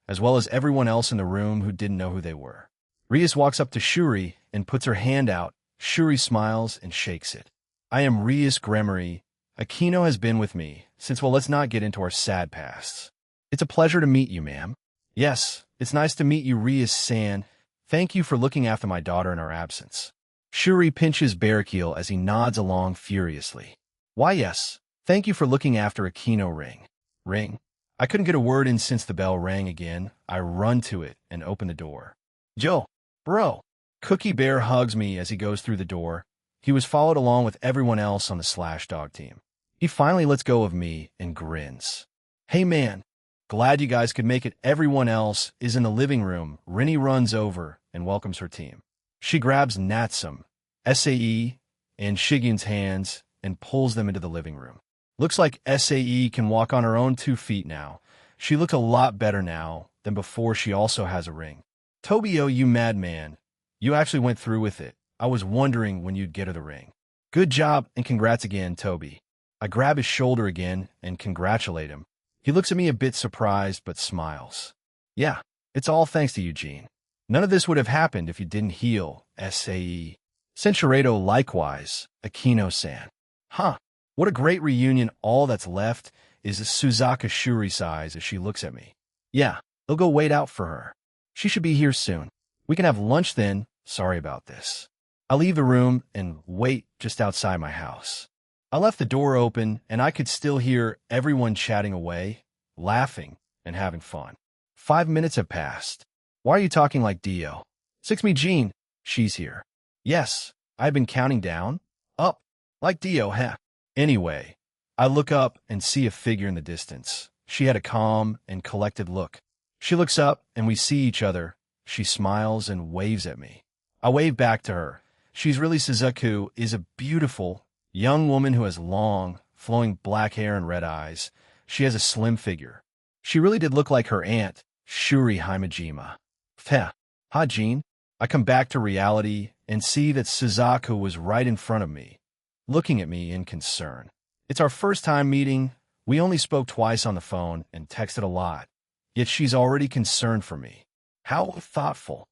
as well as everyone else in the room who didn't know who they were. Rias walks up to Shuri and puts her hand out. Shuri smiles and shakes it. I am Rias Gremory. Akino has been with me since, well, let's not get into our sad pasts. It's a pleasure to meet you, ma'am. Yes, it's nice to meet you, Rias-san. Thank you for looking after my daughter in our absence. Shuri pinches Barakil as he nods along furiously. Why, yes. Thank you for looking after Akino. Ring. I couldn't get a word in since the bell rang again. I run to it and open the door. Joe, bro. Cookie Bear hugs me as he goes through the door. He was followed along with everyone else on the Slash Dog team. He finally lets go of me and grins. Hey man, glad you guys could make it. Everyone else is in the living room. Rini runs over and welcomes her team. She grabs Natsum, SAE, and Shigen's hands and pulls them into the living room. Looks like SAE can walk on her own 2 feet now. She looks a lot better now than before. She also has a ring. Tobio, you madman. You actually went through with it. I was wondering when you'd get her the ring. Good job and congrats again, Toby. I grab his shoulder again and congratulate him. He looks at me a bit surprised but smiles. Yeah, it's all thanks to Eugene. None of this would have happened if you didn't heal, SAE. Sensuredo likewise, Akino-san. Huh, what a great reunion. All that's left is Suzaka Shuri sighs as she looks at me. Yeah, they'll go wait out for her. She should be here soon. We can have lunch then. Sorry about this. I leave the room and wait just outside my house. I left the door open and I could still hear everyone chatting away, laughing, and having fun. 5 minutes have passed. Why are you talking like Dio? 6 me Jean. She's here. Yes, I've been counting down. Up. Like Dio, heh. Anyway, I look up and see a figure in the distance. She had a calm and collected look. She looks up and we see each other. She smiles and waves at me. I wave back to her. She's really Suzaku is a beautiful young woman who has long, flowing black hair and red eyes. She has a slim figure. She really did look like her aunt, Shuri Himejima. Heh. Ha, Jean. I come back to reality and see that Suzaku was right in front of me, looking at me in concern. It's our first time meeting. We only spoke twice on the phone and texted a lot, yet she's already concerned for me. How thoughtful.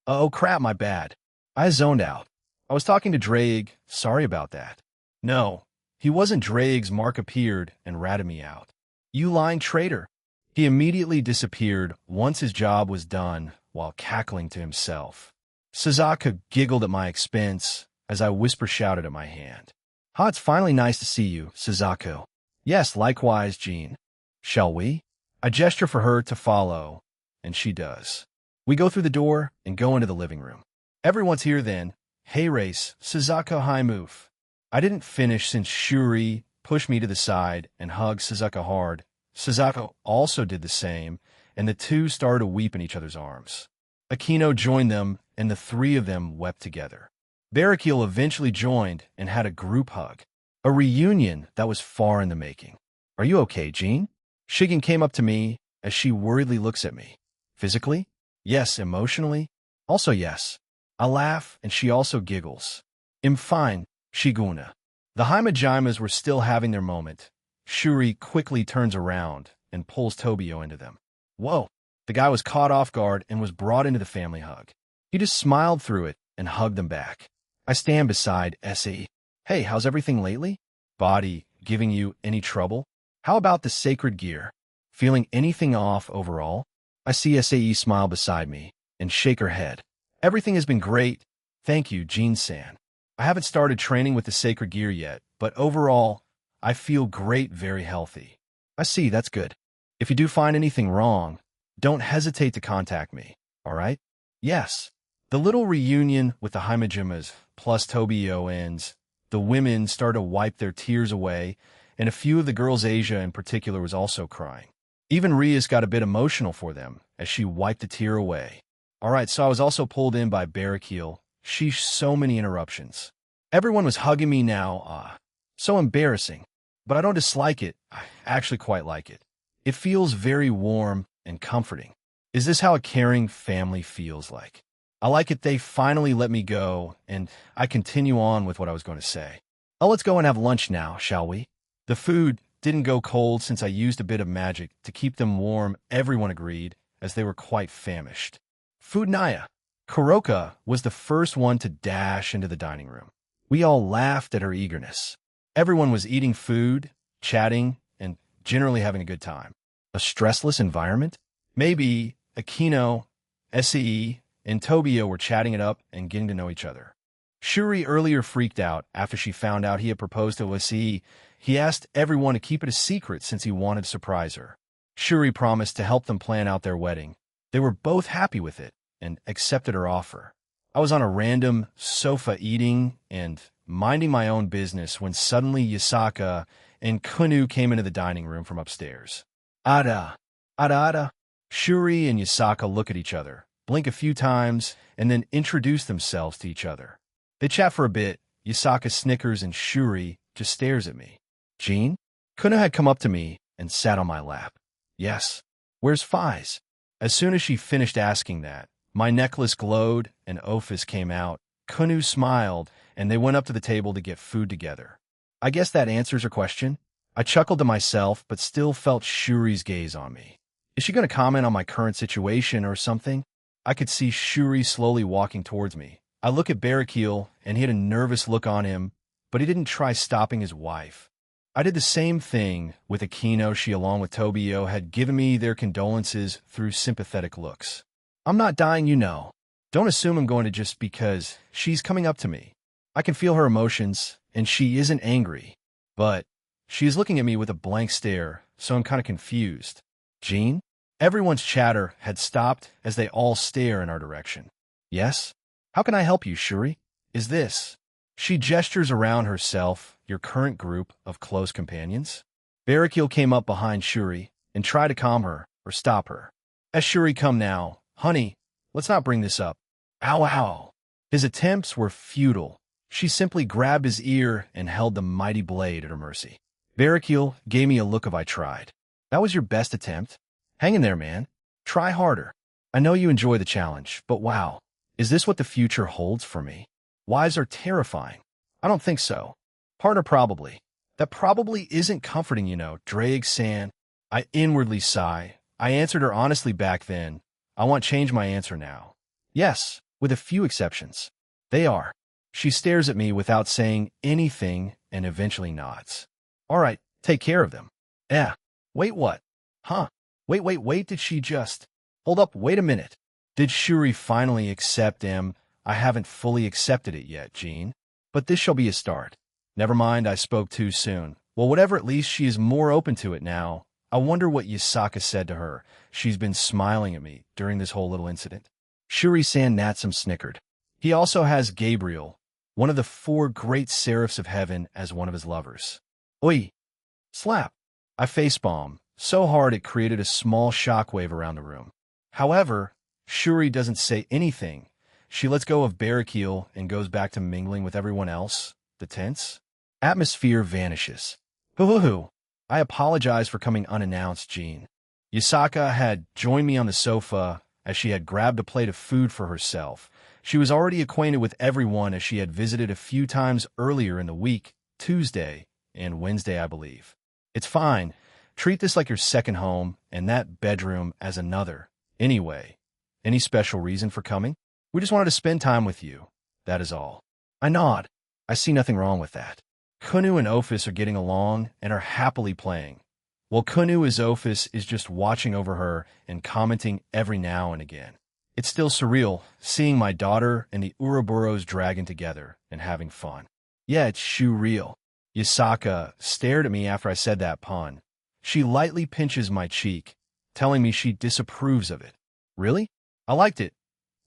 Oh crap, my bad. I zoned out. I was talking to Drake. Sorry about that. No, he wasn't. Drake's Mark appeared and ratted me out. You lying traitor. He immediately disappeared once his job was done while cackling to himself. Suzaku giggled at my expense as I whisper-shouted at my hand. Ha, it's finally nice to see you, Suzaku. Yes, likewise, Jean. Shall we? I gesture for her to follow, and she does. We go through the door and go into the living room. Everyone's here then. Hey race, Suzaku high move. I didn't finish since Shuri pushed me to the side and hugged Suzaku hard. Suzaku also did the same, and the two started to weep in each other's arms. Akino joined them, and the three of them wept together. Barakil eventually joined and had a group hug. A reunion that was far in the making. Are you okay, Jean? Shigen came up to me as she worriedly looks at me. Physically? Yes. Emotionally? Also yes. I laugh, and she also giggles. I'm fine, Shiguna. The Himejimas were still having their moment. Shuri quickly turns around and pulls Tobio into them. Whoa! The guy was caught off guard and was brought into the family hug. He just smiled through it and hugged them back. I stand beside S.E. Hey, how's everything lately? Body giving you any trouble? How about the sacred gear? Feeling anything off overall? I see S.A.E. smile beside me and shake her head. Everything has been great. Thank you, Jean-san. I haven't started training with the sacred gear yet, but overall, I feel great, very healthy. I see, that's good. If you do find anything wrong, don't hesitate to contact me, all right? Yes. The little reunion with the Himejimas plus Tobio ends. The women start to wipe their tears away, and a few of the girls, Asia in particular, was also crying. Even Rias got a bit emotional for them as she wiped a tear away. All right, so I was also pulled in by Barakil. Sheesh, so many interruptions. Everyone was hugging me now. So embarrassing. but I don't dislike it. I actually quite like it. It feels very warm and comforting. Is this how a caring family feels like? I like it they finally let me go, and I continue on with what I was going to say. Oh, let's go and have lunch now, shall we? The food didn't go cold since I used a bit of magic to keep them warm, everyone agreed, as they were quite famished. Food Naya. Kuroka was the first one to dash into the dining room. We all laughed at her eagerness. Everyone was eating food, chatting, and generally having a good time. A stressless environment? Maybe Akino, SCE, and Tobio were chatting it up and getting to know each other. Shuri earlier freaked out after she found out he had proposed to SCE. He asked everyone to keep it a secret since he wanted to surprise her. Shuri promised to help them plan out their wedding. They were both happy with it and accepted her offer. I was on a random sofa eating and minding my own business when suddenly Yasaka and Kunu came into the dining room from upstairs. Ada. Shuri and Yasaka look at each other, blink a few times, and then introduce themselves to each other. They chat for a bit. Yasaka snickers and Shuri just stares at me. Jean? Kunu had come up to me and sat on my lap. Yes. Where's Fies? As soon as she finished asking that, my necklace glowed and Ophis came out. Kunu smiled, and they went up to the table to get food together. I guess that answers her question. I chuckled to myself, but still felt Shuri's gaze on me. Is she going to comment on my current situation or something? I could see Shuri slowly walking towards me. I look at Barakil, and he had a nervous look on him, but he didn't try stopping his wife. I did the same thing with Akino. She, along with Tobio, had given me their condolences through sympathetic looks. I'm not dying, you know. Don't assume I'm going to just because she's coming up to me. I can feel her emotions, and she isn't angry. But she is looking at me with a blank stare, so I'm kind of confused. Jean? Everyone's chatter had stopped as they all stare in our direction. Yes? How can I help you, Shuri? Is this? She gestures around herself, your current group of close companions? Barakil came up behind Shuri and tried to calm her or stop her. As Shuri, come now. Honey, let's not bring this up. Ow, ow. His attempts were futile. She simply grabbed his ear and held the mighty blade at her mercy. Barakil gave me a look of I tried. That was your best attempt? Hang in there, man. Try harder. I know you enjoy the challenge, but wow. Is this what the future holds for me? Wives are terrifying. I don't think so. Partner, probably. That probably isn't comforting, you know, Drake-san. I inwardly sigh. I answered her honestly back then. I want change my answer now. Yes, with a few exceptions. They are. She stares at me without saying anything and eventually nods. All right, take care of them. Wait, what? Huh? Wait, did she just... Hold up, wait a minute. Did Shuri finally accept him? I haven't fully accepted it yet, Jean. But this shall be a start. Never mind, I spoke too soon. Well, whatever, at least she is more open to it now. I wonder what Yasaka said to her. She's been smiling at me during this whole little incident. Shuri-san Natsum snickered. He also has Gabriel, one of the 4 great seraphs of heaven, as one of his lovers. Oi! Slap! I facepalm, so hard it created a small shockwave around the room. However, Shuri doesn't say anything. She lets go of Barakil and goes back to mingling with everyone else. The tense atmosphere vanishes. Hoo-hoo-hoo. I apologize for coming unannounced, Jean. Yasaka had joined me on the sofa as she had grabbed a plate of food for herself. She was already acquainted with everyone as she had visited a few times earlier in the week, Tuesday and Wednesday, I believe. It's fine. Treat this like your second home and that bedroom as another. Anyway, any special reason for coming? We just wanted to spend time with you. That is all. I nod. I see nothing wrong with that. Kunu and Ophis are getting along and are happily playing, while Kunu as Ophis is just watching over her and commenting every now and again. It's still surreal seeing my daughter and the Ouroboros dragging together and having fun. Yeah, it's surreal. Yasaka stared at me after I said that pun. She lightly pinches my cheek, telling me she disapproves of it. Really? I liked it.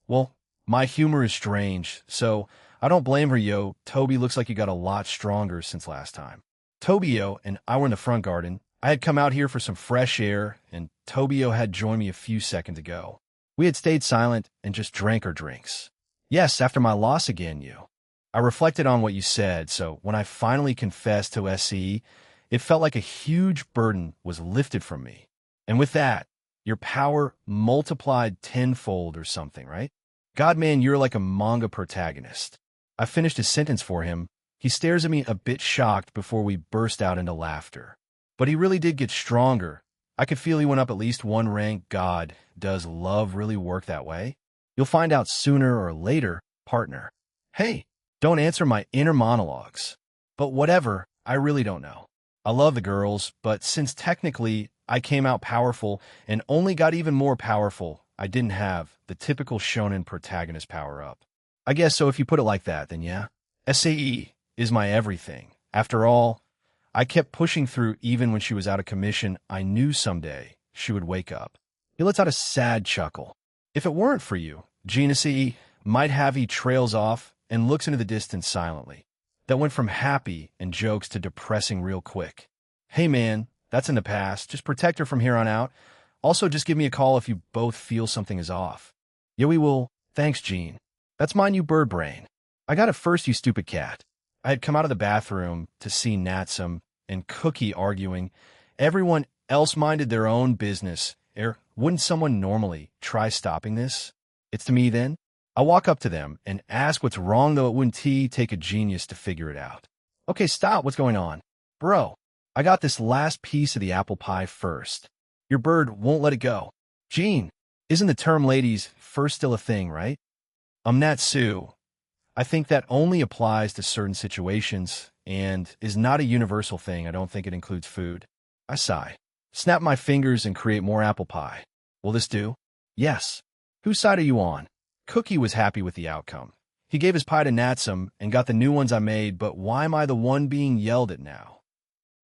Well, my humor is strange, so I don't blame her, yo. Toby looks like you got a lot stronger since last time. Tobio and I were in the front garden. I had come out here for some fresh air, and Tobio had joined me a few seconds ago. We had stayed silent and just drank our drinks. Yes, after my loss again, you. I reflected on what you said, so when I finally confessed to SE, It felt like a huge burden was lifted from me. And with that, your power multiplied tenfold or something, right? God, man, you're like a manga protagonist. I finished his sentence for him. He stares at me a bit shocked before we burst out into laughter. But he really did get stronger. I could feel he went up at least one rank. God, does love really work that way? You'll find out sooner or later, partner. Hey, don't answer my inner monologues. But whatever, I really don't know. I love the girls, but since technically I came out powerful and only got even more powerful, I didn't have the typical shonen protagonist power-up. I guess so if you put it like that, then yeah. SAE is my everything. After all, I kept pushing through even when she was out of commission. I knew someday she would wake up. He lets out a sad chuckle. If it weren't for you, Gina SAE might have. He trails off and looks into the distance silently. That went from happy and jokes to depressing real quick. Hey man, that's in the past. Just protect her from here on out. Also, just give me a call if you both feel something is off. Yeah, we will. Thanks, Jean. That's my new bird brain. I got it first, you stupid cat. I had come out of the bathroom to see Natsum and Cookie arguing. Everyone else minded their own business. Wouldn't someone normally try stopping this? It's to me then. I walk up to them and ask what's wrong, though it wouldn't take a genius to figure it out. Okay, stop. What's going on? Bro, I got this last piece of the apple pie first. Your bird won't let it go. Jean, isn't the term ladies first still a thing, right? Natsu. I think that only applies to certain situations and is not a universal thing. I don't think it includes food. I sigh. Snap my fingers and create more apple pie. Will this do? Yes. Whose side are you on? Cookie was happy with the outcome. He gave his pie to Natsum and got the new ones I made, but why am I the one being yelled at now?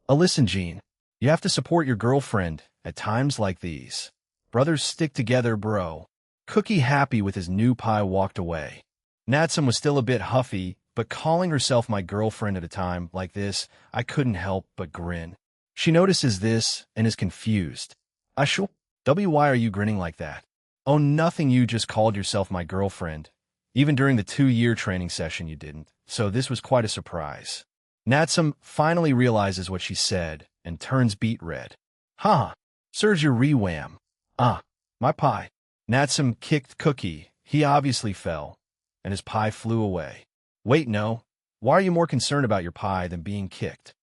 Listen, Jean. You have to support your girlfriend at times like these. Brothers stick together, bro. Cookie, happy with his new pie, walked away. Natsum was still a bit huffy, but calling herself my girlfriend at a time like this, I couldn't help but grin. She notices this and is confused. Why are you grinning like that? Oh, nothing, you just called yourself my girlfriend. Even during the 2-year training session you didn't, so this was quite a surprise. Natsum finally realizes what she said and turns beet red. Huh, serves your re-wham. My pie. Natsum kicked Cookie. He obviously fell, and his pie flew away. Wait, no. Why are you more concerned about your pie than being kicked?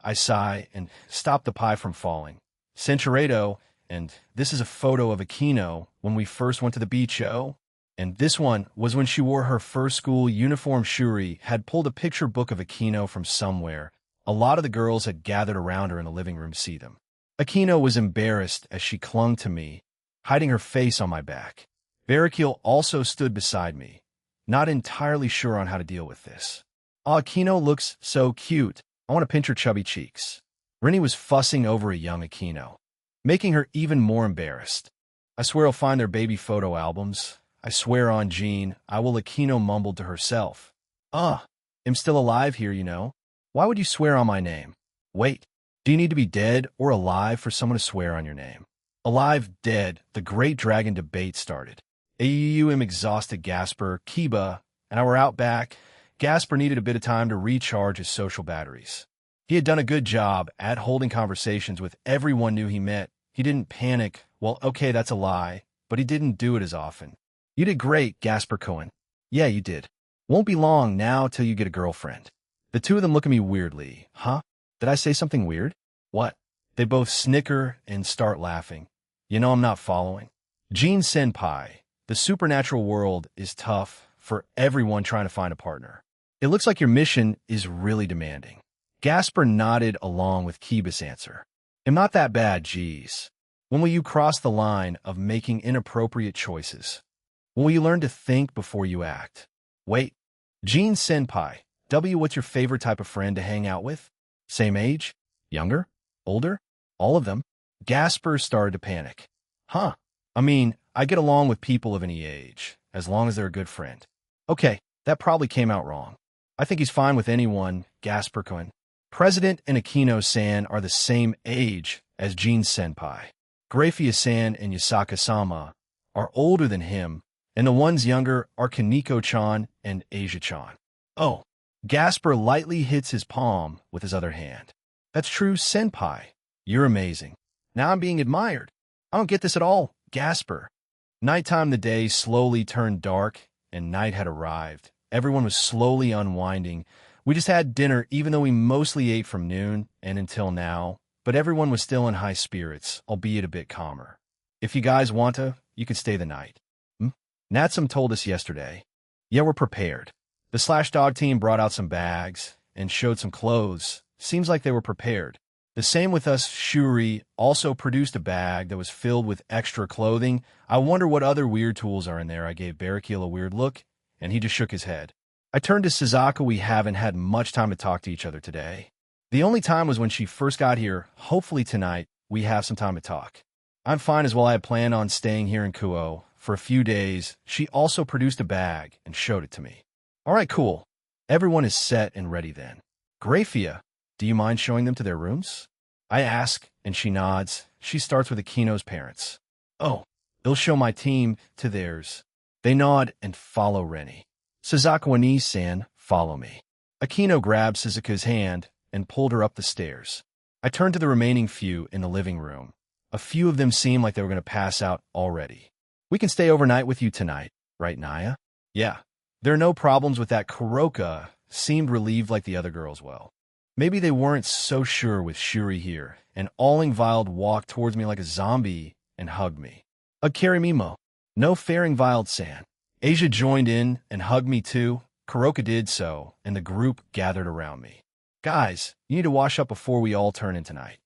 I sigh and stop the pie from falling. Centuredo, and this is a photo of Aquino when we first went to the beach show. And this one was when she wore her first school uniform. Shuri had pulled a picture book of Aquino from somewhere. A lot of the girls had gathered around her in the living room to see them. Aquino was embarrassed as she clung to me, hiding her face on my back. Barricule also stood beside me, not entirely sure on how to deal with this. Aquino looks so cute. I want to pinch her chubby cheeks. Rinny was fussing over a young Aquino, making her even more embarrassed. I swear I'll find their baby photo albums. I swear on Jean, I will. Aquino mumbled to herself. I'm still alive here, you know. Why would you swear on my name? Wait, do you need to be dead or alive for someone to swear on your name? Alive, dead, the great dragon debate started. AUM exhausted Gasper, Kiba, and I were out back. Gasper needed a bit of time to recharge his social batteries. He had done a good job at holding conversations with everyone new he met. He didn't panic. Well, okay, that's a lie, but he didn't do it as often. You did great, Gasper Cohen. Yeah, you did. Won't be long now till you get a girlfriend. The two of them look at me weirdly. Huh? Did I say something weird? What? They both snicker and start laughing. You know I'm not following. Jean Senpai, the supernatural world is tough for everyone trying to find a partner. It looks like your mission is really demanding. Gasper nodded along with Kiba's answer. I'm not that bad, geez. When will you cross the line of making inappropriate choices? When will you learn to think before you act? Wait, Jean Senpai, what's your favorite type of friend to hang out with? Same age? Younger? Older? All of them? Gasper started to panic. Huh. I mean, I get along with people of any age, as long as they're a good friend. Okay, that probably came out wrong. I think he's fine with anyone, Gasper Cohen. President and Aquino-san are the same age as Jean Senpai. Grafia-san and Yasaka-sama are older than him, and the ones younger are Kaneko-chan and Asia-chan. Oh, Gasper lightly hits his palm with his other hand. That's true, senpai. You're amazing. Now I'm being admired. I don't get this at all, Gasper. Nighttime, the day slowly turned dark, and night had arrived. Everyone was slowly unwinding. We just had dinner, even though we mostly ate from noon and until now, but everyone was still in high spirits, albeit a bit calmer. If you guys want to, you could stay the night. Natsum told us yesterday. Yeah, we're prepared. The Slash Dog team brought out some bags and showed some clothes. Seems like they were prepared. The same with us. Shuri also produced a bag that was filled with extra clothing. I wonder what other weird tools are in there. I gave Barakiel a weird look, and he just shook his head. I turned to Suzaku. We haven't had much time to talk to each other today. The only time was when she first got here. Hopefully tonight we have some time to talk. I'm fine as well. I had planned on staying here in Kuo for a few days. She also produced a bag and showed it to me. All right, cool. Everyone is set and ready then. Grafia, do you mind showing them to their rooms? I ask, and she nods. She starts with Akino's parents. Oh, they'll show my team to theirs. They nod and follow Reni. Suzaku and Ii-san, follow me. Akino grabbed Suzuka's hand and pulled her up the stairs. I turned to the remaining few in the living room. A few of them seemed like they were going to pass out already. We can stay overnight with you tonight, right, Naya? Yeah. There are no problems with that. Kuroka seemed relieved like the other girls. Well, maybe they weren't so sure with Shuri here, and Allingvild walked towards me like a zombie and hugged me. Carry Mimo. No Faringvild-san. Asia joined in and hugged me too. Kuroka did so, and the group gathered around me. Guys, you need to wash up before we all turn in tonight.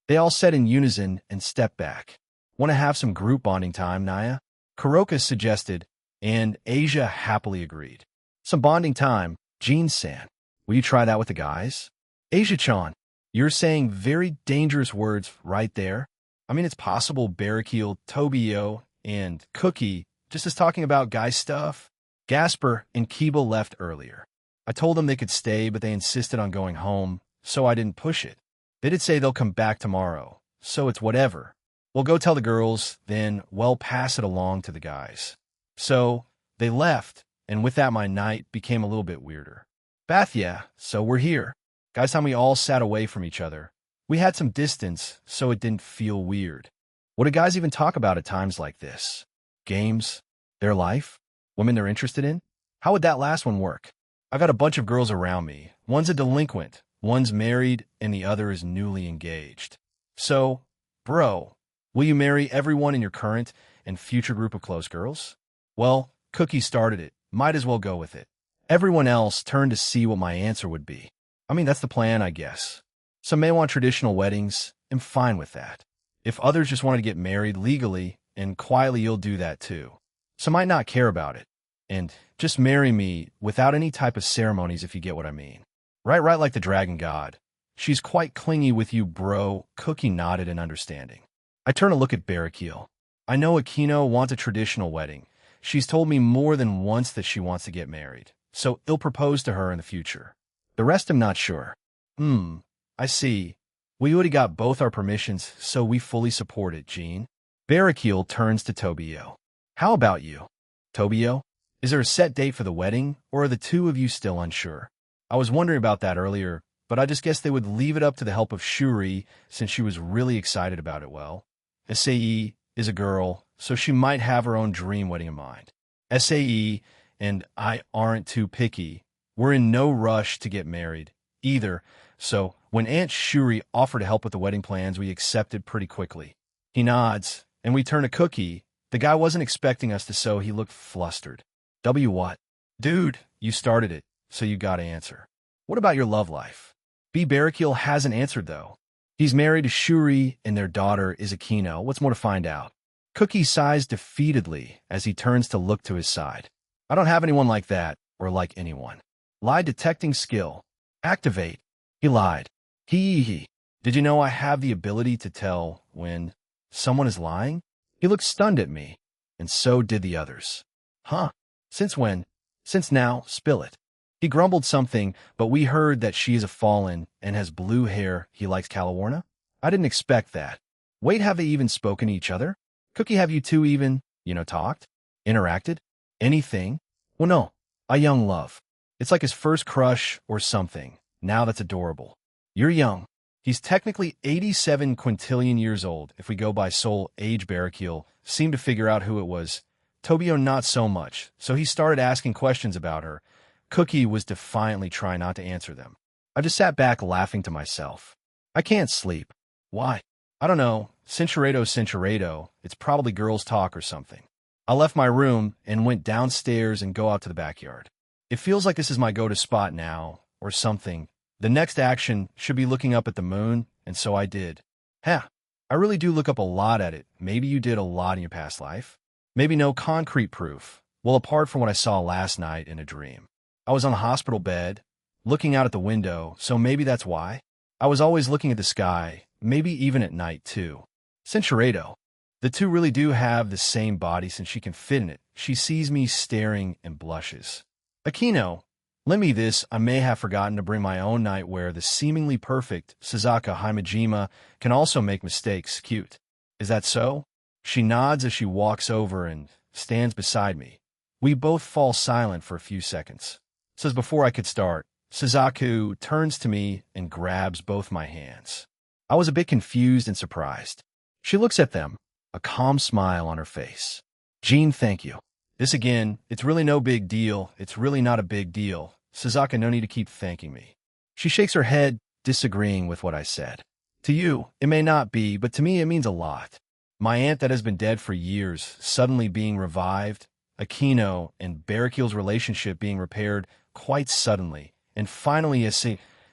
They all said in unison and stepped back. Want to have some group bonding time, Naya? Kuroka suggested, and Asia happily agreed. Some bonding time, Jean-san. Will you try that with the guys? Asia-chan, you're saying very dangerous words right there. I mean, it's possible Barakiel, Tobio, and Cookie just as talking about guy stuff. Gasper and Kiba left earlier. I told them they could stay, but they insisted on going home, so I didn't push it. They did say they'll come back tomorrow, so it's whatever. We'll go tell the girls, then we'll pass it along to the guys. So they left, and with that my night became a little bit weirder. Bath, yeah, so we're here. Guys, time we all sat away from each other. We had some distance, so it didn't feel weird. What do guys even talk about at times like this? Games? Their life? Women they're interested in? How would that last one work? I got a bunch of girls around me. One's a delinquent, one's married, and the other is newly engaged. So, bro, will you marry everyone in your current and future group of close girls? Well, Cookie started it. Might as well go with it. Everyone else turned to see what my answer would be. I mean, that's the plan, I guess. Some may want traditional weddings. I'm fine with that. If others just wanted to get married legally and quietly, you'll do that too. Some might not care about it. And just marry me without any type of ceremonies, if you get what I mean. Right, like the dragon god. She's quite clingy with you, bro. Cookie nodded in understanding. I turn to look at Barakiel. I know Akino wants a traditional wedding. She's told me more than once that she wants to get married, so I'll propose to her in the future. The rest I'm not sure. I see. We already got both our permissions, so we fully support it, Jean. Barakiel turns to Tobio. How about you? Tobio, is there a set date for the wedding, or are the two of you still unsure? I was wondering about that earlier, but I just guess they would leave it up to the help of Shuri, since she was really excited about it. Well, Sae is a girl, so she might have her own dream wedding in mind. Sae and I aren't too picky. We're in no rush to get married, either, so when Aunt Shuri offered to help with the wedding plans, we accepted pretty quickly. He nods, and we turn to Cookie. The guy wasn't expecting us to, so he looked flustered. What? Dude, you started it, so you gotta answer. What about your love life? Barakiel hasn't answered, though. He's married to Shuri, and their daughter is Akino. What's more to find out? Cookie sighs defeatedly as he turns to look to his side. I don't have anyone like that, or like anyone. Lie detecting skill. Activate. He lied. He. Did you know I have the ability to tell when someone is lying? He looked stunned at me, and so did the others. Huh? Since when? Since now, spill it. He grumbled something, but we heard that she is a fallen and has blue hair. He likes Calawarna? I didn't expect that. Wait, have they even spoken to each other? Cookie, have you two even, talked? Interacted? Anything? Well, no. A young love. It's like his first crush or something. Now that's adorable. You're young. He's technically 87 quintillion years old, if we go by soul age. Barrakiel seemed to figure out who it was. Tobio not so much, so he started asking questions about her. Cookie was defiantly trying not to answer them. I just sat back laughing to myself. I can't sleep. Why? I don't know. Cinchuredo. It's probably girls' talk or something. I left my room and went downstairs and go out to the backyard. It feels like this is my go-to spot now, or something. The next action should be looking up at the moon, and so I did. I really do look up a lot at it. Maybe you did a lot in your past life. Maybe no concrete proof. Well, apart from what I saw last night in a dream. I was on a hospital bed, looking out at the window, so maybe that's why. I was always looking at the sky, maybe even at night, too. Cinchuredo. The two really do have the same body since she can fit in it. She sees me staring and blushes. Akino, lend me this. I may have forgotten to bring my own nightwear. The seemingly perfect Suzaka Himejima can also make mistakes. Cute. Is that so? She nods as she walks over and stands beside me. We both fall silent for a few seconds. Says before I could start, Suzaku turns to me and grabs both my hands. I was a bit confused and surprised. She looks at them, a calm smile on her face. Jean, thank you. This again, it's really no big deal. It's really not a big deal. Suzaku, no need to keep thanking me. She shakes her head, disagreeing with what I said. To you, it may not be, but to me it means a lot. My aunt that has been dead for years, suddenly being revived, Akino and Barrakiel's relationship being repaired quite suddenly, and finally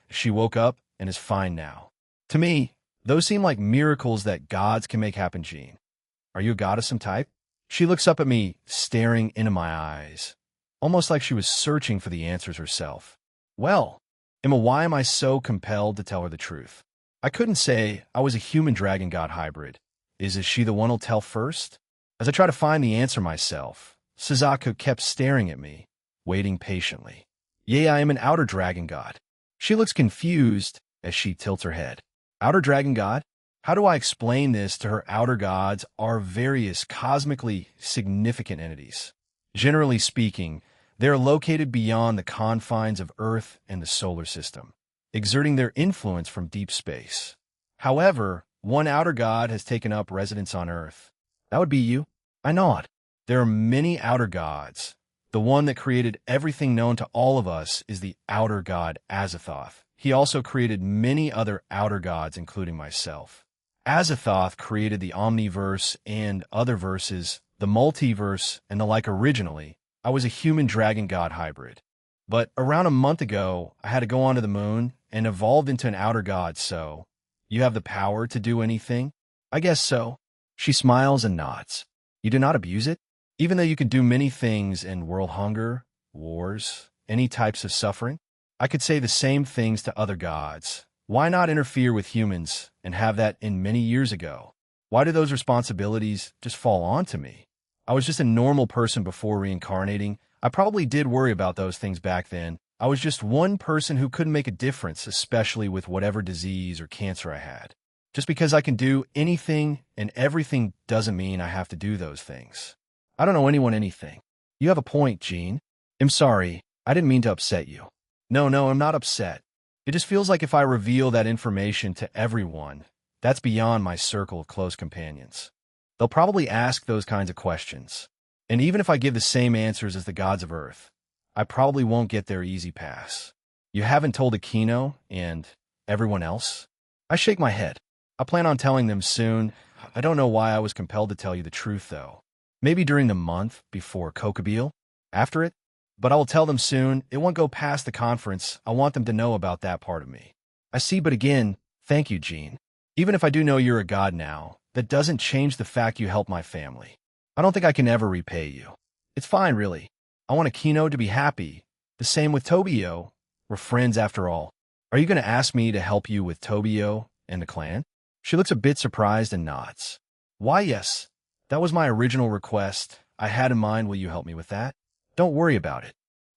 she woke up and is fine now. To me, those seem like miracles that gods can make happen. Jean, are you a goddess some type? She looks up at me, staring into my eyes, almost like she was searching for the answers herself. Well, Emma, why am I so compelled to tell her the truth? I couldn't say I was a human dragon god hybrid. Is she the one who'll tell first? As I try to find the answer myself, Suzaku kept staring at me, waiting patiently. Yeah, I am an outer dragon god. She looks confused as she tilts her head. Outer dragon god? How do I explain this to her? Outer gods are various cosmically significant entities. Generally speaking, they are located beyond the confines of Earth and the solar system, exerting their influence from deep space. However, one outer god has taken up residence on Earth. That would be you. I nod. There are many outer gods. The one that created everything known to all of us is the outer god Azathoth. He also created many other outer gods, including myself. Azathoth created the Omniverse and other verses, the multiverse, and the like. Originally, I was a human dragon god hybrid. But around a month ago, I had to go onto the moon and evolved into an outer god, so... You have the power to do anything? I guess so. She smiles and nods. You do not abuse it? Even though you could do many things in world hunger, wars, any types of suffering? I could say the same things to other gods. Why not interfere with humans and have that in many years ago? Why do those responsibilities just fall onto me? I was just a normal person before reincarnating. I probably did worry about those things back then. I was just one person who couldn't make a difference, especially with whatever disease or cancer I had. Just because I can do anything and everything doesn't mean I have to do those things. I don't owe anyone anything. You have a point, Jean. I'm sorry. I didn't mean to upset you. No, I'm not upset. It just feels like if I reveal that information to everyone, that's beyond my circle of close companions. They'll probably ask those kinds of questions. And even if I give the same answers as the gods of Earth, I probably won't get their easy pass. You haven't told Akino and everyone else? I shake my head. I plan on telling them soon. I don't know why I was compelled to tell you the truth, though. Maybe during the month before Kokobile, after it. But I will tell them soon. It won't go past the conference. I want them to know about that part of me. I see, but again, thank you, Jean. Even if I do know you're a god now, that doesn't change the fact you helped my family. I don't think I can ever repay you. It's fine, really. I want Akino to be happy. The same with Tobio. We're friends after all. Are you going to ask me to help you with Tobio and the clan? She looks a bit surprised and nods. Why, yes. That was my original request. I had in mind. Will you help me with that? Don't worry about it.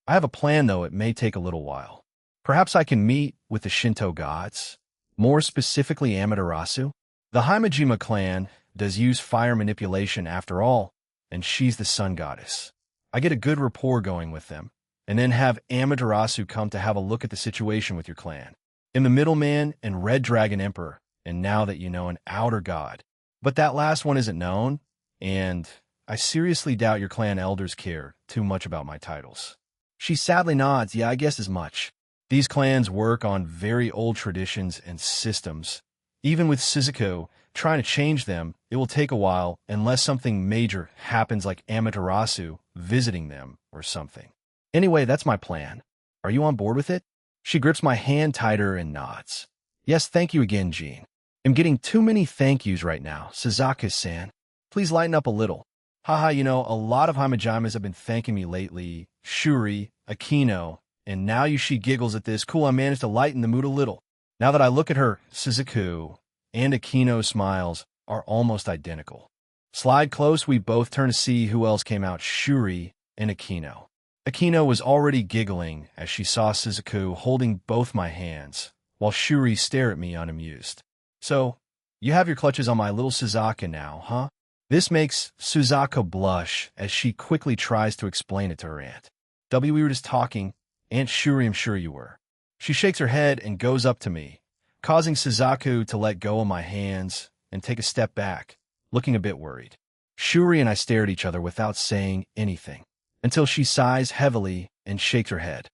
I have a plan, though it may take a little while. Perhaps I can meet with the Shinto gods, more specifically Amaterasu. The Himejima clan does use fire manipulation after all, and she's the sun goddess. I get a good rapport going with them, and then have Amaterasu come to have a look at the situation with your clan. In the Middleman and Red Dragon Emperor, and now that you know an Outer God. But that last one isn't known, and I seriously doubt your clan elders care too much about my titles. She sadly nods, yeah, I guess as much. These clans work on very old traditions and systems. Even with Shizuko trying to change them, it will take a while unless something major happens like Amaterasu visiting them or something. Anyway, that's my plan. Are you on board with it? She grips my hand tighter and nods. Yes, thank you again, Jean. I'm getting too many thank yous right now, Suzaku-san. Please lighten up a little. Haha, you know, a lot of Hamajimas have been thanking me lately. Shuri, Akino, and now she giggles at this. Cool, I managed to lighten the mood a little. Now that I look at her, Shizuku and Akino's smiles are almost identical. Slide close, we both turn to see who else came out, Shuri and Akino. Akino was already giggling as she saw Shizuku holding both my hands, while Shuri stared at me unamused. So, you have your clutches on my little Suzaku now, huh? This makes Suzaku blush as she quickly tries to explain it to her aunt. We were just talking. Aunt Shuri, I'm sure you were. She shakes her head and goes up to me, causing Suzaku to let go of my hands and take a step back, looking a bit worried. Shuri and I stare at each other without saying anything, until she sighs heavily and shakes her head.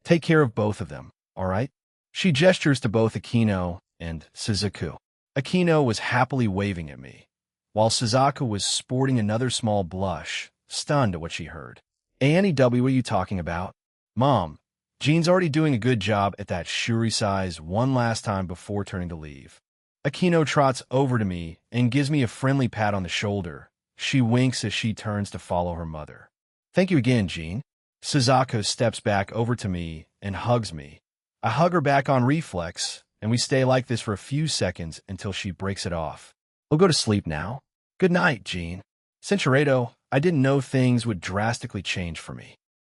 Take care of both of them, all right? She gestures to both Akino and Shizuku. Akino was happily waving at me, while Suzaku was sporting another small blush, stunned at what she heard. Annie W., what are you talking about? Mom, Jean's already doing a good job at that Shuri size one last time before turning to leave. Akino trots over to me and gives me a friendly pat on the shoulder. She winks as she turns to follow her mother. Thank you again, Jean. Suzaku steps back over to me and hugs me. I hug her back on reflex, and we stay like this for a few seconds until she breaks it off. We'll go to sleep now. Good night, Jean. Since you're 8, I didn't know things would drastically change for me.